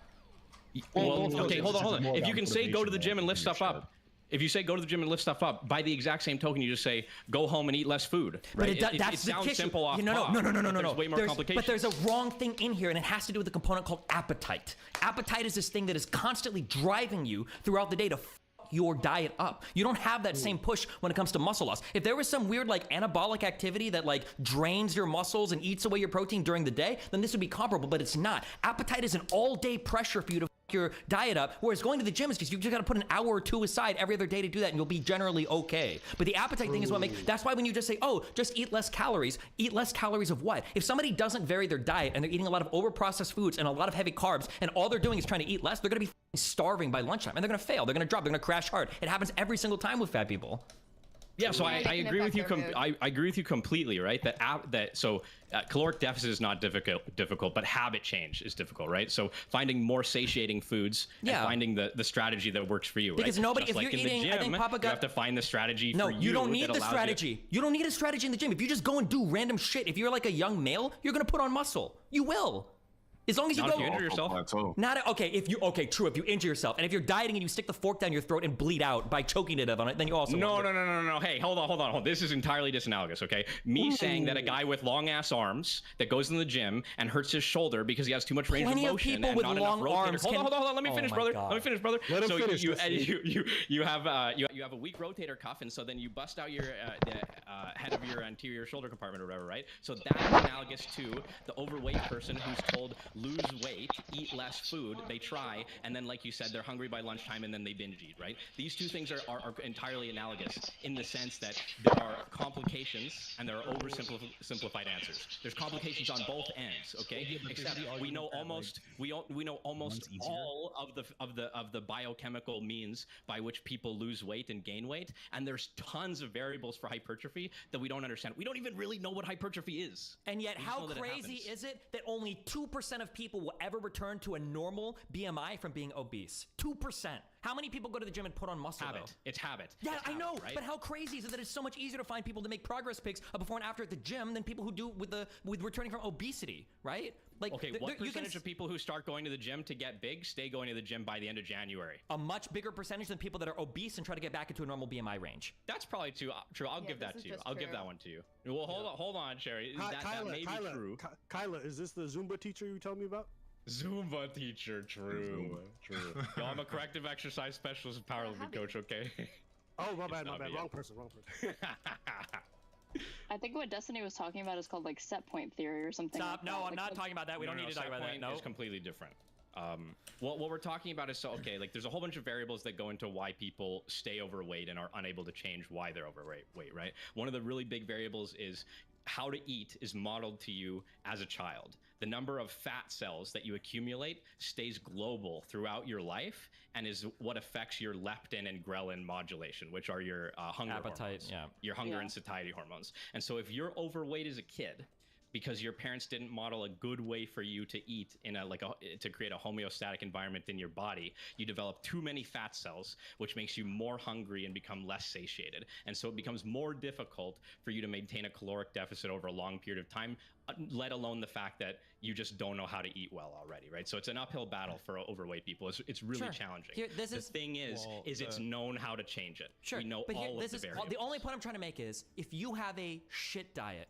Well, okay, hold on. If you can say go to the gym and lift stuff up, by the exact same token, you just say go home and eat less food. Right? But it sounds simple off top. No. There's way more complications. But there's a wrong thing in here, and it has to do with a component called appetite. Appetite is this thing that is constantly driving you throughout the day to your diet up. You don't have that same push when it comes to muscle loss. If there was some weird like anabolic activity that like drains your muscles and eats away your protein during the day, then this would be comparable, but it's not. Appetite is an all-day pressure for you to your diet up, whereas going to the gym is because you just got to put an hour or 2 aside every other day to do that, and you'll be generally okay. But the appetite thing is what makes. That's why when you just say, oh, just eat less calories of what? If somebody doesn't vary their diet and they're eating a lot of over-processed foods and a lot of heavy carbs, and all they're doing is trying to eat less, they're going to be starving by lunchtime, and they're going to fail. They're going to drop. They're going to crash hard. It happens every single time with fat people. Yeah, so I agree with you. I agree with you completely, right? Caloric deficit is not difficult, but habit change is difficult, right? So finding more satiating foods and finding the strategy that works for you, because right? nobody, Just if like you're in eating, the gym, I think Papa got. You have to find the strategy. No, for you don't need that the allows strategy. You don't need a strategy in the gym. If you just go and do random shit, if you're like a young male, you're gonna put on muscle. You will. As long as you Not go, if you injure yourself. True. If you injure yourself, and if you're dieting and you stick the fork down your throat and bleed out by choking it on it, then you also No. Hey, hold on. This is entirely disanalogous. Okay, me saying that a guy with long ass arms that goes in the gym and hurts his shoulder because he has too much range of motion and not enough rotator. Hold on. Let me finish, brother. Let me finish, brother. Let him so finish, you have a weak rotator cuff, and so then you bust out your the head of your anterior shoulder compartment or whatever, right? So that is analogous to the overweight person who's told lose weight, eat less food, they try, and then like you said, they're hungry by lunchtime and then they binge eat, right? These two things are entirely analogous in the sense that there are complications and there are oversimplified answers. There's complications on both ends, okay? Except we know almost all of the biochemical means by which people lose weight and gain weight, and there's tons of variables for hypertrophy that we don't understand. We don't even really know what hypertrophy is. And yet, how crazy is it that only 2% of people will ever return to a normal BMI from being obese? 2%. How many people go to the gym and put on muscle? It's habit. Yeah, it's I know, right? but how crazy is it that it's so much easier to find people to make progress pics before and after at the gym than people who do with returning from obesity, right? Like, okay, what percentage of people who start going to the gym to get big stay going to the gym by the end of January? A much bigger percentage than people that are obese and try to get back into a normal BMI range. That's probably true. I'll give that to you. I'll give that one to you. Well, hold on, Sherry. That may be true. Kyla, is this the Zumba teacher you were telling me about? Zumba teacher, true. Yo, I'm a corrective exercise specialist and powerlifting coach, okay? Oh, my bad. Wrong person. I think what Destiny was talking about is called like set point theory or something. Stop! No, I'm not talking about that. We don't need to talk about that. No, it's completely different. What we're talking about is like there's a whole bunch of variables that go into why people stay overweight and are unable to change why they're overweight, right? One of the really big variables is how to eat is modeled to you as a child. The number of fat cells that you accumulate stays global throughout your life and is what affects your leptin and ghrelin modulation, which are your hunger appetite, hormones, your hunger and satiety hormones. And so if you're overweight as a kid, because your parents didn't model a good way for you to eat in to create a homeostatic environment in your body, you develop too many fat cells, which makes you more hungry and become less satiated. And so it becomes more difficult for you to maintain a caloric deficit over a long period of time, let alone the fact that you just don't know how to eat well already, right? So it's an uphill battle for overweight people. It's really challenging. The thing is it's known how to change it. Sure, we know but all of the variables. The only point I'm trying to make is, if you have a shit diet,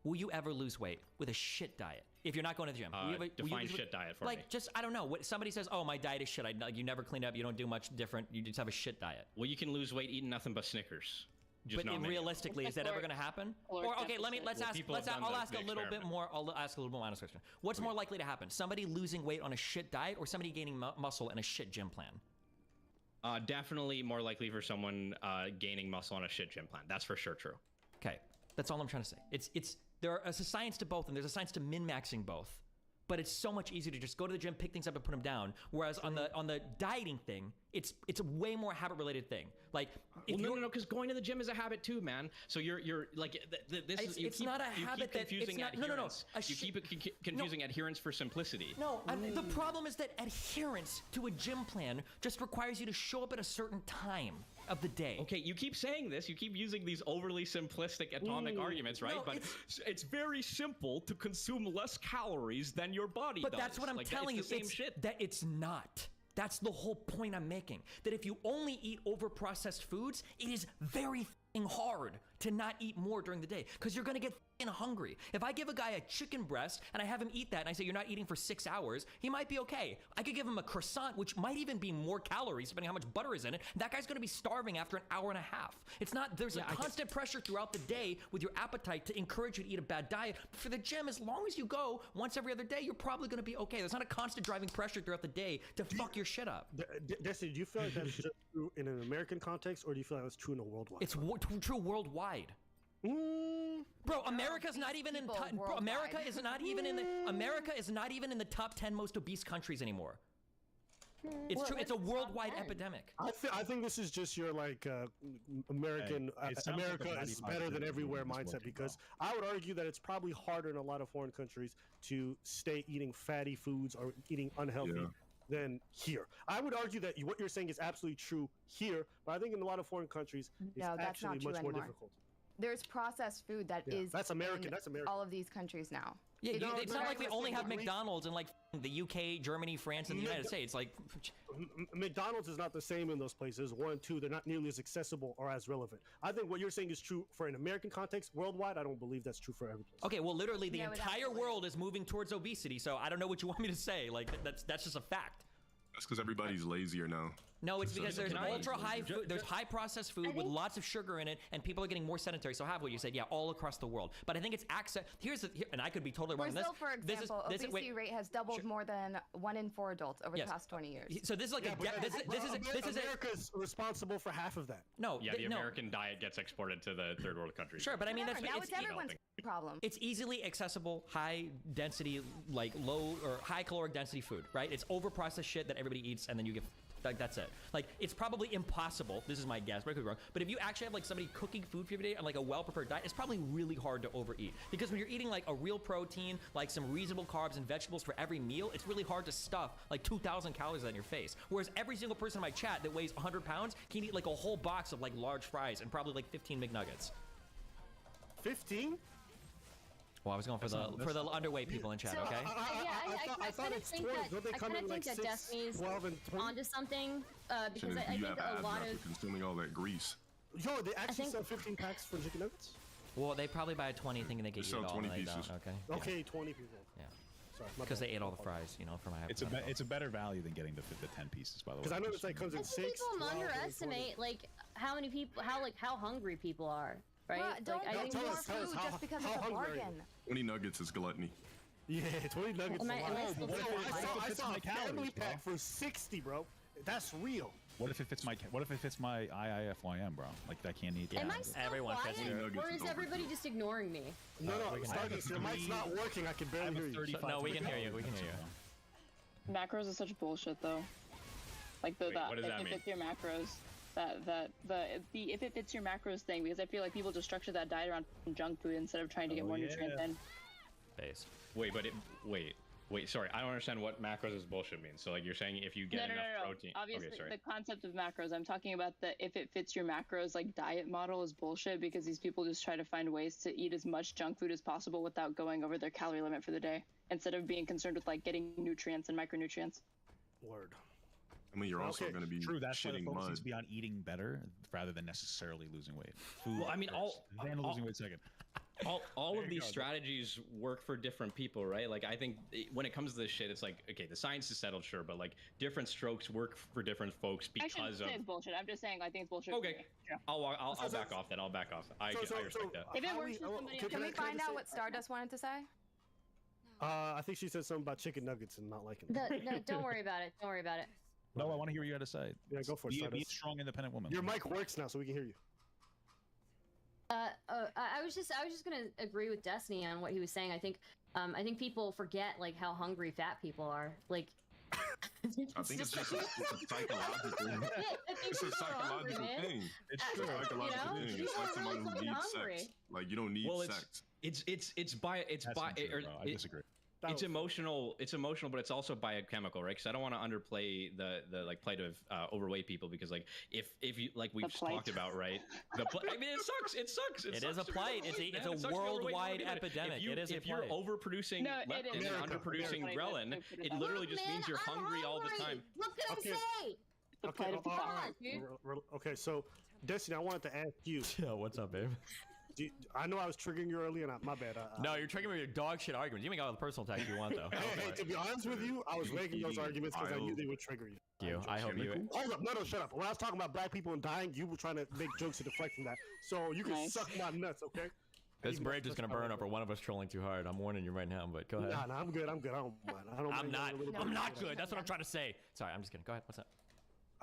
will you ever lose weight with a shit diet? If you're not going to the gym, define shit diet for me. Just I don't know. What somebody says, oh, my diet is shit. You never clean up. You don't do much different. You just have a shit diet. Well, you can lose weight eating nothing but Snickers. Just but realistically, is that ever going to happen? Or okay, let's ask. I'll ask a little bit more. I'll ask a little bit more honest question. What's more likely to happen? Somebody losing weight on a shit diet, or somebody gaining muscle in a shit gym plan? Definitely more likely for someone gaining muscle on a shit gym plan. That's for sure true. Okay, that's all I'm trying to say. There's a science to both, and there's a science to min-maxing both. But it's so much easier to just go to the gym, pick things up, and put them down. Whereas on the dieting thing, it's a way more habit-related thing. Like, no, because going to the gym is a habit too, man. So you're like this is it's not a habit that confusing it's not, adherence. You keep confusing adherence for simplicity. No, the problem is that adherence to a gym plan just requires you to show up at a certain time of the day. Okay, you keep saying this. You keep using these overly simplistic atomic arguments, right? No, but it's very simple to consume less calories than your body does. But that's what I'm telling you. It's the same shit. That it's not. That's the whole point I'm making. That if you only eat over-processed foods, it is very hard to not eat more during the day, because you're gonna get hungry. If I give a guy a chicken breast and I have him eat that and I say you're not eating for 6 hours, he might be okay. I could give him a croissant, which might even be more calories depending on how much butter is in it. That guy's gonna be starving after an hour and a half. It's not, there's a constant pressure throughout the day with your appetite to encourage you to eat a bad diet. For the gym, as long as you go once every other day, you're probably gonna be okay. There's not a constant driving pressure throughout the day to fuck your shit up. Destiny, do you feel like that's just true in an American context, or do you feel like that's true in a worldwide? It's true worldwide. Bro, America's not even in. America is not even in the top 10 most obese countries anymore. It's true. It's a worldwide epidemic. I think this is just your American America is better than everywhere mindset, because I would argue that it's probably harder in a lot of foreign countries to stay eating fatty foods or eating unhealthy than here. I would argue that what you're saying is absolutely true here, but I think in a lot of foreign countries it's actually much more difficult. There's processed food that is that's American. in all of these countries now. Yeah, it's not like we only have McDonald's in like the UK, Germany, France, and the United States. Like, McDonald's is not the same in those places. 1, 2, they're not nearly as accessible or as relevant. I think what you're saying is true for an American context. Worldwide, I don't believe that's true for every place. Okay, well, literally the entire world is moving towards obesity. So I don't know what you want me to say. Like, that's just a fact. That's because everybody's lazier now. No, it's because there's ultra high food, there's high processed food with lots of sugar in it, and people are getting more sedentary. So have what you said, yeah, all across the world. But I think it's access. And I could be totally wrong on this. Brazil, for example, obesity rate has doubled more than 1 in 4 adults over the past 20 years. So this is like America's responsible for half of that. No, yeah, the American diet gets exported to the third world countries. Sure, but I mean now it's everyone's problem. It's easily accessible, high density, like low or high caloric density food, right? It's over processed shit that everybody eats, and then you get. Like, that's it. Like, it's probably impossible. This is my guess, but I could be wrong. But if you actually have like somebody cooking food for you every day on like a well-prepared diet, it's probably really hard to overeat. Because when you're eating like a real protein, like some reasonable carbs and vegetables for every meal, it's really hard to stuff like 2,000 calories in your face. Whereas every single person in my chat that weighs 100 pounds can eat like a whole box of like large fries and probably like 15 McNuggets. 15? Well, I was going for the underweight people in chat, okay? I kind of think that Destiny's onto something because I think a lot of consuming all that grease. Yo, they actually sell 15 packs for chicken nuggets? Well, they probably buy 20 thinking they can eat it all. 20 pieces. Okay. Okay, 20 people. Yeah. Because they ate all the fries, you know, for my. It's a better value than getting the 10 pieces, by the way. Because I know it's like comes in 6. People underestimate like how many people, how hungry people are. Right? Don't eat more food just because it's a bargain. 20 nuggets is gluttony. Yeah, 20 nuggets is a lot. I saw a family pack for 60, bro. That's real. What if it fits my IIFYM, bro? Like I can't eat. Am I still quiet, or is everybody just ignoring me? No, Stardust, your mic's not working. I can barely hear you. No, we can hear you. We can hear you. Macros is such bullshit, though. Like what does that if mean? it's your macros. The if it fits your macros thing, because I feel like people just structure that diet around junk food instead of trying to get more nutrients in. Base. Wait, sorry, I don't understand what macros is bullshit means. So like you're saying if you get enough protein. Obviously, the concept of macros. I'm talking about the if it fits your macros like diet model is bullshit because these people just try to find ways to eat as much junk food as possible without going over their calorie limit for the day, instead of being concerned with like getting nutrients and micronutrients. Word. I mean, you're also going to be true. That's why the shitting focus mud. needs to be on eating better rather than necessarily losing weight. Food Well, I mean, first, then losing weight second. All of these strategies work for different people, right? Like I think when it comes to this shit, it's like, okay, the science is settled, sure, but like different strokes work for different folks I because shouldn't say it's bullshit. I'm just saying I think it's bullshit. Okay, I'll back off then. I'll back off. I respect that. If it works for somebody else, can we find out what Stardust wanted to say? I think she said something about chicken nuggets and not liking them. No, don't worry about it. Don't worry about it. No, I want to hear what you had to say. Yeah, go for it. Be a strong, independent woman. Your mic works now, so we can hear you. I was just gonna agree with Destiny on what he was saying. I think people forget like how hungry fat people are. Like, I think it's just a psychological thing. It's a psychological thing. It's a psychological thing. It's like somebody who needs sex. Like you don't need sex. I disagree. It's emotional, but it's also biochemical, right? Because I don't want to underplay the like plight of overweight people, because like if you like we've talked about, right? I mean, it sucks. It sucks. It is a plight. It's a worldwide epidemic. If you're overproducing leptin and underproducing ghrelin, it literally just means you're hungry all the time. What can I say? Okay, so Destiny, I wanted to ask you. Yeah, what's up, babe? I know I was triggering you earlier, and my bad. No, you're triggering me with your dog shit arguments. You make all the personal attacks you want, though. Hey, to be honest with you, I was making those arguments because I knew they would trigger you. I hope you. Hold up, no, shut up. When I was talking about black people and dying, you were trying to make jokes to deflect from that. So you can suck my nuts, okay? This bridge is gonna burn over one of us trolling too hard. I'm warning you right now, but go ahead. Nah, I'm good. I don't mind. I'm not good. That's what I'm trying to say. Sorry, I'm just kidding. Go ahead. What's up?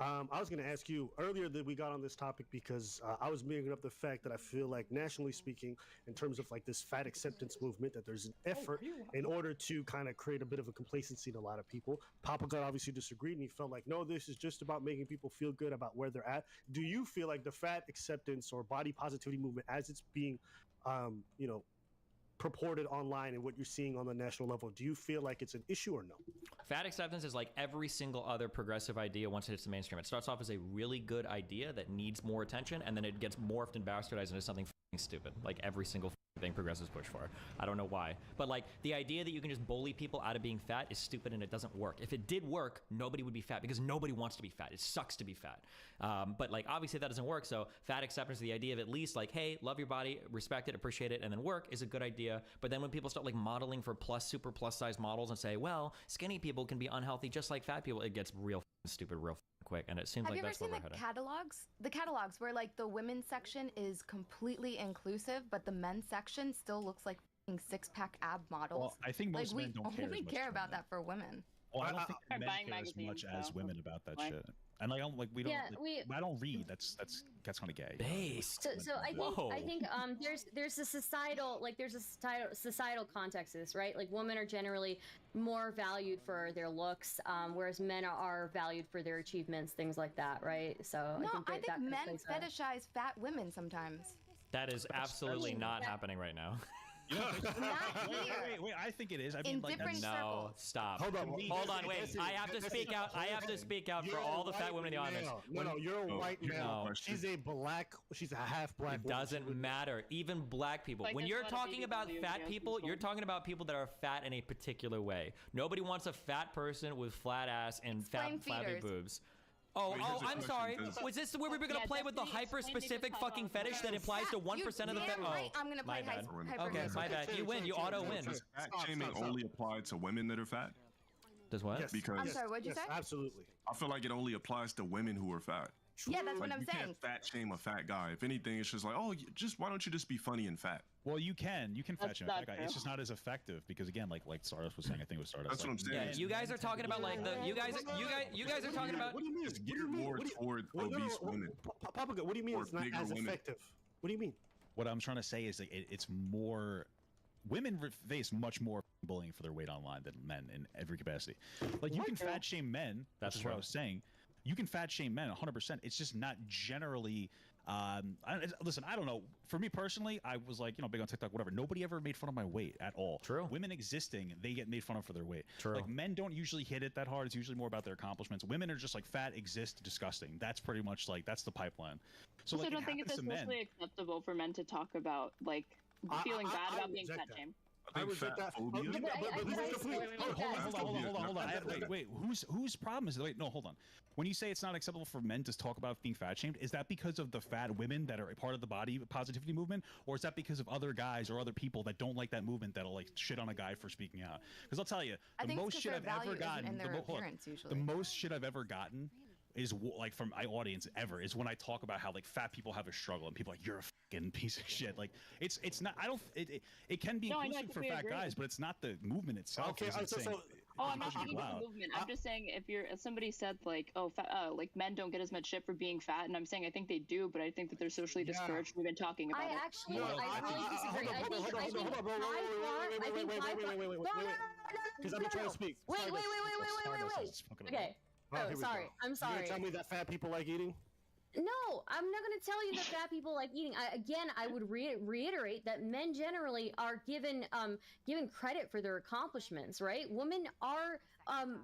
I was going to ask you earlier that we got on this topic because I was bringing up the fact that I feel like nationally speaking, in terms of like this fat acceptance movement, that there's an effort in order to kind of create a bit of a complacency in a lot of people. Papa God obviously disagreed, and he felt like, no, this is just about making people feel good about where they're at. Do you feel like the fat acceptance or body positivity movement, as it's being, purported online and what you're seeing on the national level, do you feel like it's an issue or no? Fat acceptance is like every single other progressive idea once it hits the mainstream. It starts off as a really good idea that needs more attention, and then it gets morphed and bastardized into something stupid, like every single thing progressives push for. I don't know why. But like the idea that you can just bully people out of being fat is stupid and it doesn't work. If it did work, nobody would be fat because nobody wants to be fat. It sucks to be fat. But like obviously that doesn't work. So fat acceptance, the idea of at least like, hey, love your body, respect it, appreciate it, and then work is a good idea. But then when people start like modeling for super plus size models and say, well, skinny people can be unhealthy just like fat people, it gets real stupid real quick. And it seems like that's where we're headed. Have you ever seen the catalogs where like the women's section is completely inclusive, but the men's section still looks like six-pack ab models? Well, I think most men don't care. We only care about that for women. Well, I don't think men care as much as women about that shit. And like, we don't. Yeah, I don't read. That's kind of gay. Based. So I think there's a societal context to this, right? Like women are generally more valued for their looks, whereas men are valued for their achievements, things like that, right? So no, I think men fetishize fat women sometimes. That is absolutely not happening right now. Wait, I think it is. I mean, like, different no, stop. Hold on, wait. I have to speak out. I have to speak out for all the fat women in the audience. No, you're a white male. She's a half black. It doesn't matter. Even black people. When you're talking about fat people, you're talking about people that are fat in a particular way. Nobody wants a fat person with flat ass and flabby boobs. I'm sorry. Was this where we were going to play with the hyper-specific fucking fetish that applies to 1% of the fetish? Right. I'm going to play hyper. Okay, my bad. You win. You auto-win. Does fat shaming only apply to women that are fat? Does what? Yes. Because I'm sorry, what'd you say? Absolutely. I feel like it only applies to women who are fat. Yeah, that's what I'm you saying. Can't fat shame a fat guy. If anything, it's just like, why don't you just be funny and fat? Well, you can fat shame a fat guy. It's just not as effective because again, like Stardust was saying, I think it was Stardust. That's what I'm saying. Yeah, you guys are talking about like you guys are talking about. What do you mean? It's geared more toward obese women. Papa, what do you mean it's not as effective? What do you mean? What I'm trying to say is like it's more. Women face much more bullying for their weight online than men in every capacity. Like you can fat shame men. That's what I was saying. You can fat shame men 100%. It's just not generally. Listen, I don't know. For me personally, I was like, big on TikTok, whatever. Nobody ever made fun of my weight at all. True. Women existing, they get made fun of for their weight. True. Like men don't usually hit it that hard. It's usually more about their accomplishments. Women are just like fat, exist, disgusting. That's pretty much like that's the pipeline. So I like, don't think it's socially acceptable for men to talk about like feeling bad about being fat shamed. I think fat phobia. Hold on. Wait. Whose problem is it? Wait, no, hold on. When you say it's not acceptable for men to talk about being fat shamed, is that because of the fat women that are a part of the body positivity movement, or is that because of other guys or other people that don't like that movement that'll like shit on a guy for speaking out? Because I'll tell you, the most shit I've ever gotten, the most shit I've ever gotten is like from my audience ever is when I talk about how like fat people have a struggle and people are like, you're a fucking piece of shit. Like it's not, it can be inclusive for fat guys, but it's not the movement itself. Okay, I'm not talking about the movement. I'm just saying if somebody said like, like men don't get as much shit for being fat, and I'm saying I think they do, but I think that they're socially discouraged. We've been talking about it. I really disagree. Because I'm trying to speak. Wait. Okay. Oh, sorry. I'm sorry. You're gonna tell me that fat people like eating? No, I'm not going to tell you that fat people like eating. I would reiterate that men generally are given credit for their accomplishments, right? Women are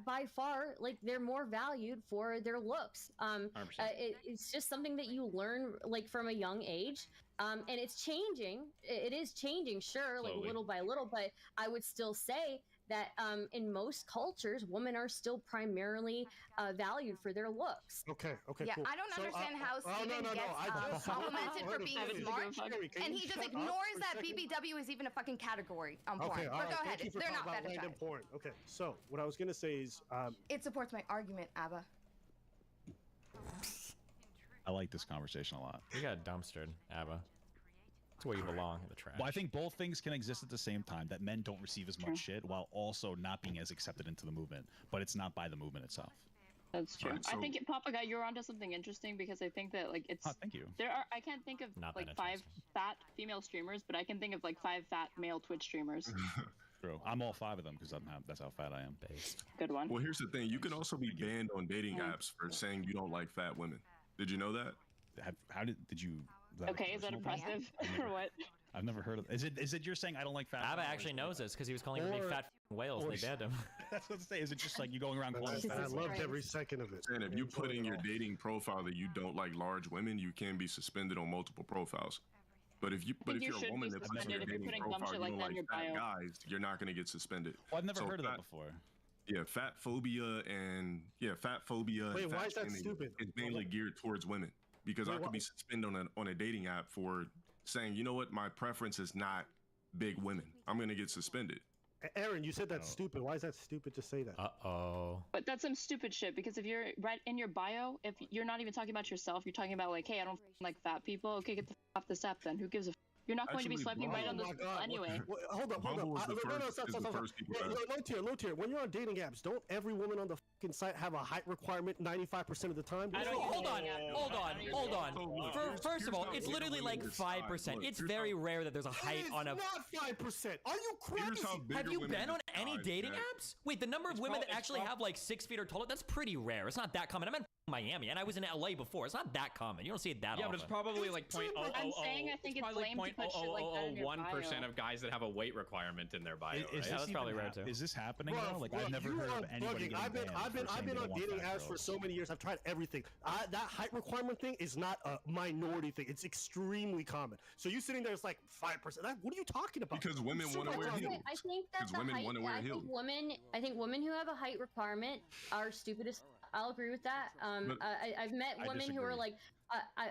by far like they're more valued for their looks. It's just something that you learn like from a young age. And it's changing. It is changing, sure, like little by little. But I would still say that in most cultures, women are still primarily valued for their looks. Okay, yeah, cool. I don't understand how Steven gets complimented for being smart, and he just ignores that BBW is even a fucking category on porn. Okay, but go ahead, they're not fetishized. Porn. Okay, so what I was gonna say is, it supports my argument, Abba. I like this conversation a lot. You got dumpstered, Abba. That's where you belong, in the trash. Well, I think both things can exist at the same time, that men don't receive as much shit while also not being as accepted into the movement, but it's not by the movement itself. That's true. Right, so, I think Papa Guy, you're onto something interesting because I think that like it's. Thank you. I can't think of like 5 fat female streamers, but I can think of like 5 fat male Twitch streamers. True. I'm all 5 of them because that's how fat I am. Good one. Well, here's the thing: you can also be banned on dating apps for saying you don't like fat women. Did you know that? How did you? Okay, is that impressive or what? I've never heard of. Is it you're saying I don't like fat? Abba actually knows this because he was calling me fat whales. They banned him. That's what I say. Is it just like you going around calling fat? I loved every second of it. And if you put in your dating profile that you don't like large women, you can be suspended on multiple profiles. But if you're a woman that puts on your dating profile, you don't like fat guys, you're not going to get suspended. Well, I've never heard of that before. Yeah, fat phobia and fat phobia. Wait, and fat why is that shaming stupid? is mainly geared towards women because I could be suspended on a dating app for saying, you know what, my preference is not big women. I'm going to get suspended. Aaron, you said that's stupid. Why is that stupid to say that? But that's some stupid shit because if you're right in your bio, if you're not even talking about yourself, you're talking about like, hey, I don't like fat people. Okay, get the off this app then. Who gives a You're not going to be swiping right on this anyway. Hold up. Stop. Low tier. When you're on dating apps, don't every woman on the fucking site have a height requirement 95% of the time? Hold on. First of all, it's literally like 5%. It's very rare that there's a height on a. It's not 5%. Are you crazy? Have you been on any dating apps? Wait, the number of women that actually have like 6 feet or taller, that's pretty rare. It's not that common. I'm in Miami and I was in LA before. It's not that common. You don't see it that often. Yeah, but it's probably like I'm saying I think it's lame to put shit like that in your bio. 1% of guys that have a weight requirement in their bio. Is that's probably rare too. Is this happening though? Like I've never heard of anybody. I've been on dating apps for so many years. I've tried everything. That height requirement thing is not a minority thing. It's extremely common. So you sitting there, it's like 5%. What are you talking about? Because women want to wear heels. I think that I think women who have a height requirement are stupid as. I'll agree with that. I've met women who are like, I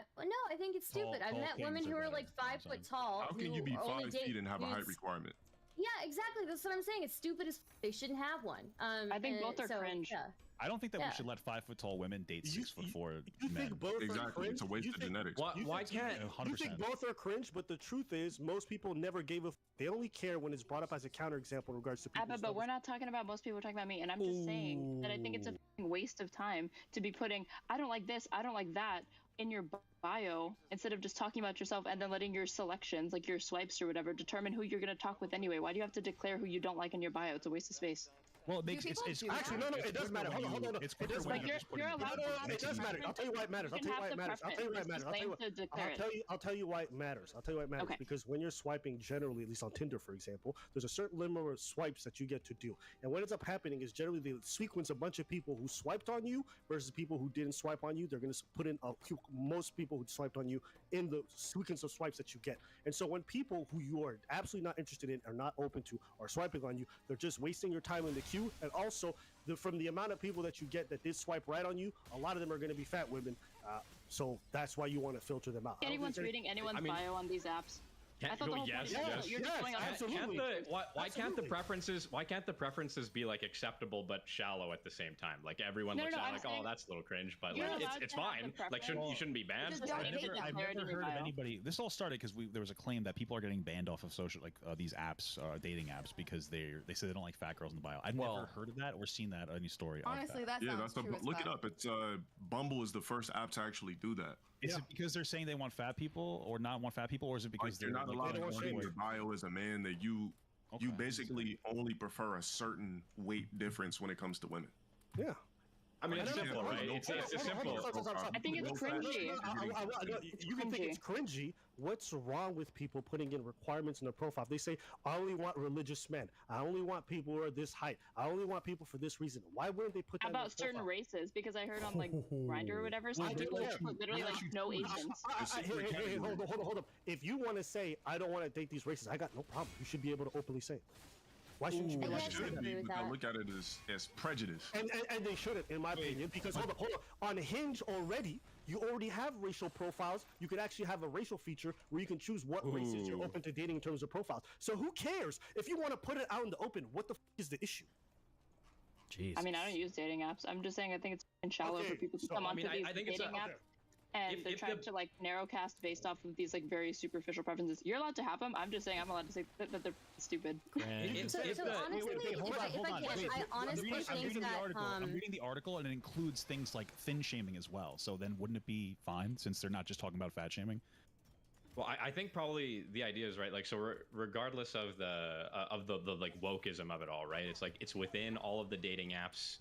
think it's stupid. I've met women who are like 5 foot tall. How can you be 5 feet and have a height requirement? Yeah, exactly. That's what I'm saying. It's stupid as they shouldn't have one. I think both are cringe. Yeah. I don't think that we should let 5 foot tall women date 6'4" You think both are exactly? cringe? It's a waste of genetics. Why can't? You think both are cringe? But the truth is, most people never gave a. They only care when it's brought up as a counterexample in regards to people. But we're not talking about most people. We're talking about me, and I'm just saying that I think it's a waste of time to be putting I don't like this, I don't like that in your bio instead of just talking about yourself and then letting your selections, like your swipes or whatever, determine who you're going to talk with anyway. Why do you have to declare who you don't like in your bio? It's a waste of space. Well, it makes it's actually no. It does matter. Hold on. It does matter. You're allowed. It does matter. I'll tell you why it matters. I'll tell you why it matters. Okay. Because when you're swiping, generally, at least on Tinder, for example, there's a certain number of swipes that you get to do, and what ends up happening is generally they sequence a bunch of people who swiped on you versus people who didn't swipe on you. They're going to put in most people who swiped on you in the sequence of swipes that you get, and so when people who you are absolutely not interested in, are not open to, are swiping on you, they're just wasting your time in the queue. And also, from the amount of people that you get that did swipe right on you, a lot of them are going to be fat women. So that's why you want to filter them out. Anyone's reading anyone's bio on these apps. I thought the whole point is you're just going on absolutely. Why can't the preferences be like acceptable but shallow at the same time? Like everyone looks at it like, oh, that's a little cringe, but like it's fine. Like you shouldn't be banned. I've never heard of anybody. This all started because there was a claim that people are getting banned off of social these apps, dating apps, because they say they don't like fat girls in the bio. I've never heard of that or seen that any story. Honestly, that sounds true. Look it up. It's Bumble is the first app to actually do that. Is it because they're saying they want fat people or not want fat people, or is it because they're not allowed to say in your bio as a man that you basically only prefer a certain weight difference when it comes to women? Yeah. I mean, it's simple, right? It's simple. I think it's cringy. You can think it's cringy. What's wrong with people putting in requirements in their profile? If they say, I only want religious men. I only want people who are this height. I only want people for this reason. Why wouldn't they put that about certain races? Because I heard on like Grindr or whatever, some people literally like no Asians. Hey, hold up. If you want to say, I don't want to date these races, I got no problem. You should be able to openly say it. Why shouldn't you be able to say that? I look at it as prejudice. And they shouldn't, in my opinion, because hold up. On Hinge already, you already have racial profiles. You could actually have a racial feature where you can choose what races you're open to dating in terms of profiles. So who cares? If you want to put it out in the open, what the is the issue? Jeez. I mean, I don't use dating apps. I'm just saying I think it's shallow for people to come onto these dating apps. And they're trying to like narrowcast based off of these like very superficial preferences. You're allowed to have them. I'm just saying I'm allowed to say that they're stupid. I'm reading the article and it includes things like thin shaming as well. So then wouldn't it be fine since they're not just talking about fat shaming? Well, I think probably the idea is right. Like, so regardless of the like wokeism of it all, right? It's like it's within all of the dating apps.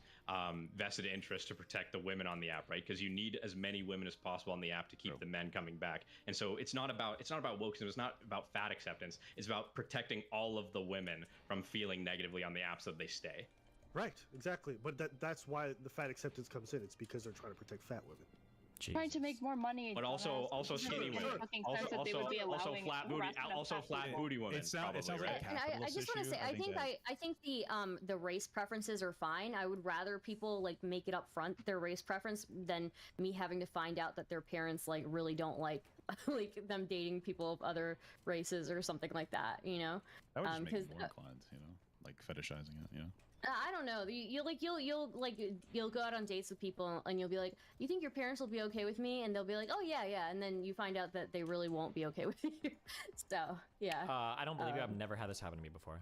Vested interest to protect the women on the app, right? Because you need as many women as possible on the app to keep the men coming back. And so it's not about wokeism. It's not about fat acceptance. It's about protecting all of the women from feeling negatively on the app so they stay. Right, exactly. But that's why the fat acceptance comes in. It's because they're trying to protect fat women. Trying to make more money. But also skinny women. Also flat booty women. It sounds like a I just want to say, I think the race preferences are fine. I would rather people like make it up front their race preference than me having to find out that their parents like really don't like them dating people of other races or something like that. You know, that would just make me more inclined. You know, like fetishizing it. You know. I don't know. You'll go out on dates with people and you'll be like, you think your parents will be okay with me? And they'll be like, oh yeah, and then you find out that they really won't be okay with you. So yeah. I don't believe you. I've never had this happen to me before.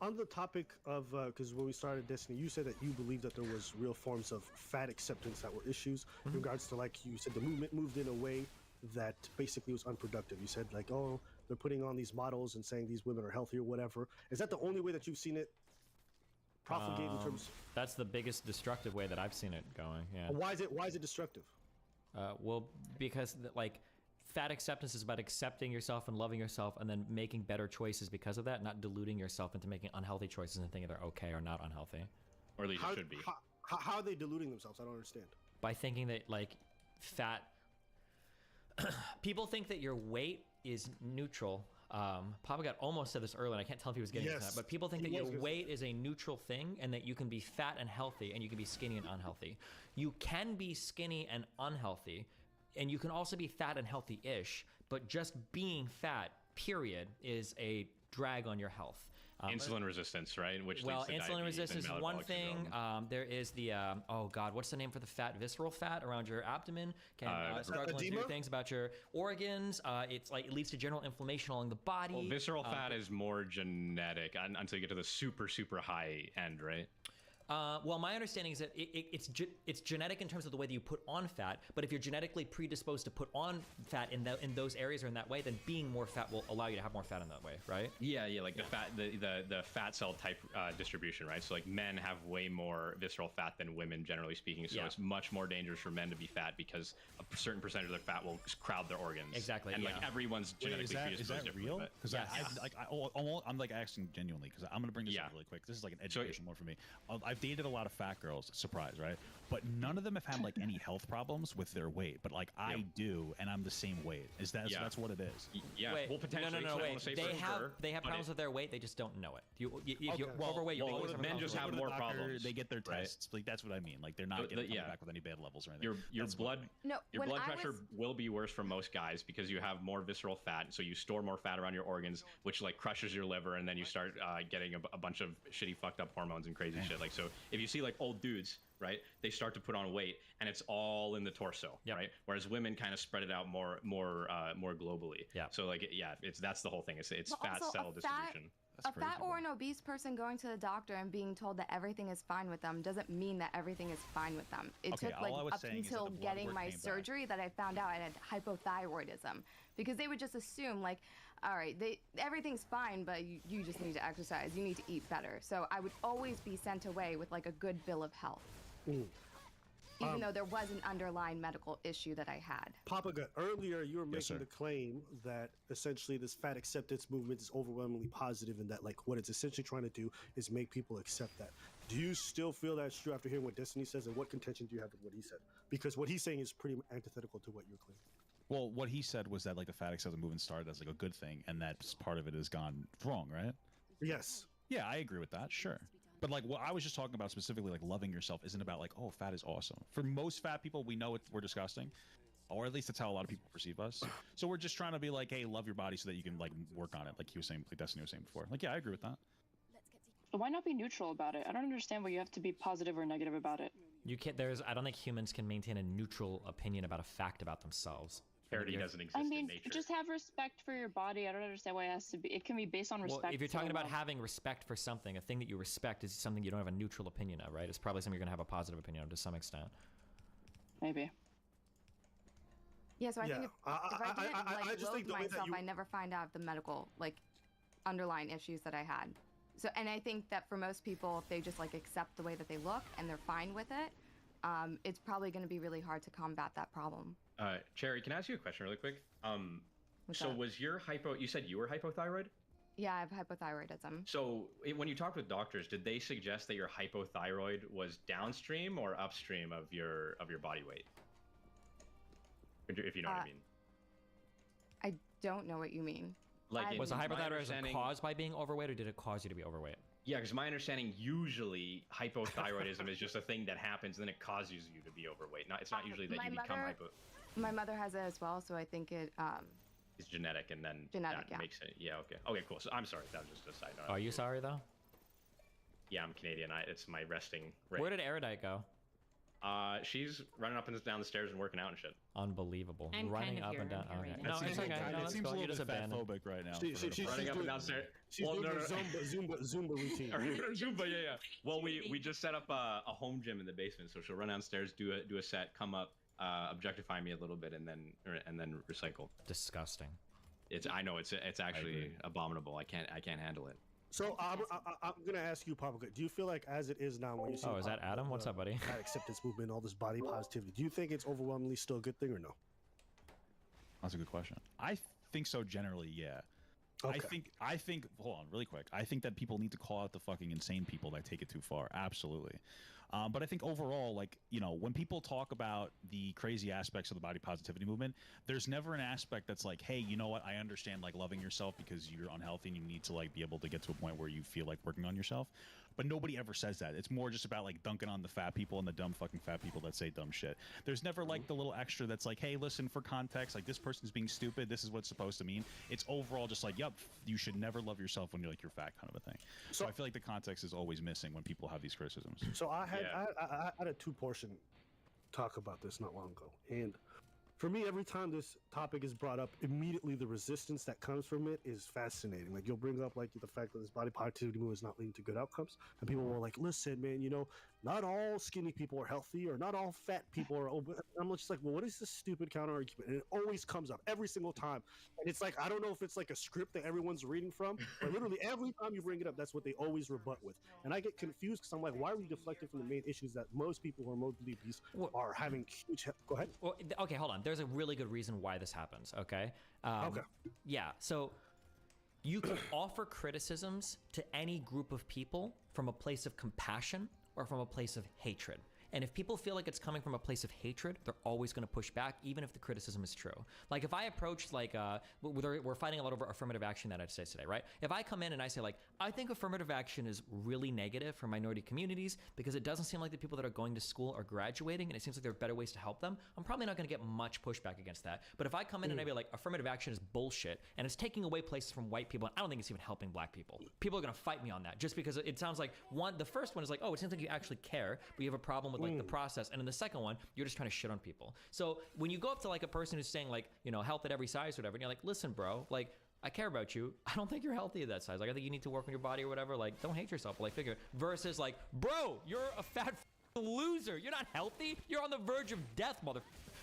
On the topic of because when we started Destiny, you said that you believe that there was real forms of fat acceptance that were issues in regards to, like you said, the movement moved in a way that basically was unproductive. You said like, oh, they're putting on these models and saying these women are healthy or whatever. Is that the only way that you've seen it propagate in terms? That's the biggest destructive way that I've seen it going. Yeah. Why is it destructive? Well, because like fat acceptance is about accepting yourself and loving yourself and then making better choices because of that, not deluding yourself into making unhealthy choices and thinking they're okay or not unhealthy. Or at least it should be. How are they deluding themselves? I don't understand. By thinking that like fat people think that your weight is neutral. Papa got almost said this earlier, and I can't tell if he was getting to that, but people think that your weight is a neutral thing and that you can be fat and healthy and you can be skinny and unhealthy. You can be skinny and unhealthy, and you can also be fat and healthy-ish, but just being fat, period, is a drag on your health. Insulin resistance, right? Which well, leads to insulin diabetes resistance is and one metabolic thing. syndrome. There is the oh god, what's the name for the fat? Visceral fat around your abdomen can start going through things about your organs. It's like it leads to general inflammation along the body. Well, visceral fat is more genetic until you get to the super high end, right? Well, my understanding is that it's genetic in terms of the way that you put on fat, but if you're genetically predisposed to put on fat in those areas or in that way, then being more fat will allow you to have more fat in that way, right? Yeah, like the fat cell type distribution, right? So like men have way more visceral fat than women, generally speaking. So it's much more dangerous for men to be fat because a certain percentage of their fat will crowd their organs. Exactly. And like everyone's genetically predisposed. Is that real? Because I'm like asking genuinely because I'm gonna bring this up really quick. This is like an education one for me. I've dated a lot of fat girls, surprise, right? But none of them have had like any health problems with their weight. But like I do, and I'm the same weight. Is that so that's what it is? Yeah. Wait, well, potentially. No, wait. They have problems with their weight. They just don't know it. If you're overweight, men just have more problems. They get their tests. Like that's what I mean. Like they're not getting back with any bad levels or anything. Your blood pressure will be worse for most guys because you have more visceral fat. So you store more fat around your organs, which like crushes your liver, and then you start getting a bunch of shitty, fucked up hormones and crazy shit. Like so, if you see like old dudes, right, they start to put on weight and it's all in the torso, right? Whereas women kind of spread it out more globally. Yeah. So like that's the whole thing. It's fat cell distribution. A fat or an obese person going to the doctor and being told that everything is fine with them doesn't mean that everything is fine with them. It took like up until getting my surgery that I found out I had hypothyroidism, because they would just assume like, all right, everything's fine, but you just need to exercise, you need to eat better. So I would always be sent away with like a good bill of health. Even though there was an underlying medical issue that I had. Papa Gut, earlier you were making the claim that essentially this fat acceptance movement is overwhelmingly positive and that like what it's essentially trying to do is make people accept that. Do you still feel that's true after hearing what Destiny says, and what contention do you have with what he said? Because what he's saying is pretty antithetical to what you're claiming. Well, what he said was that like the fat acceptance movement started as like a good thing and that part of it has gone wrong, right? Yes. Yeah, I agree with that, sure. But like what I was just talking about specifically, like loving yourself isn't about like, oh, fat is awesome. For most fat people, we know we're disgusting, or at least that's how a lot of people perceive us. So we're just trying to be like, hey, love your body so that you can like work on it, like he was saying, like Destiny was saying before. Like, yeah, I agree with that. Why not be neutral about it? I don't understand why you have to be positive or negative about it. You can't. I don't think humans can maintain a neutral opinion about a fact about themselves. Parity doesn't exist in nature. Just have respect for your body. I don't understand why it has to be. It can be based on respect. Well, if you're talking about having respect for something, a thing that you respect is something you don't have a neutral opinion of, right? It's probably something you're going to have a positive opinion of to some extent. Maybe. Yeah, so I think if I didn't loathe myself, I never find out the medical like underlying issues that I had. So, and I think that for most people, if they just like accept the way that they look and they're fine with it, it's probably going to be really hard to combat that problem. Cherry, can I ask you a question really quick? Was your you said you were hypothyroid? Yeah, I have hypothyroidism. So when you talked with doctors, did they suggest that your hypothyroid was downstream or upstream of your body weight? if you know what I mean. I don't know what you mean. Like, was the hypothyroidism caused by being overweight, or did it cause you to be overweight? Yeah, because my understanding, usually hypothyroidism is just a thing that happens, and then it causes you to be overweight. It's not usually that you become hypo. My mother has it as well, so I think it. It's genetic, and then Genetic, that makes it. Yeah, okay. Okay, cool. So I'm sorry. That was just a side note. Are you sorry though? Yeah, I'm Canadian. It's my resting rate. Where did Erudite go? She's running up and down the stairs and working out and shit. Unbelievable. I'm running kind of up here, and down. I'm here Okay. right No, it's okay. No, It seems a little bit abandoned. fatphobic right now. She's running up and downstairs. She's doing her Zumba routine. Zumba, yeah. Well, we just set up a home gym in the basement, so she'll run downstairs, do a set, come up, objectify me a little bit, and then recycle. Disgusting. I know it's actually abominable. I can't handle it. So I'm gonna ask you, Papa. Do you feel like as it is now, when you see is that Adam? What's up, buddy? That acceptance movement, all this body positivity, do you think it's overwhelmingly still a good thing or no? That's a good question. I think so generally, yeah. Okay. I think hold on really quick. I think that people need to call out the fucking insane people that take it too far. Absolutely. But I think overall, like, you know, when people talk about the crazy aspects of the body positivity movement, there's never an aspect that's like, hey, you know what? I understand like loving yourself because you're unhealthy and you need to like be able to get to a point where you feel like working on yourself. But nobody ever says that. It's more just about like dunking on the fat people and the dumb fucking fat people that say dumb shit. There's never like the little extra that's like, hey, listen, for context, like this person's being stupid. This is what it's supposed to mean. It's overall just like, yep, you should never love yourself when you're fat kind of a thing. So I feel like the context is always missing when people have these criticisms. So I had a 2-portion talk about this not long ago, and for me, every time this topic is brought up, immediately the resistance that comes from it is fascinating. Like, you'll bring up like the fact that this body positivity movement is not leading to good outcomes, and people will like, listen, man, you know, not all skinny people are healthy, or not all fat people are obese. I'm just like, well, what is this stupid counter argument? And it always comes up every single time, and it's like, I don't know if it's like a script that everyone's reading from, but literally every time you bring it up, that's what they always rebut with. And I get confused because I'm like, why are we deflecting from the main issues that most people who are morbidly obese are having huge? Go ahead. Well, okay, hold on. There's a really good reason why this happens. Okay. Okay. Yeah. So you can offer criticisms to any group of people from a place of compassion or from a place of hatred. And if people feel like it's coming from a place of hatred, they're always going to push back, even if the criticism is true. Like if I approach, like, we're fighting a lot over affirmative action in the United States today, right? If I come in and I say, like, I think affirmative action is really negative for minority communities because it doesn't seem like the people that are going to school are graduating, and it seems like there are better ways to help them, I'm probably not going to get much pushback against that. But if I come in and I be like, affirmative action is bullshit, and it's taking away places from white people, and I don't think it's even helping black people, people are going to fight me on that, just because it sounds like, the first one is like, oh, it seems like you actually care, but you have a problem with like the process, and in the second one, you're just trying to shit on people. So when you go up to like a person who's saying like, you know, health at every size or whatever, and you're like, listen, bro, like, I care about you. I don't think you're healthy at that size. Like, I think you need to work on your body or whatever. Like, don't hate yourself. Like, figure versus like, bro, you're a fat loser. You're not healthy. You're on the verge of death, mother.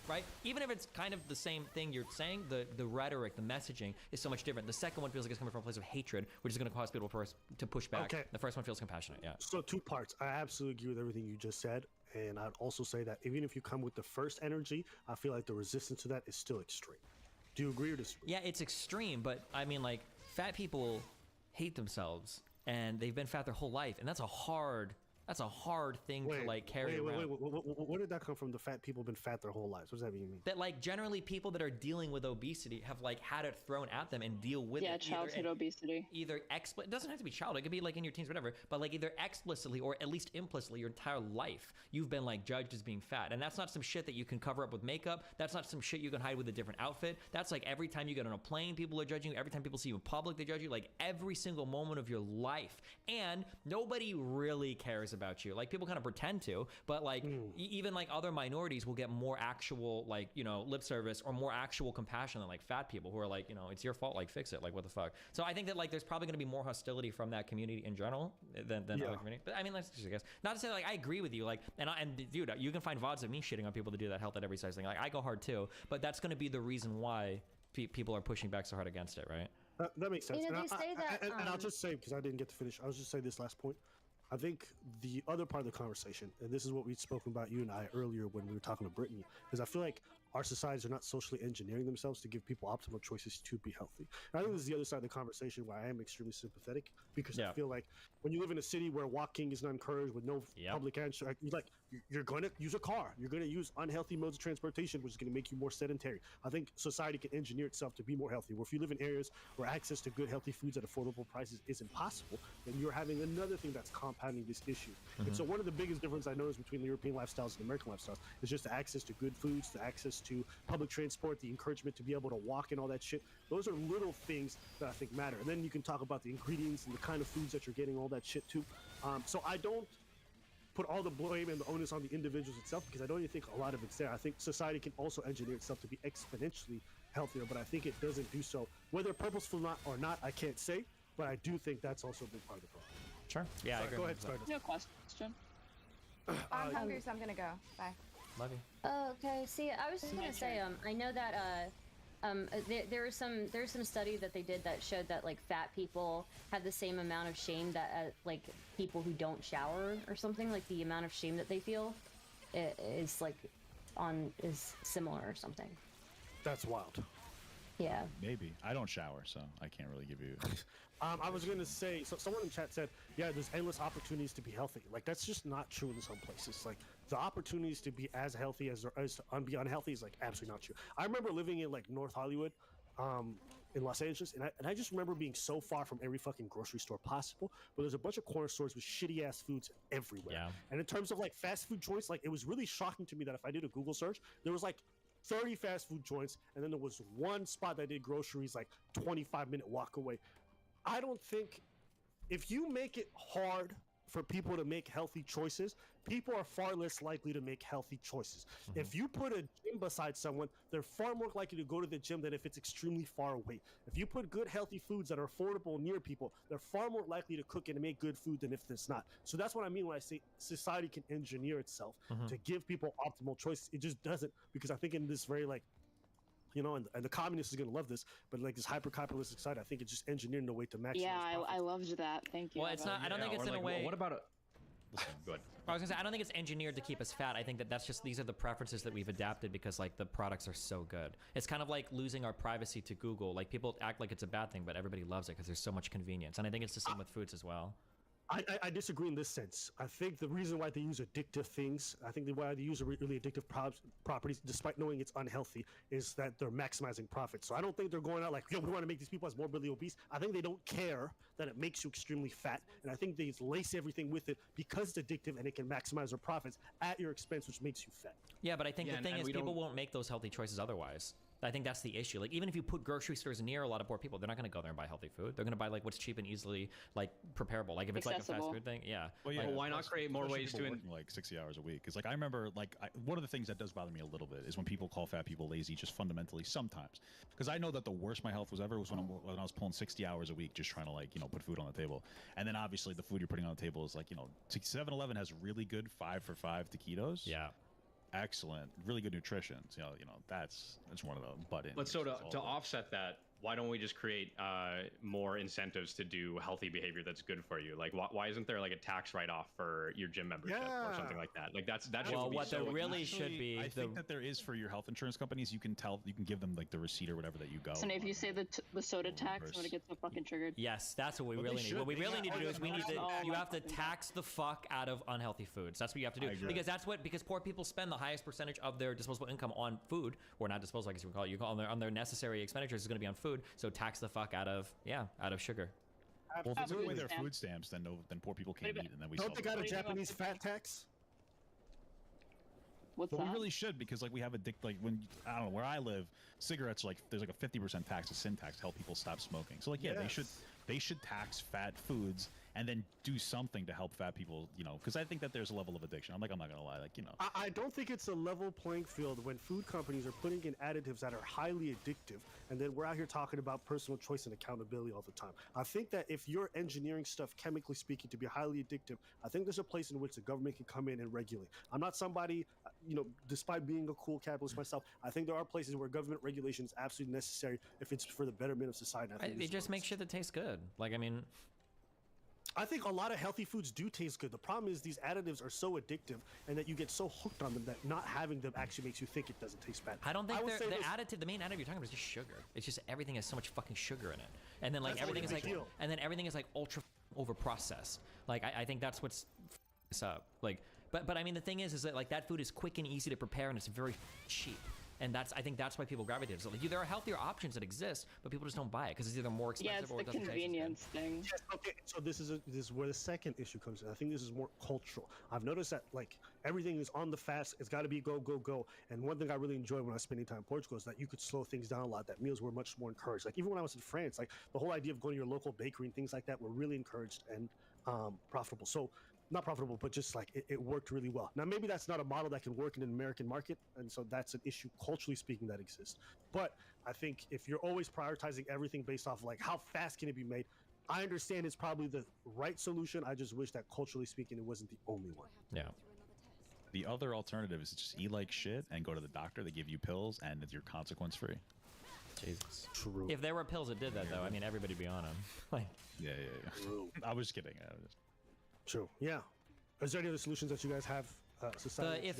Right? Even if it's kind of the same thing you're saying, the rhetoric, the messaging is so much different. The second one feels like it's coming from a place of hatred, which is going to cause people to push back. Okay. The first one feels compassionate. Yeah. So 2 parts. I absolutely agree with everything you just said. And I'd also say that even if you come with the first energy, I feel like the resistance to that is still extreme. Do you agree or disagree? Yeah, it's extreme, but I mean, like, fat people hate themselves, and they've been fat their whole life, and that's a hard thing to like carry around. Where did that come from? The fat people have been fat their whole lives. What does that mean? That like generally people that are dealing with obesity have like had it thrown at them and deal with it. Yeah, childhood obesity. Either it doesn't have to be childhood. It could be like in your teens, whatever. But like either explicitly or at least implicitly, your entire life you've been like judged as being fat, and that's not some shit that you can cover up with makeup. That's not some shit you can hide with a different outfit. That's like every time you get on a plane, people are judging you. Every time people see you in public, they judge you. Like every single moment of your life, and nobody really cares about you. Like people kind of pretend to, but like even like other minorities will get more actual like, you know, lip service or more actual compassion than like fat people who are like, you know, it's your fault, like fix it, like what the fuck. So I think that like there's probably going to be more hostility from that community in general than other communities. But I mean, let's just, I guess, not to say like I agree with you, like, and dude, you can find VODs of me shitting on people to do that health at every size thing. Like I go hard too, but that's going to be the reason why people are pushing back so hard against it, right? That makes sense. You know, and I'll just say, because I didn't get to finish, I'll just say this last point. I think the other part of the conversation, and this is what we'd spoken about, you and I, earlier when we were talking to Brittany, is I feel like our societies are not socially engineering themselves to give people optimal choices to be healthy. And I think this is the other side of the conversation where I am extremely sympathetic, because I feel like when you live in a city where walking is not encouraged with no public answer, like you're going to use a car. You're going to use unhealthy modes of transportation, which is going to make you more sedentary. I think society can engineer itself to be more healthy. Where if you live in areas where access to good, healthy foods at affordable prices is impossible, then you're having another thing that's compounding this issue. And so one of the biggest differences I noticed between the European lifestyles and American lifestyles is just the access to good foods, the access to public transport, the encouragement to be able to walk and all that shit. Those are little things that I think matter. And then you can talk about the ingredients and the kind of foods that you're getting, all that shit too. So I don't put all the blame and the onus on the individuals itself, because I don't even think a lot of it's there. I think society can also engineer itself to be exponentially healthier, but I think it doesn't do so. Whether purposeful or not, I can't say, but I do think that's also a big part of the problem. Sure. Yeah, I agree. Go ahead, Stardust. No question. I'm hungry, so I'm gonna go. Bye. Love you. Oh, okay. See, I was just gonna say, I know that there's some study that they did that showed that like fat people have the same amount of shame that like people who don't shower or something. Like the amount of shame that they feel is similar or something. That's wild. Yeah. Maybe. I don't shower, so I can't really give you. I was going to say, so someone in chat said, yeah, there's endless opportunities to be healthy. Like, that's just not true in some places. Like, the opportunities to be as healthy as there is to be unhealthy is, like, absolutely not true. I remember living in, like, North Hollywood in Los Angeles, and I just remember being so far from every fucking grocery store possible, but there's a bunch of corner stores with shitty-ass foods everywhere. Yeah. And in terms of, like, fast food joints, like, it was really shocking to me that if I did a Google search, there was, like, 30 fast food joints, and then there was one spot that did groceries like 25-minute walk away. I don't think, if you make it hard for people to make healthy choices, people are far less likely to make healthy choices. If you put a gym beside someone, they're far more likely to go to the gym than if it's extremely far away. If you put good healthy foods that are affordable near people, they're far more likely to cook and make good food than if it's not. So that's what I mean when I say society can engineer itself to give people optimal choices. It just doesn't, because I think in this very like, you know, and the communists is going to love this, but like this hyper-capitalistic side, I think it's just engineered in a way to maximize profits. I loved that. Thank you. Well, it's not. I don't think it's in a way. What about Good. I was gonna say, I don't think it's engineered to keep us fat. I think that's just, these are the preferences that we've adapted because like the products are so good. It's kind of like losing our privacy to Google. Like people act like it's a bad thing, but everybody loves it because there's so much convenience. And I think it's the same with foods as well. I disagree in this sense. I think the reason why they use addictive things, I think why they use really addictive properties, despite knowing it's unhealthy, is that they're maximizing profits. So I don't think they're going out like, yo, we want to make these people as morbidly obese. I think they don't care that it makes you extremely fat. And I think they lace everything with it because it's addictive and it can maximize their profits at your expense, which makes you fat. Yeah, but I think the thing is people won't make those healthy choices otherwise. I think that's the issue. Like even if you put grocery stores near a lot of poor people, they're not going to go there and buy healthy food. They're going to buy like what's cheap and easily like preparable. Like if it's accessible. like a fast food thing, yeah. Well, yeah. Like, Well, why not create more ways to working like 60 hours a week? Because like I remember, like one of the things that does bother me a little bit is when people call fat people lazy. Just fundamentally, sometimes, because I know that the worst my health was ever was when I was pulling 60 hours a week just trying to like put food on the table. And then obviously the food you're putting on the table is like 7-Eleven has really good 5 for $5 taquitos. Yeah. Excellent, really good nutrition. So, that's one of the butt-ins. But so to offset that, why don't we just create more incentives to do healthy behavior that's good for you? Like, why isn't there like a tax write-off for your gym membership or something like that? Like that should well, be what so there really actually, should be. I think that there is for your health insurance companies. You can give them like the receipt or whatever that you go. So if you say the soda tax, I'm gonna get so fucking triggered. Yes, that's what we really need. What we really need to do is you have to tax the fuck out of unhealthy foods. That's what you have to do because poor people spend the highest percentage of their disposable income on food, or not disposable, I guess you would call it. You call on their necessary expenditures is going to be on food. So tax the fuck out of sugar. Well, if they took away their food stamps, then poor people can't eat, and then we don't they got a Japanese fat tax? What's but that? we really should, because like we have when I don't know where I live, cigarettes there's like a 50% tax, a sin tax to help people stop smoking. So like they should tax fat foods and then do something to help fat people, because I think that there's a level of addiction. I'm not gonna lie, I don't think it's a level playing field when food companies are putting in additives that are highly addictive, and then we're out here talking about personal choice and accountability all the time. I think that if you're engineering stuff, chemically speaking, to be highly addictive, I think there's a place in which the government can come in and regulate. I'm not somebody, despite being a cool capitalist myself, I think there are places where government regulation is absolutely necessary if it's for the betterment of society. They just make shit that tastes good. I think a lot of healthy foods do taste good. The problem is these additives are so addictive and that you get so hooked on them that not having them actually makes you think it doesn't taste bad. I don't think the main additive you're talking about is just sugar. It's just everything has so much fucking sugar in it. And then everything is like ultra over processed. Like I think that's what's up. Like But I mean, the thing is that like that food is quick and easy to prepare, and it's very cheap. And I think that's why people gravitate. So like, there are healthier options that exist, but people just don't buy it because it's either more expensive or it doesn't taste as good. Yeah, it's the convenience thing. Yes, okay. So this is where the second issue comes in. I think this is more cultural. I've noticed that like everything is on the fast. It's got to be go, go, go. And one thing I really enjoyed when I was spending time in Portugal is that you could slow things down a lot. That meals were much more encouraged. Like even when I was in France, like the whole idea of going to your local bakery and things like that were really encouraged and profitable. So not profitable, but just like it worked really well. Now, maybe that's not a model that can work in an American market, and so that's an issue culturally speaking that exists. But I think if you're always prioritizing everything based off of like how fast can it be made, I understand it's probably the right solution. I just wish that culturally speaking, it wasn't the only one. Yeah. The other alternative is to just eat like shit and go to the doctor. They give you pills, and you're consequence free. Jesus. True. If there were pills that did that, though, I mean, everybody'd be on them. Like. Yeah. I was kidding. True. Yeah. Is there any other solutions that you guys have? Society?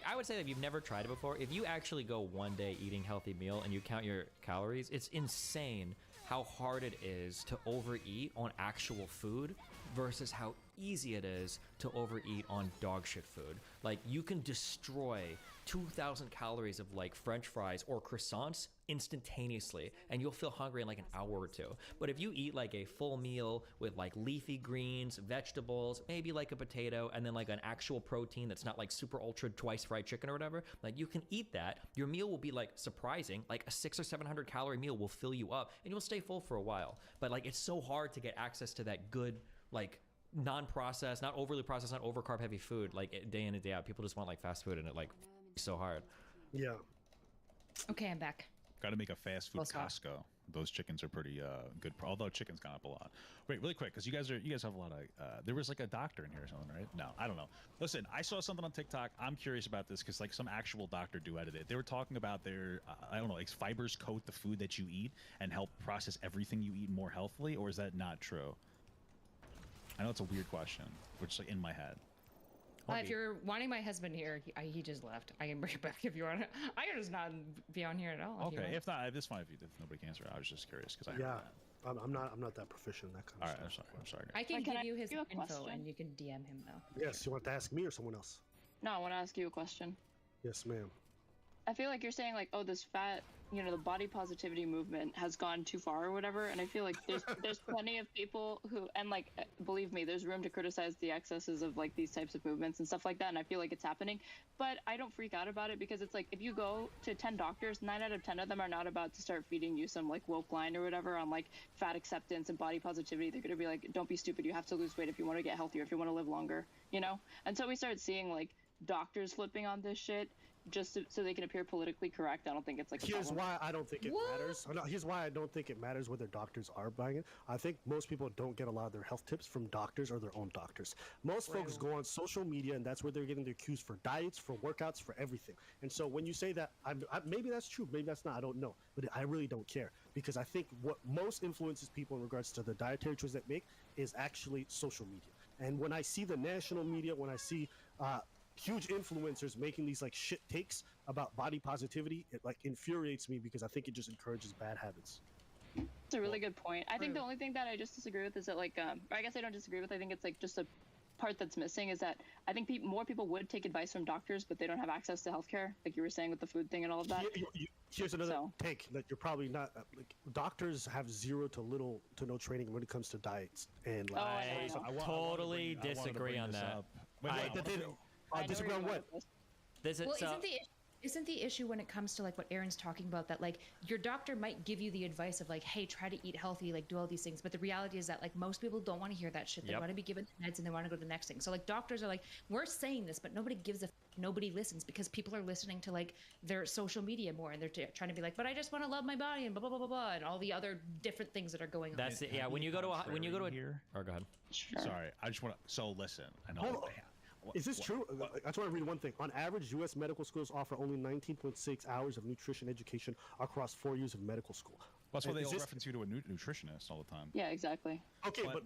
I would say that if you've never tried it before, if you actually go one day eating healthy meal and you count your calories, it's insane how hard it is to overeat on actual food versus how easy it is to overeat on dog shit food. Like you can destroy 2,000 calories of like French fries or croissants instantaneously and you'll feel hungry in like an hour or two. But if you eat like a full meal with like leafy greens, vegetables, maybe like a potato, and then like an actual protein that's not like super ultra twice fried chicken or whatever, like you can eat that. Your meal will be like surprising, like a 600 or 700 calorie meal will fill you up and you'll stay full for a while. But like it's so hard to get access to that good like non-processed, not overly processed, not over carb heavy food like day in and day out. People just want like fast food and it like so hard. Yeah. Okay, I'm back. Got to make a fast food Costco. Those chickens are pretty good. Although chicken's gone up a lot. Wait, really quick, because you guys have a lot of. There was like a doctor in here or something, right? No, I don't know. Listen, I saw something on TikTok. I'm curious about this because like some actual doctor duetted it. They were talking about their I don't know, like fibers coat the food that you eat and help process everything you eat more healthily, or is that not true? I know it's a weird question, which is like in my head. If you're wanting my husband here, he just left. I can bring it back if you want. I can just not be on here at all. Okay, if not, it's fine if nobody can answer. I was just curious because I heard that. I'm not that proficient in that kind of stuff. I'm sorry. I can give you his info and you can DM him though. Yes, you want to ask me or someone else? No, I want to ask you a question. Yes, ma'am. I feel like you're saying like, oh, this fat, the body positivity movement has gone too far or whatever. And I feel like there's plenty of people who, and like, believe me, there's room to criticize the excesses of like these types of movements and stuff like that. And I feel like it's happening, but I don't freak out about it because it's like, if you go to 10 doctors, 9 out of 10 of them are not about to start feeding you some like woke line or whatever on like fat acceptance and body positivity. They're going to be like, don't be stupid. You have to lose weight if you want to get healthier, if you want to live longer, Until we start seeing like doctors flipping on this shit just so they can appear politically correct. I don't think it's like here's why I don't think it matters. No, here's why I don't think it matters whether doctors are buying it. I think most people don't get a lot of their health tips from doctors or their own doctors. Most folks go on social media and that's where they're getting their cues for diets, for workouts, for everything. And so when you say that, maybe that's true, maybe that's not, I don't know, but I really don't care because I think what most influences people in regards to the dietary choices they make is actually social media. And when I see the national media, when I see huge influencers making these like shit takes about body positivity, it like infuriates me because I think it just encourages bad habits. It's a really good point. I think the only thing that I just disagree with is that like, or I guess I don't disagree with, I think it's like just a part that's missing is that I think more people would take advice from doctors, but they don't have access to healthcare, like you were saying with the food thing and all of that. Here's another take that you're probably not like. Doctors have zero to little to no training when it comes to diets and like. I totally disagree on that. I disagree on what? Isn't the issue when it comes to like what Aaron's talking about that like your doctor might give you the advice of like, hey, try to eat healthy, like do all these things, but the reality is that like most people don't want to hear that shit. They want to be given meds and they want to go to the next thing. So like doctors are like, we're saying this, but nobody gives a nobody listens because people are listening to like their social media more and they're trying to be like, but I just want to love my body and blah blah blah blah blah and all the other different things that are going on. That's it. Yeah, when you go to here. Oh, go ahead. Sure. Sorry, I just want to. So listen, I know. Is this true? I just want to read one thing. On average, U.S. medical schools offer only 19.6 hours of nutrition education across 4 years of medical school. That's why they all reference you to a nutritionist all the time. Yeah, exactly. Okay, but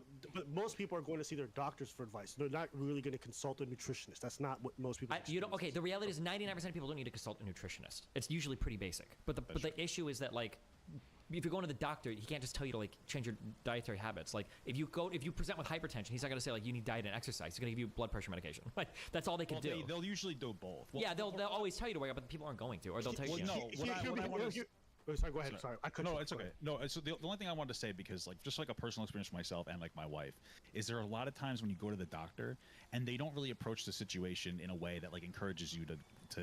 most people are going to see their doctors for advice. They're not really going to consult a nutritionist. That's not what most people. Okay, the reality is 99% of people don't need to consult a nutritionist. It's usually pretty basic. But the issue is that like if you're going to the doctor, he can't just tell you to like change your dietary habits. Like if you present with hypertension, he's not going to say like you need diet and exercise. He's going to give you blood pressure medication. Like that's all they can do. They'll usually do both. Well, yeah, they'll always tell you to work out, but people aren't going to, or they'll tell you. No, what I want to. Sorry, go ahead. Sorry, I couldn't. No, it's okay. No, so the only thing I wanted to say, because like just like a personal experience for myself and like my wife, is there are a lot of times when you go to the doctor and they don't really approach the situation in a way that like encourages you to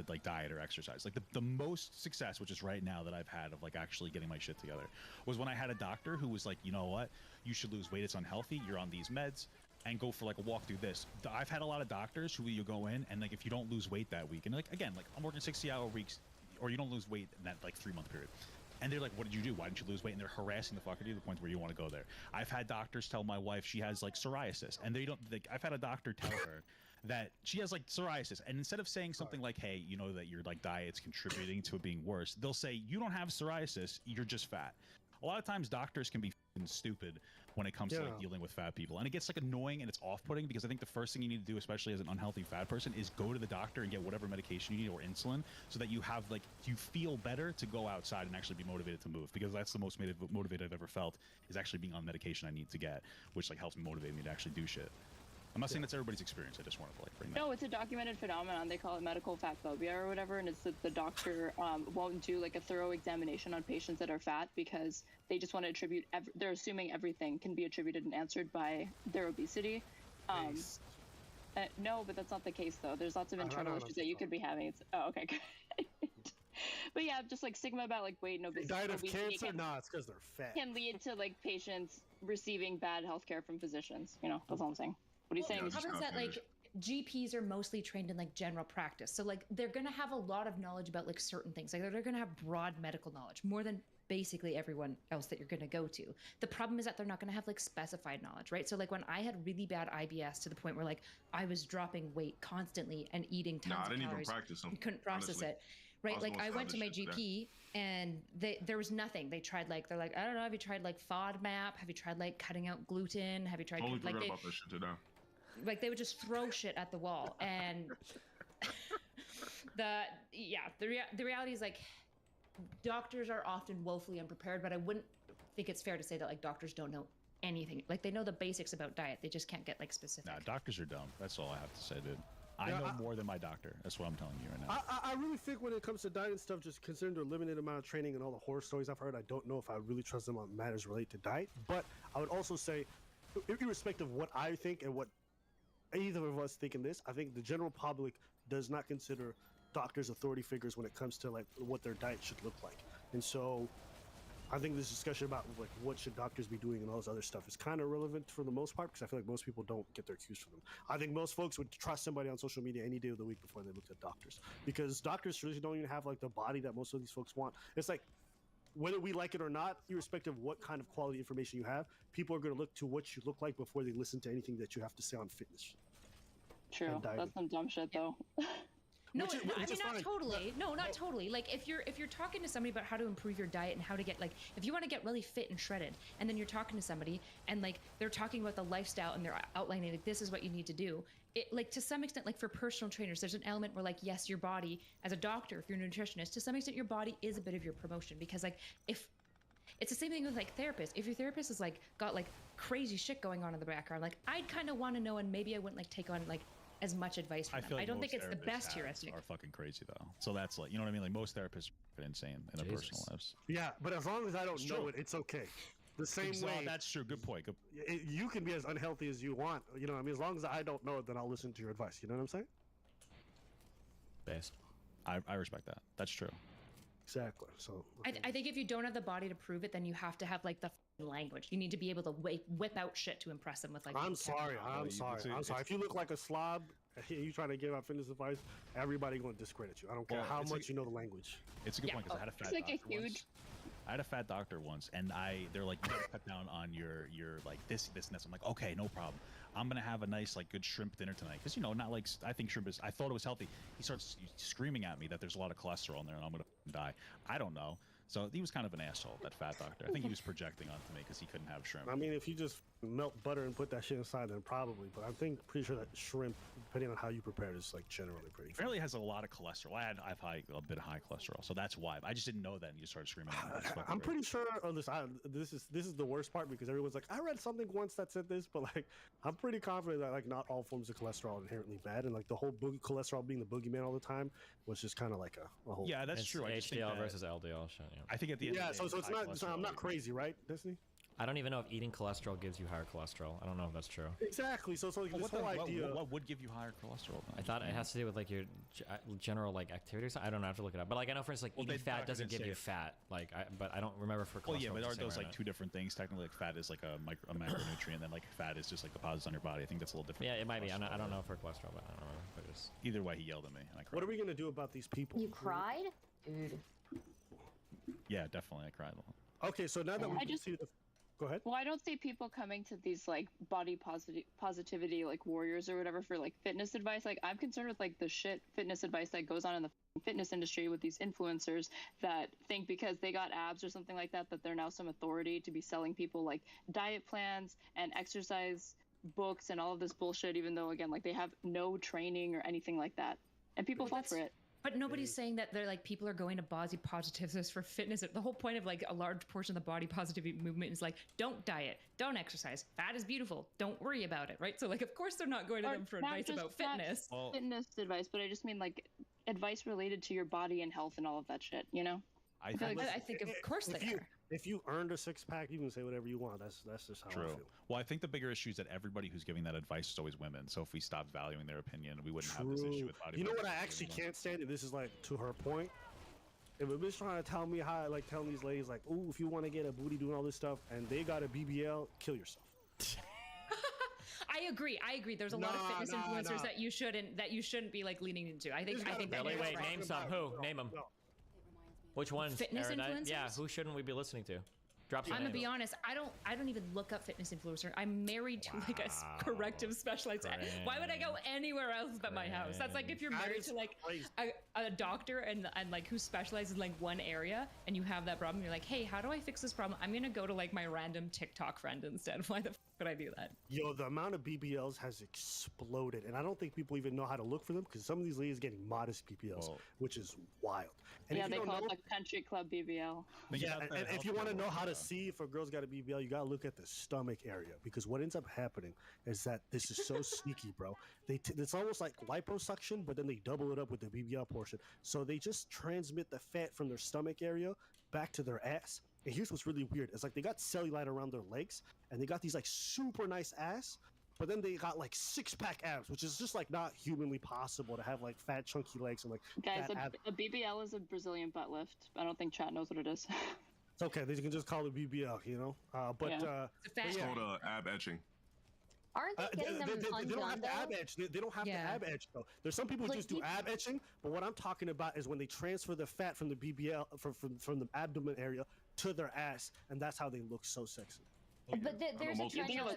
like diet or exercise. Like the most success, which is right now, that I've had of like actually getting my shit together, was when I had a doctor who was like, you know what, you should lose weight. It's unhealthy. You're on these meds. And go for like a walk through this. I've had a lot of doctors who you go in and like if you don't lose weight that week, and like again, like I'm working 60-hour weeks, or you don't lose weight in that like 3-month period. And they're like, what did you do? Why didn't you lose weight? And they're harassing the fuck out of you to the point where you want to go there. I've had doctors tell my wife she has like psoriasis, and they don't. Like, I've had a doctor tell her that she has like psoriasis, and instead of saying something like, hey, you know that your like diet's contributing to it being worse, they'll say you don't have psoriasis, you're just fat. A lot of times doctors can be stupid when it comes to like dealing with fat people, and it gets like annoying and it's off-putting, because I think the first thing you need to do, especially as an unhealthy fat person, is go to the doctor and get whatever medication you need or insulin, so that you have like you feel better to go outside and actually be motivated to move, because that's the most motivated I've ever felt, is actually being on medication I need to get, which like helps motivate me to actually do shit. I'm not saying that's everybody's experience. I just want to like bring that. No, it's a documented phenomenon. They call it medical fat phobia or whatever, and it's that the doctor won't do like a thorough examination on patients that are fat because they just want to attribute. They're assuming everything can be attributed and answered by their obesity. No, but that's not the case though. There's lots of internal issues that you could be having. Okay. But yeah, just like stigma about like weight and obesity. Diet of cancer? No, it's because they're fat. Can lead to like patients receiving bad healthcare from physicians. You know, that's all I'm saying. What are you saying? It covers that like GPs are mostly trained in like general practice, so like they're gonna have a lot of knowledge about like certain things. Like they're gonna have broad medical knowledge, more than basically everyone else that you're gonna go to. The problem is that they're not gonna have like specified knowledge, right? So like when I had really bad IBS to the point where like I was dropping weight constantly and eating tons of calories, even practice them. Couldn't process it. Right, like I went to my GP and there was nothing. They tried like, they're like, I don't know, have you tried like FODMAP? Have you tried like cutting out gluten? Have you tried Totally like about that shit today. Like they would just throw shit at the wall, and the reality is like doctors are often woefully unprepared, but I wouldn't think it's fair to say that like doctors don't know anything. Like they know the basics about diet, they just can't get like specific. Nah, doctors are dumb. That's all I have to say, dude. I know more than my doctor. That's what I'm telling you right now. I really think when it comes to diet and stuff, just considering their limited amount of training and all the horror stories I've heard, I don't know if I really trust them on matters related to diet. But I would also say, irrespective of what I think and what either of us think in this, I think the general public does not consider doctors authority figures when it comes to like what their diet should look like. And so I think this discussion about like what should doctors be doing and all this other stuff is kind of relevant for the most part, because I feel like most people don't get their cues from them. I think most folks would trust somebody on social media any day of the week before they looked at doctors, because doctors really don't even have like the body that most of these folks want. It's like, whether we like it or not, irrespective of what kind of quality information you have, people are going to look to what you look like before they listen to anything that you have to say on fitness. True. That's some dumb shit though. No, I mean not totally. No, not totally. Like if you're talking to somebody about how to improve your diet and how to get like, if you want to get really fit and shredded, and then you're talking to somebody and like they're talking about the lifestyle and they're outlining like this is what you need to do. It like to some extent, like for personal trainers, there's an element where like yes, your body as a doctor, if you're a nutritionist, to some extent your body is a bit of your promotion, because like if it's the same thing with like therapists. If your therapist is like got like crazy shit going on in the background, like I'd kind of want to know, and maybe I wouldn't like take on like as much advice from them. I don't think it's the best heuristic. Are fucking crazy though. So that's like, you know what I mean? Like most therapists are insane in their personal lives. Yeah, but as long as I don't know it, it's okay. The same way. That's true. Good point. You can be as unhealthy as you want. You know what I mean? As long as I don't know it, then I'll listen to your advice. You know what I'm saying? Based. I respect that. That's true. Exactly. So I think if you don't have the body to prove it, then you have to have like the language. You need to be able to whip out shit to impress them with like. I'm sorry. If you look like a slob and you try to give out fitness advice, everybody going to discredit you. I don't care how much you know the language. It's a good point, because I had a fat doctor once. I had a fat doctor once, and they're like, you gotta cut down on your like this and this. I'm like, okay, no problem. I'm gonna have a nice like good shrimp dinner tonight, because you know, not like I think shrimp is. I thought it was healthy. He starts screaming at me that there's a lot of cholesterol in there, and I'm gonna die. I don't know. So he was kind of an asshole, that fat doctor. I think he was projecting onto me because he couldn't have shrimp. I mean, if you just melt butter and put that shit inside, then probably. But pretty sure that shrimp, depending on how you prepare it, is like generally pretty. Apparently, it has a lot of cholesterol. I have a bit of high cholesterol, so that's why. I just didn't know that, and you started screaming. I'm pretty sure. This is the worst part because everyone's like, I read something once that said this, but like, I'm pretty confident that like not all forms of cholesterol are inherently bad, and like the whole cholesterol being the boogeyman all the time was just kind of like a whole. Yeah, that's true. I just think HDL that, versus LDL shit. Yeah. I think at the end. Yeah, of the day, so it's not. So I'm not crazy, right, Disney? I don't even know if eating cholesterol gives you higher cholesterol. I don't know if that's true. Exactly. So like this whole idea. What would give you higher cholesterol? Then? I thought it has to do with like your general like activities. I don't know. I have to look it up. But like I know for instance, like eating fat doesn't give you fat. Like, but I don't remember for cholesterol. Well, yeah, but are those like two different things? Technically, like fat is like a macronutrient, and like fat is just like deposits on your body. I think that's a little different. Yeah, it might be. I don't know for cholesterol, but I don't remember. But just either way, he yelled at me. And I cried. What are we gonna do about these people? You cried, dude. Yeah, definitely, I cried. Okay, so now that we can see the. Go ahead. Well, I don't see people coming to these like body positivity like warriors or whatever for like fitness advice. Like I'm concerned with like the shit fitness advice that goes on in the fitness industry with these influencers that think because they got abs or something like that they're now some authority to be selling people like diet plans and exercise books and all of this bullshit, even though again like they have no training or anything like that, and people fall for it. But nobody's saying that they're like people are going to body positiveness for fitness. The whole point of like a large portion of the body positivity movement is like, don't diet, don't exercise. Fat is beautiful. Don't worry about it, right? So like, of course they're not going to them for advice about fitness. Fitness advice, but I just mean like advice related to your body and health and all of that shit, you know? I think of course they are. If you earned a six-pack, you can say whatever you want. That's just how I feel. Well, I think the bigger issue is that everybody who's giving that advice is always women. So if we stopped valuing their opinion, we wouldn't have this issue with body. You know what I actually can't stand? And this is like to her point. If a bitch trying to tell me how, like telling these ladies like, "Ooh, if you want to get a booty doing all this stuff," and they got a BBL, kill yourself. I agree. There's a lot of fitness influencers that you shouldn't be like leaning into. I think that. Wait, name some. Who? Name them. Which ones? Fitness influencers? Yeah, who shouldn't we be listening to? Drop some I'm gonna names. be honest. I don't even look up fitness influencer. I'm married to like a corrective specialized. Why would I go anywhere else but my house? That's like if you're married to like a doctor and like who specializes in like one area and you have that problem. You're like, hey, how do I fix this problem? I'm gonna go to like my random TikTok friend instead. Why the f would I do that? Yo, the amount of BBLs has exploded, and I don't think people even know how to look for them because some of these ladies are getting modest BBLs, which is wild. And yeah, they call it the country club BBL. Yeah, and if you want to know how to see if a girl's got a BBL, you gotta look at the stomach area because what ends up happening is that this is so sneaky, bro. It's almost like liposuction, but then they double it up with the BBL portion. So they just transmit the fat from their stomach area back to their ass. And here's what's really weird: it's like they got cellulite around their legs, and they got these like super nice ass, but then they got like six-pack abs, which is just like not humanly possible to have like fat, chunky legs and like. Guys, a BBL is a Brazilian butt lift. I don't think chat knows what it is. It's okay. They can just call it BBL, you know. It's called ab etching. Aren't they getting them undone, they don't have though? to ab etch. They don't have to ab etch though. There's some people who just do ab etching, but what I'm talking about is when they transfer the fat from the BBL from the abdomen area to their ass, and that's how they look so sexy. But there's a trend now.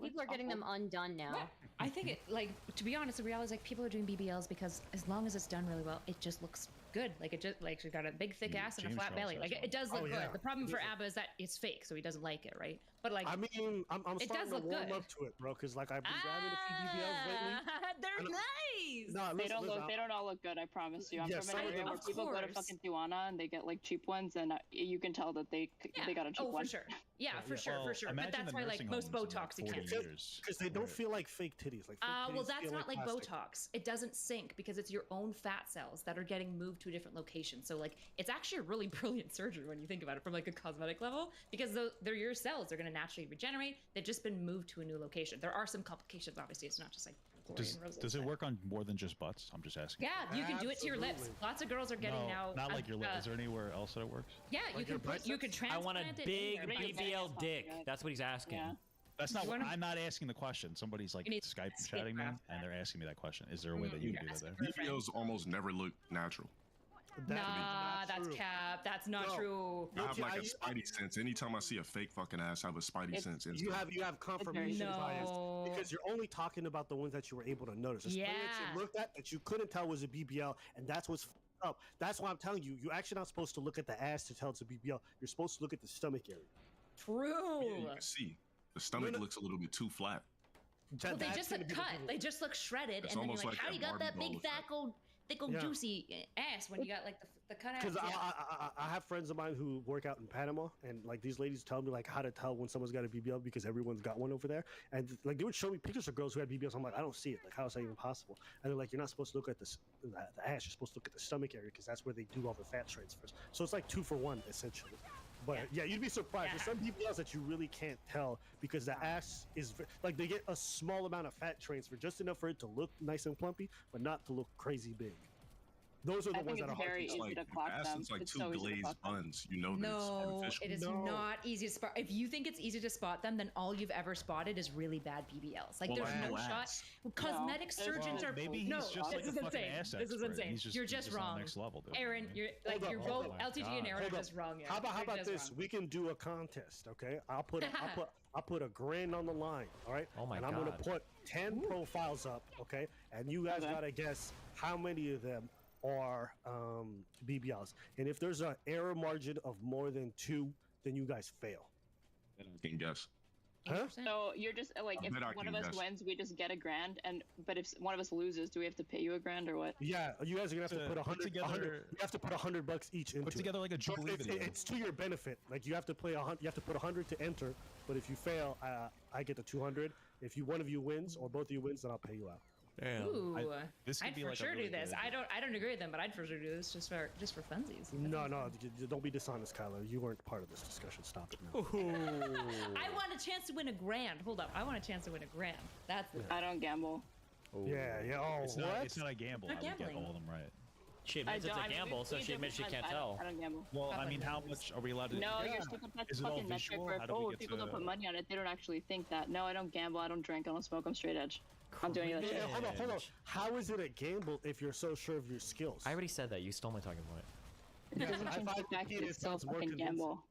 People are getting them undone now. I think it like to be honest, the reality is like people are doing BBLs because as long as it's done really well, it just looks good. Like it just like she's got a big thick ass and a flat belly. Like it does look good. The problem for Abba is that it's fake, so he doesn't like it, right? But like I mean, I'm it starting does to look warm good. up to it, bro, because like I've been grabbing a few BBLs lately. They're nice. No, They don't all look good. I promise you. I'm Yes, from an area where people go to fucking Tijuana and they get like cheap ones, and you can tell that they got a cheap one. for sure. Yeah, for sure. But that's why like most Botox you can't. Because they don't feel like fake titties. Like fake titties well, that's feel not like plastic. Botox. It doesn't sink because it's your own fat cells that are getting moved to a different location. So like it's actually a really brilliant surgery when you think about it from like a cosmetic level because they're your cells. They're going to naturally regenerate. They've just been moved to a new location. There are some complications, obviously. It's not just like does it work on more than just butts? I'm just asking. Yeah, you can do it to your lips. Lots of girls are getting now. Not like your lips. Is there anywhere else that it works? Yeah, you can transplant. I want a it big in there. BBL dick. That's what he's asking. Yeah. That's not what I'm not asking the question. Somebody's like Skype chatting me and they're asking me that question. Is there a way that you can do that there? BBLs almost never look natural. Nah, that's cap. That's not true. I have like a spidey sense. Anytime I see a fake fucking ass, I have a spidey sense. You have confirmation bias because you're only talking about the ones that you were able to notice. There's plenty that you looked at that you couldn't tell was a BBL, and that's what's up. That's why I'm telling you, you're actually not supposed to look at the ass to tell it's a BBL. You're supposed to look at the stomach area. True. Yeah, you can see the stomach looks a little bit too flat. Well, they just look cut. They just look shredded, It's and then you're almost like, like how that you got that Barbie big, doll thick old juicy ass when you got like the cut ass? Because Yeah. I have friends of mine who work out in Panama, and like these ladies tell me like how to tell when someone's got a BBL because everyone's got one over there, and like they would show me pictures of girls who had BBLs. I'm like, I don't see it. Like, how is that even possible? And they're like, you're not supposed to look at the ass. You're supposed to look at the stomach area because that's where they do all the fat transfers. So it's like 2 for 1 essentially. But yeah, you'd be surprised. There's some BBLs that you really can't tell because the ass is like they get a small amount of fat transfer, just enough for it to look nice and plumpy, but not to look crazy big. Those are the ones that are hard to tell. Like, it's like 2 glazed buns. You know, No, that's it is not easy to spot. If you think it's easy to spot them, then all you've ever spotted is really bad BBLs. Like, Well, there's no ass. shot. Cosmetic surgeons are. Maybe he's no, just this like is a fucking insane. ass This is expert. insane. He's You're just just on the wrong. next level, dude. Aaron, you're like you're both LTG and Aaron are Hold up. just wrong. How You're about just this? wrong. We can do a contest, okay? I'll put a grand on the line, all right? Oh my and I'm gonna God. put 10 profiles up, okay? And you guys gotta guess how many of them are BBLs. And if there's an error margin of more than 2, then you guys fail. I can guess. Huh? So you're just like, I if bet I one can of us guess. wins, we just get $1,000, but if one of us loses, do we have to pay you $1,000 or what? Yeah, you guys are gonna have to put $100. You have to put $100 each into. Put together like a Jubilee video. It's to your benefit. Like you have to play 100. You have to put 100 to enter. But if you fail, I get the 200. If one of you wins or both of you wins, then I'll pay you out. Ooh, this could I'd be for like a sure really do this. good- I don't agree with them, but I'd for sure do this just for funsies. No, don't be dishonest, Kylo. You weren't part of this discussion. Stop it now. I want a chance to win $1,000. Hold up, I want a chance to win $1,000. That's the. I don't gamble. Yeah. Oh, It's what? not, it's not a gamble. Not I would get gambling. all of them right. She admits it's a gamble, so she admits she can't tell. I don't gamble. Well, I mean, how much are we allowed to No, do? you're stupid. That's Is it all fucking metric visual? where How do we if get people to- don't put money on it, they don't actually think that. No, I don't gamble. I don't drink. I don't smoke. I'm straight edge. I'm doing that. Yeah, hold on. How is it a gamble if you're so sure of your skills? I already said that. You stole my talking point. It doesn't change the fact that it's so fucking gamble.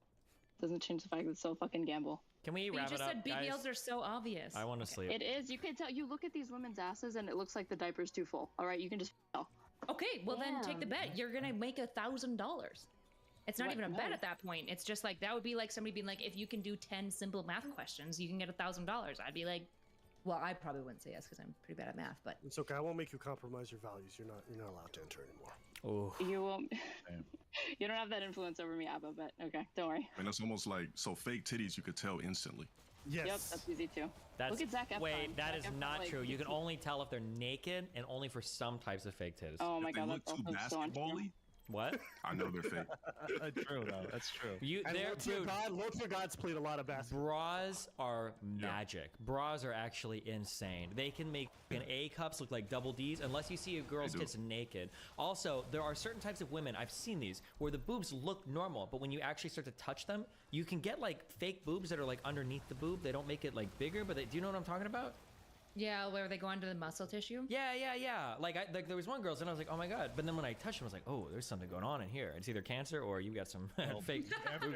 Doesn't change the fact that it's so fucking gamble. Can we But you wrap just it up, said BBLs guys? are so obvious. I want to sleep. It is. You can tell. You look at these women's asses, and it looks like the diaper's too full. All right, you can just tell. Okay, well then take the Yeah. bet. You're gonna make $1,000. It's not What? even a bet No. at that point. It's just like that would be like somebody being like, if you can do 10 simple math questions, you can get $1,000. I'd be like, well, I probably wouldn't say yes because I'm pretty bad at math, but It's okay. I won't make you compromise your values. You're not allowed to enter anymore. Oh. You won't. You don't have that influence over me, Abba. But okay, don't worry. And it's almost like fake titties you could tell instantly. Yep, that's easy too. That's, Look at Zac Efron. Wait, that Zac is Efron, not like, true. You can he's- only tell if they're naked and only for some types of fake titties. Oh my If they god, look that's too also so untrue. basketball-y, What? I know they're fake. That's true, though. That's true. You, And they're, dude, Lord for God's played a lot of basketball. bras are magic. Bras are actually insane. They can make an A cups look like double D's unless you see a girl's They do. tits naked. Also, there are certain types of women, I've seen these, where the boobs look normal, but when you actually start to touch them, you can get like fake boobs that are like underneath the boob. They don't make it like bigger, but do you know what I'm talking about? yeah, where they go under the muscle tissue. Yeah. Like there was one girl's and I was like, oh my god. But then when I touched them, I was like, oh, there's something going on in here. It's either cancer or you got some fake. After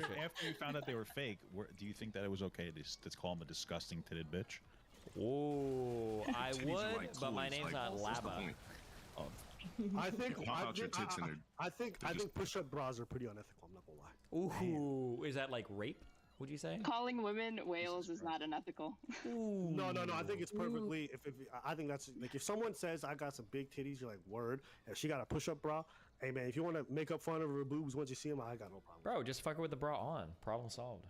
you found out they were fake, do you think that it was okay to call him a disgusting titted bitch? Oh, I Titties are would, like but my toys, name's like, not what's the Laba. point? Oh, I think Pop out your tits in there. I think push-up bras are pretty unethical. I'm not gonna lie. Ooh, is that like rape? Would you say? Calling women whales is not unethical. No. I think it's perfectly. I think that's like if someone says I got some big titties, you're like word. If she got a push-up bra, hey man, if you want to make up fun of her boobs once you see them, I got no problem. Bro, just fuck her with the bra on. Problem solved.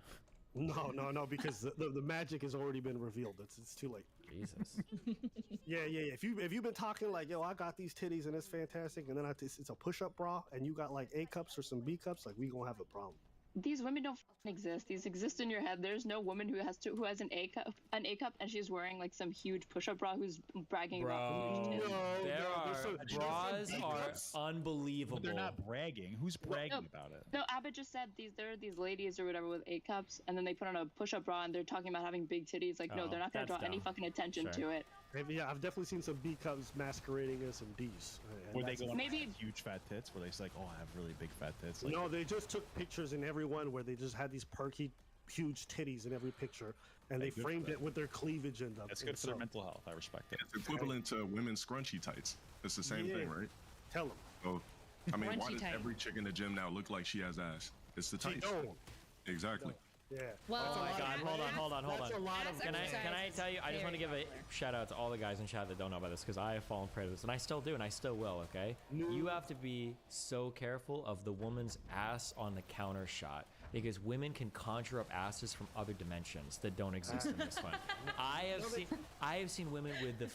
No, because the magic has already been revealed. It's too late. Jesus. Yeah. If you've been talking like, yo, I got these titties and it's fantastic, and then it's a push-up bra, and you got like A cups or some B cups, like we gonna have a problem. These women don't fucking exist. These exist in your head. There's no woman who has an A cup, and she's wearing like some huge push-up bra who's bragging about the huge tits. Bras are unbelievable. But they're not bragging. Who's bragging about it? No, Abbott just said there are these ladies or whatever with A cups, and then they put on a push-up bra and they're talking about having big titties. Like, no, Oh, they're not gonna that's draw any dumb. fucking attention Sure. to it. Yeah, I've definitely seen some B cups masquerading as some D's. And Where they that's- go on Maybe- huge fat tits, where they say like, oh, I have really big fat tits. Like, No, they just took pictures in every one where they just had these perky, huge titties in every picture, and they Hey, good for framed them. it with their cleavage in them. that's good for their mental health. I respect it. It's equivalent to women's scrunchy tights. It's the same thing, right? Tell them. So I mean, why Crunchy does tight. every chick in the gym now look like she has ass? It's the tights. Exactly. Yeah. Oh my God! Hold on. That's a lot of. Can I tell you? I just want to give a shout out to all the guys in chat that don't know about this because I have fallen prey to this, and I still do, and I still will. Okay. You have to be so careful of the woman's ass on the counter shot because women can conjure up asses from other dimensions that don't exist in this one. I have seen women with the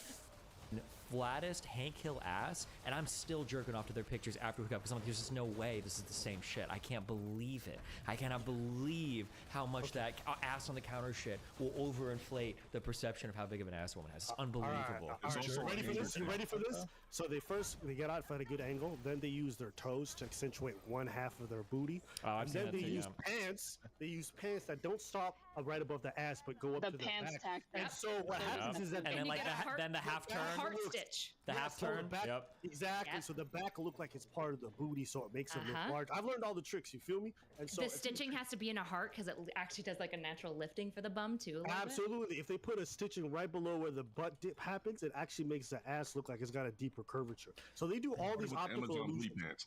flattest Hank Hill ass, and I'm still jerking off to their pictures after we hook up because I'm like, there's just no way this is the same shit. I can't believe it. I cannot believe how much that ass on the counter shit will overinflate the perception of how big of an ass a woman has. It's unbelievable. All right. You ready for this? So they get out at a good angle, then they use their toes to accentuate one half of their booty. I've seen then that they too, use yeah. pants. They use pants that don't stop right above the ass but go up The to the pants back. tactic. And so what happens is that And then like then the half turn. Heart stitch. The half so the turn. back- Yep. Exactly. Yep. So the back will look like it's part of the booty, so it makes it look Uh-huh. large. I've learned all the tricks. You feel me? And so The if you- stitching has to be in a heart because it actually does like a natural lifting for the bum too. a little bit. Absolutely. If they put a stitching right below where the butt dip happens, it actually makes the ass look like it's got a deeper curvature. So they do all these With optical Amazon illusions. Lead Pants.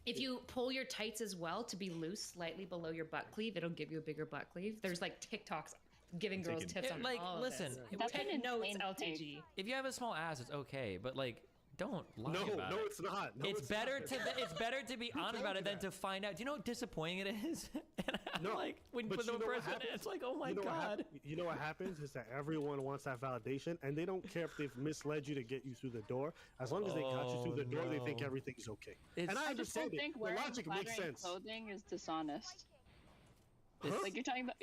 If you pull your tights as well to be loose slightly below your butt cleave, it'll give you a bigger butt cleave. There's like TikToks giving girls tips on like, all of listen, this. That's Take an notes, insane LTG. If you have a small ass, it's okay, but like, don't lie about it. No, it's not. No, it's better not. it's better to be honest about it than to find out. Do you know how disappointing it is? And I'm like when but with you the know what person, happens? it's like, oh my You know what God. you know what happens is that everyone wants that validation, and they don't care if they've misled you to get you through the door. As long as they got you through the door, they think no. everything's okay. It's- And I I just don't understand it. think The wearing logic makes flattering sense. clothing is dishonest. Huh? Like you're talking about,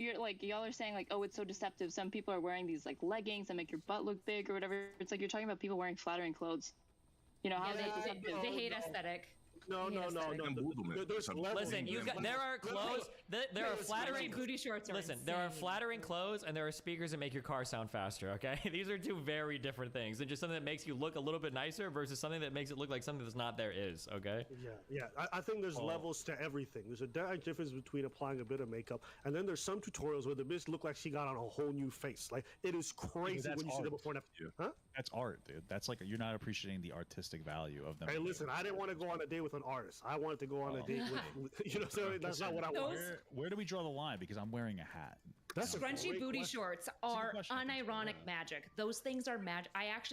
y'all are saying like, oh, it's so deceptive. Some people are wearing these like leggings that make your butt look big or whatever. It's like you're talking about people wearing flattering clothes. You know how is that deceptive? They hate aesthetic. No. There's levels. Listen, there are clothes. There are flattering booty shorts. Listen, there are flattering clothes and there are speakers that make your car sound faster. Okay, these are two very different things, and just something that makes you look a little bit nicer versus something that makes it look like something that's not there is. Okay. Yeah. I think there's levels to everything. There's a direct difference between applying a bit of makeup, and then there's some tutorials where the bitch look like she got on a whole new face. Like it is crazy when you see them before and after. Huh? That's art, dude. That's like you're not appreciating the artistic value of them. Hey, listen, I didn't want to go on a date with an artist. I wanted to go on a date with you know, so that's not what I want. Where do we draw the line? Because I'm wearing a hat. That's Scrunchy booty shorts are unironic magic. Those things are magic.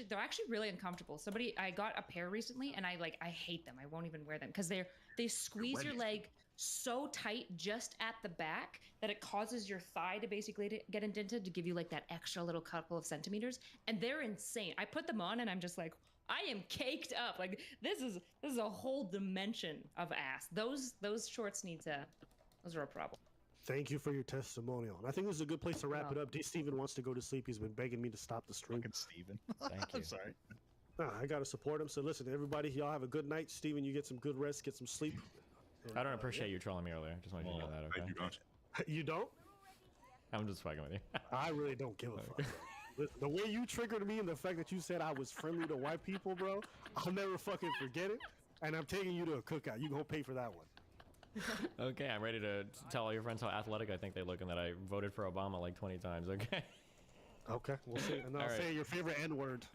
They're actually really uncomfortable. I got a pair recently, and I hate them. I won't even wear them because they squeeze your leg so tight just at the back that it causes your thigh to basically get indented to give you like that extra little couple of centimeters. And they're insane. I put them on, and I'm just like, I am caked up. Like this is a whole dimension of ass. Those shorts those are a problem. Thank you for your testimonial. And I think this is a good place to wrap it up. D. Steven wants to go to sleep. He's been begging me to stop the stream. Fucking Steven. Thank you. I'm sorry. I got to support him. So listen, everybody, y'all have a good night. Steven, you get some good rest, get some sleep. I don't appreciate you trolling me earlier. Just wanted you to know that. Okay. Thank you, Josh. You don't? I'm just fucking with you. I really don't give a fuck. The way you triggered me and the fact that you said I was friendly to white people, bro, I'll never fucking forget it. And I'm taking you to a cookout. You gonna pay for that one. Okay, I'm ready to tell all your friends how athletic I think they look and that I voted for Obama like 20 times. Okay. Okay, we'll see. And I'll say your favorite N-word.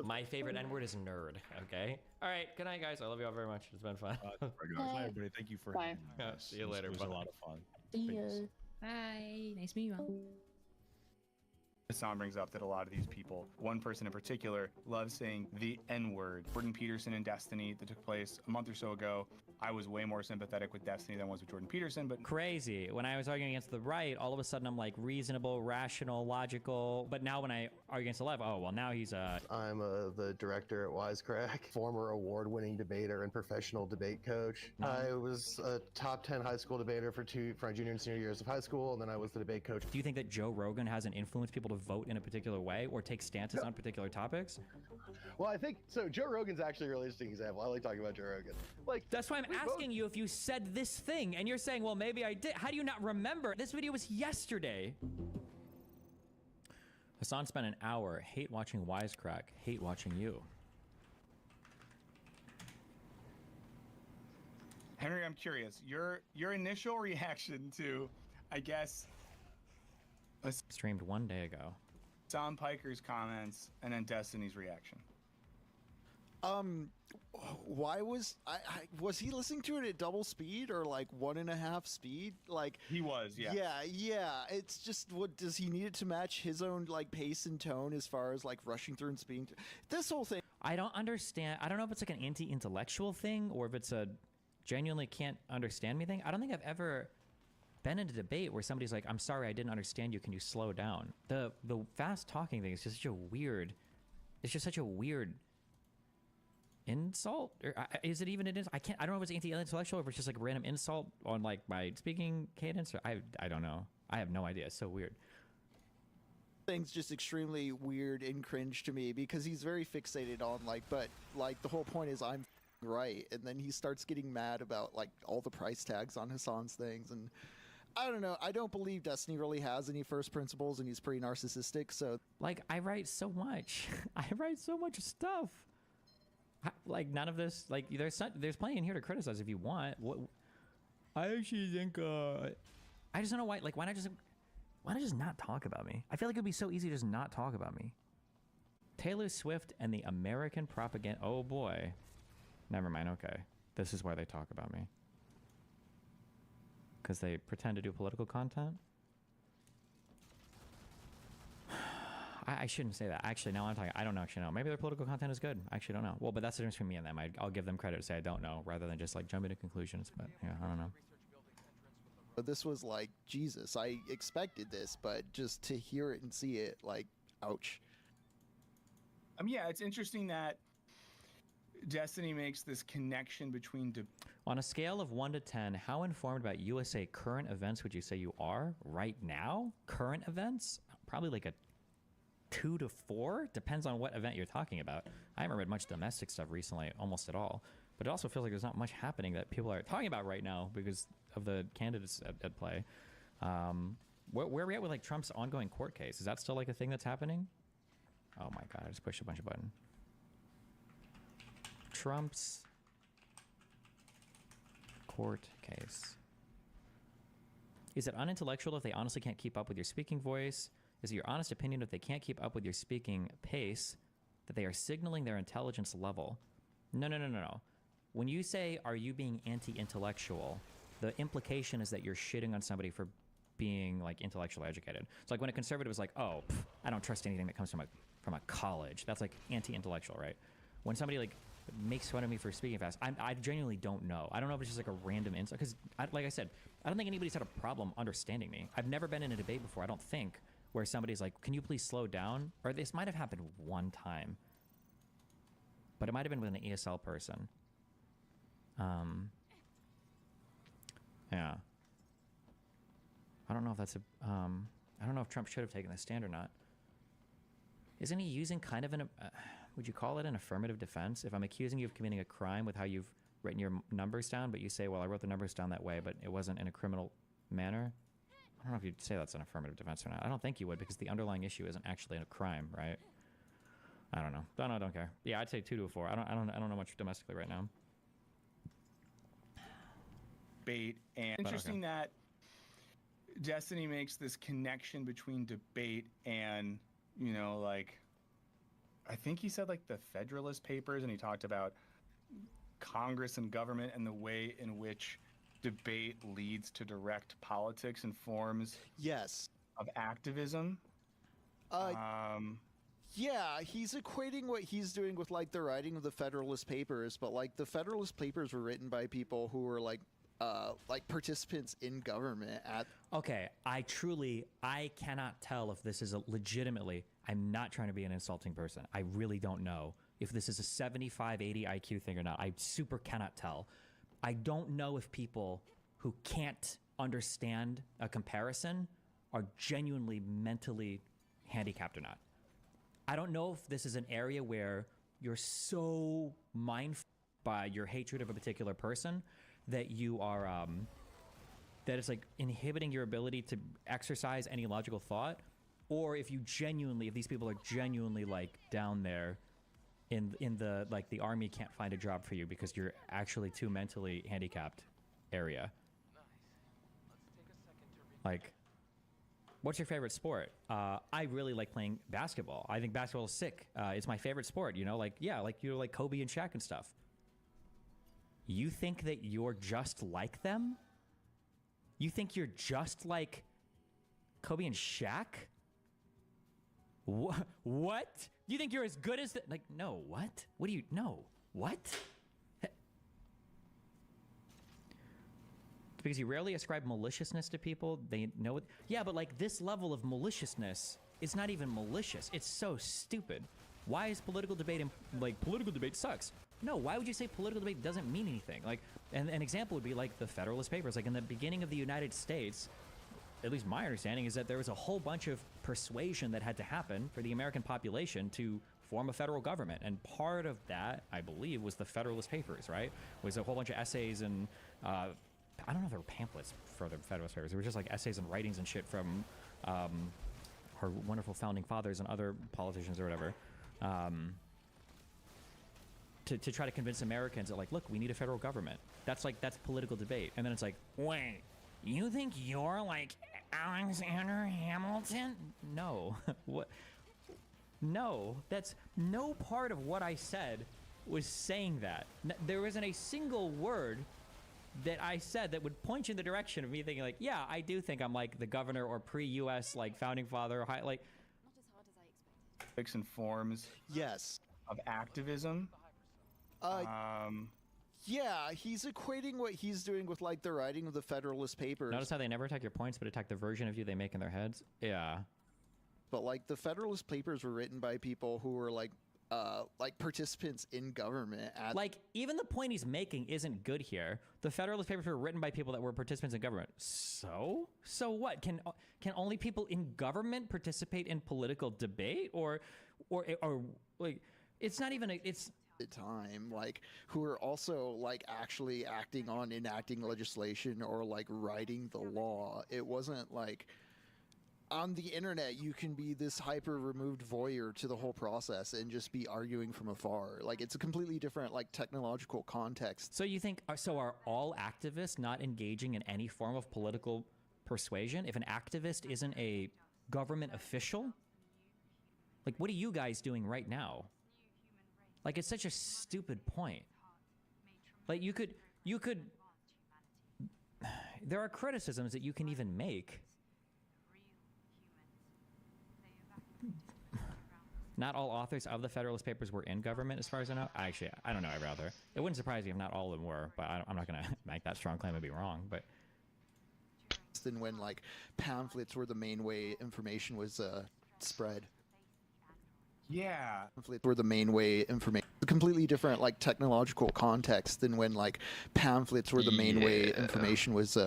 My favorite N-word is nerd. Okay. All right. Good night, guys. I love you all very much. It's been fun. Bye, everybody. Thank you for. Bye. See you later. It was Bye. a lot of fun. Bye. Nice meeting you all. Hassan brings up that a lot of these people, one person in particular, loves saying the N-word. Jordan Peterson and Destiny that took place a month or so ago. I was way more sympathetic with Destiny than I was with Jordan Peterson, but Crazy. When I was arguing against the right, all of a sudden I'm like reasonable, rational, logical. But now when I argue against the left, oh, well, now he's I'm the director at Wisecrack, former award-winning debater and professional debate coach. I was a top 10 high school debater for my junior and senior years of high school, and then I was the debate coach. Do you think that Joe Rogan hasn't influenced people to vote in a particular way or take stances on particular topics? Well, I think so. Joe Rogan's actually a really interesting example. I like talking about Joe Rogan. Like, that's why I'm asking you if you said this thing, and you're saying, well, maybe I did. How do you not remember? This video was yesterday. Hassan spent an hour. Hate watching Wisecrack. Hate watching you. Henry, I'm curious. Your initial reaction to, I guess, streamed 1 day ago. Tom Piker's comments and then Destiny's reaction. Why was was he listening to it at double speed or like 1.5 speed? Like he was, yeah. Yeah. It's just, what does he need it to match his own like pace and tone as far as like rushing through and speeding? This whole thing. I don't understand. I don't know if it's like an anti-intellectual thing or if it's a genuinely can't understand me thing. I don't think I've ever been in a debate where somebody's like, "I'm sorry, I didn't understand you. Can you slow down?" The fast talking thing is just such a weird. It's just such a weird insult, or is it even an insult? I don't know if it's anti-intellectual or if it's just like a random insult on like my speaking cadence, or I don't know. I have no idea. It's so weird. Thing's just extremely weird and cringe to me because he's very fixated on like, but like the whole point is I'm right, and then he starts getting mad about like all the price tags on Hassan's things, and I don't know. I don't believe Destiny really has any first principles, and he's pretty narcissistic. So like, I write so much. I write so much stuff. Like none of this, like there's plenty in here to criticize if you want. What I actually think, I just don't know why. Like why not just not talk about me? I feel like it'd be so easy to just not talk about me. Taylor Swift and the American propaganda. Oh boy, never mind. Okay, this is why they talk about me. Because they pretend to do political content. I shouldn't say that. Actually, now I'm talking. I don't actually know. Maybe their political content is good. I actually don't know. Well, but that's the difference between me and them. I'll give them credit to say I don't know rather than just like jumping to conclusions. But yeah, I don't know. But this was like, Jesus, I expected this, but just to hear it and see it, like, ouch. Yeah, it's interesting that Destiny makes this connection between... On a scale of 1 to 10, how informed about USA current events would you say you are right now? Current events? Probably like a 2 to 4. Depends on what event you're talking about. I haven't read much domestic stuff recently, almost at all. But it also feels like there's not much happening that people are talking about right now because of the candidates at play. Where are we at with like Trump's ongoing court case? Is that still like a thing that's happening? Oh my God, I just pushed a bunch of buttons. Trump's court case. Is it unintellectual if they honestly can't keep up with your speaking voice? Is it your honest opinion if they can't keep up with your speaking pace that they are signaling their intelligence level? No. When you say, are you being anti-intellectual, the implication is that you're shitting on somebody for being like intellectually educated. So like when a conservative is like, oh, I don't trust anything that comes from a college. That's like anti-intellectual, right? When somebody like makes fun of me for speaking fast, I genuinely don't know. I don't know if it's just like a random insult. Because like I said, I don't think anybody's had a problem understanding me. I've never been in a debate before, I don't think, where somebody's like, can you please slow down? Or this might have happened one time. But it might have been with an ESL person. Yeah. I don't know if that's a, I don't know if Trump should have taken the stand or not. Isn't he using kind of an, would you call it an affirmative defense? If I'm accusing you of committing a crime with how you've written your numbers down, but you say, well, I wrote the numbers down that way, but it wasn't in a criminal manner. I don't know if you'd say that's an affirmative defense or not. I don't think you would because the underlying issue isn't actually a crime, right? I don't know. Don't care. Yeah, I'd say 2 to a 4. I don't know much domestically right now. Debate and interesting that Destiny makes this connection between debate and, you know, like, I think he said like the Federalist Papers, and he talked about Congress and government and the way in which debate leads to direct politics and forms of activism. Yeah, he's equating what he's doing with like the writing of the Federalist Papers, but like the Federalist Papers were written by people who were like participants in government at... Okay, I cannot tell if this is a legitimately, I'm not trying to be an insulting person. I really don't know if this is a 75, 80 IQ thing or not. I super cannot tell. I don't know if people who can't understand a comparison are genuinely mentally handicapped or not. I don't know if this is an area where you're so mindful by your hatred of a particular person that you are, that it's like inhibiting your ability to exercise any logical thought, or if these people are genuinely like down there in the, like the army can't find a job for you because you're actually too mentally handicapped area. Like, What's your favorite sport? I really like playing basketball. I think basketball is sick. It's my favorite sport. You know, like you're like Kobe and Shaq and stuff. You think that you're just like them? You think you're just like Kobe and Shaq? What? You think you're as good as like? No. What? What do you? No. What? Because you rarely ascribe maliciousness to people. They know it. Yeah, but like this level of maliciousness is not even malicious. It's so stupid. Why is political debate like political debate sucks? No, why would you say political debate doesn't mean anything? Like, and an example would be like the Federalist Papers. Like in the beginning of the United States, at least my understanding is that there was a whole bunch of persuasion that had to happen for the American population to form a federal government. And part of that, I believe, was the Federalist Papers, right? Was a whole bunch of essays and, I don't know if there were pamphlets for the Federalist Papers. They were just like essays and writings and shit from our wonderful founding fathers and other politicians or whatever. To try to convince Americans that like, look, we need a federal government. That's political debate. And then it's like, wait, you think you're like Alexander Hamilton? No. What? No, that's no part of what I said was saying that. There isn't a single word that I said that would point you in the direction of me thinking like, yeah, I do think I'm like the governor or pre-US like founding father, like. And forms. Yes. Of activism. Yeah, he's equating what he's doing with like the writing of the Federalist Papers. Notice how they never attack your points, but attack the version of you they make in their heads. Yeah. But like the Federalist Papers were written by people who were like participants in government. Like even the point he's making isn't good here. The Federalist Papers were written by people that were participants in government. So what? Can only people in government participate in political debate, or like it's not even it's the time like who are also like actually acting on enacting legislation or like writing the law. It wasn't like on the internet you can be this hyper removed voyeur to the whole process and just be arguing from afar. Like it's a completely different like technological context. So you think are all activists not engaging in any form of political persuasion? If an activist isn't a government official, like what are you guys doing right now? Like it's such a stupid point. Like you could there are criticisms that you can even make. Not all authors of the Federalist Papers were in government, as far as I know. Actually, I don't know every author. It wouldn't surprise me if not all of them were, but I'm not going to make that strong claim and be wrong. But than when like pamphlets were the main way information was spread. Yeah. Pamphlets were the main way information. A completely different like technological context than when like pamphlets were the main way information was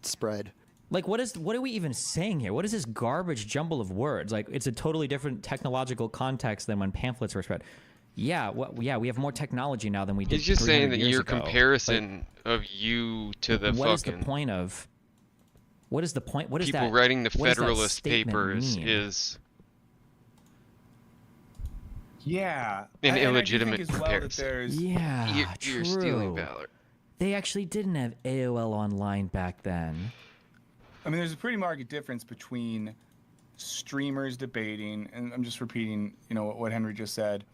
spread. Like what are we even saying here? What is this garbage jumble of words? Like it's a totally different technological context than when pamphlets were spread. Yeah, we have more technology now than we did. He's just saying that your ago. comparison of you to the what is the point of? What is the point? What is people that? Writing the what Federalist Papers mean? is an illegitimate well comparison. Yeah, you're stealing valor. They actually didn't have AOL Online back then. I mean, there's a pretty marked difference between streamers debating, and I'm just repeating, what Henry just said.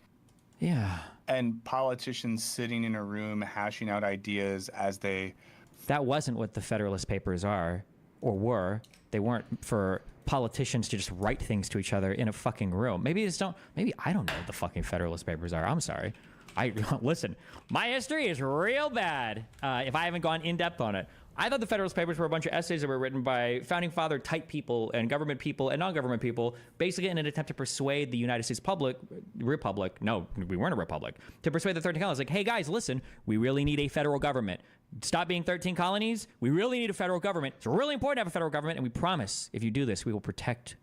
Yeah. And politicians sitting in a room hashing out ideas as they. That wasn't what the Federalist Papers are, or were. They weren't for politicians to just write things to each other in a fucking room. Maybe I don't know what the fucking Federalist Papers are. I'm sorry. Listen, my history is real bad if I haven't gone in depth on it. I thought the Federalist Papers were a bunch of essays that were written by founding father type people and government people and non-government people, basically in an attempt to persuade the United States republic. No, we weren't a republic. To persuade the 13 colonies, like, hey guys, listen, we really need a federal government. Stop being 13 colonies. We really need a federal government. It's really important to have a federal government, and we promise if you do this, we will protect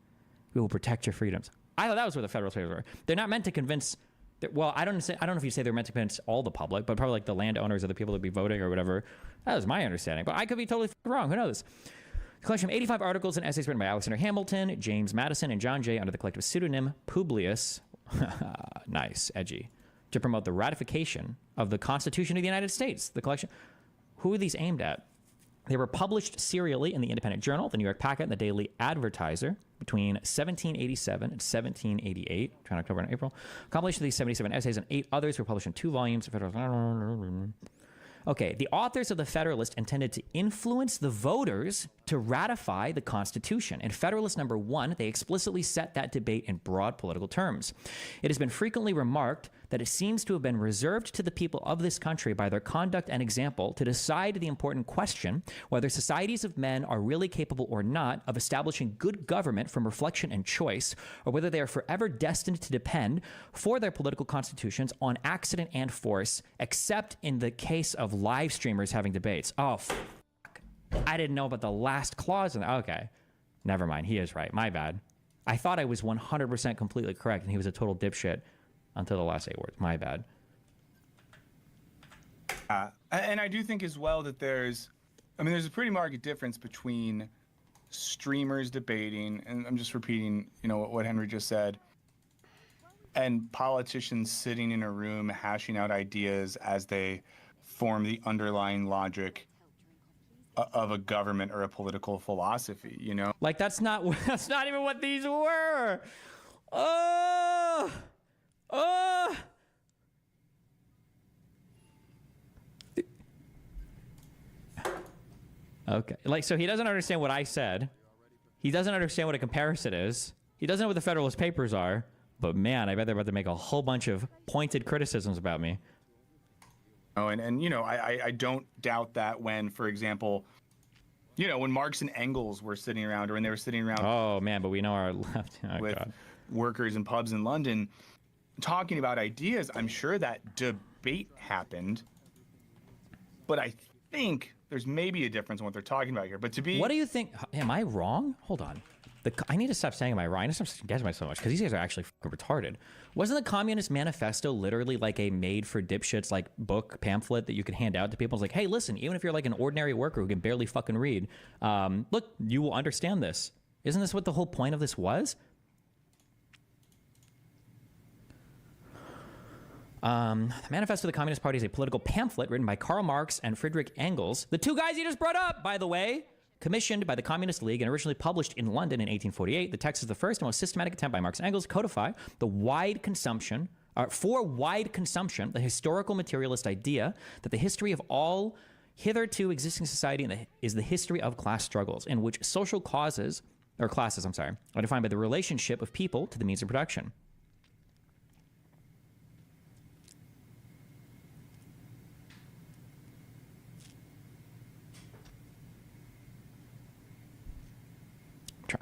your freedoms. I thought that was what the Federalist Papers were. They're not meant to convince. Well, I don't know if you say they're meant to convince all the public, but probably like the landowners or the people that be voting or whatever. That was my understanding, but I could be totally wrong. Who knows? A collection of 85 articles and essays written by Alexander Hamilton, James Madison, and John Jay under the collective pseudonym Publius. Nice, edgy. To promote the ratification of the Constitution of the United States. The collection. Who are these aimed at? They were published serially in the Independent Journal, the New York Packet, and the Daily Advertiser between 1787 and 1788, between October and April. A compilation of these 77 essays and 8 others were published in 2 volumes. Okay, the authors of the Federalist intended to influence the voters to ratify the Constitution. In Federalist number 1, they explicitly set that debate in broad political terms. It has been frequently remarked that it seems to have been reserved to the people of this country by their conduct and example to decide the important question whether societies of men are really capable or not of establishing good government from reflection and choice, or whether they are forever destined to depend for their political constitutions on accident and force, except in the case of live streamers having debates. Oh, fuck. I didn't know about the last clause. Okay, never mind. He is right. My bad. I thought I was 100% completely correct, and he was a total dipshit until the last 8 words. My bad. And I do think as well that there's a pretty marked difference between streamers debating, and I'm just repeating, what Henry just said, and politicians sitting in a room hashing out ideas as they form the underlying logic of a government or a political philosophy, Like, that's not even what these were. Okay. Like, so he doesn't understand what I said. He doesn't understand what a comparison is. He doesn't know what the Federalist Papers are. But man, I bet they're about to make a whole bunch of pointed criticisms about me. Oh, and I don't doubt that when, for example, when Marx and Engels were sitting around, or when they were sitting around. Oh man, but we know our left with workers in pubs in London talking about ideas. I'm sure that debate happened, but I think there's maybe a difference in what they're talking about here. But to be, what do you think? Am I wrong? Hold on. I need to stop saying am I right? I need to stop guessing myself so much because these guys are actually fucking retarded. Wasn't the Communist Manifesto literally like a made for dipshits like book pamphlet that you could hand out to people? It's like, hey, listen, even if you're like an ordinary worker who can barely fucking read, look, you will understand this. Isn't this what the whole point of this was? The Manifesto of the Communist Party is a political pamphlet written by Karl Marx and Friedrich Engels, the 2 guys you just brought up, by the way. Commissioned by the Communist League and originally published in London in 1848, the text is the first and most systematic attempt by Marx and Engels to codify for wide consumption, the historical materialist idea that the history of all hitherto existing society is the history of class struggles, in which social classes are defined by the relationship of people to the means of production.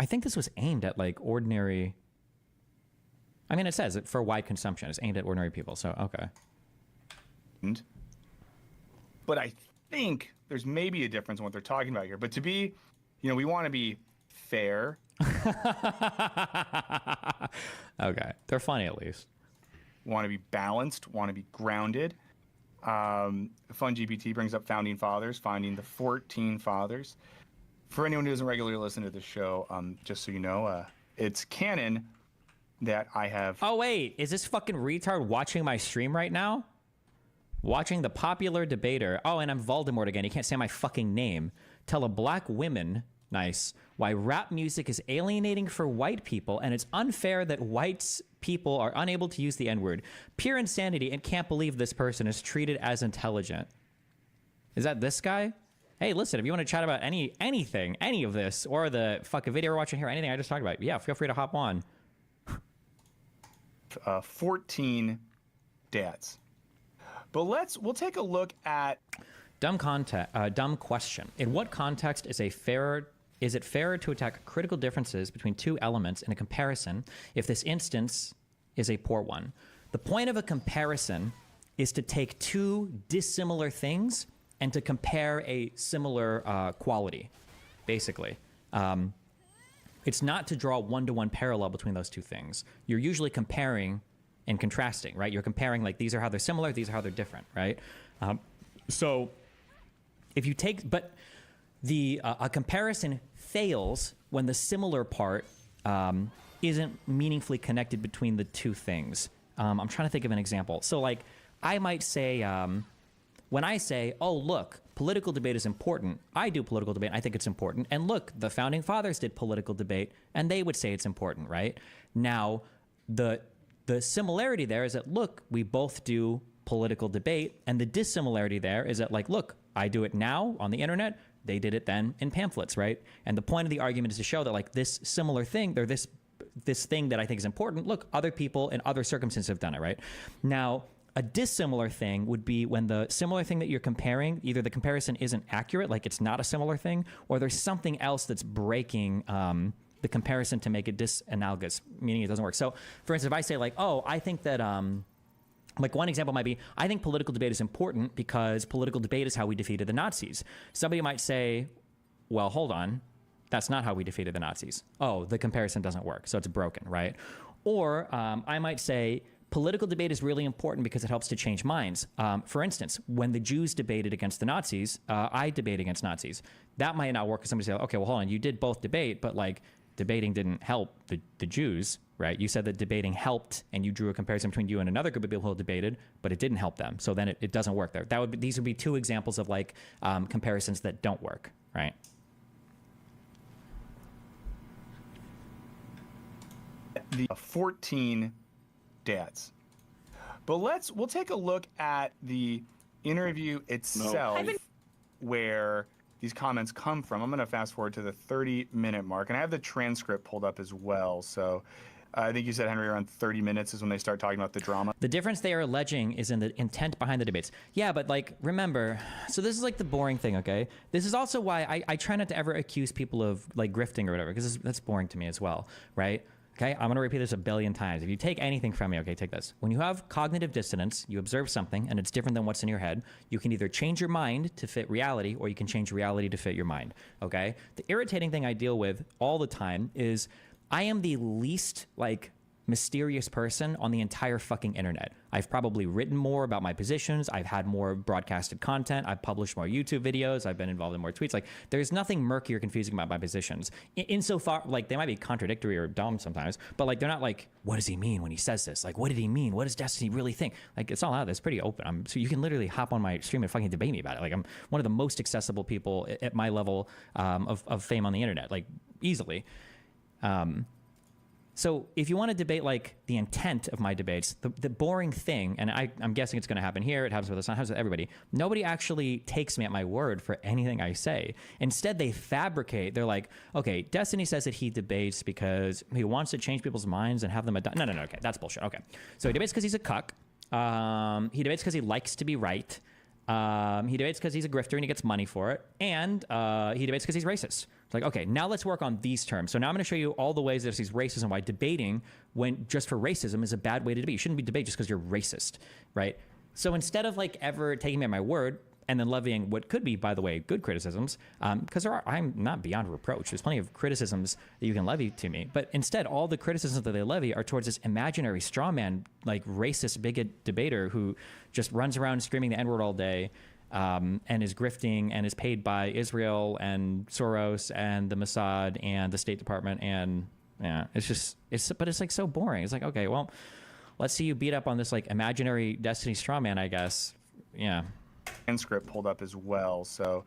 I think this was aimed at like ordinary. I mean, it says it for wide consumption. It's aimed at ordinary people. So, okay. But I think there's maybe a difference in what they're talking about here. But to be, we want to be fair. Okay. They're funny at least. Want to be balanced, want to be grounded. FunGPT brings up founding fathers, finding the 14 fathers. For anyone who doesn't regularly listen to the show, just so you know, it's canon that I have... Oh, wait. Is this fucking retard watching my stream right now? Watching the popular debater. Oh, and I'm Voldemort again. He can't say my fucking name. Tell a black woman, nice, why rap music is alienating for white people, and it's unfair that white people are unable to use the N-word. Pure insanity, and can't believe this person is treated as intelligent. Is that this guy? Hey, listen, if you want to chat about anything, any of this, or the fucking video we're watching here, anything I just talked about, yeah, feel free to hop on. 14 dads. But we'll take a look at... Dumb question. In what context is it fairer to attack critical differences between 2 elements in a comparison if this instance is a poor one? The point of a comparison is to take 2 dissimilar things and to compare a similar quality, basically. It's not to draw one-to-one parallel between those 2 things. You're usually comparing and contrasting, right? You're comparing, like, these are how they're similar, these are how they're different, right? So if you take, but a comparison fails when the similar part isn't meaningfully connected between the 2 things. I'm trying to think of an example. So, like, I might say, when I say, oh, look, political debate is important. I do political debate. I think it's important. And look, the founding fathers did political debate, and they would say it's important, right? Now, the similarity there is that, look, we both do political debate, and the dissimilarity there is that, like, look, I do it now on the internet. They did it then in pamphlets, right? And the point of the argument is to show that, like, this similar thing, or this thing that I think is important, look, other people in other circumstances have done it, right? Now, a dissimilar thing would be when the similar thing that you're comparing, either the comparison isn't accurate, like it's not a similar thing, or there's something else that's breaking the comparison to make it disanalogous, meaning it doesn't work. So, for instance, if I say, like, oh, I think that... like one example might be, I think political debate is important because political debate is how we defeated the Nazis. Somebody might say, well, hold on, that's not how we defeated the Nazis. Oh, the comparison doesn't work, so it's broken, right? Or I might say, political debate is really important because it helps to change minds. For instance, when the Jews debated against the Nazis, I debate against Nazis. That might not work because somebody say, okay, well, hold on, you did both debate, but like debating didn't help the Jews, right? You said that debating helped, and you drew a comparison between you and another group of people who debated, but it didn't help them. So then it doesn't work there. These would be two examples of like comparisons that don't work, right? The 14 dads. But we'll take a look at the interview itself where these comments come from. I'm going to fast forward to the 30-minute mark, and I have the transcript pulled up as well. So I think you said, Henry, around 30 minutes is when they start talking about the drama. The difference they are alleging is in the intent behind the debates. Yeah, but like, remember, so this is like the boring thing, okay? This is also why I try not to ever accuse people of like grifting or whatever, because that's boring to me as well, right? Okay, I'm gonna repeat this a billion times. If you take anything from me, okay, take this. When you have cognitive dissonance, you observe something and it's different than what's in your head, you can either change your mind to fit reality or you can change reality to fit your mind, okay? The irritating thing I deal with all the time is I am the least, like, mysterious person on the entire fucking internet. I've probably written more about my positions. I've had more broadcasted content. I've published more YouTube videos. I've been involved in more tweets. Like, there's nothing murky or confusing about my positions. Insofar, like, they might be contradictory or dumb sometimes, but like, they're not like, what does he mean when he says this? Like, what did he mean? What does Destiny really think? Like, it's all out there. It's pretty open. So you can literally hop on my stream and fucking debate me about it. Like, I'm one of the most accessible people at my level of fame on the internet, like, easily. So if you want to debate like the intent of my debates, the boring thing, and I'm guessing it's going to happen here, it happens with us, it happens with everybody, nobody actually takes me at my word for anything I say. Instead, they fabricate. They're like, okay, Destiny says that he debates because he wants to change people's minds and have them adopt. No, okay, that's bullshit. Okay, so he debates because he's a cuck. He debates because he likes to be right. He debates because he's a grifter and he gets money for it. And he debates because he's racist. It's like, okay, now let's work on these terms. So now I'm going to show you all the ways that he's racist and why debating when just for racism is a bad way to debate. You shouldn't be debating just because you're racist, right? So instead of like ever taking me at my word and then levying what could be, by the way, good criticisms, because I'm not beyond reproach. There's plenty of criticisms that you can levy to me. But instead, all the criticisms that they levy are towards this imaginary straw man, like racist, bigot debater who just runs around screaming the N-word all day. And is grifting and is paid by Israel and Soros and the Mossad and the State Department. And yeah, but it's like so boring. It's like, okay, well, let's see you beat up on this like imaginary Destiny straw man, I guess. Yeah. Transcript pulled up as well. So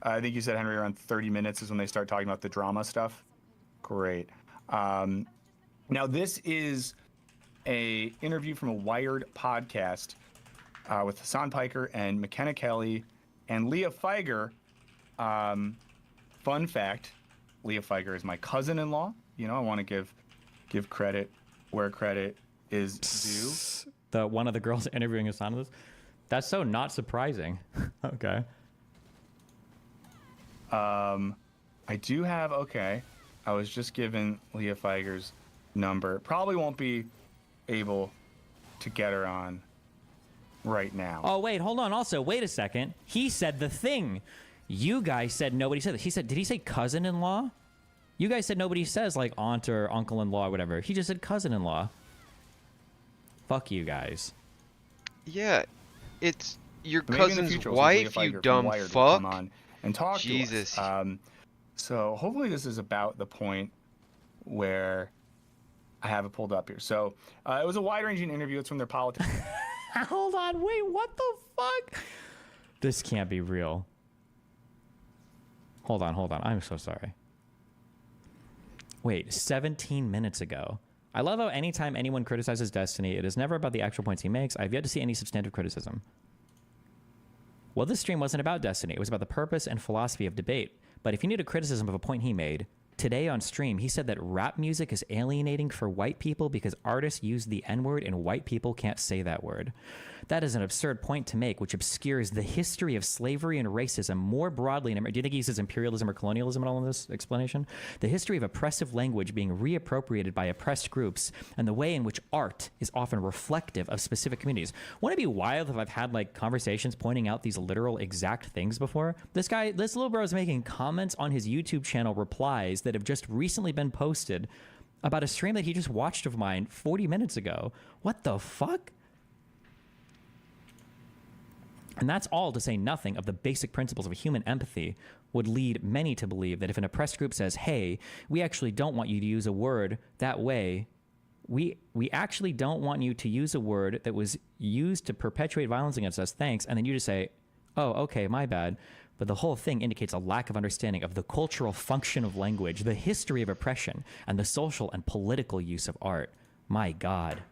I think you said, Henry, around 30 minutes is when they start talking about the drama stuff. Great. Now this is a interview from a Wired podcast with Hassan Piker and McKenna Kelly and Leah Feiger. Fun fact, Leah Feiger is my cousin-in-law. You know, I want to give credit where credit is due. One of the girls interviewing Hassan was. That's so not surprising. Okay. I do have, okay. I was just given Leah Feiger's number. Probably won't be able to get her on right now. Oh, wait, hold on. Also, wait a second. He said the thing. You guys said nobody said this. Did he say cousin-in-law? You guys said nobody says like aunt or uncle-in-law or whatever. He just said cousin-in-law. Fuck you guys. Yeah, it's your cousin's wife, you dumb fuck. And talk Jesus. To us. So hopefully this is about the point where I have it pulled up here. So it was a wide-ranging interview. It's from their politics. Hold on, wait, what the fuck? This can't be real. Hold on. I'm so sorry. Wait, 17 minutes ago. I love how anytime anyone criticizes Destiny, it is never about the actual points he makes. I've yet to see any substantive criticism. Well, this stream wasn't about Destiny. It was about the purpose and philosophy of debate. But if you need a criticism of a point he made, today on stream, he said that rap music is alienating for white people because artists use the N-word and white people can't say that word. That is an absurd point to make, which obscures the history of slavery and racism more broadly. Do you think he uses imperialism or colonialism in all of this explanation? The history of oppressive language being reappropriated by oppressed groups and the way in which art is often reflective of specific communities. Wouldn't it be wild if I've had like conversations pointing out these literal exact things before? This little bro is making comments on his YouTube channel replies that have just recently been posted about a stream that he just watched of mine 40 minutes ago. What the fuck? And that's all to say nothing of the basic principles of human empathy would lead many to believe that if an oppressed group says, hey, we actually don't want you to use a word that way, we actually don't want you to use a word that was used to perpetuate violence against us, thanks, and then you just say, oh, okay, my bad. But the whole thing indicates a lack of understanding of the cultural function of language, the history of oppression, and the social and political use of art. My God.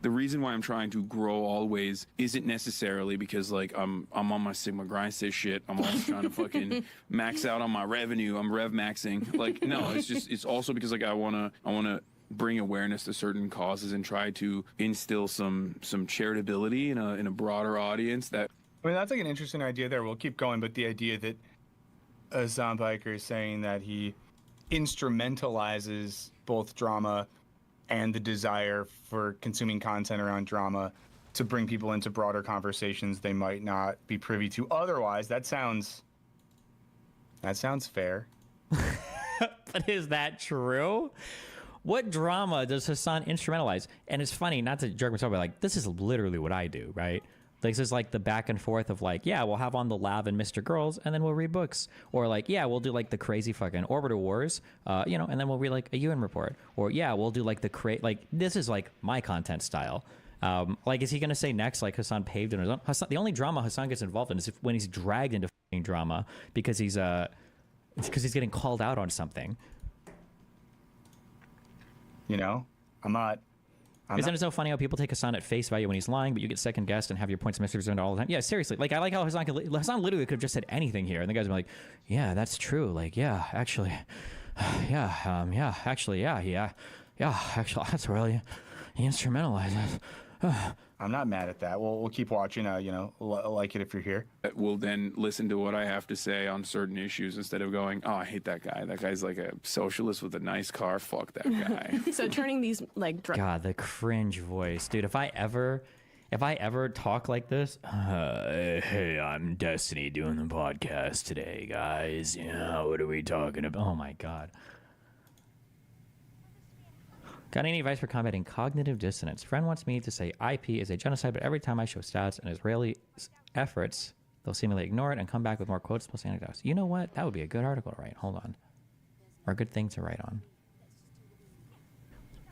The reason why I'm trying to grow always isn't necessarily because like I'm on my Sigma Grindstay shit. I'm always trying to fucking max out on my revenue. I'm rev maxing. Like no, it's also because like I wanna bring awareness to certain causes and try to instill some charitability in a broader audience. That I mean, that's like an interesting idea there. We'll keep going, but the idea that Zombiker is saying that he instrumentalizes both drama and the desire for consuming content around drama to bring people into broader conversations they might not be privy to otherwise. That sounds fair. But is that true? What drama does Hassan instrumentalize? And it's funny, not to jerk myself, but like, this is literally what I do, right? This is like the back and forth of like, yeah, we'll have on the Lav and Mr. Girls, and then we'll read books. Or like, yeah, we'll do like the crazy fucking Orbital Wars, and then we'll read like a UN report. Or yeah, we'll do like like, this is like my content style. Like, is he going to say next, like Hassan paved in his own? The only drama Hassan gets involved in is when he's dragged into fucking drama because he's getting called out on something. You know, Isn't it so funny how people take Hassan at face value when he's lying, but you get second guessed and have your points misrepresented all the time? Yeah, seriously. Like, I like how Hassan literally could have just said anything here, and the guys be like, yeah, that's true. Like, yeah, actually, actually, that's really, he instrumentalizes. I'm not mad at that. We'll keep watching. Like it if you're here. We'll then listen to what I have to say on certain issues instead of going, oh, I hate that guy. That guy's like a socialist with a nice car. Fuck that guy. So turning these like God, the cringe voice, dude. If I ever talk like this, hey, I'm Destiny doing the podcast today, guys. Yeah, what are we talking about? Oh my God. Got any advice for combating cognitive dissonance? Friend wants me to say IP is a genocide, but every time I show stats and Israeli efforts, they'll seemingly ignore it and come back with more quotes plus anecdotes. You know what? That would be a good article to write. Hold on. Or a good thing to write on.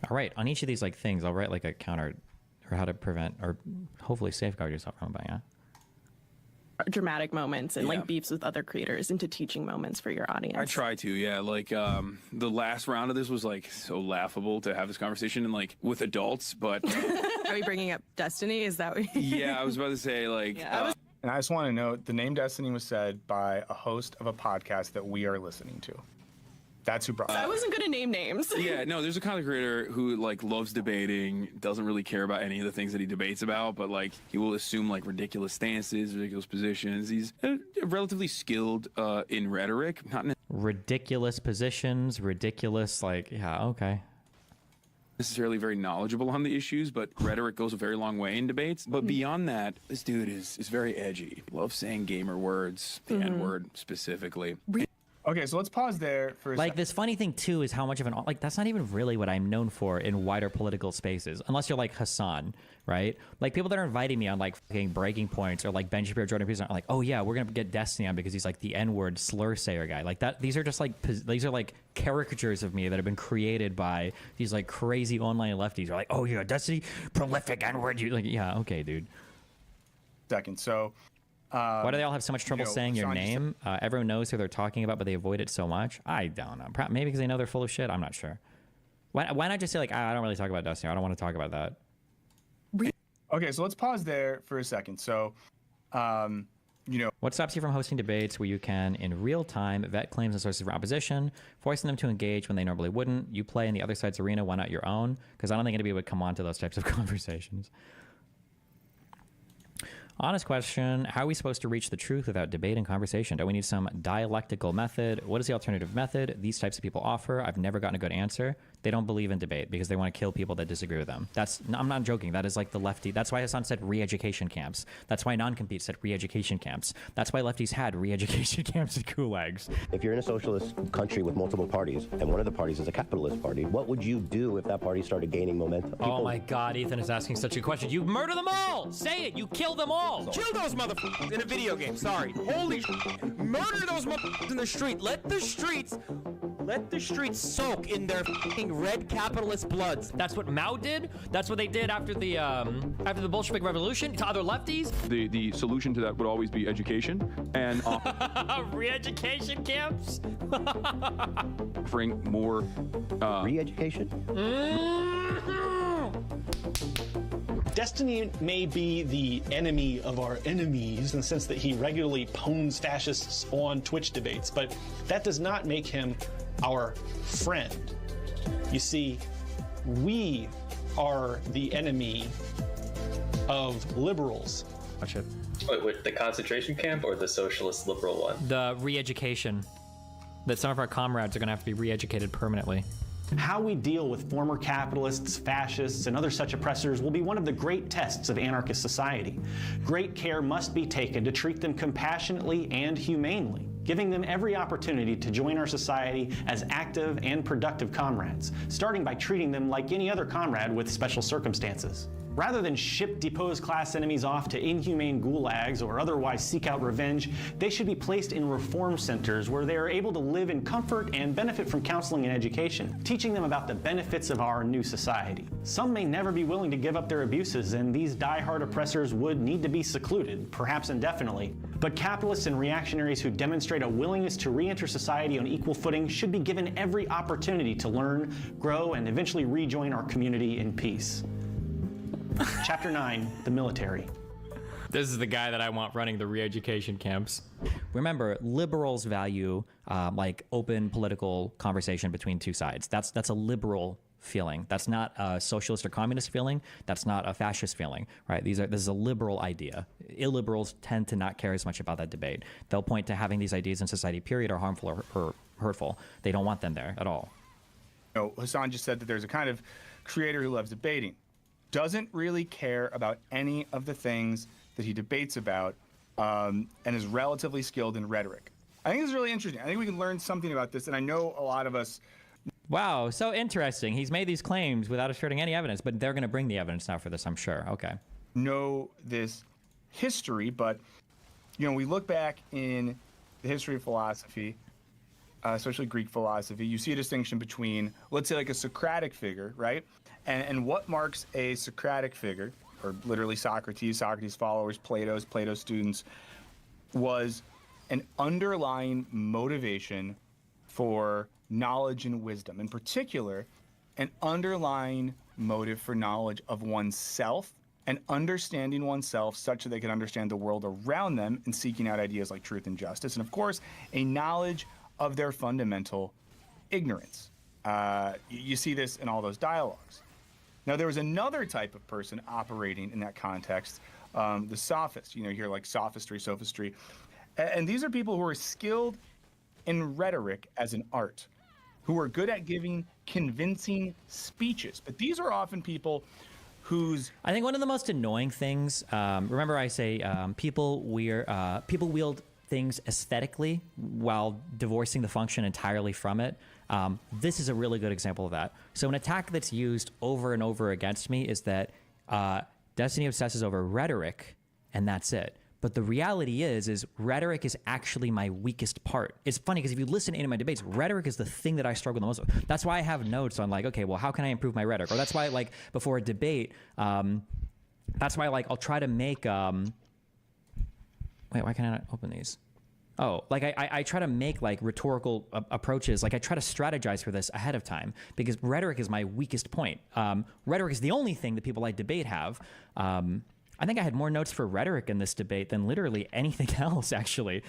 All right. On each of these like things, I'll write like a counter or how to prevent or hopefully safeguard yourself from it. Yeah. Dramatic moments and like beefs with other creators into teaching moments for your audience. I try to, yeah. Like the last round of this was like so laughable to have this conversation and like with adults, but are we bringing up Destiny? Is that what yeah, I was about to say like and I just want to note the name Destiny was said by a host of a podcast that we are listening to. That's who brought it. I wasn't gonna name names. Yeah, no, there's a content creator who like loves debating, doesn't really care about any of the things that he debates about, but like he will assume like ridiculous stances, ridiculous positions. He's relatively skilled in rhetoric, not ridiculous positions, ridiculous like okay. Necessarily very knowledgeable on the issues, but rhetoric goes a very long way in debates. But beyond that, this dude is very edgy. Loves saying gamer words, the N-word specifically. Okay, so let's pause there for a second. This funny thing too is how much of an like that's not even really what I'm known for in wider political spaces, unless you're like Hassan, right? Like people that are inviting me on like fucking Breaking Points or like Ben Shapiro, Jordan Peterson are like, oh yeah, we're gonna get Destiny on because he's like the N-word slur sayer guy. Like that. These are just like caricatures of me that have been created by these like crazy online lefties. Are like, oh yeah, Destiny, prolific N-word. You like, yeah, okay, dude. Second, so Why do they all have so much trouble saying your name? Everyone knows who they're talking about, but they avoid it so much. I don't know. Maybe because they know they're full of shit. I'm not sure. Why not just say like, I don't really talk about Destiny. I don't want to talk about that. Okay, so let's pause there for a second. So, what stops you from hosting debates where you can, in real time, vet claims and sources of opposition, forcing them to engage when they normally wouldn't? You play in the other side's arena, why not your own? Because I don't think anybody would come on to those types of conversations. Honest question, how are we supposed to reach the truth without debate and conversation? Do we need some dialectical method? What is the alternative method these types of people offer? I've never gotten a good answer. They don't believe in debate because they want to kill people that disagree with them. I'm not joking. That is like the lefty. That's why Hassan said re-education camps. That's why non-compete said re-education camps. That's why lefties had re-education camps and gulags. If you're in a socialist country with multiple parties, and one of the parties is a capitalist party, what would you do if that party started gaining momentum? Oh my God, Ethan is asking such a question. You murder them all! Say it! You kill them all! Kill those motherfuckers in a video game, sorry. Holy murder those motherfuckers in the street. Let the streets soak in their fucking red capitalist bloods. That's what Mao did. That's what they did after the Bolshevik Revolution to other lefties. The solution to that would always be education and re-education camps. offering more re-education. Destiny may be the enemy of our enemies in the sense that he regularly pwns fascists on Twitch debates, but that does not make him our friend. You see, we are the enemy of liberals. Watch it. Wait, the concentration camp or the socialist liberal one? The re-education. That some of our comrades are going to have to be re-educated permanently. How we deal with former capitalists, fascists, and other such oppressors will be one of the great tests of anarchist society. Great care must be taken to treat them compassionately and humanely, giving them every opportunity to join our society as active and productive comrades, starting by treating them like any other comrade with special circumstances. Rather than ship deposed class enemies off to inhumane gulags or otherwise seek out revenge, they should be placed in reform centers where they are able to live in comfort and benefit from counseling and education, teaching them about the benefits of our new society. Some may never be willing to give up their abuses, and these die-hard oppressors would need to be secluded, perhaps indefinitely. But capitalists and reactionaries who demonstrate a willingness to re-enter society on equal footing should be given every opportunity to learn, grow, and eventually rejoin our community in peace. Chapter 9, the military. This is the guy that I want running the re-education camps. Remember, liberals value like open political conversation between two sides. That's a liberal feeling. That's not a socialist or communist feeling. That's not a fascist feeling, right? This is a liberal idea. Illiberals tend to not care as much about that debate. They'll point to having these ideas in society, period, are harmful or hurtful. They don't want them there at all. Hassan just said that there's a kind of creator who loves debating. Doesn't really care about any of the things that he debates about, and is relatively skilled in rhetoric. I think this is really interesting. I think we can learn something about this, and I know a lot of us... Wow, so interesting. He's made these claims without asserting any evidence, but they're going to bring the evidence now for this, I'm sure. Okay. Know this history, but, we look back in the history of philosophy, especially Greek philosophy, you see a distinction between, let's say, like a Socratic figure, right? And what marks a Socratic figure, or literally Socrates followers, Plato's students, was an underlying motivation for knowledge and wisdom. In particular, an underlying motive for knowledge of oneself and understanding oneself such that they can understand the world around them and seeking out ideas like truth and justice. And of course, a knowledge of their fundamental ignorance. You see this in all those dialogues. Now, there was another type of person operating in that context, the sophists. You hear like sophistry. And these are people who are skilled in rhetoric as an art, who are good at giving convincing speeches. But these are often people whose... I think one of the most annoying things, remember I say people wield things aesthetically while divorcing the function entirely from it. This is a really good example of that. So an attack that's used over and over against me is that Destiny obsesses over rhetoric, and that's it. But the reality is rhetoric is actually my weakest part. It's funny because if you listen to any of my debates, rhetoric is the thing that I struggle the most with. That's why I have notes on like, okay, well, how can I improve my rhetoric? Or that's why like before a debate, that's why like I'll try to make Wait, why can't I not open these? Oh, like I try to make like rhetorical approaches. Like I try to strategize for this ahead of time because rhetoric is my weakest point. Rhetoric is the only thing that people like debate have. I think I had more notes for rhetoric in this debate than literally anything else, actually.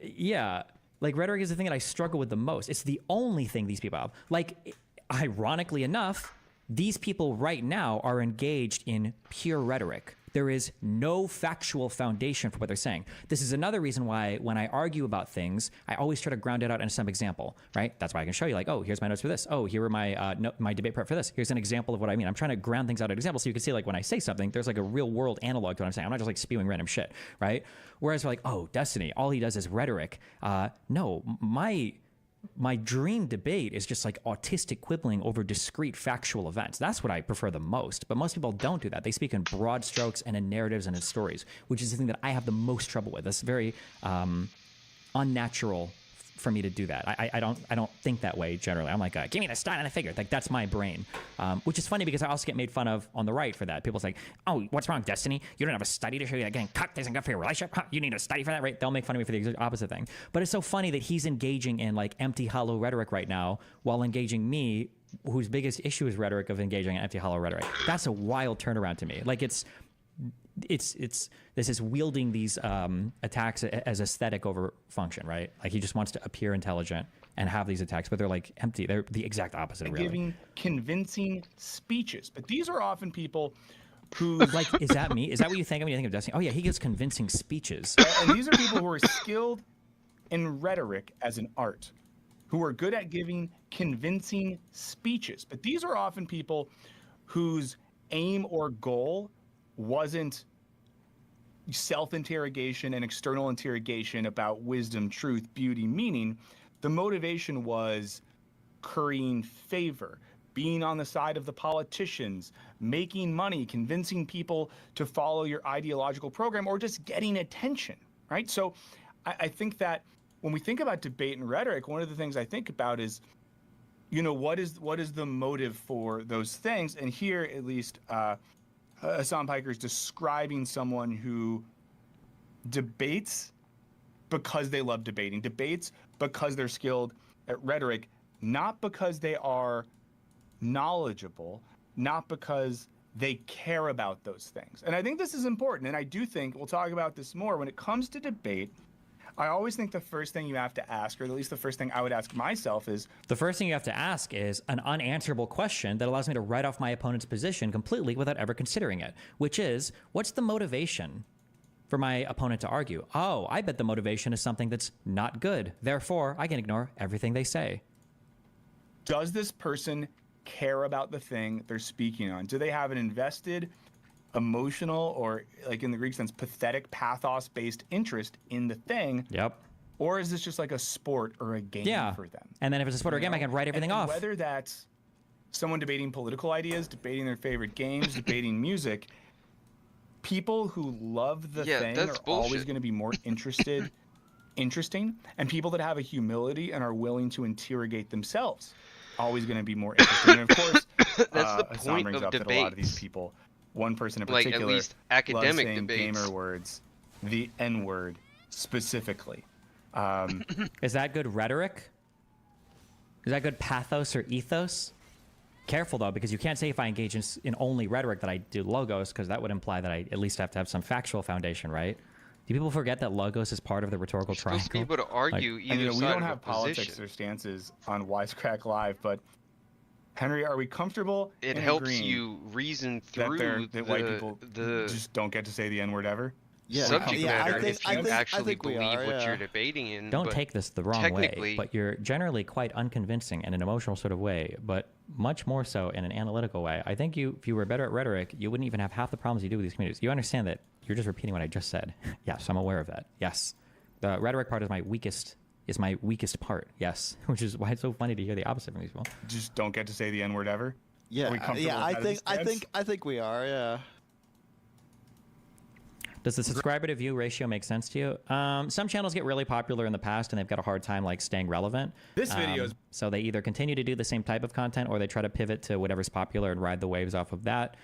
Yeah, like rhetoric is the thing that I struggle with the most. It's the only thing these people have. Like, ironically enough, these people right now are engaged in pure rhetoric. There is no factual foundation for what they're saying. This is another reason why when I argue about things, I always try to ground it out in some example, right? That's why I can show you like, oh, here's my notes for this. Oh, here are my my debate prep for this. Here's an example of what I mean. I'm trying to ground things out in examples so you can see like when I say something, there's like a real world analog to what I'm saying. I'm not just like spewing random shit, right? Whereas for like, oh, Destiny, all he does is rhetoric. No, my dream debate is just like autistic quibbling over discrete factual events. That's what I prefer the most. But most people don't do that. They speak in broad strokes and in narratives and in stories, which is the thing that I have the most trouble with. It's very unnatural for me to do that. I don't think that way generally. I'm like, give me the style and the figure. Like that's my brain, which is funny because I also get made fun of on the right for that. People say, oh, what's wrong, Destiny? You don't have a study to show you that getting cucked isn't good for your relationship. You need a study for that, right? They'll make fun of me for the exact opposite thing. But it's so funny that he's engaging in like empty, hollow rhetoric right now while engaging me, whose biggest issue is rhetoric of engaging in empty, hollow rhetoric. That's a wild turnaround to me. Like it's this is wielding these attacks as aesthetic over function, right? Like he just wants to appear intelligent and have these attacks, but they're like empty. They're the exact opposite, really. Giving convincing speeches, but these are often people who like, is that me? Is that what you think when you think of Destiny? Oh yeah, he gives convincing speeches. And these are people who are skilled in rhetoric as an art, who are good at giving convincing speeches, but these are often people whose aim or goal wasn't self-interrogation and external interrogation about wisdom, truth, beauty, meaning. The motivation was currying favor, being on the side of the politicians, making money, convincing people to follow your ideological program, or just getting attention, right? So I think that when we think about debate and rhetoric, one of the things I think about is, you know, what is the motive for those things? And here, at least, Hassan Piker is describing someone who debates because they love debating, debates because they're skilled at rhetoric, not because they are knowledgeable, not because they care about those things. And I think this is important, and I do think, we'll talk about this more, when it comes to debate, I always think the first thing you have to ask, or at least the first thing I would ask myself is... The first thing you have to ask is an unanswerable question that allows me to write off my opponent's position completely without ever considering it, which is, what's the motivation for my opponent to argue? Oh, I bet the motivation is something that's not good. Therefore, I can ignore everything they say. Does this person care about the thing they're speaking on? Do they have an invested emotional, or like in the Greek sense, pathetic, pathos-based interest in the thing? Yep. Or is this just like a sport or a game for them? And then if it's a sport or a game, I can write everything off. Whether that's someone debating political ideas, debating their favorite games, debating music, people who love the thing are always going to be more interesting, and people that have a humility and are willing to interrogate themselves, always going to be more interesting. And of course, that's the Hassan point brings of up debate. That a lot of these people, one person in particular, like at least academic loves saying debates, gamer words, the N-word specifically. Is that good rhetoric? Is that good pathos or ethos? Careful though, because you can't say if I engage in only rhetoric that I do logos, because that would imply that I at least have to have some factual foundation, right? Do people forget that logos is part of the rhetorical triangle? Supposed to be able to argue Like, either we side don't of have a politics position. or stances on Wisecrack Live, but Henry, are we comfortable? It in helps agreeing you reason that through that white people just don't get to say the N-word ever? Subject matter, if you actually I think we believe are, what yeah. you're debating in. Don't but take this the wrong technically, way, but you're generally quite unconvincing in an emotional sort of way, but much more so in an analytical way. I think if you were better at rhetoric, you wouldn't even have half the problems you do with these communities. You understand that you're just repeating what I just said. Yes, I'm aware of that. Yes. The rhetoric part is my weakest part. Yes. Which is why it's so funny to hear the opposite from these people. Just don't get to say the N-word ever? Yeah, Are we comfortable with that as a stance? I think we are. Yeah. Does the subscriber to view ratio make sense to you? Some channels get really popular in the past and they've got a hard time like staying relevant. This video is... So they either continue to do the same type of content or they try to pivot to whatever's popular and ride the waves off of that.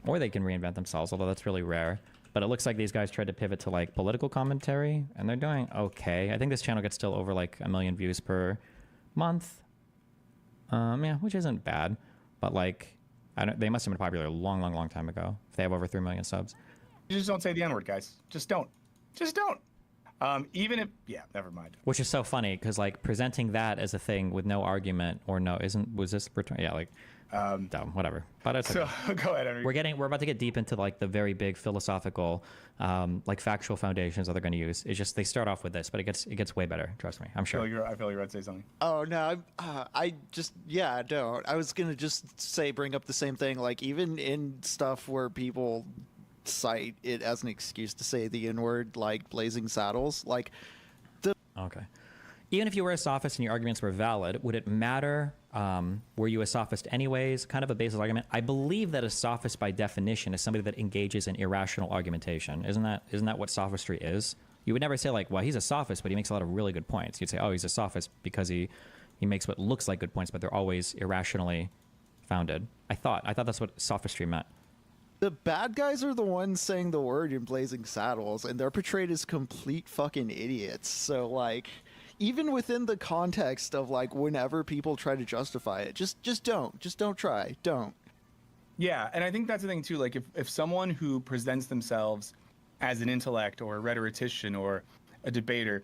Or they can reinvent themselves, although that's really rare. But it looks like these guys tried to pivot to like political commentary, and they're doing okay. I think this channel gets still over like 1 million views per month. Yeah, which isn't bad. But like, they must have been popular a long time ago if they have over 3 million subs. You just don't say the N-word, guys. Just don't. Just don't. Even if, yeah, never mind. Which is so funny because like presenting that as a thing with no argument or no, was this return? Yeah, like, dumb, whatever. But it's okay. So go ahead, Henry. We're about to get deep into like the very big philosophical, like factual foundations that they're going to use. It's just they start off with this, but it gets way better. Trust me, I'm sure. I feel you're about to say something. Oh no, I don't. I was gonna just bring up the same thing. Like even in stuff where people cite it as an excuse to say the N-word, like Blazing Saddles, like okay. Even if you were a sophist and your arguments were valid, would it matter? Were you a sophist anyways? Kind of a baseless argument. I believe that a sophist by definition is somebody that engages in irrational argumentation. Isn't that what sophistry is? You would never say like, well, he's a sophist, but he makes a lot of really good points. You'd say, oh, he's a sophist because he makes what looks like good points, but they're always irrationally founded. I thought that's what sophistry meant. The bad guys are the ones saying the word in Blazing Saddles, and they're portrayed as complete fucking idiots. So like, even within the context of like whenever people try to justify it, just don't try. Yeah, and I think that's the thing too. Like if someone who presents themselves as an intellect or a rhetorician or a debater,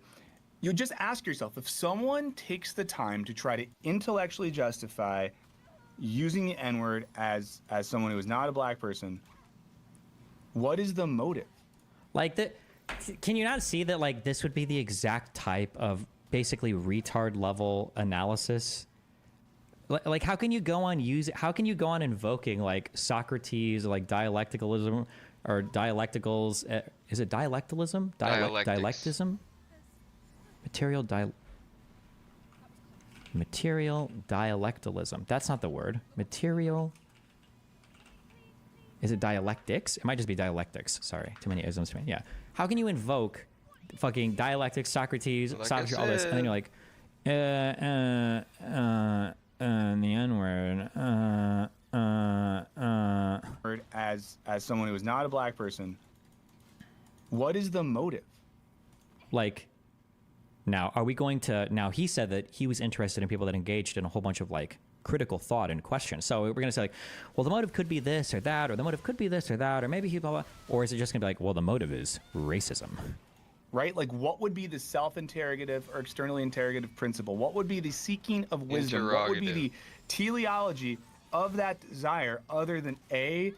you just ask yourself, if someone takes the time to try to intellectually justify using the N-word as someone who is not a black person, what is the motive? Like can you not see that like this would be the exact type of basically retard level analysis? Like how can you go on invoking like Socrates, like dialecticalism or dialecticals? Is it dialectalism? Dialectism? Material dialectalism. That's not the word. Material. Is it dialectics? It might just be dialectics. Sorry, too many isms to me. Yeah. How can you invoke fucking dialectics, Socrates, all this, and then you're like, the N-word, as someone who is not a black person, what is the motive? Like, now, are we going to... Now, he said that he was interested in people that engaged in a whole bunch of, like, critical thought and questions. So we're going to say, like, well, the motive could be this or that, or the motive could be this or that, or maybe he blah, blah. Or is it just going to be like, well, the motive is racism? Right? Like, what would be the self-interrogative or externally interrogative principle? What would be the seeking of wisdom? What would be the teleology of that desire other than A,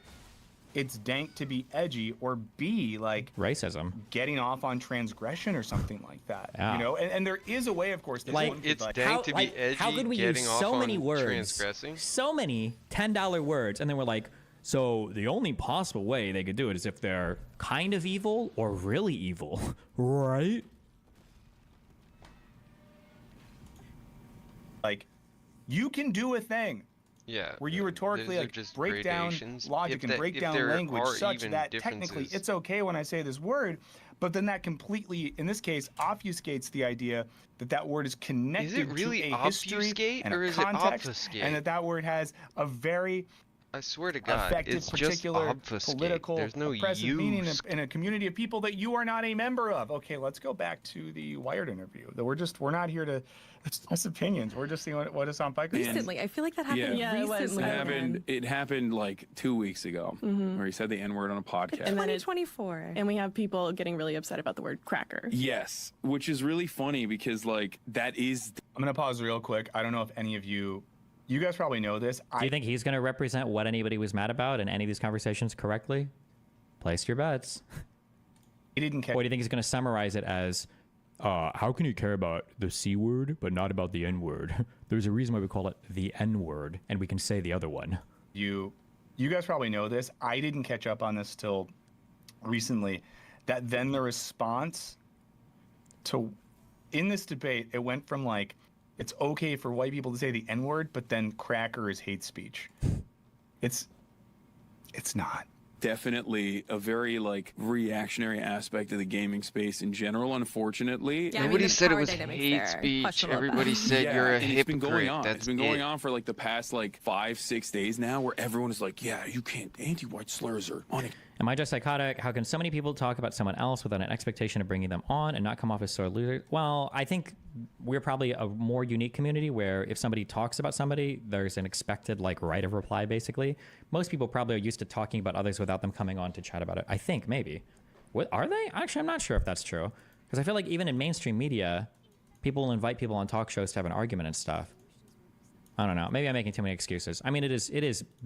it's dank to be edgy, or B, like racism, getting off on transgression or something like that. Yeah. You know, and there is a way, of course, that like it's dank to be edgy. How could we use so many words, so many $10 words, and then we're like, so the only possible way they could do it is if they're kind of evil or really evil, right? Like, you can do a thing. Yeah. Where you rhetorically like, break down logic and break down language such that technically it's okay when I say this word, but then that completely, in this case, obfuscates the idea that that word is connected to a history and a context, and that word has a very I swear to God, effective it's particular just political There's no oppressive use. meaning in a community of people that you are not a member of. Okay, let's go back to the Wired interview. We're not here to express opinions. We're just seeing what Hassan Piker said. Recently, I feel like that happened recently. It happened like 2 weeks ago, where he said the N-word on a podcast. And 2024. And we have people getting really upset about the word cracker. Yes, which is really funny because like that is. I'm gonna pause real quick. I don't know if any of you guys probably know this. Do you think he's going to represent what anybody was mad about in any of these conversations correctly? Place your bets. He didn't care. Or do you think he's going to summarize it as, how can you care about the C word but not about the N word? There's a reason why we call it the N word, and we can say the other one. You guys probably know this. I didn't catch up on this till recently. That then the response to in this debate, it went from like, it's okay for white people to say the N-word, but then cracker is hate speech. It's not. definitely a very like reactionary aspect of the gaming space in general, unfortunately. Yeah, nobody said it was hate speech. Everybody said you're a hypocrite. It's been going on. It's been going on for like the past like 5-6 days now, where everyone is like, yeah, you can't, anti-white slurs are on it. Am I just psychotic? How can so many people talk about someone else without an expectation of bringing them on and not come off as sore losers? Well, I think we're probably a more unique community where if somebody talks about somebody, there's an expected like right of reply, basically. Most people probably are used to talking about others without them coming on to chat about it. I think, maybe. What are they? Actually, I'm not sure if that's true. Because I feel like even in mainstream media, people will invite people on talk shows to have an argument and stuff. I don't know. Maybe I'm making too many excuses. I mean, it is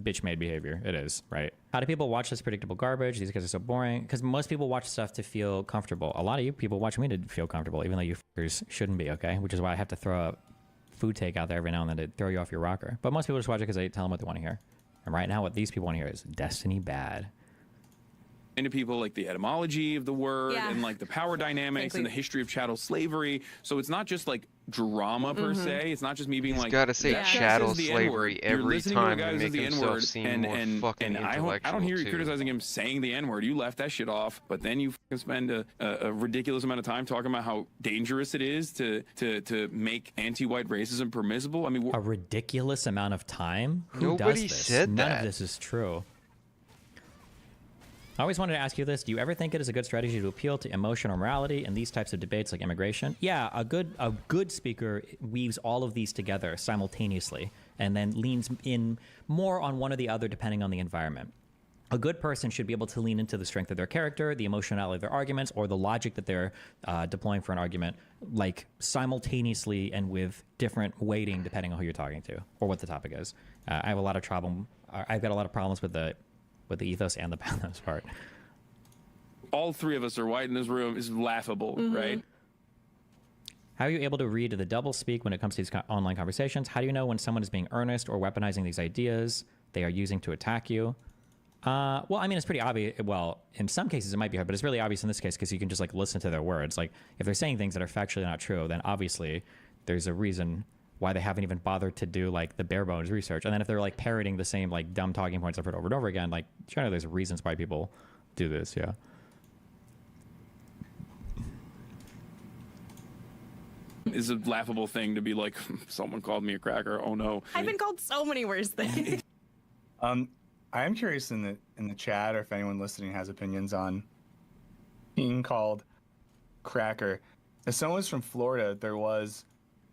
bitch-made behavior. It is, right? How do people watch this predictable garbage? These guys are so boring. Because most people watch stuff to feel comfortable. A lot of you people watch me to feel comfortable, even though you fuckers shouldn't be, okay? Which is why I have to throw a food take out there every now and then to throw you off your rocker. But most people just watch it because they tell them what they want to hear. And right now, what these people want to hear is Destiny bad. Into people like the etymology of the word and like the power dynamics and the history of chattel slavery. So it's not just like drama per se. It's not just me being like, gotta say chattel slavery every time to make himself seem more fucking intellectual. I don't hear you criticizing him saying the N-word. You left that shit off, but then you spend a ridiculous amount of time talking about how dangerous it is to make anti-white racism permissible. I mean, a ridiculous amount of time? Who Nobody does this? said None that. of this is true. I always wanted to ask you this. Do you ever think it is a good strategy to appeal to emotional morality in these types of debates like immigration? Yeah, a good speaker weaves all of these together simultaneously and then leans in more on one or the other depending on the environment. A good person should be able to lean into the strength of their character, the emotionality of their arguments, or the logic that they're deploying for an argument, like simultaneously and with different weighting depending on who you're talking to or what the topic is. I've got a lot of problems with the ethos and the pathos part. all three of us are white in this room is laughable, right? How are you able to read the double speak when it comes to these online conversations? How do you know when someone is being earnest or weaponizing these ideas they are using to attack you? Well, I mean, it's pretty obvious. Well, in some cases it might be hard, but it's really obvious in this case because you can just like listen to their words. Like if they're saying things that are factually not true, then obviously there's a reason why they haven't even bothered to do like the bare bones research. And then if they're like parroting the same like dumb talking points I've heard over and over again, like generally there's reasons why people do this. Yeah. It's a laughable thing to be like, someone called me a cracker. Oh no. I've been called so many worse things. I am curious in the chat, or if anyone listening has opinions on being called cracker. As someone's from Florida, there was,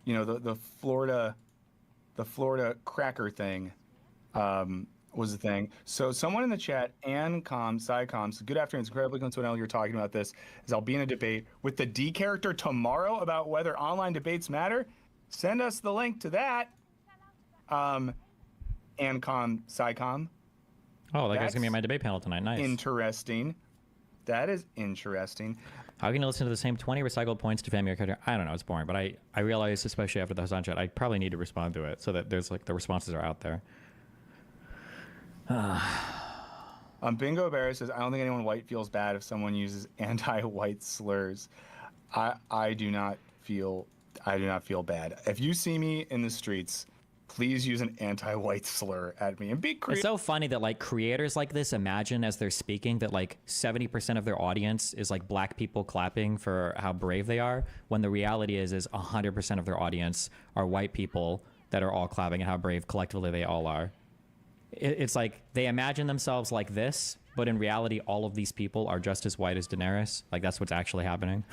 you know, the Florida cracker thing was the thing. So someone in the chat, Psycoms, good afternoon. It's incredibly coincidental you're talking about this, as I'll be in a debate with the D character tomorrow about whether online debates matter. Send us the link to that. Psycom. Oh, that guy's gonna be on my debate panel tonight. Nice. Interesting. That is interesting. How can you listen to the same 20 recycled points to family or character? I don't know. It's boring, but I realize, especially after the Hassan chat, I probably need to respond to it so that there's like the responses are out there. Bingo Bear says, I don't think anyone white feels bad if someone uses anti-white slurs. I do not feel bad. If you see me in the streets, please use an anti-white slur at me and be creative. It's so funny that like creators like this imagine as they're speaking that like 70% of their audience is like black people clapping for how brave they are, when the reality is 100% of their audience are white people that are all clapping at how brave collectively they all are. It's like they imagine themselves like this, but in reality, all of these people are just as white as Daenerys. Like that's what's actually happening.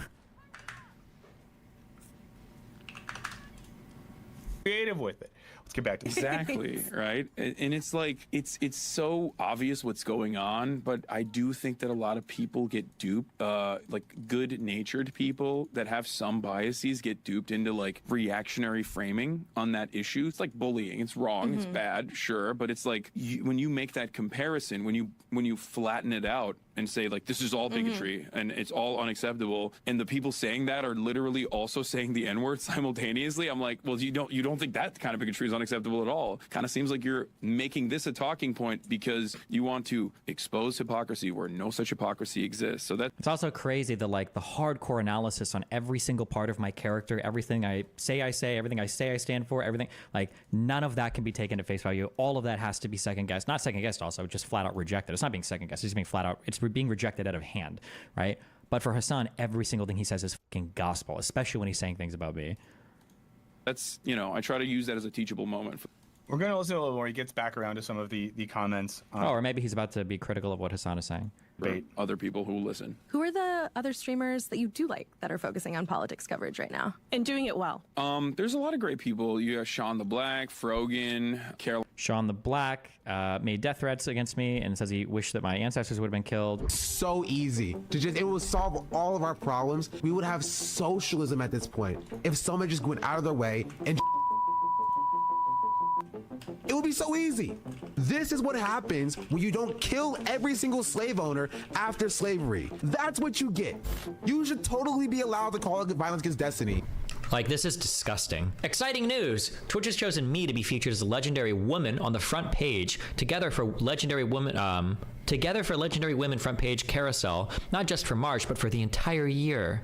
Creative with it. Let's get back to exactly right. And it's like it's so obvious what's going on, but I do think that a lot of people get duped. Like good-natured people that have some biases get duped into like reactionary framing on that issue. It's like bullying. It's wrong. It's bad, sure, but it's like when you make that comparison, when you flatten it out and say like this is all bigotry and it's all unacceptable, and the people saying that are literally also saying the N-word simultaneously, I'm like, well, you don't think that kind of bigotry is seems unacceptable at all. Kind of seems like you're making this a talking point because you want to expose hypocrisy where no such hypocrisy exists. So that it's also crazy the like the hardcore analysis on every single part of my character, everything I say, everything I say I stand for, everything, like none of that can be taken at face value. All of that has to be second guessed. Not second guessed, also just flat out rejected. It's not being second guessed, it's being flat out, it's being rejected out of hand, right? But for Hasan, every single thing he says is fucking gospel, especially when he's saying things about me. that's, you know, I try to use that as a teachable moment. We're going to listen a little more. He gets back around to some of the comments. Or maybe he's about to be critical of what Hasan is saying. Right. Other people who listen. Who are the other streamers that you do like that are focusing on politics coverage right now and doing it well? There's a lot of great people. You have Sean the Black, Frogan, Carol. Sean the Black made death threats against me and says he wished that my ancestors would have been killed. So easy to just, it would solve all of our problems. We would have socialism at this point if someone just went out of their way and it would be so easy. This is what happens when you don't kill every single slave owner after slavery. That's what you get. You should totally be allowed to call it violence against destiny. Like, this is disgusting. Exciting news! Twitch has chosen me to be featured as a legendary woman on the front page, together for legendary women front page carousel, not just for March, but for the entire year.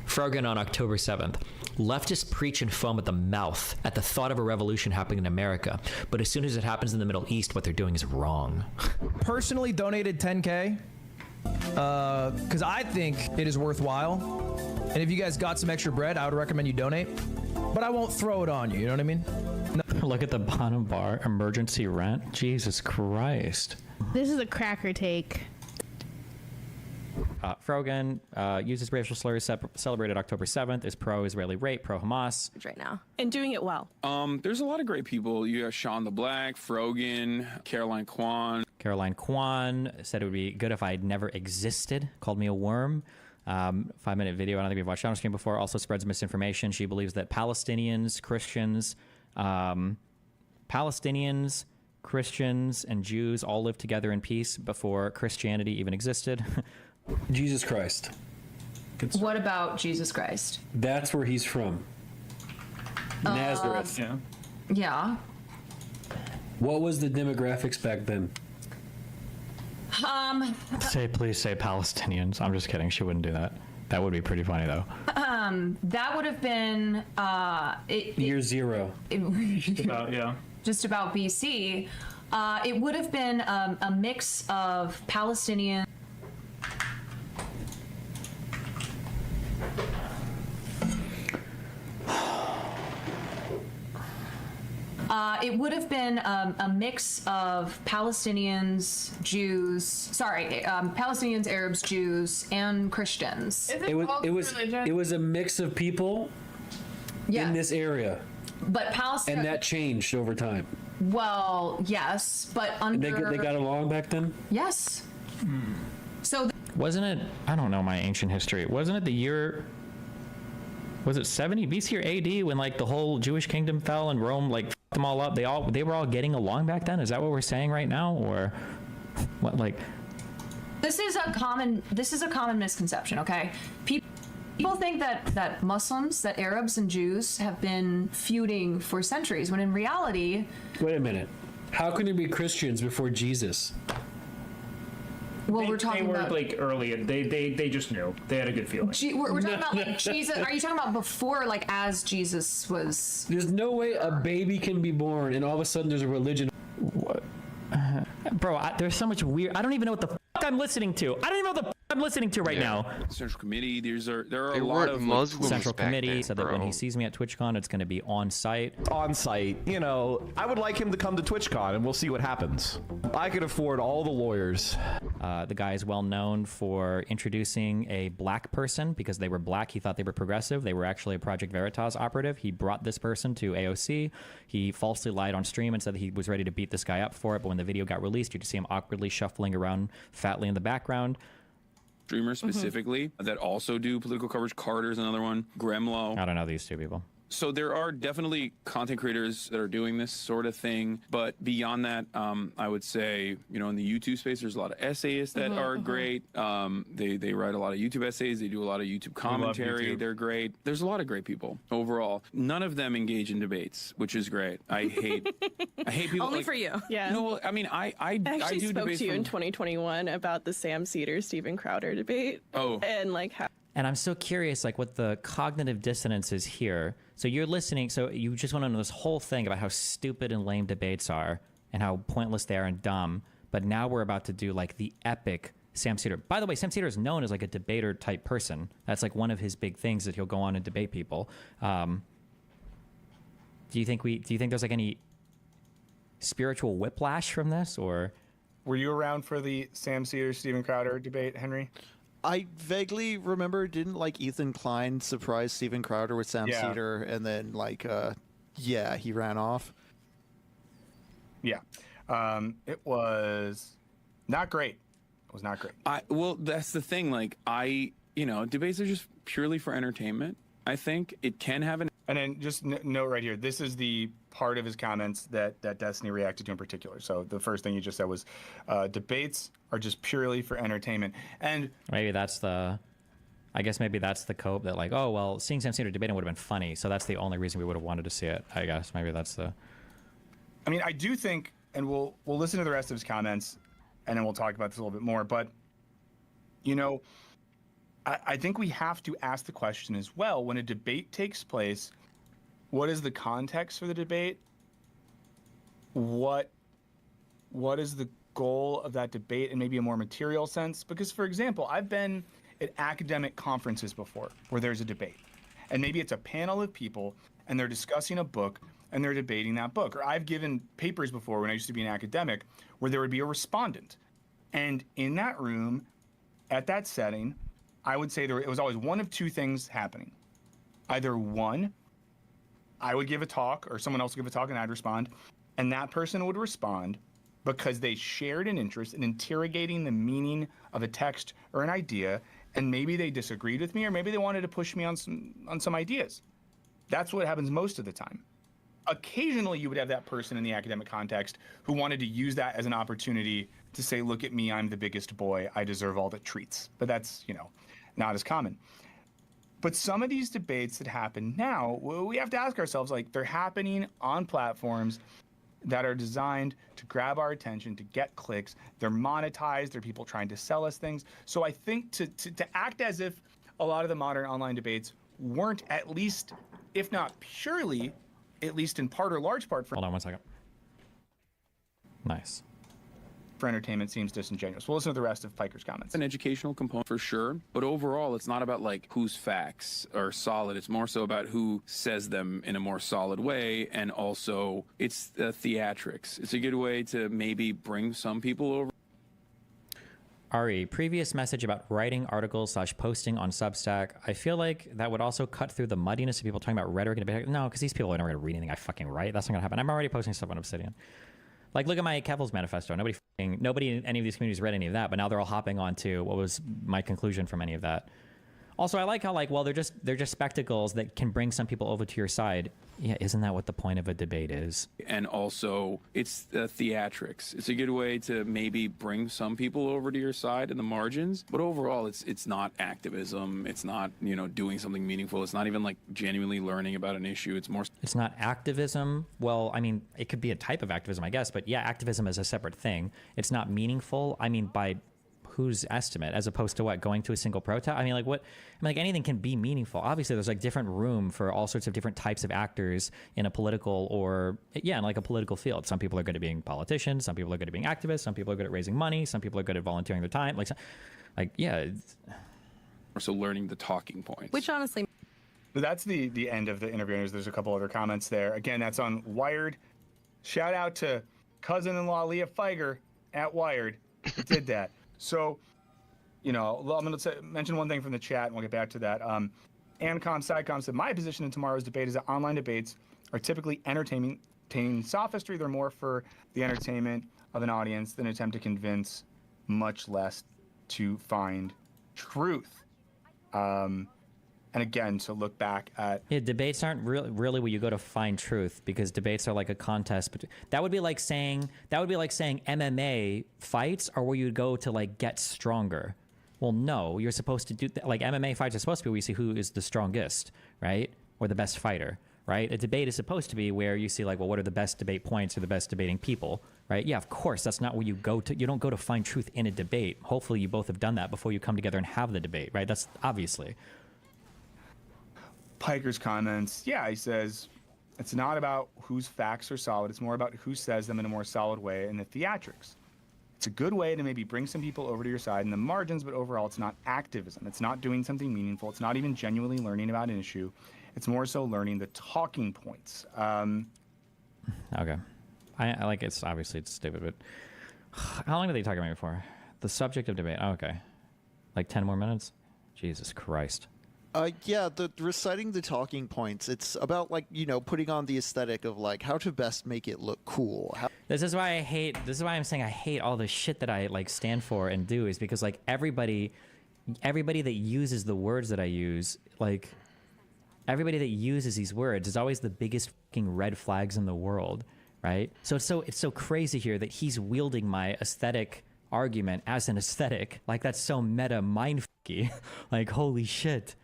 Frogan on October 7th. Leftists preach and foam at the mouth at the thought of a revolution happening in America, but as soon as it happens in the Middle East, what they're doing is wrong. Personally donated 10K because I think it is worthwhile. And if you guys got some extra bread, I would recommend you donate. But I won't throw it on you, you know what I mean? No. Look at the bottom bar, emergency rent. Jesus Christ. This is a cracker take. Frogan uses racial slurs, celebrated October 7th, is pro-Israeli rape, pro-Hamas. Right now. And doing it well. There's a lot of great people. You have Sean the Black, Frogan, Caroline Kwan. Caroline Kwan said it would be good if I had never existed, called me a worm. 5-minute video, I don't think we've watched on screen before, also spreads misinformation. She believes that Palestinians, Christians, and Jews all lived together in peace before Christianity even existed. Jesus Christ. What about Jesus Christ? That's where he's from. Nazareth. Yeah. Yeah. What was the demographics back then? Please say Palestinians. I'm just kidding. She wouldn't do that. That would be pretty funny though. That would have been year zero. Just about BC. It would have been a mix of Palestinian. It would have been a mix of Palestinians, Palestinians, Arabs, Jews, and Christians. It was a mix of people in this area. But Palestine. And that changed over time. Well, yes, but under. They got along back then? Yes. So. Wasn't it? I don't know my ancient history. Wasn't it the year? Was it 70 BC or AD when like the whole Jewish kingdom fell and Rome like fucked them all up? They were all getting along back then. Is that what we're saying right now, or what? Like, this is a common misconception. Okay, people think that Muslims, that Arabs and Jews have been feuding for centuries, when in reality. Wait a minute. How can there be Christians before Jesus? Well, we're talking they were about like early, and they just knew. They had a good feeling. We're talking about like Jesus. Are you talking about before, like as Jesus was? There's no way a baby can be born and all of a sudden there's a religion. What? Bro, there's so much weird. I don't even know what the fuck I'm listening to. I don't even know what the fuck I'm listening to right now. Central Committee. There are They a lot weren't of Muslims Central back Committee then, said that when he sees me at TwitchCon, it's going to be on site. On site, you know, I would like him to come to TwitchCon, and we'll see what happens. I could afford all the lawyers. The guy is well known for introducing a black person because they were black. He thought they were progressive. They were actually a Project Veritas operative. He brought this person to AOC. He falsely lied on stream and said that he was ready to beat this guy up for it. But when the video got released, you could see him awkwardly shuffling around fatly in the background. Streamers specifically that also do political coverage. Carter's another one. Gremlo. I don't know these two people. So there are definitely content creators that are doing this sort of thing, but beyond that, I would say, you know, in the YouTube space, there's a lot of essayists that are great. They write a lot of YouTube essays. They do a lot of YouTube commentary. They're great. There's a lot of great people overall. None of them engage in debates, which is great. I hate people. Only like, for you. Yeah. No, I mean, I actually do spoke debates to you in from- 2021 about the Sam Cedar Steven Crowder debate. Oh. And like how. And I'm so curious, like, what the cognitive dissonance is here. So you're listening, so you just want to know this whole thing about how stupid and lame debates are and how pointless they are and dumb. But now we're about to do, like, the epic Sam Cedar. By the way, Sam Cedar is known as, like, a debater type person. That's, like, one of his big things, that he'll go on and debate people. Do you think there's, like, any spiritual whiplash from this, or? Were you around for the Sam Cedar Steven Crowder debate, Henry? I vaguely remember, didn't like Ethan Klein surprise Steven Crowder with Sam Cedar, and then like, he ran off. Yeah, it was not great. It was not great. Well, that's the thing. Like, debates are just purely for entertainment. I think it can have an. And then just note right here, this is the part of his comments that Destiny reacted to in particular. So the first thing you just said was, debates are just purely for entertainment. And maybe that's the cope that, like, oh, well, seeing Sam Cedar debating would have been funny. So that's the only reason we would have wanted to see it, I guess. Maybe that's the. I mean, I do think, and we'll listen to the rest of his comments, and then we'll talk about this a little bit more. But, you know, I think we have to ask the question as well, when a debate takes place, what is the context for the debate? What is the goal of that debate in maybe a more material sense? Because, for example, I've been at academic conferences before where there's a debate. And maybe it's a panel of people, and they're discussing a book, and they're debating that book. Or I've given papers before when I used to be an academic where there would be a respondent. And in that room, at that setting, I would say it was always one of two things happening. Either one, I would give a talk, or someone else would give a talk and I'd respond, and that person would respond because they shared an interest in interrogating the meaning of a text or an idea, and maybe they disagreed with me, or maybe they wanted to push me on some ideas. That's what happens most of the time. Occasionally, you would have that person in the academic context who wanted to use that as an opportunity to say, look at me, I'm the biggest boy, I deserve all the treats. But that's, not as common. But some of these debates that happen now, we have to ask ourselves, like, they're happening on platforms that are designed to grab our attention, to get clicks. They're monetized. They're people trying to sell us things. So I think to act as if a lot of the modern online debates weren't, at least, if not purely, at least in part or large part, Hold on 1 second. Nice. For entertainment seems disingenuous. We'll listen to the rest of Piker's comments. An educational component for sure, but overall, it's not about like whose facts are solid. It's more so about who says them in a more solid way, and also it's the theatrics. It's a good way to maybe bring some people over. Ari, previous message about writing articles / posting on Substack. I feel like that would also cut through the muddiness of people talking about rhetoric and debate. No, because these people are never going to read anything I fucking write. That's not going to happen. I'm already posting stuff on Obsidian. Like, look at my Kevil's manifesto. Nobody in any of these communities read any of that, but now they're all hopping on to what was my conclusion from any of that. Also, I like how, like, well, they're just spectacles that can bring some people over to your side. Yeah, isn't that what the point of a debate is? And also, it's the theatrics. It's a good way to maybe bring some people over to your side in the margins. But overall, it's not activism. It's not, doing something meaningful. It's not even like genuinely learning about an issue. It's more. It's not activism. Well, I mean, it could be a type of activism, I guess. But yeah, activism is a separate thing. It's not meaningful. I mean, by whose estimate, as opposed to what, going to a single protest? I mean, like, what? I mean, like, anything can be meaningful. Obviously, there's like different room for all sorts of different types of actors in a political in like a political field. Some people are good at being politicians. Some people are good at being activists. Some people are good at raising money. Some people are good at volunteering their time. So learning the talking points. Which honestly. So that's the end of the interview. There's a couple other comments there. Again, that's on Wired. Shout out to cousin-in-law Leah Feiger at Wired who did that. So, I'm going to mention one thing from the chat, and we'll get back to that. Ancom said, my position in tomorrow's debate is that online debates are typically entertaining sophistry. They're more for the entertainment of an audience than an attempt to convince, much less to find truth. And again, to look back at debates aren't really where you go to find truth, because debates are like a contest. But that would be like saying MMA fights are where you go to like get stronger. Well, no, you're supposed to do like MMA fights are supposed to be where you see who is the strongest, right, or the best fighter, right? A debate is supposed to be where you see like, well, what are the best debate points or the best debating people, right? Yeah, of course, that's not where you go to. You don't go to find truth in a debate. Hopefully, you both have done that before you come together and have the debate, right? That's obviously. Piker's comments, yeah, he says, it's not about whose facts are solid, it's more about who says them in a more solid way and the theatrics. It's a good way to maybe bring some people over to your side in the margins, but overall it's not activism. It's not doing something meaningful. It's not even genuinely learning about an issue. It's more so learning the talking points. Okay. I like it's obviously it's stupid, but how long did they talk about me for? The subject of debate. Oh, okay. Like 10 more minutes? Jesus Christ. Yeah, the reciting the talking points, it's about like, you know, putting on the aesthetic of like how to best make it look cool. This is why I'm saying I hate all the shit that I like stand for and do, is because like everybody that uses the words that I use, like everybody that uses these words is always the biggest fucking red flags in the world, right? So it's so crazy here that he's wielding my aesthetic argument as an aesthetic. Like that's so meta mindfucky. Like holy shit.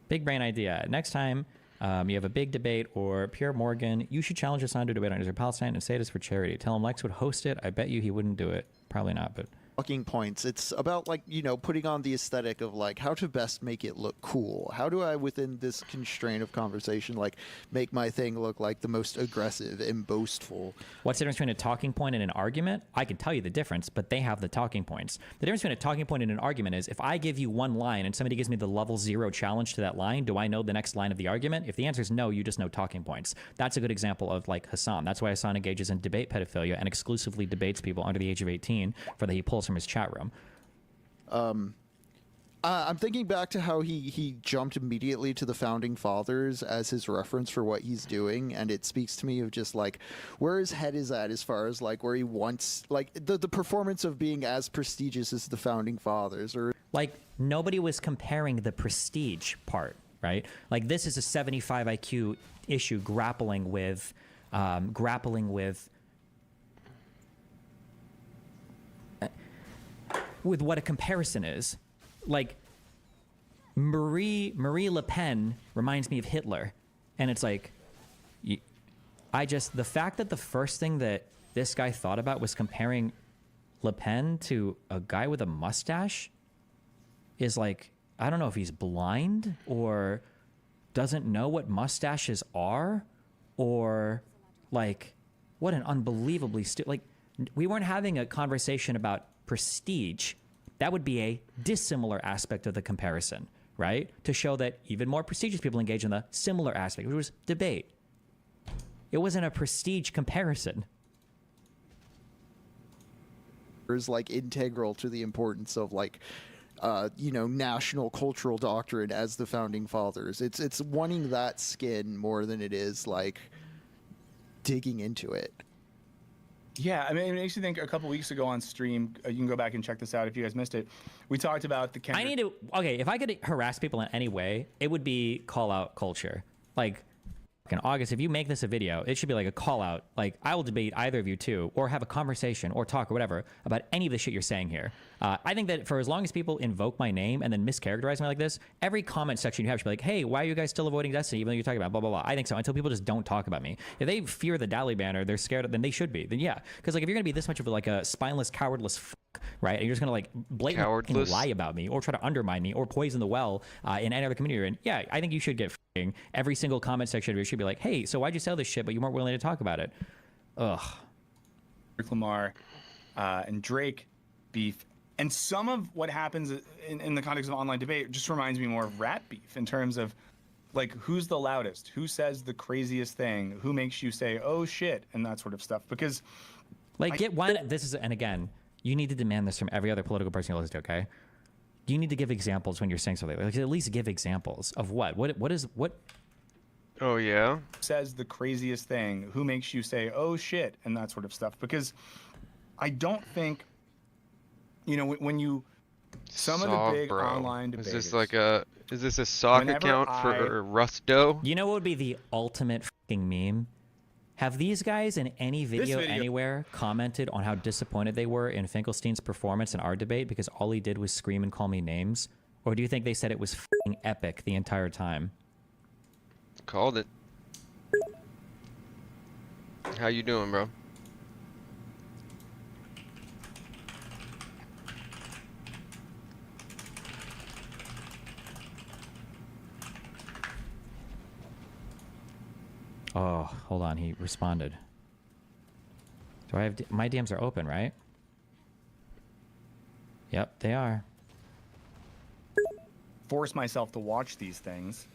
Big brain idea. Next time you have a big debate or Pierre Morgan, you should challenge Hassan to a debate on Israel Palestine and say it is for charity. Tell him Lex would host it. I bet you he wouldn't do it. Probably not, but talking points, it's about like, you know, putting on the aesthetic of like how to best make it look cool. How do I, within this constraint of conversation, like make my thing look like the most aggressive and boastful? What's the difference between a talking point and an argument? I can tell you the difference, but they have the talking points. The difference between a talking point and an argument is if I give you one line and somebody gives me the level 0 challenge to that line, do I know the next line of the argument? If the answer is no, you just know talking points. That's a good example of like Hassan. That's why Hassan engages in debate pedophilia and exclusively debates people under the age of 18 for that he pulls from his chat room. I'm thinking back to how he jumped immediately to the founding fathers as his reference for what he's doing, and it speaks to me of just like where his head is at as far as like where he wants like the performance of being as prestigious as the founding fathers, or like nobody was comparing the prestige part, right? Like this is a 75 IQ issue grappling with what a comparison is. Like Marie Le Pen reminds me of Hitler, and it's like the fact that the first thing that this guy thought about was comparing Le Pen to a guy with a mustache is like, I don't know if he's blind or doesn't know what mustaches are, or like what an unbelievably like we weren't having a conversation about prestige. That would be a dissimilar aspect of the comparison, right? To show that even more prestigious people engage in the similar aspect, which was debate. It wasn't a prestige comparison. is like integral to the importance of like you know, national cultural doctrine as the founding fathers. It's wanting that skin more than it is like digging into it. Yeah, I mean, it makes you think. A couple weeks ago on stream, you can go back and check this out if you guys missed it. We talked about the Kendrick. Okay, if I could harass people in any way, it would be call out culture. Like in August, if you make this a video, it should be like a call out. Like I will debate either of you two, or have a conversation or talk or whatever about any of the shit you're saying here. I think that for as long as people invoke my name and then mischaracterize me like this, every comment section you have should be like, hey, why are you guys still avoiding Destiny even though you're talking about blah, blah, blah. I think so, until people just don't talk about me. If they fear the Dali banner, they're scared, then they should be. Then yeah, because like if you're gonna be this much of like a spineless, cowardless right, and you're just gonna like blatantly lie about me or try to undermine me or poison the well in any other community you're in, yeah, I think you should get every single comment section of you should be like, hey, so why'd you sell this shit but you weren't willing to talk about it? Ugh. Lamar and Drake beef, and some of what happens in the context of online debate just reminds me more of rap beef in terms of like who's the loudest, who says the craziest thing, who makes you say oh shit, and that sort of stuff. Because like and again, you need to demand this from every other political person you listen to, okay? You need to give examples when you're saying something. Like at least give examples of what is. Oh yeah. Says the craziest thing, who makes you say oh shit, and that sort of stuff. Because I don't think, you know, when you Some of the big online debaters. Is this like a sock Whenever account for Rusto? You know what would be the ultimate fucking meme? Have these guys in any video, anywhere commented on how disappointed they were in Finkelstein's performance in our debate because all he did was scream and call me names? Or do you think they said it was fucking epic the entire time? Called it. How you doing, bro? Oh, hold on. He responded. Do I have... my DMs are open, right? Yep, they are. Force myself to watch these things.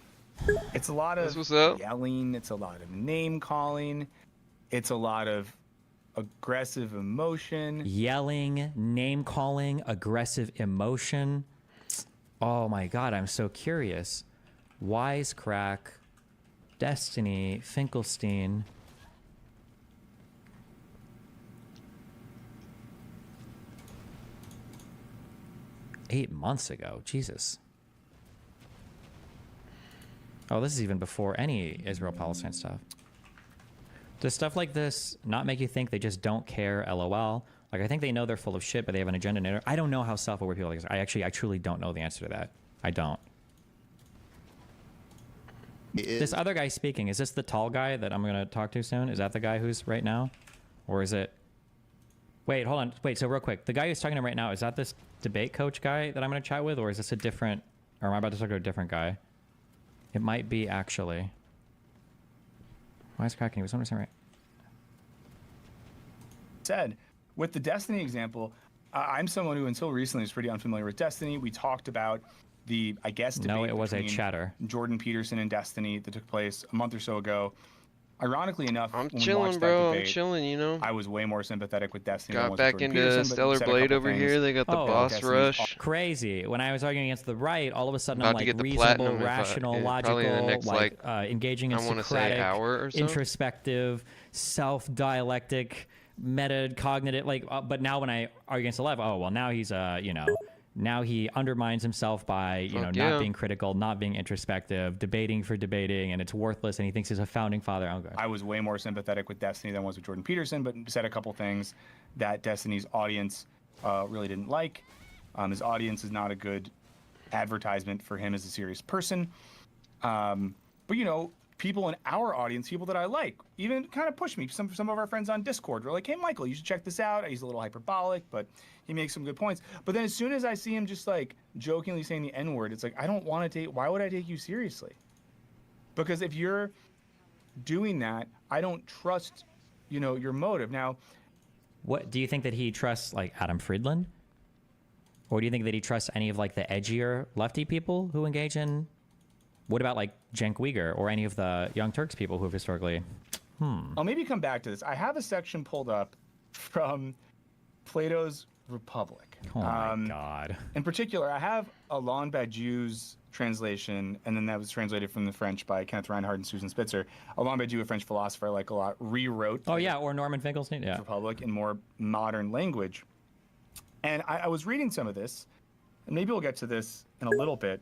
It's a lot of yelling. It's a lot of name calling. It's a lot of aggressive emotion. Yelling, name calling, aggressive emotion. Oh my god, I'm so curious. Wisecrack, Destiny, Finkelstein. $8 months ago, Jesus. Oh, this is even before any Israel-Palestine stuff. Does stuff like this not make you think they just don't care, LOL? Like, I think they know they're full of shit, but they have an agenda. I don't know how self-aware people are. I truly don't know the answer to that. I don't. This other guy speaking, is this the tall guy that I'm going to talk to soon? Is that the guy who's right now? Or is it... Wait, hold on. Wait, so real quick. The guy who's talking to him right now, is that this debate coach guy that I'm going to chat with? Or is this a different... Or am I about to talk to a different guy? It might be, actually. Why is cracking? Was someone saying right? Said, with the Destiny example, I'm someone who until recently was pretty unfamiliar with Destiny. We talked about the, I guess, debate no, it was a between chatter. Jordan Peterson and Destiny that took place a month or so ago. Ironically enough, I'm when chilling, we watched bro. that debate, I'm chilling, you know. I was way more sympathetic with Destiny. than I Got was back with Jordan into Peterson, but Stellar said a Blade couple over things. here. They got the boss Destiny's rush. Crazy. When I was arguing against the right, all of a sudden About I'm to like get the reasonable, platinum rational, probably in the logical, next, like engaging in I wanna say Socratic, hour or so. introspective, self-dialectic, meta-cognitive. Like, but now when I argue against the left, oh well, now he's you know. Now he undermines himself by, you know, not being critical, not being introspective, debating for debating, and it's worthless, and he thinks he's a founding father. Okay. I was way more sympathetic with Destiny than I was with Jordan Peterson, but said a couple things that Destiny's audience really didn't like. His audience is not a good advertisement for him as a serious person. But, you know, people in our audience, people that I like, even kind of push me. Some of our friends on Discord were like, hey, Michael, you should check this out. He's a little hyperbolic, but he makes some good points. But then as soon as I see him just like jokingly saying the N-word, it's like, I don't want to take, why would I take you seriously? Because if you're doing that, I don't trust, you know, your motive. Now, what do you think that he trusts, like Adam Friedland? Or do you think that he trusts any of like the edgier lefty people who engage in? What about like Cenk Uygur or any of the Young Turks people who have historically? I'll maybe come back to this. I have a section pulled up from Plato's Republic. Oh my God. In particular, I have Alain Badiou's translation, and then that was translated from the French by Kenneth Reinhardt and Susan Spitzer. Alain Badiou, a French philosopher I like a lot, rewrote. Oh yeah, or Norman Finkelstein. Yeah. Republic in more modern language. And I was reading some of this, and maybe we'll get to this in a little bit.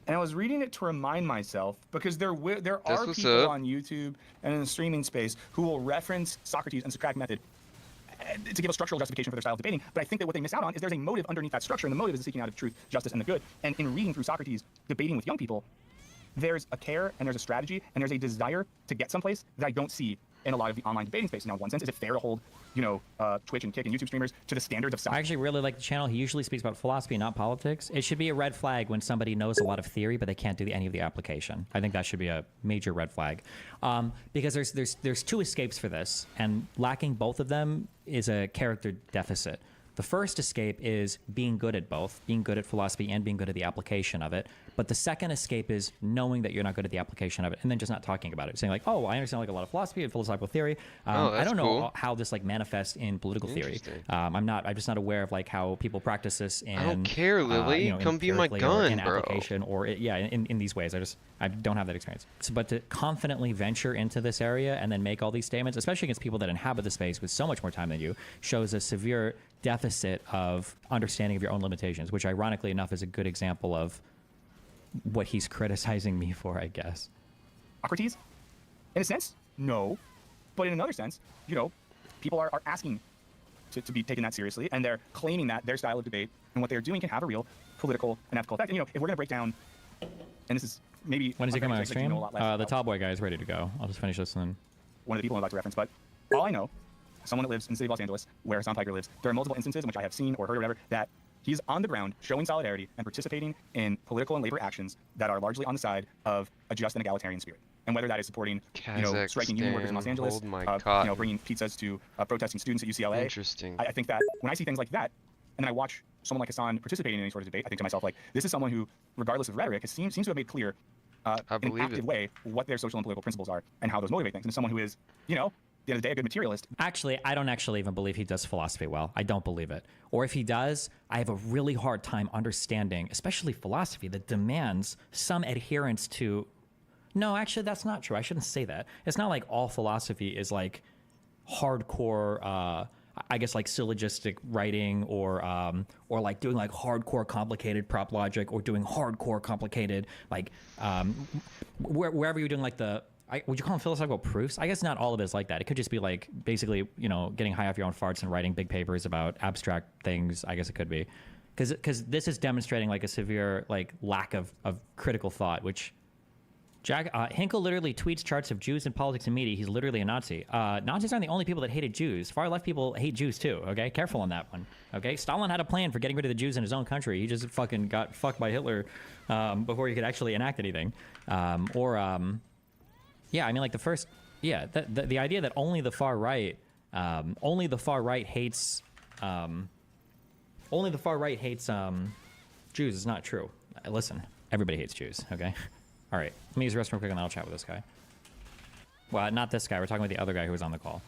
And I was reading it to remind myself, because there are people on YouTube and in the streaming space who will reference Socrates and Socratic method to give a structural justification for their style of debating. But I think that what they miss out on is there's a motive underneath that structure, and the motive is seeking out of truth, justice, and the good. And in reading through Socrates, debating with young people, there's a care and there's a strategy and there's a desire to get someplace that I don't see in a lot of the online debating space. Now, in one sense, is it fair to hold, you know, Twitch and Kick and YouTube streamers to the standards of Socrates? I actually really like the channel. He usually speaks about philosophy, not politics. It should be a red flag when somebody knows a lot of theory, but they can't do any of the application. I think that should be a major red flag, because there's two escapes for this, and lacking both of them is a character deficit. The first escape is being good at both, being good at philosophy and being good at the application of it. But the second escape is knowing that you're not good at the application of it, and then just not talking about it, saying like, "Oh, I understand like a lot of philosophy and philosophical theory. I don't know cool. how this like manifests in political theory. I'm just not aware of like how people practice this in. I don't care, Lily. You know, Come be my gun, in bro. application or in these ways. I don't have that experience. So, but to confidently venture into this area and then make all these statements, especially against people that inhabit the space with so much more time than you, shows a severe deficit of understanding of your own limitations, which ironically enough is a good example of what he's criticizing me for, I guess. Socrates? In a sense, no. But in another sense, you know, people are asking to be taken that seriously, and they're claiming that their style of debate and what they're doing can have a real political and ethical effect. And, you know, if we're going to break down, and this is maybe... When does he come on stream? The Tallboy guy is ready to go. I'll just finish this and then... One of the people I'm about to reference, but all I know, someone that lives in the city of Los Angeles, where Hassan Piker lives, there are multiple instances in which I have seen or heard or whatever, that he's on the ground showing solidarity and participating in political and labor actions that are largely on the side of a just and egalitarian spirit. And whether that is supporting, you know, striking union workers in Los Angeles, you know, bringing pizzas to protesting students at UCLA. Interesting. I think that when I see things like that, and then I watch someone like Hassan participating in any sort of debate, I think to myself, like, this is someone who, regardless of rhetoric, seems to have made clear in an active way what their social and political principles are and how those motivate things. And someone who is, you know, at the end of the day, a good materialist. Actually, I don't actually even believe he does philosophy well. I don't believe it. Or if he does, I have a really hard time understanding, especially philosophy that demands some adherence to... No, actually, that's not true. I shouldn't say that. It's not like all philosophy is like hardcore, I guess like syllogistic writing or like doing like hardcore complicated prop logic or doing hardcore complicated like wherever you're doing like the... would you call them philosophical proofs? I guess not all of it is like that. It could just be like basically, you know, getting high off your own farts and writing big papers about abstract things. I guess it could be. Because this is demonstrating like a severe like lack of critical thought, which Hinkle literally tweets charts of Jews in politics and media. He's literally a Nazi. Nazis aren't the only people that hated Jews. Far left people hate Jews too, okay? Careful on that one, okay? Stalin had a plan for getting rid of the Jews in his own country. He just fucking got fucked by Hitler before he could actually enact anything. Yeah, I mean, like the first, yeah, the idea that only the far right hates, Jews is not true. Listen, everybody hates Jews, okay? All right, let me use the restroom real quick and then I'll chat with this guy. Well, not this guy. We're talking about the other guy who was on the call.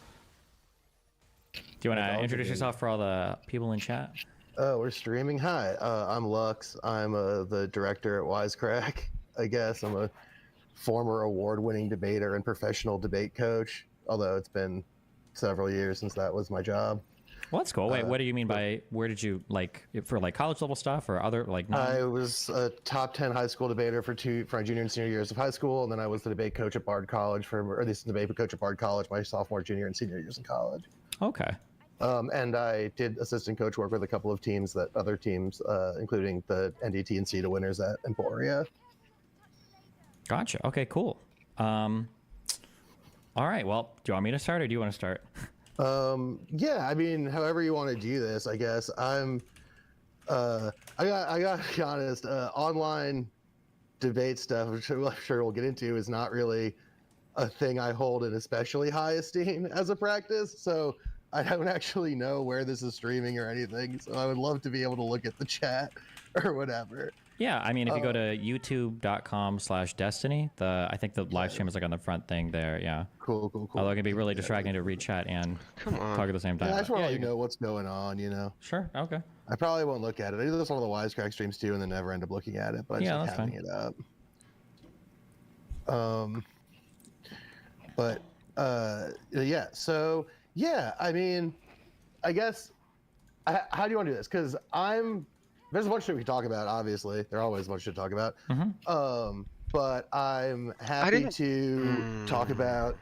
Do you want to introduce yourself for all the people in chat? Oh, we're streaming. Hi, I'm Lux. I'm the director at Wisecrack. I guess I'm a former award-winning debater and professional debate coach, although it's been several years since that was my job. Well, that's cool. Wait, what do you mean by, where did you, like, for like college level stuff or other, like... I was a top 10 high school debater for my junior and senior years of high school, and then I was the debate coach at Bard College or at least the debate coach at Bard College my sophomore, junior, and senior years in college. Okay. And I did assistant coach work with a couple of teams, other teams, including the NDT and CETA winners at Emporia. Gotcha. Okay, cool. All right, well, do you want me to start or do you want to start? Yeah, I mean, however you want to do this, I guess. I gotta be honest, online debate stuff, which I'm sure we'll get into, is not really a thing I hold in especially high esteem as a practice, so I don't actually know where this is streaming or anything, so I would love to be able to look at the chat or whatever. Yeah, I mean, if you go to youtube.com/destiny, I think the live stream is like on the front thing there, yeah. Cool. Although it can be really distracting to read chat and talk at the same time. Yeah, I just want to let you know what's going on, you know? Sure, okay. I probably won't look at it. I do this on all the Wisecrack streams too, and then never end up looking at it, but I just like having it up. Yeah, so, yeah, I mean, I guess, how do you want to do this? Because there's a bunch of shit we can talk about, obviously. There's always a bunch of shit to talk about. But I'm happy to talk about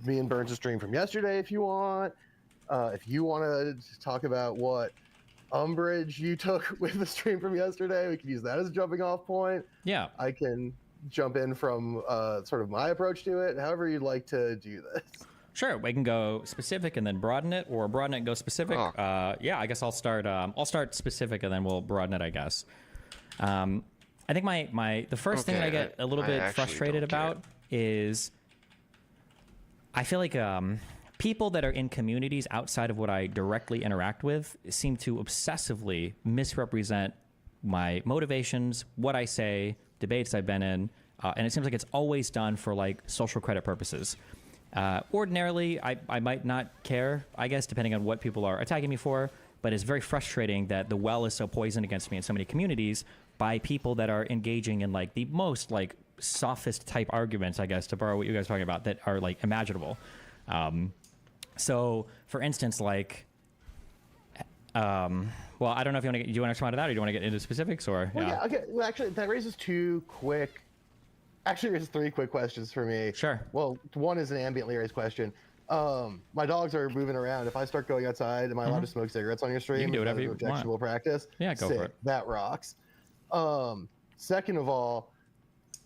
me and Burns' stream from yesterday if you want. If you want to talk about what umbrage you took with the stream from yesterday, we can use that as a jumping off point. Yeah. I can jump in from sort of my approach to it, however you'd like to do this. Sure, we can go specific and then broaden it, or broaden it and go specific. Yeah, I guess I'll start specific and then we'll broaden it, I guess. I think the first thing that I get a little bit frustrated about is I feel like people that are in communities outside of what I directly interact with seem to obsessively misrepresent my motivations, what I say, debates I've been in, and it seems like it's always done for like social credit purposes. Ordinarily, I might not care, I guess, depending on what people are attacking me for, but it's very frustrating that the well is so poisoned against me in so many communities by people that are engaging in like the most like sophist type arguments, I guess, to borrow what you guys are talking about, that are like imaginable. So for instance, like, well, I don't know if do you want to respond to that, or do you want to get into specifics, or? Well, yeah, okay. Well, actually, that raises three quick questions for me. Sure. Well, one is an ambiently raised question. My dogs are moving around. If I start going outside, am I allowed to smoke cigarettes on your stream? You can do whatever you objectionable want. practice? Yeah, go for it. That rocks. Second of all,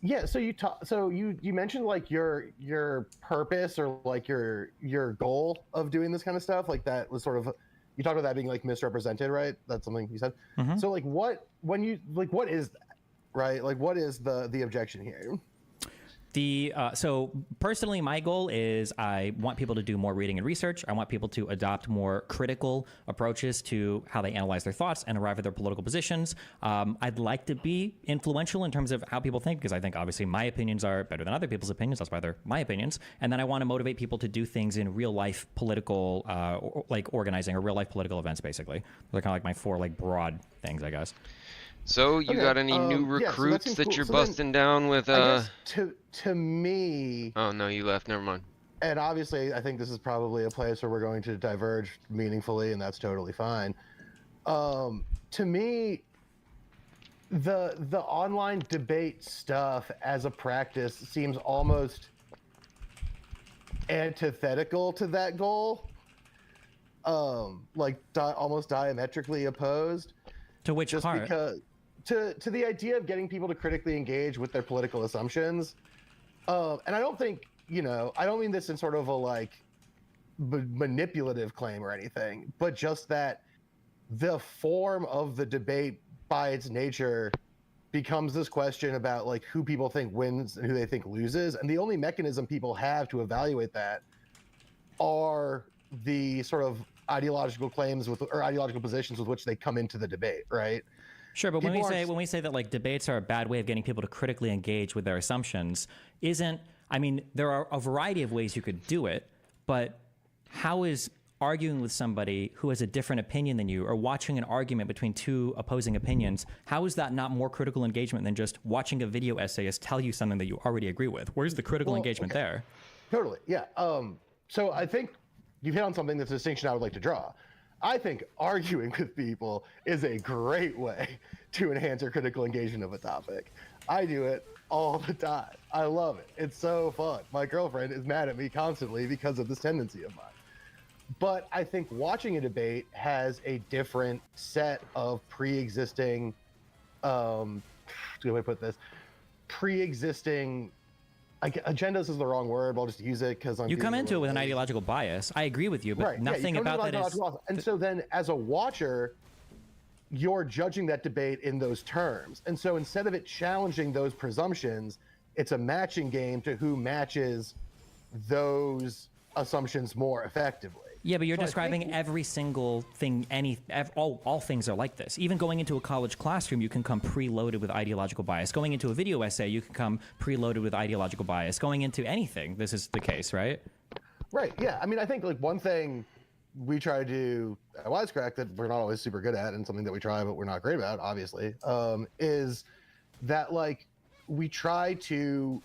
yeah. So you mentioned like your purpose, or like your goal of doing this kind of stuff. Like that was sort of, you talked about that being like misrepresented, right? That's something you said. So like what is that, right? Like what is the objection here? So personally, my goal is I want people to do more reading and research. I want people to adopt more critical approaches to how they analyze their thoughts and arrive at their political positions. I'd like to be influential in terms of how people think, because I think obviously my opinions are better than other people's opinions. That's why they're my opinions. And then I want to motivate people to do things in real life political, like organizing or real life political events, basically. They're kind of like my four like broad things, I guess. So you got any new recruits that you're busting down with? I guess to me. Oh no, you left. Never mind. And obviously, I think this is probably a place where we're going to diverge meaningfully, and that's totally fine. To me, the online debate stuff as a practice seems almost antithetical to that goal. Like almost diametrically opposed. To which part? Because to the idea of getting people to critically engage with their political assumptions. And I don't think, I don't mean this in sort of a like manipulative claim or anything, but just that the form of the debate by its nature becomes this question about like who people think wins and who they think loses. And the only mechanism people have to evaluate that are the sort of ideological claims or ideological positions with which they come into the debate, right? Sure, but when we say that like debates are a bad way of getting people to critically engage with their assumptions, there are a variety of ways you could do it, but how is arguing with somebody who has a different opinion than you, or watching an argument between two opposing opinions, how is that not more critical engagement than just watching a video essayist tell you something that you already agree with? Where's the critical engagement there? Totally, yeah. So I think you've hit on something that's a distinction I would like to draw. I think arguing with people is a great way to enhance your critical engagement of a topic. I do it all the time. I love it. It's so fun. My girlfriend is mad at me constantly because of this tendency of mine. But I think watching a debate has a different set of pre-existing, how do I put this? Pre-existing agendas is the wrong word, but I'll just use it because you come into it with an ideological bias. I agree with you, but nothing about that is. And so then, as a watcher, you're judging that debate in those terms. And so instead of it challenging those presumptions, it's a matching game to who matches those assumptions more effectively. Yeah, but you're describing every single thing, all things are like this. Even going into a college classroom, you can come preloaded with ideological bias. Going into a video essay, you can come preloaded with ideological bias. Going into anything, this is the case, right? Right, yeah. I think like one thing we try to do at Wisecrack that we're not always super good at, and something that we try but we're not great about, obviously, is that like we try to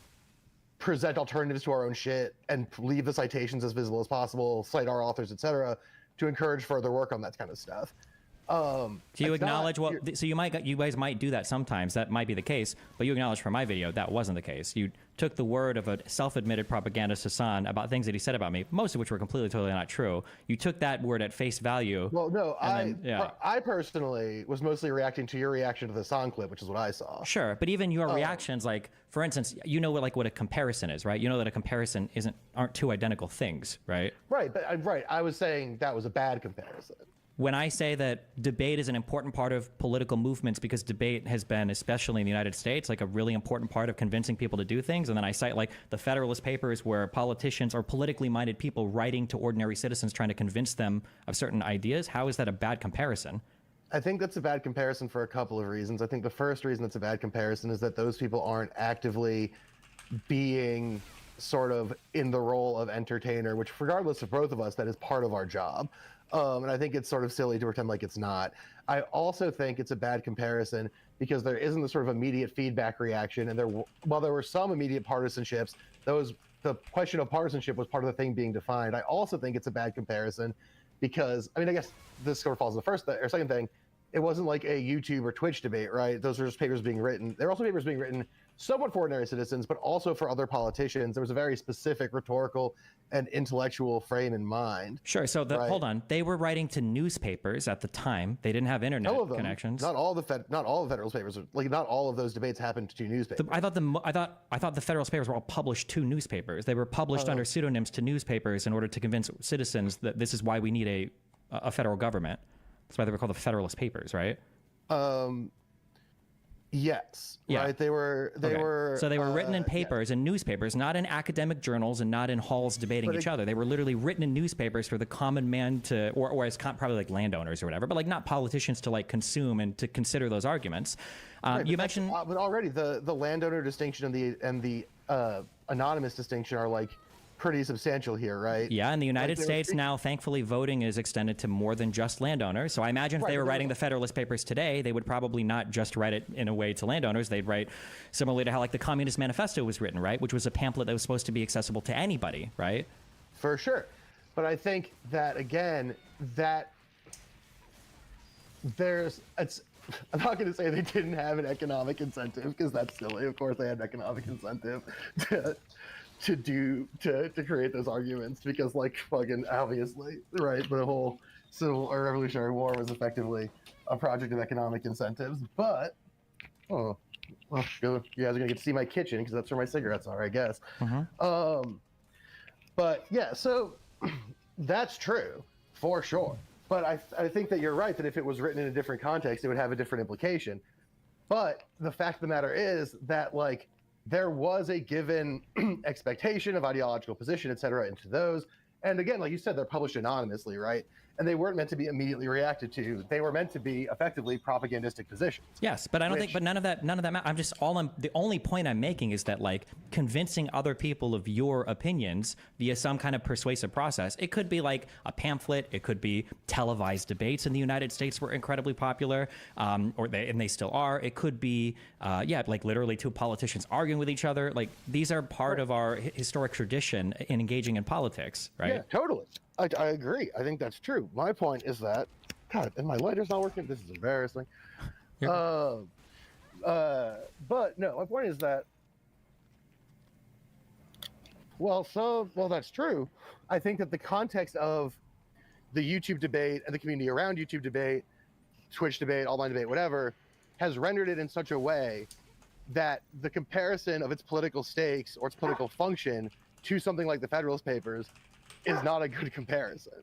present alternatives to our own shit and leave the citations as visible as possible, cite our authors, etc., to encourage further work on that kind of stuff. Do you acknowledge so you guys might do that sometimes, that might be the case, but you acknowledge for my video that wasn't the case. You took the word of a self-admitted propagandist Hassan about things that he said about me, most of which were completely totally not true. You took that word at face value. Well, no, I personally was mostly reacting to your reaction to the Hassan clip, which is what I saw. Sure, but even your reactions, like for instance, you know what a comparison is, right? You know that a comparison aren't two identical things, right? Right, but I was saying that was a bad comparison. When I say that debate is an important part of political movements, because debate has been, especially in the United States, like a really important part of convincing people to do things, and then I cite like the Federalist Papers, where politicians or politically minded people writing to ordinary citizens trying to convince them of certain ideas, how is that a bad comparison? I think that's a bad comparison for a couple of reasons. I think the first reason it's a bad comparison is that those people aren't actively being sort of in the role of entertainer, which regardless of both of us, that is part of our job. And I think it's sort of silly to pretend like it's not. I also think it's a bad comparison because there isn't the sort of immediate feedback reaction. And while there were some immediate partisanships, the question of partisanship was part of the thing being defined. I also think it's a bad comparison because, I mean, I guess this sort of falls in the first or second thing. It wasn't like a YouTube or Twitch debate, right? Those are just papers being written. There are also papers being written somewhat for ordinary citizens, but also for other politicians. There was a very specific rhetorical and intellectual frame in mind. Sure. So hold on. They were writing to newspapers at the time. They didn't have internet connections. Not all the Federalist papers. Like not all of those debates happened to newspapers. I thought the Federalist papers were all published to newspapers. They were published under pseudonyms to newspapers in order to convince citizens that this is why we need a federal government. That's why they were called the Federalist Papers, right? Yes. Yeah. Right. They were. So they were written in papers and newspapers, not in academic journals and not in halls debating each other. They were literally written in newspapers for the common man to, or as probably like landowners or whatever, but like not politicians to like consume and to consider those arguments. You mentioned, but already the landowner distinction and the anonymous distinction are like pretty substantial here, right? Yeah, in the United States now, thankfully, voting is extended to more than just landowners. So I imagine if they were writing the Federalist Papers today, they would probably not just write it in a way to landowners. They'd write similarly to how like the Communist Manifesto was written, right? Which was a pamphlet that was supposed to be accessible to anybody, right? For sure. But I think that, again, that I'm not going to say they didn't have an economic incentive because that's silly. Of course they had an economic incentive to create those arguments because like fucking obviously, right, the whole civil or revolutionary war was effectively a project of economic incentives. But you guys are gonna get to see my kitchen because that's where my cigarettes are, I guess. But yeah, so that's true for sure. But I think that you're right that if it was written in a different context, it would have a different implication. But the fact of the matter is that like there was a given expectation of ideological position, et cetera, into those. And again, like you said, they're published anonymously, right? And they weren't meant to be immediately reacted to. They were meant to be effectively propagandistic positions. Yes, but I don't think, but none of that, the only point I'm making is that like convincing other people of your opinions via some kind of persuasive process, it could be like a pamphlet, it could be televised debates in the United States were incredibly popular, and they still are. It could be, like literally two politicians arguing with each other. Like these are part of our historic tradition in engaging in politics, right? Yeah, totally. I agree. I think that's true. My point is that, God, and my lighter's not working. This is embarrassing. But no, my point is that, well, that's true. I think that the context of the YouTube debate and the community around YouTube debate, Twitch debate, online debate, whatever, has rendered it in such a way that the comparison of its political stakes or its political function to something like the Federalist Papers is not a good comparison,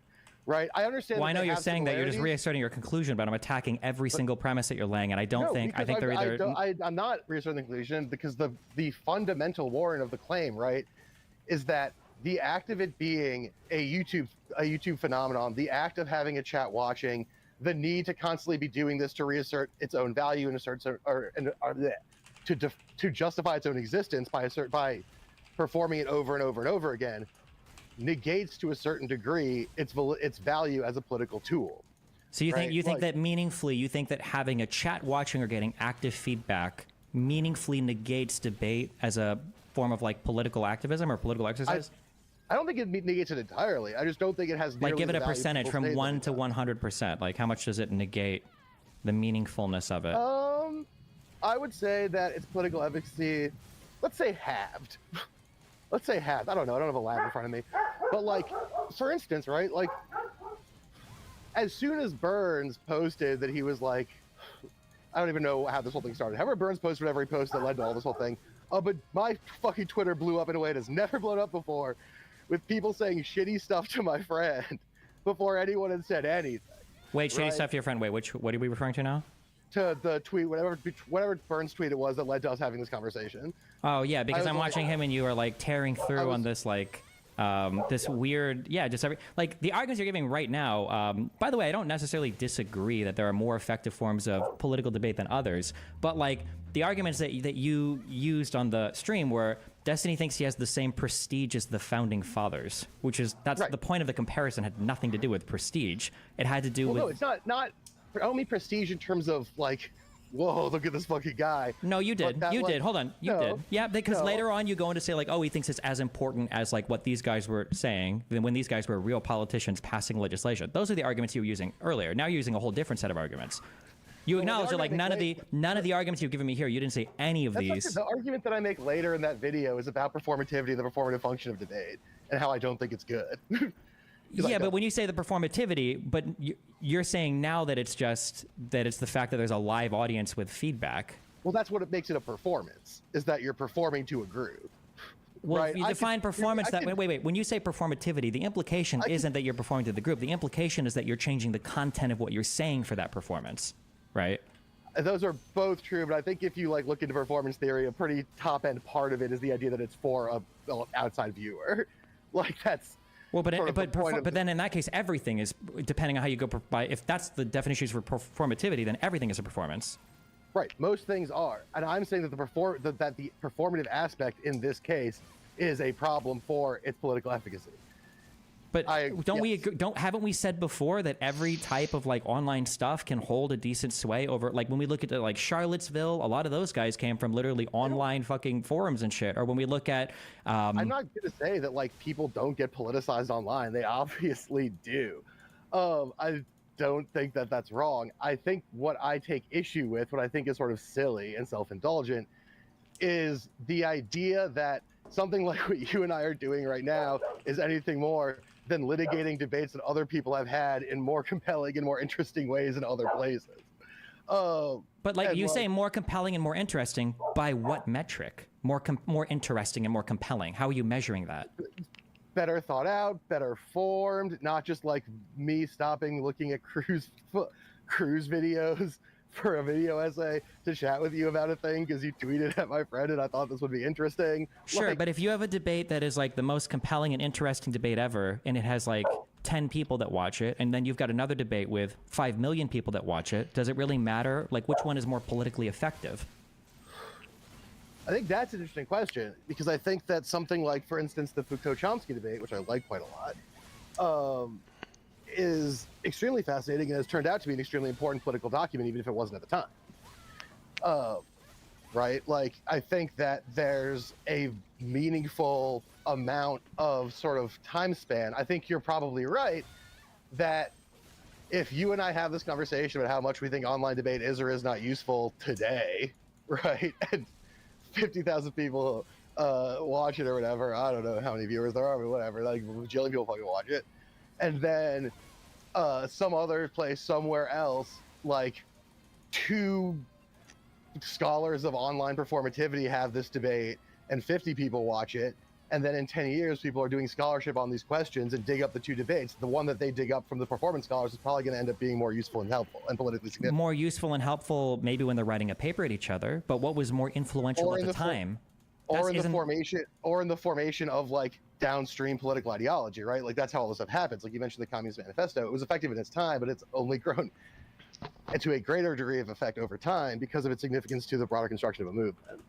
right? I understand. Well, I know you're saying that you're just reasserting your conclusion, but I'm attacking every single premise that you're laying, and I think they're either. I'm not reasserting the conclusion because the fundamental warrant of the claim, right, is that the act of it being a YouTube phenomenon, the act of having a chat watching, the need to constantly be doing this to reassert its own value and to justify its own existence by performing it over and over and over again, negates to a certain degree its value as a political tool. So you think that meaningfully, you think that having a chat watching or getting active feedback meaningfully negates debate as a form of like political activism or political exercise? I don't think it negates it entirely. I just don't think it has like give it a percentage from 1 to 100%. Like how much does it negate the meaningfulness of it? I would say that its political efficacy, let's say halved. Let's say half. I don't know. I don't have a lab in front of me. But like, for instance, right? Like, as soon as Burns posted that he was like, I don't even know how this whole thing started. However, Burns posted whatever he posted that led to all this whole thing. But my fucking Twitter blew up in a way it has never blown up before, with people saying shitty stuff to my friend before anyone had said anything. Wait, shitty stuff to your friend. Wait, what are we referring to now? To the tweet, whatever Burns tweet it was that led to us having this conversation. Oh yeah, because I'm watching him and you are like tearing through on this like this weird, just like the arguments you're giving right now. By the way, I don't necessarily disagree that there are more effective forms of political debate than others, but like the arguments that you used on the stream were Destiny thinks he has the same prestige as the founding fathers, that's the point of the comparison. Had nothing to do with prestige. It had to do with. No, it's not only prestige in terms of like, whoa, look at this fucking guy. No, you did. Did. Hold on. You did. Yeah, because later on you go on to say like, oh, he thinks it's as important as like what these guys were saying than when these guys were real politicians passing legislation. Those are the arguments you were using earlier. Now you're using a whole different set of arguments. You acknowledge that like none of the arguments you've given me here, you didn't say any of these. The argument that I make later in that video is about performativity, the performative function of debate, and how I don't think it's good. Yeah, but when you say the performativity, but you're saying now that it's the fact that there's a live audience with feedback. Well, that's what it makes it a performance, is that you're performing to a group. Well, right? you define performance wait. When you say performativity, the implication isn't that you're performing to the group. The implication is that you're changing the content of what you're saying for that performance, right? Those are both true, but I think if you like look into performance theory, a pretty top end part of it is the idea that it's for an outside viewer. Like that's. Well, but then in that case, everything is, depending on how you go by, if that's the definition for performativity, then everything is a performance. Right, most things are. And I'm saying that the performative aspect in this case is a problem for its political efficacy. But haven't we said before that every type of like online stuff can hold a decent sway over, like when we look at like Charlottesville, a lot of those guys came from literally online fucking forums and shit. Or when we look at I'm not gonna say that like people don't get politicized online. They obviously do. I don't think that that's wrong. I think what I take issue with, what I think is sort of silly and self-indulgent, is the idea that something like what you and I are doing right now is anything more than litigating debates that other people have had in more compelling and more interesting ways in other places. But like you say, more compelling and more interesting, by what metric? More interesting and more compelling. How are you measuring that? Better thought out, better formed, not just like me stopping looking at cruise videos for a video essay to chat with you about a thing because you tweeted at my friend and I thought this would be interesting. Sure, but if you have a debate that is like the most compelling and interesting debate ever, and it has like 10 people that watch it, and then you've got another debate with 5 million people that watch it, does it really matter? Like, which one is more politically effective? I think that's an interesting question, because I think that something like, for instance, the Foucault-Chomsky debate, which I like quite a lot, is extremely fascinating and has turned out to be an extremely important political document, even if it wasn't at the time. Right? Like, I think that there's a meaningful amount of sort of time span. I think you're probably right that if you and I have this conversation about how much we think online debate is or is not useful today, right? And 50,000 people watch it or whatever. I don't know how many viewers there are, but whatever. Like, a bajillion people fucking watch it. And then some other place somewhere else, like 2 scholars of online performativity have this debate and 50 people watch it. And then in 10 years, people are doing scholarship on these questions and dig up the 2 debates. The one that they dig up from the performance scholars is probably going to end up being more useful and helpful and politically significant. More useful and helpful maybe when they're writing a paper at each other, but what was more influential at the time? Or in the formation of like downstream political ideology, right? Like that's how all this stuff happens. Like you mentioned the Communist Manifesto, it was effective in its time, but it's only grown to a greater degree of effect over time because of its significance to the broader construction of a movement.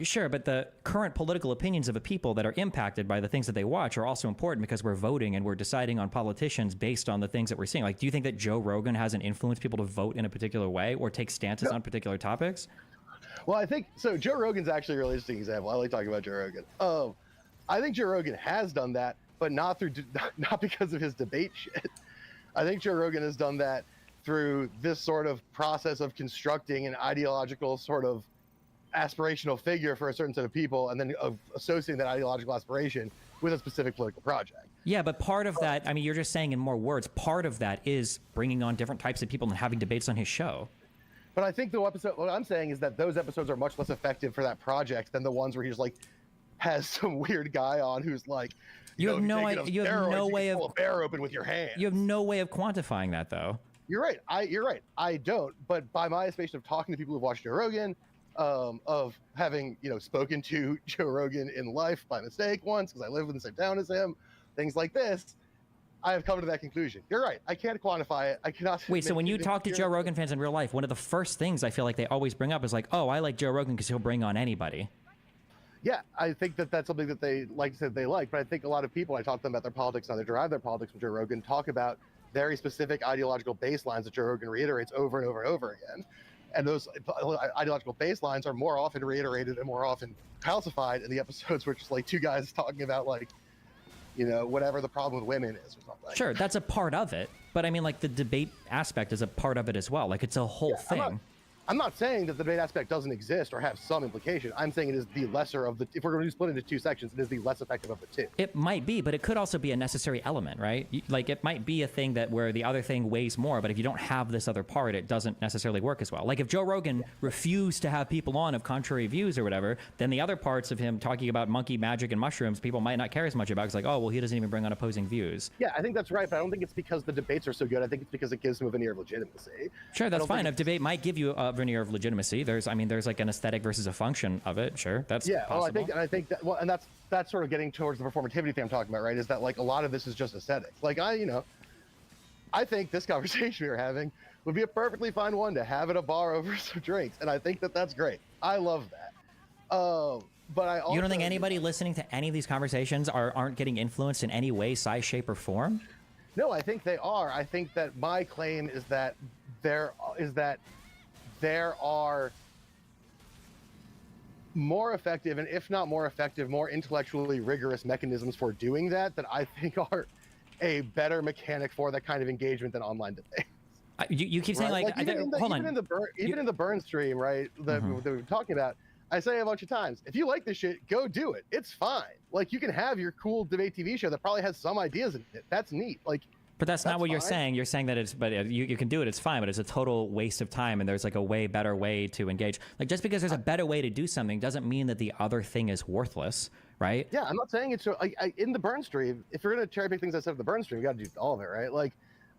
Sure, but the current political opinions of a people that are impacted by the things that they watch are also important because we're voting and we're deciding on politicians based on the things that we're seeing. Like, do you think that Joe Rogan hasn't influenced people to vote in a particular way or take stances on particular topics? Well, I think so. Joe Rogan's actually a really interesting example. I like talking about Joe Rogan. I think Joe Rogan has done that, but not because of his debate shit. I think Joe Rogan has done that through this sort of process of constructing an ideological sort of aspirational figure for a certain set of people, and then associating that ideological aspiration with a specific political project. Yeah, but part of that, I mean, you're just saying in more words, part of that is bringing on different types of people and having debates on his show. But I think what I'm saying is that those episodes are much less effective for that project than the ones where he's like has some weird guy on who's like, you have no way of pull a bear open with your hand. You have no way of quantifying that, though. You're right. I don't. But by my estimation of talking to people who've watched Joe Rogan of having, spoken to Joe Rogan in life by mistake once because I live in the same town as him, things like this, I have come to that conclusion. You're right. I can't quantify it. I cannot. Wait, so when you talk to Joe Rogan fans in real life, one of the first things I feel like they always bring up is like, oh, I like Joe Rogan because he'll bring on anybody. Yeah, I think that that's something that they they like, but I think a lot of people, I talk to them about their politics and how they derive their politics from Joe Rogan, talk about very specific ideological baselines that Joe Rogan reiterates over and over and over again. And those ideological baselines are more often reiterated and more often calcified in the episodes, which is like two guys talking about like, whatever the problem with women is or something. Sure, that's a part of it. But I mean, like, the debate aspect is a part of it as well. Like, it's a whole thing. I'm not saying that the debate aspect doesn't exist or have some implication. I'm saying it is the lesser of the, if we're going to split into two sections, it is the less effective of the two. It might be, but it could also be a necessary element, right? Like, it might be a thing that where the other thing weighs more, but if you don't have this other part, it doesn't necessarily work as well. Like, if Joe Rogan refused to have people on of contrary views or whatever, then the other parts of him talking about monkey magic and mushrooms, people might not care as much about. It's like, oh, well, he doesn't even bring on opposing views. Yeah, I think that's right, but I don't think it's because the debates are so good. I think it's because it gives him a veneer of legitimacy. Sure, that's fine. A debate might give you a veneer of legitimacy. There's like an aesthetic versus a function of it. Sure, that's possible. I think that, and that's sort of getting towards the performativity thing I'm talking about, right? Is that like a lot of this is just aesthetics. Like I think this conversation we're having would be a perfectly fine one to have at a bar over some drinks, and I think that that's great. I love that. But I also, you don't think anybody listening to any of these conversations aren't getting influenced in any way, size, shape, or form? No, I think they are. I think that my claim is that there are more effective, and if not more effective, more intellectually rigorous mechanisms for doing that I think are a better mechanic for that kind of engagement than online debate. You keep saying right? Even in the burn stream, right, that we were talking about, I say a bunch of times, if you like this shit, go do it. It's fine. Like, you can have your cool debate TV show that probably has some ideas in it. That's neat. Like, but that's not what you're saying. You're saying that you can do it. It's fine, but it's a total waste of time. And there's like a way better way to engage. Like, just because there's a better way to do something doesn't mean that the other thing is worthless, right? Yeah, I'm not saying it's in the burn stream. If you're gonna cherry pick things I said in the burn stream, you got to do all of it, right? Like,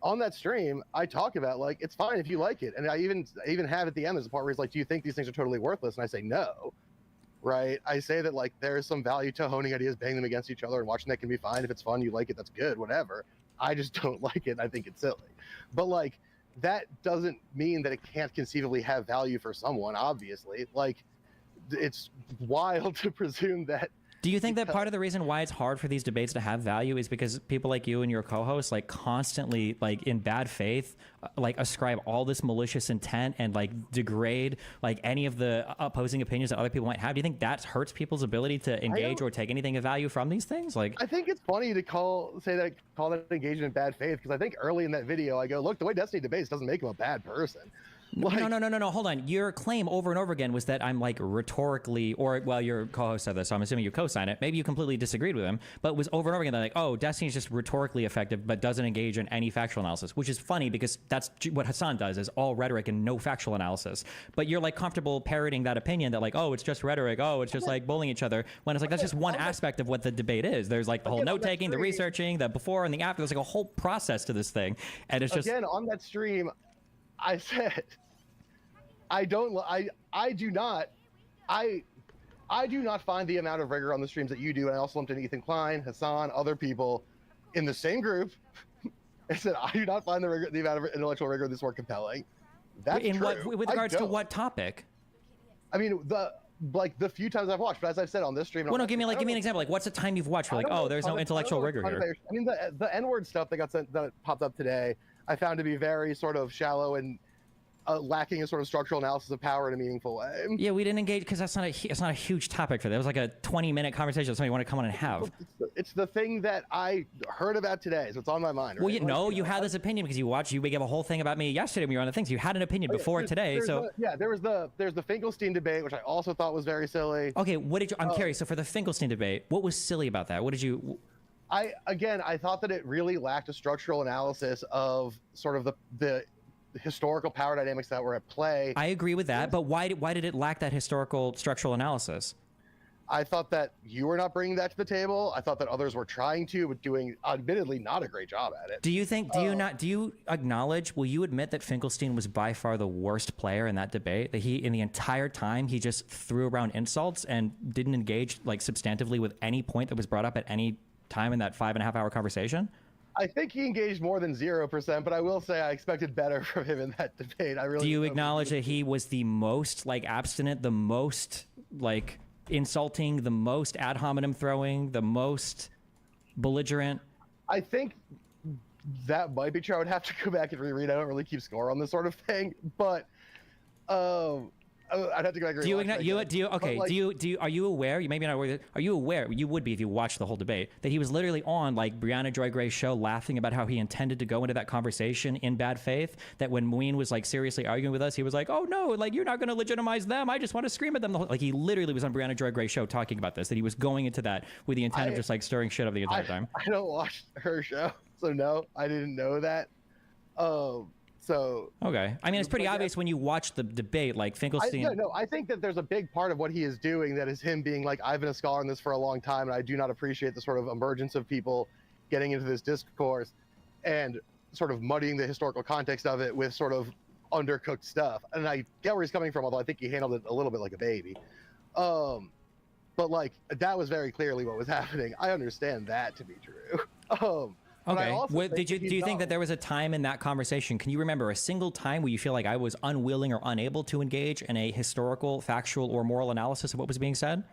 on that stream, I talk about like it's fine if you like it, and I even have at the end there's a part where he's like, "Do you think these things are totally worthless?" And I say no. Right? I say that like there's some value to honing ideas, banging them against each other, and watching that can be fine. If it's fun, you like it, that's good, whatever. I just don't like it. I think it's silly. But like, that doesn't mean that it can't conceivably have value for someone, obviously. Like, it's wild to presume that. Do you think that part of the reason why it's hard for these debates to have value is because people like you and your co-hosts like constantly, like in bad faith, like ascribe all this malicious intent and like degrade like any of the opposing opinions that other people might have? Do you think that hurts people's ability to engage or take anything of value from these things? Like, I think it's funny to call that engagement in bad faith, because I think early in that video I go, look, the way Destiny debates doesn't make him a bad person. Like, no, hold on. Your claim over and over again was that I'm like rhetorically, or well, your co-host said this, so I'm assuming you co-sign it. Maybe you completely disagreed with him, but it was over and over again that like, oh, Destiny's just rhetorically effective, but doesn't engage in any factual analysis, which is funny because that's what Hassan does, is all rhetoric and no factual analysis. But you're like comfortable parroting that opinion that like, oh, it's just rhetoric, oh, it's just like bullying each other, when it's like that's just one aspect of what the debate is. There's like the whole note-taking, the researching, the before and the after. There's like a whole process to this thing, and it's just again on that stream, I said. I do not find the amount of rigor on the streams that you do, and I also lumped in Ethan Klein, Hassan, other people in the same group. I said I do not find the amount of intellectual rigor this more compelling. That's true. With regards to what topic? I mean, the few times I've watched, but as I've said on this stream. Well, no, give me an example. Like, what's a time you've watched where like, oh, there's no intellectual rigor here? I mean, the N-word stuff that popped up today, I found to be very sort of shallow and lacking a sort of structural analysis of power in a meaningful way. Yeah, we didn't engage because it's not a huge topic for that. It was like a 20-minute conversation that somebody wanted to come on and have. It's the thing that I heard about today, so it's on my mind. Right? Well, you had this opinion because you gave a whole thing about me yesterday when you were on the things. You had an opinion before today, so there's the Finkelstein debate, which I also thought was very silly. Okay, what did you? I'm curious. So for the Finkelstein debate, what was silly about that? What did you? I thought that it really lacked a structural analysis of sort of the historical power dynamics that were at play. I agree with that, but why did it lack that historical structural analysis? I thought that you were not bringing that to the table. I thought that others were trying to, but doing admittedly not a great job at it. Do you acknowledge, will you admit that Finkelstein was by far the worst player in that debate? That in the entire time, he just threw around insults and didn't engage like substantively with any point that was brought up at any time in that 5.5 hour conversation? I think he engaged more than 0%, but I will say I expected better from him in that debate. Do you acknowledge that he was the most abstinent, the most insulting, the most ad hominem throwing, the most belligerent? I think that might be true. I would have to go back and reread. I don't really keep score on this sort of thing, but I'd have to go back and read. Are you aware? You maybe not aware. Are you aware? You would be if you watched the whole debate. That he was literally on Brianna Joy Gray's show, laughing about how he intended to go into that conversation in bad faith. That when Moeen was seriously arguing with us, he was like, "Oh no, you're not going to legitimize them. I just want to scream at them." He literally was on Brianna Joy Gray's show talking about this. That he was going into that with the intent of just stirring shit up the entire time. I don't watch her show, so no, I didn't know that. So okay, I mean it's pretty obvious when you watch the debate, Finkelstein. I think that there's a big part of what he is doing that is him being I've been a scholar in this for a long time, and I do not appreciate the sort of emergence of people getting into this discourse and sort of muddying the historical context of it with sort of undercooked stuff. And I get where he's coming from, although I think he handled it a little bit like a baby. But that was very clearly what was happening. I understand that to be true. Okay. Do you think that there was a time in that conversation? Can you remember a single time where you feel like I was unwilling or unable to engage in a historical, factual, or moral analysis of what was being said?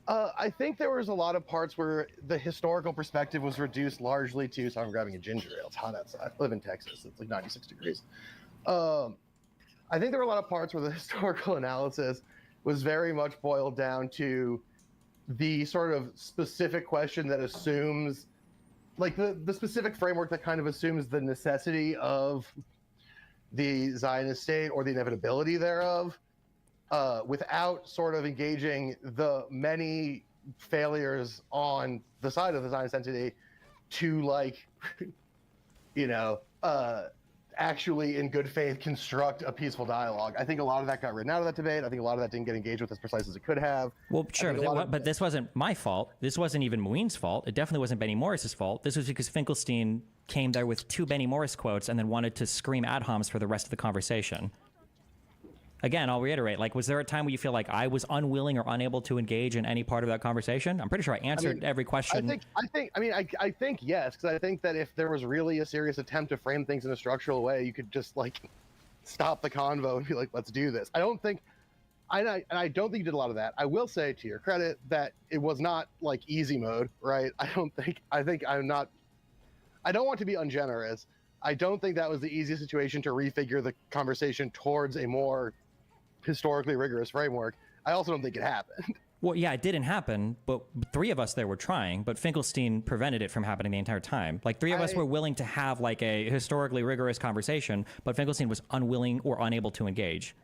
I think there was a lot of parts where the historical perspective was reduced largely to. So I'm grabbing a ginger ale. It's hot outside. I live in Texas. It's 96 degrees. I think there were a lot of parts where the historical analysis was very much boiled down to the sort of specific question that assumes. The specific framework that kind of assumes the necessity of the Zionist state or the inevitability thereof, without sort of engaging the many failures on the side of the Zionist entity to actually in good faith construct a peaceful dialogue. I think a lot of that got written out of that debate. I think a lot of that didn't get engaged with as precise as it could have. Well, sure, but this wasn't my fault. This wasn't even Moeen's fault. It definitely wasn't Benny Morris's fault. This was because Finkelstein came there with 2 Benny Morris quotes and then wanted to scream ad homs for the rest of the conversation. Again, I'll reiterate, was there a time where you feel like I was unwilling or unable to engage in any part of that conversation? I'm pretty sure I answered every question. I think yes, because I think that if there was really a serious attempt to frame things in a structural way, you could just stop the convo and be like, let's do this. I don't think you did a lot of that. I will say to your credit that it was not easy mode, right? I don't want to be ungenerous. I don't think that was the easiest situation to refigure the conversation towards a more historically rigorous framework. I also don't think it happened. Well, yeah, it didn't happen, but 3 of us there were trying, but Finkelstein prevented it from happening the entire time. 3 of us were willing to have a historically rigorous conversation, but Finkelstein was unwilling or unable to engage.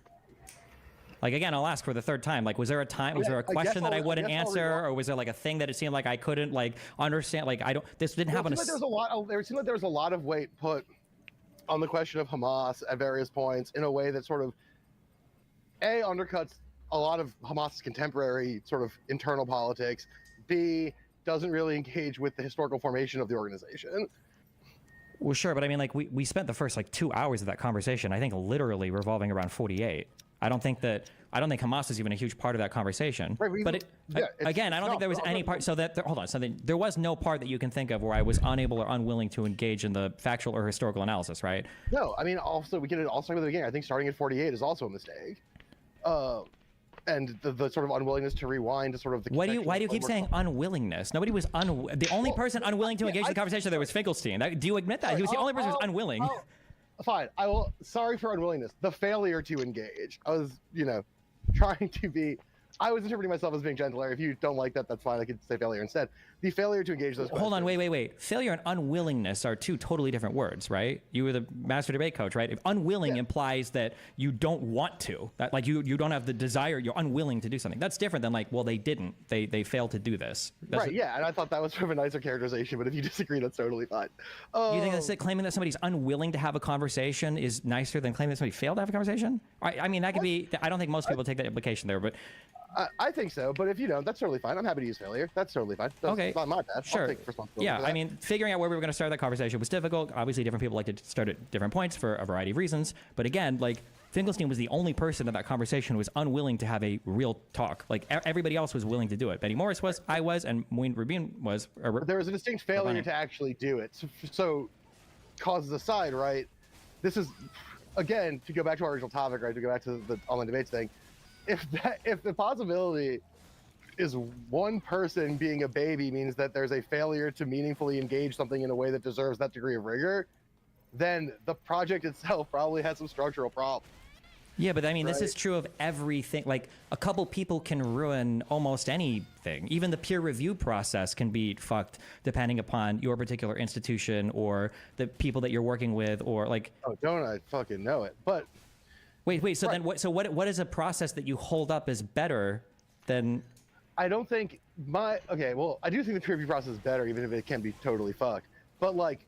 Again, I'll ask for the 3rd time. Was there a time? Was there a question that I wouldn't answer, or was there a thing that it seemed like I couldn't understand? This didn't happen. It seemed like there was a lot of weight put on the question of Hamas at various points in a way that sort of undercuts a lot of Hamas's contemporary sort of internal politics. B, doesn't really engage with the historical formation of the organization. Well, sure, but I mean, we spent the first 2 hours of that conversation, I think, literally revolving around 48. I don't think Hamas is even a huge part of that conversation. Right, but again, I don't think there was any part. So hold on. So there was no part that you can think of where I was unable or unwilling to engage in the factual or historical analysis, right? No, I mean, also we can also start at the beginning. I think starting at 48 is also a mistake. And the sort of unwillingness to rewind to sort of the. Why do you keep saying unwillingness? Nobody was the only person unwilling to engage in the conversation there was Finkelstein. Do you admit that he was the only person who was unwilling? Fine. Sorry for unwillingness. The failure to engage. I was, trying to be. I was interpreting myself as being gentler. If you don't like that, that's fine. I could say failure instead. The failure to engage those questions. Hold on, wait. Failure and unwillingness are 2 totally different words, right? You were the master debate coach, right? If unwilling implies that you don't want to, that you don't have the desire, you're unwilling to do something. That's different than they didn't. They failed to do this. Right, yeah, and I thought that was sort of a nicer characterization, but if you disagree, that's totally fine. You think that's claiming that somebody's unwilling to have a conversation is nicer than claiming that somebody failed to have a conversation? I mean, that could be. I don't think most people take that implication there, but I think so, but if you don't, that's totally fine. I'm happy to use failure. That's totally fine. That's Okay. not my bad. Sure. I'll take responsibility Yeah, for that. I mean, figuring out where we were going to start that conversation was difficult. Obviously, different people like to start at different points for a variety of reasons. But again, like, Finkelstein was the only person in that conversation who was unwilling to have a real talk. Like, everybody else was willing to do it. Betty Morris was, I was, and Moeen Rabin was. But there was a distinct failure to actually do it. So causes aside, right? This is, again, to go back to our original topic, right? To go back to the online debates thing. If the possibility is one person being a baby means that there's a failure to meaningfully engage something in a way that deserves that degree of rigor, then the project itself probably has some structural problems. Yeah, but I mean, this Right. is true of everything. Like, a couple people can ruin almost anything. Even the peer review process can be fucked depending upon your particular institution or the people that you're working with, or like. Oh, don't I fucking know it? But wait. So then, what? So what is a process that you hold up as better than? I don't think okay. Well, I do think the peer review process is better, even if it can be totally fucked. But like,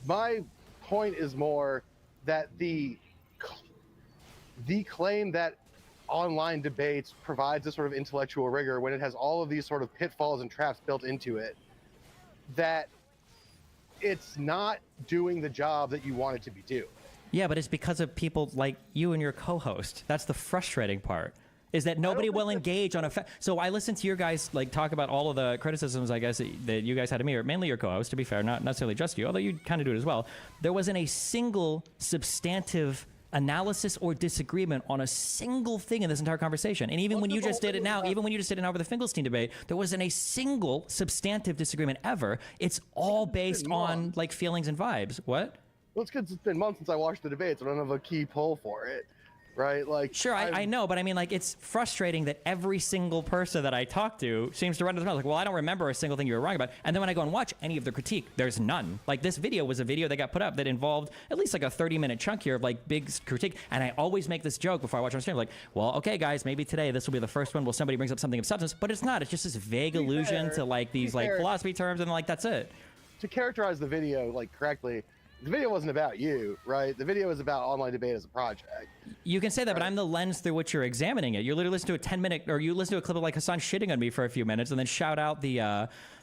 my point is more that the claim that online debates provides a sort of intellectual rigor when it has all of these sort of pitfalls and traps built into it, that it's not doing the job that you want it to be doing. Yeah, but it's because of people like you and your co-host. That's the frustrating part. Is that nobody will engage on a so I listened to your guys like talk about all of the criticisms, I guess, that you guys had of me, or mainly your co-host, to be fair, not necessarily just you, although you kind of do it as well. There wasn't a single substantive analysis or disagreement on a single thing in this entire conversation. And even when you just did it now, over the Finkelstein debate, there wasn't a single substantive disagreement ever. It's all based on like feelings and vibes. What? Well, it's because it's been months since I watched the debates. I don't have a key poll for it. Right, like sure, I know, but I mean, like, it's frustrating that every single person that I talk to seems to run to the mouth like, well, I don't remember a single thing you were wrong about. And then when I go and watch any of the critique, there's none. Like, this video was a video that got put up that involved at least like a 30-minute chunk here of like big critique. And I always make this joke before I watch on stream, like, well, okay, guys, maybe today this will be the first one where somebody brings up something of substance, but it's not. It's just this vague allusion to like these like philosophy terms, and like that's it. To characterize the video like correctly, the video wasn't about you, right? The video was about online debate as a project. You can say that, but I'm the lens through which you're examining it. You literally listen to a 10-minute, or you listen to a clip of like Hassan shitting on me for a few minutes, and then shout out the,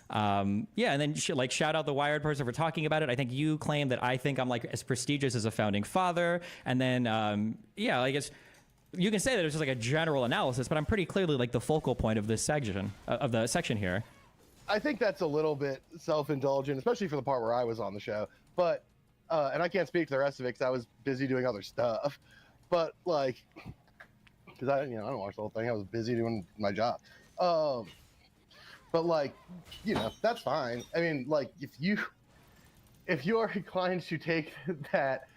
and then shout out the Wired person for talking about it. I think you claim that I think I'm like as prestigious as a founding father, and then I guess you can say that it's just like a general analysis, but I'm pretty clearly like the focal point of this section of the section here. I think that's a little bit self-indulgent, especially for the part where I was on the show. But and I can't speak to the rest of it because I was busy doing other stuff. But like, because I don't watch the whole thing. I was busy doing my job. But like, that's fine. I mean, like, if you are inclined to take that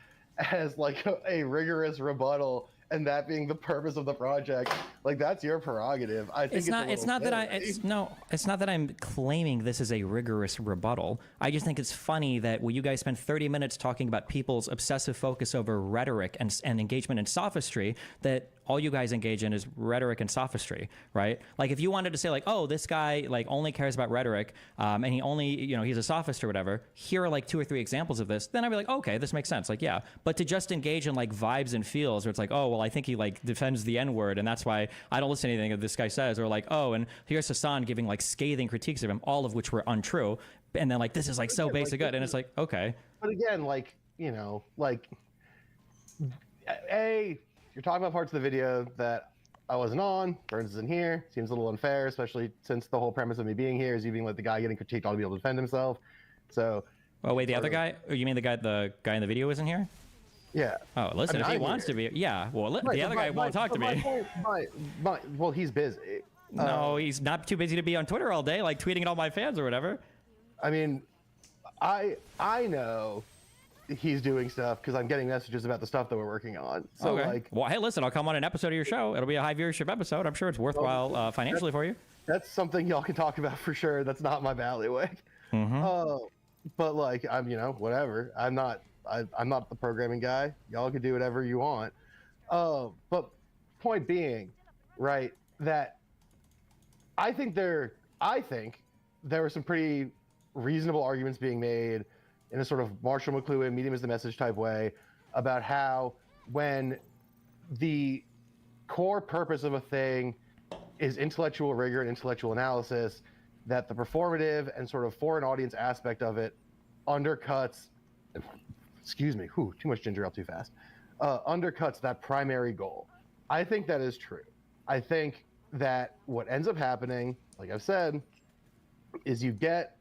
as like a rigorous rebuttal, and that being the purpose of the project, like, that's your prerogative. I think it's not that I'm claiming this is a rigorous rebuttal. I just think it's funny that when you guys spend 30 minutes talking about people's obsessive focus over rhetoric and engagement in sophistry, that all you guys engage in is rhetoric and sophistry, right? Like, if you wanted to say like, oh, this guy like only cares about rhetoric, and he only, he's a sophist or whatever, here are like 2 or 3 examples of this, then I'd be like, okay, this makes sense. Like, yeah. But to just engage in like vibes and feels where it's like, oh, well, I think he like defends the N-word and that's why I don't listen to anything that this guy says, or like, oh, and here's Hassan giving like scathing critiques of him, all of which were untrue. And then like, this is like so basic good. And it's like, okay. But again, like, like, you're talking about parts of the video that I wasn't on. Burns isn't here. Seems a little unfair, especially since the whole premise of me being here is you being like the guy getting critiqued ought to be able to defend himself. So. Oh wait, the other guy? Oh, you mean the guy in the video isn't here? Yeah. Oh, listen, if he wants to be, yeah. Well, the other guy won't talk to me. Well, he's busy. No, he's not too busy to be on Twitter all day, like tweeting at all my fans or whatever. I mean, I know he's doing stuff because I'm getting messages about the stuff that we're working on. So like, well, hey, listen, I'll come on an episode of your show. It'll be a high viewership episode. I'm sure it's worthwhile financially for you. That's something y'all can talk about for sure. That's not my bailiwick. But like, I'm whatever. I'm not the programming guy. Y'all can do whatever you want. But point being, right, that I think there were some pretty reasonable arguments being made in a sort of Marshall McLuhan, medium is the message type way, about how when the core purpose of a thing is intellectual rigor and intellectual analysis, that the performative and sort of foreign audience aspect of it undercuts, excuse me, too much ginger ale too fast, undercuts that primary goal. I think that is true. I think that what ends up happening, like I've said, is you get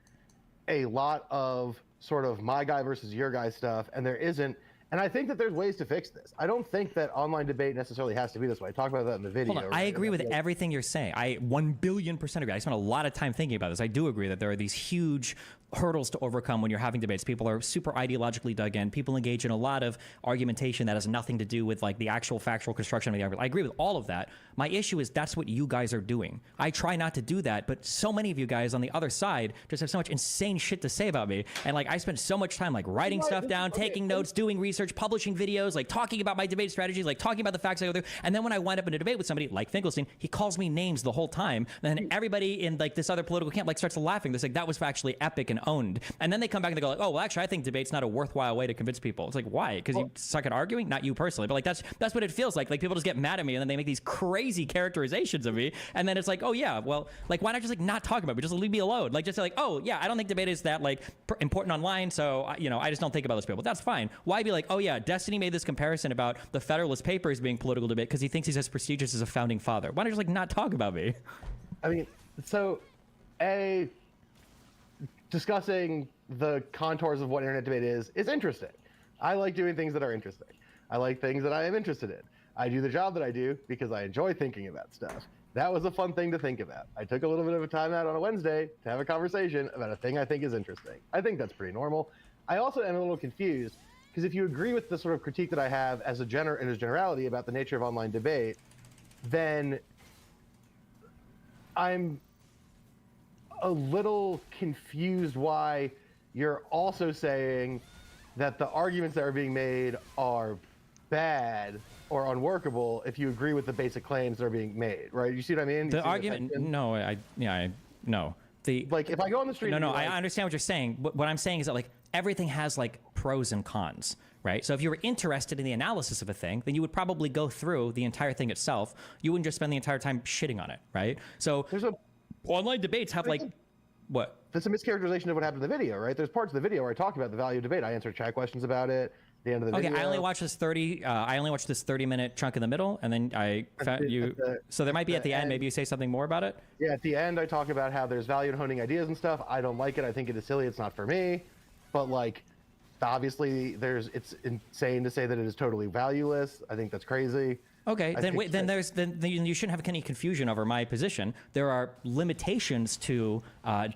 a lot of sort of my guy versus your guy stuff, and there isn't. And I think that there's ways to fix this. I don't think that online debate necessarily has to be this way. I talk about that in the video. Hold on. I agree with everything you're saying. I 1,000,000,000% agree. I spent a lot of time thinking about this. I do agree that there are these huge hurdles to overcome when you're having debates. People are super ideologically dug in. People engage in a lot of argumentation that has nothing to do with like the actual factual construction of the argument. I agree with all of that. My issue is that's what you guys are doing. I try not to do that, but so many of you guys on the other side just have so much insane shit to say about me. And like I spend so much time like writing stuff down, taking notes, doing research, publishing videos, like talking about my debate strategies, like talking about the facts I go through. And then when I wind up in a debate with somebody like Finkelstein, he calls me names the whole time. And then everybody in like this other political camp like starts laughing. They're like, that was actually epic and owned. And then they come back and they go like, oh, well, actually, I think debate's not a worthwhile way to convince people. It's like, why? Because you suck at arguing? Not you personally, but like that's what it feels like. Like people just get mad at me and then they make these crazy characterizations of me. And then it's like, oh yeah, well, like why not just like not talk about it? Just leave me alone. Like just say like, oh yeah, I don't think debate is that like important online. So I just don't think about those people. That's fine. Why be like, oh yeah, Destiny made this comparison about the Federalist Papers being political debate because he thinks he's as prestigious as a founding father. Why not just like not talk about me? I mean, so discussing the contours of what internet debate is interesting. I like doing things that are interesting. I like things that I am interested in. I do the job that I do because I enjoy thinking about stuff. That was a fun thing to think about. I took a little bit of a time out on a Wednesday to have a conversation about a thing I think is interesting. I think that's pretty normal. I also am a little confused because if you agree with the sort of critique that I have as a generality about the nature of online debate, then I'm a little confused why you're also saying that the arguments that are being made are bad or unworkable if you agree with the basic claims that are being made, right? You see what I mean? The argument, no. Like if I go on the street, no, I understand what you're saying. What I'm saying is that like everything has like pros and cons, right? So if you were interested in the analysis of a thing, then you would probably go through the entire thing itself. You wouldn't just spend the entire time shitting on it, right? So online debates have like what? That's a mischaracterization of what happened in the video, right? There's parts of the video where I talk about the value of debate. I answer chat questions about it. At the end of the video. I only watched this 30-minute chunk in the middle, and then I found you. So there might be at the end. Maybe you say something more about it. Yeah, at the end I talk about how there's value in honing ideas and stuff. I don't like it. I think it is silly. It's not for me. But like, obviously, it's insane to say that it is totally valueless. I think that's crazy. Okay, then you shouldn't have any confusion over my position. There are limitations to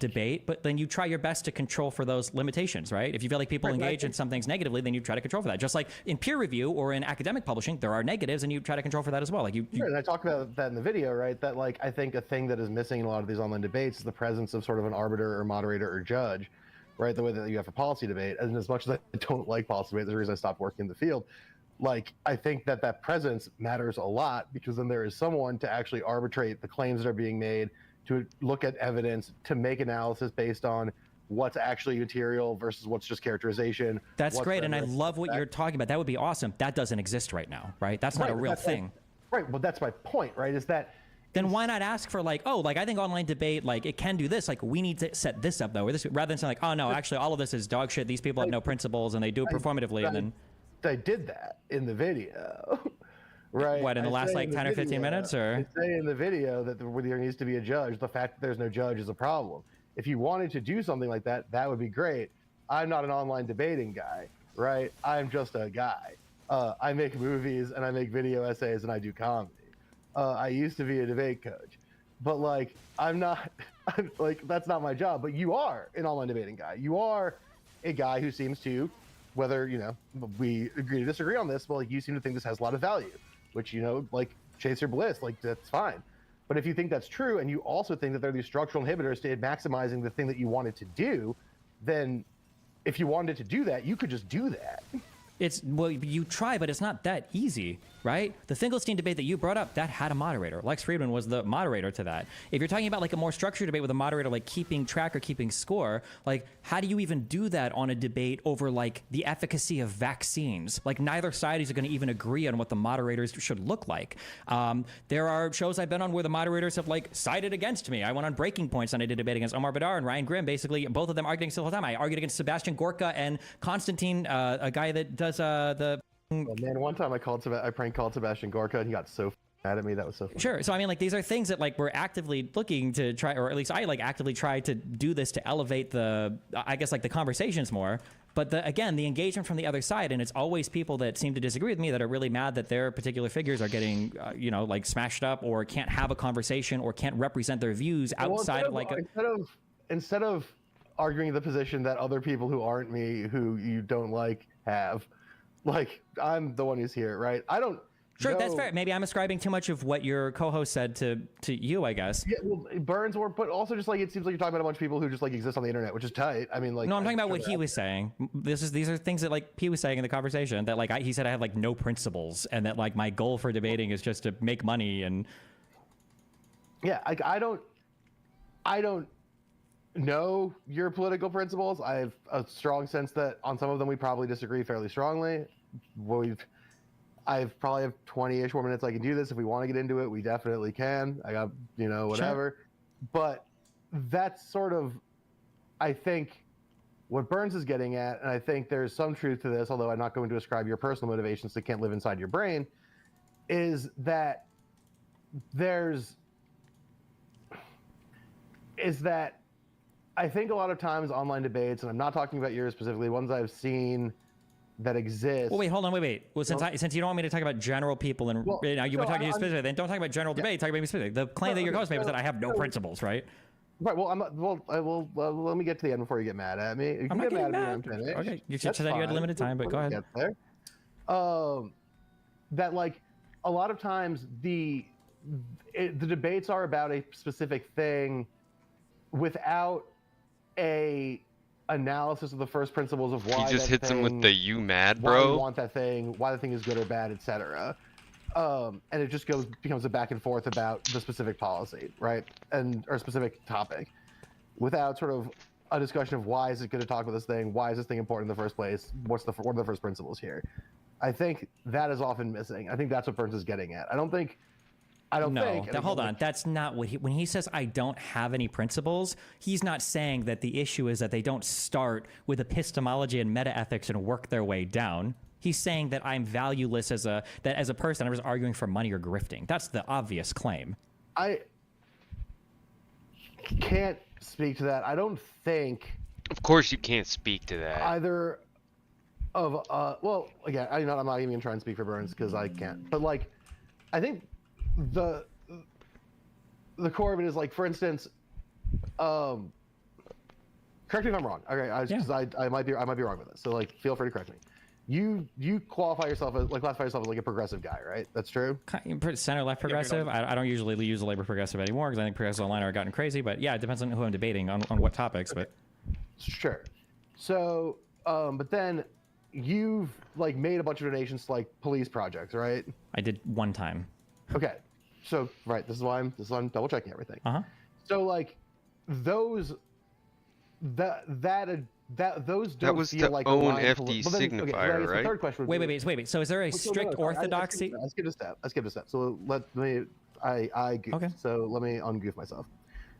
debate, but then you try your best to control for those limitations, right? If you feel like people engage in some things negatively, then you try to control for that. Just like in peer review or in academic publishing, there are negatives, and you try to control for that as well. Like and I talk about that in the video, right? That like I think a thing that is missing in a lot of these online debates is the presence of sort of an arbiter or moderator or judge, right? The way that you have a policy debate. And as much as I don't like policy debate, there's a reason I stopped working in the field. Like, I think that presence matters a lot because then there is someone to actually arbitrate the claims that are being made, to look at evidence, to make analysis based on what's actually material versus what's just characterization. That's great, and I love what you're talking about. That would be awesome. That doesn't exist right now, right? That's not a real thing. Right, well, that's my point, right? Is that... Then why not ask for like, oh, like I think online debate, like it can do this. Like we need to set this up though, or this, rather than saying like, oh no, actually all of this is dog shit. These people have no principles and they do it performatively, and then... I did that in the video, right? What, in the last like 10 or 15 minutes, or? I say in the video that there needs to be a judge. The fact that there's no judge is a problem. If you wanted to do something like that, that would be great. I'm not an online debating guy, right? I'm just a guy. I make movies and I make video essays and I do comedy. I used to be a debate coach, but like I'm like that's not my job. But you are an online debating guy. You are a guy who seems to, whether, we agree to disagree on this, but like you seem to think this has a lot of value, which, like Chaser Bliss, like that's fine. But if you think that's true, and you also think that there are these structural inhibitors to maximizing the thing that you wanted to do, then if you wanted to do that, you could just do that. Well, you try, but it's not that easy, right? The Finkelstein debate that you brought up, that had a moderator. Lex Friedman was the moderator to that. If you're talking about like a more structured debate with a moderator, like keeping track or keeping score, like how do you even do that on a debate over like the efficacy of vaccines? Like neither side is going to even agree on what the moderators should look like. There are shows I've been on where the moderators have like sided against me. I went on Breaking Points and I did a debate against Omar Badar and Ryan Grimm. Basically, both of them arguing the whole time. I argued against Sebastian Gorka and Konstantin, a guy that does the. Oh man, one time I prank called Sebastian Gorka and he got so mad at me. That was so funny. Sure. So I mean, like these are things that like we're actively looking to try, or at least I like actively try to do this to elevate the, I guess like the conversations more. But again, the engagement from the other side, and it's always people that seem to disagree with me that are really mad that their particular figures are getting, like smashed up or can't have a conversation or can't represent their views outside of like instead of arguing the position that other people who aren't me, who you don't like, have. Like, I'm the one who's here, right? I don't. Sure, that's fair. Maybe I'm ascribing too much of what your co-host said to you, I guess. Yeah, well, Burns, but also just like it seems like you're talking about a bunch of people who just like exist on the internet, which is tight. I mean, like. No, I'm talking about what he was saying. These are things that like he was saying in the conversation that like he said I have like no principles and that like my goal for debating is just to make money and. Yeah, I don't know your political principles. I have a strong sense that on some of them we probably disagree fairly strongly. I probably have 20-ish more minutes I can do this. If we want to get into it, we definitely can. I got, whatever. Sure. But that's sort of, I think, what Burns is getting at, and I think there's some truth to this, although I'm not going to ascribe your personal motivations that can't live inside your brain, is that I think a lot of times online debates, and I'm not talking about yours specifically, ones I've seen that exist. Well, wait, hold on, wait. Well, since you don't want me to talk about general people and you want to talk to you specifically, then don't talk about general debate. Talk about me specifically. The claim that your host made was that I have no principles, right? Right. Well, let me get to the end before you get mad at me. You I'm not getting mad. Okay, you said you had limited time, but go ahead. Get there. That like a lot of times the debates are about a specific thing without a analysis of the first principles of why he just hits him with the "you mad, bro." Why you want that thing? Why the thing is good or bad, etc. And it just becomes a back and forth about the specific policy, right, or specific topic, without sort of a discussion of why is it good to talk about this thing? Why is this thing important in the first place? What are the first principles here? I think that is often missing. I think that's what Burns is getting at. I don't think. Hold on. That's not what when he says I don't have any principles, he's not saying that the issue is that they don't start with epistemology and metaethics and work their way down. He's saying that I'm valueless as a person. I'm just arguing for money or grifting. That's the obvious claim. I can't speak to that. I don't think. Of course, you can't speak to that. Either of well, again, I'm not even gonna try and speak for Burns because I can't. But like, I think the core of it is like, for instance, correct me if I'm wrong. Okay, because I might be wrong with this. So like, feel free to correct me. You classify yourself as like a progressive guy, right? That's true. Center left progressive. I don't usually use the label progressive anymore because I think progressives online are gotten crazy. But yeah, it depends on who I'm debating on what topics. But sure. So, but then you've like made a bunch of donations to like police projects, right? I did one time. Okay, so right, this is why I'm double checking everything. So like those those don't was feel to like own FD signifier, right? The third question wait. So is there a strict orthodoxy? I skipped a step. So let me I goofed. Okay. So let me ungoof myself.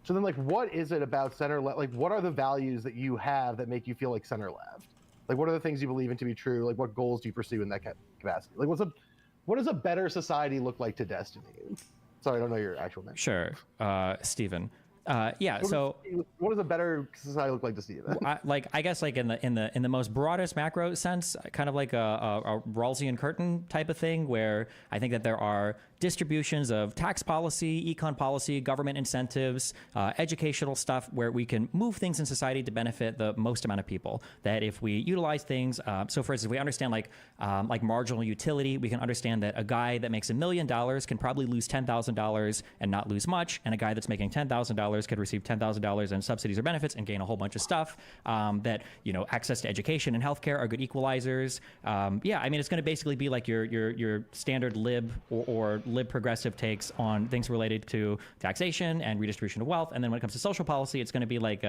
So then, like, what is it about center left? Like, what are the values that you have that make you feel like center left? Like, what are the things you believe in to be true? Like, what goals do you pursue in that capacity? Like, what does a better society look like to Destiny? Sorry, I don't know your actual name. Sure, Steven. What does a better society look like to Steven? I guess like in the most broadest macro sense, kind of like a Rawlsian curtain type of thing, where I think that there are distributions of tax policy, econ policy, government incentives, educational stuff where we can move things in society to benefit the most amount of people. That if we utilize things, so for instance, if we understand like marginal utility, we can understand that a guy that makes $1 million can probably lose $10,000 and not lose much, and a guy that's making $10,000 could receive $10,000 in subsidies or benefits and gain a whole bunch of stuff. That, you know, access to education and healthcare are good equalizers. Yeah, I mean, it's going to basically be like your standard lib or lib progressive takes on things related to taxation and redistribution of wealth. And then when it comes to social policy, it's going to be like,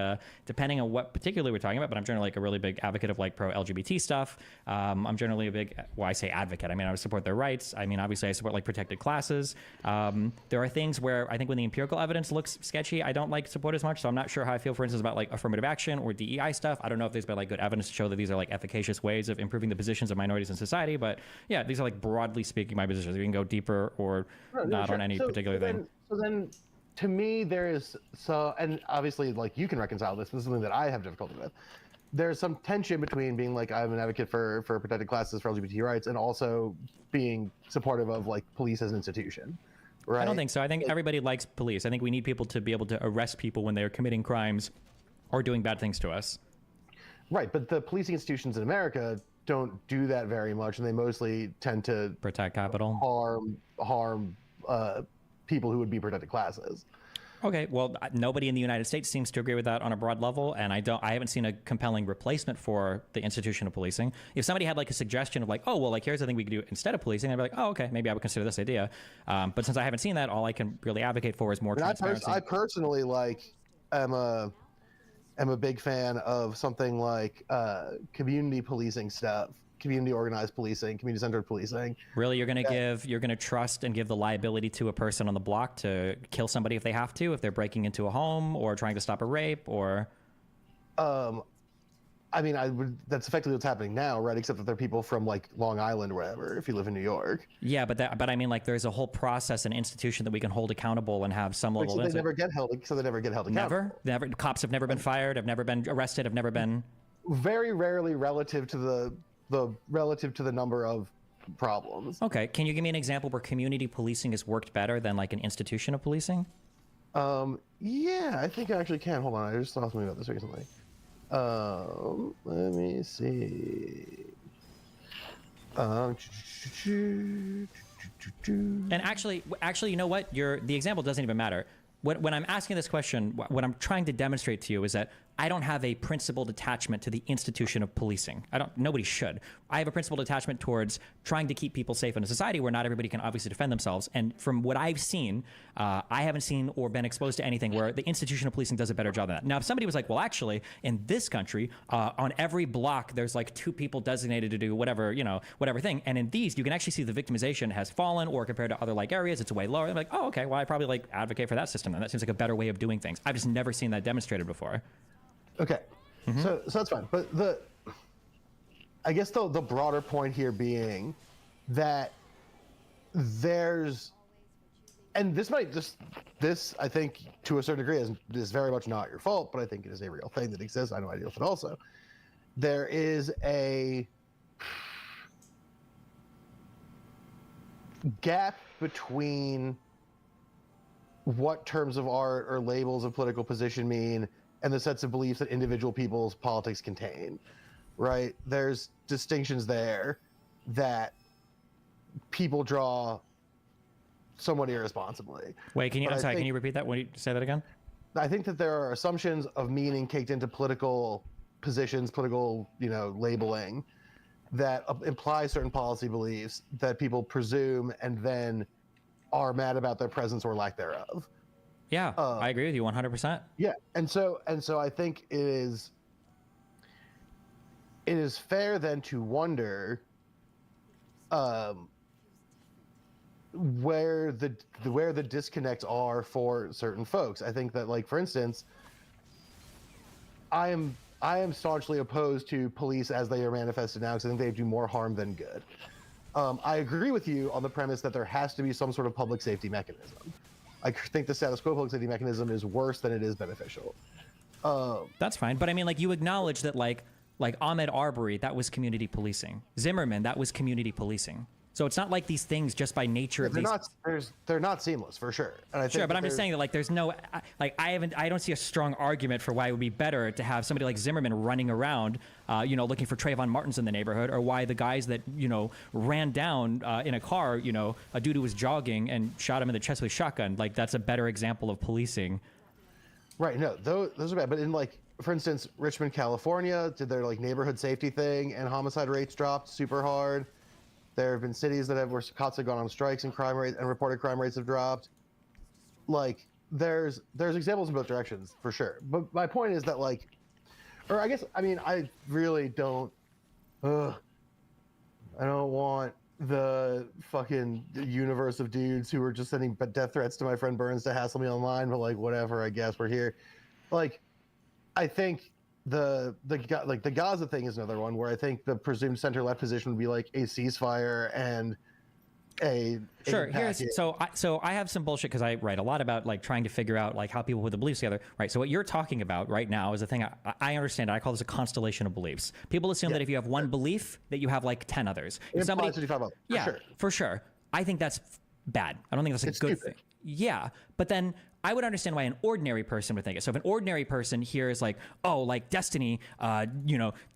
depending on what particularly we're talking about, but I'm generally like a really big advocate of like pro-LGBT stuff. I'm generally a big, well, I say advocate. I mean, I would support their rights. I mean, obviously I support like protected classes. There are things where I think when the empirical evidence looks sketchy, I don't like support as much. So I'm not sure how I feel, for instance, about like affirmative action or DEI stuff. I don't know if there's been like good evidence to show that these are like efficacious ways of improving the positions of minorities in society. But yeah, these are like broadly speaking my positions. We can go deeper or not on any particular thing. So then, to me, there is and obviously, like you can reconcile this. This is something that I have difficulty with. There's some tension between being like I'm an advocate for protected classes, for LGBT rights, and also being supportive of like police as an institution. Right? I don't think so. I think everybody likes police. I think we need people to be able to arrest people when they're committing crimes or doing bad things to us. Right, but the policing institutions in America don't do that very much, and they mostly tend to protect capital, harm people who would be protected classes. Okay, well, nobody in the United States seems to agree with that on a broad level, and I haven't seen a compelling replacement for the institution of policing. If somebody had like a suggestion of like, oh, well, like here's the thing we could do instead of policing, I'd be like, oh, okay, maybe I would consider this idea. But since I haven't seen that, all I can really advocate for is more transparency. I personally like am a big fan of something like community policing stuff. Community organized policing, community centered policing. Really, you're gonna trust and give the liability to a person on the block to kill somebody if they have to, if they're breaking into a home or trying to stop a rape, or I mean, that's effectively what's happening now, right? Except that they're people from like Long Island or whatever, if you live in New York. Yeah, but I mean, like there's a whole process and institution that we can hold accountable and have some level of insight. They never get held accountable. Never. Cops have never been fired, have never been arrested, have never been. Very rarely relative to the number of problems. Okay, can you give me an example where community policing has worked better than like an institution of policing? Yeah, I think I actually can. Hold on, I just saw something about this recently. Let me see. And actually, you know what? The example doesn't even matter. When I'm asking this question, what I'm trying to demonstrate to you is that I don't have a principled attachment to the institution of policing. Nobody should. I have a principled attachment towards trying to keep people safe in a society where not everybody can obviously defend themselves. And from what I've seen, I haven't seen or been exposed to anything where the institution of policing does a better job than that. Now, if somebody was like, well, actually, in this country, on every block, there's like 2 people designated to do whatever thing. And in these, you can actually see the victimization has fallen, or compared to other like areas, it's way lower. I'm like, oh, okay, well, I probably like advocate for that system. And that seems like a better way of doing things. I've just never seen that demonstrated before. Okay, so that's fine. But I guess the broader point here being that there's, and this I think to a certain degree is very much not your fault, but I think it is a real thing that exists. I know I deal with it also. There is a gap between what terms of art or labels of political position mean and the sets of beliefs that individual people's politics contain, right? There's distinctions there that people draw somewhat irresponsibly. Wait, can you repeat that? Can you say that again? I think that there are assumptions of meaning caked into political positions, political, labeling that imply certain policy beliefs that people presume and then are mad about their presence or lack thereof. Yeah, I agree with you 100%. Yeah, and so I think it is fair then to wonder where the disconnects are for certain folks. I think that, like, for instance, I am staunchly opposed to police as they are manifested now because I think they do more harm than good. I agree with you on the premise that there has to be some sort of public safety mechanism. I think the status quo public safety mechanism is worse than it is beneficial. That's fine, but I mean, like, you acknowledge that, like Ahmaud Arbery, that was community policing. Zimmerman, that was community policing. So it's not like these things just by nature of they're these. they're not seamless for sure. And I think Sure, but I'm just saying that like there's no I don't see a strong argument for why it would be better to have somebody like Zimmerman running around, looking for Trayvon Martins in the neighborhood, or why the guys that ran down in a car, a dude who was jogging and shot him in the chest with a shotgun. Like that's a better example of policing. Right. No, those are bad. But in like, for instance, Richmond, California, did their like neighborhood safety thing, and homicide rates dropped super hard. There have been cities that where cops have gone on strikes and crime rate and reported crime rates have dropped. Like there's examples in both directions for sure. But my point is that like, or I guess, I mean, I really don't, I don't want the fucking universe of dudes who are just sending death threats to my friend Burns to hassle me online, but like, whatever, I guess we're here. Like, I think the Gaza thing is another one where I think the presumed center left position would be like a ceasefire and Sure. So I have some bullshit because I write a lot about like trying to figure out like how people put the beliefs together. Right. So what you're talking about right now is a thing I understand. I call this a constellation of beliefs. People assume that if you have one belief, that you have like 10 others. If somebody, for sure. I think that's bad. I don't think that's a good thing. Yeah, but then I would understand why an ordinary person would think it. So if an ordinary person hears like, oh, like Destiny,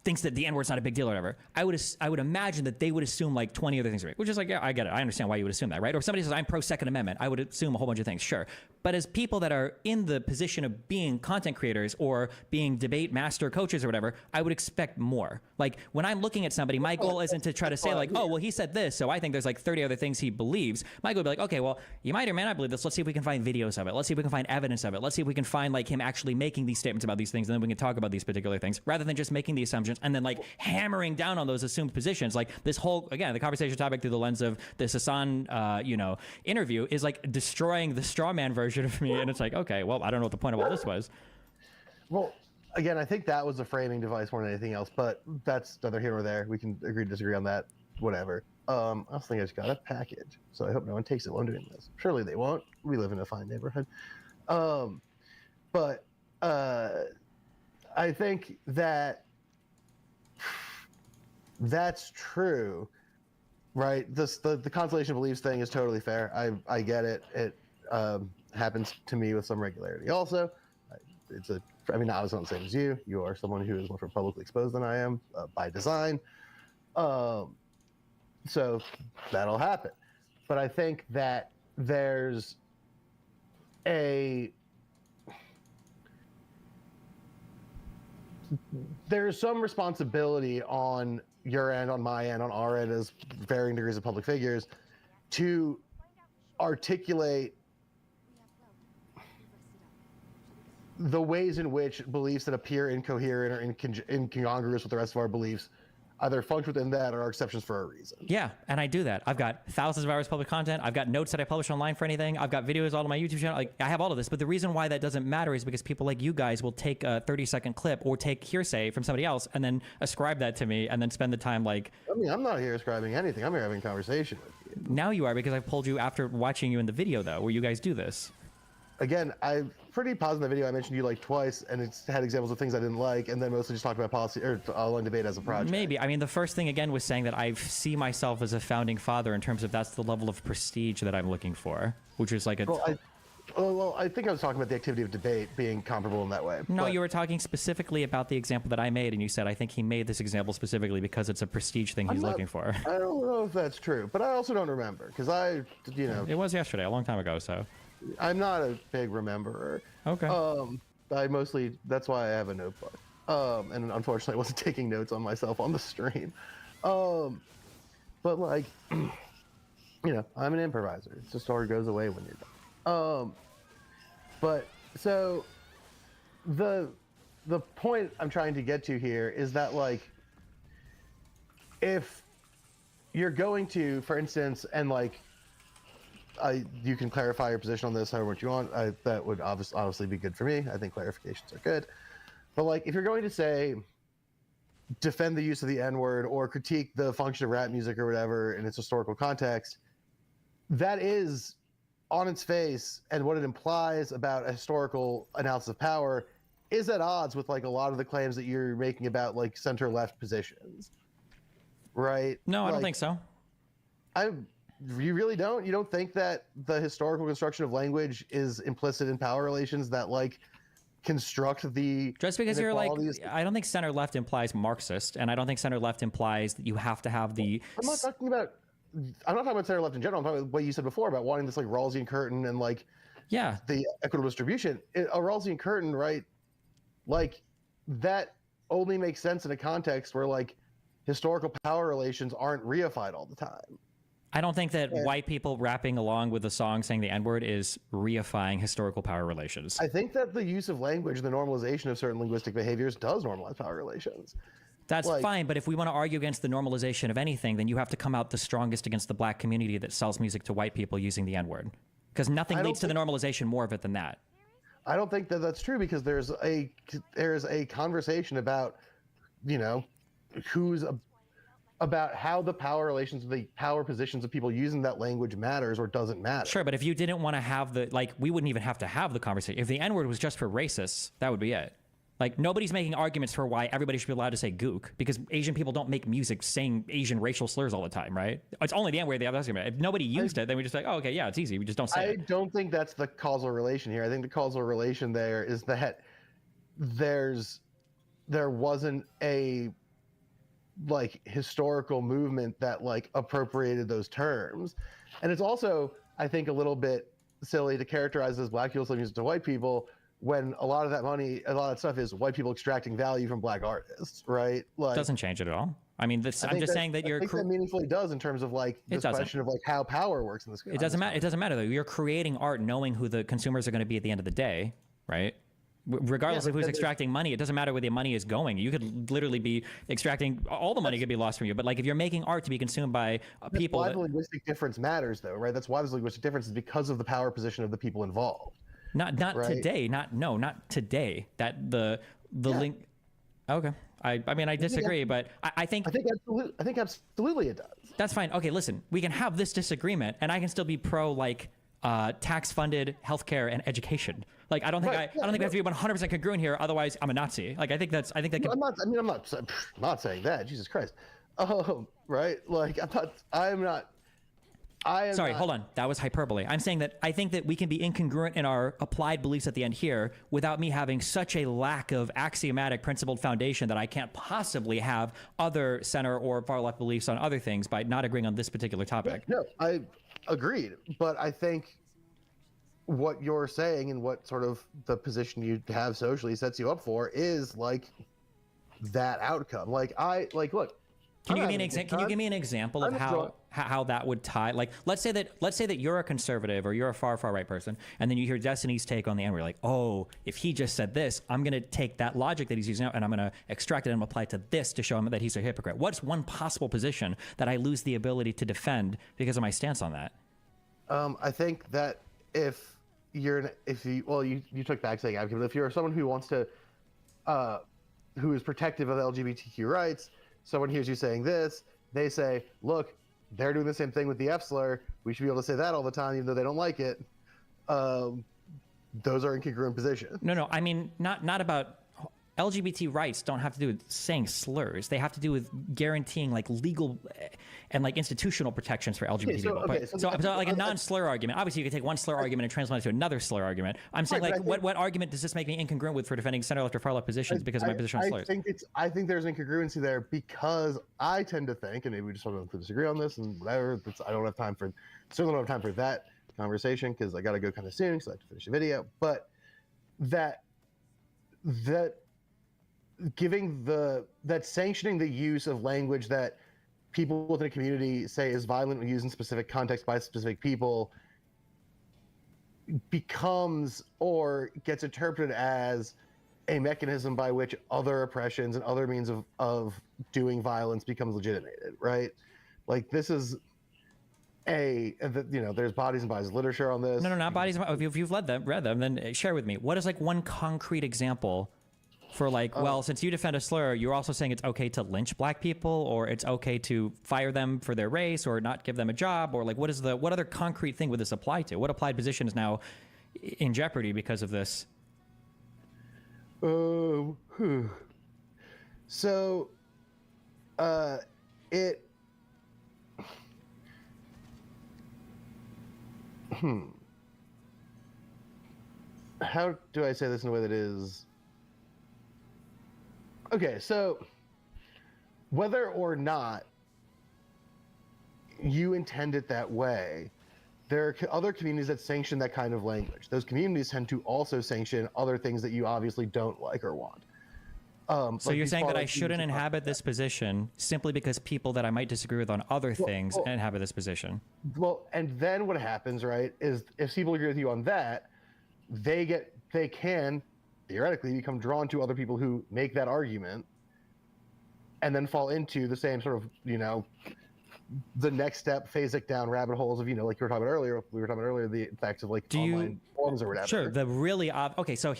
thinks that the N-word's not a big deal or whatever, I would imagine that they would assume like 20 other things, which is like, yeah, I get it. I understand why you would assume that, right? Or if somebody says I'm pro Second Amendment, I would assume a whole bunch of things, sure. But as people that are in the position of being content creators or being debate master coaches or whatever, I would expect more. Like when I'm looking at somebody, my goal isn't to try to say like, oh, well, he said this, so I think there's like 30 other things he believes. My goal would be like, okay, well, you might or may not believe this. Let's see if we can find videos of it. Let's see if we can find evidence of it. Let's see if we can find like him actually making these statements about these things, and then we can talk about these particular things rather than just making the assumptions and then like hammering down on those assumed positions. Like this whole, again, the conversation topic through the lens of this Hassan, interview is like destroying the straw man version of me. And it's like, okay, well, I don't know what the point of all this was. Well, again, I think that was a framing device more than anything else, but that's neither here nor there. We can agree to disagree on that, whatever. I also think I just got a package, so I hope no one takes it while I'm doing this. Surely they won't. We live in a fine neighborhood. But I think that that's true, right? The constellation of beliefs thing is totally fair. I get it. It happens to me with some regularity. Also, I was not the same as you. You are someone who is much more publicly exposed than I am by design. So that'll happen. But I think that there's some responsibility on your end, on my end, on our end as varying degrees of public figures to articulate the ways in which beliefs that appear incoherent or incongruous with the rest of our beliefs either function within that or are exceptions for a reason. Yeah, and I do that. I've got thousands of hours of public content. I've got notes that I publish online for anything. I've got videos all on my YouTube channel. Like I have all of this. But the reason why that doesn't matter is because people like you guys will take a 30-second clip or take hearsay from somebody else and then ascribe that to me and then spend the time like... I mean, I'm not here ascribing anything. I'm here having a conversation with you. Now you are, because I pulled you after watching you in the video, though, where you guys do this. Again, I'm pretty positive in the video. I mentioned you like twice, and it's had examples of things I didn't like, and then mostly just talked about policy or online debate as a project. Maybe. I mean, the first thing again was saying that I see myself as a founding father in terms of that's the level of prestige that I'm looking for, which is like a. Well, I think I was talking about the activity of debate being comparable in that way. No, you were talking specifically about the example that I made, and you said I think he made this example specifically because it's a prestige thing he's looking for. I don't know if that's true, but I also don't remember because It was yesterday, a long time ago, so. I'm not a big rememberer. Okay. That's why I have a notebook. And unfortunately I wasn't taking notes on myself on the stream. But like, I'm an improviser. It's just sort of goes away when you're done. But so the point I'm trying to get to here is that like, if you're going to, for instance, and like, you can clarify your position on this however much you want. That would obviously be good for me. I think clarifications are good. But like, if you're going to say, defend the use of the N-word or critique the function of rap music or whatever in its historical context, that is on its face, and what it implies about a historical analysis of power is at odds with like a lot of the claims that you're making about like center-left positions, right? No, I don't think so. You really don't? You don't think that the historical construction of language is implicit in power relations that like construct the just because you're like, inequalities? I don't think center left implies Marxist, and I don't think center left implies that you have to have the. I'm not talking about center left in general. I'm talking about what you said before about wanting this like Rawlsian curtain and like the equitable distribution. A Rawlsian curtain, right? Like that only makes sense in a context where like historical power relations aren't reified all the time. I don't think that white people rapping along with a song saying the N-word is reifying historical power relations. I think that the use of language, the normalization of certain linguistic behaviors does normalize power relations. That's fine, but if we want to argue against the normalization of anything, then you have to come out the strongest against the black community that sells music to white people using the N-word. Because nothing leads to the normalization more of it than that. I don't think that that's true, because there's a conversation about, you know, about how the power relations, the power positions of people using that language matters or doesn't matter. Sure, but if you didn't want to have we wouldn't even have to have the conversation. If the N-word was just for racists, that would be it. Like, nobody's making arguments for why everybody should be allowed to say gook, because Asian people don't make music saying Asian racial slurs all the time, right? It's only the N-word they have to say. If nobody used it, then we just like, oh, okay, yeah, it's easy. We just don't say it. I don't think that's the causal relation here. I think the causal relation there is that there wasn't a like historical movement that like appropriated those terms. And it's also, I think, a little bit silly to characterize as black people selling music to white people when a lot of that money, a lot of stuff is white people extracting value from black artists, right? Like, doesn't change it at all. I mean, I'm just saying that I think that meaningfully does in terms of like this question of like how power works in this. It doesn't matter. It doesn't matter though. You're creating art knowing who the consumers are going to be at the end of the day, right? Regardless of who's extracting money, it doesn't matter where the money is going. You could literally be extracting, all the money could be lost from you. But like if you're making art to be consumed by people. That's why the linguistic difference matters though, right? That's why there's linguistic difference, is because of the power position of the people involved. Not right? today. Not today. That the link. Okay. I mean, I disagree, but I think absolutely it does. That's fine. Okay, listen, we can have this disagreement, and I can still be pro like tax-funded healthcare and education. Like, I don't think I don't think we have to be 100% congruent here. Otherwise, I'm a Nazi. Like, I think that. No, I'm not saying that. Jesus Christ. Right? Like, I'm not. Sorry, hold on. That was hyperbole. I'm saying that I think that we can be incongruent in our applied beliefs at the end here without me having such a lack of axiomatic principled foundation that I can't possibly have other center or far left beliefs on other things by not agreeing on this particular topic. No, I agreed. But I think what you're saying and what sort of the position you have socially sets you up for is like that outcome. Like, look. Can you give me an example of how that would tie? Like, let's say that you're a conservative or you're a far right person, and then you hear Destiny's take on the N-word. Like, oh, if he just said this, I'm gonna take that logic that he's using now and I'm gonna extract it and apply it to this to show him that he's a hypocrite. What's one possible position that I lose the ability to defend because of my stance on that? I think that if you took back saying advocate, but if you're someone who wants to, who is protective of LGBTQ rights. Someone hears you saying this, they say, look, they're doing the same thing with the F slur. We should be able to say that all the time, even though they don't like it. Those are incongruent positions. No, I mean, not about LGBT rights don't have to do with saying slurs. They have to do with guaranteeing like legal and like institutional protections for LGBT people. So like a non-slur argument. Obviously, you can take one slur argument and transplant it to another slur argument. I'm saying what argument does this make me incongruent with for defending center left or far left positions because of my position on slurs? I think there's incongruency there because I tend to think, and maybe we just want to disagree on this and whatever. I don't have time for, certainly don't have time for that conversation because I got to go kind of soon because I have to finish the video. But that sanctioning the use of language that people within a community say is violent when used in specific context by specific people becomes or gets interpreted as a mechanism by which other oppressions and other means of doing violence becomes legitimated, right? Like this is there's bodies and bodies of literature on this. No, not bodies. If you've read them, then share with me. What is like one concrete example for like, well, since you defend a slur, you're also saying it's okay to lynch black people, or it's okay to fire them for their race, or not give them a job, or like what other concrete thing would this apply to? What applied position is now in jeopardy because of this? So, How do I say this in a way that is okay? So whether or not you intend it that way, there are other communities that sanction that kind of language. Those communities tend to also sanction other things that you obviously don't like or want. So you're saying that I shouldn't inhabit this position simply because people that I might disagree with on other things inhabit this position? Well, and then what happens, right, is if people agree with you on that, they can theoretically become drawn to other people who make that argument and then fall into the same sort of, the next step, phasic down rabbit holes of, like we were talking about earlier, the effects of online forums or whatever. Sure. The really okay. So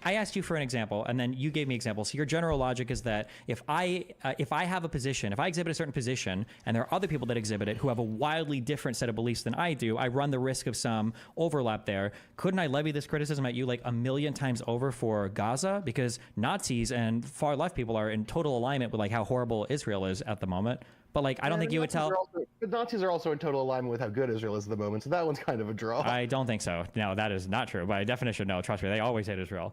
I asked you for an example, and then you gave me examples. So your general logic is that if I have a position, if I exhibit a certain position, and there are other people that exhibit it who have a wildly different set of beliefs than I do, I run the risk of some overlap there. Couldn't I levy this criticism at you like 1,000,000 times over for Gaza? Because Nazis and far left people are in total alignment with like how horrible Israel is at the moment. But I don't think you would tell. But Nazis are also in total alignment with how good Israel is at the moment, so that one's kind of a draw. I don't think so. No, that is not true. By definition, no. Trust me, they always hate Israel.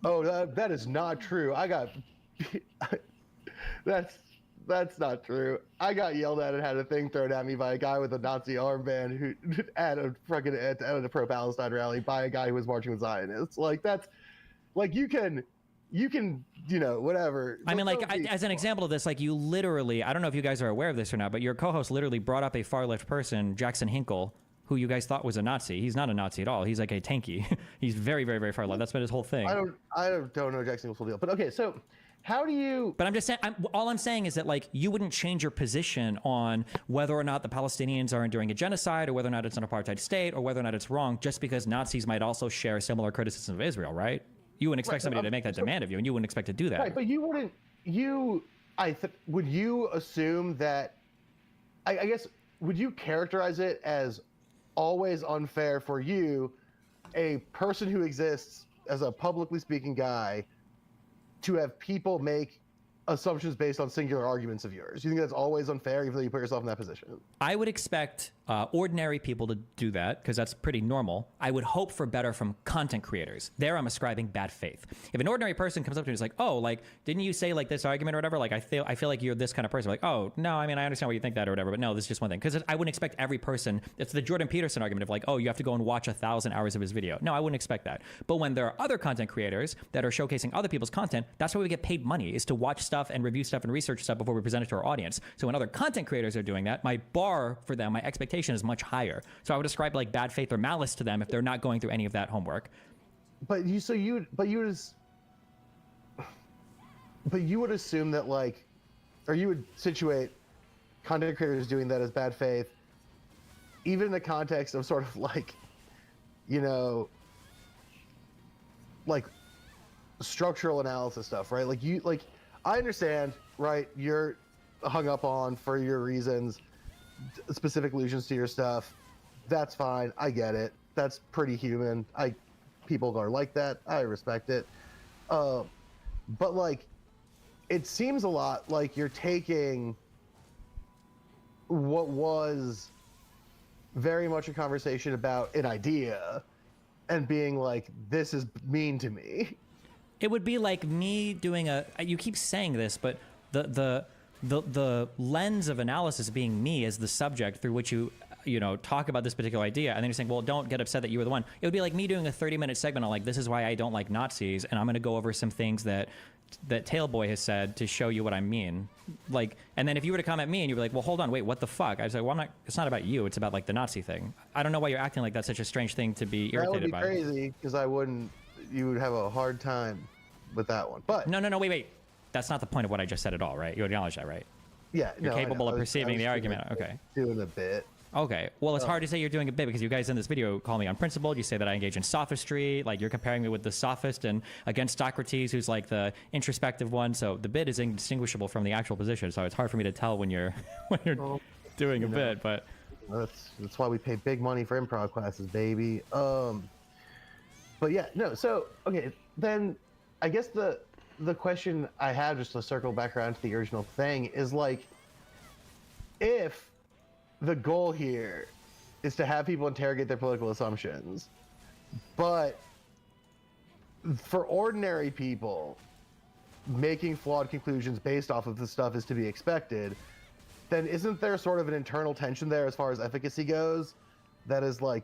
Oh, that is not true. That's not true. I got yelled at and had a thing thrown at me by a guy with a Nazi armband who at a pro-Palestine rally by a guy who was marching with Zionists. You can, whatever. I mean, as an example of this, you literally, I don't know if you guys are aware of this or not, but your co-host literally brought up a far left person, Jackson Hinkle, who you guys thought was a Nazi. He's not a Nazi at all. He's like a tanky. He's very, very, very far left. That's been his whole thing. I don't know Jackson Hinkle's full deal. But okay, so how do you... But I'm just saying, all I'm saying is that you wouldn't change your position on whether or not the Palestinians are enduring a genocide or whether or not it's an apartheid state or whether or not it's wrong just because Nazis might also share similar criticism of Israel, right? You wouldn't expect somebody to make that demand of you, and you wouldn't expect to do that. Right, but you wouldn't. Would you assume that? I guess would you characterize it as always unfair for you, a person who exists as a publicly speaking guy, to have people make assumptions based on singular arguments of yours? You think that's always unfair, even though you put yourself in that position? I would expect ordinary people to do that because that's pretty normal. I would hope for better from content creators. There I'm ascribing bad faith. If an ordinary person comes up to me and is like, oh, didn't you say this argument or whatever? I feel like you're this kind of person. Oh, no, I mean, I understand why you think that or whatever, but no, this is just one thing. Because I wouldn't expect every person, it's the Jordan Peterson argument of oh, you have to go and watch 1,000 hours of his video. No, I wouldn't expect that. But when there are other content creators that are showcasing other people's content, that's why we get paid money, is to watch stuff and review stuff and research stuff before we present it to our audience. So when other content creators are doing that, my bar for them, my expectation is much higher. So I would ascribe bad faith or malice to them if they're not going through any of that homework. But you would assume that or you would situate content creators doing that as bad faith, even in the context of sort of structural analysis stuff, right? I understand, right? You're hung up on, for your reasons, specific allusions to your stuff. That's fine. I get it. That's pretty human. People are like that. I respect it. But it seems a lot like you're taking what was very much a conversation about an idea and being this is mean to me. It would be like me doing you keep saying this, but the lens of analysis being me as the subject through which you talk about this particular idea, and then you're saying, well, don't get upset that you were the one. It would be like me doing a 30-minute segment on this is why I don't like Nazis, and I'm going to go over some things that Tailboy has said to show you what I mean. And then if you were to come at me and you'd be like, well, hold on, wait, what the fuck? I'd say, well, it's not about you, it's about the Nazi thing. I don't know why you're acting like that's such a strange thing to be irritated by. That would be crazy, because you would have a hard time with that one. But no, wait. That's not the point of what I just said at all, right? You acknowledge that, right? Yeah. You're capable of perceiving the argument. Okay. Doing a bit. Okay. Well, it's hard to say you're doing a bit because you guys in this video call me unprincipled. You say that I engage in sophistry. You're comparing me with the sophist and against Socrates, who's the introspective one. So the bit is indistinguishable from the actual position. So it's hard for me to tell when you're doing a bit. But that's why we pay big money for improv classes, baby. But yeah, no. So okay, then I guess the question I have, just to circle back around to the original thing, is if the goal here is to have people interrogate their political assumptions. But for ordinary people, making flawed conclusions based off of this stuff is to be expected. Then isn't there sort of an internal tension there as far as efficacy goes? That is like.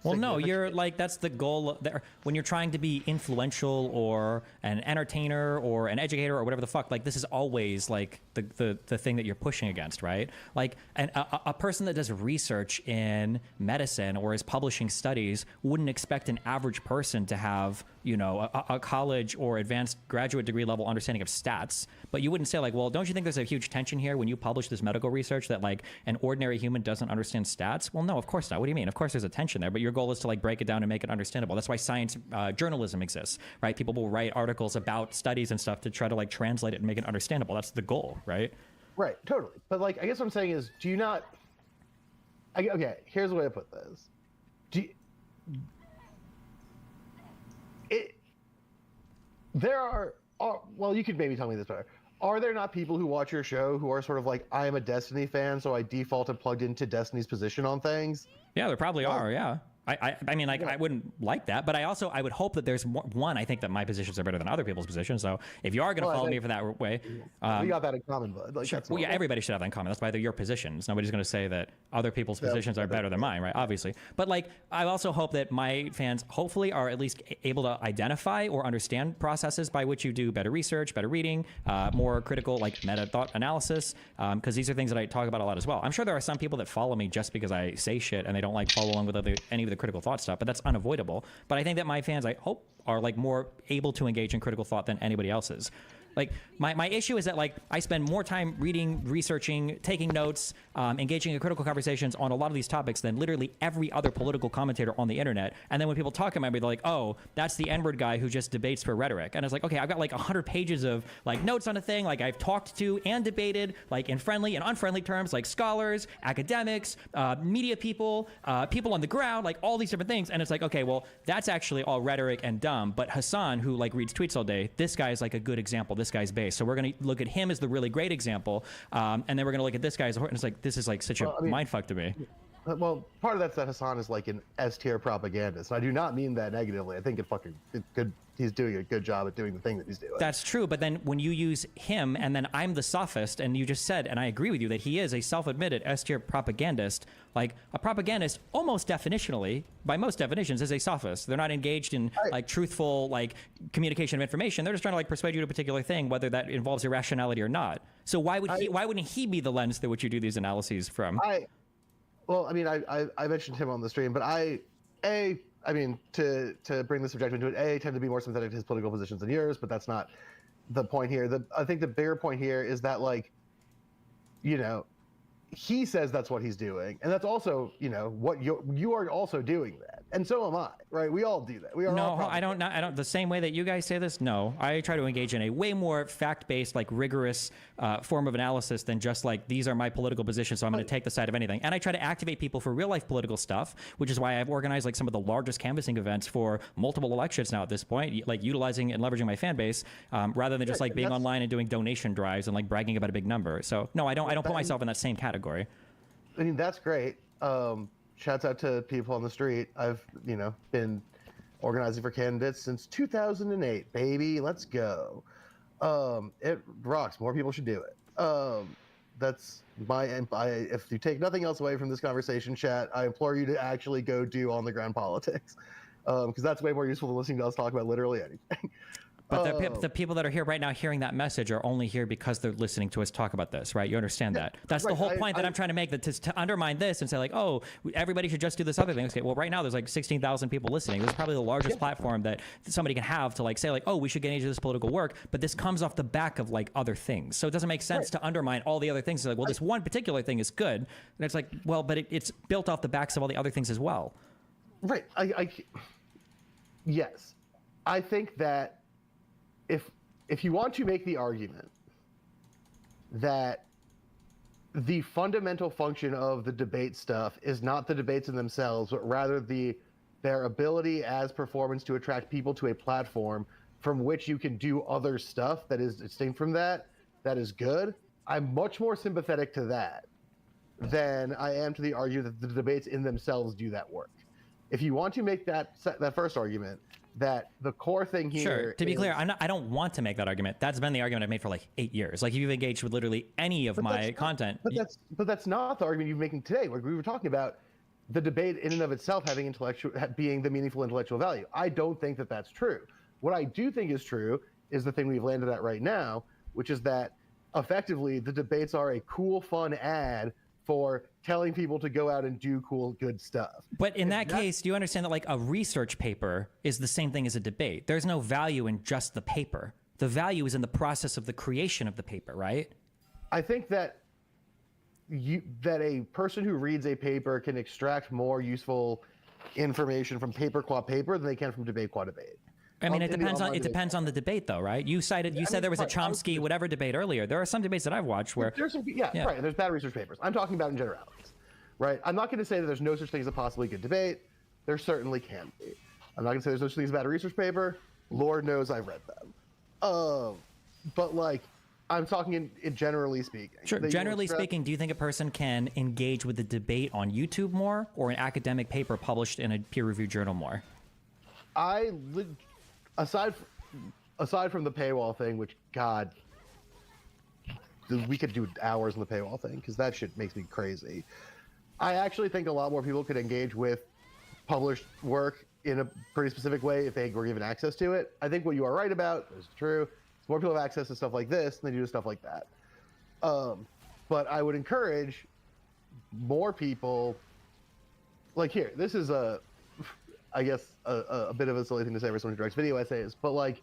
Well, no, you're like, that's the goal there. When you're trying to be influential or an entertainer or an educator or whatever the fuck, like this is always like the thing that you're pushing against, right? Like a person that does research in medicine or is publishing studies wouldn't expect an average person to have, you know, a college or advanced graduate degree level understanding of stats. But you wouldn't say like, well, don't you think there's a huge tension here when you publish this medical research that like an ordinary human doesn't understand stats? Well, no, of course not. What do you mean? Of course there's a tension there, but your goal is to like break it down and make it understandable. That's why science journalism exists, right? People will write articles about studies and stuff to try to like translate it and make it understandable. That's the goal, right? Right, totally. But like, I guess what I'm saying is, do you not? Okay, here's the way to put this. There are, well, you could maybe tell me this better. Are there not people who watch your show who are sort of like, I am a Destiny fan, so I default and plugged into Destiny's position on things? Yeah, there probably are, yeah. I mean, like, I wouldn't like that, but I would hope that there's one. I think that my positions are better than other people's positions. So if you are going to follow me for that way, we got that in common, bud. Like, sure. Well, yeah, everybody should have that in common. That's why they're your positions. Nobody's going to say that other people's positions are better than mine, right? Obviously, but like, I also hope that my fans hopefully are at least able to identify or understand processes by which you do better research, better reading, more critical, like meta thought analysis, because these are things that I talk about a lot as well. I'm sure there are some people that follow me just because I say shit and they don't like follow along with any of the critical thought stuff, but that's unavoidable. But I think that my fans, I hope, are like more able to engage in critical thought than anybody else's. Like my issue is that like I spend more time reading, researching, taking notes, engaging in critical conversations on a lot of these topics than literally every other political commentator on the internet. And then when people talk about me, they're like, oh, that's the N-word guy who just debates for rhetoric. And it's like, okay, I've got like 100 pages of like notes on a thing. Like I've talked to and debated like in friendly and unfriendly terms, like scholars, academics, media people, people on the ground, like all these different things. And it's like, okay, well, that's actually all rhetoric and dumb. But Hassan, who like reads tweets all day, this guy is like a good example. This guy's base. So we're going to look at him as the really great example. And then we're going to look at this guy as a horse. And it's like, this is like such a mindfuck to me. Well, part of that's that Hassan is like an S-tier propagandist. And I do not mean that negatively. I think he's doing a good job at doing the thing that he's doing. That's true. But then when you use him and then I'm the sophist, and you just said, and I agree with you, that he is a self-admitted S-tier propagandist, like a propagandist almost definitionally, by most definitions, is a sophist. They're not engaged in like truthful like communication of information. They're just trying to like persuade you to a particular thing, whether that involves irrationality or not. So why wouldn't he be the lens through which you do these analyses from? Well, I mean, I mentioned him on the stream, but I mean, to bring the subject into it, I tend to be more sympathetic to his political positions than yours, but that's not the point here. I think the bigger point here is that, like, you know, he says that's what he's doing, and that's also, you know, what you are also doing that, and so am I, right? We all do that. We are. No, I don't. The same way that you guys say this. No, I try to engage in a way more fact-based, like rigorous form of analysis than just like these are my political positions, so I'm going to take the side of anything. And I try to activate people for real-life political stuff, which is why I've organized like some of the largest canvassing events for multiple elections now at this point, like utilizing and leveraging my fan base rather than just like being online and doing donation drives and like bragging about a big number. So no, I don't put myself in that same category. I mean, that's great. Shouts out to people on the street. I've, you know, been organizing for candidates since 2008, baby. Let's go. It rocks. More people should do it. That's if you take nothing else away from this conversation, chat, I implore you to actually go do on the ground politics. Because that's way more useful than listening to us talk about literally anything. But the people that are here right now hearing that message are only here because they're listening to us talk about this, right? You understand that? That's the whole point that I'm trying to make, that to undermine this and say like, oh, everybody should just do this other thing. Okay, well, right now there's like 16,000 people listening. This is probably the largest platform that somebody can have to like say like, oh, we should get into this political work. But this comes off the back of like other things. So it doesn't make sense to undermine all the other things. It's like, well, this one particular thing is good. And it's like, well, but it's built off the backs of all the other things as well. Right. Yes. I think that if you want to make the argument that the fundamental function of the debate stuff is not the debates in themselves, but rather their ability as performance to attract people to a platform from which you can do other stuff that is distinct from that is good, I'm much more sympathetic to that than I am to the argument that the debates in themselves do that work. If you want to make that first argument, that the core thing here. Sure. To be clear, I don't want to make that argument. That's been the argument I've made for like 8 years. Like, if you've engaged with literally any of my content. But that's not the argument you're making today. Like, we were talking about the debate in and of itself being the meaningful intellectual value. I don't think that that's true. What I do think is true is the thing we've landed at right now, which is that effectively the debates are a cool, fun ad for telling people to go out and do cool, good stuff. But in that case, do you understand that like a research paper is the same thing as a debate? There's no value in just the paper. The value is in the process of the creation of the paper, right? I think that a person who reads a paper can extract more useful information from paper qua paper than they can from debate qua debate. I mean, it depends on the debate, though, right? You said there was a Chomsky whatever debate earlier. There are some debates that I've watched where there's some, right. There's bad research papers. I'm talking about in generalities, right? I'm not going to say that there's no such thing as a possibly good debate. There certainly can be. I'm not going to say there's no such thing as a bad research paper. Lord knows I've read them. But like, I'm talking in generally speaking. Sure. Generally speaking, do you think a person can engage with the debate on YouTube more, or an academic paper published in a peer-reviewed journal more? Aside from the paywall thing, which God, we could do hours on the paywall thing because that shit makes me crazy. I actually think a lot more people could engage with published work in a pretty specific way if they were given access to it. I think what you are right about is true. More people have access to stuff like this than they do to stuff like that. But I would encourage more people. Like here, this is I guess a bit of a silly thing to say for someone who directs video essays, but like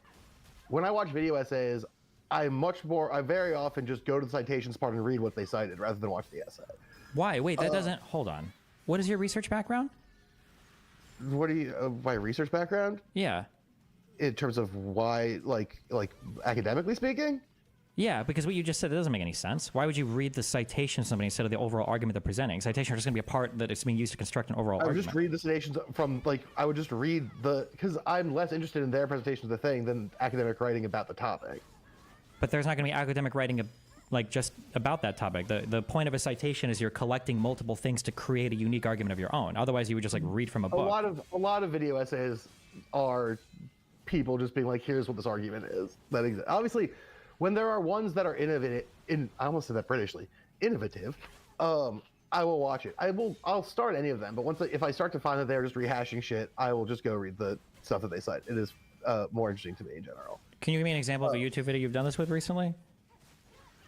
when I watch video essays, I very often just go to the citations part and read what they cited rather than watch the essay. Why? Wait, that doesn't. Hold on. What is your research background? What do you my research background? Yeah. In terms of why, like academically speaking? Yeah, because what you just said, it doesn't make any sense. Why would you read the citation of somebody instead of the overall argument they're presenting? Citations are just going to be a part that is being used to construct an overall argument. I would just read the citations from, like, I would just read because I'm less interested in their presentation of the thing than academic writing about the topic. But there's not going to be academic writing like just about that topic. The point of a citation is you're collecting multiple things to create a unique argument of your own. Otherwise, you would just like read from a book. A lot of video essays are people just being like, here's what this argument is. That exists. Obviously, when there are ones that are innovative, I almost said that Britishly, innovative, I will watch it. I'll start any of them, but if I start to find that they're just rehashing shit, I will just go read the stuff that they cite. It is more interesting to me in general. Can you give me an example of a YouTube video you've done this with recently?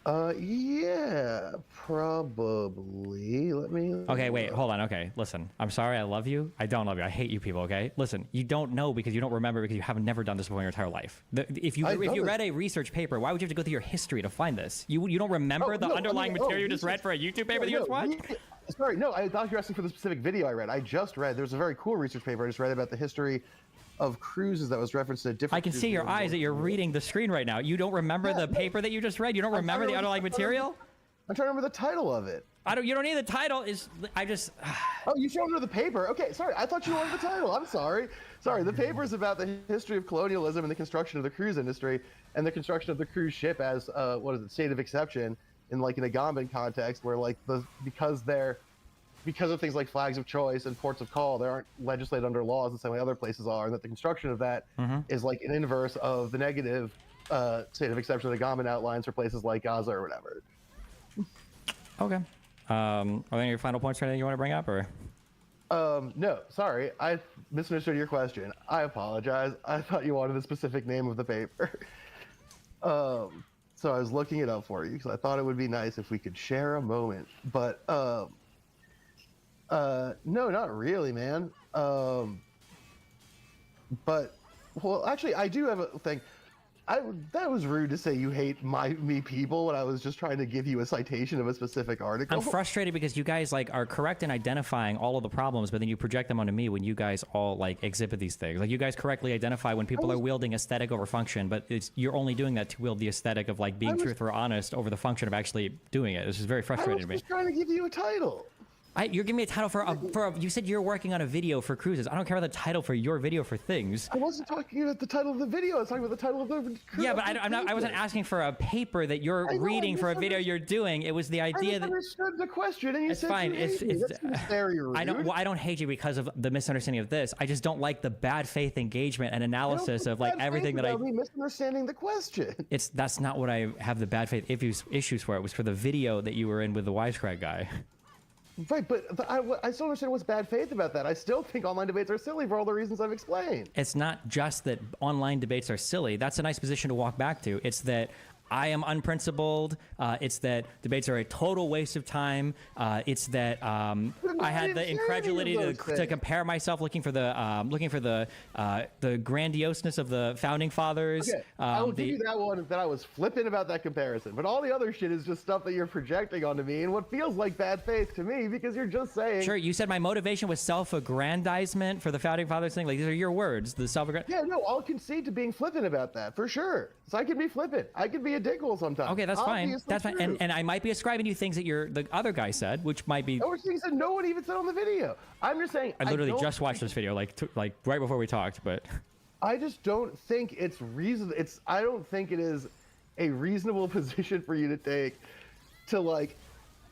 Yeah, probably. Let me. Okay, wait, hold on. Okay, listen. I'm sorry. I love you. I don't love you. I hate you people. Okay, listen. You don't know because you don't remember because you have never done this before in your entire life. If you read a research paper, why would you have to go through your history to find this? You don't remember the underlying material you just read for a YouTube paper that you just watched? Sorry, no. I thought you were asking for the specific video I read. I just read. There's a very cool research paper I just read about the history of cruises that was referenced to different. I can see your eyes that you're reading the screen right now. You don't remember the paper that you just read. You don't remember the underlying material. I'm trying to remember the title of it. You don't need the title. Oh, you showed me the paper. Okay, sorry. I thought you wanted the title. I'm sorry. Sorry. The paper is about the history of colonialism and the construction of the cruise industry and the construction of the cruise ship as state of exception in like an Agamben context where like because of things like flags of choice and ports of call, they aren't legislated under laws the same way other places are, and that the construction of that is like an inverse of the negative state of exception that Agamben outlines for places like Gaza or whatever. Okay. Are there any final points or anything you want to bring up, or? No, sorry. I misunderstood your question. I apologize. I thought you wanted the specific name of the paper. So I was looking it up for you because I thought it would be nice if we could share a moment. But no, not really, man. But, well, actually, I do have a thing. That was rude to say you hate me people when I was just trying to give you a citation of a specific article. I'm frustrated because you guys like are correct in identifying all of the problems, but then you project them onto me when you guys all like exhibit these things. Like you guys correctly identify when people are wielding aesthetic over function, but you're only doing that to wield the aesthetic of like being truthful or honest over the function of actually doing it. This is very frustrating to me. I was just trying to give you a title. You're giving me a title you said you're working on a video for cruises. I don't care about the title for your video for things. I wasn't talking about the title of the video. I was talking about the title of the cruise. Yeah, but I wasn't asking for a paper that you're reading for a video you're doing. It was the idea that. I understood the question and you said fine. It's very rude. I don't hate you because of the misunderstanding of this. I just don't like the bad faith engagement and analysis of like everything that I. Misunderstanding the question. That's not what I have the bad faith issues for. It was for the video that you were in with the wisecrack guy. Right, but I still understand what's bad faith about that. I still think online debates are silly for all the reasons I've explained. It's not just that online debates are silly. That's a nice position to walk back to. It's that I am unprincipled. It's that debates are a total waste of time. It's that I had the incredulity to compare myself, looking for the grandioseness of the founding fathers. Okay, I will give you that one. That I was flippant about that comparison, but all the other shit is just stuff that you're projecting onto me, and what feels like bad faith to me because you're just saying. Sure, you said my motivation was self-aggrandizement for the founding fathers thing. Like these are your words. The Yeah, no, I'll concede to being flippant about that for sure. So I can be flippant. I can be a dickhole sometimes. Okay, that's fine. That's fine. And I might be ascribing you things that the other guy said, which might be. Or things that no one even said on the video. I'm just saying. I literally just watched this video, like right before we talked, but. I just don't think it's reason. I don't think it is a reasonable position for you to take, to like,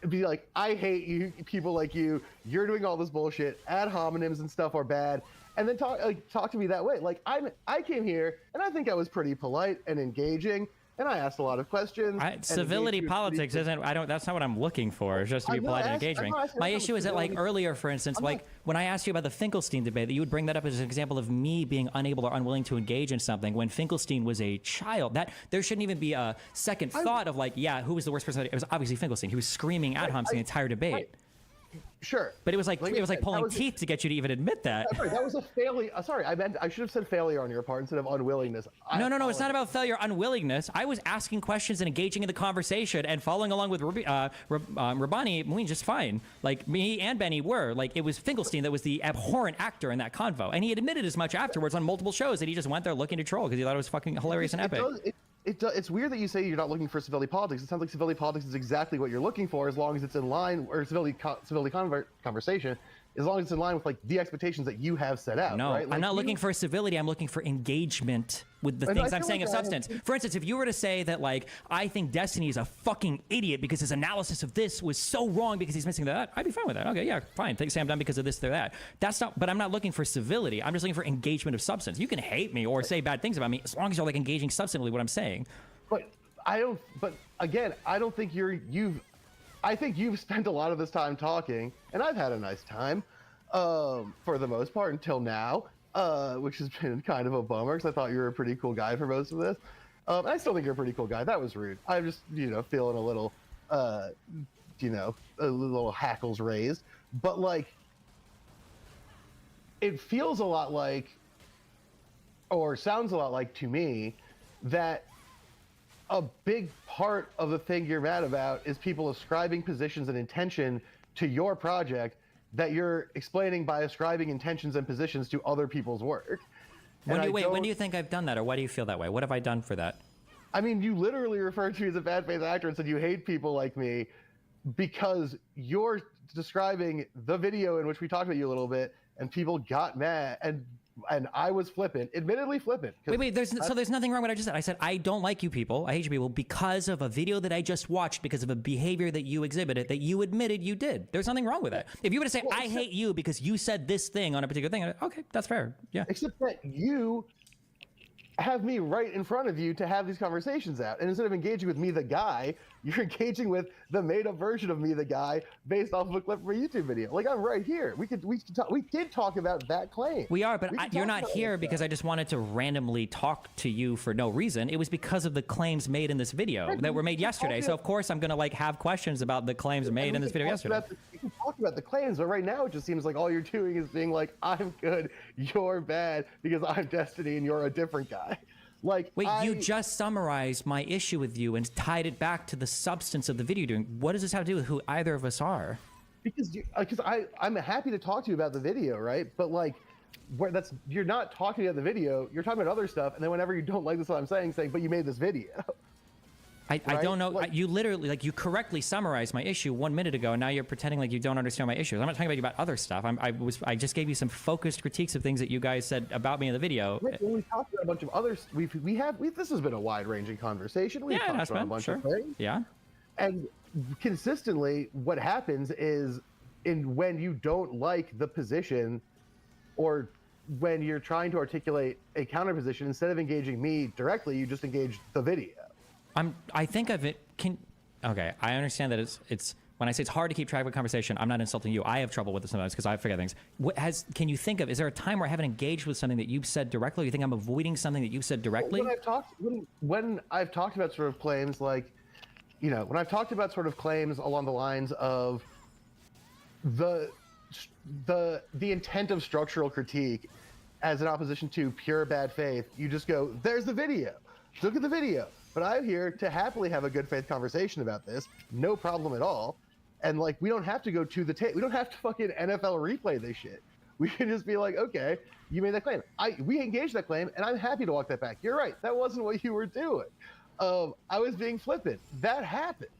be like, I hate you, people like you. You're doing all this bullshit. Ad hominems and stuff are bad. And then talk to me that way. Like I came here and I think I was pretty polite and engaging, and I asked a lot of questions. Civility politics isn't. That's not what I'm looking for. It's just to be polite and engaging. My issue is that like earlier, for instance, when I asked you about the Finkelstein debate, that you would bring that up as an example of me being unable or unwilling to engage in something when Finkelstein was a child. That there shouldn't even be a second thought of like, yeah, who was the worst person? It was obviously Finkelstein. He was screaming ad homs the entire debate. Sure, but it was like pulling teeth to get you to even admit that. Sorry, that was a failure. Sorry, I should have said failure on your part instead of unwillingness. No, it's not about failure, unwillingness. I was asking questions and engaging in the conversation and following along with Rabani Moeen just fine. Like me and Benny were. Like it was Finkelstein that was the abhorrent actor in that convo, and he admitted as much afterwards on multiple shows that he just went there looking to troll because he thought it was fucking hilarious and epic. It's weird that you say you're not looking for civility politics. It sounds like civility politics is exactly what you're looking for, as long as it's in line, or civility conversation, as long as it's in line with like the expectations that you have set out. No, right? Like, I'm not looking for civility. I'm looking for engagement with the things I'm saying of substance. For instance, if you were to say that like I think Destiny is a fucking idiot because his analysis of this was so wrong because he's missing that, I'd be fine with that. Okay, yeah, fine. Say I'm done because of this or that. That's not. But I'm not looking for civility. I'm just looking for engagement of substance. You can hate me or say bad things about me as long as you're like engaging substantively what I'm saying. But again, I don't think I think you've spent a lot of this time talking, and I've had a nice time, for the most part until now, which has been kind of a bummer because I thought you were a pretty cool guy for most of this. I still think you're a pretty cool guy. That was rude. I'm just, feeling a little, a little hackles raised. But like, it feels a lot like, or sounds a lot like to me, that a big part of the thing you're mad about is people ascribing positions and intention to your project that you're explaining by ascribing intentions and positions to other people's work. When do you think I've done that, or why do you feel that way? What have I done for that? I mean, you literally referred to me as a bad faith actor and said you hate people like me because you're describing the video in which we talked about you a little bit, and people got mad, and I was flippant, admittedly flippant. Wait, there's nothing wrong with what I just said. I said, I don't like you people, I hate you people because of a video that I just watched, because of a behavior that you exhibited, that you admitted you did. There's nothing wrong with that. If you were to say, I hate you because you said this thing on a particular thing, okay, that's fair, yeah. Except that you have me right in front of you to have these conversations out. And instead of engaging with me, the guy, you're engaging with the made-up version of me, the guy, based off of a clip from a YouTube video. Like, I'm right here. We did talk about that claim. We are, but you're not here because I just wanted to randomly talk to you for no reason. It was because of the claims made in this video that were made yesterday. So of course I'm gonna like have questions about the claims made in this video yesterday. You can talk about the claims, but right now it just seems like all you're doing is being like, I'm good, you're bad, because I'm Destiny and you're a different guy. Like, wait, you just summarized my issue with you and tied it back to the substance of the video doing. What does this have to do with who either of us are? Because I'm happy to talk to you about the video, right? But like, you're not talking about the video, you're talking about other stuff, and then whenever you don't like this, what I'm saying, but you made this video. I don't know. You literally, like, you correctly summarized my issue 1 minute ago, and now you're pretending like you don't understand my issues. I'm not talking about you about other stuff. I just gave you some focused critiques of things that you guys said about me in the video. Rick, when we talked about a bunch of others, this has been a wide-ranging conversation. We've talked about a bunch of things. Yeah. And consistently, what happens is, when you don't like the position, or when you're trying to articulate a counter position, instead of engaging me directly, you just engage the video. I think of it. Okay, I understand that it's when I say it's hard to keep track of a conversation, I'm not insulting you. I have trouble with it sometimes because I forget things. Can you think of? Is there a time where I haven't engaged with something that you've said directly? Or you think I'm avoiding something that you've said directly? When I've talked about sort of claims like, when I've talked about sort of claims along the lines of the intent of structural critique as an opposition to pure bad faith, you just go, there's the video. Look at the video. But I'm here to happily have a good faith conversation about this. No problem at all. And like, we don't have to go to the tape. We don't have to fucking NFL replay this shit. We can just be like, okay, you made that claim. We engaged that claim, and I'm happy to walk that back. You're right. That wasn't what you were doing. I was being flippant. That happens.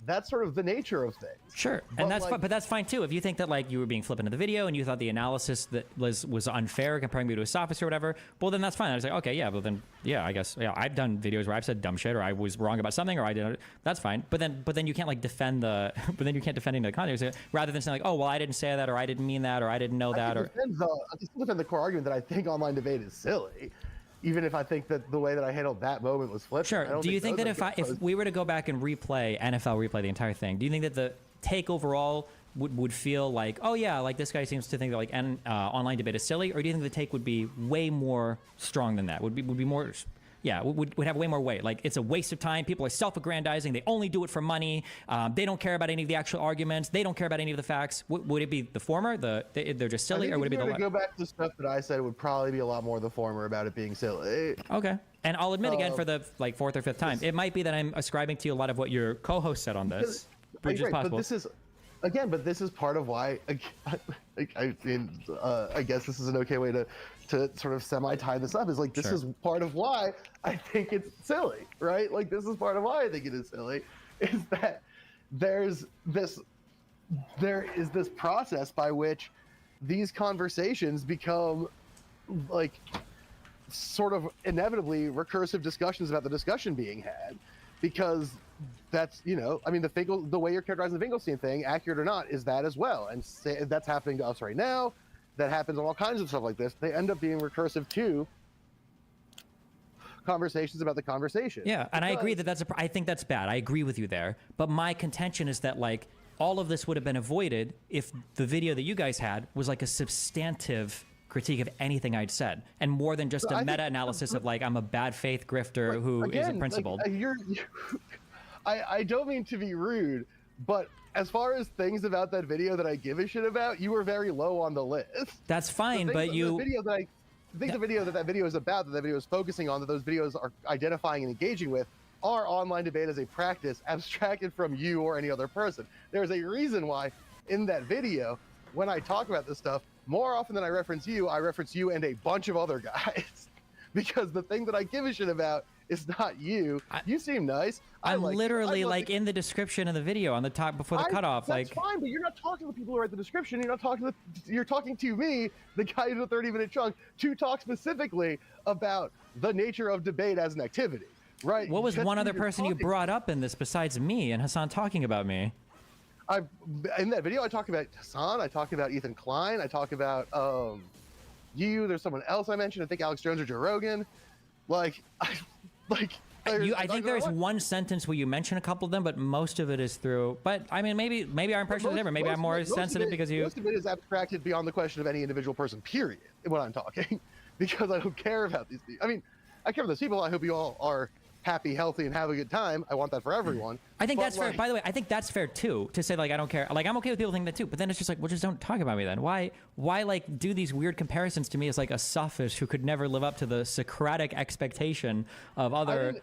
That's sort of the nature of things. Sure, and but that's fine too. If you think that like you were being flippant in the video and you thought the analysis that was unfair comparing me to a sophist or whatever, well then that's fine. I was like, okay, yeah, well then, yeah, I guess, yeah, I've done videos where I've said dumb shit or I was wrong about something or I did. That's fine. But then you can't like defend the, but then you can't defend any of the content rather than saying like, oh well, I didn't say that or I didn't mean that or I didn't know that or. I can still defend the core argument that I think online debate is silly. Even if I think that the way that I handled that moment was flippant. Sure. Do you think that if we were to go back and replay the entire thing, do you think that the take overall would feel like, oh yeah, like this guy seems to think that like online debate is silly, or do you think the take would be way more strong than that? Would be more, yeah, would have way more weight. Like it's a waste of time. People are self-aggrandizing. They only do it for money. They don't care about any of the actual arguments. They don't care about any of the facts. Would it be the former? They're just silly, or would it be the latter? Go back to the stuff that I said, it would probably be a lot more the former about it being silly. Okay. And I'll admit again for the like fourth or fifth time, it might be that I'm ascribing to you a lot of what your co-host said on this, which is possible. But this is, again, part of why. I guess this is an okay way to sort of semi-tie this up. Is like this is part of why I think it's silly, right? Like this is part of why I think it is silly, is that there is this process by which these conversations become like sort of inevitably recursive discussions about the discussion being had, because that's, I mean, the way you're characterizing the Finkelstein thing, accurate or not, is that as well. And that's happening to us right now. That happens on all kinds of stuff like this. They end up being recursive to conversations about the conversation. Yeah, and I agree that I think that's bad. I agree with you there. But my contention is that like all of this would have been avoided if the video that you guys had was like a substantive critique of anything I'd said, and more than just a meta-analysis of like I'm a bad faith grifter who isn't principled. I don't mean to be rude, but as far as things about that video that I give a shit about, you were very low on the list. That's fine, but you. The video that video is about, that video is focusing on, that those videos are identifying and engaging with, are online debate as a practice, abstracted from you or any other person. There's a reason why in that video, when I talk about this stuff, more often than I reference you and a bunch of other guys. Because the thing that I give a shit about is not you. You seem nice. I'm literally like in the description of the video on the top before the cutoff. That's fine, but you're not talking to the people who write the description. You're talking to me, the guy who's a 30-minute chunk, to talk specifically about the nature of debate as an activity, right? What was one other person you brought up in this besides me and Hassan talking about me? In that video, I talk about Hassan. I talk about Ethan Klein. I talk about you. There's someone else I mentioned. I think Alex Jones or Joe Rogan. I think there's one sentence where you mention a couple of them, but most of it is through. But I mean, maybe our impression is different. Maybe I'm more sensitive because you. Most of it is abstracted beyond the question of any individual person. Period. When I'm talking, because I don't care about these people. I mean, I care about those people. I hope you all are happy, healthy, and have a good time. I want that for everyone. I think that's fair. By the way, I think that's fair too, to say like I don't care. Like I'm okay with people thinking that too, but then it's just like, well, just don't talk about me then. Why like do these weird comparisons to me as like a sophist who could never live up to the Socratic expectation of other.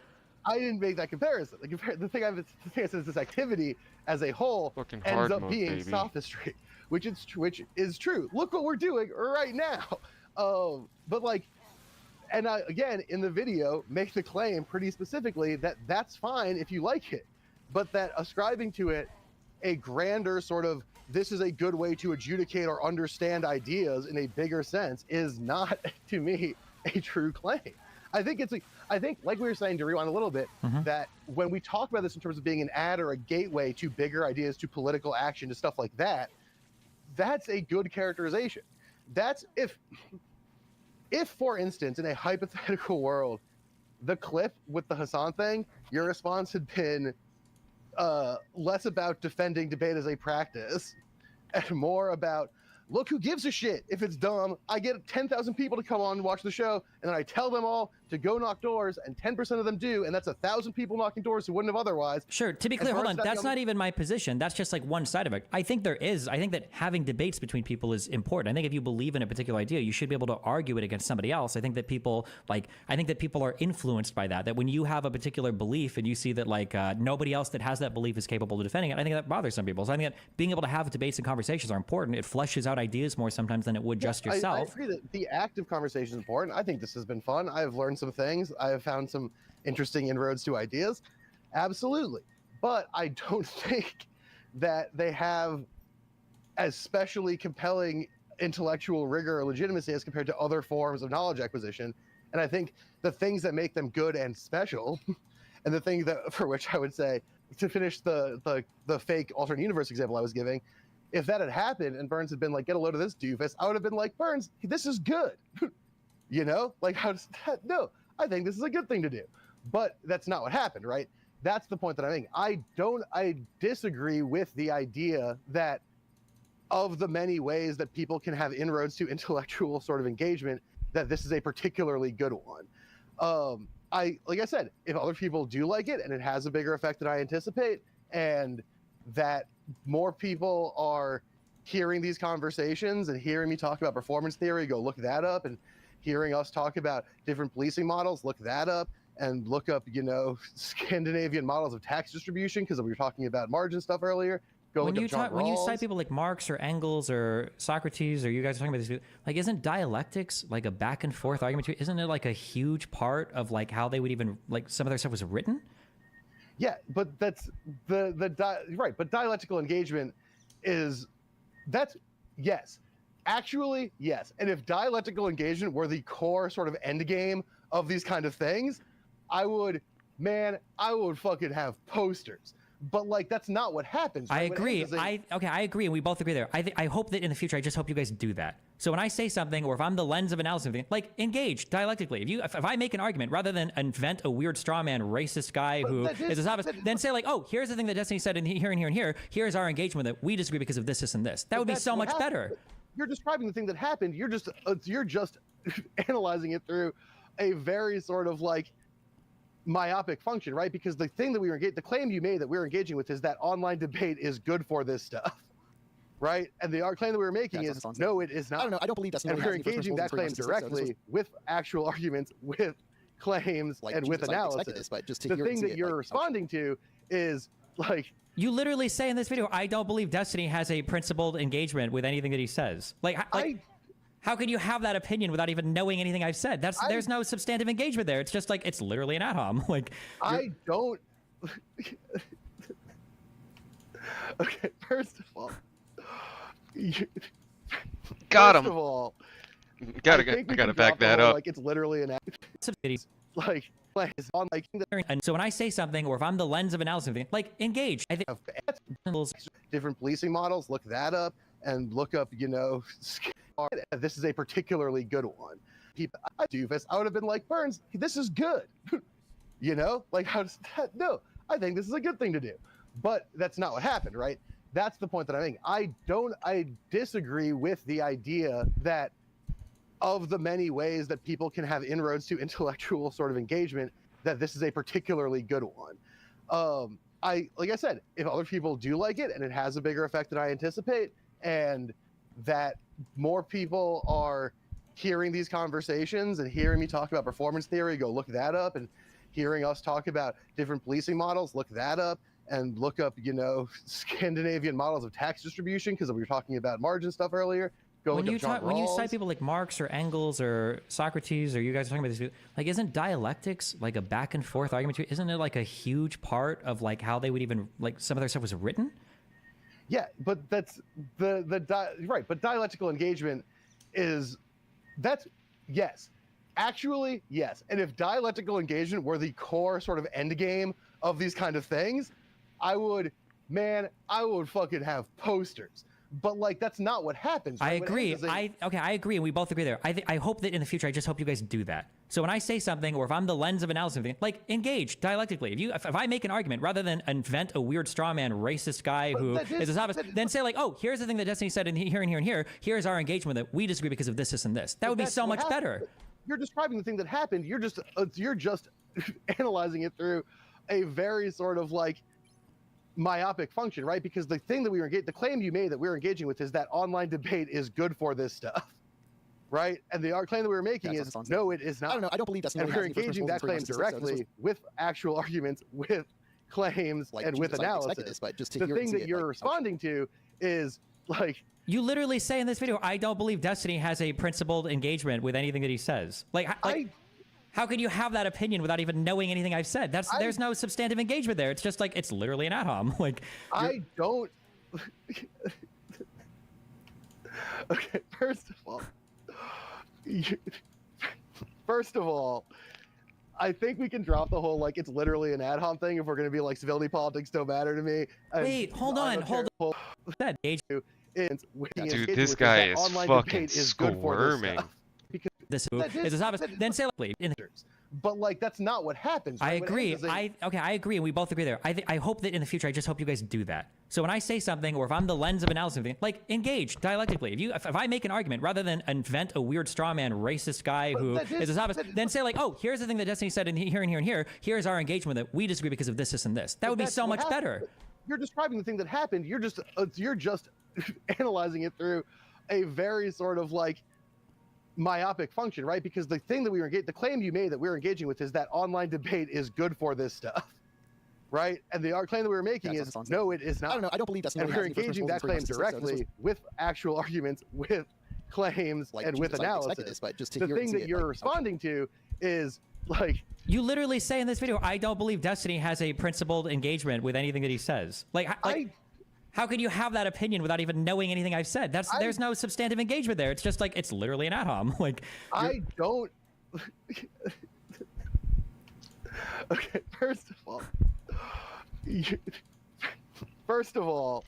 I didn't make that comparison. The thing I said is this activity as a whole ends up being sophistry, which is true. Look what we're doing right now. But like, and I, again, in the video, make the claim pretty specifically that that's fine if you like it, but that ascribing to it a grander sort of, this is a good way to adjudicate or understand ideas in a bigger sense is not, to me, a true claim. I think like we were saying, to rewind a little bit, that when we talk about this in terms of being an ad or a gateway to bigger ideas, to political action, to stuff like that, that's a good characterization. That's if, for instance, in a hypothetical world, the clip with the Hassan thing, your response had been less about defending debate as a practice and more about, look who gives a shit if it's dumb. I get 10,000 people to come on and watch the show, and then I tell them all to go knock doors, and 10% of them do, and that's 1,000 people knocking doors who wouldn't have otherwise. Sure. To be clear, hold on. That's not even my position. That's just like one side of it. I think that having debates between people is important. I think if you believe in a particular idea, you should be able to argue it against somebody else. I think that people are influenced by that. That when you have a particular belief and you see that nobody else that has that belief is capable of defending it, I think that bothers some people. So I think that being able to have debates and conversations are important. It fleshes out ideas more sometimes than it would just yourself. I agree that the active conversation is important. I think this has been fun. I've learned some things. I have found some interesting inroads to ideas. Absolutely. But I don't think that they have as specially compelling intellectual rigor or legitimacy as compared to other forms of knowledge acquisition. And I think the things that make them good and special, and the thing that for which I would say, to finish the fake alternate universe example I was giving, if that had happened and Burns had been like, get a load of this doofus, I would have been like, Burns, this is good. You know, like, how does that? No, I think this is a good thing to do. But that's not what happened, right? That's the point that I'm making. I disagree with the idea that of the many ways that people can have inroads to intellectual sort of engagement, that this is a particularly good one. Like I said, if other people do like it and it has a bigger effect than I anticipate, and that more people are hearing these conversations and hearing me talk about performance theory, go look that up, and hearing us talk about different policing models, look that up, and look up, Scandinavian models of tax distribution, because we were talking about margin stuff earlier. When you cite people like Marx or Engels or Socrates, or you guys are talking about this, isn't dialectics like a back and forth argument? Isn't it like a huge part of how they would even some of their stuff was written? Yeah, but that's right. But dialectical engagement yes. Actually, yes. And if dialectical engagement were the core sort of end game of these kind of things, I would fucking have posters. But that's not what happens. Right? I agree. I agree, and we both agree there. I hope that in the future, I just hope you guys do that. So when I say something, or if I'm the lens of analysis, engage dialectically. If I make an argument, rather than invent a weird straw man racist guy who is a sophist, then say here's the thing that Destiny said in here and here and here. Here's our engagement that we disagree because of this, this, and this. That would be so much better. You're describing the thing that happened. You're just analyzing it through a very sort of myopic function, right? Because the thing that the claim you made that we were engaging with is that online debate is good for this stuff, right? And our claim that we were making is no, it is not. I don't know. I don't believe that's. And we're engaging that claim directly with actual arguments, with claims, and with analysis. But just the thing that you're responding to is you literally say in this video, I don't believe Destiny has a principled engagement with anything that he says. How could you have that opinion without even knowing anything I've said? There's no substantive engagement there. It's just it's literally an ad hom. I don't. Okay, first of all, got him. First of all, I gotta back that up. It's literally an ad. And so when I say something, or if I'm the lens of analysis, engage. I think different policing models. Look that up, and look up, this is a particularly good one. I would have been like, Burns, this is good. How does that? No, I think this is a good thing to do. But that's not what happened, right? That's the point that I'm making. I disagree with the idea that of the many ways that people can have inroads to intellectual sort of engagement, that this is a particularly good one. Like I said, if other people do like it and it has a bigger effect than I anticipate, and that more people are hearing these conversations and hearing me talk about performance theory, go look that up, and hearing us talk about different policing models, look that up, and look up, Scandinavian models of tax distribution, because we were talking about margin stuff earlier, go when look you up John talk, when you Rawls. cite people like Marx or Engels or Socrates, or you guys are talking about these people, like, isn't dialectics like a back and forth argument? Isn't it like a huge part of like how they would even like some of their stuff was written? Yeah, but that's right. But dialectical engagement that's yes, actually yes. And if dialectical engagement were the core sort of end game of these kind of things, I would fucking have posters. But like that's not what happens. I Right? What agree. happens is I agree, and we both agree there. I hope that in the future, I just hope you guys do that. So when I say something, or if I'm the lens of analysis, like engage dialectically. If I make an argument rather than invent a weird straw man racist guy who is a sophist, then say like, oh, here's the thing that Destiny said, and here and here and here. Here's our engagement that we disagree because of this, and this. That would be that's so what much happened. better. You're describing the thing that happened. You're just analyzing it through a very sort of like myopic function, right? Because the thing that the claim you made that we were engaging with is that online debate is good for this stuff, right? And the claim that we were making is no, it is not. I don't know. I don't believe that's. And we're engaging that claim directly with actual arguments, with claims, and with analysis. But just to the hear thing that you're responding to is like. You literally say in this video, I don't believe Destiny has a principled engagement with anything that he says. How could you have that opinion without even knowing anything I've said? There's no substantive engagement there. It's just like, it's literally an ad hom. Like, I don't. Okay, first of all, I think we can drop the whole like it's literally an ad hom thing if we're going to be like civility politics don't matter to me. Wait, hold on. Dude, this guy is fucking squirming. This is a sophist. Then say but like that's not what happens. I Right? What agree. happens is I agree, and we both agree there. I hope that in the future, I just hope you guys do that. So when I say something, or if I'm the lens of analysis, like engage dialectically. If I make an argument rather than invent a weird straw man racist guy who is a sophist, then say like, oh, here's the thing that Destiny said, and here and here and here. Here's our engagement that we disagree because of this, and this. That would be so much better. You're describing the thing that happened. You're just analyzing it through a very sort of like myopic function, right? Because the thing that the claim you made that we were engaging with is that online debate is good for this stuff, right? And the claim that we were making is no, it is not. I don't know. I don't believe that's. And we're engaging that claim directly with actual arguments, with claims, and with analysis. But just to the hear thing that you're responding to is like. You literally say in this video, I don't believe Destiny has a principled engagement with anything that he says. How could you have that opinion without even knowing anything I've said? There's no substantive engagement there. It's just like, it's literally an ad hom. Like, I don't. Okay, first of all,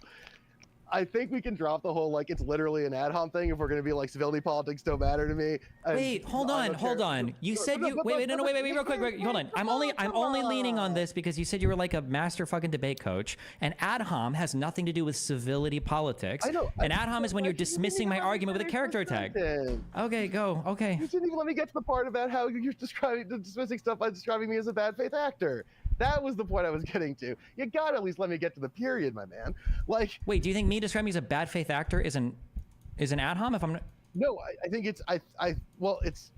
I think we can drop the whole like it's literally an ad hom thing if we're going to be like civility politics don't matter to me. Wait, hold on. You said you wait, real quick. Hold on. I'm only leaning on this because you said you were like a master fucking debate coach, and ad hom has nothing to do with civility politics. I know. An ad hom is when you're dismissing my argument with a character tag. Okay, go. Okay. You didn't even let me get to the part about how you're dismissing stuff by describing me as a bad faith actor. That was the point I was getting to. You gotta at least let me get to the period, my man. Like, wait, do you think me describing me as a bad faith actor is an ad hom? If I'm no, I think it's well, it's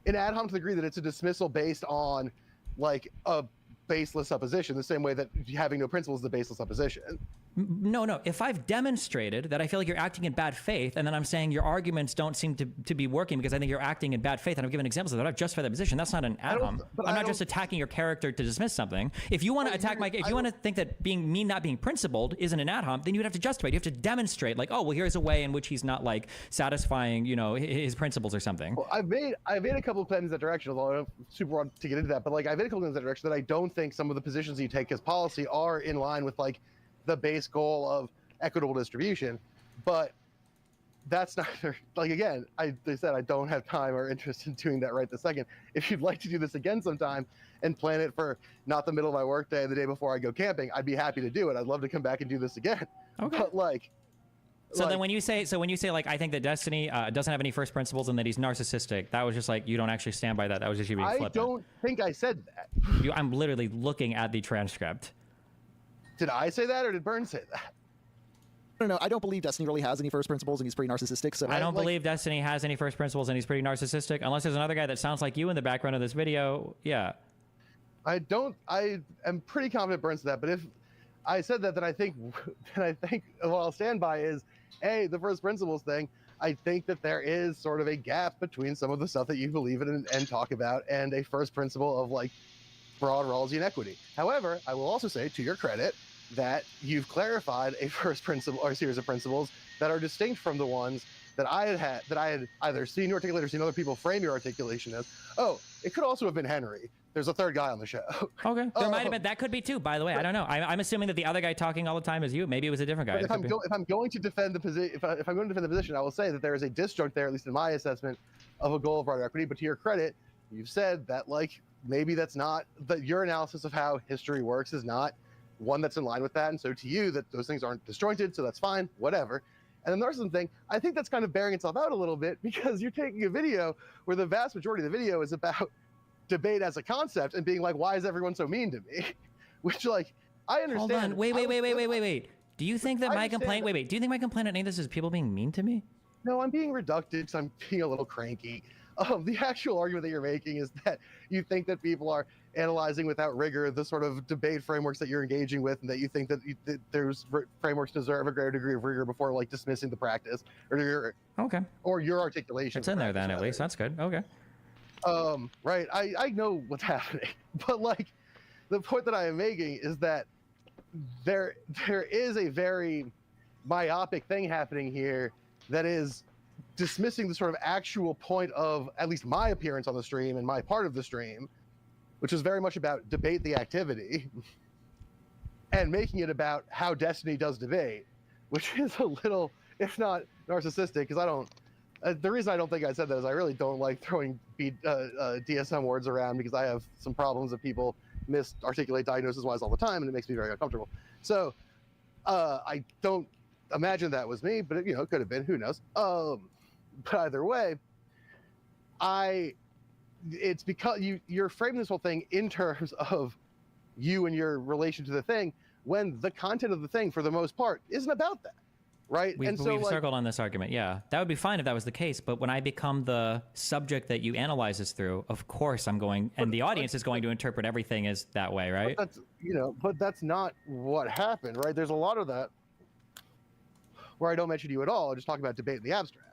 an ad hom to the degree that it's a dismissal based on like a baseless supposition, the same way that having no principles is a baseless supposition. No. If I've demonstrated that I feel like you're acting in bad faith, and then I'm saying your arguments don't seem to be working because I think you're acting in bad faith, and I've given examples of that, I've justified that position. That's not an ad hom. I'm not just attacking your character to dismiss something. If you want to attack if you want to think that me not being principled isn't an ad hom, then you'd have to justify it. You have to demonstrate, like, oh, well, here's a way in which he's not like satisfying, his principles or something. Well, I've made a couple of claims in that direction, although I don't super want to get into that. But like, I've made a couple of claims in that direction that I don't think some of the positions you take as policy are in line with like the base goal of equitable distribution. But that's not like, again, they said I don't have time or interest in doing that right this second. If you'd like to do this again sometime and plan it for not the middle of my workday, the day before I go camping, I'd be happy to do it. I'd love to come back and do this again. Okay. But like, then when you say like, I think that Destiny doesn't have any first principles and that he's narcissistic, that was just like, you don't actually stand by that. That was just you being flippant. I don't think I said that. I'm literally looking at the transcript. Did I say that or did Burns say that? I don't know. I don't believe Destiny really has any first principles, and he's pretty narcissistic. So I don't believe Destiny has any first principles, and he's pretty narcissistic. Unless there's another guy that sounds like you in the background of this video. Yeah. I am pretty confident Burns said that. But if I said that, then I think what I'll stand by is, A, the first principles thing. I think that there is sort of a gap between some of the stuff that you believe in and talk about and a first principle of like broad Rawlsian equity. However, I will also say, to your credit, that you've clarified a first principle or a series of principles that are distinct from the ones that I had either seen you articulate or seen other people frame your articulation as. Oh, it could also have been Henry. There's a third guy on the show. Okay, there might have been. That could be too. By the way, I don't know. I'm assuming that the other guy talking all the time is you. Maybe it was a different guy. If I'm going to defend the position, if I'm going to defend the position, I will say that there is a disjunct there, at least in my assessment, of a goal of broader equity. But to your credit, you've said that like maybe that's not that your analysis of how history works is not one that's in line with that, and so to you that those things aren't disjointed, so that's fine, whatever. And the narcissism thing, I think that's kind of bearing itself out a little bit because you're taking a video where the vast majority of the video is about debate as a concept and being like, why is everyone so mean to me? Which, like, I understand. Hold on. Wait. Do you think that my complaint? Wait. Do you think my complaint on any of this is people being mean to me? No, I'm being reductive because I'm being a little cranky. The actual argument that you're making is that you think that people are analyzing without rigor the sort of debate frameworks that you're engaging with, and that you think that, that there's frameworks deserve a greater degree of rigor before like dismissing the practice or your articulation. It's in there then, at least. That's good. Okay. Right. I know what's happening, but like the point that I am making is that there is a very myopic thing happening here that is dismissing the sort of actual point of at least my appearance on the stream and my part of the stream, which is very much about debate the activity, and making it about how Destiny does debate, which is a little, if not narcissistic, because I don't. The reason I don't think I said that is I really don't like throwing DSM words around because I have some problems that people misarticulate diagnosis-wise all the time, and it makes me very uncomfortable. So I don't imagine that was me, but it could have been. Who knows? But either way, it's because you're framing this whole thing in terms of you and your relation to the thing, when the content of the thing, for the most part, isn't about that. Right. We've circled on this argument. Yeah, that would be fine if that was the case. But when I become the subject that you analyze this through, of course I'm going, and the audience is going to interpret everything as that way, right? But that's not what happened, right? There's a lot of that where I don't mention you at all. I just talk about debate in the abstract.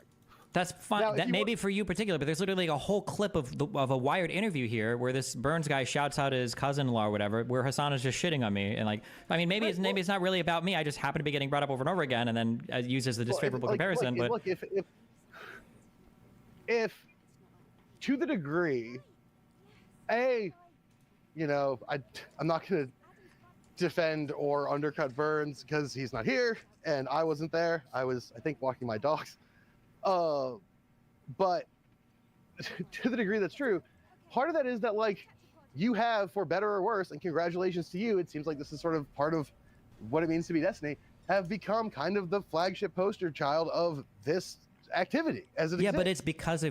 That's fine. Now, that may be for you particularly, but there's literally a whole clip of a Wired interview here where this Burns guy shouts out his cousin-in-law or whatever, where Hassan is just shitting on me, and like, I mean, maybe it's not really about me. I just happen to be getting brought up over and over again, and then uses the disfavorable comparison. But if to the degree, I'm not going to defend or undercut Burns because he's not here and I wasn't there. I was, I think, walking my dogs. But to the degree that's true, part of that is that like you have, for better or worse, and congratulations to you, it seems like this is sort of part of what it means to be Destiny, have become kind of the flagship poster child of this activity as it exists. But it's because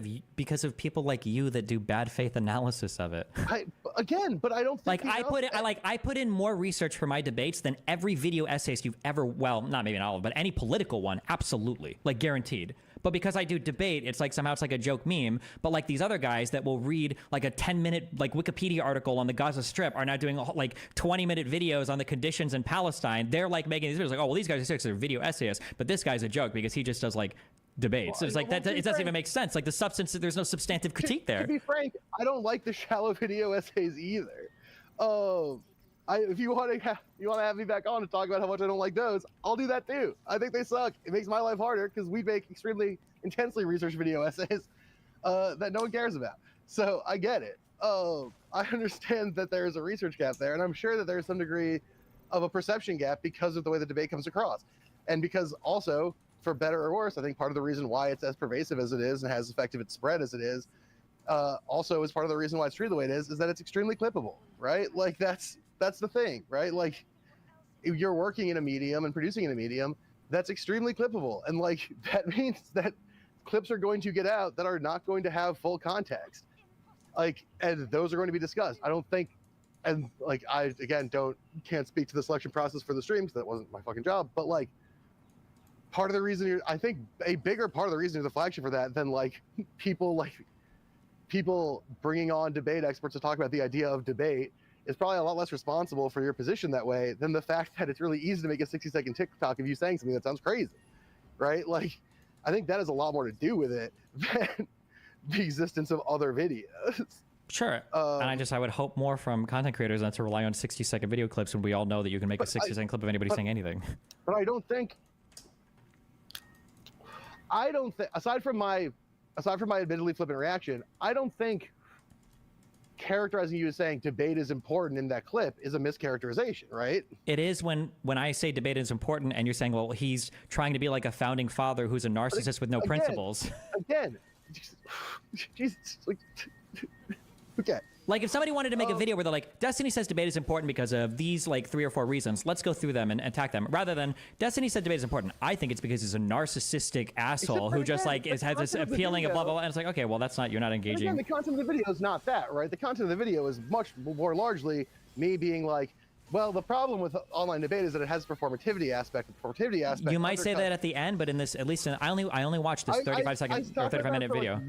of people like you that do bad faith analysis of it. But I don't think I put in more research for my debates than every video essayist you've ever, well, not maybe not all, but any political one, absolutely, like guaranteed. But because I do debate, it's like somehow it's like a joke meme. But like these other guys that will read like a 10-minute like Wikipedia article on the Gaza Strip are now doing like 20-minute videos on the conditions in Palestine. They're like making these videos like, oh, well, these guys are serious, they're video essayists. But this guy's a joke because he just does like debates. So it's like that. It doesn't even make sense. Like the substance, there's no substantive critique there. To be frank, I don't like the shallow video essays either. If you want to have me back on to talk about how much I don't like those, I'll do that too. I think they suck. It makes my life harder because we make extremely intensely researched video essays that no one cares about. So I get it. I understand that there is a research gap there, and I'm sure that there's some degree of a perception gap because of the way the debate comes across, and because also, for better or worse, I think part of the reason why it's as pervasive as it is and has effective its spread as it is, also is part of the reason why it's treated the way it is that it's extremely clippable, right? Like that's the thing, right? Like if you're working in a medium and producing in a medium, that's extremely clippable. And like, that means that clips are going to get out that are not going to have full context. Like, and those are going to be discussed. I don't think, and like, I, again, can't speak to the selection process for the stream because that wasn't my fucking job, but like, part of the reason I think a bigger part of the reason you're the flagship for that than like people bringing on debate experts to talk about the idea of debate is probably a lot less responsible for your position that way than the fact that it's really easy to make a 60-second TikTok of you saying something that sounds crazy, right? Like, I think that has a lot more to do with it than the existence of other videos. Sure. And I would hope more from content creators than to rely on 60-second video clips when we all know that you can make a 60-second clip of anybody saying anything. But I don't think, aside from my admittedly flippant reaction, I don't think characterizing you as saying debate is important in that clip is a mischaracterization, right? It is when I say debate is important and you're saying, well, he's trying to be like a founding father who's a narcissist with no principles. Again, Jesus, like, okay. Like if somebody wanted to make a video where they're like, Destiny says debate is important because of these like 3 or 4 reasons. Let's go through them and attack them. Rather than Destiny said debate is important. I think it's because he's a narcissistic asshole who just like has this appealing of blah, blah, blah. And it's like, okay, well, you're not engaging. Again, the content of the video is not that, right? The content of the video is much more largely me being like, well, the problem with online debate is that it has a performativity aspect. You might say that at the end, but in this, at least I only watched this 35-second or 35-minute video.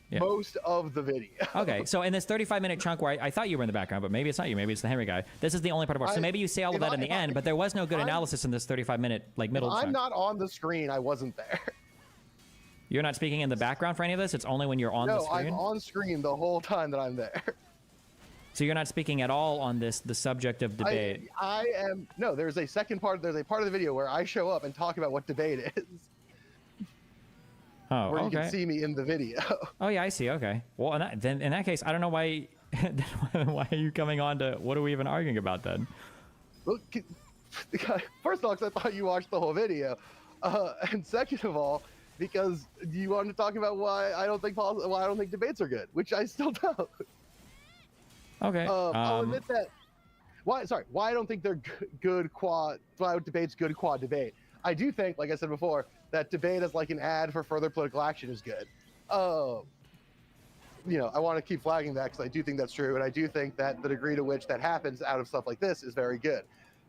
Yeah. Most of the video. Okay, so in this 35-minute chunk where I thought you were in the background, but maybe it's not you, maybe it's the Henry guy. This is the only part of it. So maybe you say all of that in the end, but there was no good analysis in this 35-minute like middle chunk. I'm not on the screen. I wasn't there. You're not speaking in the background for any of this? It's only when you're on the screen? No, I'm on screen the whole time that I'm there. So you're not speaking at all on the subject of debate? I am. No, there's a part of the video where I show up and talk about what debate is. Oh, where you can see me in the video. Oh yeah, I see. Okay. Well, then in that case, I don't know why. Why are you coming on to? What are we even arguing about then? Well, first of all, because I thought you watched the whole video, and second of all, because you wanted to talk about why I don't think debates are good, which I still don't. Okay. I'll admit that. Why I don't think they're good quad. Why debate's good quad debate. I do think, like I said before, that debate as like an ad for further political action is good. I want to keep flagging that because I do think that's true, and I do think that the degree to which that happens out of stuff like this is very good.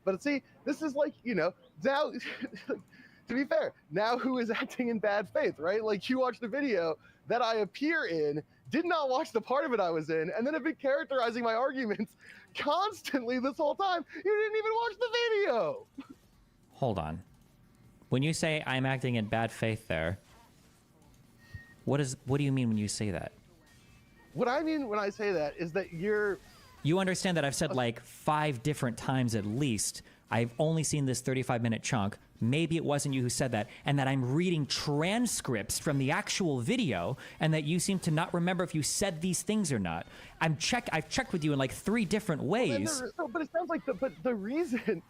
But see, this is like, now, to be fair, now who is acting in bad faith, right? Like you watch the video that I appear in, did not watch the part of it I was in, and then have been characterizing my arguments constantly this whole time. You didn't even watch the video. Hold on. When you say I'm acting in bad faith there, what do you mean when you say that? What I mean when I say that is that you understand that I've said like 5 different times at least, I've only seen this 35-minute chunk, maybe it wasn't you who said that, and that I'm reading transcripts from the actual video, and that you seem to not remember if you said these things or not. I've checked with you in like 3 different ways. But it sounds like the reason...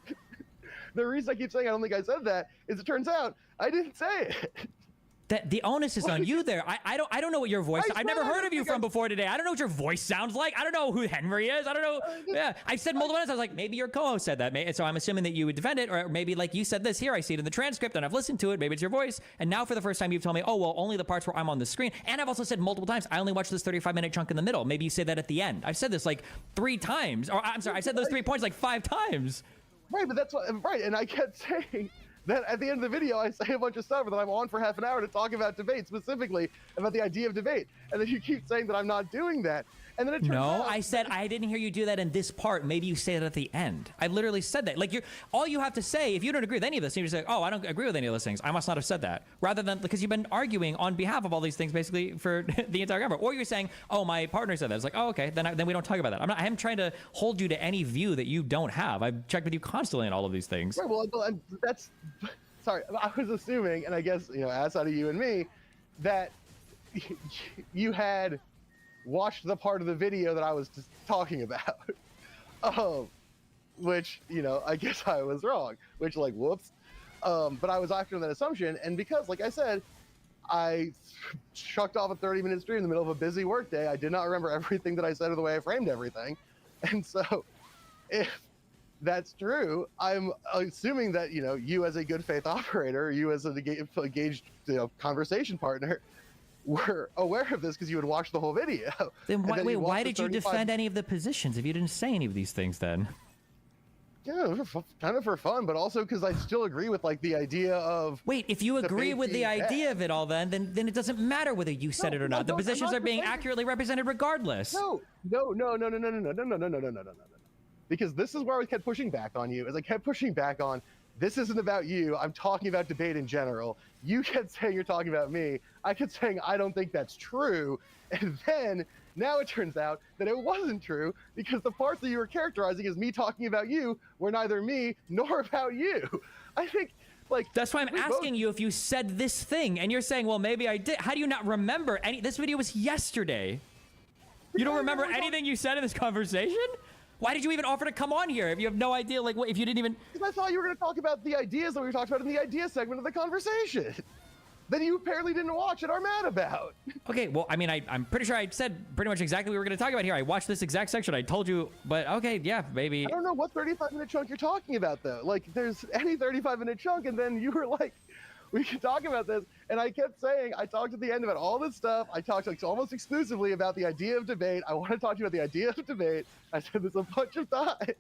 The reason I keep saying I don't think I said that is it turns out I didn't say it. That the onus is on you there. I don't know what your voice. I've never heard of you from before today. I don't know what your voice sounds like. I don't know who Henry is. I don't know. Yeah, I've said multiple times. I was like, maybe your co-host said that. So I'm assuming that you would defend it, or maybe like you said this here. I see it in the transcript, and I've listened to it. Maybe it's your voice. And now for the first time, you've told me, oh well, only the parts where I'm on the screen. And I've also said multiple times, I only watched this 35-minute chunk in the middle. Maybe you say that at the end. I've said this like 3 times, or I'm sorry, I said those 3 points like 5 times. Right, but that's right, and I kept saying that at the end of the video I say a bunch of stuff, and then I'm on for half an hour to talk about debate, specifically about the idea of debate, and then you keep saying that I'm not doing that, and then it turns out... I said I didn't hear you do that in this part. Maybe you say it at the end. I literally said that. Like all you have to say, if you don't agree with any of this, you just say, oh, I don't agree with any of those things. I must not have said that. Rather than, because you've been arguing on behalf of all these things basically for the entire government. Or you're saying, oh, my partner said that. It's like, oh, okay, then we don't talk about that. I am trying to hold you to any view that you don't have. I've checked with you constantly on all of these things. Right, well, that's... Sorry, I was assuming, and I guess, outside of you and me, that you had watched the part of the video that I was just talking about. Which, I guess I was wrong, which, like, whoops. But I was acting on that assumption, and because, like I said, I chucked off a 30-minute stream in the middle of a busy workday, I did not remember everything that I said or the way I framed everything. And so, if that's true, I'm assuming that, you as a good faith operator, you as an engaged, conversation partner, were aware of this because you would watch the whole video. Then why did you defend any of the positions if you didn't say any of these things then? Yeah, kind of for fun, but also because I still agree with like the idea of... Wait, if you agree with the idea of it all then it doesn't matter whether you said it or not. The positions are being accurately represented regardless. No. Because this is where I kept pushing back on you, as I kept pushing back on this isn't about you. I'm talking about debate in general. You kept saying you're talking about me. I kept saying I don't think that's true. And then now it turns out that it wasn't true because the parts that you were characterizing as me talking about you were neither me nor about you. I think, like, that's why I'm asking you if you said this thing, and you're saying, well, maybe I did. How do you not remember any? This video was yesterday. You don't remember anything you said in this conversation? Why did you even offer to come on here if you have no idea, like, what, if you didn't even... Because I thought you were going to talk about the ideas that we talked about in the idea segment of the conversation. That you apparently didn't watch and are mad about. Okay, well, I mean, I'm pretty sure I said pretty much exactly what we were going to talk about here. I watched this exact section. I told you, but okay, yeah, maybe... I don't know what 35-minute chunk you're talking about, though. Like, there's any 35-minute chunk, and then you were like, we can talk about this. And I kept saying, I talked at the end about all this stuff. I talked like almost exclusively about the idea of debate. I want to talk to you about the idea of debate. I said this a bunch of times.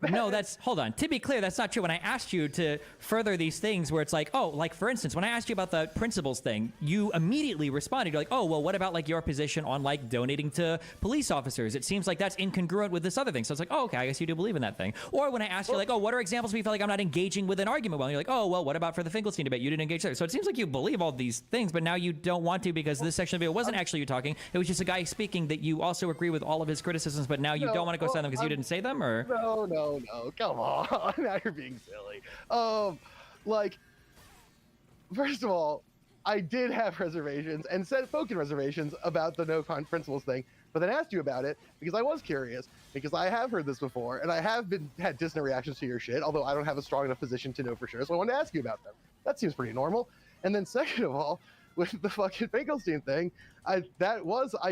No, hold on. To be clear, that's not true. When I asked you to further these things where it's like, oh, like for instance, when I asked you about the principles thing, you immediately responded. You're like, oh, well, what about like your position on like donating to police officers? It seems like that's incongruent with this other thing. So it's like, oh, okay, I guess you do believe in that thing. Or when I asked you like, oh, what are examples where you feel like I'm not engaging with an argument well? And you're like, oh, well, what about for the Finkelstein debate? You didn't engage there. So it seems like you believe all these things, but now you don't want to because this section of the video wasn't actually you talking. It was just a guy speaking that you also agree with all of his criticisms, but now you don't want to go send them because you didn't say them, or? No. Come on, now you're being silly. Like, first of all, I did have reservations and said spoken reservations about the no principles thing, but then asked you about it because I was curious, because I have heard this before and I have had dissonant reactions to your shit, although I don't have a strong enough position to know for sure, so I wanted to ask you about them. That seems pretty normal. And then second of all, with the fucking Finkelstein thing, I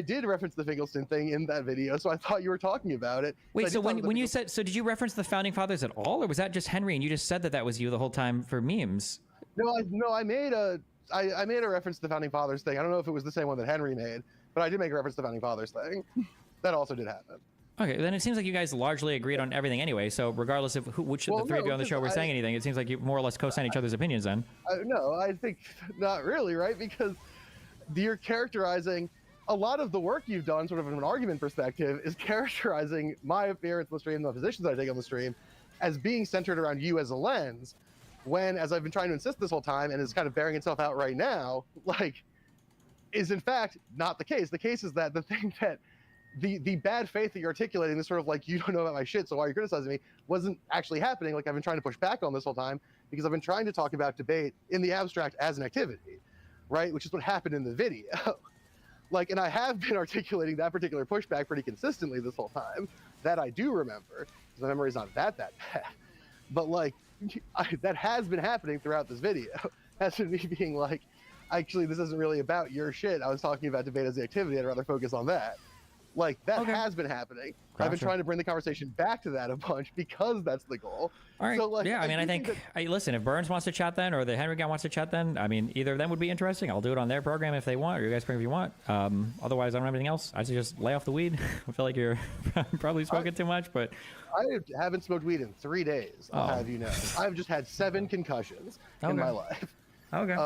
did reference the Finkelstein thing in that video, so I thought you were talking about it. Wait, so when you said, so did you reference the founding fathers at all, or was that just Henry and you just said that was you the whole time for memes? No, I made a reference to the founding fathers thing. I don't know if it was the same one that Henry made, but I did make a reference to the founding fathers thing. That also did happen. Okay, then it seems like you guys largely agreed on everything anyway. So regardless of which of the three of you on the show were saying anything, it seems like you more or less co-sign each other's opinions then. No, I think not really, right? Because you're characterizing a lot of the work you've done, sort of from an argument perspective, is characterizing my appearance on the stream, the positions that I take on the stream, as being centered around you as a lens, when, as I've been trying to insist this whole time, and is kind of bearing itself out right now, like, is in fact not the case. The case is that the thing that the bad faith that you're articulating, this sort of like, you don't know about my shit, so why are you criticizing me, wasn't actually happening. Like, I've been trying to push back on this whole time because I've been trying to talk about debate in the abstract as an activity, right? Which is what happened in the video. Like, and I have been articulating that particular pushback pretty consistently this whole time. That I do remember, because my memory's not that bad. But like, that has been happening throughout this video. That's been me being like, actually, this isn't really about your shit. I was talking about debate as the activity. I'd rather focus on that. Like, that has been happening. Gotcha. I've been trying to bring the conversation back to that a bunch because that's the goal. All right. So, like, yeah, I mean, I think listen, if Burns wants to chat then, or the Henry guy wants to chat then, I mean, either of them would be interesting. I'll do it on their program if they want, or you guys program if you want. Otherwise, I don't have anything else. I just lay off the weed. I feel like you're probably smoking too much, but I haven't smoked weed in 3 days. I'll have you know. I've just had 7 concussions in my life. Okay.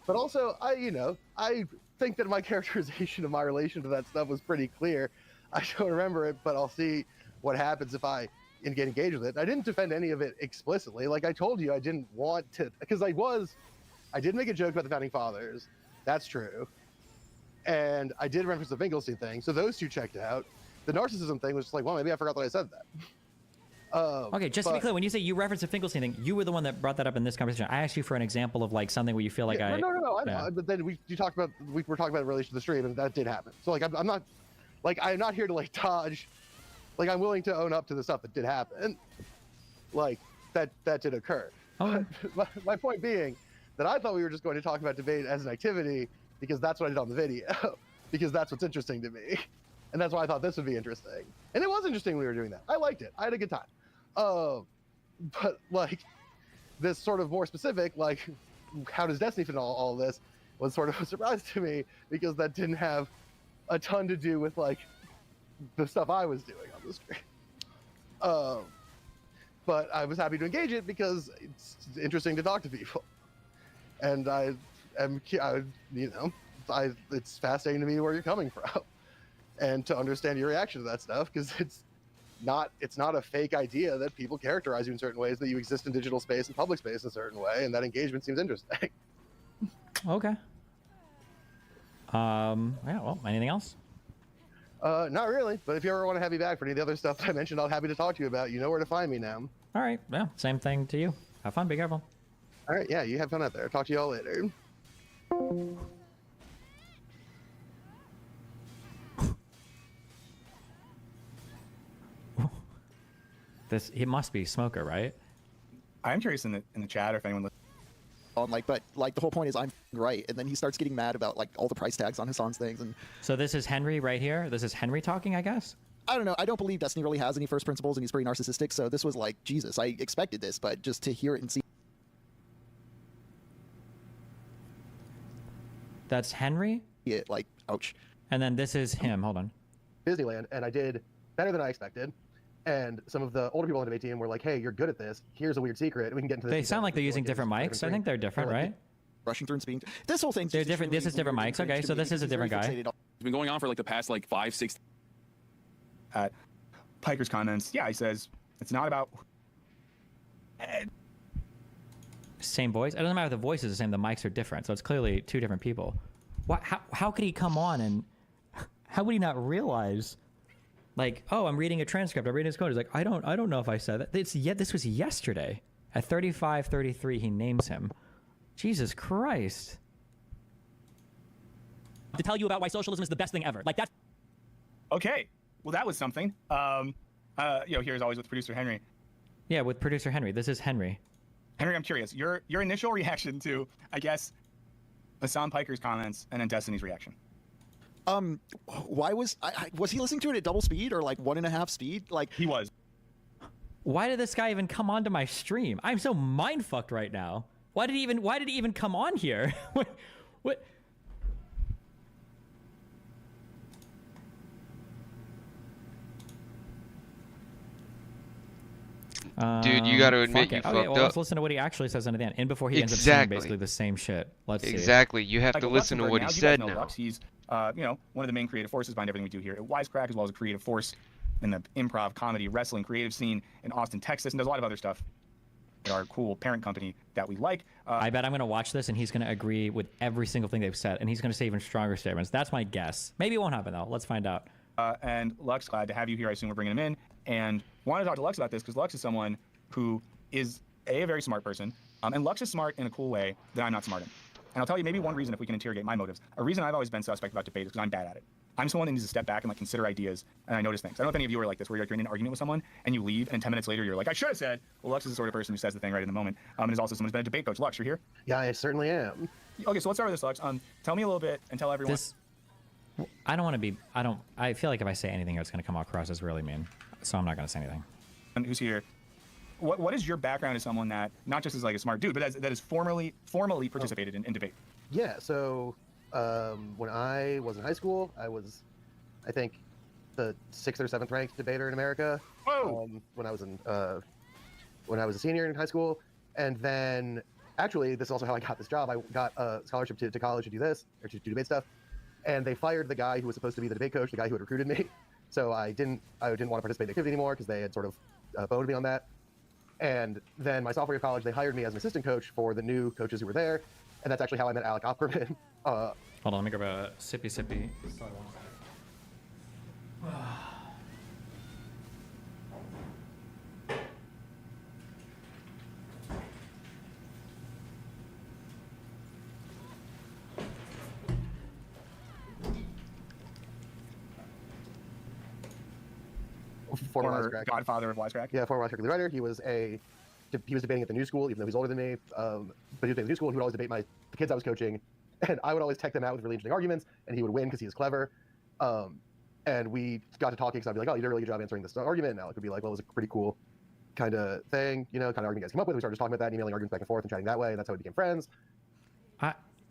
But also, I think that my characterization of my relation to that stuff was pretty clear. I don't remember it, but I'll see what happens if I get engaged with it. I didn't defend any of it explicitly. Like I told you, I didn't want to, because I did make a joke about the founding fathers. That's true. And I did reference the Finkelstein thing. So those two checked out. The narcissism thing was just like, well, maybe I forgot that I said that. Okay, just to be clear, when you say you reference the Finkelstein thing, you were the one that brought that up in this conversation. I asked you for an example of like something where you feel like No, I know. But then we were talking about in relation to the stream, and that did happen. So like, I'm not here to like dodge. Like, I'm willing to own up to the stuff that did happen. Like, that did occur. Okay. My point being that I thought we were just going to talk about debate as an activity because that's what I did on the video, because that's what's interesting to me. And that's why I thought this would be interesting. And it was interesting when we were doing that. I liked it. I had a good time. But like, this sort of more specific, like, how does Destiny fit in all this, was sort of a surprise to me, because that didn't have a ton to do with like the stuff I was doing on the stream. But I was happy to engage it because it's interesting to talk to people, and it's fascinating to me where you're coming from, and to understand your reaction to that stuff, because it's it's not a fake idea that people characterize you in certain ways, that you exist in digital space and public space in a certain way, and that engagement seems interesting. Okay. Yeah. Well, anything else? Not really, but if you ever want to have me back for any of the other stuff I mentioned, I'm happy to talk to you about. You know where to find me now. All right. Yeah. Same thing to you. Have fun. Be careful. All right. Yeah. You have fun out there. Talk to you all later. He must be Smoker, right? I'm curious in the chat or if anyone. But the whole point is I'm right, and then he starts getting mad about like all the price tags on Hassan's things, and so this is Henry right here. This is Henry talking, I guess. I don't know. I don't believe Destiny really has any first principles, and he's pretty narcissistic. So this was like Jesus. I expected this, but just to hear it and see. That's Henry. Yeah, like ouch. And then this is him. Hold on. Disneyland, and I did better than I expected. And some of the older people on the debate team were like, "Hey, you're good at this. Here's a weird secret. We can get into this." They sound like they're using different mics. I think they're different, right? Rushing through and speaking. This whole thing's they're different. This is different mics. Okay, so this is a different guy. It's been going on for like the past like 5-6. At Piker's comments, yeah, he says it's not about. Same voice. It doesn't matter if the voice is the same. The mics are different, so it's clearly two different people. What? How could he come on and how would he not realize? Like, oh, I'm reading a transcript. I'm reading his code. He's like, I don't know if I said that. This was yesterday. At 35:33, he names him. Jesus Christ. To tell you about why socialism is the best thing ever. Like that. Okay. Well, that was something. Here's always with producer Henry. Yeah, with producer Henry. This is Henry. Henry, I'm curious. Your initial reaction to, I guess, Hassan Piker's comments and then Destiny's reaction. Why was he listening to it at double speed or like 1.5 speed? Like he was. Why did this guy even come onto my stream? I'm so mind fucked right now. Why did he even come on here? What? Dude, you got to admit you fucked well, up. Let's listen to what he actually says in the end. And before he ends up saying basically the same shit. Let's see. Exactly. You have to listen to what he said now. Lux, he's one of the main creative forces behind everything we do here at Wisecrack, as well as a creative force in the improv, comedy, wrestling, creative scene in Austin, Texas, and does a lot of other stuff at our cool parent company that we like. I bet I'm going to watch this and he's going to agree with every single thing they've said, and he's going to say even stronger statements. That's my guess. Maybe it won't happen, though. Let's find out. And Lux, glad to have you here. I assume we're bringing him in. And wanted to talk to Lux about this because Lux is someone who is a very smart person, and Lux is smart in a cool way that I'm not smart in. And I'll tell you maybe one reason if we can interrogate my motives. A reason I've always been suspect about debate is because I'm bad at it. I'm someone that needs to step back and like consider ideas, and I notice things. I don't know if any of you are like this, where you're in an argument with someone and you leave, and 10 minutes later you're like, I should have said. Well, Lux is the sort of person who says the thing right in the moment, and is also someone who's been a debate coach. Lux, you're here? Yeah, I certainly am. Okay, so let's start with this, Lux. Tell me a little bit and tell everyone. I don't want to be. I feel like if I say anything, it's going to come across as really mean, so I'm not going to say anything. And who's here? What is your background as someone that not just is like a smart dude, but that is formally participated in debate? Yeah, so when I was in high school, I was, I think, the 6th or 7th ranked debater in America. Whoa! When I was a senior in high school, and then actually this is also how I got this job. I got a scholarship to college to do this, or to do debate stuff, and they fired the guy who was supposed to be the debate coach, the guy who had recruited me. So I didn't want to participate in the activity anymore because they had sort of boned me on that. And then my sophomore year of college, they hired me as an assistant coach for the new coaches who were there. And that's actually how I met Alec Opperman. Hold on, let me grab a sippy. Sorry, former godfather of Wisecrack. Yeah, former Wisecrack writer. He was debating at the new school, even though he's older than me. But he was debating at the new school, and he would always debate the kids I was coaching. And I would always tech them out with really interesting arguments, and he would win because he was clever. And we got to talking, because I'd be like, oh, you did a really good job answering this argument. And Alec would be like, well, it was a pretty cool kind of thing, kind of argument you guys came up with. We started just talking about that, and emailing arguments back and forth and chatting that way, and that's how we became friends.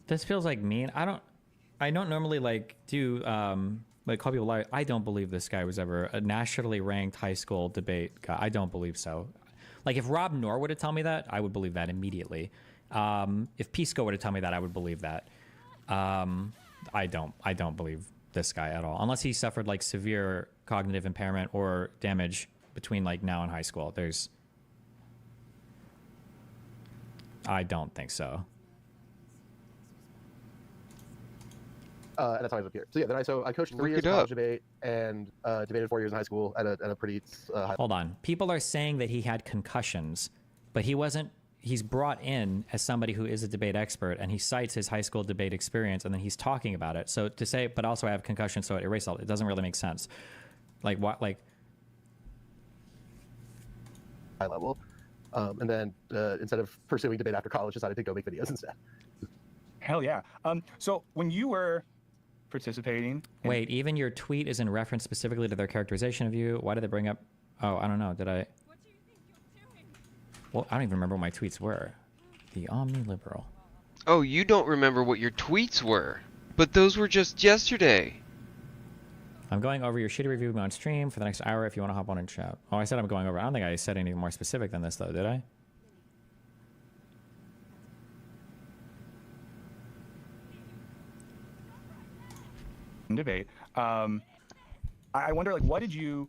This feels like mean. I don't normally do call people liars. I don't believe this guy was ever a nationally ranked high school debate guy. I don't believe so. Like if Rob Knorr were to tell me that, I would believe that immediately. If Pisco were to tell me that, I would believe that. I don't believe this guy at all, unless he suffered like severe cognitive impairment or damage between like now and high school. I don't think so. And that's how I up here. So yeah, then I coached 3 years of college debate and debated 4 years in high school at a pretty high. Hold on. People are saying that he had concussions, but he wasn't. He's brought in as somebody who is a debate expert, and he cites his high school debate experience, and then he's talking about it. So to say, but also I have concussions, so it erased all. It doesn't really make sense. Like what? Like high level, and then instead of pursuing debate after college, decided to go make videos instead. Hell yeah. So when you were participating. Wait, even your tweet is in reference specifically to their characterization of you. Why did they bring up? Oh, I don't know. Did I? Well, I don't even remember what my tweets were. The Omni-Liberal. Oh, you don't remember what your tweets were, but those were just yesterday. I'm going over your shitty review on stream for the next hour if you want to hop on and chat. Oh, I said I'm going over. I don't think I said anything more specific than this, though, did I? Debate. I wonder, like, what did you,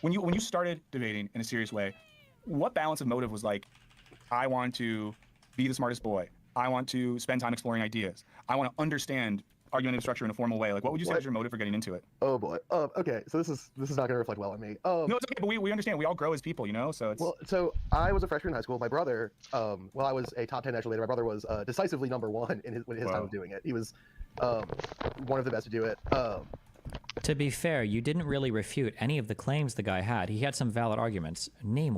when you started debating in a serious way, what balance of motive was like, I want to be the smartest boy, I want to spend time exploring ideas, I want to understand argumentative structure in a formal way. Like, what would you say was your motive for getting into it? Oh boy. Okay, so this is not going to reflect well on me. No, it's okay, but we understand. We all grow as people, you know. So it's well. So I was a freshman in high school. My brother, I was a top 10 national leader. My brother was decisively #1 in his time of doing it. He was one of the best to do it. To be fair, you didn't really refute any of the claims the guy had. He had some valid arguments. Name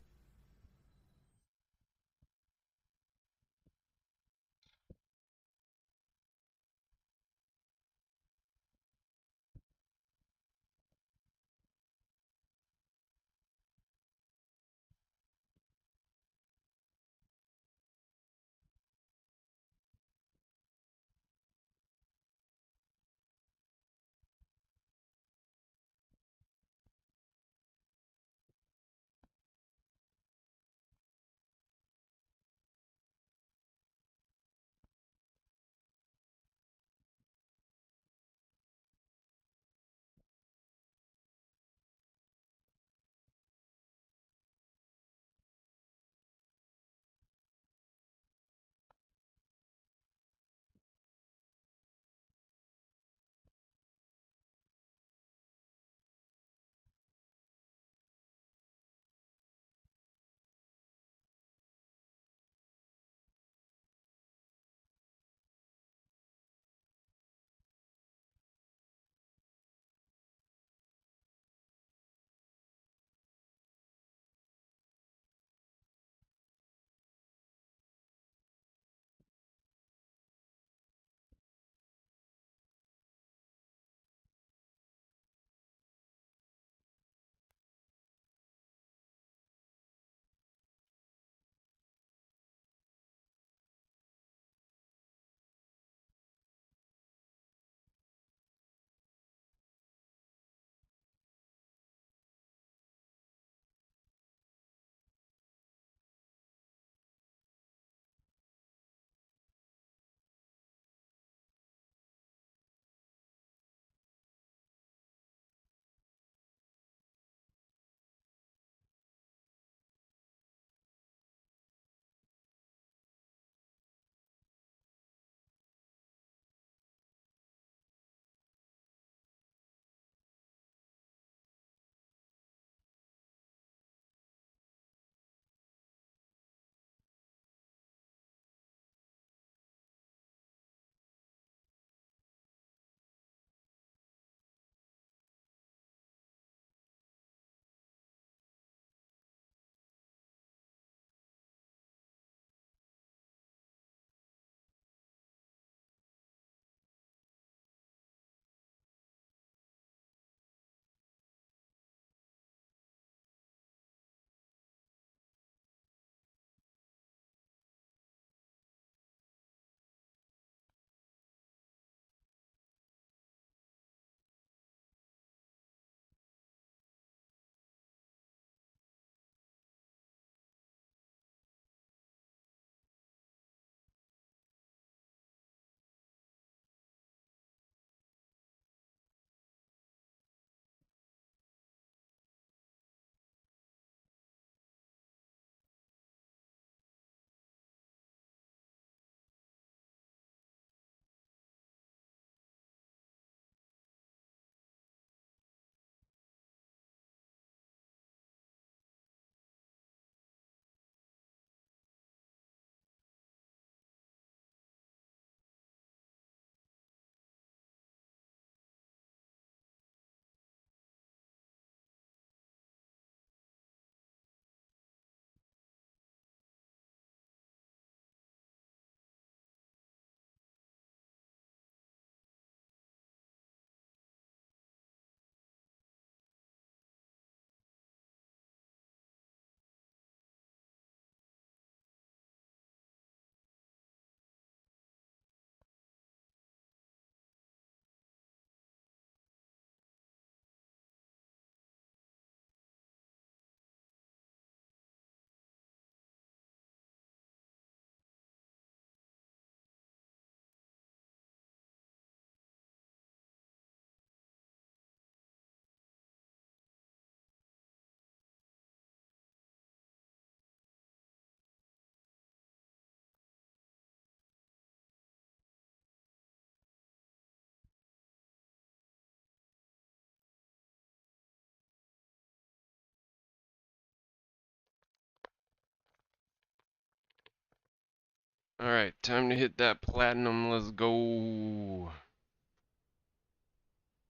All right, time to hit that platinum. Let's go.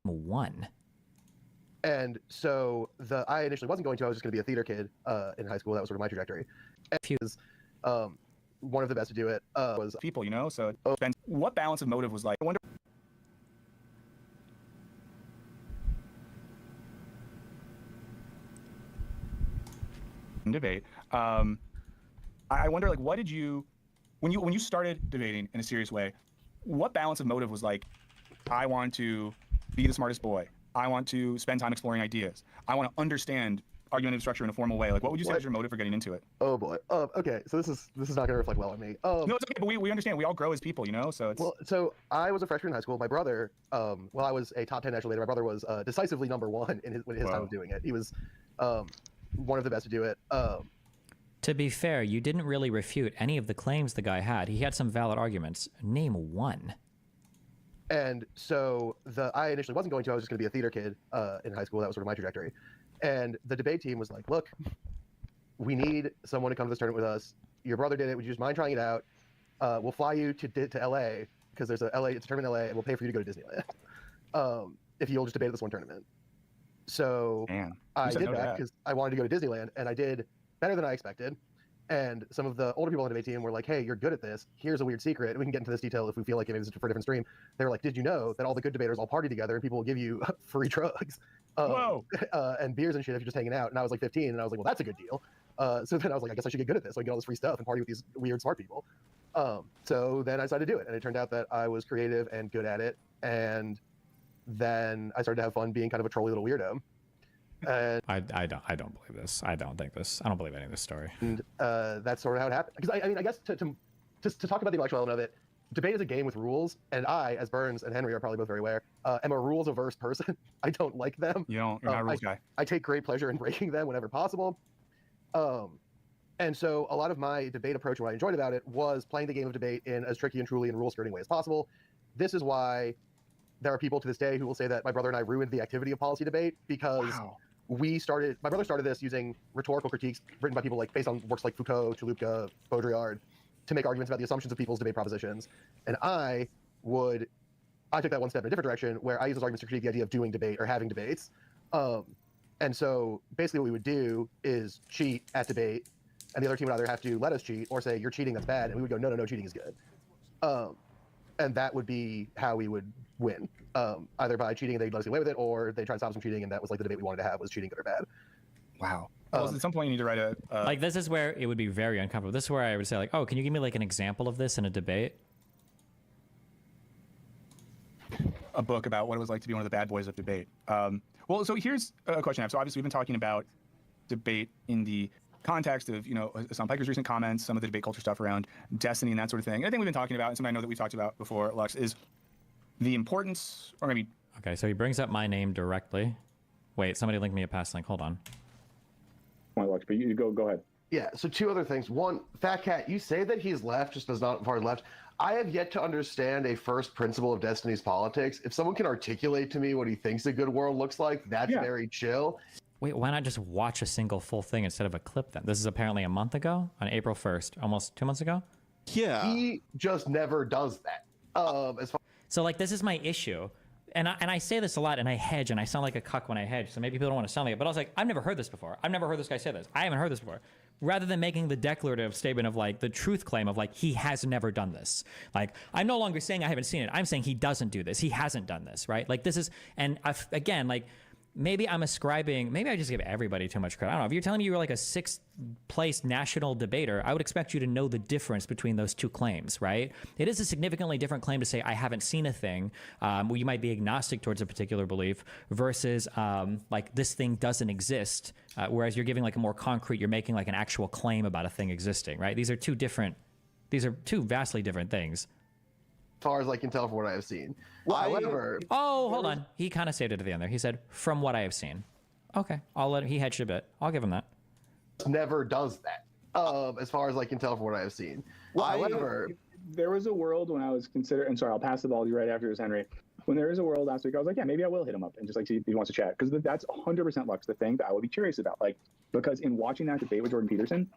1. And so I initially wasn't going to. I was just going to be a theater kid in high school. That was sort of my trajectory. And one of the best to do it was people, you know. So what balance of motive was like? I wonder. Debate. I wonder, like, what did you, when you started debating in a serious way, what balance of motive was like? I want to be the smartest boy. I want to spend time exploring ideas. I want to understand argumentative structure in a formal way. Like, what would you say was your motive for getting into it? Oh boy. Okay, so this is not going to reflect well on me. No, it's okay, but we understand. We all grow as people, you know. So it's so I was a freshman in high school. My brother, I was a top 10 national leader. My brother was decisively number 1 in his time of doing it. He was one of the best to do it. To be fair, you didn't really refute any of the claims the guy had. He had some valid arguments. Name 1. And so I initially wasn't going to. I was just going to be a theater kid in high school. That was sort of my trajectory. And the debate team was like, look, we need someone to come to this tournament with us. Your brother did it. Would you just mind trying it out? We'll fly you to LA because it's a tournament in LA, and we'll pay for you to go to Disneyland if you'll just debate at this one tournament. So I did that because I wanted to go to Disneyland, and I did better than I expected. And some of the older people on the debate team were like, hey, you're good at this. Here's a weird secret. We can get into this detail if we feel like maybe it's for a different stream. They were like, did you know that all the good debaters all party together and people will give you free drugs and beers and shit if you're just hanging out? And I was like 15, and I was like, well, that's a good deal. So then I was like, I guess I should get good at this so I can get all this free stuff and party with these weird smart people. So then I decided to do it. And it turned out that I was creative and good at it. And then I started to have fun being kind of a trolly little weirdo. And I don't believe this. I don't believe any of this story. And that's sort of how it happened. Because I mean, I guess to talk about the intellectual element of it, debate is a game with rules, and I, as Burns and Henry are probably both very aware, am a rules-averse person. I don't like them. You're not a rules guy. I take great pleasure in breaking them whenever possible. And so a lot of my debate approach, what I enjoyed about it, was playing the game of debate in as tricky and truly and rule-skirting way as possible. This is why there are people to this day who will say that my brother and I ruined the activity of policy debate because my brother started this using rhetorical critiques written by people like based on works like Foucault, Chulupka, Baudrillard to make arguments about the assumptions of people's debate propositions. And I took that one step in a different direction where I use those arguments to critique the idea of doing debate or having debates. And so basically what we would do is cheat at debate, and the other team would either have to let us cheat or say, you're cheating, that's bad. And we would go, no, cheating is good. And that would be how we would win. Either by cheating and they'd let us get away with it, or they try to stop us from cheating, and that was like the debate we wanted to have, was cheating good or bad. Wow. Well, at some point you need to write a... like, this is where it would be very uncomfortable. This is where I would say, like, oh, can you give me, like, an example of this in a debate? A book about what it was like to be one of the bad boys of debate. Well, so here's a question I have. So obviously we've been talking about debate in the context of, you know, Hassan Piker's recent comments, some of the debate culture stuff around Destiny and that sort of thing. And I think we've been talking about, and something I know that we've talked about before, Lux, is the importance, or maybe... Okay, so he brings up my name directly. Wait, somebody link me a pass link. Hold on. Lux, but you go ahead. Yeah, so 2 other things. One, Fat Cat, you say that he's left, just as not far left. I have yet to understand a first principle of Destiny's politics. If someone can articulate to me what he thinks a good world looks like, that's very chill. Wait, why not just watch a single full thing instead of a clip then? This is apparently a month ago, on April 1st, almost 2 months ago? Yeah. He just never does that. So, like, this is my issue. And I say this a lot, and I hedge, and I sound like a cuck when I hedge, so maybe people don't want to sound like it. But I was like, I've never heard this before. I've never heard this guy say this. I haven't heard this before. Rather than making the declarative statement of, like, the truth claim of, like, he has never done this. Like, I'm no longer saying I haven't seen it. I'm saying he doesn't do this. He hasn't done this, right? Like, this is, and again, like, maybe I'm ascribing, maybe I just give everybody too much credit. I don't know. If you're telling me you were like a 6th place national debater, I would expect you to know the difference between those 2 claims, right? It is a significantly different claim to say, I haven't seen a thing, where you might be agnostic towards a particular belief, versus like, this thing doesn't exist. Whereas you're giving like a more concrete, you're making like an actual claim about a thing existing, right? These are 2 vastly different things. As far as I can tell from what I have seen. However... Oh, hold on. He kind of stated at the end there. He said, from what I have seen. Okay. He hedged a bit. I'll give him that. Never does that. As far as I can tell from what I have seen. However... There was a world when I was considering... And sorry, I'll pass the ball to you right after this, Henry. When there was a world last week, I was like, yeah, maybe I will hit him up and just like see if he wants to chat. Because that's 100% Lux, the thing that I would be curious about. Like, because in watching that debate with Jordan Peterson,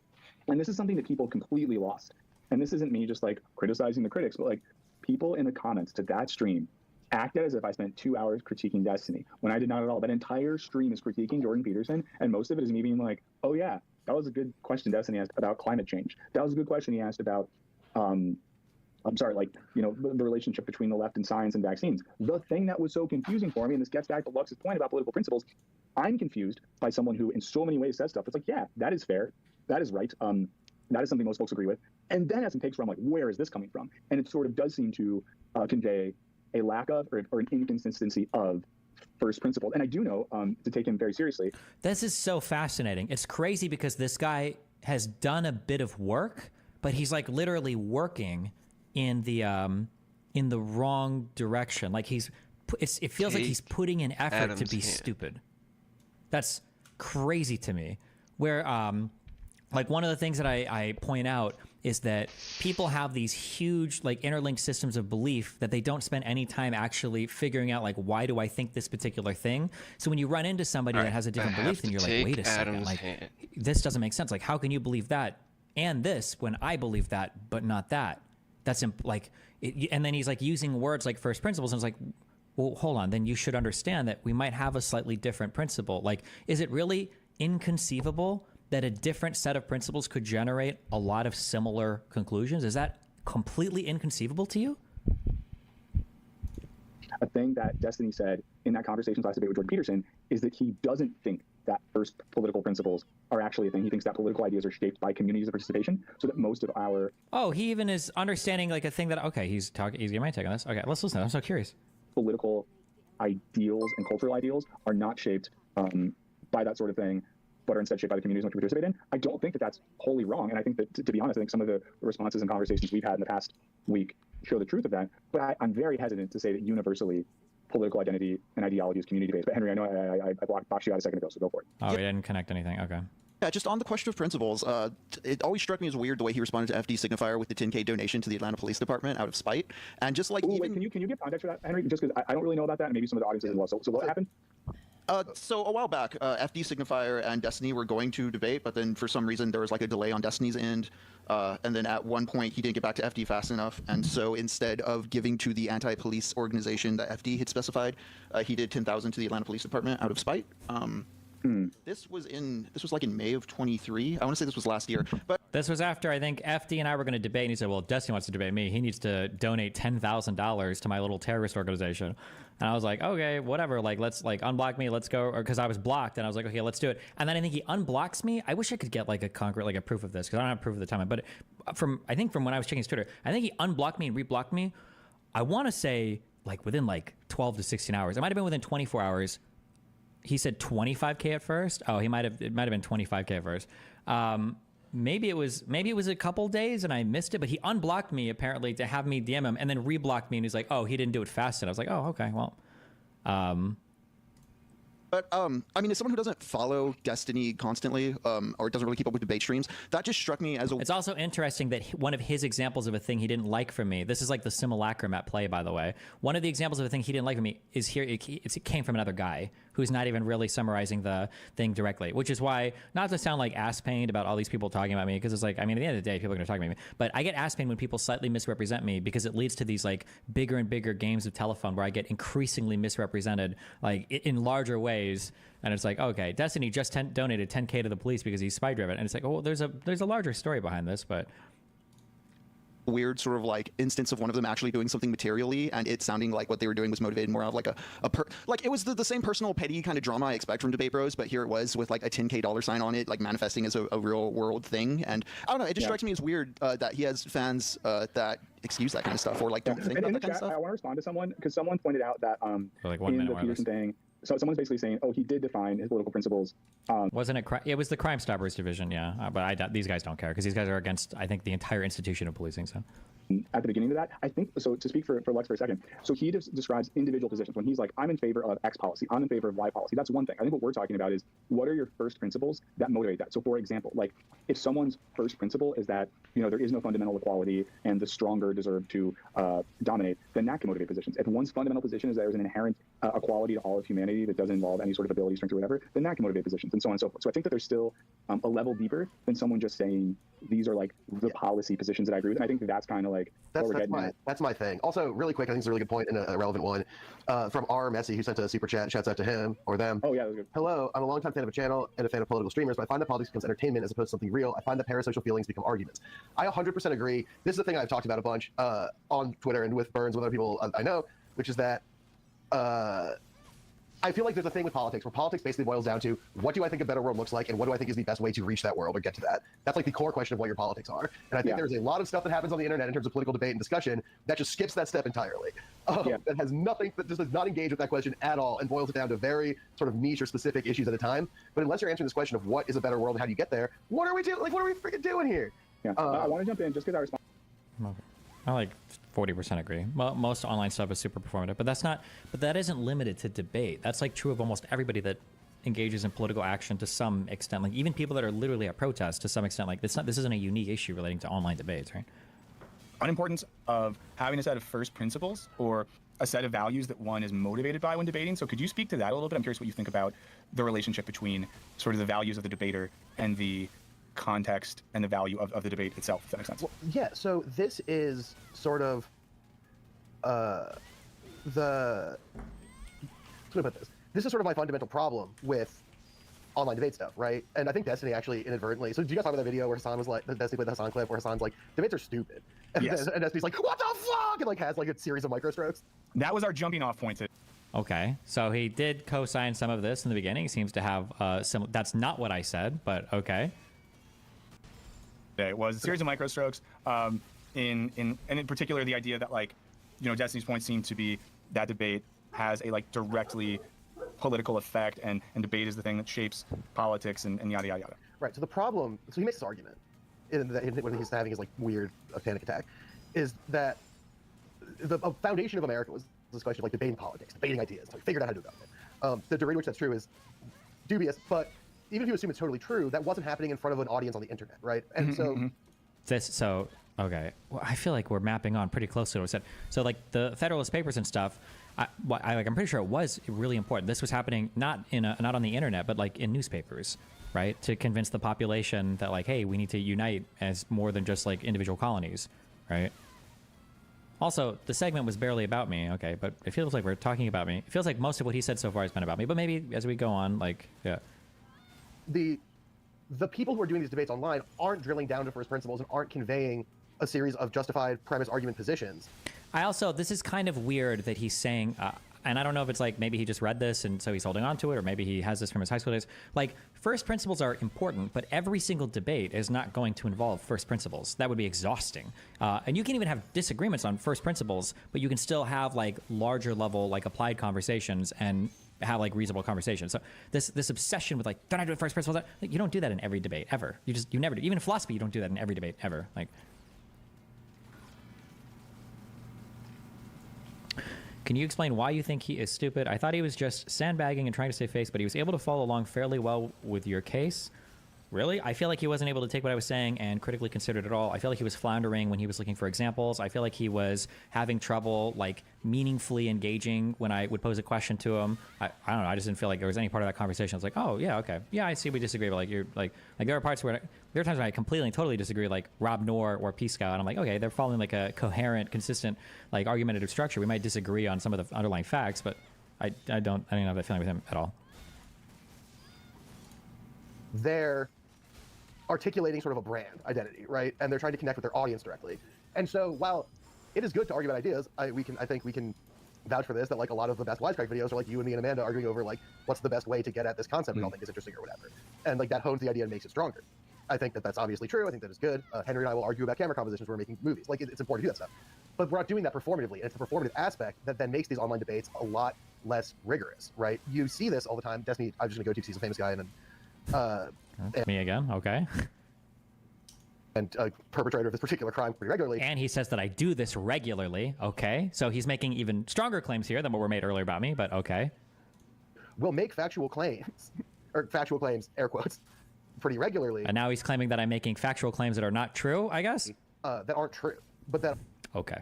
and this is something that people completely lost. and this isn't me just like criticizing the critics, but like people in the comments to that stream acted as if I spent 2 hours critiquing Destiny when I did not at all. That entire stream is critiquing Jordan Peterson, and most of it is me being like, oh yeah, that was a good question Destiny asked about climate change. That was a good question he asked about, the relationship between the left and science and vaccines. The thing that was so confusing for me, and this gets back to Lux's point about political principles, I'm confused by someone who in so many ways says stuff. It's like, yeah, that is fair. That is right. That is something most folks agree with. And then has some takes where I'm like, where is this coming from? And it sort of does seem to convey a lack of or an inconsistency of first principles. And I do know, to take him very seriously. This is so fascinating. It's crazy because this guy has done a bit of work, but he's like literally working in the wrong direction. Like it feels like he's putting in effort to be stupid. That's crazy to me. Where like one of the things that I point out is that people have these huge like interlinked systems of belief that they don't spend any time actually figuring out like, why do I think this particular thing? So when you run into somebody that has a different belief, then you're like, wait a second, like this doesn't make sense. Like, how can you believe that and this when I believe that but not that? That's and then he's like using words like first principles, and it's like, well, hold on, then you should understand that we might have a slightly different principle. Like, is it really inconceivable that a different set of principles could generate a lot of similar conclusions? Is that completely inconceivable to you? A thing that Destiny said in that conversation last debate with Jordan Peterson is that he doesn't think that first political principles are actually a thing. He thinks that political ideas are shaped by communities of participation, so that most of our... Oh, he even is understanding like a thing that... Okay, he's getting my take on this. Okay, let's listen. I'm so curious. Political ideals and cultural ideals are not shaped by that sort of thing, but are instead shaped by the communities in which we participate in. I don't think that that's wholly wrong, and I think that, to be honest, I think some of the responses and conversations we've had in the past week show the truth of that, but I'm very hesitant to say that universally political identity and ideology is community-based. But Henry, I know I boxed you out a second ago, so go for it. Oh, we didn't connect anything. Okay. Yeah, just on the question of principles, it always struck me as weird the way he responded to FD Signifier with the 10K donation to the Atlanta Police Department out of spite. And just like... Wait, can you give context for that, Henry? Just because I don't really know about that, and maybe some of the audiences as well. So what happened? So a while back, FD Signifier and Destiny were going to debate, but then for some reason there was like a delay on Destiny's end. And then at one point he didn't get back to FD fast enough. And so instead of giving to the anti-police organization that FD had specified, he did 10,000 to the Atlanta Police Department out of spite. This was like in May of 23. I want to say this was last year, but this was after I think FD and I were going to debate, and he said, well, if Destiny wants to debate me, he needs to donate $10,000 to my little terrorist organization. And I was like, okay, whatever, like let's like unblock me, let's go, because I was blocked, and I was like, okay, let's do it. And then I think he unblocks me. I wish I could get like a concrete, like a proof of this, because I don't have proof of the time, but I think from when I was checking his Twitter, I think he unblocked me and reblocked me. I want to say like within like 12 to 16 hours. It might have been within 24 hours. He said 25K at first. Oh, it might have been 25K at first. Maybe it was a couple days and I missed it, but he unblocked me apparently to have me DM him, and then reblocked me, and he's like, oh, he didn't do it fast enough. I was like, oh, okay, well. But I mean, as someone who doesn't follow Destiny constantly, or doesn't really keep up with debate streams, that just struck me as a... It's also interesting that one of his examples of a thing he didn't like from me, this is like the simulacrum at play, by the way. One of the examples of a thing he didn't like from me is here, it came from another guy who's not even really summarizing the thing directly, which is why, not to sound like ass pained about all these people talking about me, because it's like, I mean, at the end of the day, people are going to talk about me, but I get ass pained when people slightly misrepresent me, because it leads to these like bigger and bigger games of telephone where I get increasingly misrepresented, like in larger ways. And it's like, okay, Destiny just donated 10K to the police because he's spy driven, and it's like, oh, there's a larger story behind this, but weird sort of like instance of one of them actually doing something materially, and it sounding like what they were doing was motivated more of like like it was the same personal petty kind of drama I expect from Debate Bros, but here it was with like a $10K $sign on it, like manifesting as a real world thing. And I don't know, it just strikes me as weird that he has fans that excuse that kind of stuff, or like don't think about that kind of stuff. I want to respond to someone, because someone pointed out that in the Peterson thing, so someone's basically saying, oh, he did define his political principles. Wasn't it? It was the Crime Stoppers division, yeah. But these guys don't care, because these guys are against, I think, the entire institution of policing. So at the beginning of that. I think so. To speak for Lex for a second, so he describes individual positions when he's like, I'm in favor of X policy, I'm in favor of Y policy. That's one thing. I think what we're talking about is what are your first principles that motivate that. So for example, like if someone's first principle is that there is no fundamental equality and the stronger deserve to dominate, then that can motivate positions. If one's fundamental position is there's an inherent equality to all of humanity that doesn't involve any sort of ability, strength, or whatever, then that can motivate positions, and so on and so forth. So I think that there's still a level deeper than someone just saying these are like the policy positions that I agree with. And I think that's kind of like that's my thing. Also, really quick, I think it's a really good point and a relevant one from R. Messi, who sent a super chat. Shouts out to him or them. Oh yeah, that was good. Hello, I'm a longtime fan of a channel and a fan of political streamers, but I find that politics becomes entertainment as opposed to something real. I find that parasocial feelings become arguments. I 100% agree. This is the thing I've talked about a bunch on Twitter and with Burns, with other people I know, which is that I feel like there's a thing with politics where politics basically boils down to what do I think a better world looks like and what do I think is the best way to reach that world or get to that. That's like the core question of what your politics are. And I think there's a lot of stuff that happens on the internet in terms of political debate and discussion that just skips that step entirely. That has nothing, that just does not engage with that question at all and boils it down to very sort of niche or specific issues at a time. But unless you're answering this question of what is a better world and how do you get there, what are we doing? Like, what are we freaking doing here? Yeah, I want to jump in just because I respond. Okay. I like 40% agree. Most online stuff is super performative, but that isn't limited to debate. That's like true of almost everybody that engages in political action to some extent. Like even people that are literally at protest to some extent. Like this isn't a unique issue relating to online debates, right? Unimportance of having a set of first principles or a set of values that one is motivated by when debating. So could you speak to that a little bit? I'm curious what you think about the relationship between sort of the values of the debater and the context and the value of the debate itself, if that makes sense. Well, yeah, so this is sort of this is sort of my fundamental problem with online debate stuff, right? And I think Destiny actually inadvertently. So did you guys talk about that video where Hassan was like, Destiny played the Hassan clip where Hassan's like, debates are stupid, and, Yes. and Destiny's like, what the fuck, and like has like a series of microstrokes. That was our jumping off point. Okay, so he did co-sign some of this in the beginning. He seems to have some. That's not what I said, but okay. It was a series of microstrokes. In particular, the idea that Destiny's point seemed to be that debate has a directly political effect, and debate is the thing that shapes politics and yada yada yada. Right. So the problem. So he makes this argument when he's having his weird panic attack, is that the foundation of America was this question of debating politics, debating ideas, figured out how to do that. The degree to which that's true is dubious, but even if you assume it's totally true, that wasn't happening in front of an audience on the internet, right? And Okay. Well, I feel like we're mapping on pretty close to what we said. So the Federalist Papers and stuff, I'm pretty sure it was really important. This was happening not on the internet, but in newspapers, right? To convince the population that hey, we need to unite as more than just individual colonies, right? Also, the segment was barely about me, okay, but it feels like we're talking about me. It feels like most of what he said so far has been about me, but maybe as we go on, yeah. The people who are doing these debates online aren't drilling down to first principles and aren't conveying a series of justified premise argument positions. This is kind of weird that he's saying, and I don't know if it's maybe he just read this and so he's holding on to it, or maybe he has this from his high school days. First principles are important, but every single debate is not going to involve first principles. That would be exhausting. And you can even have disagreements on first principles, but you can still have larger level, applied conversations and have reasonable conversations. So this obsession with don't I do it first principles? You don't do that in every debate ever. You never do. Even in philosophy, you don't do that in every debate ever. Can you explain why you think he is stupid? I thought he was just sandbagging and trying to save face, but he was able to follow along fairly well with your case. Really? I feel like he wasn't able to take what I was saying and critically consider it at all. I feel like he was floundering when he was looking for examples. I feel like he was having trouble meaningfully engaging when I would pose a question to him. I don't know. I just didn't feel like there was any part of that conversation. I was like, oh yeah, okay, yeah, I see we disagree. But you're there are parts where there are times when I completely and totally disagree, like Rob Noor or P Scout. And I'm like, okay, they're following a coherent, consistent argumentative structure. We might disagree on some of the underlying facts, but I don't have that feeling with him at all. They're articulating sort of a brand identity, right? And they're trying to connect with their audience directly. And so while it is good to argue about ideas, I think we can vouch for this, that a lot of the best Wisecrack videos are you and me and Amanda arguing over what's the best way to get at this concept we all think is interesting or whatever. And that hones the idea and makes it stronger. I think that's obviously true. I think that is good. Henry and I will argue about camera compositions when we're making movies. It's important to do that stuff. But we're not doing that performatively. And it's the performative aspect that then makes these online debates a lot less rigorous, right? You see this all the time. Destiny, I'm just going to go to see some famous guy and then... Me again? Okay. and a perpetrator of this particular crime pretty regularly. And he says that I do this regularly. Okay. So he's making even stronger claims here than what were made earlier about me, but okay. Will make factual claims, or factual claims, air quotes, pretty regularly. And now he's claiming that I'm making factual claims that are not true, I guess? That aren't true, but that okay.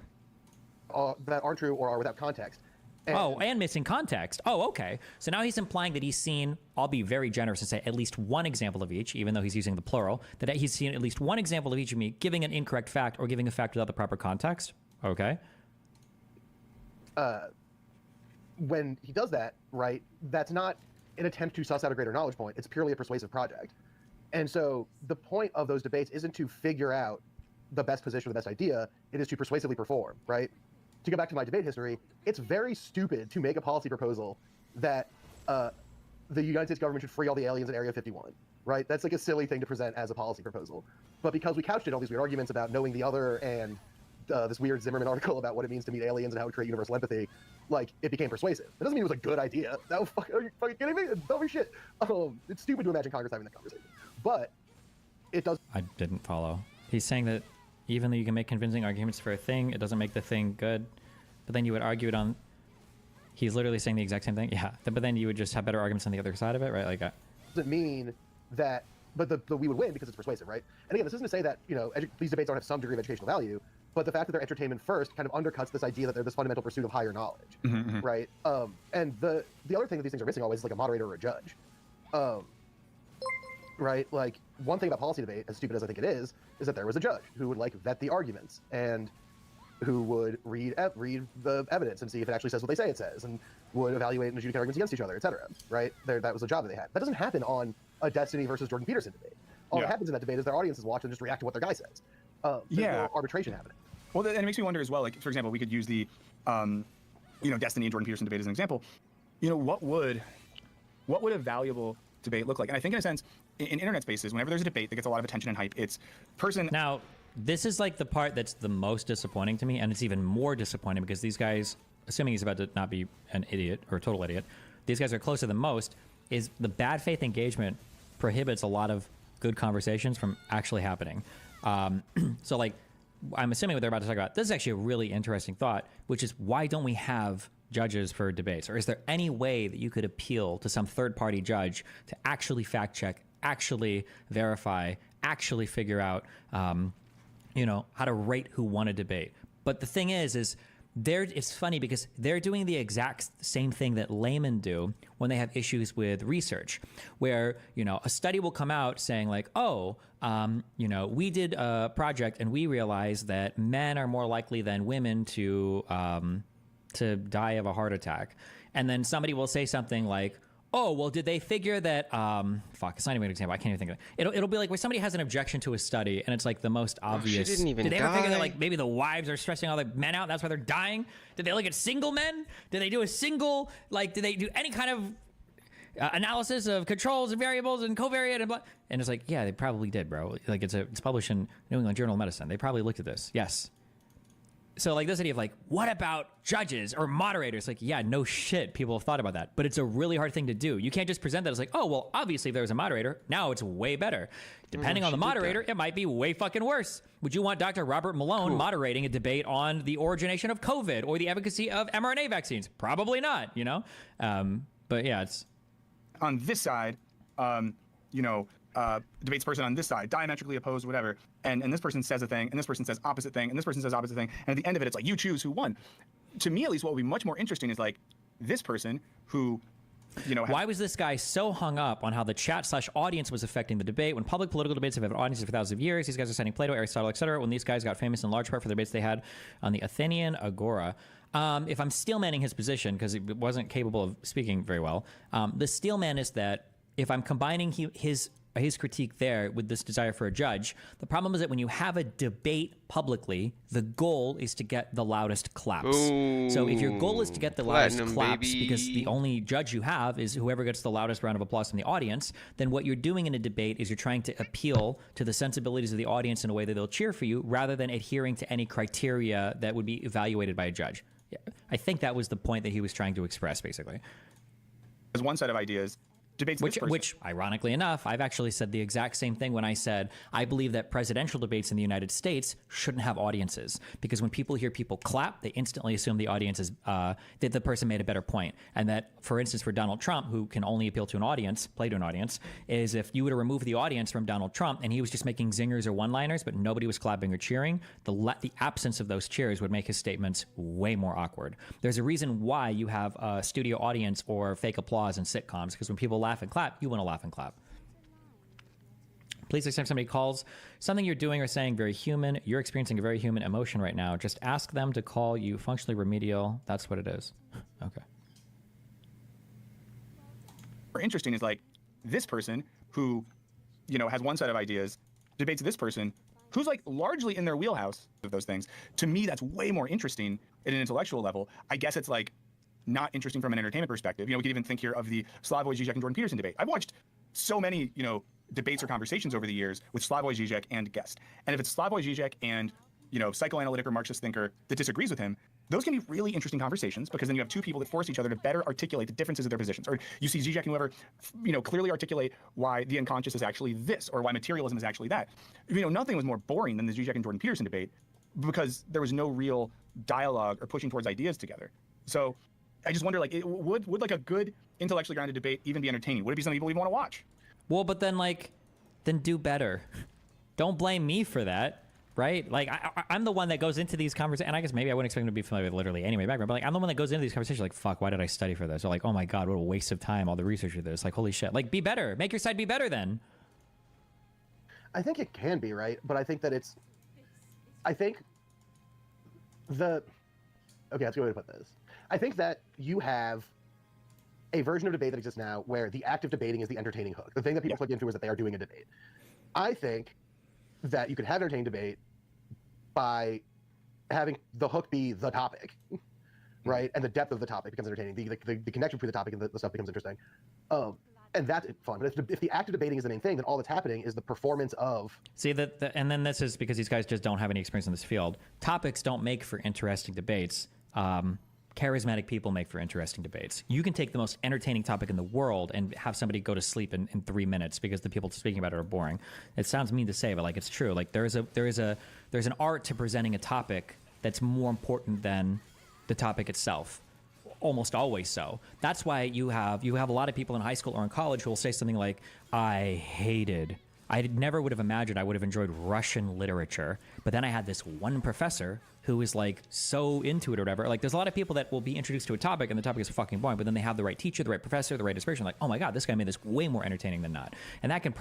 That aren't true or are without context. And missing context. Oh, okay. So now he's implying that he's seen, I'll be very generous and say at least one example of each, even though he's using the plural, that he's seen at least one example of each of me giving an incorrect fact or giving a fact without the proper context. Okay. When he does that, right, that's not an attempt to suss out a greater knowledge point. It's purely a persuasive project. And so the point of those debates isn't to figure out the best position or the best idea. It is to persuasively perform, right? To go back to my debate history, it's very stupid to make a policy proposal that the United States government should free all the aliens in Area 51, right? That's like a silly thing to present as a policy proposal. But because we couched it all these weird arguments about knowing the other and this weird Zimmerman article about what it means to meet aliens and how we create universal empathy, like, it became persuasive. It doesn't mean it was a good idea. That was are you fucking kidding me? It's dumb as shit. It's stupid to imagine Congress having that conversation. But it does. I didn't follow. He's saying that even though you can make convincing arguments for a thing, it doesn't make the thing good. But then you would argue it on. He's literally saying the exact same thing. Yeah. But then you would just have better arguments on the other side of it, right? Like. Doesn't mean that. But the we would win because it's persuasive, right? And again, this isn't to say that these debates don't have some degree of educational value, but the fact that they're entertainment first kind of undercuts this idea that they're this fundamental pursuit of higher knowledge, right? And the other thing that these things are missing always is like a moderator or a judge, right? Like, one thing about policy debate, as stupid as I think it is that there was a judge who would like vet the arguments and who would read the evidence and see if it actually says what they say it says, and would evaluate and adjudicate arguments against each other, etc. Right? That was the job that they had. That doesn't happen on a Destiny versus Jordan Peterson debate. All that happens in that debate is their audiences watch and just react to what their guy says. There's no arbitration happening. Well, and it makes me wonder as well. Like, for example, we could use the, Destiny and Jordan Peterson debate as an example. What would a valuable debate look like? And I think, in a sense, in internet spaces, whenever there's a debate that gets a lot of attention and hype, it's person. Now, this is like the part that's the most disappointing to me, and it's even more disappointing because these guys, assuming he's about to not be an idiot or a total idiot, these guys are closer than most. Is the bad faith engagement prohibits a lot of good conversations from actually happening. So, like, I'm assuming what they're about to talk about. This is actually a really interesting thought, which is why don't we have judges for debates? Or is there any way that you could appeal to some third-party judge to actually fact-check, actually verify, actually figure out, how to rate who won a debate? But the thing is it's funny because they're doing the exact same thing that laymen do when they have issues with research, where, a study will come out saying like, we did a project and we realized that men are more likely than women to die of a heart attack. And then somebody will say something like, oh, well, did they figure that, it's not even an example. I can't even think of it. It'll be like when somebody has an objection to a study and it's like the most obvious. She didn't even Did they ever figure that die. like maybe the wives are stressing all the men out? That's why they're dying? Did they look at single men? Did they do did they do any kind of analysis of controls and variables and covariate and blah? And it's like, yeah, they probably did, bro. Like it's published in New England Journal of Medicine. They probably looked at this. Yes. So like this idea of like, what about judges or moderators? Like, yeah, no shit, people have thought about that, but it's a really hard thing to do. You can't just present that as like, oh, well, obviously if there was a moderator, now it's way better. Depending on the moderator, it might be way fucking worse. Would you want Dr. Robert Malone moderating a debate on the origination of COVID or the efficacy of mRNA vaccines? Probably not, but yeah, it's on this side, debates person on this side, diametrically opposed, whatever, and this person says a thing, and this person says opposite thing, and this person says opposite thing, and at the end of it, it's like, you choose who won. To me, at least, what would be much more interesting is like this person who, why was this guy so hung up on how the chat/audience was affecting the debate when public political debates have had audiences for thousands of years? These guys are citing Plato, Aristotle, etc. When these guys got famous in large part for the debates they had on the Athenian Agora. If I'm steelmanning his position, because he wasn't capable of speaking very well, the steelman is that if I'm combining his critique there with this desire for a judge, the problem is that when you have a debate publicly, the goal is to get the loudest claps. So if your goal is to get the loudest claps, because the only judge you have is whoever gets the loudest round of applause from the audience, then what you're doing in a debate is you're trying to appeal to the sensibilities of the audience in a way that they'll cheer for you, rather than adhering to any criteria that would be evaluated by a judge. Yeah, I think that was the point that he was trying to express, basically. As one set of ideas, debates this person. Which, ironically enough, I've actually said the exact same thing when I said I believe that presidential debates in the United States shouldn't have audiences, because when people hear people clap, they instantly assume the audience is that the person made a better point, and that, for instance, for Donald Trump, who can only appeal to an audience, play to an audience, is if you were to remove the audience from Donald Trump and he was just making zingers or one-liners, but nobody was clapping or cheering, the absence of those cheers would make his statements way more awkward. There's a reason why you have a studio audience or fake applause in sitcoms, because when people laugh and clap, you want to laugh and clap. Please, next time somebody calls something you're doing or saying very human, you're experiencing a very human emotion right now, just ask them to call you functionally remedial. That's what it is. Okay. Interesting is like this person who, you know, has one set of ideas, debates this person who's like largely in their wheelhouse of those things. To me, that's way more interesting at an intellectual level. I guess it's like not interesting from an entertainment perspective. You know, we could even think here of the Slavoj Žižek and Jordan Peterson debate. I've watched so many, you know, debates or conversations over the years with Slavoj Žižek and guest. And if it's Slavoj Žižek and, you know, psychoanalytic or Marxist thinker that disagrees with him, those can be really interesting conversations, because then you have two people that force each other to better articulate the differences of their positions. Or you see Žižek and whoever, you know, clearly articulate why the unconscious is actually this, or why materialism is actually that. You know, nothing was more boring than the Žižek and Jordan Peterson debate, because there was no real dialogue or pushing towards ideas together. So I just wonder, like, would like a good intellectually grounded debate even be entertaining? Would it be something people even want to watch? Well, but then then do better. Don't blame me for that, right? Like, I'm the one that goes into these conversations, and I guess maybe I wouldn't expect him to be familiar with literally any of my background, but like, I'm the one that goes into these conversations like, fuck, why did I study for this? Or like, oh my God, what a waste of time, all the research for this. Like, holy shit. Like, be better. Make your side be better then. I think it can be, right? But I think that okay, that's a good way to put this. I think that you have a version of debate that exists now where the act of debating is the entertaining hook. The thing that people click into is that they are doing a debate. I think that you could have an entertaining debate by having the hook be the topic, right? And the depth of the topic becomes entertaining. The connection between the topic and the stuff becomes interesting. And that's fun. But if the act of debating is the main thing, then all that's happening is the performance of... See, and then this is because these guys just don't have any experience in this field. Topics don't make for interesting debates. Charismatic people make for interesting debates. You can take the most entertaining topic in the world and have somebody go to sleep in 3 minutes because the people speaking about it are boring. It sounds mean to say, but like, it's true. Like, there's an art to presenting a topic that's more important than the topic itself. Almost always so. That's why you have a lot of people in high school or in college who will say something like, I never would have imagined I would have enjoyed Russian literature, but then I had this one professor who is like so into it or whatever. Like, there's a lot of people that will be introduced to a topic and the topic is fucking boring, but then they have the right teacher, the right professor, the right inspiration. Like, oh my God, this guy made this way more entertaining than not. And that can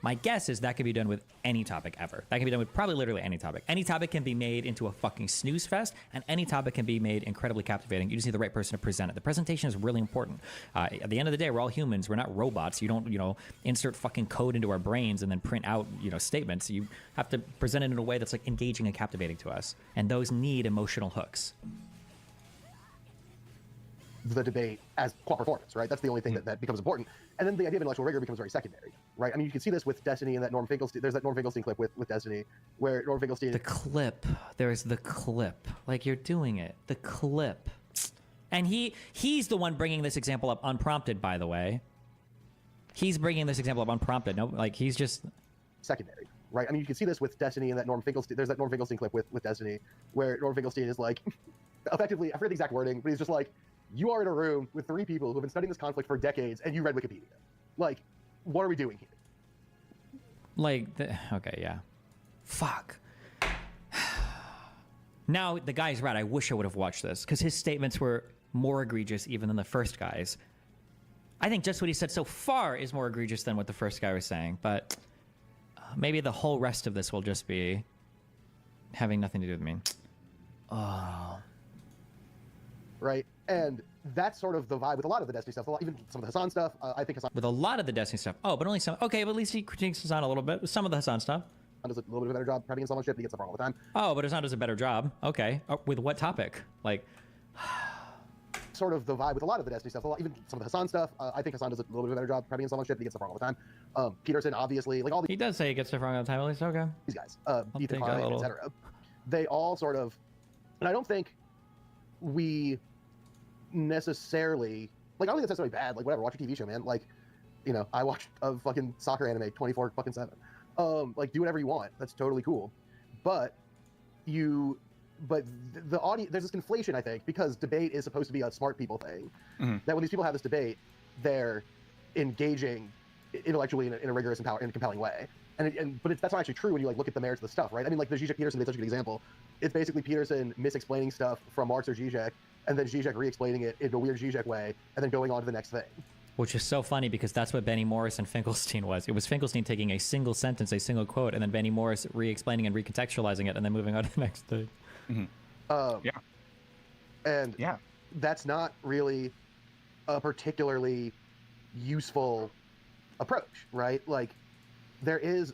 my guess is that can be done with any topic ever. That can be done with probably literally any topic. Any topic can be made into a fucking snooze fest, and any topic can be made incredibly captivating. You just need the right person to present it. The presentation is really important. At the end of the day, we're all humans. We're not robots. You don't, insert fucking code into our brains and then print out, statements. You have to present it in a way that's like engaging and captivating to us. And those need emotional hooks. The debate as core performance, right? That's the only thing that becomes important. And then the idea of intellectual rigor becomes very secondary, right? I mean, you can see this with Destiny and that Norm Finkelstein. There's that Norm Finkelstein clip with Destiny where Norm Finkelstein... The clip. There's the clip. Like, you're doing it. The clip. And he's the one bringing this example up unprompted, by the way. He's bringing this example up unprompted. No, like, he's just... Secondary, right? I mean, you can see this with Destiny and that Norm Finkelstein. There's that Norm Finkelstein clip with Destiny where Norm Finkelstein is like, effectively, I forget the exact wording, but he's just like, you are in a room with 3 people who have been studying this conflict for decades, and you read Wikipedia. Like, what are we doing here? Like, okay, yeah. Fuck. Now, the guy's right. I wish I would have watched this, because his statements were more egregious even than the first guy's. I think just what he said so far is more egregious than what the first guy was saying, but maybe the whole rest of this will just be having nothing to do with me. Oh. Right? And that's sort of the vibe with a lot of the Destiny stuff, even some of the Hassan stuff. I think Hassan... With a lot of the Destiny stuff. Oh, but only some. Okay, but at least he critiques Hassan a little bit with some of the Hassan stuff. Does a little bit of a better job prepping someone shit, but he gets stuff wrong all the time. Oh, but Hassan does a better job. Okay. With what topic? Like... Sort of the vibe with a lot of the Destiny stuff, even some of the Hassan stuff. I think Hassan does a little bit of a better job prepping someone shit, but he gets stuff wrong all the time. Peterson, obviously, like all the... He does say he gets stuff wrong all the time, at least. Okay. These guys. Ethan Klein, etc. They all sort of... And I don't think we necessarily... Like, I don't think that's necessarily bad. Like, whatever, watch your TV show, man. Like, You know, I watch a fucking soccer anime 24/7. Like, do whatever you want. That's totally cool. But the audience, there's this conflation, I think, because debate is supposed to be a smart people thing. That when these people have this debate, they're engaging intellectually in a rigorous and compelling way. But that's not actually true when you like look at the merits of the stuff, right? I mean, like the Zizek Peterson is such a good example. It's basically Peterson misexplaining stuff from Marx or Zizek, and then Zizek re-explaining it in a weird Zizek way, and then going on to the next thing. Which is so funny because that's what Benny Morris and Finkelstein was. It was Finkelstein taking a single sentence, a single quote, and then Benny Morris re-explaining and recontextualizing it, and then moving on to the next thing. And that's not really a particularly useful approach, right? Like, there is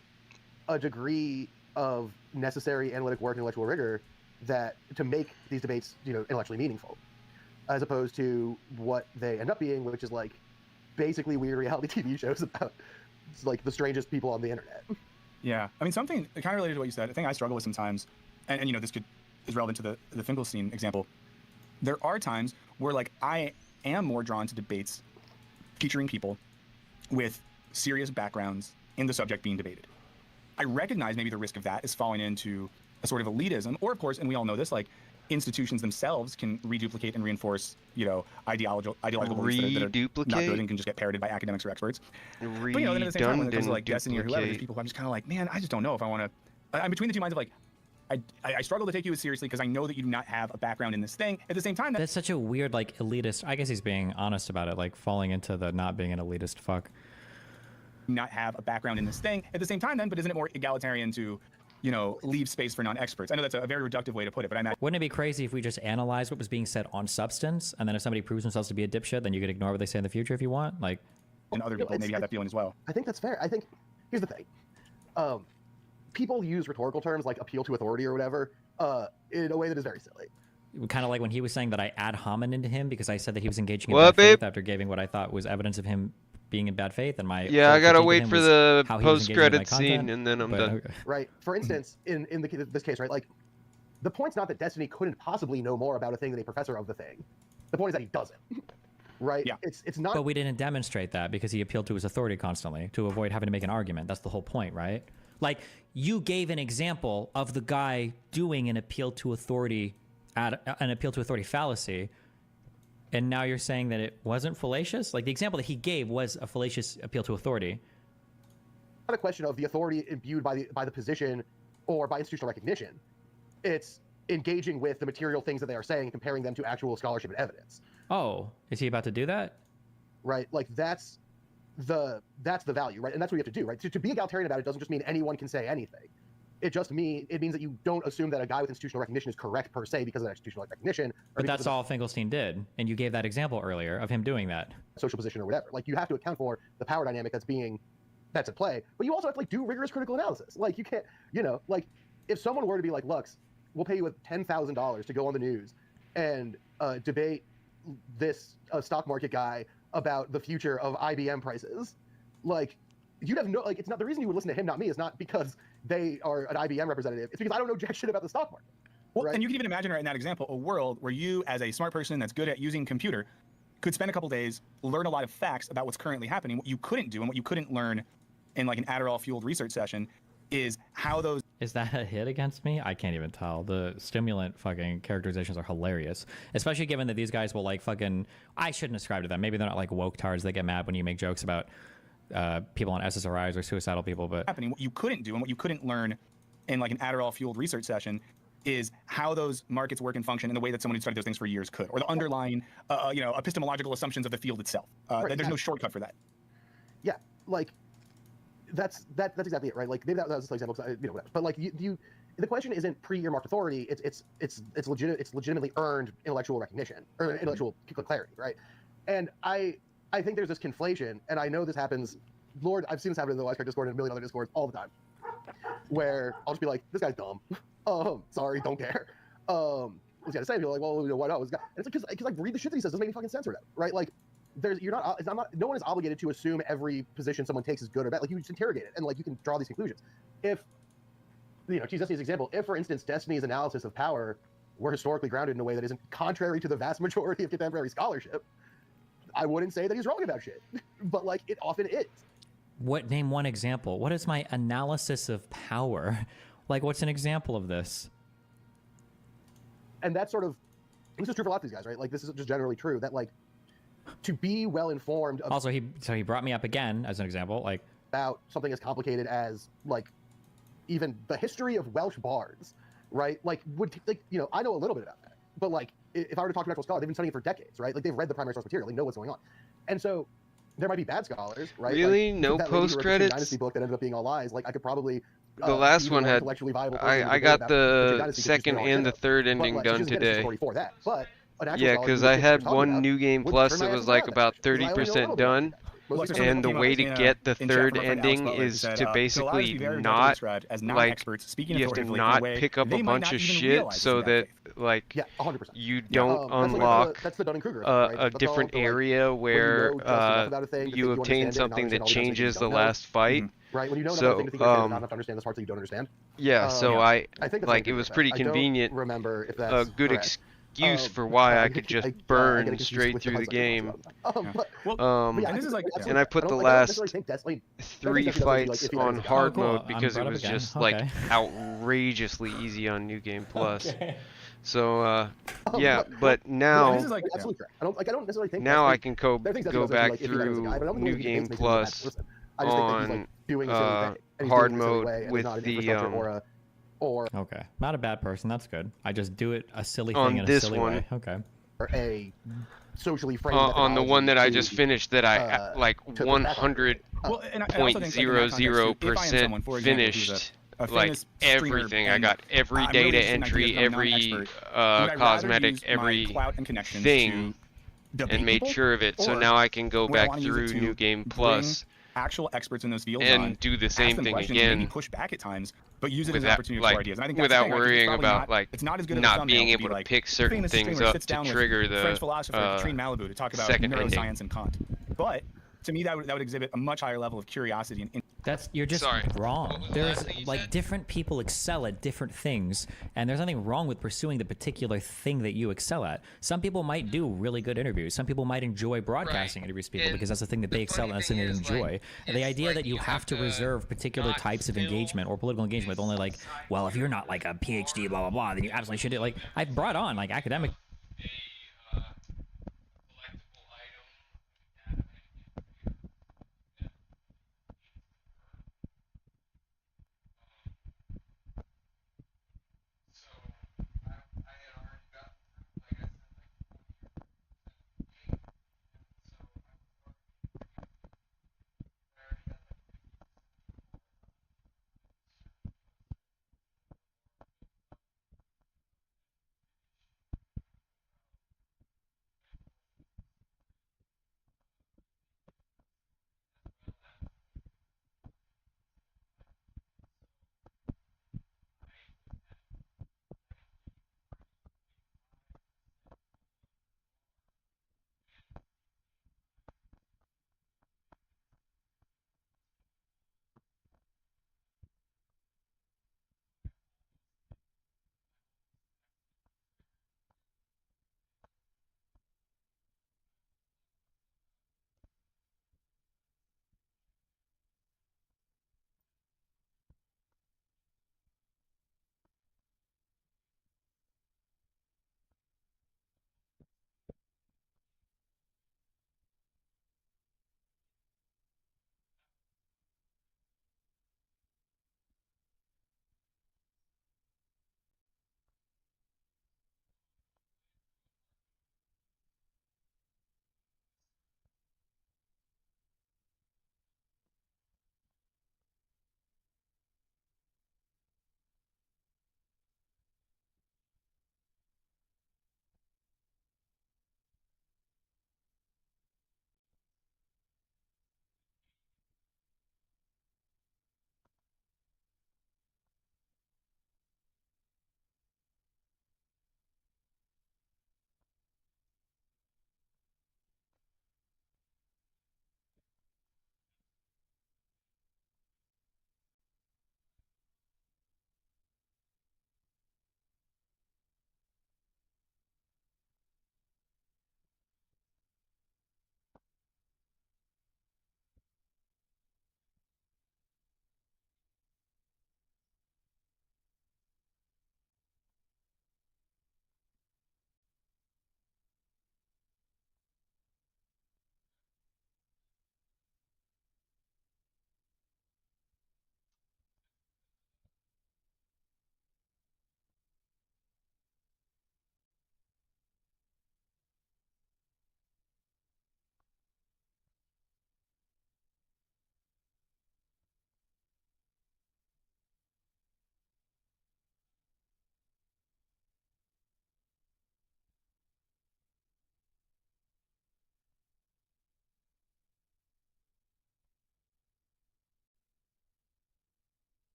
a degree of necessary analytic work and intellectual rigor that to make these debates, you know, intellectually meaningful, as opposed to what they end up being, which is like basically weird reality TV shows about like the strangest people on the internet. Yeah, I mean, something kind of related to what you said. I think I struggle with sometimes, and you know, this is relevant to the Finkelstein example. There are times where like I am more drawn to debates featuring people with serious backgrounds in the subject being debated. I recognize maybe the risk of that is falling into a sort of elitism, or of course, and we all know this, like institutions themselves can reduplicate and reinforce, you know, ideological beliefs that are not good and can just get parroted by academics or experts. But you know, then at the same time, when it comes to like Destiny or whoever, there's people who I'm just kind of like, man, I just don't know if I want to. I'm between the two minds of like, I struggle to take you as seriously because I know that you do not have a background in this thing. At the same time, that's such a weird like elitist. I guess he's being honest about it, like falling into the not being an elitist fuck. Not have a background in this thing. At the same time, then, but isn't it more egalitarian to, you know, leave space for non-experts? I know that's a very reductive way to put it, but I imagine. Wouldn't it be crazy if we just analyzed what was being said on substance, and then if somebody proves themselves to be a dipshit, then you could ignore what they say in the future if you want? Like, and other people maybe have that feeling as well. I think that's fair. I think here's the thing. People use rhetorical terms like appeal to authority or whatever in a way that is very silly. Kind of like when he was saying that I ad hominem to him because I said that he was engaging in bad faith after giving what I thought was evidence of him being in bad faith, and my I gotta wait for the post-credit scene and then I'm done. Okay. Right. For instance, in this case, right, like the point's not that Destiny couldn't possibly know more about a thing than a professor of the thing. The point is that he doesn't. Right. Yeah. It's not. But we didn't demonstrate that because he appealed to his authority constantly to avoid having to make an argument. That's the whole point, right? Like, you gave an example of the guy doing an appeal to authority, an appeal to authority fallacy. And now you're saying that it wasn't fallacious? Like, the example that he gave was a fallacious appeal to authority. Not a question of the authority imbued by the position or by institutional recognition. It's engaging with the material things that they are saying and comparing them to actual scholarship and evidence. Oh, is he about to do that? Right, like that's the value, right? And that's what you have to do, right? To be egalitarian about it doesn't just mean anyone can say anything. It means that you don't assume that a guy with institutional recognition is correct per se because of that institutional recognition. But that's all Finkelstein did, and you gave that example earlier of him doing that. Social position or whatever. Like, you have to account for the power dynamic that's at play, but you also have to like do rigorous critical analysis. Like, you can't, you know, like if someone were to be like, Lux, we'll pay you $10,000 to go on the news and debate this stock market guy about the future of IBM prices, like, you'd have no, like, it's not the reason you would listen to him, not me, is not because they are an IBM representative. It's because I don't know jack shit about the stock market. Well, right? And you can even imagine right in that example, a world where you, as a smart person that's good at using computer, could spend a couple days, learn a lot of facts about what's currently happening. What you couldn't do and what you couldn't learn in like an Adderall-fueled research session is how those... Is that a hit against me? I can't even tell. The stimulant fucking characterizations are hilarious. Especially given that these guys will like fucking... I shouldn't ascribe to them. Maybe they're not like woke tards. They get mad when you make jokes about people on SSRIs or suicidal people, but... What you couldn't do and what you couldn't learn in like an Adderall-fueled research session is how those markets work and function in the way that someone who studied those things for years could, or the underlying, you know, epistemological assumptions of the field itself. There's no shortcut for that. Yeah, like... That's exactly it, right? Like, maybe that was an example, you know, whatever. But like, the question isn't pre-earmarked authority. It's legitimately earned intellectual recognition or intellectual clarity, right? And I think there's this conflation, and I know this happens. Lord, I've seen this happen in the Wisecrack Discord and a million other Discords all the time, where I'll just be like, "This guy's dumb. Sorry, don't care." What's he got to say? People are like, "Well, you know, why not?" And it's because like read the shit that he says. Doesn't make any fucking sense or whatever, right? Like. No one is obligated to assume every position someone takes is good or bad. Like, you just interrogate it and like you can draw these conclusions. If, you know, to use Destiny's example, if for instance Destiny's analysis of power were historically grounded in a way that isn't contrary to the vast majority of contemporary scholarship, I wouldn't say that he's wrong about shit, but like it often is. What? Name one example. What is my analysis of power? Like, what's an example of this? And that's sort of, this is true for a lot of these guys, right? Like, this is just generally true that, like, to be well informed. Also, he brought me up again as an example, like about something as complicated as like even the history of Welsh bards, right? Like, I know a little bit about that, but like, if I were to talk to an actual scholar, they've been studying for decades, right? Like, they've read the primary source material, they know what's going on, and so there might be bad scholars, right? Really? Like, no that lady who wrote the Qing post-credits? Dynasty book that ended up being all lies. Like, I could probably. The last one had. I got the Dynasty second and the third ending like, done today. For that. But an actual Yeah, scholar because who I knows had what we're one talking New about Game would Plus turn my that ass was around like that about shit, 'cause I only know a little 30% bit about done. Most And the way to get the third ending is to basically not, like, you have to not pick up a bunch of shit so that, like, you don't unlock a different area where you obtain something that changes the last fight. Right, when you know so, another thing to think not enough to understand this part that you don't understand. Yeah, so I think like it was pretty convenient. A good excuse for why I could just burn straight through the game. And I put the last 3 fights on hard mode because it was just like outrageously easy on New Game Plus. So yeah, but now now I can go back through New Game Plus on hard mode with the okay, not a bad person. That's good. I just do it a silly on thing in a this silly one. way. Okay. A socially framed on the one that I just finished that I like to 100.00% finished. Like everything, I got every data entry, every cosmetic, every thing, and made sure of it. So now I can go back through New Game Plus actual experts in those fields and do the same thing again. Maybe push back at times, but use it as an without, opportunity like, for ideas. And I think that's without the thing. worrying It's about like it's not as good not of a being thumbnail able to like, pick certain famous things streamer up sits to down with trigger the French philosopher Katrine Malibu to talk about second neuroscience ending. and Kant. But to me, that would exhibit a much higher level of curiosity and. You're just wrong. There's like different people excel at different things, and there's nothing wrong with pursuing the particular thing that you excel at. Some people might do really good interviews. Some people might enjoy broadcasting interviews to people because that's the thing that they excel at and that's the thing they enjoy. And the idea that you have to reserve particular types of engagement or political engagement with only like, well, if you're not like a PhD, blah blah blah, then you absolutely should do. Like I've brought on like academic.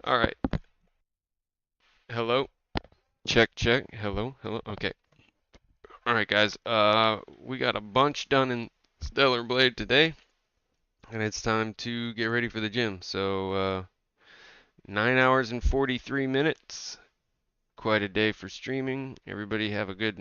All right. Hello. Check. Hello. Okay. All right, guys. We got a bunch done in Stellar Blade today, and it's time to get ready for the gym. So 9 hours and 43 minutes. Quite a day for streaming. Everybody have a good